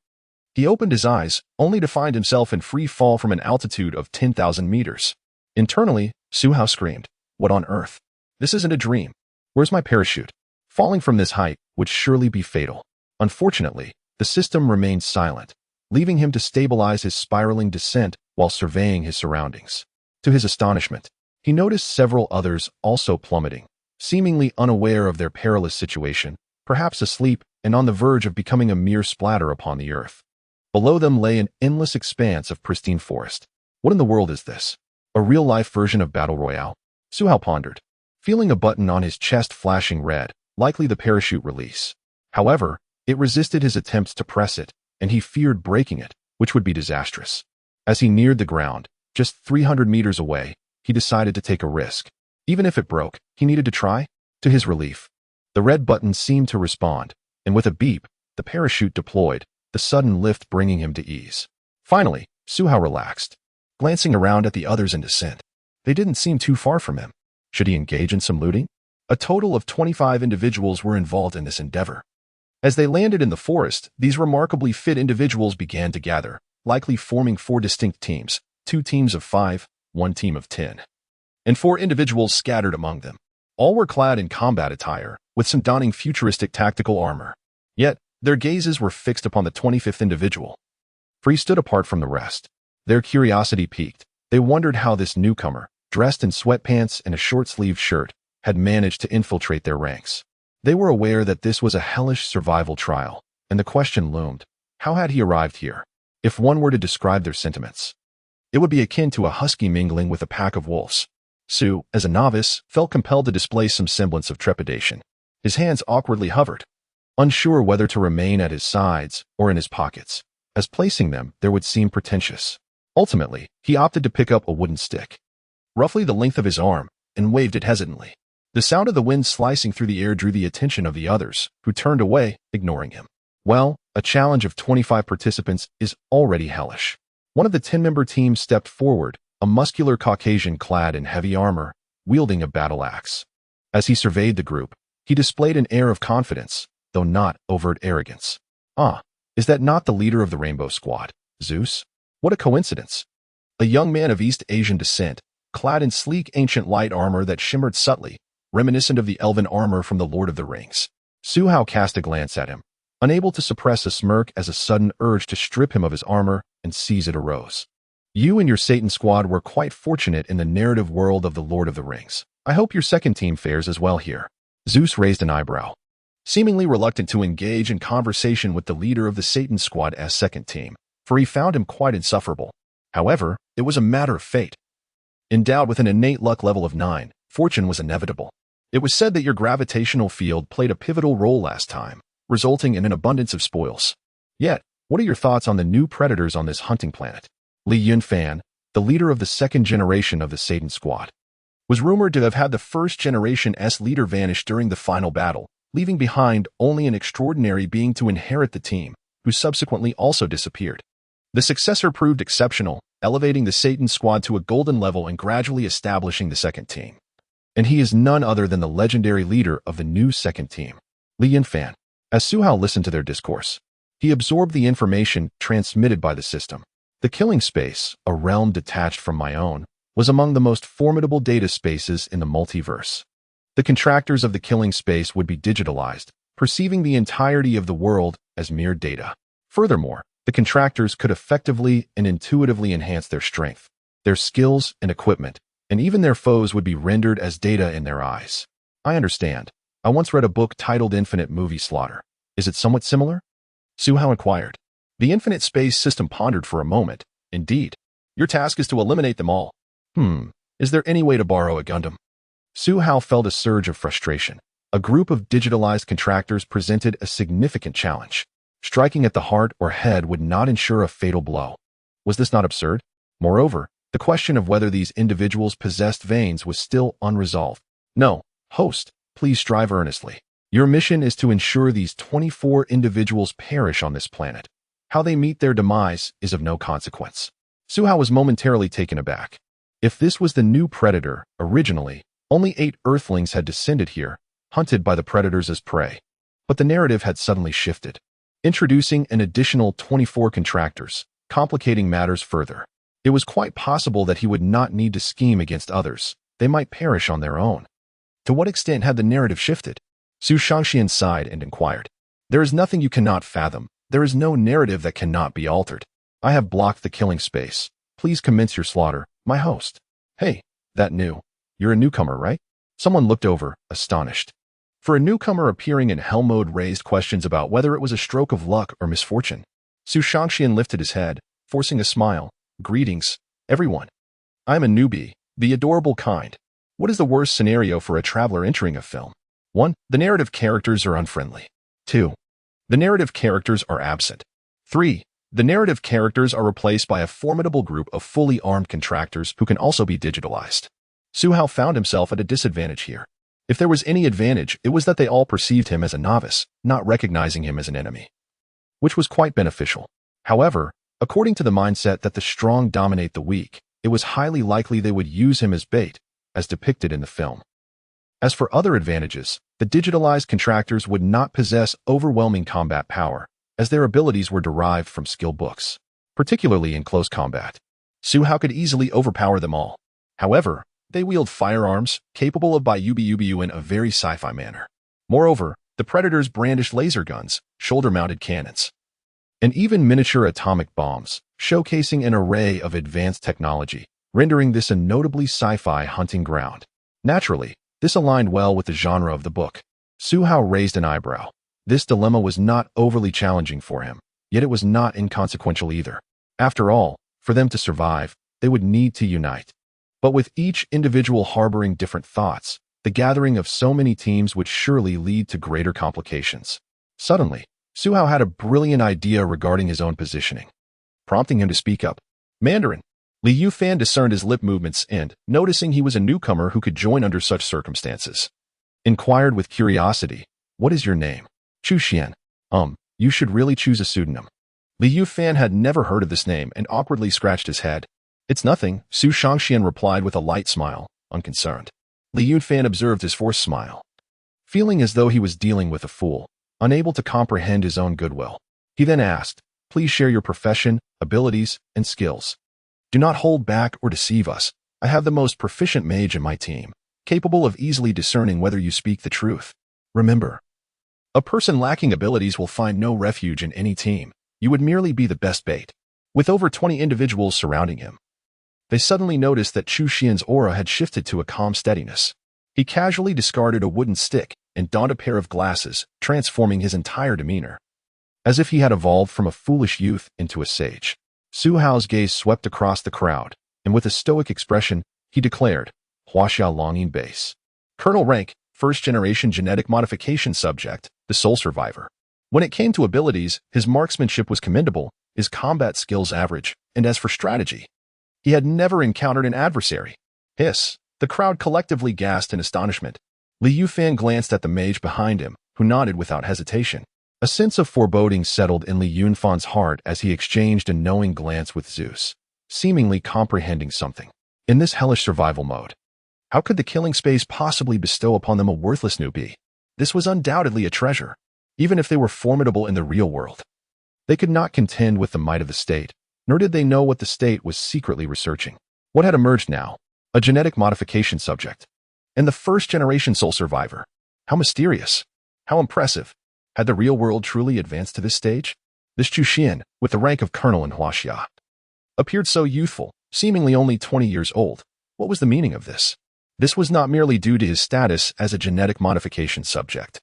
He opened his eyes, only to find himself in free fall from an altitude of 10,000 meters. Internally, Su Hao screamed, "What on earth? This isn't a dream. Where's my parachute?" Falling from this height would surely be fatal. Unfortunately, the system remained silent, leaving him to stabilize his spiraling descent while surveying his surroundings. To his astonishment, he noticed several others also plummeting, seemingly unaware of their perilous situation, perhaps asleep and on the verge of becoming a mere splatter upon the earth. Below them lay an endless expanse of pristine forest. What in the world is this? A real-life version of Battle Royale? Su Hao pondered, feeling a button on his chest flashing red, likely the parachute release. However, it resisted his attempts to press it, and he feared breaking it, which would be disastrous. As he neared the ground, just 300 meters away, he decided to take a risk. Even if it broke, he needed to try. To his relief, the red button seemed to respond, and with a beep, the parachute deployed, the sudden lift bringing him to ease. Finally, Su Hao relaxed, glancing around at the others in descent. They didn't seem too far from him. Should he engage in some looting? A total of 25 individuals were involved in this endeavor. As they landed in the forest, these remarkably fit individuals began to gather, likely forming 4 distinct teams, 2 teams of 5, 1 team of 10, and 4 individuals scattered among them. All were clad in combat attire, with some donning futuristic tactical armor. Yet, their gazes were fixed upon the 25th individual. for he stood apart from the rest. Their curiosity piqued. They wondered how this newcomer, dressed in sweatpants and a short-sleeved shirt, had managed to infiltrate their ranks. They were aware that this was a hellish survival trial, and the question loomed, how had he arrived here? If one were to describe their sentiments, it would be akin to a husky mingling with a pack of wolves. Su, as a novice, felt compelled to display some semblance of trepidation. His hands awkwardly hovered, unsure whether to remain at his sides or in his pockets, as placing them there would seem pretentious. Ultimately, he opted to pick up a wooden stick, roughly the length of his arm, and waved it hesitantly. The sound of the wind slicing through the air drew the attention of the others, who turned away, ignoring him. Well, a challenge of 25 participants is already hellish. One of the 10-member team stepped forward, a muscular Caucasian clad in heavy armor, wielding a battle axe. As he surveyed the group, he displayed an air of confidence, though not overt arrogance. Ah, is that not the leader of the Rainbow Squad, Zeus? What a coincidence. A young man of East Asian descent, clad in sleek ancient light armor that shimmered subtly, reminiscent of the elven armor from the Lord of the Rings. Su Hao cast a glance at him, unable to suppress a smirk as a sudden urge to strip him of his armor and seize it arose. You and your Satan squad were quite fortunate in the narrative world of the Lord of the Rings. I hope your second team fares as well here. Zeus raised an eyebrow, seemingly reluctant to engage in conversation with the leader of the Satan squad's second team, for he found him quite insufferable. However, it was a matter of fate. Endowed with an innate luck level of 9, fortune was inevitable. It was said that your gravitational field played a pivotal role last time, resulting in an abundance of spoils. Yet, what are your thoughts on the new predators on this hunting planet? Li Yuan, the leader of the second generation of the Satan squad, was rumored to have had the first generation's leader vanish during the final battle, leaving behind only an extraordinary being to inherit the team, who subsequently also disappeared. The successor proved exceptional, elevating the Satan squad to a golden level and gradually establishing the second team. And he is none other than the legendary leader of the new second team, Li Yuan. As Su Hao listened to their discourse, he absorbed the information transmitted by the system. The killing space, a realm detached from my own, was among the most formidable data spaces in the multiverse. The contractors of the killing space would be digitalized, perceiving the entirety of the world as mere data. Furthermore, the contractors could effectively and intuitively enhance their strength, their skills and equipment, and even their foes would be rendered as data in their eyes. I understand. I once read a book titled Infinite Movie Slaughter. Is it somewhat similar? Su Hao inquired. The infinite space system pondered for a moment. Indeed. Your task is to eliminate them all. Is there any way to borrow a Gundam? Su Hao felt a surge of frustration. A group of digitalized contractors presented a significant challenge. Striking at the heart or head would not ensure a fatal blow. Was this not absurd? Moreover, the question of whether these individuals possessed veins was still unresolved. No, host, please strive earnestly. Your mission is to ensure these 24 individuals perish on this planet. How they meet their demise is of no consequence. Su Hao was momentarily taken aback. If this was the new predator, originally, only 8 Earthlings had descended here, hunted by the predators as prey. But the narrative had suddenly shifted, introducing an additional 24 contractors, complicating matters further. It was quite possible that he would not need to scheme against others. They might perish on their own. To what extent had the narrative shifted? Su Shangxian sighed and inquired. There is nothing you cannot fathom. There is no narrative that cannot be altered. I have blocked the killing space. Please commence your slaughter, my host. Hey, that new. You're a newcomer, right? Someone looked over, astonished. For a newcomer appearing in hell mode raised questions about whether it was a stroke of luck or misfortune. Su Shangxian lifted his head, forcing a smile. Greetings, everyone. I'm a newbie, the adorable kind. What is the worst scenario for a traveler entering a film? 1. The narrative characters are unfriendly. 2. The narrative characters are absent. 3. The narrative characters are replaced by a formidable group of fully armed contractors who can also be digitalized. Su Hao found himself at a disadvantage here. If there was any advantage, it was that they all perceived him as a novice, not recognizing him as an enemy, which was quite beneficial. However, according to the mindset that the strong dominate the weak, it was highly likely they would use him as bait, as depicted in the film. As for other advantages, the digitalized contractors would not possess overwhelming combat power, as their abilities were derived from skill books, particularly in close combat. Su Hao could easily overpower them all. However, they wield firearms, capable of in a very sci-fi manner. Moreover, the predators brandished laser guns, shoulder-mounted cannons, and even miniature atomic bombs, showcasing an array of advanced technology, rendering this a notably sci-fi hunting ground. Naturally, this aligned well with the genre of the book. Su Hao raised an eyebrow. This dilemma was not overly challenging for him, yet it was not inconsequential either. After all, for them to survive, they would need to unite. But with each individual harboring different thoughts, the gathering of so many teams would surely lead to greater complications. Suddenly, Su Hao had a brilliant idea regarding his own positioning, prompting him to speak up. Mandarin. Li Yufan discerned his lip movements and, noticing he was a newcomer who could join under such circumstances, inquired with curiosity, "What is your name?" Chu Xian. You should really choose a pseudonym. Li Yufan had never heard of this name and awkwardly scratched his head. It's nothing, Su Shangxian replied with a light smile, unconcerned. Li Yufan observed his forced smile, feeling as though he was dealing with a fool, unable to comprehend his own goodwill. He then asked, "Please share your profession, abilities, and skills. Do not hold back or deceive us. I have the most proficient mage in my team, capable of easily discerning whether you speak the truth. Remember, a person lacking abilities will find no refuge in any team. You would merely be the best bait." With over 20 individuals surrounding him, they suddenly noticed that Chu Xian's aura had shifted to a calm steadiness. He casually discarded a wooden stick and donned a pair of glasses, transforming his entire demeanor, as if he had evolved from a foolish youth into a sage. Su Hao's gaze swept across the crowd, and with a stoic expression, he declared, "Huaxia Longyin Base. Colonel rank, first-generation genetic modification subject, the sole survivor." When it came to abilities, his marksmanship was commendable, his combat skills average, and as for strategy, he had never encountered an adversary. Hiss! The crowd collectively gasped in astonishment. Li Yufan glanced at the mage behind him, who nodded without hesitation. A sense of foreboding settled in Li Yunfan's heart as he exchanged a knowing glance with Zeus, seemingly comprehending something. In this hellish survival mode, how could the killing space possibly bestow upon them a worthless newbie? This was undoubtedly a treasure, even if they were formidable in the real world. They could not contend with the might of the state, nor did they know what the state was secretly researching. What had emerged now? A genetic modification subject. And the first-generation sole survivor. How mysterious. How impressive. Had the real world truly advanced to this stage? This Chu Xian, with the rank of colonel in Huaxia, appeared so youthful, seemingly only 20 years old. What was the meaning of this? This was not merely due to his status as a genetic modification subject.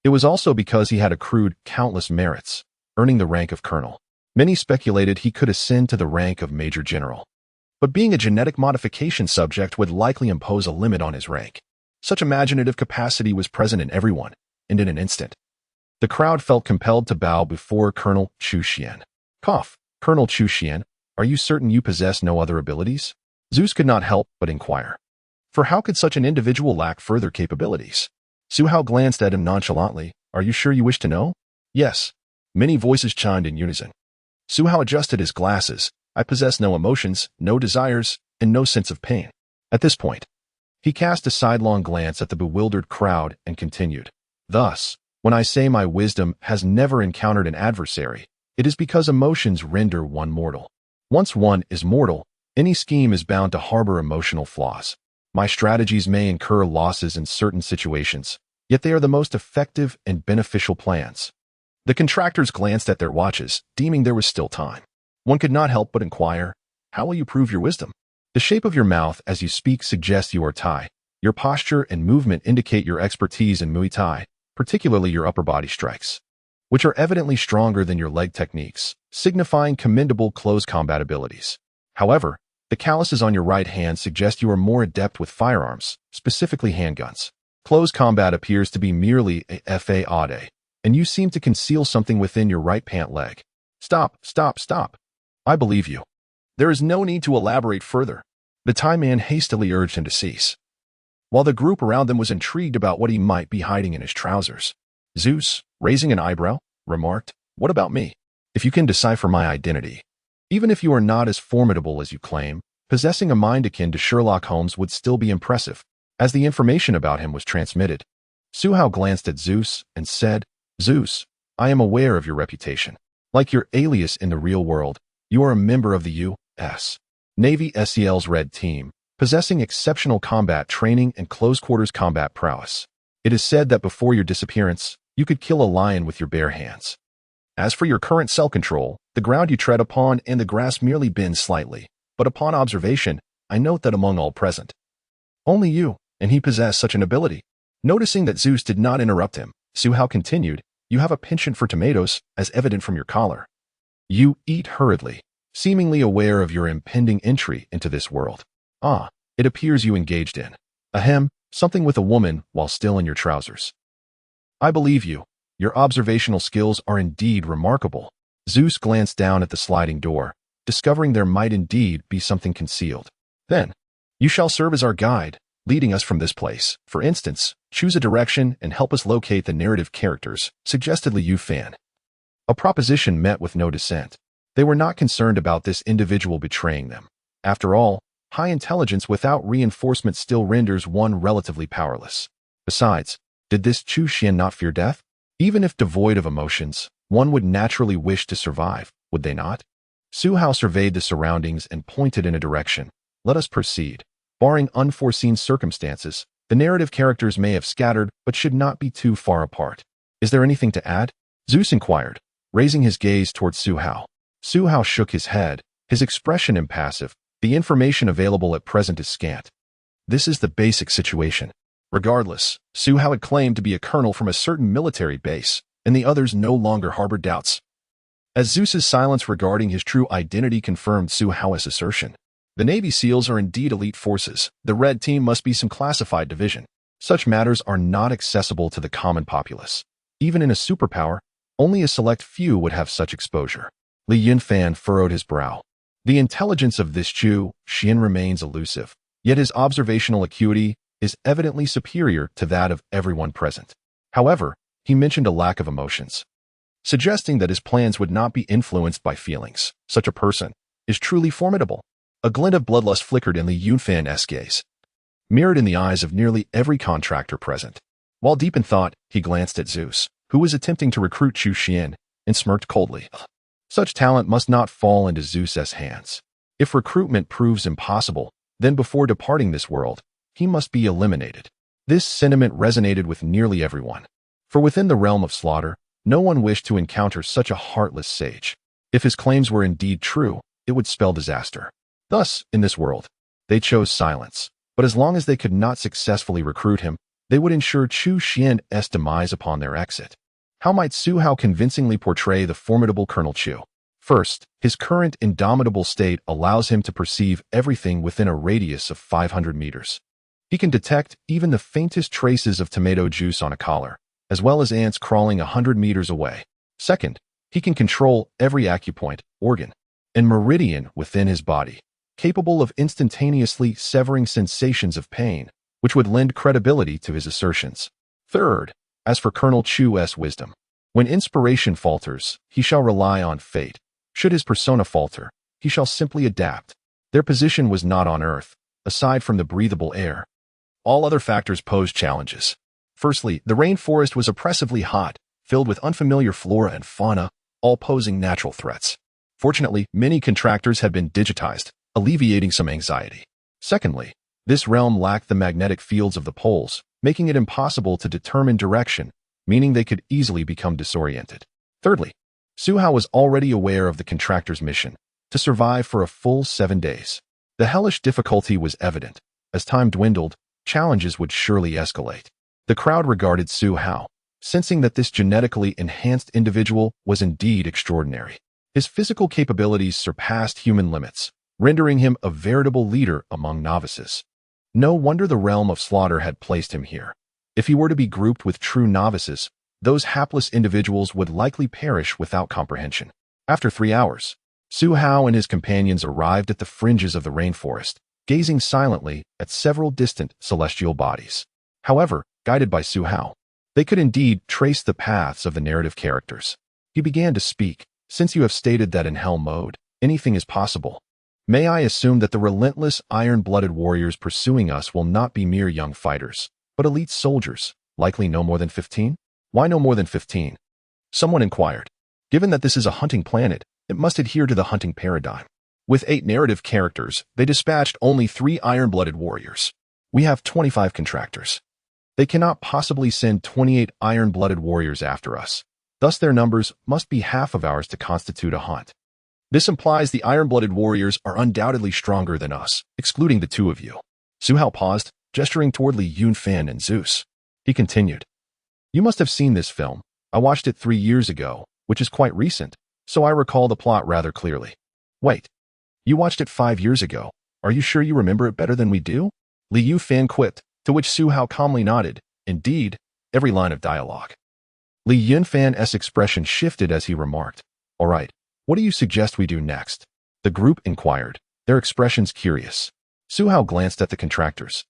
It was also because he had accrued countless merits, earning the rank of colonel. Many speculated he could ascend to the rank of major general. But being a genetic modification subject would likely impose a limit on his rank. Such imaginative capacity was present in everyone, and in an instant, the crowd felt compelled to bow before Colonel Chu Xian. Cough. Colonel Chu Xian, are you certain you possess no other abilities? Zeus could not help but inquire. For how could such an individual lack further capabilities? Su Hao glanced at him nonchalantly. Are you sure you wish to know? Yes. Many voices chimed in unison. Su Hao adjusted his glasses. I possess no emotions, no desires, and no sense of pain. At this point, he cast a sidelong glance at the bewildered crowd and continued. Thus, when I say my wisdom has never encountered an adversary, it is because emotions render one mortal. Once one is mortal, any scheme is bound to harbor emotional flaws. My strategies may incur losses in certain situations, yet they are the most effective and beneficial plans. The contractors glanced at their watches, deeming there was still time. One could not help but inquire, how will you prove your wisdom? The shape of your mouth as you speak suggests you are Thai. Your posture and movement indicate your expertise in Muay Thai, particularly your upper body strikes, which are evidently stronger than your leg techniques, signifying commendable close combat abilities. However, the calluses on your right hand suggest you are more adept with firearms, specifically handguns. Close combat appears to be merely a fade, and you seem to conceal something within your right pant leg. Stop. I believe you. There is no need to elaborate further. The Thai man hastily urged him to cease, while the group around them was intrigued about what he might be hiding in his trousers. Zeus, raising an eyebrow, remarked, What about me? If you can decipher my identity, even if you are not as formidable as you claim, possessing a mind akin to Sherlock Holmes would still be impressive, as the information about him was transmitted. Su Hao glanced at Zeus and said, Zeus, I am aware of your reputation. Like your alias in the real world, you are a member of the U.S. Navy SEL's Red Team, possessing exceptional combat training and close-quarters combat prowess. It is said that before your disappearance, you could kill a lion with your bare hands. As for your current cell control, the ground you tread upon and the grass merely bends slightly. But upon observation, I note that among all present, only you and he possess such an ability. Noticing that Zeus did not interrupt him, Su Hao continued, you have a penchant for tomatoes, as evident from your collar. You eat hurriedly, seemingly aware of your impending entry into this world. Ah, it appears you engaged in something with a woman while still in your trousers. I believe you. Your observational skills are indeed remarkable. Zeus glanced down at the sliding door, discovering there might indeed be something concealed. Then, you shall serve as our guide, leading us from this place. For instance, choose a direction and help us locate the narrative characters, suggested Li Yuan. A proposition met with no dissent. They were not concerned about this individual betraying them. After all, high intelligence without reinforcement still renders one relatively powerless. Besides, did this Chu Xian not fear death? Even if devoid of emotions, one would naturally wish to survive, would they not? Su Hao surveyed the surroundings and pointed in a direction. Let us proceed. Barring unforeseen circumstances, the narrative characters may have scattered but should not be too far apart. Is there anything to add? Zeus inquired, raising his gaze towards Su Hao. Su Hao shook his head, his expression impassive. The information available at present is scant. This is the basic situation. Regardless, Su Hao had claimed to be a colonel from a certain military base, and the others no longer harbored doubts. As Zeus's silence regarding his true identity confirmed Su Hao's assertion. The Navy SEALs are indeed elite forces. The Red Team must be some classified division. Such matters are not accessible to the common populace. Even in a superpower, only a select few would have such exposure. Li Yuan furrowed his brow. The intelligence of this Chu Xian remains elusive, yet his observational acuity is evidently superior to that of everyone present. However, he mentioned a lack of emotions, suggesting that his plans would not be influenced by feelings. Such a person is truly formidable. A glint of bloodlust flickered in Li Yuan's gaze, mirrored in the eyes of nearly every contractor present. While deep in thought, he glanced at Zeus, who was attempting to recruit Chu Xian, and smirked coldly. Such talent must not fall into Zeus's hands. If recruitment proves impossible, then before departing this world, he must be eliminated. This sentiment resonated with nearly everyone. For within the realm of slaughter, no one wished to encounter such a heartless sage. If his claims were indeed true, it would spell disaster. Thus, in this world, they chose silence. But as long as they could not successfully recruit him, they would ensure Chu Xian's demise upon their exit. How might Su Hao convincingly portray the formidable Colonel Chu? First, his current indomitable state allows him to perceive everything within a radius of 500 meters. He can detect even the faintest traces of tomato juice on a collar, as well as ants crawling 100 meters away. Second, he can control every acupoint, organ, and meridian within his body, capable of instantaneously severing sensations of pain, which would lend credibility to his assertions. Third, as for Colonel Chu's wisdom, when inspiration falters, he shall rely on fate. Should his persona falter, he shall simply adapt. Their position was not on Earth, aside from the breathable air. All other factors posed challenges. Firstly, the rainforest was oppressively hot, filled with unfamiliar flora and fauna, all posing natural threats. Fortunately, many contractors had been digitized, alleviating some anxiety. Secondly, this realm lacked the magnetic fields of the poles, making it impossible to determine direction, meaning they could easily become disoriented. Thirdly, Su Hao was already aware of the contractor's mission, to survive for a full 7 days. The hellish difficulty was evident. As time dwindled, challenges would surely escalate. The crowd regarded Su Hao, sensing that this genetically enhanced individual was indeed extraordinary. His physical capabilities surpassed human limits, rendering him a veritable leader among novices. No wonder the realm of slaughter had placed him here. If he were to be grouped with true novices, those hapless individuals would likely perish without comprehension. After 3 hours, Su Hao and his companions arrived at the fringes of the rainforest, gazing silently at several distant celestial bodies. However, guided by Su Hao, they could indeed trace the paths of the narrative characters. He began to speak. Since you have stated that in hell mode, anything is possible, may I assume that the relentless iron-blooded warriors pursuing us will not be mere young fighters, but elite soldiers, likely no more than 15? Why no more than 15? Someone inquired. Given that this is a hunting planet, it must adhere to the hunting paradigm. With 8 narrative characters, they dispatched only 3 iron-blooded warriors. We have 25 contractors. They cannot possibly send 28 iron-blooded warriors after us. Thus their numbers must be half of ours to constitute a hunt. This implies the iron-blooded warriors are undoubtedly stronger than us, excluding the two of you. Su Hao paused, gesturing toward Li Yunfan and Zeus. He continued, "You must have seen this film. I watched it 3 years ago, which is quite recent, so I recall the plot rather clearly." "Wait, you watched it 5 years ago. Are you sure you remember it better than we do?" Li Yunfan quipped, to which Su Hao calmly nodded. Indeed, every line of dialogue. Li Yunfan's expression shifted as he remarked, "All right, what do you suggest we do next?" The group inquired, their expressions curious. Su Hao glanced at the contractors.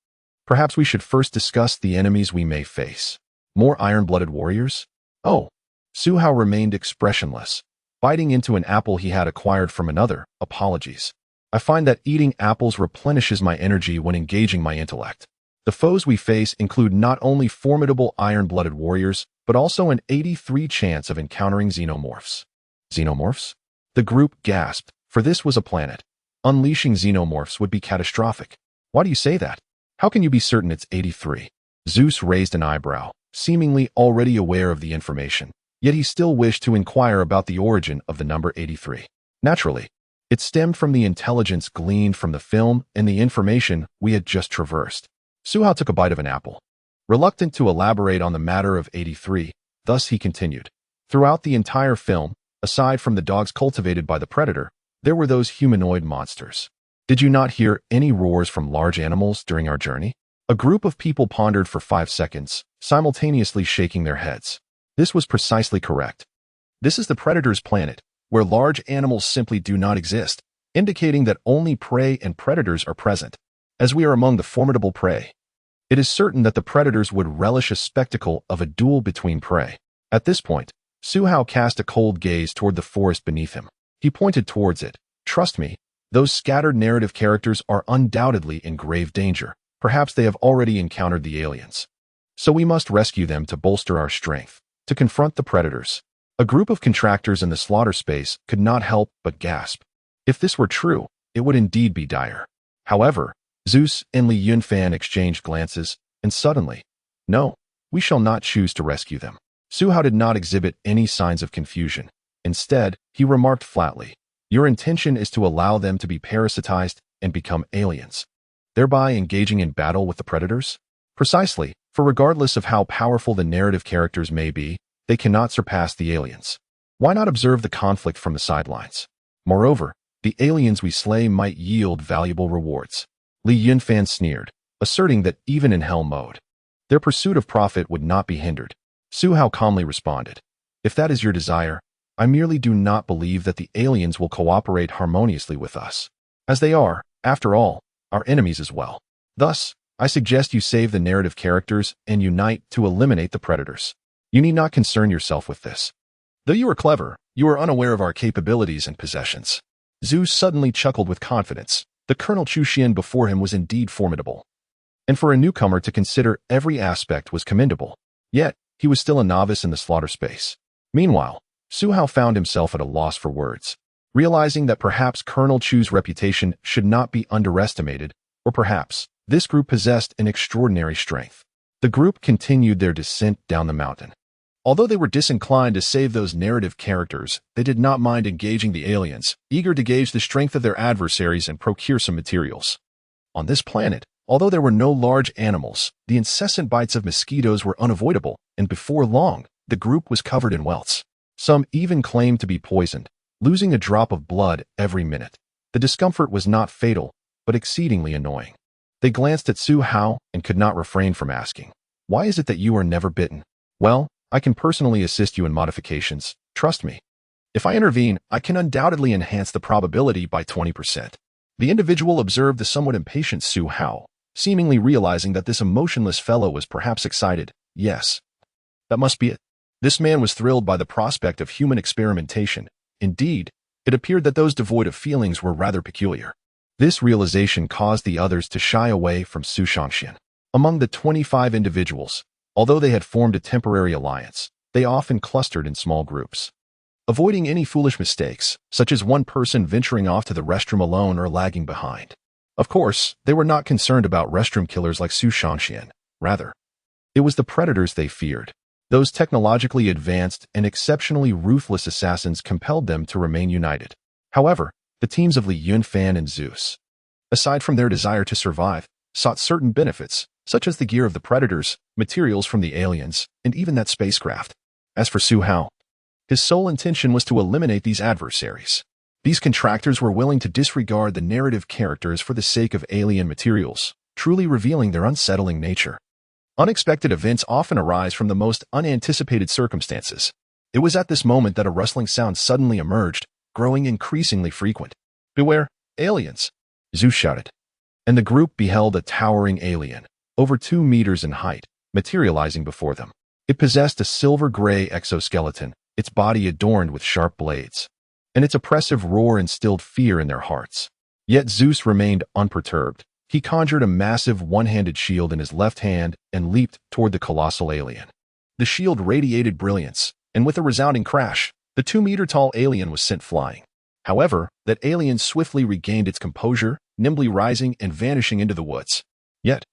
"Perhaps we should first discuss the enemies we may face. More iron-blooded warriors?" "Oh." Su Hao remained expressionless, biting into an apple he had acquired from another. "Apologies. I find that eating apples replenishes my energy when engaging my intellect. The foes we face include not only formidable iron-blooded warriors, but also an 83 chance of encountering xenomorphs." "Xenomorphs?" The group gasped, for this was a planet. Unleashing xenomorphs would be catastrophic. "Why do you say that? How can you be certain it's 83? Zeus raised an eyebrow, seemingly already aware of the information, yet he still wished to inquire about the origin of the number 83. Naturally, it stemmed from the intelligence gleaned from the film and the information we had just traversed. Su Hao took a bite of an apple. Reluctant to elaborate on the matter of 83, thus he continued. Throughout the entire film, aside from the dogs cultivated by the predator, there were those humanoid monsters. Did you not hear any roars from large animals during our journey? A group of people pondered for 5 seconds, simultaneously shaking their heads. This was precisely correct. This is the predator's planet, where large animals simply do not exist, indicating that only prey and predators are present. As we are among the formidable prey, it is certain that the predators would relish a spectacle of a duel between prey. At this point, Su Hao cast a cold gaze toward the forest beneath him. He pointed towards it. "Trust me, those scattered narrative characters are undoubtedly in grave danger. Perhaps they have already encountered the aliens. So we must rescue them to bolster our strength, to confront the predators." A group of contractors in the slaughter space could not help but gasp. If this were true, it would indeed be dire. However, Zeus and Li Yunfan exchanged glances, and suddenly, "No, we shall not choose to rescue them." Su Hao did not exhibit any signs of confusion. Instead, he remarked flatly, "Your intention is to allow them to be parasitized and become aliens, thereby engaging in battle with the predators?" "Precisely, for regardless of how powerful the narrative characters may be, they cannot surpass the aliens. Why not observe the conflict from the sidelines? Moreover, the aliens we slay might yield valuable rewards." Li Yunfan sneered, asserting that even in hell mode, their pursuit of profit would not be hindered. Su Hao calmly responded, "If that is your desire, I merely do not believe that the aliens will cooperate harmoniously with us, as they are, after all, our enemies as well. Thus, I suggest you save the narrative characters and unite to eliminate the predators. You need not concern yourself with this. Though you are clever, you are unaware of our capabilities and possessions." Zeus suddenly chuckled with confidence. The Colonel Chuxian before him was indeed formidable, and for a newcomer to consider every aspect was commendable. Yet, he was still a novice in the slaughter space. Meanwhile, Su Hao found himself at a loss for words, realizing that perhaps Colonel Chu's reputation should not be underestimated, or perhaps this group possessed an extraordinary strength. The group continued their descent down the mountain. Although they were disinclined to save those narrative characters, they did not mind engaging the aliens, eager to gauge the strength of their adversaries and procure some materials. On this planet, although there were no large animals, the incessant bites of mosquitoes were unavoidable, and before long, the group was covered in welts. Some even claimed to be poisoned, losing a drop of blood every minute. The discomfort was not fatal, but exceedingly annoying. They glanced at Su Hao and could not refrain from asking, "Why is it that you are never bitten?" "Well, I can personally assist you in modifications, trust me. If I intervene, I can undoubtedly enhance the probability by 20%. The individual observed the somewhat impatient Su Hao, seemingly realizing that this emotionless fellow was perhaps excited. Yes, that must be it. This man was thrilled by the prospect of human experimentation. Indeed, it appeared that those devoid of feelings were rather peculiar. This realization caused the others to shy away from Su Shangxian. Among the 25 individuals, although they had formed a temporary alliance, they often clustered in small groups, avoiding any foolish mistakes, such as one person venturing off to the restroom alone or lagging behind. Of course, they were not concerned about restroom killers like Su Shangxian. Rather, it was the predators they feared. Those technologically advanced and exceptionally ruthless assassins compelled them to remain united. However, the teams of Li Yunfan and Zeus, aside from their desire to survive, sought certain benefits, such as the gear of the predators, materials from the aliens, and even that spacecraft. As for Su Hao, his sole intention was to eliminate these adversaries. These contractors were willing to disregard the narrative characters for the sake of alien materials, truly revealing their unsettling nature. Unexpected events often arise from the most unanticipated circumstances. It was at this moment that a rustling sound suddenly emerged, growing increasingly frequent. "Beware, aliens!" Zeus shouted. And the group beheld a towering alien, over 2 meters in height, materializing before them. It possessed a silver-gray exoskeleton, its body adorned with sharp blades, and its oppressive roar instilled fear in their hearts. Yet Zeus remained unperturbed. He conjured a massive one-handed shield in his left hand and leaped toward the colossal alien. The shield radiated brilliance, and with a resounding crash, the 2-meter-tall alien was sent flying. However, that alien swiftly regained its composure, nimbly rising and vanishing into the woods. Yet,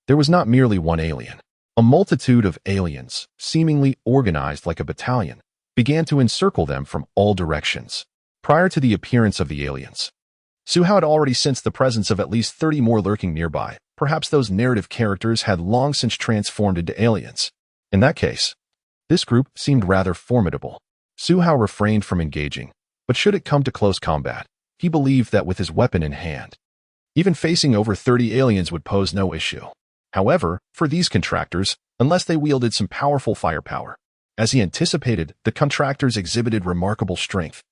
there was not merely one alien. A multitude of aliens, seemingly organized like a battalion, began to encircle them from all directions. Prior to the appearance of the aliens, Su Hao had already sensed the presence of at least 30 more lurking nearby. Perhaps those narrative characters had long since transformed into aliens. In that case, this group seemed rather formidable. Su Hao refrained from engaging, but should it come to close combat, he believed that with his weapon in hand, even facing over 30 aliens would pose no issue. However, for these contractors, unless they wielded some powerful firepower, as he anticipated, the contractors exhibited remarkable strength.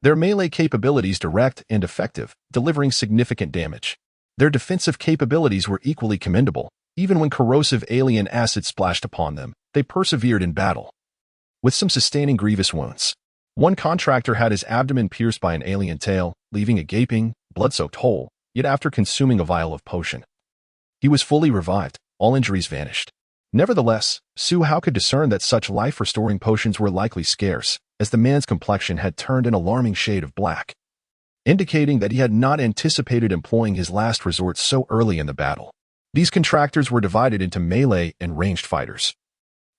Their melee capabilities direct and effective, delivering significant damage. Their defensive capabilities were equally commendable. Even when corrosive alien acid splashed upon them, they persevered in battle, with some sustaining grievous wounds. One contractor had his abdomen pierced by an alien tail, leaving a gaping, blood-soaked hole, yet after consuming a vial of potion, he was fully revived. All injuries vanished. Nevertheless, Su Hao could discern that such life-restoring potions were likely scarce, as the man's complexion had turned an alarming shade of black, indicating that he had not anticipated employing his last resort so early in the battle. These contractors were divided into melee and ranged fighters,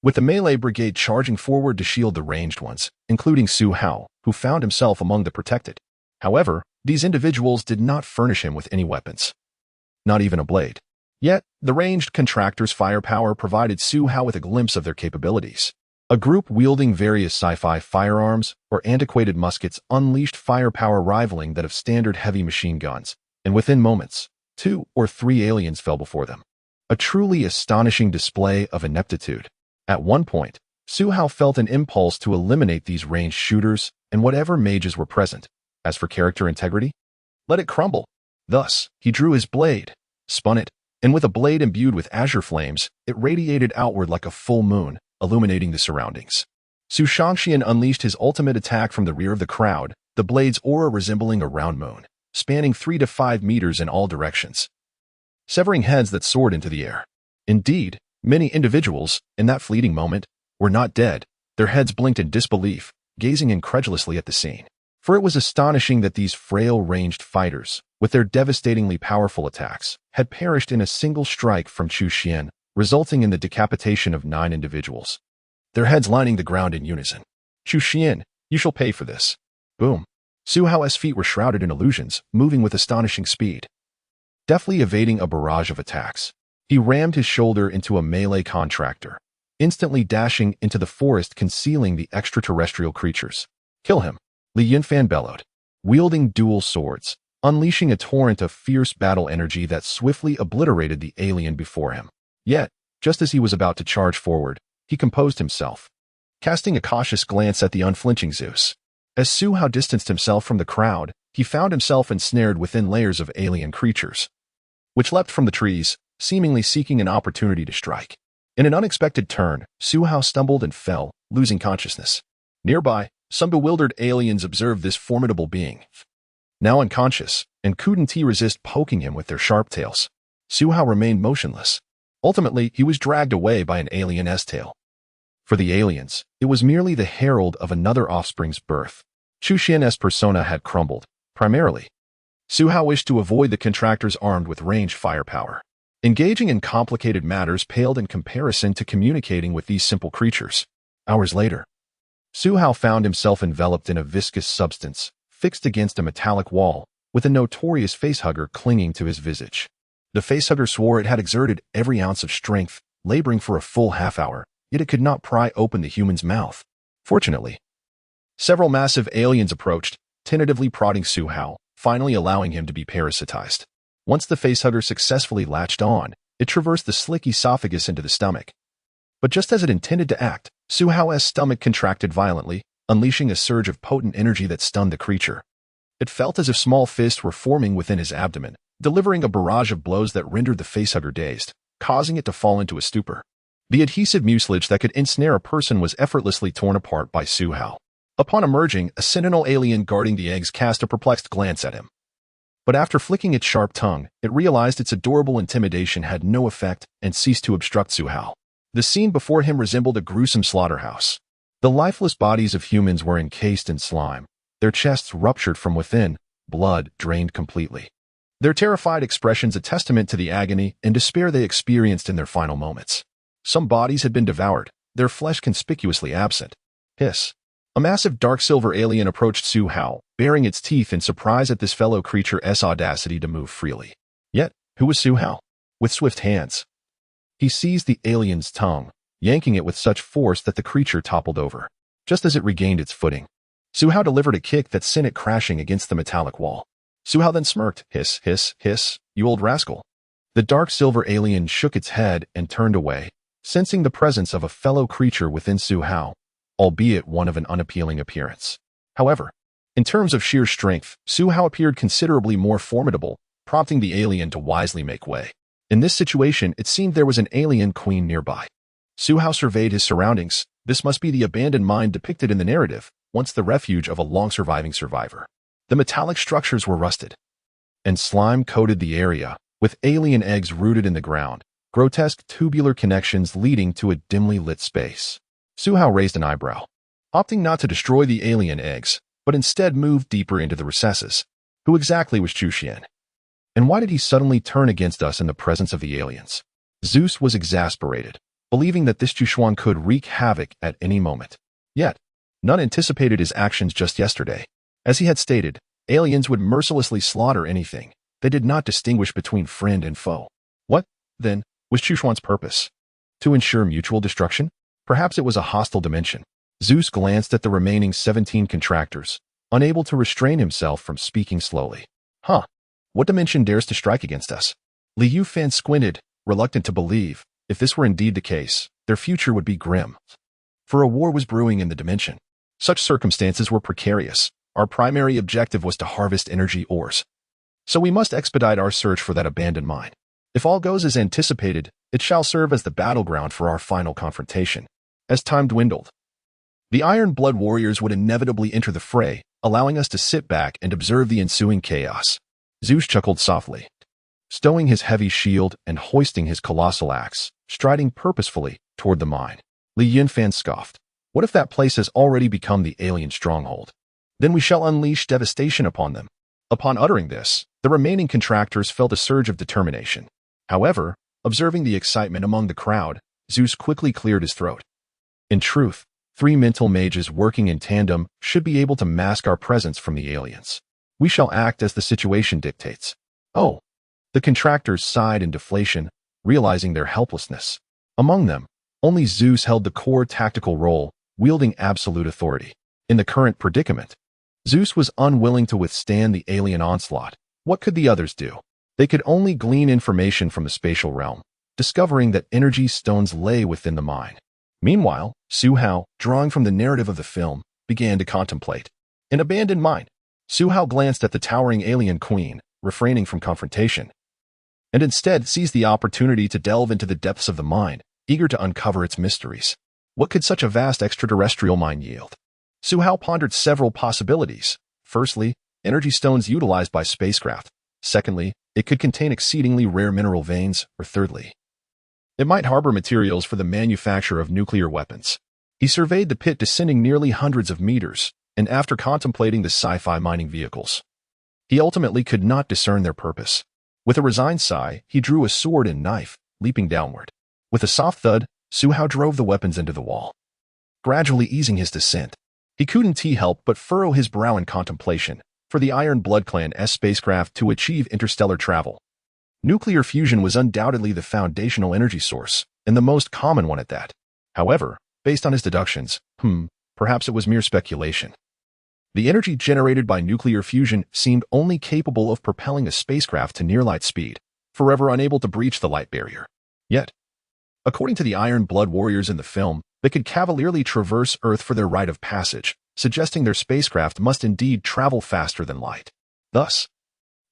with the melee brigade charging forward to shield the ranged ones, including Su Hao, who found himself among the protected. However, these individuals did not furnish him with any weapons, not even a blade. Yet, the ranged contractors' firepower provided Su Hao with a glimpse of their capabilities. A group wielding various sci-fi firearms or antiquated muskets unleashed firepower rivaling that of standard heavy machine guns, and within moments, 2 or 3 aliens fell before them. A truly astonishing display of ineptitude. At one point, Su Hao felt an impulse to eliminate these ranged shooters and whatever mages were present. As for character integrity, let it crumble. Thus, he drew his blade, spun it, and with a blade imbued with azure flames, it radiated outward like a full moon, illuminating the surroundings. Su Shangxian unleashed his ultimate attack from the rear of the crowd, the blade's aura resembling a round moon, spanning 3 to 5 meters in all directions, severing heads that soared into the air. Indeed, many individuals, in that fleeting moment, were not dead. Their heads blinked in disbelief, gazing incredulously at the scene. For it was astonishing that these frail ranged fighters, with their devastatingly powerful attacks, had perished in a single strike from Chu Xian, resulting in the decapitation of 9 individuals, their heads lining the ground in unison. "Chu Xian, you shall pay for this." Boom. Su Hao's feet were shrouded in illusions, moving with astonishing speed, deftly evading a barrage of attacks. He rammed his shoulder into a melee contractor, instantly dashing into the forest concealing the extraterrestrial creatures. "Kill him," Li Yunfan bellowed, wielding dual swords, unleashing a torrent of fierce battle energy that swiftly obliterated the alien before him. Yet, just as he was about to charge forward, he composed himself, casting a cautious glance at the unflinching Zeus. As Su Hao distanced himself from the crowd, he found himself ensnared within layers of alien creatures, which leapt from the trees, seemingly seeking an opportunity to strike. In an unexpected turn, Su Hao stumbled and fell, losing consciousness. Nearby, some bewildered aliens observed this formidable being, now unconscious, and couldn't resist poking him with their sharp tails. Su Hao remained motionless. Ultimately, he was dragged away by an alien S-tail. For the aliens, it was merely the herald of another offspring's birth. Chu Xian's persona had crumbled. Primarily, Su Hao wished to avoid the contractors armed with ranged firepower. Engaging in complicated matters paled in comparison to communicating with these simple creatures. Hours later, Su Hao found himself enveloped in a viscous substance, fixed against a metallic wall, with a notorious facehugger clinging to his visage. The facehugger swore it had exerted every ounce of strength, laboring for a full half-hour, yet it could not pry open the human's mouth. Fortunately, several massive aliens approached, tentatively prodding Su Hao, finally allowing him to be parasitized. Once the facehugger successfully latched on, it traversed the slick esophagus into the stomach. But just as it intended to act, Su Hao's stomach contracted violently, unleashing a surge of potent energy that stunned the creature. It felt as if small fists were forming within his abdomen, delivering a barrage of blows that rendered the facehugger dazed, causing it to fall into a stupor. The adhesive mucilage that could ensnare a person was effortlessly torn apart by Su Hao. Upon emerging, a sentinel alien guarding the eggs cast a perplexed glance at him. But after flicking its sharp tongue, it realized its adorable intimidation had no effect and ceased to obstruct Su Hao. The scene before him resembled a gruesome slaughterhouse. The lifeless bodies of humans were encased in slime, their chests ruptured from within, blood drained completely. Their terrified expressions a testament to the agony and despair they experienced in their final moments. Some bodies had been devoured, their flesh conspicuously absent. Hiss. A massive dark silver alien approached Su Hao, baring its teeth in surprise at this fellow creature's audacity to move freely. Yet, who was Su Hao? With swift hands, he seized the alien's tongue, yanking it with such force that the creature toppled over. Just as it regained its footing, Su Hao delivered a kick that sent it crashing against the metallic wall. Su Hao then smirked, "Hiss, hiss, hiss, you old rascal." The dark silver alien shook its head and turned away, sensing the presence of a fellow creature within Su Hao, albeit one of an unappealing appearance. However, in terms of sheer strength, Su Hao appeared considerably more formidable, prompting the alien to wisely make way. In this situation, it seemed there was an alien queen nearby. Su Hao surveyed his surroundings. This must be the abandoned mine depicted in the narrative, once the refuge of a long-surviving survivor. The metallic structures were rusted, and slime coated the area, with alien eggs rooted in the ground, grotesque tubular connections leading to a dimly lit space. Su Hao raised an eyebrow, opting not to destroy the alien eggs, but instead moved deeper into the recesses. Who exactly was Chu Xian? And why did he suddenly turn against us in the presence of the aliens? Zeus was exasperated, believing that this Chuchuan could wreak havoc at any moment. Yet, none anticipated his actions just yesterday. As he had stated, aliens would mercilessly slaughter anything. They did not distinguish between friend and foe. What, then, was Chuchuan's purpose? To ensure mutual destruction? Perhaps it was a hostile dimension. Zeus glanced at the remaining 17 contractors, unable to restrain himself from speaking slowly. Huh. What dimension dares to strike against us? Li Yufan squinted, reluctant to believe. If this were indeed the case, their future would be grim. For a war was brewing in the dimension. Such circumstances were precarious. Our primary objective was to harvest energy ores. So we must expedite our search for that abandoned mine. If all goes as anticipated, it shall serve as the battleground for our final confrontation. As time dwindled, the Iron Blood warriors would inevitably enter the fray, allowing us to sit back and observe the ensuing chaos. Zeus chuckled softly, stowing his heavy shield and hoisting his colossal axe, striding purposefully toward the mine. Li Yunfan scoffed. What if that place has already become the alien stronghold? Then we shall unleash devastation upon them. Upon uttering this, the remaining contractors felt a surge of determination. However, observing the excitement among the crowd, Zeus quickly cleared his throat. In truth, 3 mental mages working in tandem should be able to mask our presence from the aliens. We shall act as the situation dictates. Oh. The contractors sighed in deflation, realizing their helplessness. Among them, only Zeus held the core tactical role, wielding absolute authority. In the current predicament, Zeus was unwilling to withstand the alien onslaught. What could the others do? They could only glean information from the spatial realm, discovering that energy stones lay within the mine. Meanwhile, Su Hao, drawing from the narrative of the film, began to contemplate an abandoned mine. Su Hao glanced at the towering alien queen, refraining from confrontation, and instead seized the opportunity to delve into the depths of the mine, eager to uncover its mysteries. What could such a vast extraterrestrial mine yield? Su Hao pondered several possibilities. Firstly, energy stones utilized by spacecraft. Secondly, it could contain exceedingly rare mineral veins. Or thirdly, it might harbor materials for the manufacture of nuclear weapons. He surveyed the pit descending nearly hundreds of meters, and after contemplating the Sci-Fi mining vehicles, he ultimately could not discern their purpose. With a resigned sigh, he drew a sword and knife, leaping downward. With a soft thud, Su Hao drove the weapons into the wall, gradually easing his descent. He couldn't help but furrow his brow in contemplation. For the Iron Blood Clan's spacecraft to achieve interstellar travel, nuclear fusion was undoubtedly the foundational energy source, and the most common one at that. However, based on his deductions, perhaps it was mere speculation. The energy generated by nuclear fusion seemed only capable of propelling a spacecraft to near-light speed, forever unable to breach the light barrier. Yet, according to the Iron Blood warriors in the film, they could cavalierly traverse Earth for their rite of passage, suggesting their spacecraft must indeed travel faster than light. Thus,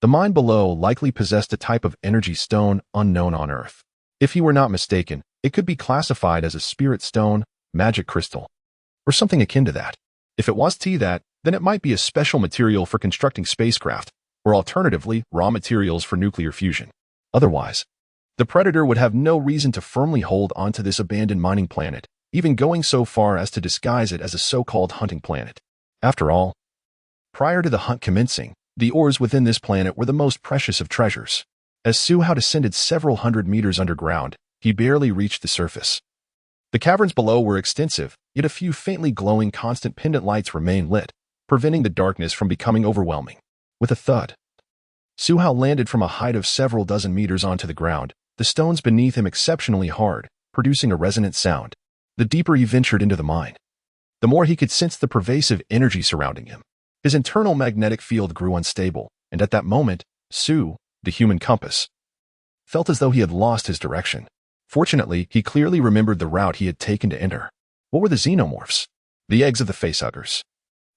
the mine below likely possessed a type of energy stone unknown on Earth. If he were not mistaken, it could be classified as a spirit stone, magic crystal, or something akin to that. If it was that, then it might be a special material for constructing spacecraft, or alternatively, raw materials for nuclear fusion. Otherwise, the Predator would have no reason to firmly hold onto this abandoned mining planet, even going so far as to disguise it as a so-called hunting planet. After all, prior to the hunt commencing, the ores within this planet were the most precious of treasures. As Su Hao descended several hundred meters underground, he barely reached the surface. The caverns below were extensive, yet a few faintly glowing constant pendant lights remained lit, preventing the darkness from becoming overwhelming. With a thud, Su Hao landed from a height of several dozen meters onto the ground, the stones beneath him exceptionally hard, producing a resonant sound. The deeper he ventured into the mine, the more he could sense the pervasive energy surrounding him. His internal magnetic field grew unstable, and at that moment, Su, the human compass, felt as though he had lost his direction. Fortunately, he clearly remembered the route he had taken to enter. What were the xenomorphs? The eggs of the facehuggers.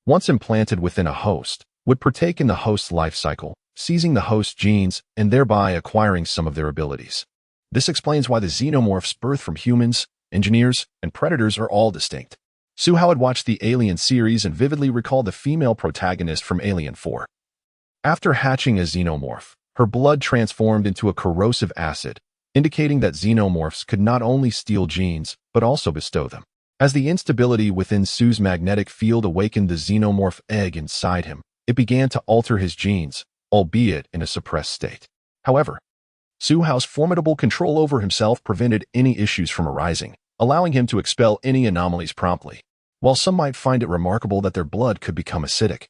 Once implanted within a host, would partake in the host's life cycle, seizing the host's genes and thereby acquiring some of their abilities. This explains why the xenomorphs birthed from humans, engineers, and predators are all distinct. Su Hao had watched the Alien series and vividly recalled the female protagonist from Alien 4. After hatching a xenomorph, her blood transformed into a corrosive acid, indicating that xenomorphs could not only steal genes, but also bestow them. As the instability within Su's magnetic field awakened the xenomorph egg inside him, it began to alter his genes, albeit in a suppressed state. However, Su Hao's formidable control over himself prevented any issues from arising, allowing him to expel any anomalies promptly. While some might find it remarkable that their blood could become acidic,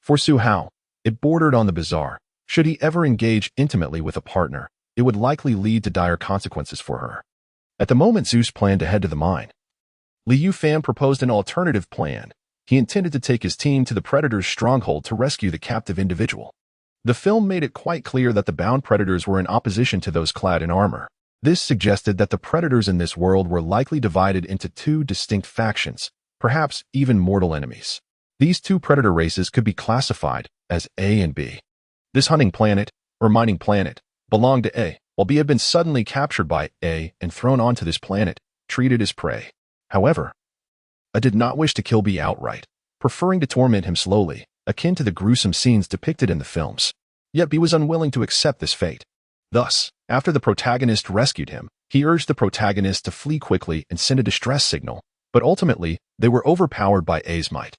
for Su Hao, it bordered on the bizarre. Should he ever engage intimately with a partner, it would likely lead to dire consequences for her. At the moment Zeus planned to head to the mine, Li Yufan proposed an alternative plan. He intended to take his team to the Predator's stronghold to rescue the captive individual. The film made it quite clear that the bound Predators were in opposition to those clad in armor. This suggested that the Predators in this world were likely divided into two distinct factions, perhaps even mortal enemies. These two Predator races could be classified as A and B. This hunting planet, or mining planet, belonged to A, while B had been suddenly captured by A and thrown onto this planet, treated as prey. However, A did not wish to kill B outright, preferring to torment him slowly, akin to the gruesome scenes depicted in the films. Yet B was unwilling to accept this fate. Thus, after the protagonist rescued him, he urged the protagonist to flee quickly and send a distress signal, but ultimately, they were overpowered by A's might,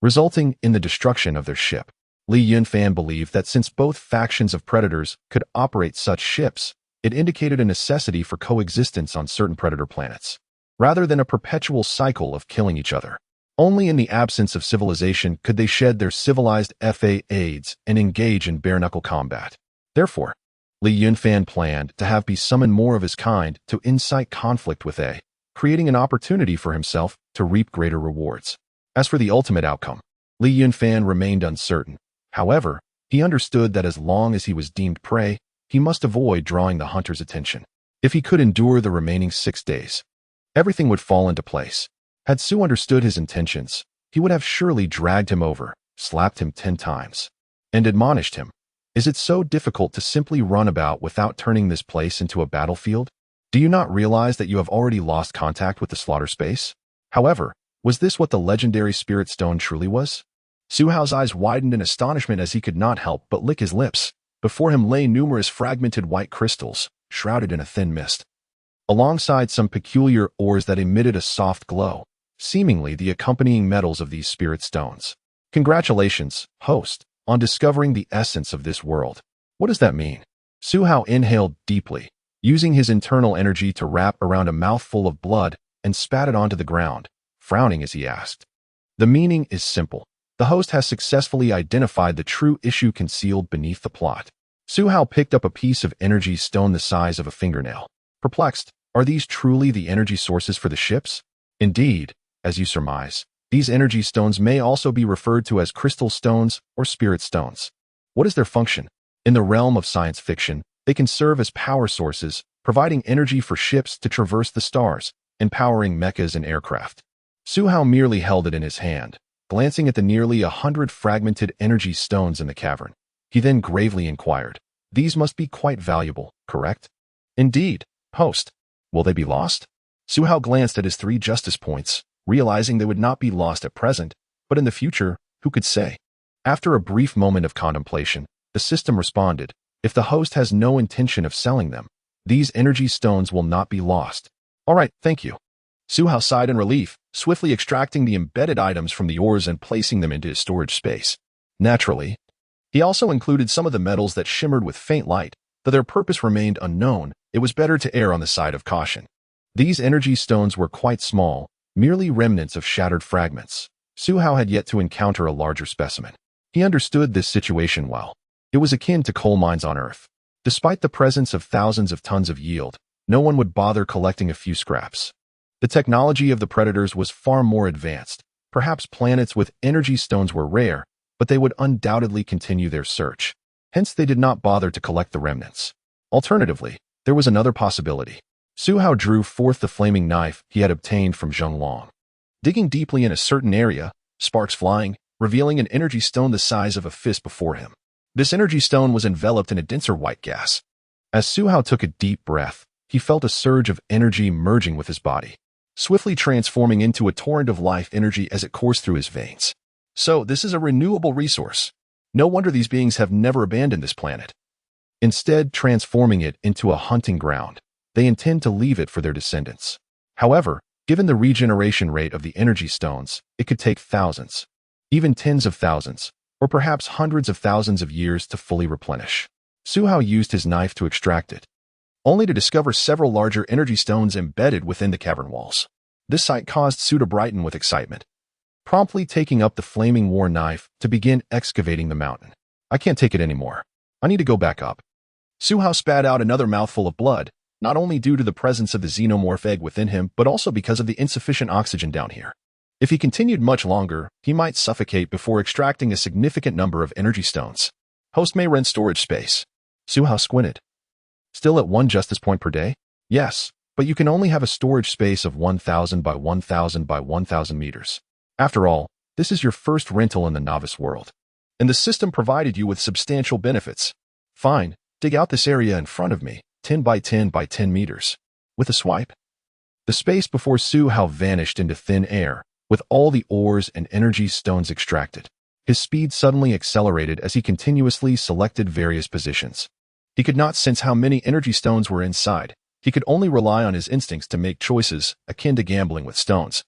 resulting in the destruction of their ship. Li Yunfan believed that since both factions of Predators could operate such ships, it indicated a necessity for coexistence on certain Predator planets, rather than a perpetual cycle of killing each other. Only in the absence of civilization could they shed their civilized aids and engage in bare-knuckle combat. Therefore, Li Yunfan planned to have B summon more of his kind to incite conflict with A, creating an opportunity for himself to reap greater rewards. As for the ultimate outcome, Li Yunfan remained uncertain. However, he understood that as long as he was deemed prey, he must avoid drawing the hunter's attention. If he could endure the remaining 6 days, everything would fall into place. Had Su understood his intentions, he would have surely dragged him over, slapped him 10 times, and admonished him. Is it so difficult to simply run about without turning this place into a battlefield? Do you not realize that you have already lost contact with the slaughter space? However, was this what the legendary Spirit Stone truly was? Su Hao's eyes widened in astonishment as he could not help but lick his lips. Before him lay numerous fragmented white crystals, shrouded in a thin mist, alongside some peculiar ores that emitted a soft glow, seemingly the accompanying metals of these spirit stones. Congratulations, host, on discovering the essence of this world. What does that mean? Su Hao inhaled deeply, using his internal energy to wrap around a mouthful of blood and spat it onto the ground, frowning as he asked. The meaning is simple. The host has successfully identified the true issue concealed beneath the plot. Su Hao picked up a piece of energy stone the size of a fingernail. Perplexed, are these truly the energy sources for the ships? Indeed, as you surmise, these energy stones may also be referred to as crystal stones or spirit stones. What is their function? In the realm of science fiction, they can serve as power sources, providing energy for ships to traverse the stars, empowering mechas and aircraft. Su Hao merely held it in his hand, glancing at the nearly 100 fragmented energy stones in the cavern. He then gravely inquired, "These must be quite valuable, correct?" "Indeed, host. Will they be lost?" Su Hao glanced at his 3 justice points, realizing they would not be lost at present, but in the future, who could say? After a brief moment of contemplation, the system responded, "If the host has no intention of selling them, these energy stones will not be lost." "All right, thank you." Su Hao sighed in relief, swiftly extracting the embedded items from the ores and placing them into his storage space. Naturally, he also included some of the metals that shimmered with faint light. Though their purpose remained unknown, it was better to err on the side of caution. These energy stones were quite small, merely remnants of shattered fragments. Su Hao had yet to encounter a larger specimen. He understood this situation well. It was akin to coal mines on Earth. Despite the presence of thousands of tons of yield, no one would bother collecting a few scraps. The technology of the predators was far more advanced. Perhaps planets with energy stones were rare, but they would undoubtedly continue their search. Hence, they did not bother to collect the remnants. Alternatively, there was another possibility. Su Hao drew forth the flaming knife he had obtained from Zheng Long. Digging deeply in a certain area, sparks flying, revealing an energy stone the size of a fist before him. This energy stone was enveloped in a denser white gas. As Su Hao took a deep breath, he felt a surge of energy merging with his body, swiftly transforming into a torrent of life energy as it coursed through his veins. So, this is a renewable resource. No wonder these beings have never abandoned this planet. Instead, transforming it into a hunting ground, they intend to leave it for their descendants. However, given the regeneration rate of the energy stones, it could take thousands, even tens of thousands, or perhaps hundreds of thousands of years to fully replenish. Su Hao used his knife to extract it, only to discover several larger energy stones embedded within the cavern walls. This sight caused Su to brighten with excitement, promptly taking up the flaming war knife to begin excavating the mountain. "I can't take it anymore. I need to go back up." Su Hao spat out another mouthful of blood, not only due to the presence of the xenomorph egg within him, but also because of the insufficient oxygen down here. If he continued much longer, he might suffocate before extracting a significant number of energy stones. "Host may rent storage space." Su Hao squinted. "Still at 1 justice point per day?" "Yes, but you can only have a storage space of 1,000 by 1,000 by 1,000 meters. After all, this is your first rental in the novice world, and the system provided you with substantial benefits. Fine, dig out this area in front of me, 10 by 10 by 10 meters. With a swipe." The space before Su Hao vanished into thin air, with all the ores and energy stones extracted. His speed suddenly accelerated as he continuously selected various positions. He could not sense how many energy stones were inside. He could only rely on his instincts to make choices akin to gambling with stones,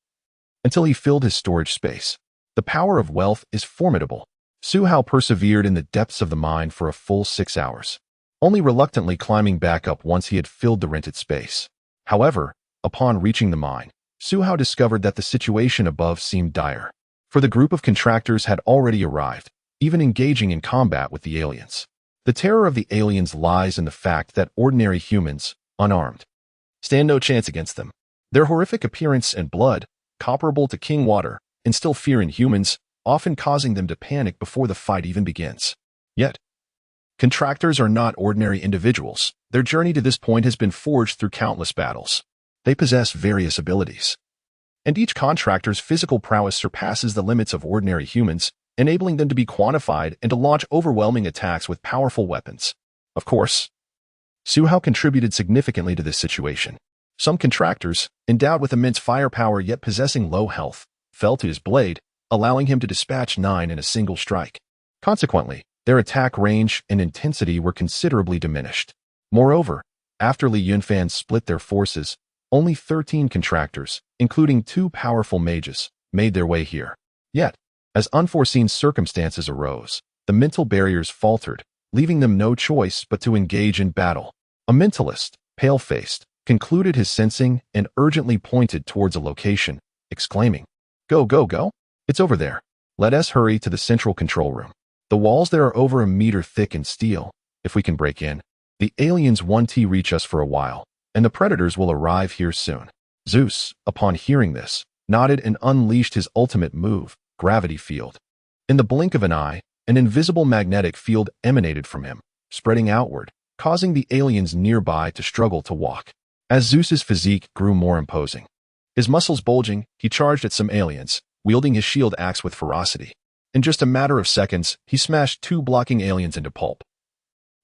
until he filled his storage space. The power of wealth is formidable. Su Hao persevered in the depths of the mine for a full 6 hours, only reluctantly climbing back up once he had filled the rented space. However, upon reaching the mine, Su Hao discovered that the situation above seemed dire, for the group of contractors had already arrived, even engaging in combat with the aliens. The terror of the aliens lies in the fact that ordinary humans, unarmed, stand no chance against them. Their horrific appearance and blood, comparable to king water, instill fear in humans, often causing them to panic before the fight even begins. Yet, contractors are not ordinary individuals. Their journey to this point has been forged through countless battles. They possess various abilities, and each contractor's physical prowess surpasses the limits of ordinary humans, enabling them to be quantified and to launch overwhelming attacks with powerful weapons. Of course, Su Hao contributed significantly to this situation. Some contractors, endowed with immense firepower yet possessing low health, fell to his blade, allowing him to dispatch 9 in a single strike. Consequently, their attack range and intensity were considerably diminished. Moreover, after Li Yunfan split their forces, only 13 contractors, including 2 powerful mages, made their way here. Yet, as unforeseen circumstances arose, the mental barriers faltered, leaving them no choice but to engage in battle. A mentalist, pale-faced, concluded his sensing and urgently pointed towards a location, exclaiming, "Go, go, go! It's over there. Let us hurry to the central control room. The walls there are over a meter thick and steel. If we can break in, the aliens won't reach us for a while, and the predators will arrive here soon." Zeus, upon hearing this, nodded and unleashed his ultimate move, gravity field. In the blink of an eye, an invisible magnetic field emanated from him, spreading outward, causing the aliens nearby to struggle to walk. As Zeus's physique grew more imposing, his muscles bulging, he charged at some aliens, wielding his shield axe with ferocity. In just a matter of seconds, he smashed 2 blocking aliens into pulp,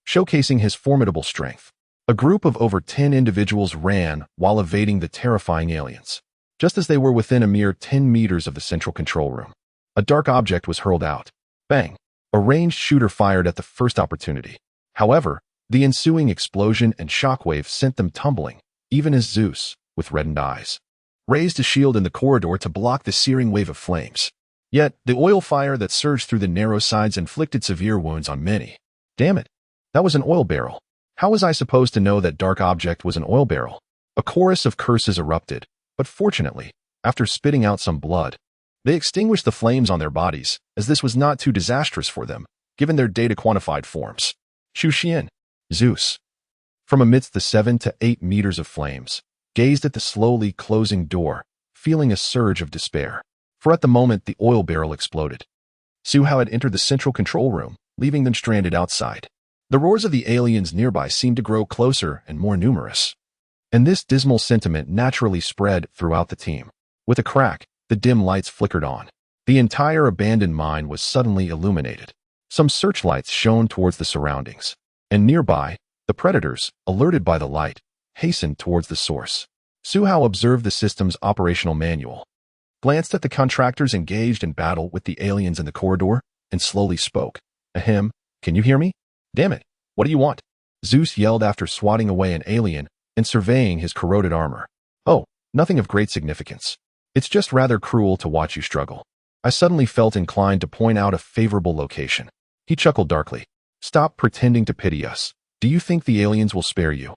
showcasing his formidable strength. A group of over 10 individuals ran while evading the terrifying aliens. Just as they were within a mere 10 meters of the central control room, a dark object was hurled out. Bang! A ranged shooter fired at the first opportunity. However, the ensuing explosion and shockwave sent them tumbling, even as Zeus, with reddened eyes, raised a shield in the corridor to block the searing wave of flames. Yet, the oil fire that surged through the narrow sides inflicted severe wounds on many. Damn it! That was an oil barrel. How was I supposed to know that dark object was an oil barrel? A chorus of curses erupted, but fortunately, after spitting out some blood, they extinguished the flames on their bodies, as this was not too disastrous for them, given their data-quantified forms. Shuxian, Zeus, from amidst the 7 to 8 meters of flames, gazed at the slowly closing door, feeling a surge of despair. For at the moment the oil barrel exploded, Suhao had entered the central control room, leaving them stranded outside. The roars of the aliens nearby seemed to grow closer and more numerous, and this dismal sentiment naturally spread throughout the team. With a crack, the dim lights flickered on. The entire abandoned mine was suddenly illuminated. Some searchlights shone towards the surroundings, and nearby, the predators, alerted by the light, hastened towards the source. Suhao observed the system's operational manual, glanced at the contractors engaged in battle with the aliens in the corridor, and slowly spoke. "Ahem, can you hear me? Damn it, what do you want?" Zeus yelled after swatting away an alien and surveying his corroded armor. "Oh, nothing of great significance. It's just rather cruel to watch you struggle." I suddenly felt inclined to point out a favorable location. He chuckled darkly. "Stop pretending to pity us. Do you think the aliens will spare you?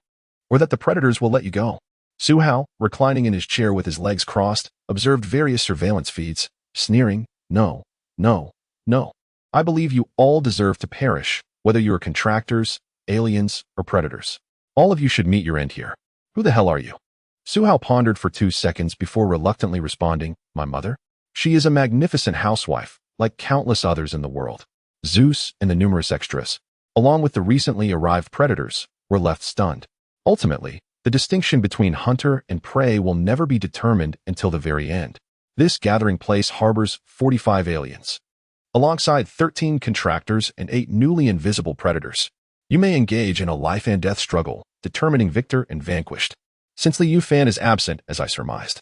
Or that the predators will let you go?" Suhao, reclining in his chair with his legs crossed, observed various surveillance feeds, sneering, "No, no, no. I believe you all deserve to perish, whether you are contractors, aliens, or predators. All of you should meet your end here. Who the hell are you?" Suhao pondered for 2 seconds before reluctantly responding, "My mother? She is a magnificent housewife, like countless others in the world." Zeus and the numerous extras, along with the recently arrived predators, were left stunned. Ultimately, the distinction between hunter and prey will never be determined until the very end. This gathering place harbors 45 aliens, alongside 13 contractors and 8 newly invisible predators. You may engage in a life and death struggle, determining victor and vanquished. Since the Yufan is absent, as I surmised,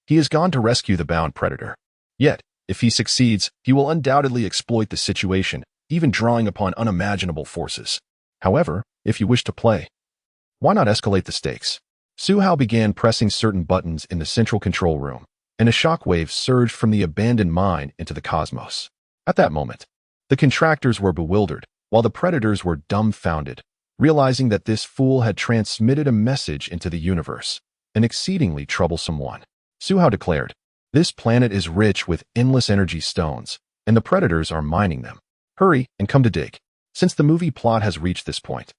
he has gone to rescue the bound predator. Yet, if he succeeds, he will undoubtedly exploit the situation, even drawing upon unimaginable forces. However, if you wish to play, why not escalate the stakes? Suhao began pressing certain buttons in the central control room, and a shockwave surged from the abandoned mine into the cosmos. At that moment, the contractors were bewildered, while the predators were dumbfounded, realizing that this fool had transmitted a message into the universe, an exceedingly troublesome one. Suhao declared, "This planet is rich with endless energy stones, and the predators are mining them. Hurry and come to dig." Since the movie plot has reached this point,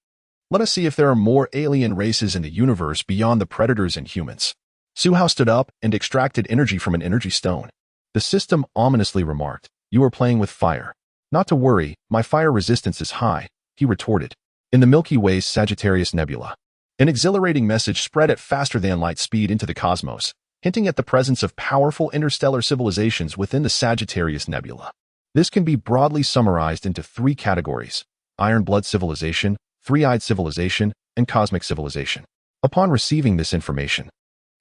let us see if there are more alien races in the universe beyond the predators and humans. Suhao stood up and extracted energy from an energy stone. The system ominously remarked, "You are playing with fire." "Not to worry, my fire resistance is high," he retorted. In the Milky Way's Sagittarius Nebula, an exhilarating message spread at faster-than-light speed into the cosmos, hinting at the presence of powerful interstellar civilizations within the Sagittarius Nebula. This can be broadly summarized into 3 categories: Iron Blood Civilization, Three-Eyed Civilization, and Cosmic Civilization. Upon receiving this information,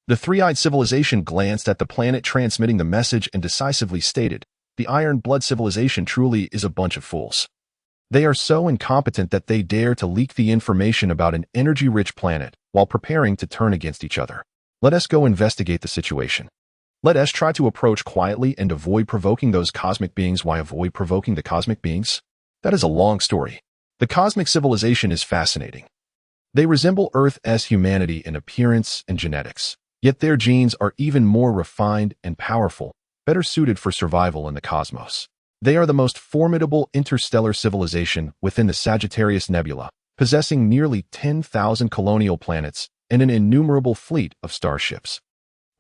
the Three-Eyed Civilization glanced at the planet transmitting the message and decisively stated, "The Iron Blood Civilization truly is a bunch of fools. They are so incompetent that they dare to leak the information about an energy-rich planet while preparing to turn against each other. Let us go investigate the situation. Let us try to approach quietly and avoid provoking those cosmic beings." Why avoid provoking the cosmic beings? That is a long story. The cosmic civilization is fascinating. They resemble Earth's humanity in appearance and genetics, yet their genes are even more refined and powerful, better suited for survival in the cosmos. They are the most formidable interstellar civilization within the Sagittarius Nebula, possessing nearly 10,000 colonial planets and an innumerable fleet of starships.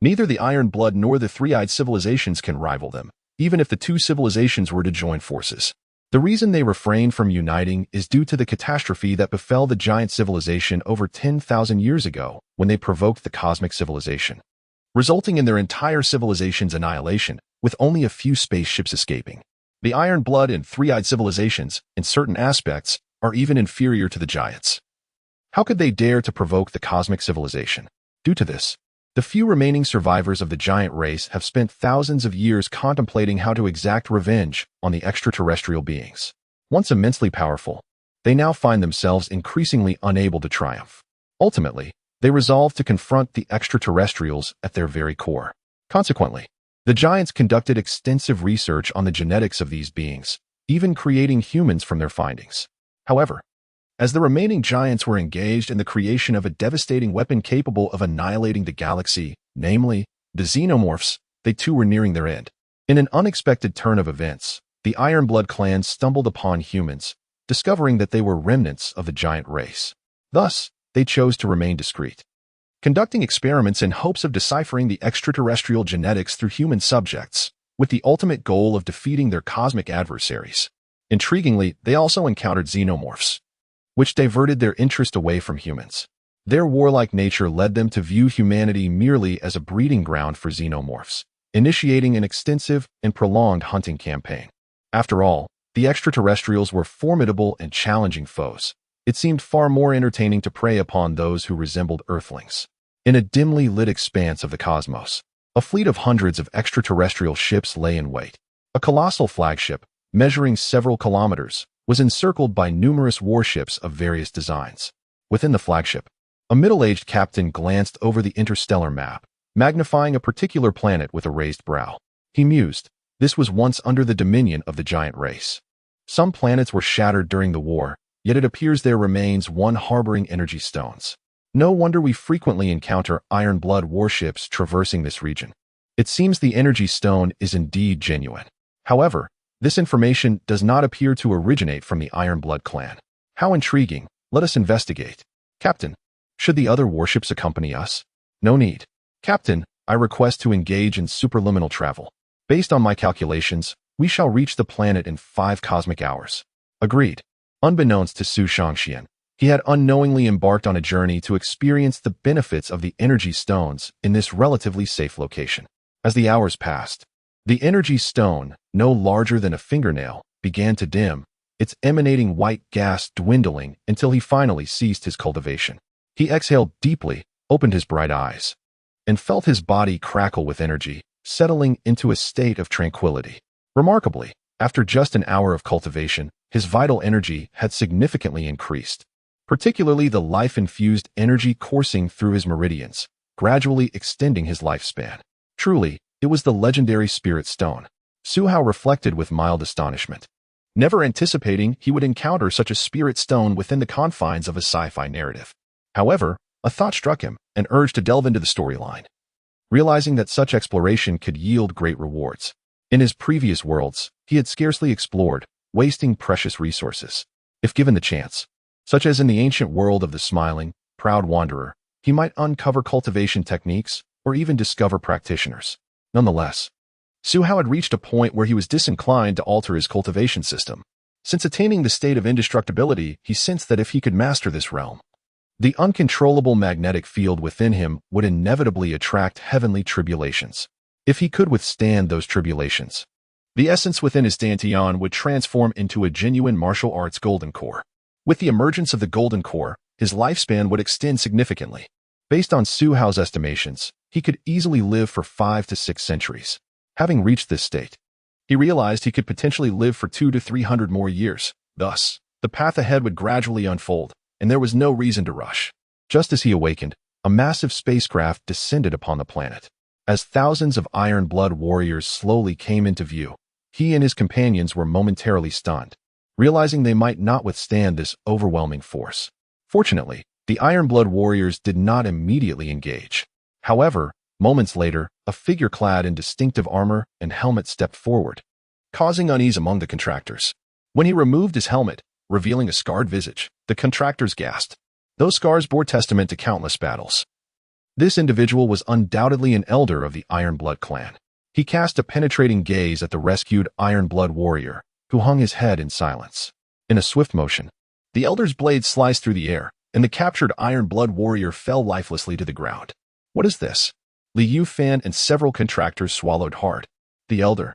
Neither the Iron Blood nor the Three-Eyed civilizations can rival them, even if the two civilizations were to join forces. The reason they refrain from uniting is due to the catastrophe that befell the giant civilization over 10,000 years ago when they provoked the cosmic civilization, resulting in their entire civilization's annihilation, with only a few spaceships escaping. The Iron Blood and Three-Eyed civilizations, in certain aspects, are even inferior to the giants. How could they dare to provoke the cosmic civilization? Due to this, the few remaining survivors of the giant race have spent thousands of years contemplating how to exact revenge on the extraterrestrial beings. Once immensely powerful, they now find themselves increasingly unable to triumph. Ultimately, they resolve to confront the extraterrestrials at their very core. Consequently, the giants conducted extensive research on the genetics of these beings, even creating humans from their findings. However, as the remaining giants were engaged in the creation of a devastating weapon capable of annihilating the galaxy, namely, the xenomorphs, they too were nearing their end. In an unexpected turn of events, the Iron Blood clan stumbled upon humans, discovering that they were remnants of the giant race. Thus, they chose to remain discreet, conducting experiments in hopes of deciphering the extraterrestrial genetics through human subjects, with the ultimate goal of defeating their cosmic adversaries. Intriguingly, they also encountered xenomorphs, which diverted their interest away from humans. Their warlike nature led them to view humanity merely as a breeding ground for xenomorphs, initiating an extensive and prolonged hunting campaign. After all, the extraterrestrials were formidable and challenging foes. It seemed far more entertaining to prey upon those who resembled Earthlings. In a dimly lit expanse of the cosmos, a fleet of hundreds of extraterrestrial ships lay in wait. A colossal flagship, measuring several kilometers, was encircled by numerous warships of various designs. Within the flagship, a middle-aged captain glanced over the interstellar map, magnifying a particular planet with a raised brow. He mused, this was once under the dominion of the giant race. Some planets were shattered during the war, yet it appears there remains one harboring energy stones. No wonder we frequently encounter Iron Blood warships traversing this region. It seems the energy stone is indeed genuine. However, this information does not appear to originate from the Iron Blood clan. How intriguing. Let us investigate. Captain, should the other warships accompany us? No need. Captain, I request to engage in superliminal travel. Based on my calculations, we shall reach the planet in 5 cosmic hours. Agreed. Unbeknownst to Su Shangxian, he had unknowingly embarked on a journey to experience the benefits of the energy stones in this relatively safe location. As the hours passed, the energy stone, no larger than a fingernail, began to dim, its emanating white gas dwindling until he finally ceased his cultivation. He exhaled deeply, opened his bright eyes, and felt his body crackle with energy, settling into a state of tranquility. Remarkably, after just an hour of cultivation, his vital energy had significantly increased, particularly the life-infused energy coursing through his meridians, gradually extending his lifespan. Truly, it was the legendary Spirit Stone. Su Hao reflected with mild astonishment, never anticipating he would encounter such a Spirit Stone within the confines of a sci-fi narrative. However, a thought struck him, an urge to delve into the storyline, realizing that such exploration could yield great rewards. In his previous worlds, he had scarcely explored, wasting precious resources. If given the chance, such as in the ancient world of the smiling, proud wanderer, he might uncover cultivation techniques or even discover practitioners. Nonetheless, Su Hao had reached a point where he was disinclined to alter his cultivation system. Since attaining the state of indestructibility, he sensed that if he could master this realm, the uncontrollable magnetic field within him would inevitably attract heavenly tribulations. If he could withstand those tribulations, the essence within his Dantian would transform into a genuine martial arts golden core. With the emergence of the golden core, his lifespan would extend significantly. Based on Su Hao's estimations, he could easily live for 5 to 6 centuries. Having reached this state, he realized he could potentially live for 200 to 300 more years. Thus, the path ahead would gradually unfold, and there was no reason to rush. Just as he awakened, a massive spacecraft descended upon the planet. As thousands of Iron Blood warriors slowly came into view, he and his companions were momentarily stunned. realizing they might not withstand this overwhelming force. Fortunately, the Iron-Blood warriors did not immediately engage. However, moments later, a figure clad in distinctive armor and helmet stepped forward, causing unease among the contractors. When he removed his helmet, revealing a scarred visage, the contractors gasped. Those scars bore testament to countless battles. This individual was undoubtedly an elder of the Iron-Blood clan. He cast a penetrating gaze at the rescued Iron-Blood warrior, who hung his head in silence. In a swift motion, the elder's blade sliced through the air, and the captured Iron-Blood warrior fell lifelessly to the ground. What is this? Li Yuan and several contractors swallowed hard. The elder,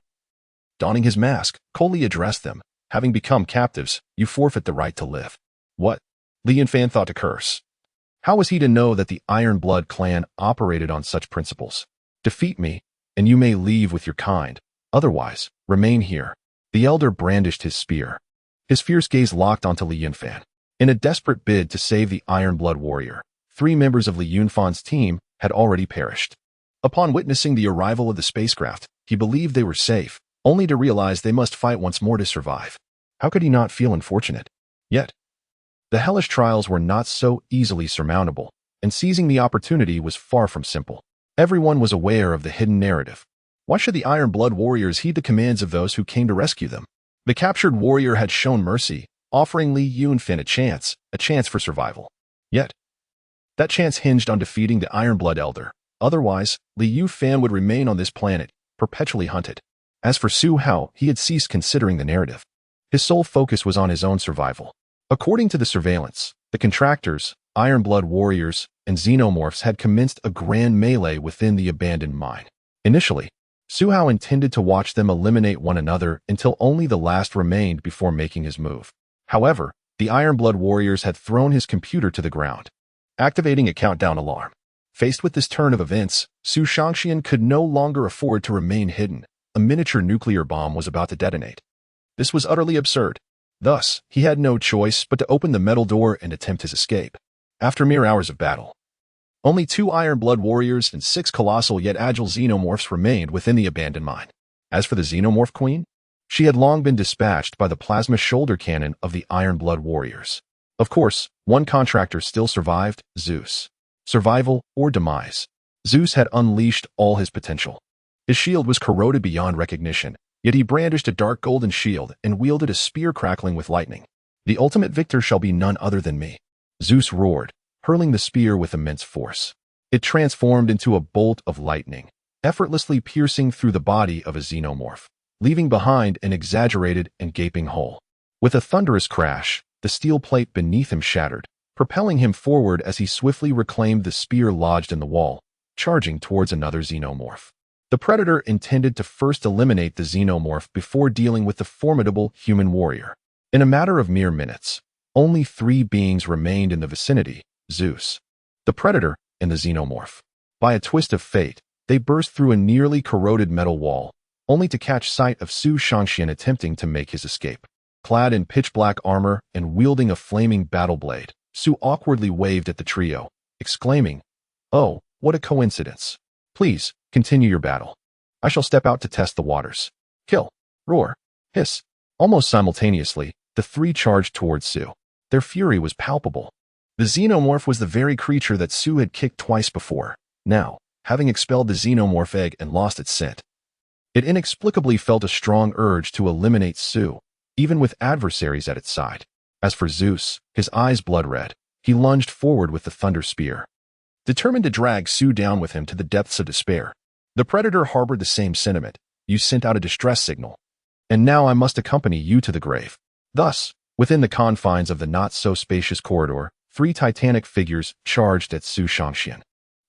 donning his mask, coldly addressed them. Having become captives, you forfeit the right to live. What? Li Yuan thought to curse. How was he to know that the Iron-Blood clan operated on such principles? Defeat me, and you may leave with your kind. Otherwise, remain here. The elder brandished his spear. His fierce gaze locked onto Li Yuan. In a desperate bid to save the Iron-Blood warrior, 3 members of Li Yuan's team had already perished. Upon witnessing the arrival of the spacecraft, he believed they were safe, only to realize they must fight once more to survive. How could he not feel unfortunate? Yet, the hellish trials were not so easily surmountable, and seizing the opportunity was far from simple. Everyone was aware of the hidden narrative. Why should the Iron-Blood warriors heed the commands of those who came to rescue them? The captured warrior had shown mercy, offering Li Yuan a chance for survival. Yet, that chance hinged on defeating the Iron-Blood elder. Otherwise, Li Yuan would remain on this planet, perpetually hunted. As for Su Hao, he had ceased considering the narrative. His sole focus was on his own survival. According to the surveillance, the contractors, Iron-Blood warriors, and xenomorphs had commenced a grand melee within the abandoned mine. Initially, Su Hao intended to watch them eliminate one another until only the last remained before making his move. However, the Iron-Blood warriors had thrown his computer to the ground, activating a countdown alarm. Faced with this turn of events, Su Shangxian could no longer afford to remain hidden. A miniature nuclear bomb was about to detonate. This was utterly absurd. Thus, he had no choice but to open the metal door and attempt his escape. After mere hours of battle, only 2 Iron-Blood warriors and 6 colossal yet agile xenomorphs remained within the abandoned mine. As for the xenomorph queen, she had long been dispatched by the plasma shoulder cannon of the Iron-Blood warriors. Of course, one contractor still survived, Zeus. Survival or demise. Zeus had unleashed all his potential. His shield was corroded beyond recognition, yet he brandished a dark golden shield and wielded a spear crackling with lightning. The ultimate victor shall be none other than me. Zeus roared, hurling the spear with immense force. It transformed into a bolt of lightning, effortlessly piercing through the body of a xenomorph, leaving behind an exaggerated and gaping hole. With a thunderous crash, the steel plate beneath him shattered, propelling him forward as he swiftly reclaimed the spear lodged in the wall, charging towards another xenomorph. The predator intended to first eliminate the xenomorph before dealing with the formidable human warrior. In a matter of mere minutes, only 3 beings remained in the vicinity: Zeus, the predator, and the xenomorph. By a twist of fate, they burst through a nearly corroded metal wall, only to catch sight of Su Shangxian attempting to make his escape. Clad in pitch-black armor and wielding a flaming battle blade, Su awkwardly waved at the trio, exclaiming, "Oh, what a coincidence. Please, continue your battle. I shall step out to test the waters." Kill, roar, hiss. Almost simultaneously, the 3 charged towards Su. Their fury was palpable. The xenomorph was the very creature that Su had kicked twice before. Now, having expelled the xenomorph egg and lost its scent, it inexplicably felt a strong urge to eliminate Su, even with adversaries at its side. As for Zeus, his eyes blood-red, he lunged forward with the thunder spear, determined to drag Su down with him to the depths of despair. The predator harbored the same sentiment. You sent out a distress signal, and now I must accompany you to the grave. Thus, within the confines of the not-so-spacious corridor, 3 titanic figures charged at Su Shangxian,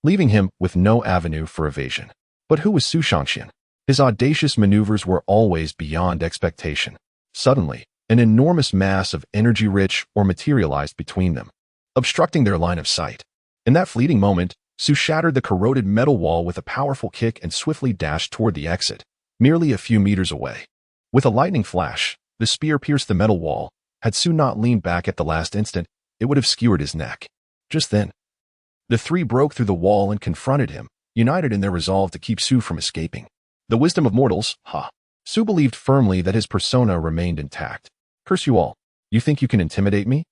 leaving him with no avenue for evasion. But who was Su Shangxian? His audacious maneuvers were always beyond expectation. Suddenly, an enormous mass of energy rich or materialized between them, obstructing their line of sight. In that fleeting moment, Su shattered the corroded metal wall with a powerful kick and swiftly dashed toward the exit, merely a few meters away. With a lightning flash, the spear pierced the metal wall. Had Su not leaned back at the last instant, it would have skewered his neck. Just then, the 3 broke through the wall and confronted him, united in their resolve to keep Su from escaping. The wisdom of mortals, Su believed firmly that his persona remained intact. Curse you all. You think you can intimidate me?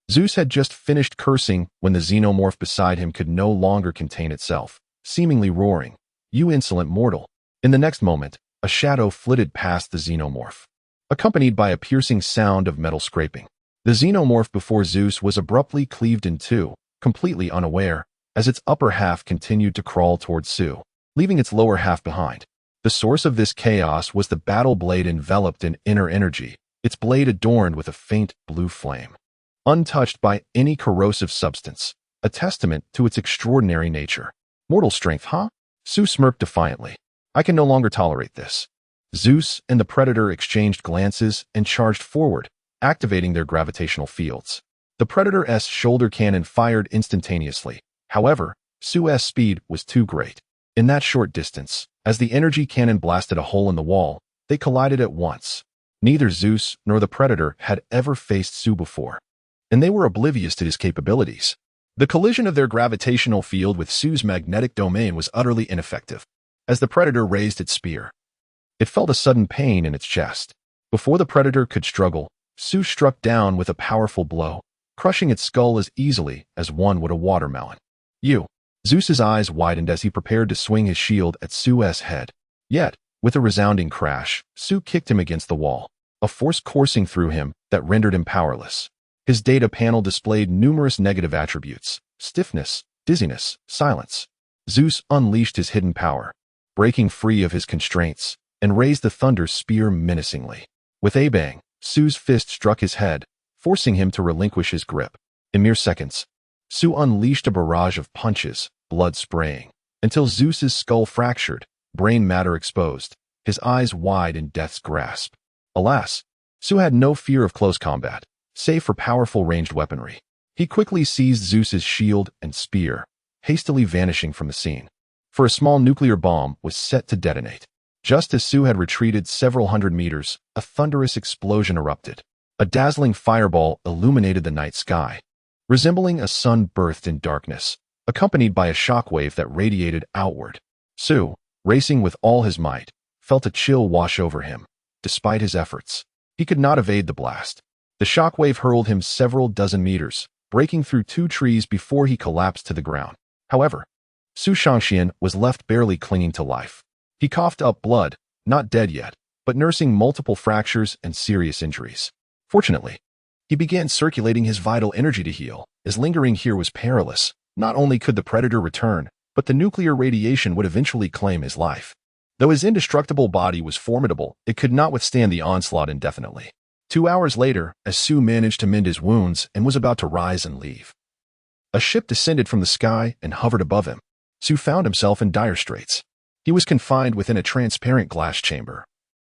Zeus had just finished cursing when the xenomorph beside him could no longer contain itself, seemingly roaring, "You insolent mortal." In the next moment, a shadow flitted past the xenomorph, accompanied by a piercing sound of metal scraping. The xenomorph before Zeus was abruptly cleaved in two, completely unaware, as its upper half continued to crawl towards Su, leaving its lower half behind. The source of this chaos was the battle blade enveloped in inner energy, its blade adorned with a faint blue flame, untouched by any corrosive substance, a testament to its extraordinary nature. Mortal strength, huh? Su smirked defiantly. I can no longer tolerate this. Zeus and the Predator exchanged glances and charged forward, activating their gravitational fields. The Predator's shoulder cannon fired instantaneously. However, Su's speed was too great. In that short distance, as the energy cannon blasted a hole in the wall, they collided at once. Neither Zeus nor the Predator had ever faced Su before, and they were oblivious to his capabilities. The collision of their gravitational field with Su's magnetic domain was utterly ineffective. As the Predator raised its spear, it felt a sudden pain in its chest. Before the Predator could struggle, Su struck down with a powerful blow, crushing its skull as easily as one would a watermelon. Zeus's eyes widened as he prepared to swing his shield at Su's head. Yet, with a resounding crash, Su kicked him against the wall, a force coursing through him that rendered him powerless. His data panel displayed numerous negative attributes: stiffness, dizziness, silence. Zeus unleashed his hidden power, breaking free of his constraints, and raised the thunder spear menacingly. With a bang, Su's fist struck his head, forcing him to relinquish his grip. In mere seconds, Su unleashed a barrage of punches, blood spraying, until Zeus's skull fractured, brain matter exposed, his eyes wide in death's grasp. Alas, Su had no fear of close combat, save for powerful ranged weaponry. He quickly seized Zeus's shield and spear, hastily vanishing from the scene. For a small nuclear bomb was set to detonate. Just as Su had retreated several hundred meters, a thunderous explosion erupted. A dazzling fireball illuminated the night sky, resembling a sun birthed in darkness, accompanied by a shockwave that radiated outward. Su, racing with all his might, felt a chill wash over him. Despite his efforts, he could not evade the blast. The shockwave hurled him several dozen meters, breaking through two trees before he collapsed to the ground. However, Su Shangxian was left barely clinging to life. He coughed up blood, not dead yet, but nursing multiple fractures and serious injuries. Fortunately, he began circulating his vital energy to heal, as lingering here was perilous. Not only could the Predator return, but the nuclear radiation would eventually claim his life. Though his indestructible body was formidable, it could not withstand the onslaught indefinitely. 2 hours later, as Su managed to mend his wounds and was about to rise and leave, a ship descended from the sky and hovered above him. Su found himself in dire straits. He was confined within a transparent glass chamber,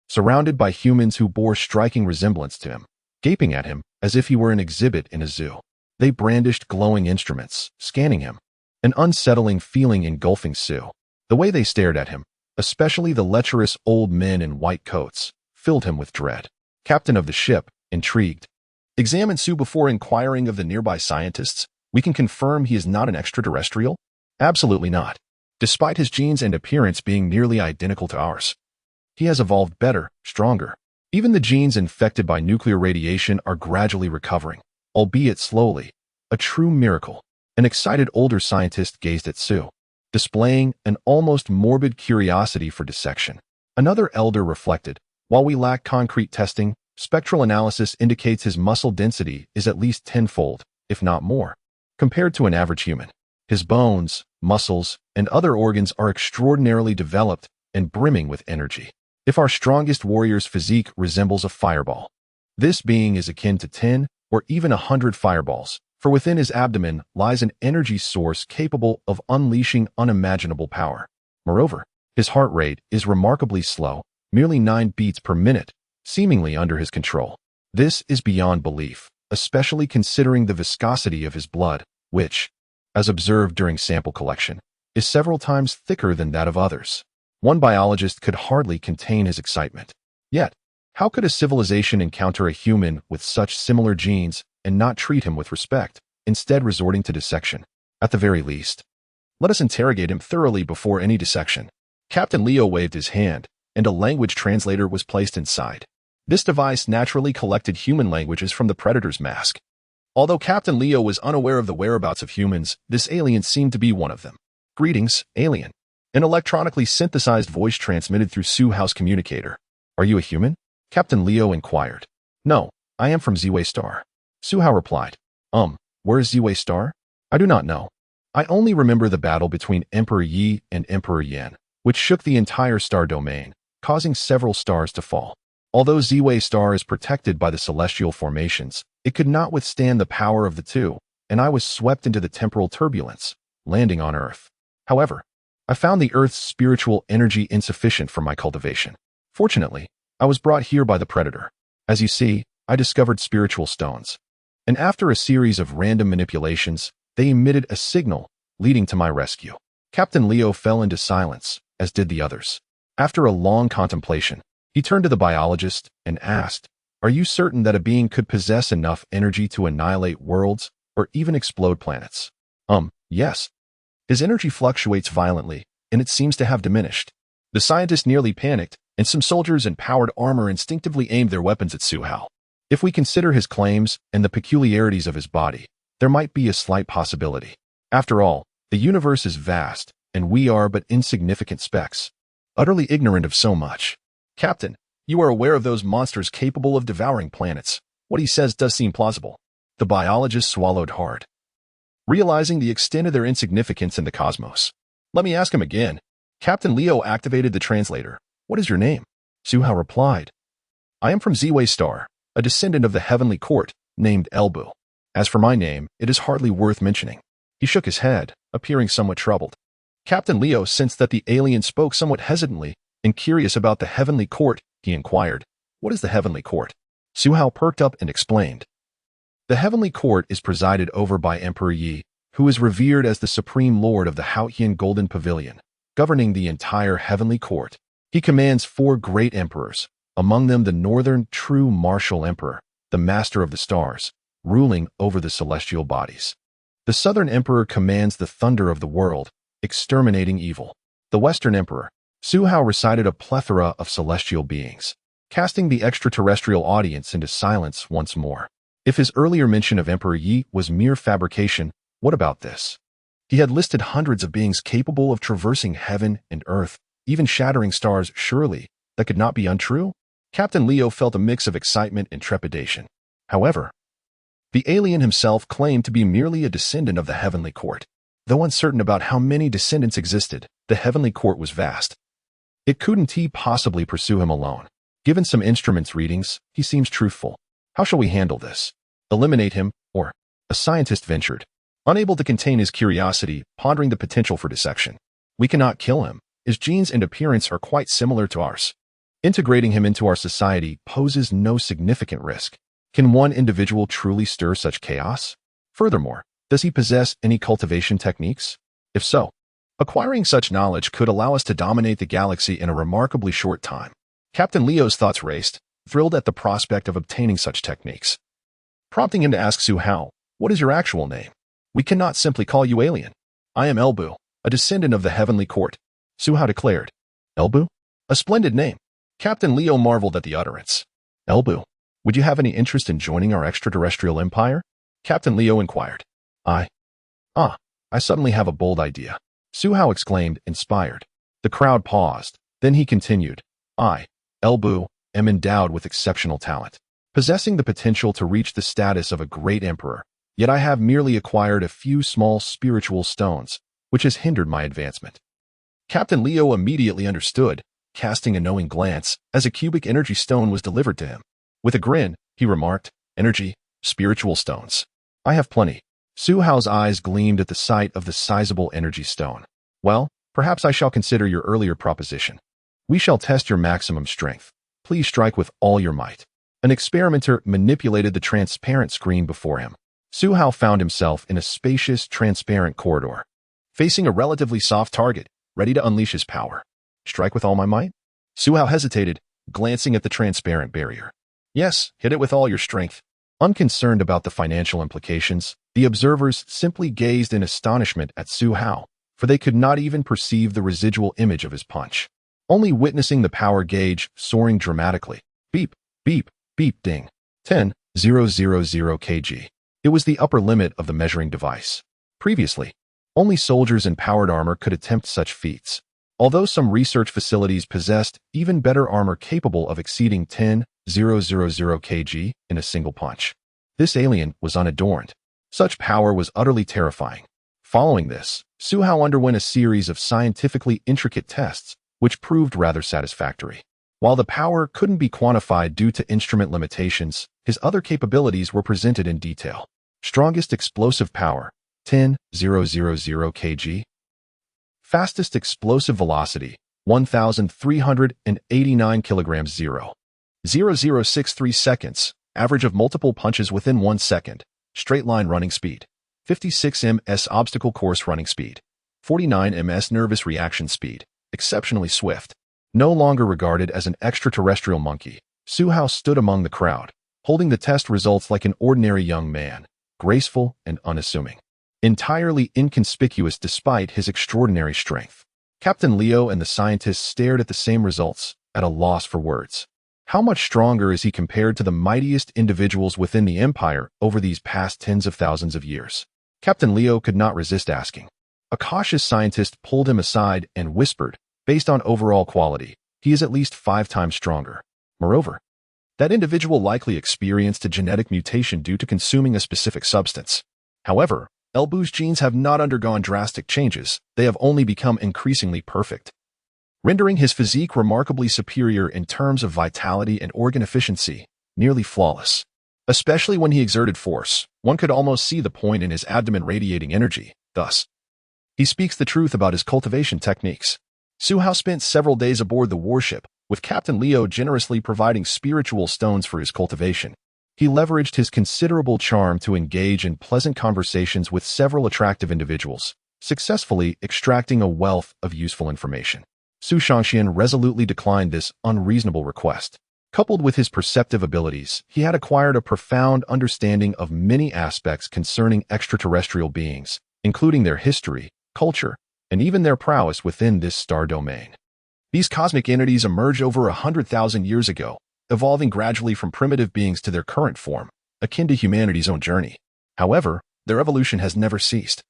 surrounded by humans who bore striking resemblance to him, gaping at him as if he were an exhibit in a zoo. They brandished glowing instruments, scanning him, an unsettling feeling engulfing Su. The way they stared at him, especially the lecherous old men in white coats, filled him with dread. Captain of the ship, intrigued, examined Su before inquiring of the nearby scientists. We can confirm he is not an extraterrestrial? Absolutely not. Despite his genes and appearance being nearly identical to ours, he has evolved better, stronger. Even the genes infected by nuclear radiation are gradually recovering, albeit slowly. A true miracle. An excited older scientist gazed at Su, displaying an almost morbid curiosity for dissection. Another elder reflected, while we lack concrete testing, spectral analysis indicates his muscle density is at least tenfold, if not more, compared to an average human. His bones, muscles, and other organs are extraordinarily developed and brimming with energy. If our strongest warrior's physique resembles a fireball, this being is akin to 10 or even 100 fireballs, for within his abdomen lies an energy source capable of unleashing unimaginable power. Moreover, his heart rate is remarkably slow, merely 9 beats per minute, seemingly under his control. This is beyond belief, especially considering the viscosity of his blood, which, as observed during sample collection, is several times thicker than that of others. One biologist could hardly contain his excitement. Yet, how could a civilization encounter a human with such similar genes and not treat him with respect, instead resorting to dissection? At the very least, let us interrogate him thoroughly before any dissection. Captain Leo waved his hand, and a language translator was placed inside. This device naturally collected human languages from the Predator's mask. Although Captain Leo was unaware of the whereabouts of humans, this alien seemed to be one of them. "Greetings, alien." An electronically synthesized voice transmitted through Su-Hao's communicator. "Are you a human?" Captain Leo inquired. "No, I am from Ziwei Star." Su-Hao replied. Where is Ziwei Star?" "I do not know. I only remember the battle between Emperor Yi and Emperor Yan, which shook the entire star domain, causing several stars to fall. Although Ziwei Star is protected by the celestial formations, it could not withstand the power of the two, and I was swept into the temporal turbulence, landing on Earth. However, I found the Earth's spiritual energy insufficient for my cultivation. Fortunately, I was brought here by the Predator. As you see, I discovered spiritual stones. And after a series of random manipulations, they emitted a signal, leading to my rescue. Captain Leo fell into silence, as did the others. After a long contemplation, he turned to the biologist and asked, "Are you certain that a being could possess enough energy to annihilate worlds or even explode planets?" Yes. His energy fluctuates violently, and it seems to have diminished. The scientist nearly panicked, and some soldiers in powered armor instinctively aimed their weapons at Su-Hao. If we consider his claims and the peculiarities of his body, there might be a slight possibility. After all, the universe is vast, and we are but insignificant specks, utterly ignorant of so much. "Captain, you are aware of those monsters capable of devouring planets. What he says does seem plausible." The biologist swallowed hard, realizing the extent of their insignificance in the cosmos. "Let me ask him again." Captain Leo activated the translator. "What is your name?" Su-Hao replied. "I am from Ziwei Star, a descendant of the heavenly court, named Elbu. As for my name, it is hardly worth mentioning." He shook his head, appearing somewhat troubled. Captain Leo sensed that the alien spoke somewhat hesitantly, and curious about the heavenly court, he inquired, "What is the heavenly court?" Su-Hao perked up and explained. The heavenly court is presided over by Emperor Yi, who is revered as the supreme lord of the Haotian Golden Pavilion, governing the entire heavenly court. He commands 4 great emperors, among them the northern true martial emperor, the master of the stars, ruling over the celestial bodies. The southern emperor commands the thunder of the world, exterminating evil. The western emperor, Su-Hao, recited a plethora of celestial beings, casting the extraterrestrial audience into silence once more. If his earlier mention of Emperor Yi was mere fabrication, what about this? He had listed hundreds of beings capable of traversing heaven and earth, even shattering stars. Surely, that could not be untrue? Captain Leo felt a mix of excitement and trepidation. However, the alien himself claimed to be merely a descendant of the heavenly court. Though uncertain about how many descendants existed, the heavenly court was vast. It couldn't he possibly pursue him alone? Given some instruments readings, he seems truthful. How shall we handle this? Eliminate him, or? A scientist ventured, unable to contain his curiosity, pondering the potential for dissection. We cannot kill him. His genes and appearance are quite similar to ours. Integrating him into our society poses no significant risk. Can one individual truly stir such chaos? Furthermore, does he possess any cultivation techniques? If so, acquiring such knowledge could allow us to dominate the galaxy in a remarkably short time. Captain Leo's thoughts raced, thrilled at the prospect of obtaining such techniques, prompting him to ask Su-Hao, "What is your actual name? We cannot simply call you alien." "I am Elbu, a descendant of the heavenly court," Su-Hao declared. "Elbu? A splendid name." Captain Leo marveled at the utterance. "Elbu, would you have any interest in joining our extraterrestrial empire?" Captain Leo inquired. I suddenly have a bold idea," Su-Hao exclaimed, inspired. The crowd paused. Then he continued, "I, Elbu, am endowed with exceptional talent, possessing the potential to reach the status of a great emperor, yet I have merely acquired a few small spiritual stones, which has hindered my advancement." Captain Leo immediately understood, casting a knowing glance as a cubic energy stone was delivered to him. With a grin, he remarked, "Energy, spiritual stones. I have plenty." Su-Hao's eyes gleamed at the sight of the sizable energy stone. "Well, perhaps I shall consider your earlier proposition. We shall test your maximum strength. Please strike with all your might." An experimenter manipulated the transparent screen before him. Su-Hao found himself in a spacious, transparent corridor, facing a relatively soft target, ready to unleash his power. "Strike with all my might?" Su-Hao hesitated, glancing at the transparent barrier. "Yes, hit it with all your strength." Unconcerned about the financial implications, the observers simply gazed in astonishment at Su-Hao, for they could not even perceive the residual image of his punch. Only witnessing the power gauge soaring dramatically, beep, Beep, beep, ding. 10,000 kg. It was the upper limit of the measuring device. Previously, only soldiers in powered armor could attempt such feats, although some research facilities possessed even better armor capable of exceeding 10,000 kg in a single punch. This alien was unadorned. Such power was utterly terrifying. Following this, Su-Hao underwent a series of scientifically intricate tests, which proved rather satisfactory. While the power couldn't be quantified due to instrument limitations, his other capabilities were presented in detail. Strongest explosive power, 10,000 kg. Fastest explosive velocity, 1,389 kilograms 0.0063 seconds, average of multiple punches within 1 second, straight line running speed, 56 ms obstacle course running speed, 49 ms nervous reaction speed, exceptionally swift. No longer regarded as an extraterrestrial monkey, Su-Hao stood among the crowd, holding the test results like an ordinary young man, graceful and unassuming. Entirely inconspicuous despite his extraordinary strength. Captain Leo and the scientists stared at the same results, at a loss for words. How much stronger is he compared to the mightiest individuals within the Empire over these past tens of thousands of years? Captain Leo could not resist asking. A cautious scientist pulled him aside and whispered, based on overall quality, he is at least 5 times stronger. Moreover, that individual likely experienced a genetic mutation due to consuming a specific substance. However, Elbu's genes have not undergone drastic changes, they have only become increasingly perfect, rendering his physique remarkably superior in terms of vitality and organ efficiency, nearly flawless. Especially when he exerted force, one could almost see the point in his abdomen radiating energy. Thus, he speaks the truth about his cultivation techniques. Su-Hao spent several days aboard the warship, with Captain Leo generously providing spiritual stones for his cultivation. He leveraged his considerable charm to engage in pleasant conversations with several attractive individuals, successfully extracting a wealth of useful information. Su Shangxian resolutely declined this unreasonable request. Coupled with his perceptive abilities, he had acquired a profound understanding of many aspects concerning extraterrestrial beings, including their history, culture, and even their prowess within this star domain. These cosmic entities emerged over 100,000 years ago, evolving gradually from primitive beings to their current form, akin to humanity's own journey. However, their evolution has never ceased.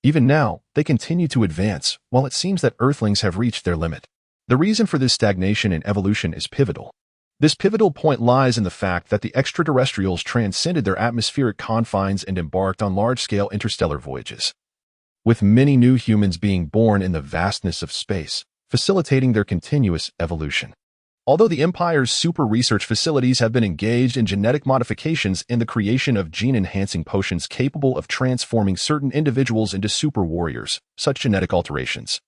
Even now, they continue to advance, while it seems that Earthlings have reached their limit. The reason for this stagnation in evolution is pivotal. This pivotal point lies in the fact that the extraterrestrials transcended their atmospheric confines and embarked on large-scale interstellar voyages, with many new humans being born in the vastness of space, facilitating their continuous evolution. Although the Empire's super research facilities have been engaged in genetic modifications and the creation of gene-enhancing potions capable of transforming certain individuals into super warriors, such genetic alterations,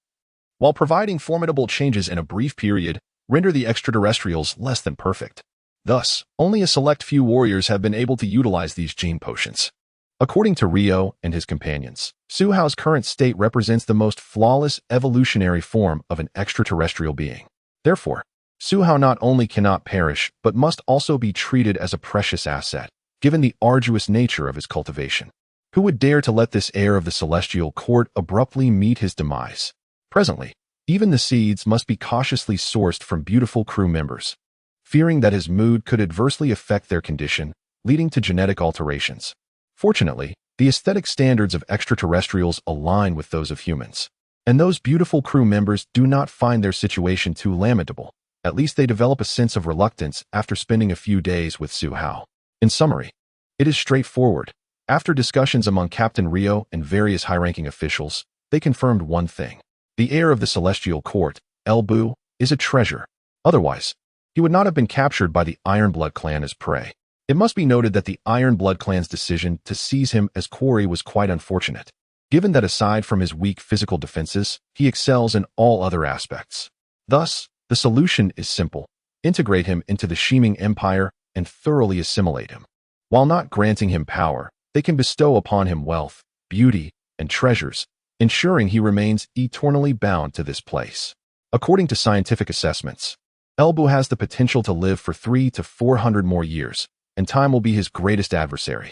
while providing formidable changes in a brief period, render the extraterrestrials less than perfect. Thus, only a select few warriors have been able to utilize these gene potions. According to Rio and his companions, Su-Hao's current state represents the most flawless evolutionary form of an extraterrestrial being. Therefore, Su-Hao not only cannot perish, but must also be treated as a precious asset, given the arduous nature of his cultivation. Who would dare to let this heir of the celestial court abruptly meet his demise? Presently, even the seeds must be cautiously sourced from beautiful crew members, fearing that his mood could adversely affect their condition, leading to genetic alterations. Fortunately, the aesthetic standards of extraterrestrials align with those of humans, and those beautiful crew members do not find their situation too lamentable. At least they develop a sense of reluctance after spending a few days with Su-Hao. In summary, it is straightforward. After discussions among Captain Rio and various high-ranking officials, they confirmed one thing. The heir of the celestial court, Elbu, is a treasure. Otherwise, he would not have been captured by the Ironblood clan as prey. It must be noted that the Ironblood clan's decision to seize him as quarry was quite unfortunate, given that aside from his weak physical defenses, he excels in all other aspects. Thus, the solution is simple. Integrate him into the Shiming Empire and thoroughly assimilate him. While not granting him power, they can bestow upon him wealth, beauty, and treasures, ensuring he remains eternally bound to this place. According to scientific assessments, Elbu has the potential to live for 300 to 400 more years, and time will be his greatest adversary.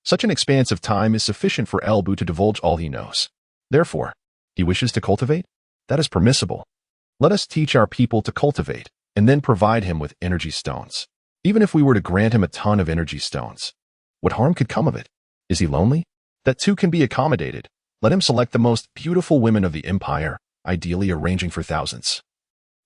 Such an expanse of time is sufficient for Elbu to divulge all he knows. Therefore, he wishes to cultivate? That is permissible. Let us teach our people to cultivate, and then provide him with energy stones. Even if we were to grant him a ton of energy stones, what harm could come of it? Is he lonely? That too can be accommodated. Let him select the most beautiful women of the empire, ideally arranging for thousands,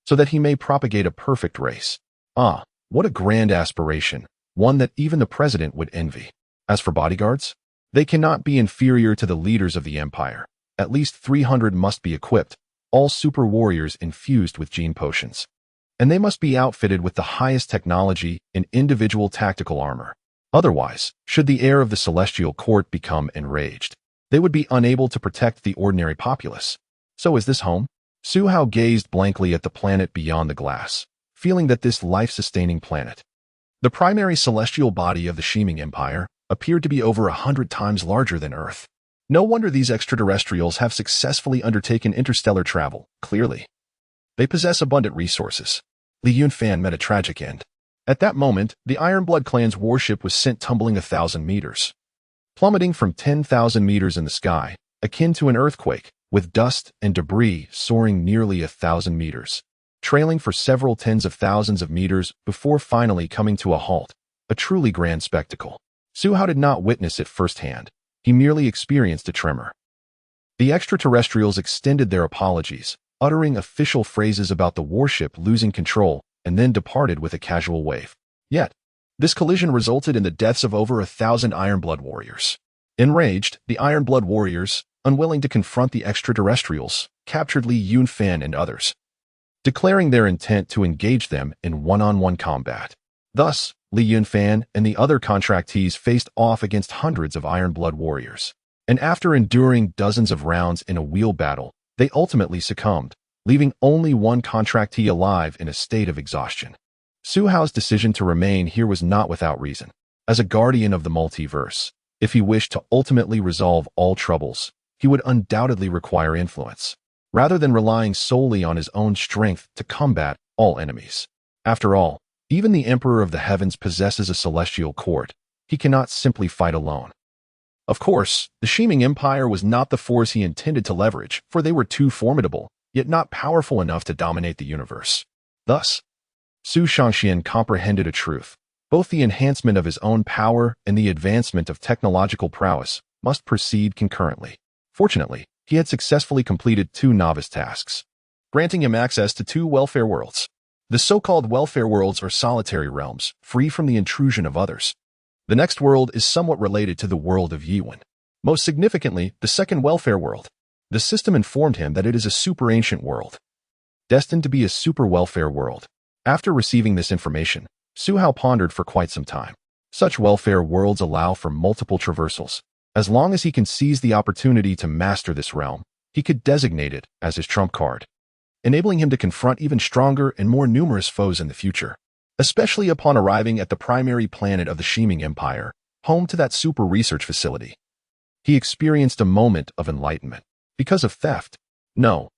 so that he may propagate a perfect race. Ah, what a grand aspiration, one that even the president would envy. As for bodyguards, they cannot be inferior to the leaders of the empire. At least 300 must be equipped, all super warriors infused with gene potions. And they must be outfitted with the highest technology and individual tactical armor. Otherwise, should the heir of the celestial court become enraged, they would be unable to protect the ordinary populace. So is this home? Su Hao gazed blankly at the planet beyond the glass, feeling that this life-sustaining planet, the primary celestial body of the Shiming Empire, appeared to be over 100 times larger than Earth. No wonder these extraterrestrials have successfully undertaken interstellar travel, clearly. They possess abundant resources. Li Yunfan met a tragic end. At that moment, the Ironblood clan's warship was sent tumbling 1,000 meters, plummeting from 10,000 meters in the sky, akin to an earthquake, with dust and debris soaring nearly 1,000 meters, trailing for several tens of thousands of meters before finally coming to a halt, a truly grand spectacle. Su Hao did not witness it firsthand. He merely experienced a tremor. The extraterrestrials extended their apologies, uttering official phrases about the warship losing control, and then departed with a casual wave. Yet, this collision resulted in the deaths of over 1,000 Ironblood warriors. Enraged, the Ironblood warriors, unwilling to confront the extraterrestrials, captured Li Yunfan and others, declaring their intent to engage them in one-on-one combat. Thus, Li Yunfan and the other contractees faced off against hundreds of Ironblood warriors, and after enduring dozens of rounds in a wheel battle, they ultimately succumbed, leaving only one contractee alive in a state of exhaustion. Su Hao's decision to remain here was not without reason. As a guardian of the multiverse, if he wished to ultimately resolve all troubles, he would undoubtedly require influence, rather than relying solely on his own strength to combat all enemies. After all, even the Emperor of the Heavens possesses a celestial court. He cannot simply fight alone. Of course, the Shiming Empire was not the force he intended to leverage, for they were too formidable, yet not powerful enough to dominate the universe. Thus, Su Shangxian comprehended a truth. Both the enhancement of his own power and the advancement of technological prowess must proceed concurrently. Fortunately, he had successfully completed 2 novice tasks, granting him access to 2 welfare worlds. The so-called welfare worlds are solitary realms, free from the intrusion of others. The next world is somewhat related to the world of Yuan. Most significantly, the second welfare world. The system informed him that it is a super-ancient world, destined to be a super-welfare world. After receiving this information, Su Hao pondered for quite some time. Such welfare worlds allow for multiple traversals. As long as he can seize the opportunity to master this realm, he could designate it as his trump card, enabling him to confront even stronger and more numerous foes in the future, especially upon arriving at the primary planet of the Shiming Empire, home to that super research facility. He experienced a moment of enlightenment. Because of theft? No.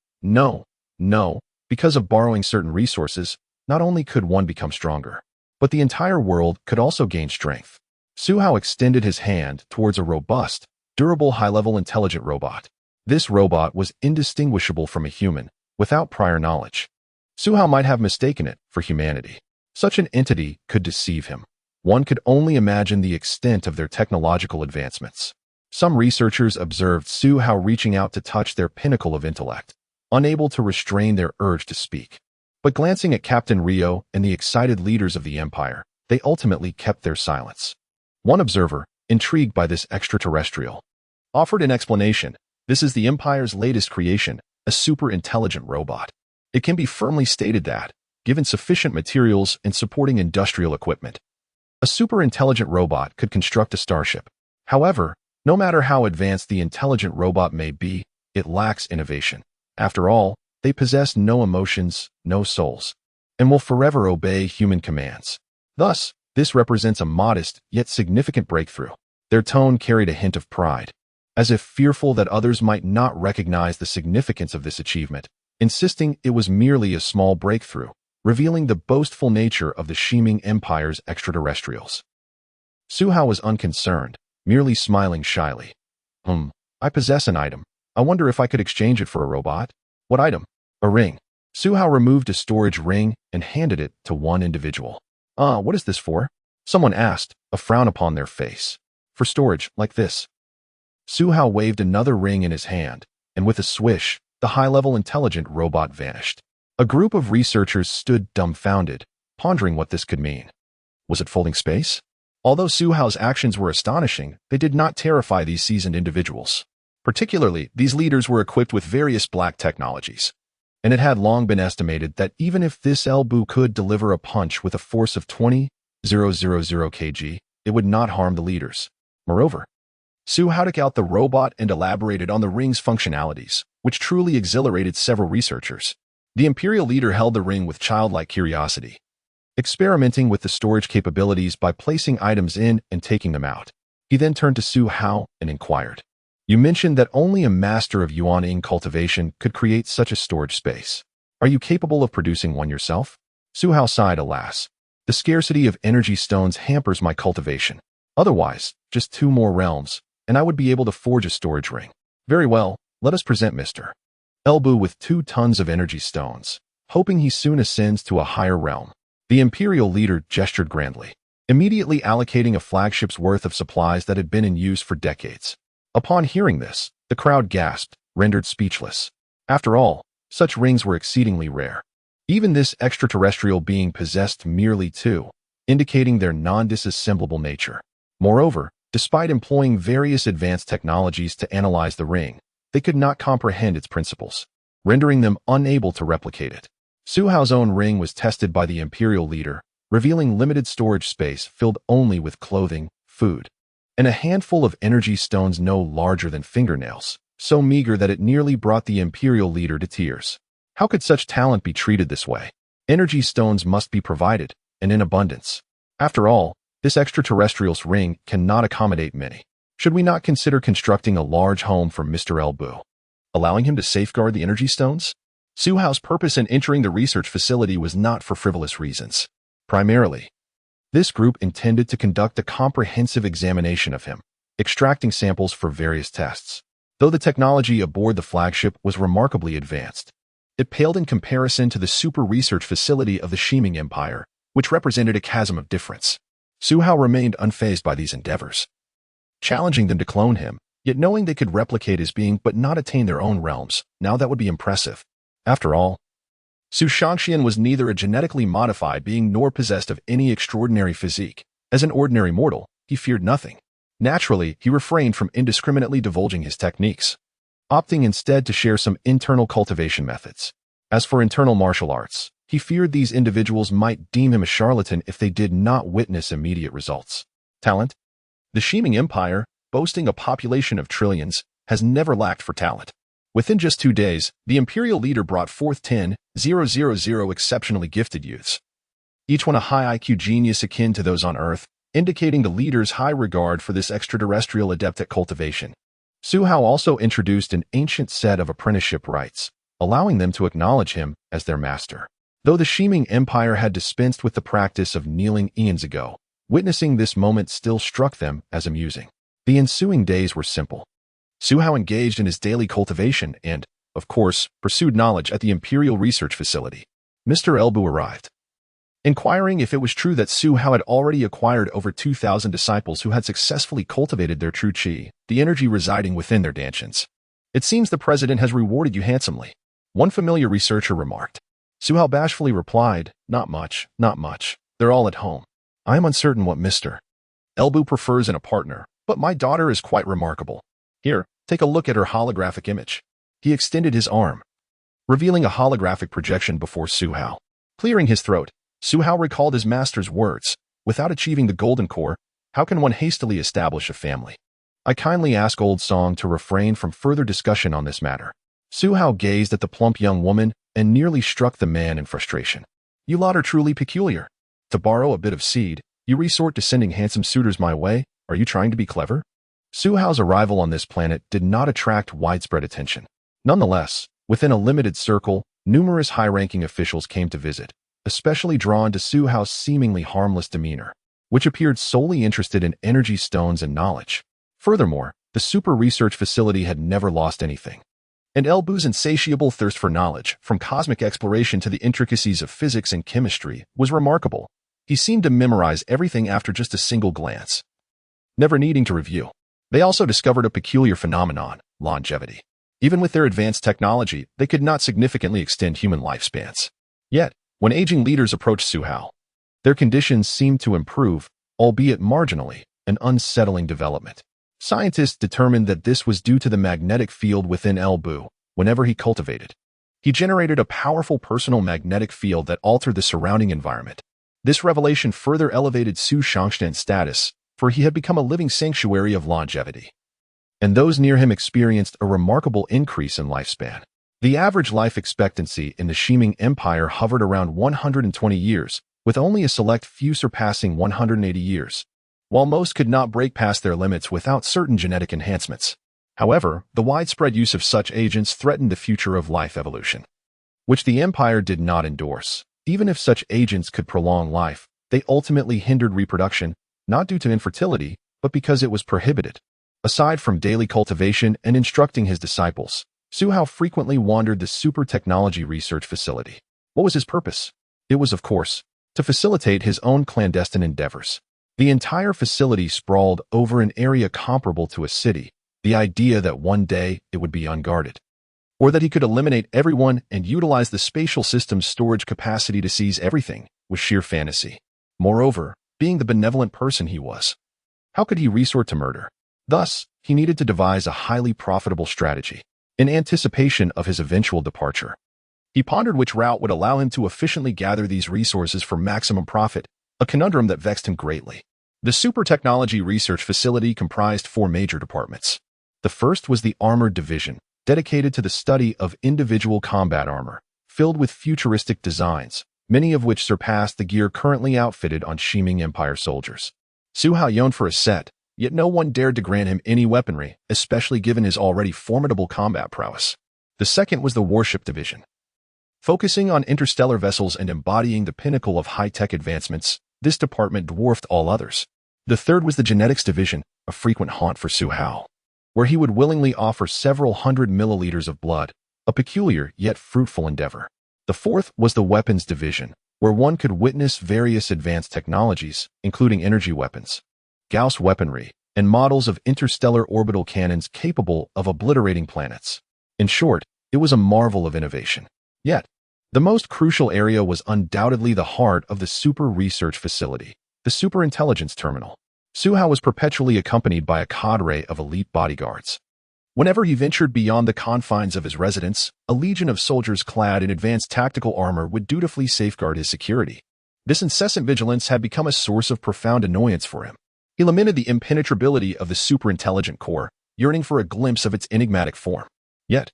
Because of borrowing certain resources, not only could one become stronger, but the entire world could also gain strength. Su Hao extended his hand towards a robust, durable high-level intelligent robot. This robot was indistinguishable from a human, without prior knowledge. Su Hao might have mistaken it for humanity. Such an entity could deceive him. One could only imagine the extent of their technological advancements. Some researchers observed Su Hao reaching out to touch their pinnacle of intellect, unable to restrain their urge to speak. But glancing at Captain Rio and the excited leaders of the Empire, they ultimately kept their silence. One observer, intrigued by this extraterrestrial, offered an explanation. This is the Empire's latest creation, a super-intelligent robot. It can be firmly stated that, given sufficient materials and supporting industrial equipment, a super-intelligent robot could construct a starship. However, no matter how advanced the intelligent robot may be, it lacks innovation. After all, they possess no emotions, no souls, and will forever obey human commands. Thus, this represents a modest yet significant breakthrough. Their tone carried a hint of pride, as if fearful that others might not recognize the significance of this achievement, insisting it was merely a small breakthrough, revealing the boastful nature of the Shiming Empire's extraterrestrials. Su Hao was unconcerned, merely smiling shyly. I possess an item. I wonder if I could exchange it for a robot? What item? A ring. Su Hao removed a storage ring and handed it to one individual. What is this for? Someone asked, a frown upon their face. For storage, like this. Su Hao waved another ring in his hand, and with a swish, the high-level intelligent robot vanished. A group of researchers stood dumbfounded, pondering what this could mean. Was it folding space? Although Su Hao's actions were astonishing, they did not terrify these seasoned individuals. Particularly, these leaders were equipped with various black technologies. And it had long been estimated that even if this elbow could deliver a punch with a force of 20,000 kg, it would not harm the leaders. Moreover, Su Hao took out the robot and elaborated on the ring's functionalities, which truly exhilarated several researchers. The Imperial leader held the ring with childlike curiosity, experimenting with the storage capabilities by placing items in and taking them out. He then turned to Su Hao and inquired, "You mentioned that only a master of yuan ing cultivation could create such a storage space. Are you capable of producing one yourself?" Su Hao sighed, "Alas, the scarcity of energy stones hampers my cultivation. Otherwise, just 2 more realms, and I would be able to forge a storage ring." "Very well, let us present Mr. Elbu with 2 tons of energy stones, hoping he soon ascends to a higher realm." The Imperial leader gestured grandly, immediately allocating a flagship's worth of supplies that had been in use for decades. Upon hearing this, the crowd gasped, rendered speechless. After all, such rings were exceedingly rare. Even this extraterrestrial being possessed merely 2, indicating their non-disassemblable nature. Moreover, despite employing various advanced technologies to analyze the ring, they could not comprehend its principles, rendering them unable to replicate it. Su Hao's own ring was tested by the Imperial leader, revealing limited storage space filled only with clothing, food, and a handful of energy stones no larger than fingernails, so meager that it nearly brought the Imperial leader to tears. How could such talent be treated this way? Energy stones must be provided, and in abundance. After all, this extraterrestrial's ring cannot accommodate many. Should we not consider constructing a large home for Mr. Elbu, allowing him to safeguard the energy stones? Su Hao's purpose in entering the research facility was not for frivolous reasons. Primarily, this group intended to conduct a comprehensive examination of him, extracting samples for various tests. Though the technology aboard the flagship was remarkably advanced, it paled in comparison to the super research facility of the Shiming Empire, which represented a chasm of difference. Su Hao remained unfazed by these endeavors, challenging them to clone him, yet knowing they could replicate his being but not attain their own realms. Now that would be impressive. After all, Su Shangxian was neither a genetically modified being nor possessed of any extraordinary physique. As an ordinary mortal, he feared nothing. Naturally, he refrained from indiscriminately divulging his techniques, opting instead to share some internal cultivation methods. As for internal martial arts, he feared these individuals might deem him a charlatan if they did not witness immediate results. Talent? The Shiming Empire, boasting a population of trillions, has never lacked for talent. Within just 2 days, the Imperial leader brought forth 10,000 exceptionally gifted youths, each one a high IQ genius akin to those on Earth, indicating the leader's high regard for this extraterrestrial adept at cultivation. Su Hao also introduced an ancient set of apprenticeship rites, allowing them to acknowledge him as their master. Though the Shiming Empire had dispensed with the practice of kneeling eons ago, witnessing this moment still struck them as amusing. The ensuing days were simple. Su Hao engaged in his daily cultivation and, of course, pursued knowledge at the Imperial Research Facility. Mr. Elbu arrived, inquiring if it was true that Su Hao had already acquired over 2,000 disciples who had successfully cultivated their true qi, the energy residing within their dantians. "It seems the president has rewarded you handsomely," one familiar researcher remarked. Su Hao bashfully replied, not much. They're all at home. I am uncertain what Mr. Elbu prefers in a partner, but my daughter is quite remarkable. Here, take a look at her holographic image." He extended his arm, revealing a holographic projection before Su Hao. Clearing his throat, Su Hao recalled his master's words, "Without achieving the golden core, how can one hastily establish a family?" I kindly ask Old Song to refrain from further discussion on this matter. Su Hao gazed at the plump young woman and nearly struck the man in frustration. "You lot are truly peculiar. To borrow a bit of seed, you resort to sending handsome suitors my way. Are you trying to be clever?" Su Hao's arrival on this planet did not attract widespread attention. Nonetheless, within a limited circle, numerous high-ranking officials came to visit, especially drawn to Su Hao's seemingly harmless demeanor, which appeared solely interested in energy stones and knowledge. Furthermore, the super research facility had never lost anything, and Elbu's insatiable thirst for knowledge, from cosmic exploration to the intricacies of physics and chemistry, was remarkable. He seemed to memorize everything after just a single glance, never needing to review. They also discovered a peculiar phenomenon, longevity. Even with their advanced technology, they could not significantly extend human lifespans. Yet, when aging leaders approached Su Hao, their conditions seemed to improve, albeit marginally, an unsettling development. Scientists determined that this was due to the magnetic field within El Bu. Whenever he cultivated, he generated a powerful personal magnetic field that altered the surrounding environment. This revelation further elevated Su Shangshtan's status, for he had become a living sanctuary of longevity. And those near him experienced a remarkable increase in lifespan. The average life expectancy in the Shiming Empire hovered around 120 years, with only a select few surpassing 180 years, while most could not break past their limits without certain genetic enhancements. However, the widespread use of such agents threatened the future of life evolution, which the Empire did not endorse. Even if such agents could prolong life, they ultimately hindered reproduction, not due to infertility, but because it was prohibited. Aside from daily cultivation and instructing his disciples, Su Hao frequently wandered the super technology research facility. What was his purpose? It was, of course, to facilitate his own clandestine endeavors. The entire facility sprawled over an area comparable to a city, the idea that one day it would be unguarded, or that he could eliminate everyone and utilize the spatial system's storage capacity to seize everything, was sheer fantasy. Moreover, being the benevolent person he was, how could he resort to murder? Thus, he needed to devise a highly profitable strategy. In anticipation of his eventual departure, he pondered which route would allow him to efficiently gather these resources for maximum profit, a conundrum that vexed him greatly. The Super Technology Research Facility comprised 4 major departments. The first was the Armored Division, dedicated to the study of individual combat armor, filled with futuristic designs, many of which surpassed the gear currently outfitted on Shiming Empire soldiers. Su Hao yearned for a set, yet no one dared to grant him any weaponry, especially given his already formidable combat prowess. The second was the Warship Division. Focusing on interstellar vessels and embodying the pinnacle of high-tech advancements, this department dwarfed all others. The third was the Genetics Division, a frequent haunt for Su Hao, where he would willingly offer several hundred milliliters of blood, a peculiar yet fruitful endeavor. The fourth was the Weapons Division, where one could witness various advanced technologies, including energy weapons, Gauss weaponry, and models of interstellar orbital cannons capable of obliterating planets. In short, it was a marvel of innovation. Yet, the most crucial area was undoubtedly the heart of the Super Research Facility, the Superintelligence Terminal. Su Hao was perpetually accompanied by a cadre of elite bodyguards. Whenever he ventured beyond the confines of his residence, a legion of soldiers clad in advanced tactical armor would dutifully safeguard his security. This incessant vigilance had become a source of profound annoyance for him. He lamented the impenetrability of the superintelligent corps, yearning for a glimpse of its enigmatic form. Yet,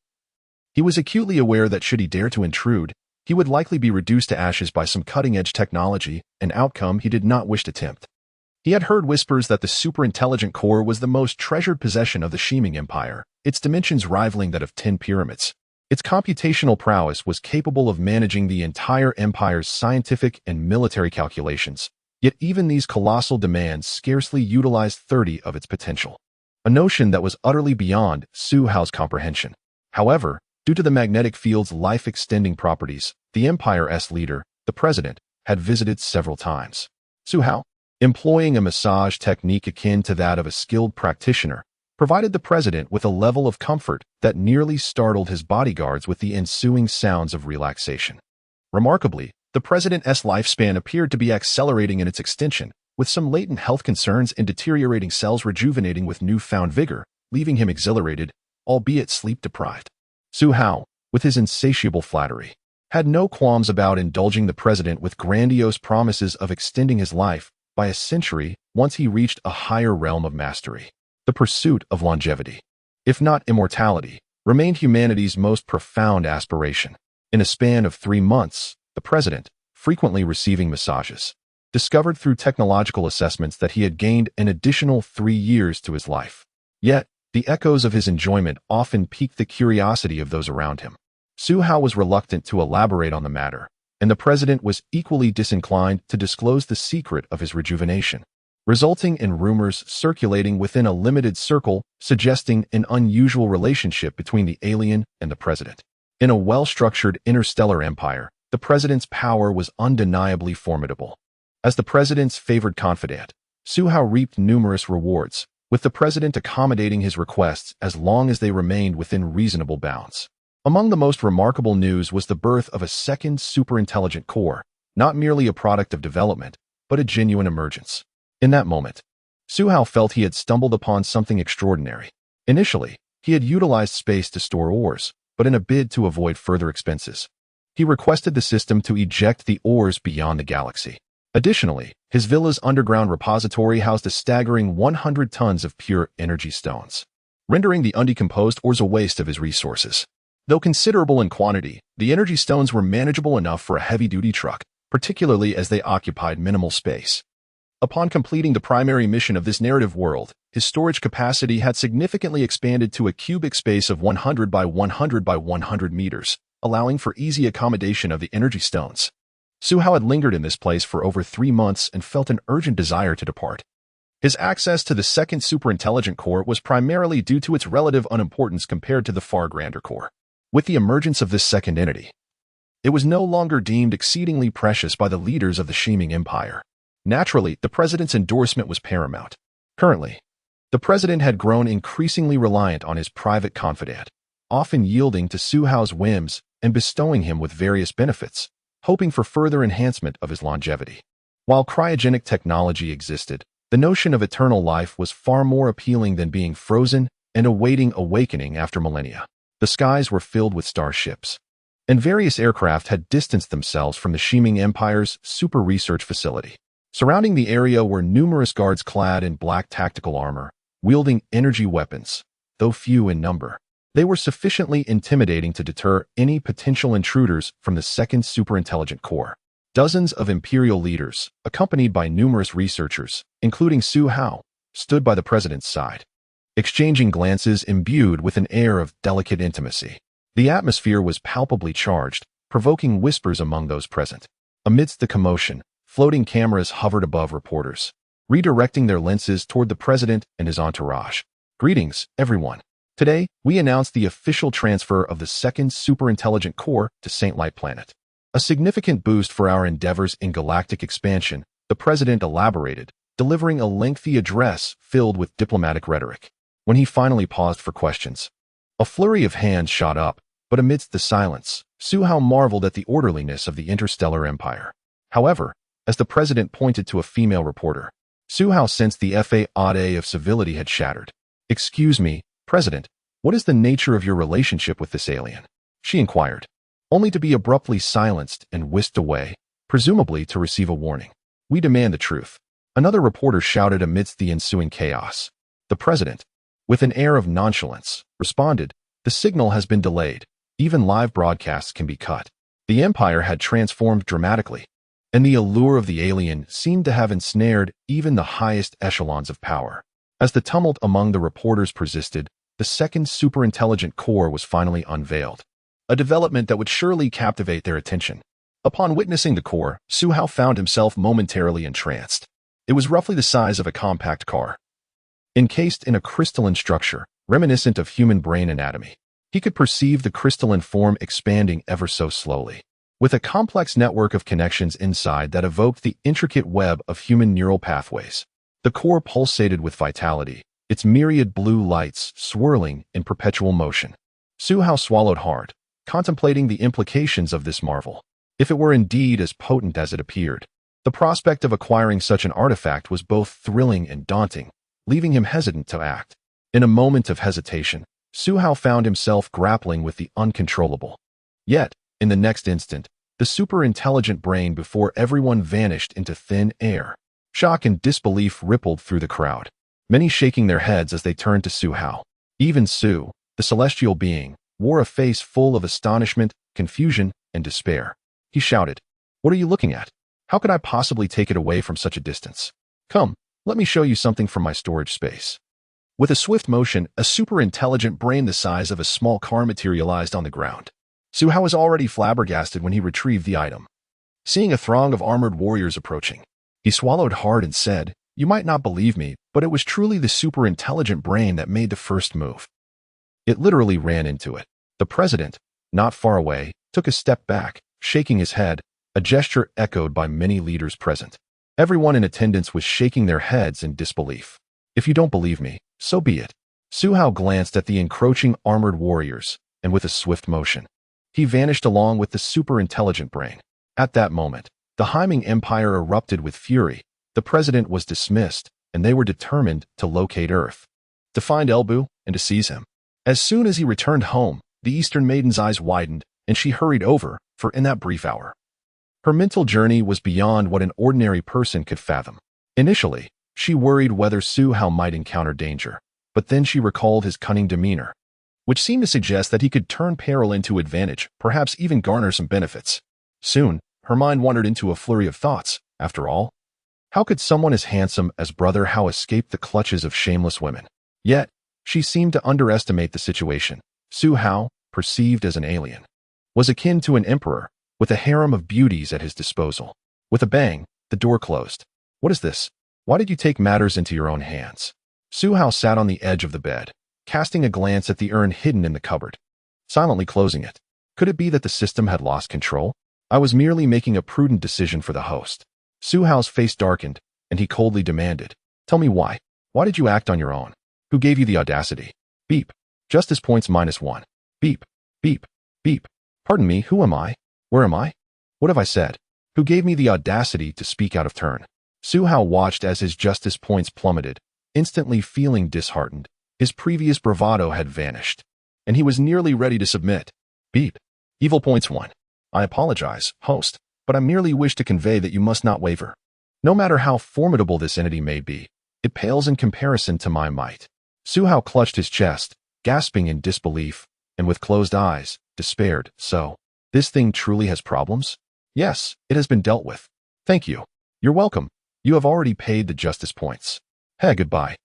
he was acutely aware that should he dare to intrude, he would likely be reduced to ashes by some cutting-edge technology, an outcome he did not wish to tempt. He had heard whispers that the superintelligent corps was the most treasured possession of the Shiming Empire, its dimensions rivaling that of 10 pyramids. Its computational prowess was capable of managing the entire empire's scientific and military calculations, yet even these colossal demands scarcely utilized 30 of its potential, a notion that was utterly beyond Su Hao's comprehension. However, due to the magnetic field's life-extending properties, the Empire's leader, the president, had visited several times. Su Hao, employing a massage technique akin to that of a skilled practitioner, provided the president with a level of comfort that nearly startled his bodyguards with the ensuing sounds of relaxation. Remarkably, the president's lifespan appeared to be accelerating in its extension, with some latent health concerns and deteriorating cells rejuvenating with newfound vigor, leaving him exhilarated, albeit sleep-deprived. Su Hao, with his insatiable flattery, had no qualms about indulging the president with grandiose promises of extending his life by a century once he reached a higher realm of mastery. The pursuit of longevity, if not immortality, remained humanity's most profound aspiration. In a span of 3 months, the president, frequently receiving massages, discovered through technological assessments that he had gained an additional 3 years to his life. Yet, the echoes of his enjoyment often piqued the curiosity of those around him. Su Hao was reluctant to elaborate on the matter, and the president was equally disinclined to disclose the secret of his rejuvenation, resulting in rumors circulating within a limited circle suggesting an unusual relationship between the alien and the president. In a well-structured interstellar empire, the president's power was undeniably formidable. As the president's favored confidant, Su Hao reaped numerous rewards, with the president accommodating his requests as long as they remained within reasonable bounds. Among the most remarkable news was the birth of a second superintelligent core, not merely a product of development, but a genuine emergence. In that moment, Su Hao felt he had stumbled upon something extraordinary. Initially, he had utilized space to store ores, but in a bid to avoid further expenses, he requested the system to eject the ores beyond the galaxy. Additionally, his villa's underground repository housed a staggering 100 tons of pure energy stones, rendering the undecomposed ores a waste of his resources. Though considerable in quantity, the energy stones were manageable enough for a heavy-duty truck, particularly as they occupied minimal space. Upon completing the primary mission of this narrative world, his storage capacity had significantly expanded to a cubic space of 100 by 100 by 100 meters, allowing for easy accommodation of the energy stones. Su Hao had lingered in this place for over 3 months and felt an urgent desire to depart. His access to the second superintelligent core was primarily due to its relative unimportance compared to the far grander core. With the emergence of this second entity, it was no longer deemed exceedingly precious by the leaders of the Shiming Empire. Naturally, the president's endorsement was paramount. Currently, the president had grown increasingly reliant on his private confidant, often yielding to Su Hao's whims and bestowing him with various benefits, hoping for further enhancement of his longevity. While cryogenic technology existed, the notion of eternal life was far more appealing than being frozen and awaiting awakening after millennia. The skies were filled with starships, and various aircraft had distanced themselves from the Shiming Empire's super research facility. Surrounding the area were numerous guards clad in black tactical armor, wielding energy weapons, though few in number. They were sufficiently intimidating to deter any potential intruders from the second superintelligent core. Dozens of imperial leaders, accompanied by numerous researchers, including Su Hao, stood by the president's side, exchanging glances imbued with an air of delicate intimacy. The atmosphere was palpably charged, provoking whispers among those present. Amidst the commotion, floating cameras hovered above reporters, redirecting their lenses toward the president and his entourage. Greetings, everyone. Today, we announce the official transfer of the second superintelligent core to Saint Light Planet. A significant boost for our endeavors in galactic expansion, the president elaborated, delivering a lengthy address filled with diplomatic rhetoric. When he finally paused for questions, a flurry of hands shot up, but amidst the silence, Su Hao marveled at the orderliness of the interstellar empire. However, as the president pointed to a female reporter, Su Hao sensed the facade of civility had shattered. "Excuse me, President, what is the nature of your relationship with this alien?" she inquired, only to be abruptly silenced and whisked away, presumably to receive a warning. "We demand the truth," another reporter shouted amidst the ensuing chaos. The president, with an air of nonchalance, responded, "The signal has been delayed. Even live broadcasts can be cut." The empire had transformed dramatically, and the allure of the alien seemed to have ensnared even the highest echelons of power. As the tumult among the reporters persisted, the second superintelligent core was finally unveiled, a development that would surely captivate their attention. Upon witnessing the core, Su Hao found himself momentarily entranced. It was roughly the size of a compact car, encased in a crystalline structure, reminiscent of human brain anatomy. He could perceive the crystalline form expanding ever so slowly, with a complex network of connections inside that evoked the intricate web of human neural pathways. The core pulsated with vitality, its myriad blue lights swirling in perpetual motion. Su Hao swallowed hard, contemplating the implications of this marvel. If it were indeed as potent as it appeared, the prospect of acquiring such an artifact was both thrilling and daunting, leaving him hesitant to act. In a moment of hesitation, Su Hao found himself grappling with the uncontrollable. Yet, in the next instant, the superintelligent brain before everyone vanished into thin air. Shock and disbelief rippled through the crowd, many shaking their heads as they turned to Su Hao. Even Su, the celestial being, wore a face full of astonishment, confusion, and despair. He shouted, "What are you looking at? How could I possibly take it away from such a distance? Come, let me show you something from my storage space." With a swift motion, a superintelligent brain the size of a small car materialized on the ground. Su Hao was already flabbergasted when he retrieved the item. Seeing a throng of armored warriors approaching, he swallowed hard and said, "You might not believe me, but it was truly the superintelligent brain that made the first move." It literally ran into it. The president, not far away, took a step back, shaking his head, a gesture echoed by many leaders present. Everyone in attendance was shaking their heads in disbelief. If you don't believe me, so be it. Su Hao glanced at the encroaching armored warriors, and with a swift motion, he vanished along with the super-intelligent brain. At that moment, the Hyming Empire erupted with fury. The president was dismissed, and they were determined to locate Earth, to find Elbu, and to seize him. As soon as he returned home, the Eastern Maiden's eyes widened, and she hurried over, for in that brief hour, her mental journey was beyond what an ordinary person could fathom. Initially, she worried whether Su Hao might encounter danger, but then she recalled his cunning demeanor, which seemed to suggest that he could turn peril into advantage, perhaps even garner some benefits. Soon, her mind wandered into a flurry of thoughts. After all, how could someone as handsome as Brother Hao escape the clutches of shameless women? Yet, she seemed to underestimate the situation. Su Hao, perceived as an alien, was akin to an emperor, with a harem of beauties at his disposal. With a bang, the door closed. What is this? Why did you take matters into your own hands? Su Hao sat on the edge of the bed, casting a glance at the urn hidden in the cupboard, silently closing it. Could it be that the system had lost control? I was merely making a prudent decision for the host. Su Hao's face darkened, and he coldly demanded, "Tell me why. Why did you act on your own? Who gave you the audacity?" Beep. Justice points -1. Beep. Beep. Beep. Pardon me, who am I? Where am I? What have I said? Who gave me the audacity to speak out of turn? Su Hao watched as his justice points plummeted, instantly feeling disheartened. His previous bravado had vanished, and he was nearly ready to submit. Beep. Evil points 1. I apologize, host, but I merely wish to convey that you must not waver. No matter how formidable this entity may be, it pales in comparison to my might. Su Hao clutched his chest, gasping in disbelief, and with closed eyes, despaired. So, this thing truly has problems? Yes, it has been dealt with. Thank you. You're welcome. You have already paid the justice points. Goodbye.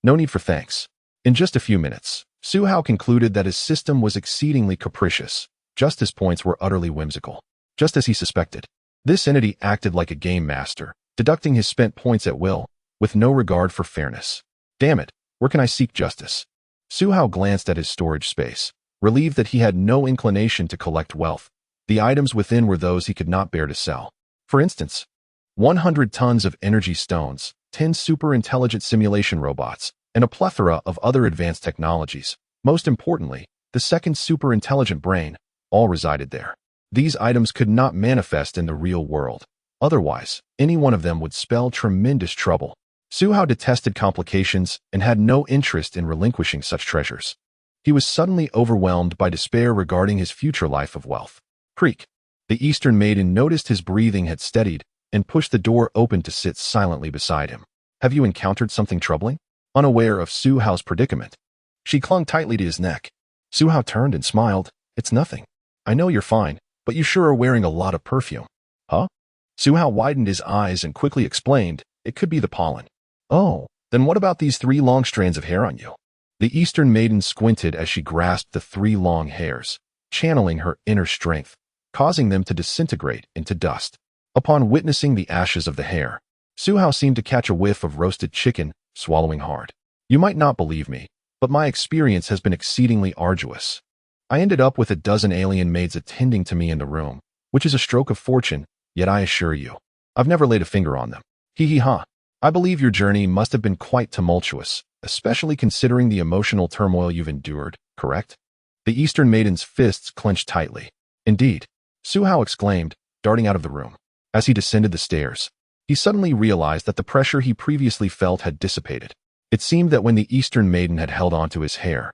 No need for thanks. In just a few minutes, Su Hao concluded that his system was exceedingly capricious. Justice points were utterly whimsical. Just as he suspected, this entity acted like a game master, deducting his spent points at will, with no regard for fairness. Damn it, where can I seek justice? Su Hao glanced at his storage space, relieved that he had no inclination to collect wealth. The items within were those he could not bear to sell. For instance, 100 tons of energy stones, 10 super-intelligent simulation robots, and a plethora of other advanced technologies. Most importantly, the second super-intelligent brain, all resided there. These items could not manifest in the real world. Otherwise, any one of them would spell tremendous trouble. Su Hao detested complications and had no interest in relinquishing such treasures. He was suddenly overwhelmed by despair regarding his future life of wealth. Creak. The Eastern Maiden noticed his breathing had steadied and pushed the door open to sit silently beside him. Have you encountered something troubling? Unaware of Su Hao's predicament, she clung tightly to his neck. Su Hao turned and smiled. It's nothing. I know you're fine, but you sure are wearing a lot of perfume. Huh? Su Hao widened his eyes and quickly explained, it could be the pollen. Oh, then what about these 3 long strands of hair on you? The Eastern Maiden squinted as she grasped the 3 long hairs, channeling her inner strength, causing them to disintegrate into dust. Upon witnessing the ashes of the hair, Su Hao seemed to catch a whiff of roasted chicken, swallowing hard. You might not believe me, but my experience has been exceedingly arduous. I ended up with a dozen alien maids attending to me in the room, which is a stroke of fortune, yet I assure you, I've never laid a finger on them. Hee hee ha. I believe your journey must have been quite tumultuous, especially considering the emotional turmoil you've endured, correct? The Eastern Maiden's fists clenched tightly. Indeed, Su Hao exclaimed, darting out of the room. As he descended the stairs, he suddenly realized that the pressure he previously felt had dissipated. It seemed that when the Eastern Maiden had held onto his hair,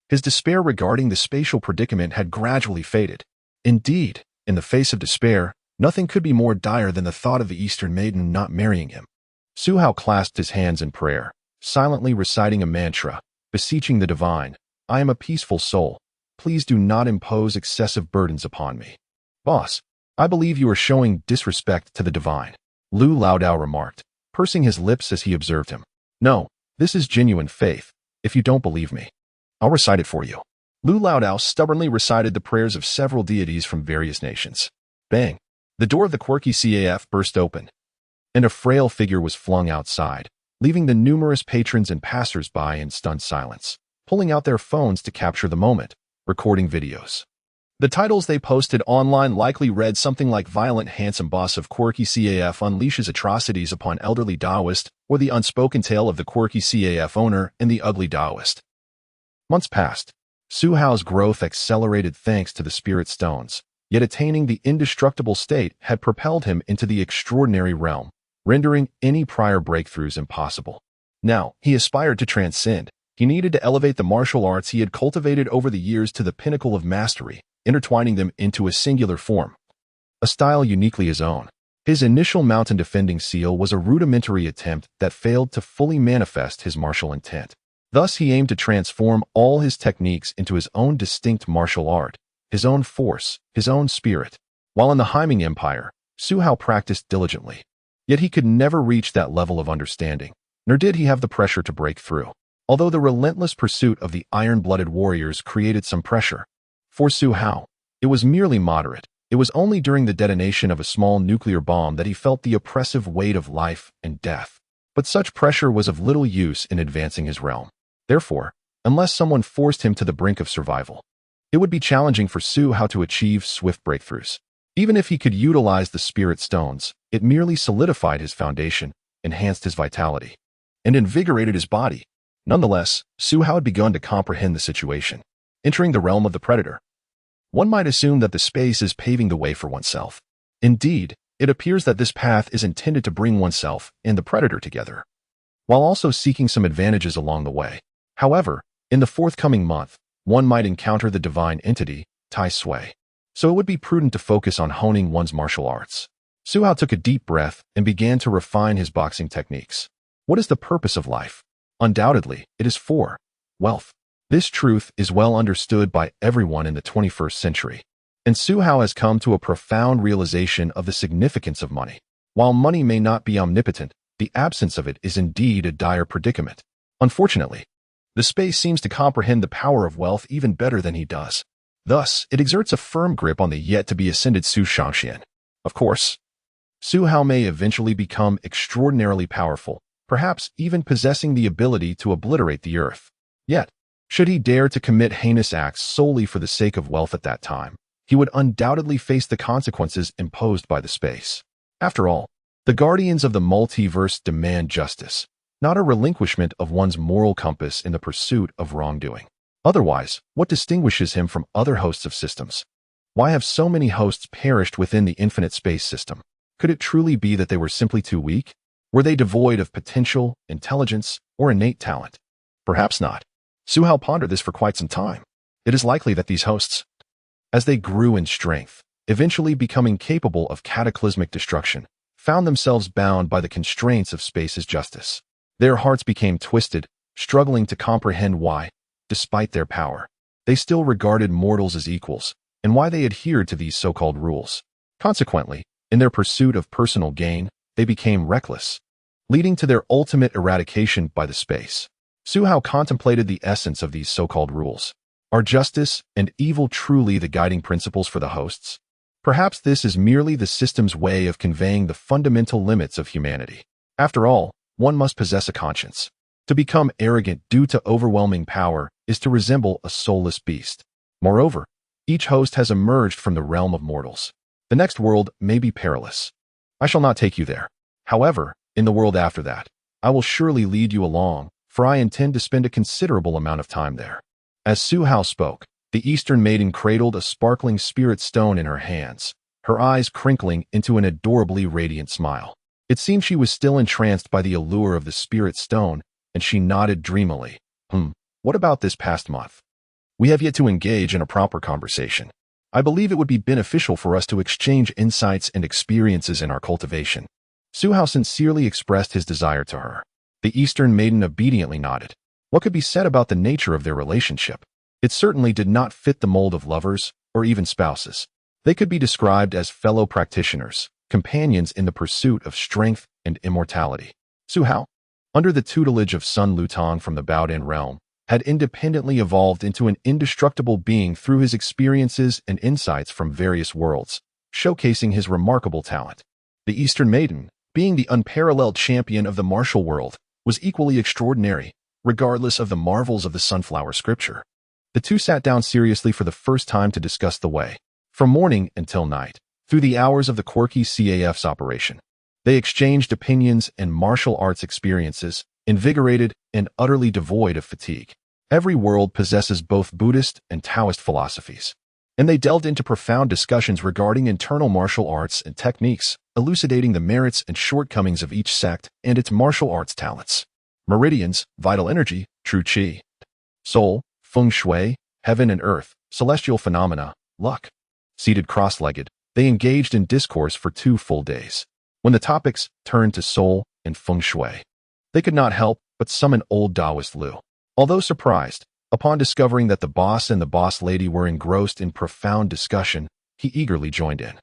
his despair regarding the spatial predicament had gradually faded. Indeed, in the face of despair, nothing could be more dire than the thought of the Eastern Maiden not marrying him. Su Hao clasped his hands in prayer, silently reciting a mantra, beseeching the divine, I am a peaceful soul. Please do not impose excessive burdens upon me. Boss, I believe you are showing disrespect to the divine, Lu Laodao remarked, pursing his lips as he observed him. No, this is genuine faith. If you don't believe me, I'll recite it for you. Lu Laodao stubbornly recited the prayers of several deities from various nations. Bang! The door of the quirky CAF burst open, and a frail figure was flung outside, leaving the numerous patrons and passers-by in stunned silence, pulling out their phones to capture the moment, recording videos. The titles they posted online likely read something like Violent Handsome Boss of Quirky CAF unleashes atrocities upon elderly Taoist, or The Unspoken Tale of the Quirky CAF owner and the ugly Taoist. Months passed. Su Hao's growth accelerated thanks to the spirit stones, yet attaining the indestructible state had propelled him into the extraordinary realm, rendering any prior breakthroughs impossible. Now, he aspired to transcend. He needed to elevate the martial arts he had cultivated over the years to the pinnacle of mastery, intertwining them into a singular form, a style uniquely his own. His initial mountain defending seal was a rudimentary attempt that failed to fully manifest his martial intent. Thus, he aimed to transform all his techniques into his own distinct martial art, his own force, his own spirit. While in the Himing Empire, Su Hao practiced diligently. Yet he could never reach that level of understanding, nor did he have the pressure to break through. Although the relentless pursuit of the iron-blooded warriors created some pressure, for Su Hao, it was merely moderate. It was only during the detonation of a small nuclear bomb that he felt the oppressive weight of life and death. But such pressure was of little use in advancing his realm. Therefore, unless someone forced him to the brink of survival, it would be challenging for Su Hao to achieve swift breakthroughs. Even if he could utilize the spirit stones, it merely solidified his foundation, enhanced his vitality, and invigorated his body. Nonetheless, Su Hao had begun to comprehend the situation. Entering the realm of the predator, one might assume that the space is paving the way for oneself. Indeed, it appears that this path is intended to bring oneself and the predator together, while also seeking some advantages along the way. However, in the forthcoming month, one might encounter the divine entity, Tai Sui. So it would be prudent to focus on honing one's martial arts. Su Hao took a deep breath and began to refine his boxing techniques. What is the purpose of life? Undoubtedly, it is for wealth. This truth is well understood by everyone in the 21st century, and Su Hao has come to a profound realization of the significance of money. While money may not be omnipotent, the absence of it is indeed a dire predicament. Unfortunately, the space seems to comprehend the power of wealth even better than he does. Thus, it exerts a firm grip on the yet-to-be-ascended Su Shangxian. Of course, Su Hao may eventually become extraordinarily powerful, perhaps even possessing the ability to obliterate the earth. Yet, should he dare to commit heinous acts solely for the sake of wealth at that time, he would undoubtedly face the consequences imposed by the space. After all, the guardians of the multiverse demand justice, not a relinquishment of one's moral compass in the pursuit of wrongdoing. Otherwise, what distinguishes him from other hosts of systems? Why have so many hosts perished within the infinite space system? Could it truly be that they were simply too weak? Were they devoid of potential, intelligence, or innate talent? Perhaps not. Su Hao pondered this for quite some time. It is likely that these hosts, as they grew in strength, eventually becoming capable of cataclysmic destruction, found themselves bound by the constraints of space's justice. Their hearts became twisted, struggling to comprehend why, despite their power, they still regarded mortals as equals, and why they adhered to these so-called rules. Consequently, in their pursuit of personal gain, they became reckless, leading to their ultimate eradication by the space. Su Hao contemplated the essence of these so-called rules. Are justice and evil truly the guiding principles for the hosts? Perhaps this is merely the system's way of conveying the fundamental limits of humanity. After all, one must possess a conscience. To become arrogant due to overwhelming power is to resemble a soulless beast. Moreover, each host has emerged from the realm of mortals. The next world may be perilous. I shall not take you there. However, in the world after that, I will surely lead you along, for I intend to spend a considerable amount of time there. As Su Hao spoke, the Eastern maiden cradled a sparkling spirit stone in her hands, her eyes crinkling into an adorably radiant smile. It seemed she was still entranced by the allure of the spirit stone, and she nodded dreamily. What about this past month? We have yet to engage in a proper conversation. I believe it would be beneficial for us to exchange insights and experiences in our cultivation. Su Hao sincerely expressed his desire to her. The Eastern maiden obediently nodded. What could be said about the nature of their relationship? It certainly did not fit the mold of lovers or even spouses. They could be described as fellow practitioners, companions in the pursuit of strength and immortality. Su Hao, under the tutelage of Sun Lutang from the Baodan realm, had independently evolved into an indestructible being through his experiences and insights from various worlds, showcasing his remarkable talent. The Eastern maiden, being the unparalleled champion of the martial world, was equally extraordinary, regardless of the marvels of the sunflower scripture. The two sat down seriously for the first time to discuss the way, from morning until night, through the hours of the quirky CAF's operation. They exchanged opinions and martial arts experiences, invigorated and utterly devoid of fatigue. Every world possesses both Buddhist and Taoist philosophies, and they delved into profound discussions regarding internal martial arts and techniques, elucidating the merits and shortcomings of each sect and its martial arts talents. Meridians, vital energy, true qi, soul, feng shui, heaven and earth, celestial phenomena, luck. Seated cross-legged, they engaged in discourse for 2 full days. When the topics turned to soul and feng shui, they could not help but summon old Taoist Lu. Although surprised, upon discovering that the boss and the boss lady were engrossed in profound discussion, he eagerly joined in.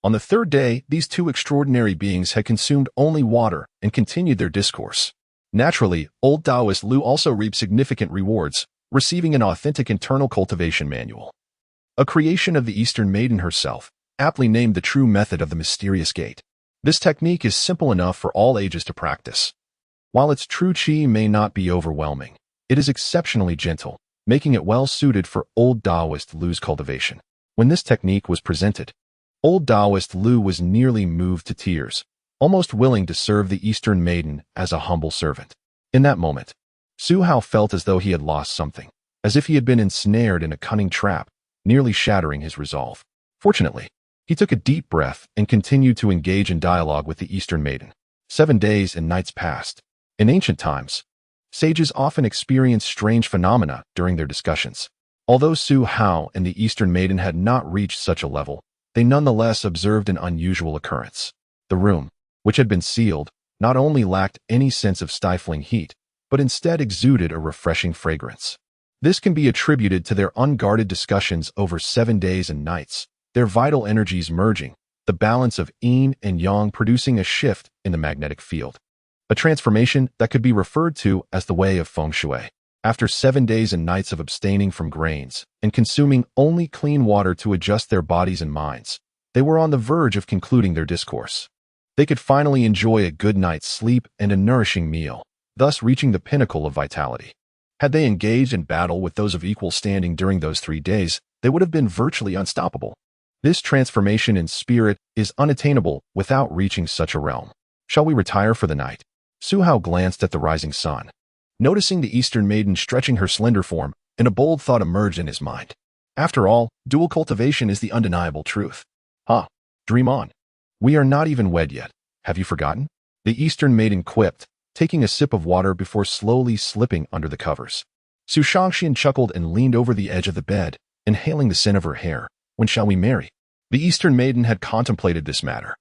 On the 3rd day, these 2 extraordinary beings had consumed only water and continued their discourse. Naturally, old Taoist Lu also reaped significant rewards, receiving an authentic internal cultivation manual. A creation of the Eastern Maiden herself, aptly named the true method of the mysterious gate. This technique is simple enough for all ages to practice. While its true qi may not be overwhelming, it is exceptionally gentle, making it well suited for old Taoist Lu's cultivation. When this technique was presented, old Taoist Lu was nearly moved to tears, almost willing to serve the Eastern Maiden as a humble servant. In that moment, Su Hao felt as though he had lost something, as if he had been ensnared in a cunning trap, nearly shattering his resolve. Fortunately, he took a deep breath and continued to engage in dialogue with the Eastern Maiden. 7 days and nights passed. In ancient times, sages often experienced strange phenomena during their discussions. Although Su Hao and the Eastern Maiden had not reached such a level, they nonetheless observed an unusual occurrence. The room, which had been sealed, not only lacked any sense of stifling heat, but instead exuded a refreshing fragrance. This can be attributed to their unguarded discussions over 7 days and nights, their vital energies merging, the balance of yin and yang producing a shift in the magnetic field. A transformation that could be referred to as the way of feng shui. After 7 days and nights of abstaining from grains and consuming only clean water to adjust their bodies and minds, they were on the verge of concluding their discourse. They could finally enjoy a good night's sleep and a nourishing meal, thus reaching the pinnacle of vitality. Had they engaged in battle with those of equal standing during those 3 days, they would have been virtually unstoppable. This transformation in spirit is unattainable without reaching such a realm. Shall we retire for the night? Su Hao glanced at the rising sun. Noticing the Eastern Maiden stretching her slender form, and a bold thought emerged in his mind. After all, dual cultivation is the undeniable truth. Dream on. We are not even wed yet. Have you forgotten? The Eastern Maiden quipped, taking a sip of water before slowly slipping under the covers. Su Shangxian chuckled and leaned over the edge of the bed, inhaling the scent of her hair. When shall we marry? The Eastern Maiden had contemplated this matter,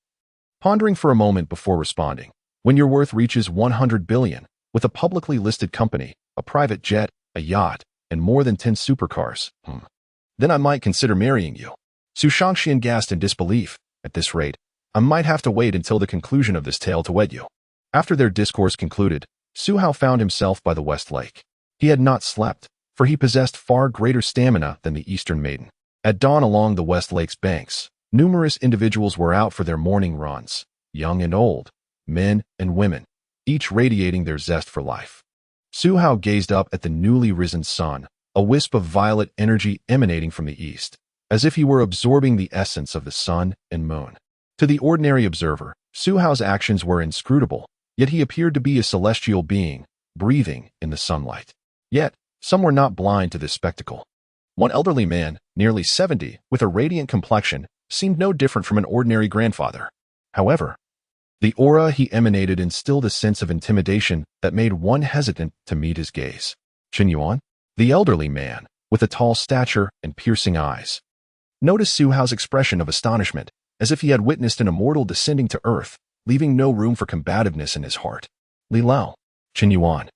pondering for a moment before responding. When your worth reaches 100 billion, with a publicly listed company, a private jet, a yacht, and more than 10 supercars, then I might consider marrying you. Su Shangxian gasped in disbelief. At this rate, I might have to wait until the conclusion of this tale to wed you. After their discourse concluded, Su Hao found himself by the West Lake. He had not slept, for he possessed far greater stamina than the Eastern Maiden. At dawn along the West Lake's banks, numerous individuals were out for their morning runs, young and old, men and women, each radiating their zest for life. Su Hao gazed up at the newly risen sun, a wisp of violet energy emanating from the east, as if he were absorbing the essence of the sun and moon. To the ordinary observer, Su Hao's actions were inscrutable, yet he appeared to be a celestial being, breathing in the sunlight. Yet, some were not blind to this spectacle. One elderly man, nearly 70, with a radiant complexion, seemed no different from an ordinary grandfather. However, the aura he emanated instilled a sense of intimidation that made one hesitant to meet his gaze. Qin Yuan, the elderly man, with a tall stature and piercing eyes, noticed Su Hao's expression of astonishment, as if he had witnessed an immortal descending to earth, leaving no room for combativeness in his heart. Li Lao, Qin Yuan,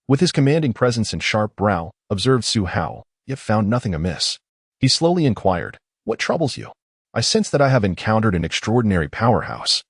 with his commanding presence and sharp brow, observed Su Hao, yet found nothing amiss. He slowly inquired, "What troubles you? I sense that I have encountered an extraordinary powerhouse."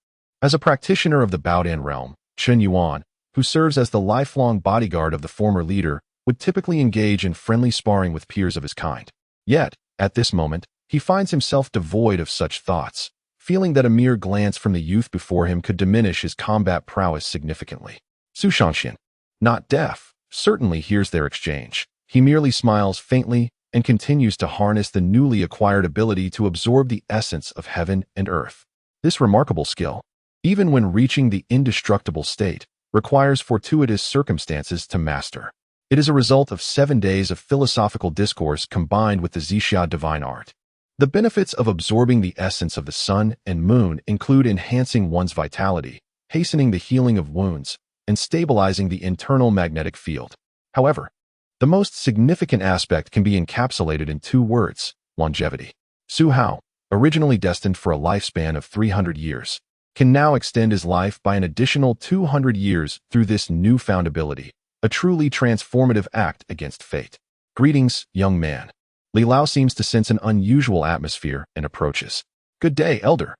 As a practitioner of the Baodan realm, Qin Yuan, who serves as the lifelong bodyguard of the former leader, would typically engage in friendly sparring with peers of his kind. Yet, at this moment, he finds himself devoid of such thoughts, feeling that a mere glance from the youth before him could diminish his combat prowess significantly. Su Shangxian, not deaf, certainly hears their exchange. He merely smiles faintly and continues to harness the newly acquired ability to absorb the essence of heaven and earth. This remarkable skill, even when reaching the indestructible state, requires fortuitous circumstances to master. It is a result of 7 days of philosophical discourse combined with the Zixia divine art. The benefits of absorbing the essence of the sun and moon include enhancing one's vitality, hastening the healing of wounds, and stabilizing the internal magnetic field. However, the most significant aspect can be encapsulated in 2 words: longevity. Su Hao, originally destined for a lifespan of 300 years, can now extend his life by an additional 200 years through this newfound ability, a truly transformative act against fate. Greetings, young man. Li Lao seems to sense an unusual atmosphere and approaches. Good day, elder.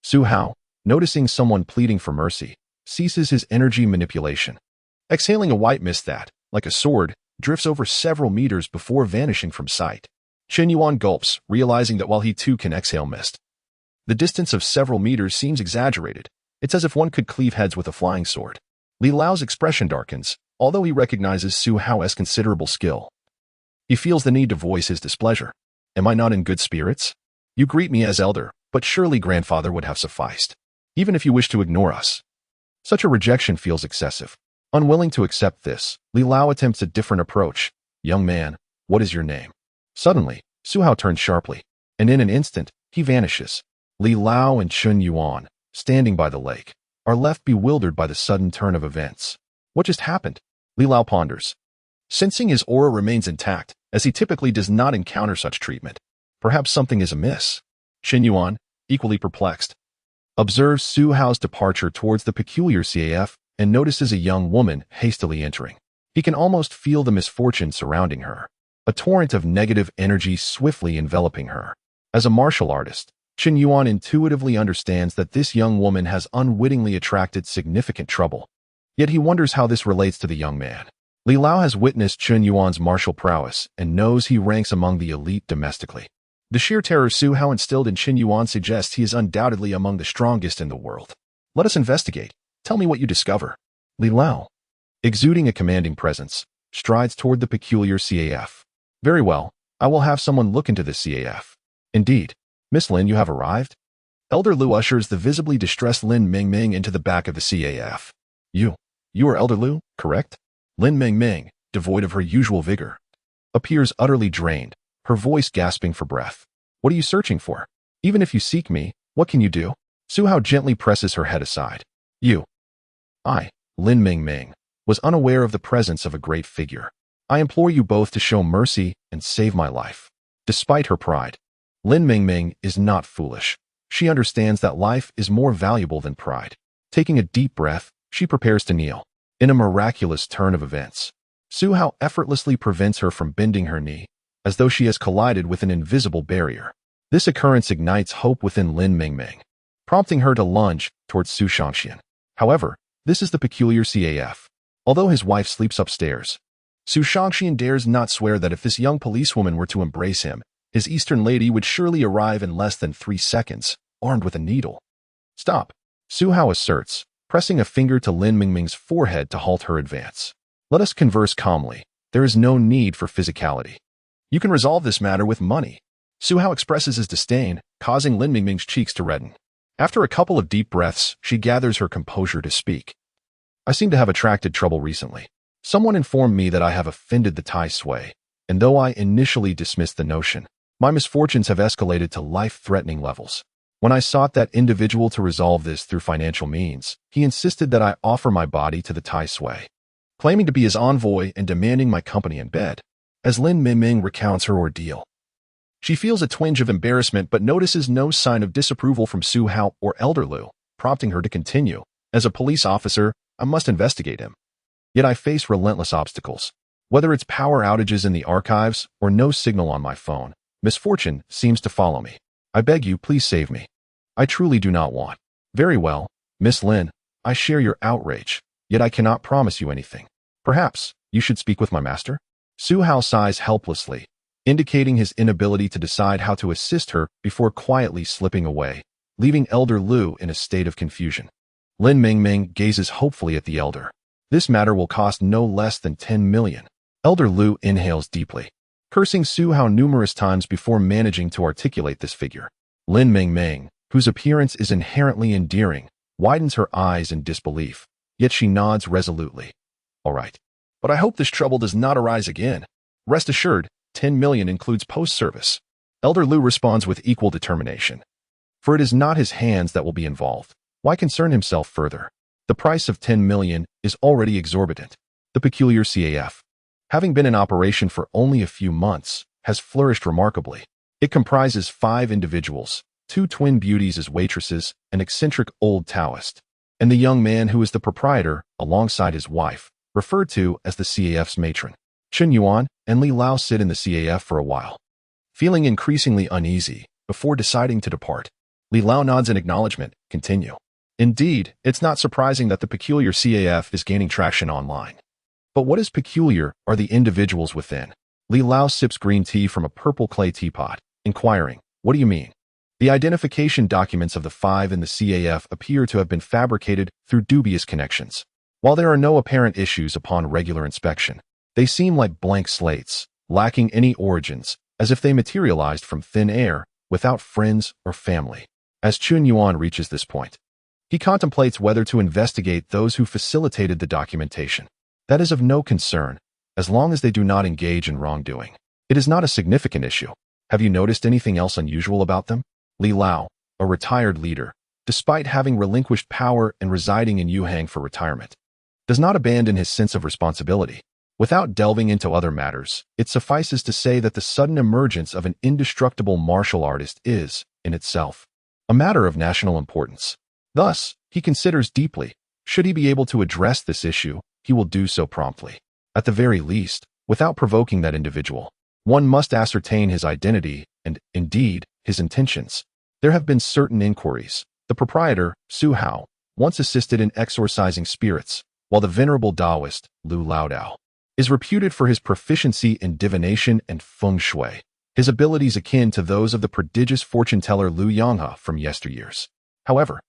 Su Hao, noticing someone pleading for mercy, ceases his energy manipulation. Exhaling a white mist that, like a sword, drifts over several meters before vanishing from sight. Chen Yuan gulps, realizing that while he too can exhale mist, the distance of several meters seems exaggerated. It's as if one could cleave heads with a flying sword. Li Lao's expression darkens, although he recognizes Su Hao's considerable skill. He feels the need to voice his displeasure. Am I not in good spirits? You greet me as elder, but surely grandfather would have sufficed, even if you wish to ignore us. Such a rejection feels excessive. Unwilling to accept this, Li Lao attempts a different approach. Young man, what is your name? Suddenly, Su Hao turns sharply, and in an instant, he vanishes. Li Lao and Chen Yuan, standing by the lake, are left bewildered by the sudden turn of events. What just happened? Li Lao ponders. Sensing his aura remains intact, as he typically does not encounter such treatment. Perhaps something is amiss. Chen Yuan, equally perplexed, observes Su Hao's departure towards the peculiar CAF and notices a young woman hastily entering. He can almost feel the misfortune surrounding her, a torrent of negative energy swiftly enveloping her. As a martial artist, Chen Yuan intuitively understands that this young woman has unwittingly attracted significant trouble. Yet he wonders how this relates to the young man. Li Lao has witnessed Chen Yuan's martial prowess and knows he ranks among the elite domestically. The sheer terror Su Hao instilled in Chen Yuan suggests he is undoubtedly among the strongest in the world. Let us investigate. Tell me what you discover. Li Lao, exuding a commanding presence, strides toward the peculiar CAF. Very well, I will have someone look into this CAF. Indeed. Miss Lin, you have arrived? Elder Lu ushers the visibly distressed Lin Mingming into the back of the CAF. You are Elder Lu, correct? Lin Mingming, devoid of her usual vigor, appears utterly drained, her voice gasping for breath. What are you searching for? Even if you seek me, what can you do? Su Hao gently presses her head aside. I, Lin Mingming, was unaware of the presence of a great figure. I implore you both to show mercy and save my life. Despite her pride, Lin Mingming is not foolish. She understands that life is more valuable than pride. Taking a deep breath, she prepares to kneel. In a miraculous turn of events, Su Hao effortlessly prevents her from bending her knee, as though she has collided with an invisible barrier. This occurrence ignites hope within Lin Mingming, prompting her to lunge towards Su Shangxian. However, this is the peculiar CAF. Although his wife sleeps upstairs, Su Shangxian dares not swear that if this young policewoman were to embrace him, his Eastern lady would surely arrive in less than 3 seconds, armed with a needle. Stop, Su Hao asserts, pressing a finger to Lin Mingming's forehead to halt her advance. Let us converse calmly. There is no need for physicality. You can resolve this matter with money. Su Hao expresses his disdain, causing Lin Mingming's cheeks to redden. After a couple of deep breaths, she gathers her composure to speak. I seem to have attracted trouble recently. Someone informed me that I have offended the Tai Sui, and though I initially dismissed the notion, my misfortunes have escalated to life-threatening levels. When I sought that individual to resolve this through financial means, he insisted that I offer my body to the Tai Sui, claiming to be his envoy and demanding my company in bed. As Lin Mingming recounts her ordeal, she feels a twinge of embarrassment but notices no sign of disapproval from Su Hao or Elder Lu, prompting her to continue. As a police officer, I must investigate him. Yet I face relentless obstacles. Whether it's power outages in the archives or no signal on my phone, misfortune seems to follow me. I beg you, please save me. I truly do not want. Very well, Miss Lin, I share your outrage, yet I cannot promise you anything. Perhaps you should speak with my master? Su Hao sighs helplessly, indicating his inability to decide how to assist her before quietly slipping away, leaving Elder Lu in a state of confusion. Lin Mingming gazes hopefully at the elder. This matter will cost no less than 10 million. Elder Lu inhales deeply, cursing Su Hao numerous times before managing to articulate this figure. Lin Meng Meng, whose appearance is inherently endearing, widens her eyes in disbelief, yet she nods resolutely. All right. But I hope this trouble does not arise again. Rest assured, 10 million includes post-service. Elder Lu responds with equal determination. For it is not his hands that will be involved. Why concern himself further? The price of 10 million is already exorbitant. The peculiar CAF, having been in operation for only a few months, has flourished remarkably. It comprises 5 individuals, 2 twin beauties as waitresses, an eccentric old Taoist, and the young man who is the proprietor, alongside his wife, referred to as the CAF's matron. Chen Yuan and Li Lao sit in the CAF for a while, feeling increasingly uneasy. Before deciding to depart, Li Lao nods in acknowledgement. Continue. Indeed, it's not surprising that the peculiar CAF is gaining traction online. But what is peculiar are the individuals within. Li Lao sips green tea from a purple clay teapot, inquiring, what do you mean? The identification documents of the 5 in the CAF appear to have been fabricated through dubious connections. While there are no apparent issues upon regular inspection, they seem like blank slates, lacking any origins, as if they materialized from thin air, without friends or family. As Chun Yuan reaches this point, he contemplates whether to investigate those who facilitated the documentation. That is of no concern, as long as they do not engage in wrongdoing. It is not a significant issue. Have you noticed anything else unusual about them? Li Lao, a retired leader, despite having relinquished power and residing in Yuhang for retirement, does not abandon his sense of responsibility. Without delving into other matters, it suffices to say that the sudden emergence of an indestructible martial artist is, in itself, a matter of national importance. Thus, he considers deeply, should he be able to address this issue, he will do so promptly. At the very least, without provoking that individual, one must ascertain his identity and, indeed, his intentions. There have been certain inquiries. The proprietor, Su Hao, once assisted in exorcising spirits, while the venerable Taoist, Lu Laodao, is reputed for his proficiency in divination and feng shui, his abilities akin to those of the prodigious fortune-teller Lu Yanghe from yesteryears. However,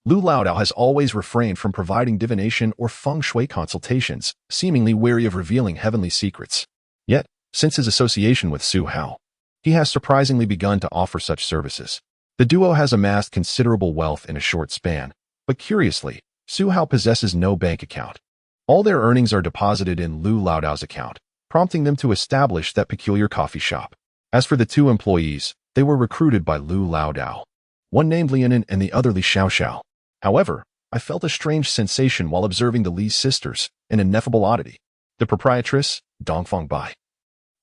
Lu Laodao has always refrained from providing divination or feng shui consultations, seemingly wary of revealing heavenly secrets. Yet, since his association with Su Hao, he has surprisingly begun to offer such services. The duo has amassed considerable wealth in a short span, but curiously, Su Hao possesses no bank account. All their earnings are deposited in Lu Laodao's account, prompting them to establish that peculiar coffee shop. As for the 2 employees, they were recruited by Lu Laodao, one named Lianin and the other Li Xiaoxiao. However, I felt a strange sensation while observing the Li sisters, an ineffable oddity. The proprietress, Dongfang Bai,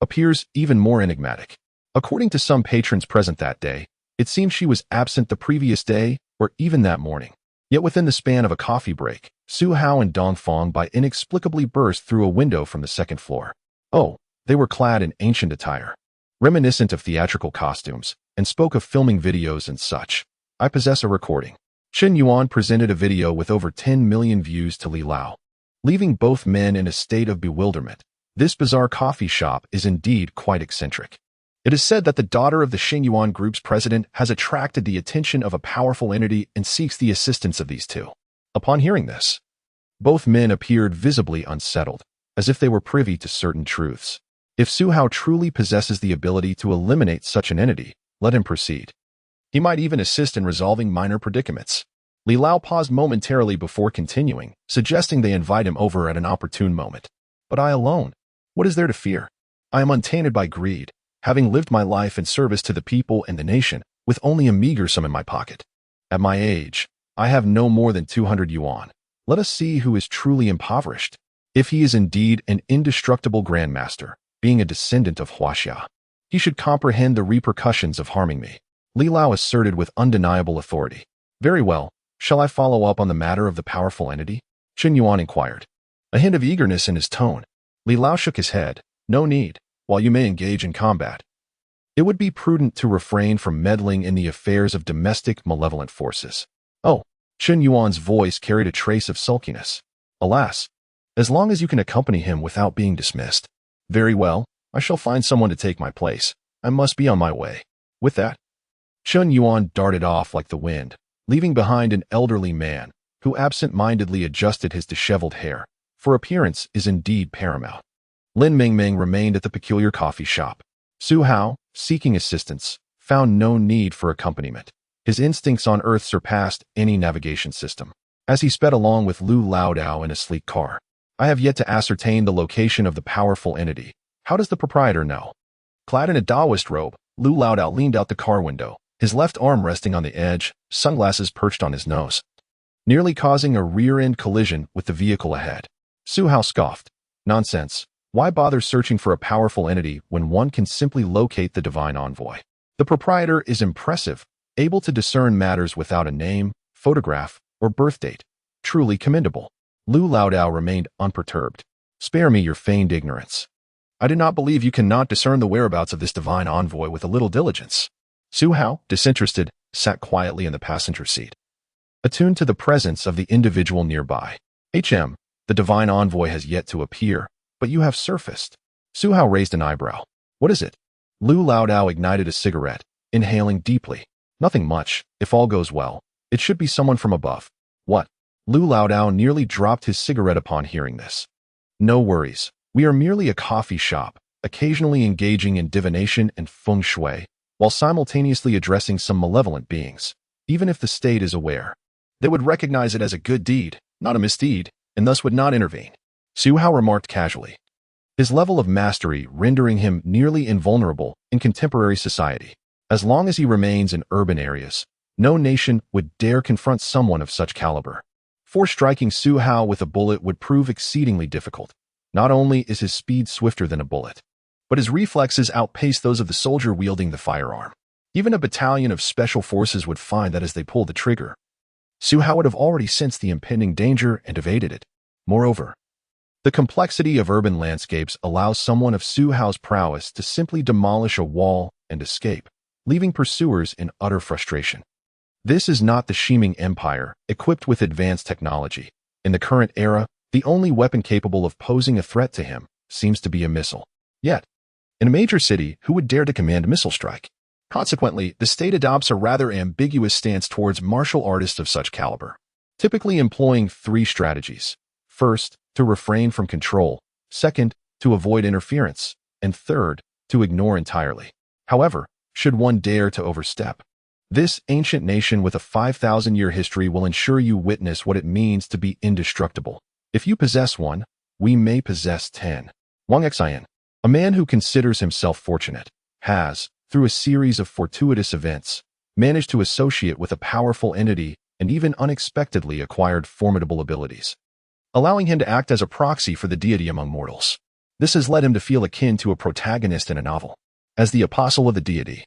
appears even more enigmatic. According to some patrons present that day, it seemed she was absent the previous day or even that morning. Yet within the span of a coffee break, Su Hao and Dongfang Bai inexplicably burst through a window from the 2nd floor. Oh, they were clad in ancient attire, reminiscent of theatrical costumes, and spoke of filming videos and such. I possess a recording. Chen Yuan presented a video with over 10 million views to Li Lao, leaving both men in a state of bewilderment. This bizarre coffee shop is indeed quite eccentric. It is said that the daughter of the Xingyuan Group's president has attracted the attention of a powerful entity and seeks the assistance of these 2. Upon hearing this, both men appeared visibly unsettled, as if they were privy to certain truths. If Su Hao truly possesses the ability to eliminate such an entity, let him proceed. He might even assist in resolving minor predicaments. Li Lao paused momentarily before continuing, suggesting they invite him over at an opportune moment. But I alone, what is there to fear? I am untainted by greed, having lived my life in service to the people and the nation, with only a meager sum in my pocket. At my age, I have no more than 200 yuan. Let us see who is truly impoverished. If he is indeed an indestructible grandmaster, being a descendant of Huaxia, he should comprehend the repercussions of harming me. Li Lao asserted with undeniable authority. Very well, shall I follow up on the matter of the powerful entity? Chen Yuan inquired. A hint of eagerness in his tone. Li Lao shook his head. No need. While you may engage in combat, it would be prudent to refrain from meddling in the affairs of domestic malevolent forces. Oh, Chen Yuan's voice carried a trace of sulkiness. Alas, as long as you can accompany him without being dismissed. Very well, I shall find someone to take my place. I must be on my way. With that, Chen Yuan darted off like the wind, leaving behind an elderly man who absent-mindedly adjusted his disheveled hair, for appearance is indeed paramount. Lin Mingming remained at the peculiar coffee shop. Su Hao, seeking assistance, found no need for accompaniment. His instincts on Earth surpassed any navigation system. As he sped along with Lu Laodao in a sleek car, I have yet to ascertain the location of the powerful entity. How does the proprietor know? Clad in a Taoist robe, Lu Laodao leaned out the car window, his left arm resting on the edge, sunglasses perched on his nose, nearly causing a rear-end collision with the vehicle ahead. Su Hao scoffed. Nonsense. Why bother searching for a powerful entity when one can simply locate the divine envoy? The proprietor is impressive, able to discern matters without a name, photograph, or birth date. Truly commendable. Lu Laodao remained unperturbed. Spare me your feigned ignorance. I do not believe you cannot discern the whereabouts of this divine envoy with a little diligence. Su Hao, disinterested, sat quietly in the passenger seat, attuned to the presence of the individual nearby. The divine envoy has yet to appear, but you have surfaced. Su Hao raised an eyebrow. What is it? Lu Laodao ignited a cigarette, inhaling deeply. Nothing much. If all goes well, it should be someone from above. What? Lu Laodao nearly dropped his cigarette upon hearing this. No worries. We are merely a coffee shop, occasionally engaging in divination and feng shui, while simultaneously addressing some malevolent beings. Even if the state is aware, they would recognize it as a good deed, not a misdeed, and thus would not intervene. Su Hao remarked casually, his level of mastery rendering him nearly invulnerable in contemporary society. As long as he remains in urban areas, no nation would dare confront someone of such caliber. For striking Su Hao with a bullet would prove exceedingly difficult. Not only is his speed swifter than a bullet, but his reflexes outpace those of the soldier wielding the firearm. Even a battalion of special forces would find that as they pulled the trigger, Su Hao would have already sensed the impending danger and evaded it. Moreover, the complexity of urban landscapes allows someone of Su Hao's prowess to simply demolish a wall and escape, leaving pursuers in utter frustration. This is not the Shiming Empire, equipped with advanced technology. In the current era, the only weapon capable of posing a threat to him seems to be a missile. Yet, in a major city, who would dare to command a missile strike? Consequently, the state adopts a rather ambiguous stance towards martial artists of such caliber, typically employing three strategies. First, to refrain from control. Second, to avoid interference. And third, to ignore entirely. However, should one dare to overstep, this ancient nation with a 5,000-year history will ensure you witness what it means to be indestructible. If you possess one, we may possess 10. Wang Xian, a man who considers himself fortunate, has, through a series of fortuitous events, managed to associate with a powerful entity and even unexpectedly acquired formidable abilities, allowing him to act as a proxy for the deity among mortals. This has led him to feel akin to a protagonist in a novel. As the apostle of the deity,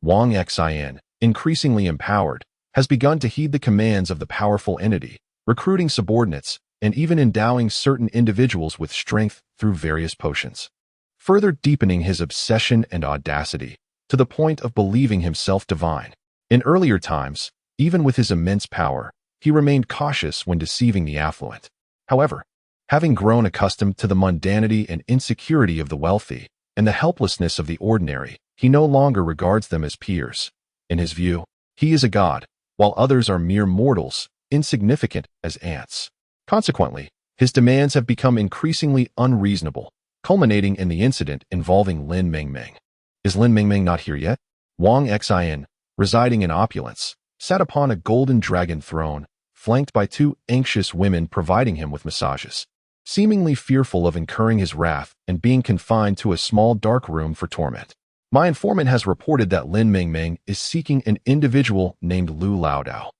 Wang Xian, increasingly empowered, has begun to heed the commands of the powerful entity, recruiting subordinates and even endowing certain individuals with strength through various potions, further deepening his obsession and audacity to the point of believing himself divine. In earlier times, even with his immense power, he remained cautious when deceiving the affluent. However, having grown accustomed to the mundanity and insecurity of the wealthy and the helplessness of the ordinary, he no longer regards them as peers. In his view, he is a god, while others are mere mortals, insignificant as ants. Consequently, his demands have become increasingly unreasonable, culminating in the incident involving Lin Mingming. Is Lin Mingming not here yet? Wang Xian, residing in opulence, sat upon a golden dragon throne, flanked by two anxious women providing him with massages, seemingly fearful of incurring his wrath and being confined to a small dark room for torment. My informant has reported that Lin Mingming is seeking an individual named Lu Laodao.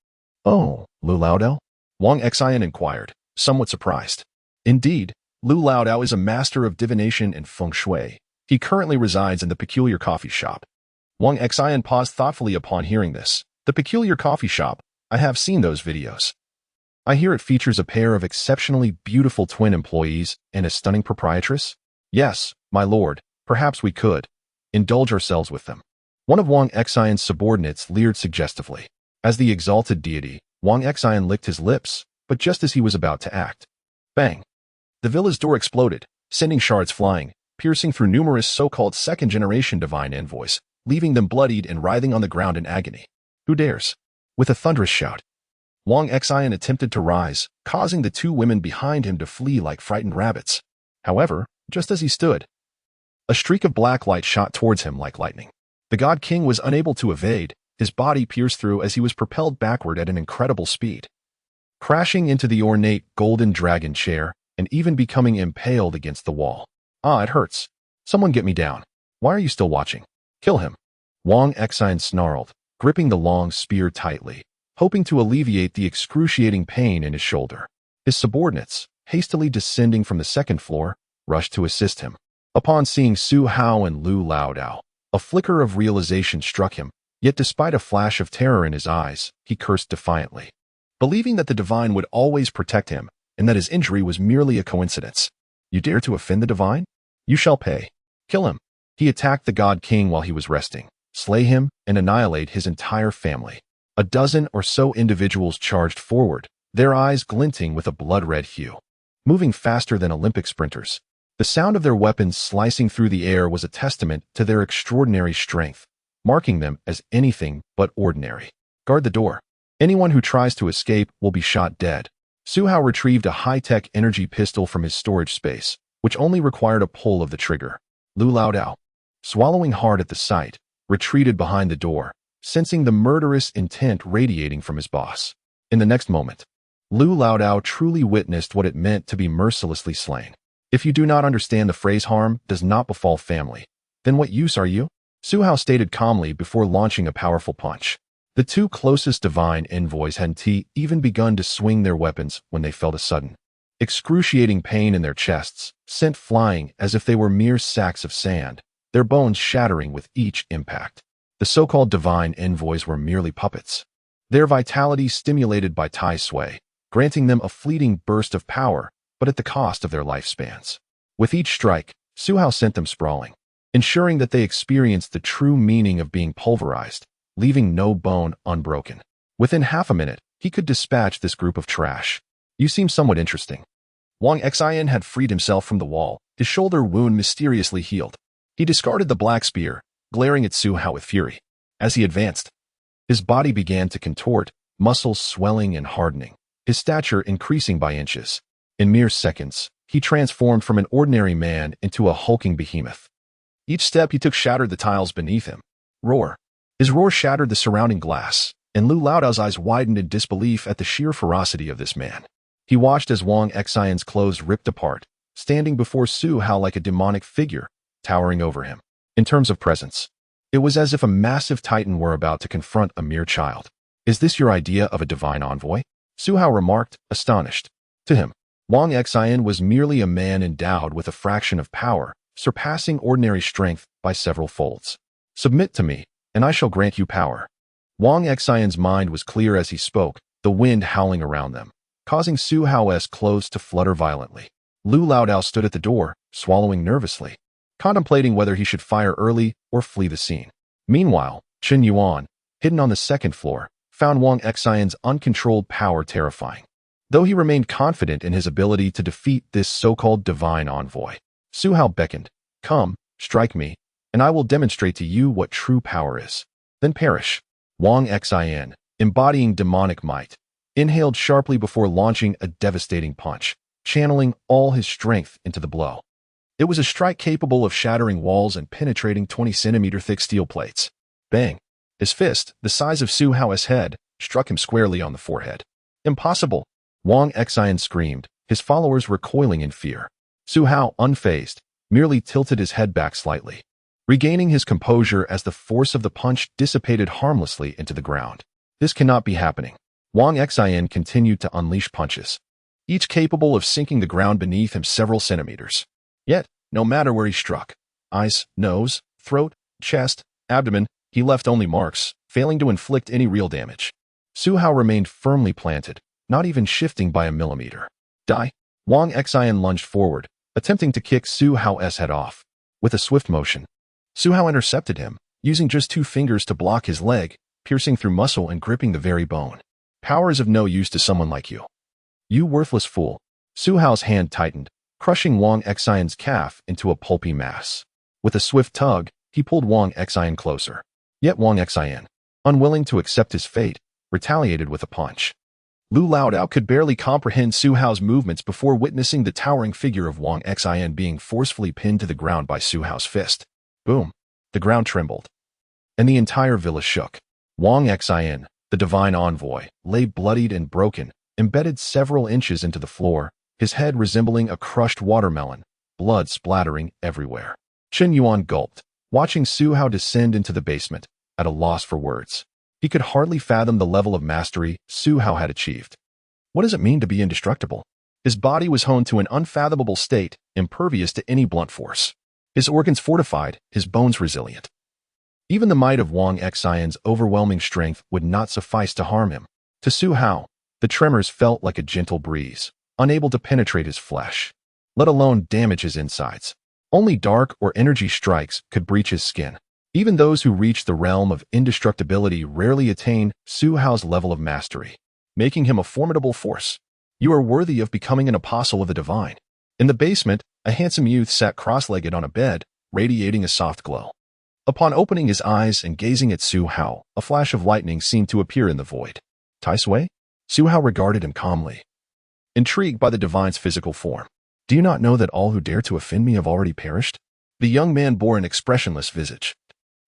Oh, Lu Laodao? Wang Xian inquired, somewhat surprised. Indeed, Lu Laodao is a master of divination and feng shui. He currently resides in the peculiar coffee shop. Wang Xian paused thoughtfully upon hearing this. The peculiar coffee shop, I have seen those videos. I hear it features a pair of exceptionally beautiful twin employees and a stunning proprietress? Yes, my lord, perhaps we could indulge ourselves with them. One of Wang Xian's subordinates leered suggestively. As the exalted deity, Wang Xian licked his lips, but just as he was about to act, bang! The villa's door exploded, sending shards flying, piercing through numerous so-called second-generation divine envoys, leaving them bloodied and writhing on the ground in agony. Who dares? With a thunderous shout, Wang Xian attempted to rise, causing the two women behind him to flee like frightened rabbits. However, Just as he stood, a streak of black light shot towards him like lightning. The God King was unable to evade, his body pierced through as he was propelled backward at an incredible speed, crashing into the ornate golden dragon chair and even becoming impaled against the wall. Ah, it hurts. Someone get me down. Why are you still watching? Kill him. Wang Xian snarled, gripping the long spear tightly, hoping to alleviate the excruciating pain in his shoulder. His subordinates, hastily descending from the second floor, rushed to assist him. Upon seeing Su Hao and Lu Laodao, a flicker of realization struck him, yet despite a flash of terror in his eyes, he cursed defiantly, believing that the divine would always protect him and that his injury was merely a coincidence. You dare to offend the divine? You shall pay. Kill him. He attacked the God King while he was resting, slay him, and annihilate his entire family. A dozen or so individuals charged forward, their eyes glinting with a blood-red hue. Moving faster than Olympic sprinters, the sound of their weapons slicing through the air was a testament to their extraordinary strength, marking them as anything but ordinary. Guard the door. Anyone who tries to escape will be shot dead. Su Hao retrieved a high-tech energy pistol from his storage space, which only required a pull of the trigger. Lu Laodao, swallowing hard at the sight, retreated behind the door, sensing the murderous intent radiating from his boss. In the next moment, Lu Laodao truly witnessed what it meant to be mercilessly slain. If you do not understand the phrase harm does not befall family, then what use are you? Su Hao stated calmly before launching a powerful punch. The two closest divine envoys hadn't even begun to swing their weapons when they felt a sudden, excruciating pain in their chests, sent flying as if they were mere sacks of sand, their bones shattering with each impact. The so-called divine envoys were merely puppets, their vitality stimulated by Tai Sui, granting them a fleeting burst of power, but at the cost of their lifespans. With each strike, Su Hao sent them sprawling, ensuring that they experienced the true meaning of being pulverized, leaving no bone unbroken. Within half a minute, he could dispatch this group of trash. You seem somewhat interesting. Wang Xian had freed himself from the wall, his shoulder wound mysteriously healed. He discarded the black spear, glaring at Su Hao with fury. As he advanced, his body began to contort, muscles swelling and hardening, his stature increasing by inches. In mere seconds, he transformed from an ordinary man into a hulking behemoth. Each step he took shattered the tiles beneath him. Roar. His roar shattered the surrounding glass, and Lu Laodao's eyes widened in disbelief at the sheer ferocity of this man. He watched as Wang Xian's clothes ripped apart, standing before Su Hao like a demonic figure, towering over him. In terms of presence, it was as if a massive titan were about to confront a mere child. Is this your idea of a divine envoy? Su Hao remarked, astonished. To him, Wang Xian was merely a man endowed with a fraction of power, surpassing ordinary strength by several folds. Submit to me, and I shall grant you power. Wang Xian's mind was clear as he spoke, the wind howling around them, causing Su Hao's clothes to flutter violently. Lu Laodao stood at the door, swallowing nervously, contemplating whether he should fire early or flee the scene. Meanwhile, Chen Yuan, hidden on the second floor, found Wang Xian's uncontrolled power terrifying. Though he remained confident in his ability to defeat this so-called divine envoy, Su Hao beckoned, "Come, strike me, and I will demonstrate to you what true power is. Then perish." Wang Xian, embodying demonic might, inhaled sharply before launching a devastating punch, channeling all his strength into the blow. It was a strike capable of shattering walls and penetrating 20-centimeter thick steel plates. Bang! His fist, the size of Su Hao's head, struck him squarely on the forehead. Impossible! Wang Xian screamed, his followers recoiling in fear. Su Hao, unfazed, merely tilted his head back slightly, regaining his composure as the force of the punch dissipated harmlessly into the ground. This cannot be happening. Wang Xian continued to unleash punches, each capable of sinking the ground beneath him several centimeters. Yet, no matter where he struck, eyes, nose, throat, chest, abdomen, he left only marks, failing to inflict any real damage. Su Hao remained firmly planted, not even shifting by a millimeter. Die! Wang Xian lunged forward, attempting to kick Su Hao's head off. With a swift motion, Su Hao intercepted him, using just 2 fingers to block his leg, piercing through muscle and gripping the very bone. Power is of no use to someone like you. You worthless fool. Su Hao's hand tightened, crushing Wang Xian's calf into a pulpy mass. With a swift tug, he pulled Wang Xian closer. Yet Wang Xian, unwilling to accept his fate, retaliated with a punch. Lu Laodao could barely comprehend Su Hao's movements before witnessing the towering figure of Wang Xin being forcefully pinned to the ground by Su Hao's fist. Boom! The ground trembled, and the entire villa shook. Wang Xin, the divine envoy, lay bloodied and broken, embedded several inches into the floor, his head resembling a crushed watermelon, blood splattering everywhere. Chen Yuan gulped, watching Su Hao descend into the basement, at a loss for words. He could hardly fathom the level of mastery Su Hao had achieved. What does it mean to be indestructible? His body was honed to an unfathomable state, impervious to any blunt force. His organs fortified, his bones resilient. Even the might of Wang Xion's overwhelming strength would not suffice to harm him. To Su Hao, the tremors felt like a gentle breeze, unable to penetrate his flesh, let alone damage his insides. Only dark or energy strikes could breach his skin. Even those who reach the realm of indestructibility rarely attain Su Hao's level of mastery, making him a formidable force. You are worthy of becoming an apostle of the divine. In the basement, a handsome youth sat cross-legged on a bed, radiating a soft glow. Upon opening his eyes and gazing at Su Hao, a flash of lightning seemed to appear in the void. Tai Sui? Su Hao regarded him calmly, intrigued by the divine's physical form. Do you not know that all who dare to offend me have already perished? The young man bore an expressionless visage,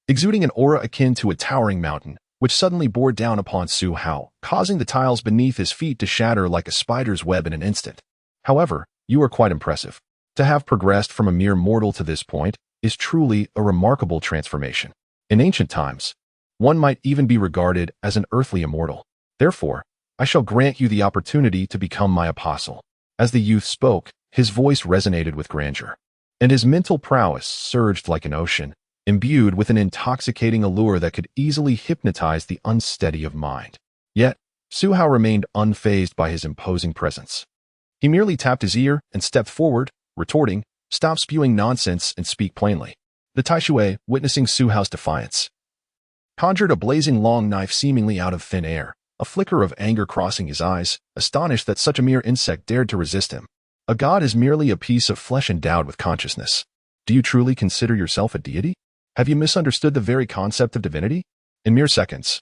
exuding an aura akin to a towering mountain, which suddenly bore down upon Su Hao, causing the tiles beneath his feet to shatter like a spider's web in an instant. However, you are quite impressive. To have progressed from a mere mortal to this point is truly a remarkable transformation. In ancient times, one might even be regarded as an earthly immortal. Therefore, I shall grant you the opportunity to become my apostle. As the youth spoke, his voice resonated with grandeur, and his mental prowess surged like an ocean, imbued with an intoxicating allure that could easily hypnotize the unsteady of mind. Yet, Su Hao remained unfazed by his imposing presence. He merely tapped his ear and stepped forward, retorting, "Stop spewing nonsense and speak plainly." The Tai Shui, witnessing Su Hao's defiance, conjured a blazing long knife seemingly out of thin air, a flicker of anger crossing his eyes, astonished that such a mere insect dared to resist him. A god is merely a piece of flesh endowed with consciousness. Do you truly consider yourself a deity? Have you misunderstood the very concept of divinity? In mere seconds,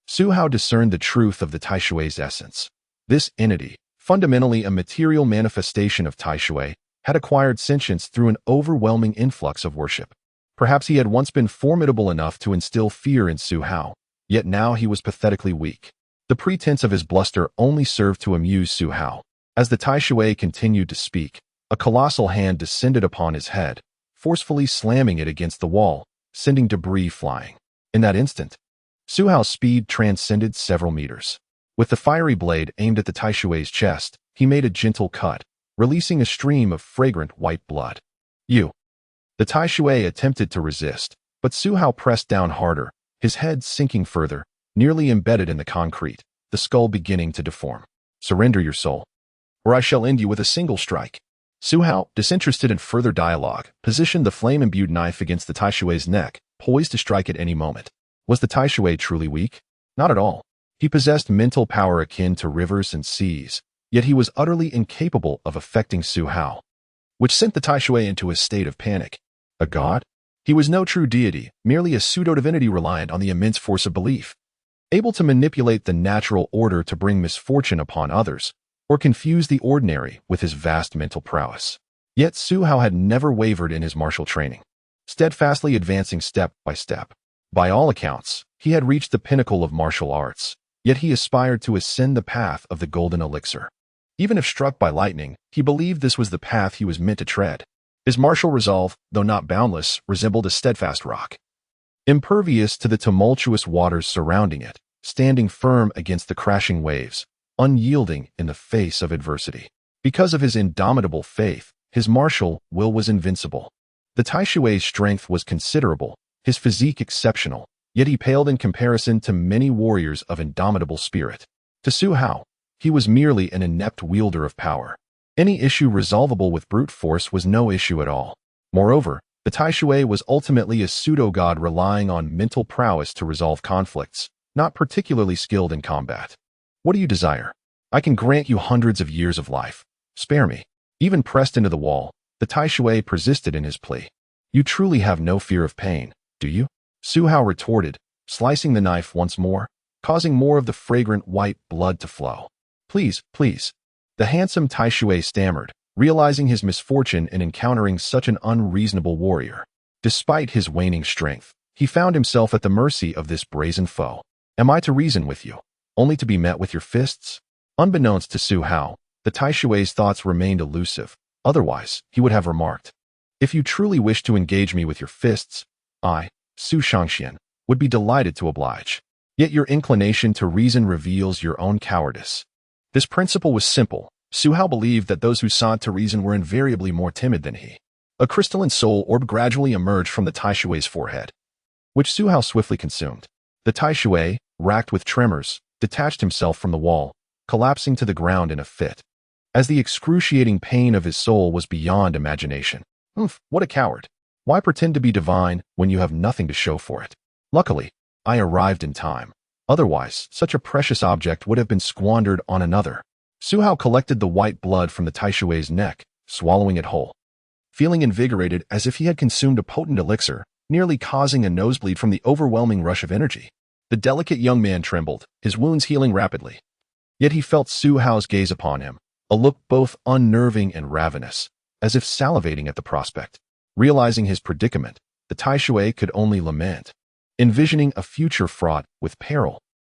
Su Hao discerned the truth of the Tai Shui's essence. This entity, fundamentally a material manifestation of Tai Shui, had acquired sentience through an overwhelming influx of worship. Perhaps he had once been formidable enough to instill fear in Su Hao, yet now he was pathetically weak. The pretense of his bluster only served to amuse Su Hao. As the Tai Shui continued to speak, a colossal hand descended upon his head, forcefully slamming it against the wall, sending debris flying. In that instant, Su Hao's speed transcended several meters. With the fiery blade aimed at the Tai Shui's chest, he made a gentle cut, releasing a stream of fragrant white blood. You! The Tai Shui attempted to resist, but Su Hao pressed down harder, his head sinking further, nearly embedded in the concrete, the skull beginning to deform. Surrender your soul, or I shall end you with a single strike. Su Hao, disinterested in further dialogue, positioned the flame-imbued knife against the Tai Shui's neck, poised to strike at any moment. Was the Tai Shui truly weak? Not at all. He possessed mental power akin to rivers and seas, yet he was utterly incapable of affecting Su Hao, which sent the Tai Shui into a state of panic. A god? He was no true deity, merely a pseudo-divinity reliant on the immense force of belief, able to manipulate the natural order to bring misfortune upon others, or confuse the ordinary with his vast mental prowess. Yet Su Hao had never wavered in his martial training, steadfastly advancing step by step. By all accounts, he had reached the pinnacle of martial arts, yet he aspired to ascend the path of the golden elixir. Even if struck by lightning, he believed this was the path he was meant to tread. His martial resolve, though not boundless, resembled a steadfast rock, impervious to the tumultuous waters surrounding it, standing firm against the crashing waves, unyielding in the face of adversity. Because of his indomitable faith, his martial will was invincible. The Tai Shui's strength was considerable, his physique exceptional, yet he paled in comparison to many warriors of indomitable spirit. To Su Hao, he was merely an inept wielder of power. Any issue resolvable with brute force was no issue at all. Moreover, the Tai Shui was ultimately a pseudo-god relying on mental prowess to resolve conflicts, not particularly skilled in combat. What do you desire? I can grant you hundreds of years of life. Spare me. Even pressed into the wall, the Tai Shui persisted in his plea. You truly have no fear of pain, do you? Su Hao retorted, slicing the knife once more, causing more of the fragrant white blood to flow. Please, please. The handsome Tai Shui stammered, realizing his misfortune in encountering such an unreasonable warrior. Despite his waning strength, he found himself at the mercy of this brazen foe. Am I to reason with you, only to be met with your fists? Unbeknownst to Su Hao, the Tai Shui's thoughts remained elusive. Otherwise, he would have remarked, if you truly wish to engage me with your fists, I, Su Shangxian, would be delighted to oblige. Yet your inclination to reason reveals your own cowardice. This principle was simple. Su Hao believed that those who sought to reason were invariably more timid than he. A crystalline soul orb gradually emerged from the Tai Shui's forehead, which Su Hao swiftly consumed. The Tai Shui, racked with tremors, detached himself from the wall, collapsing to the ground in a fit, as the excruciating pain of his soul was beyond imagination. What a coward. Why pretend to be divine when you have nothing to show for it? Luckily, I arrived in time. Otherwise, such a precious object would have been squandered on another. Su Hao collected the white blood from the Tai Shui's neck, swallowing it whole, feeling invigorated as if he had consumed a potent elixir, nearly causing a nosebleed from the overwhelming rush of energy. The delicate young man trembled, his wounds healing rapidly. Yet he felt Su Hao's gaze upon him, a look both unnerving and ravenous, as if salivating at the prospect. Realizing his predicament, the Tai Shui could only lament, envisioning a future fraught with peril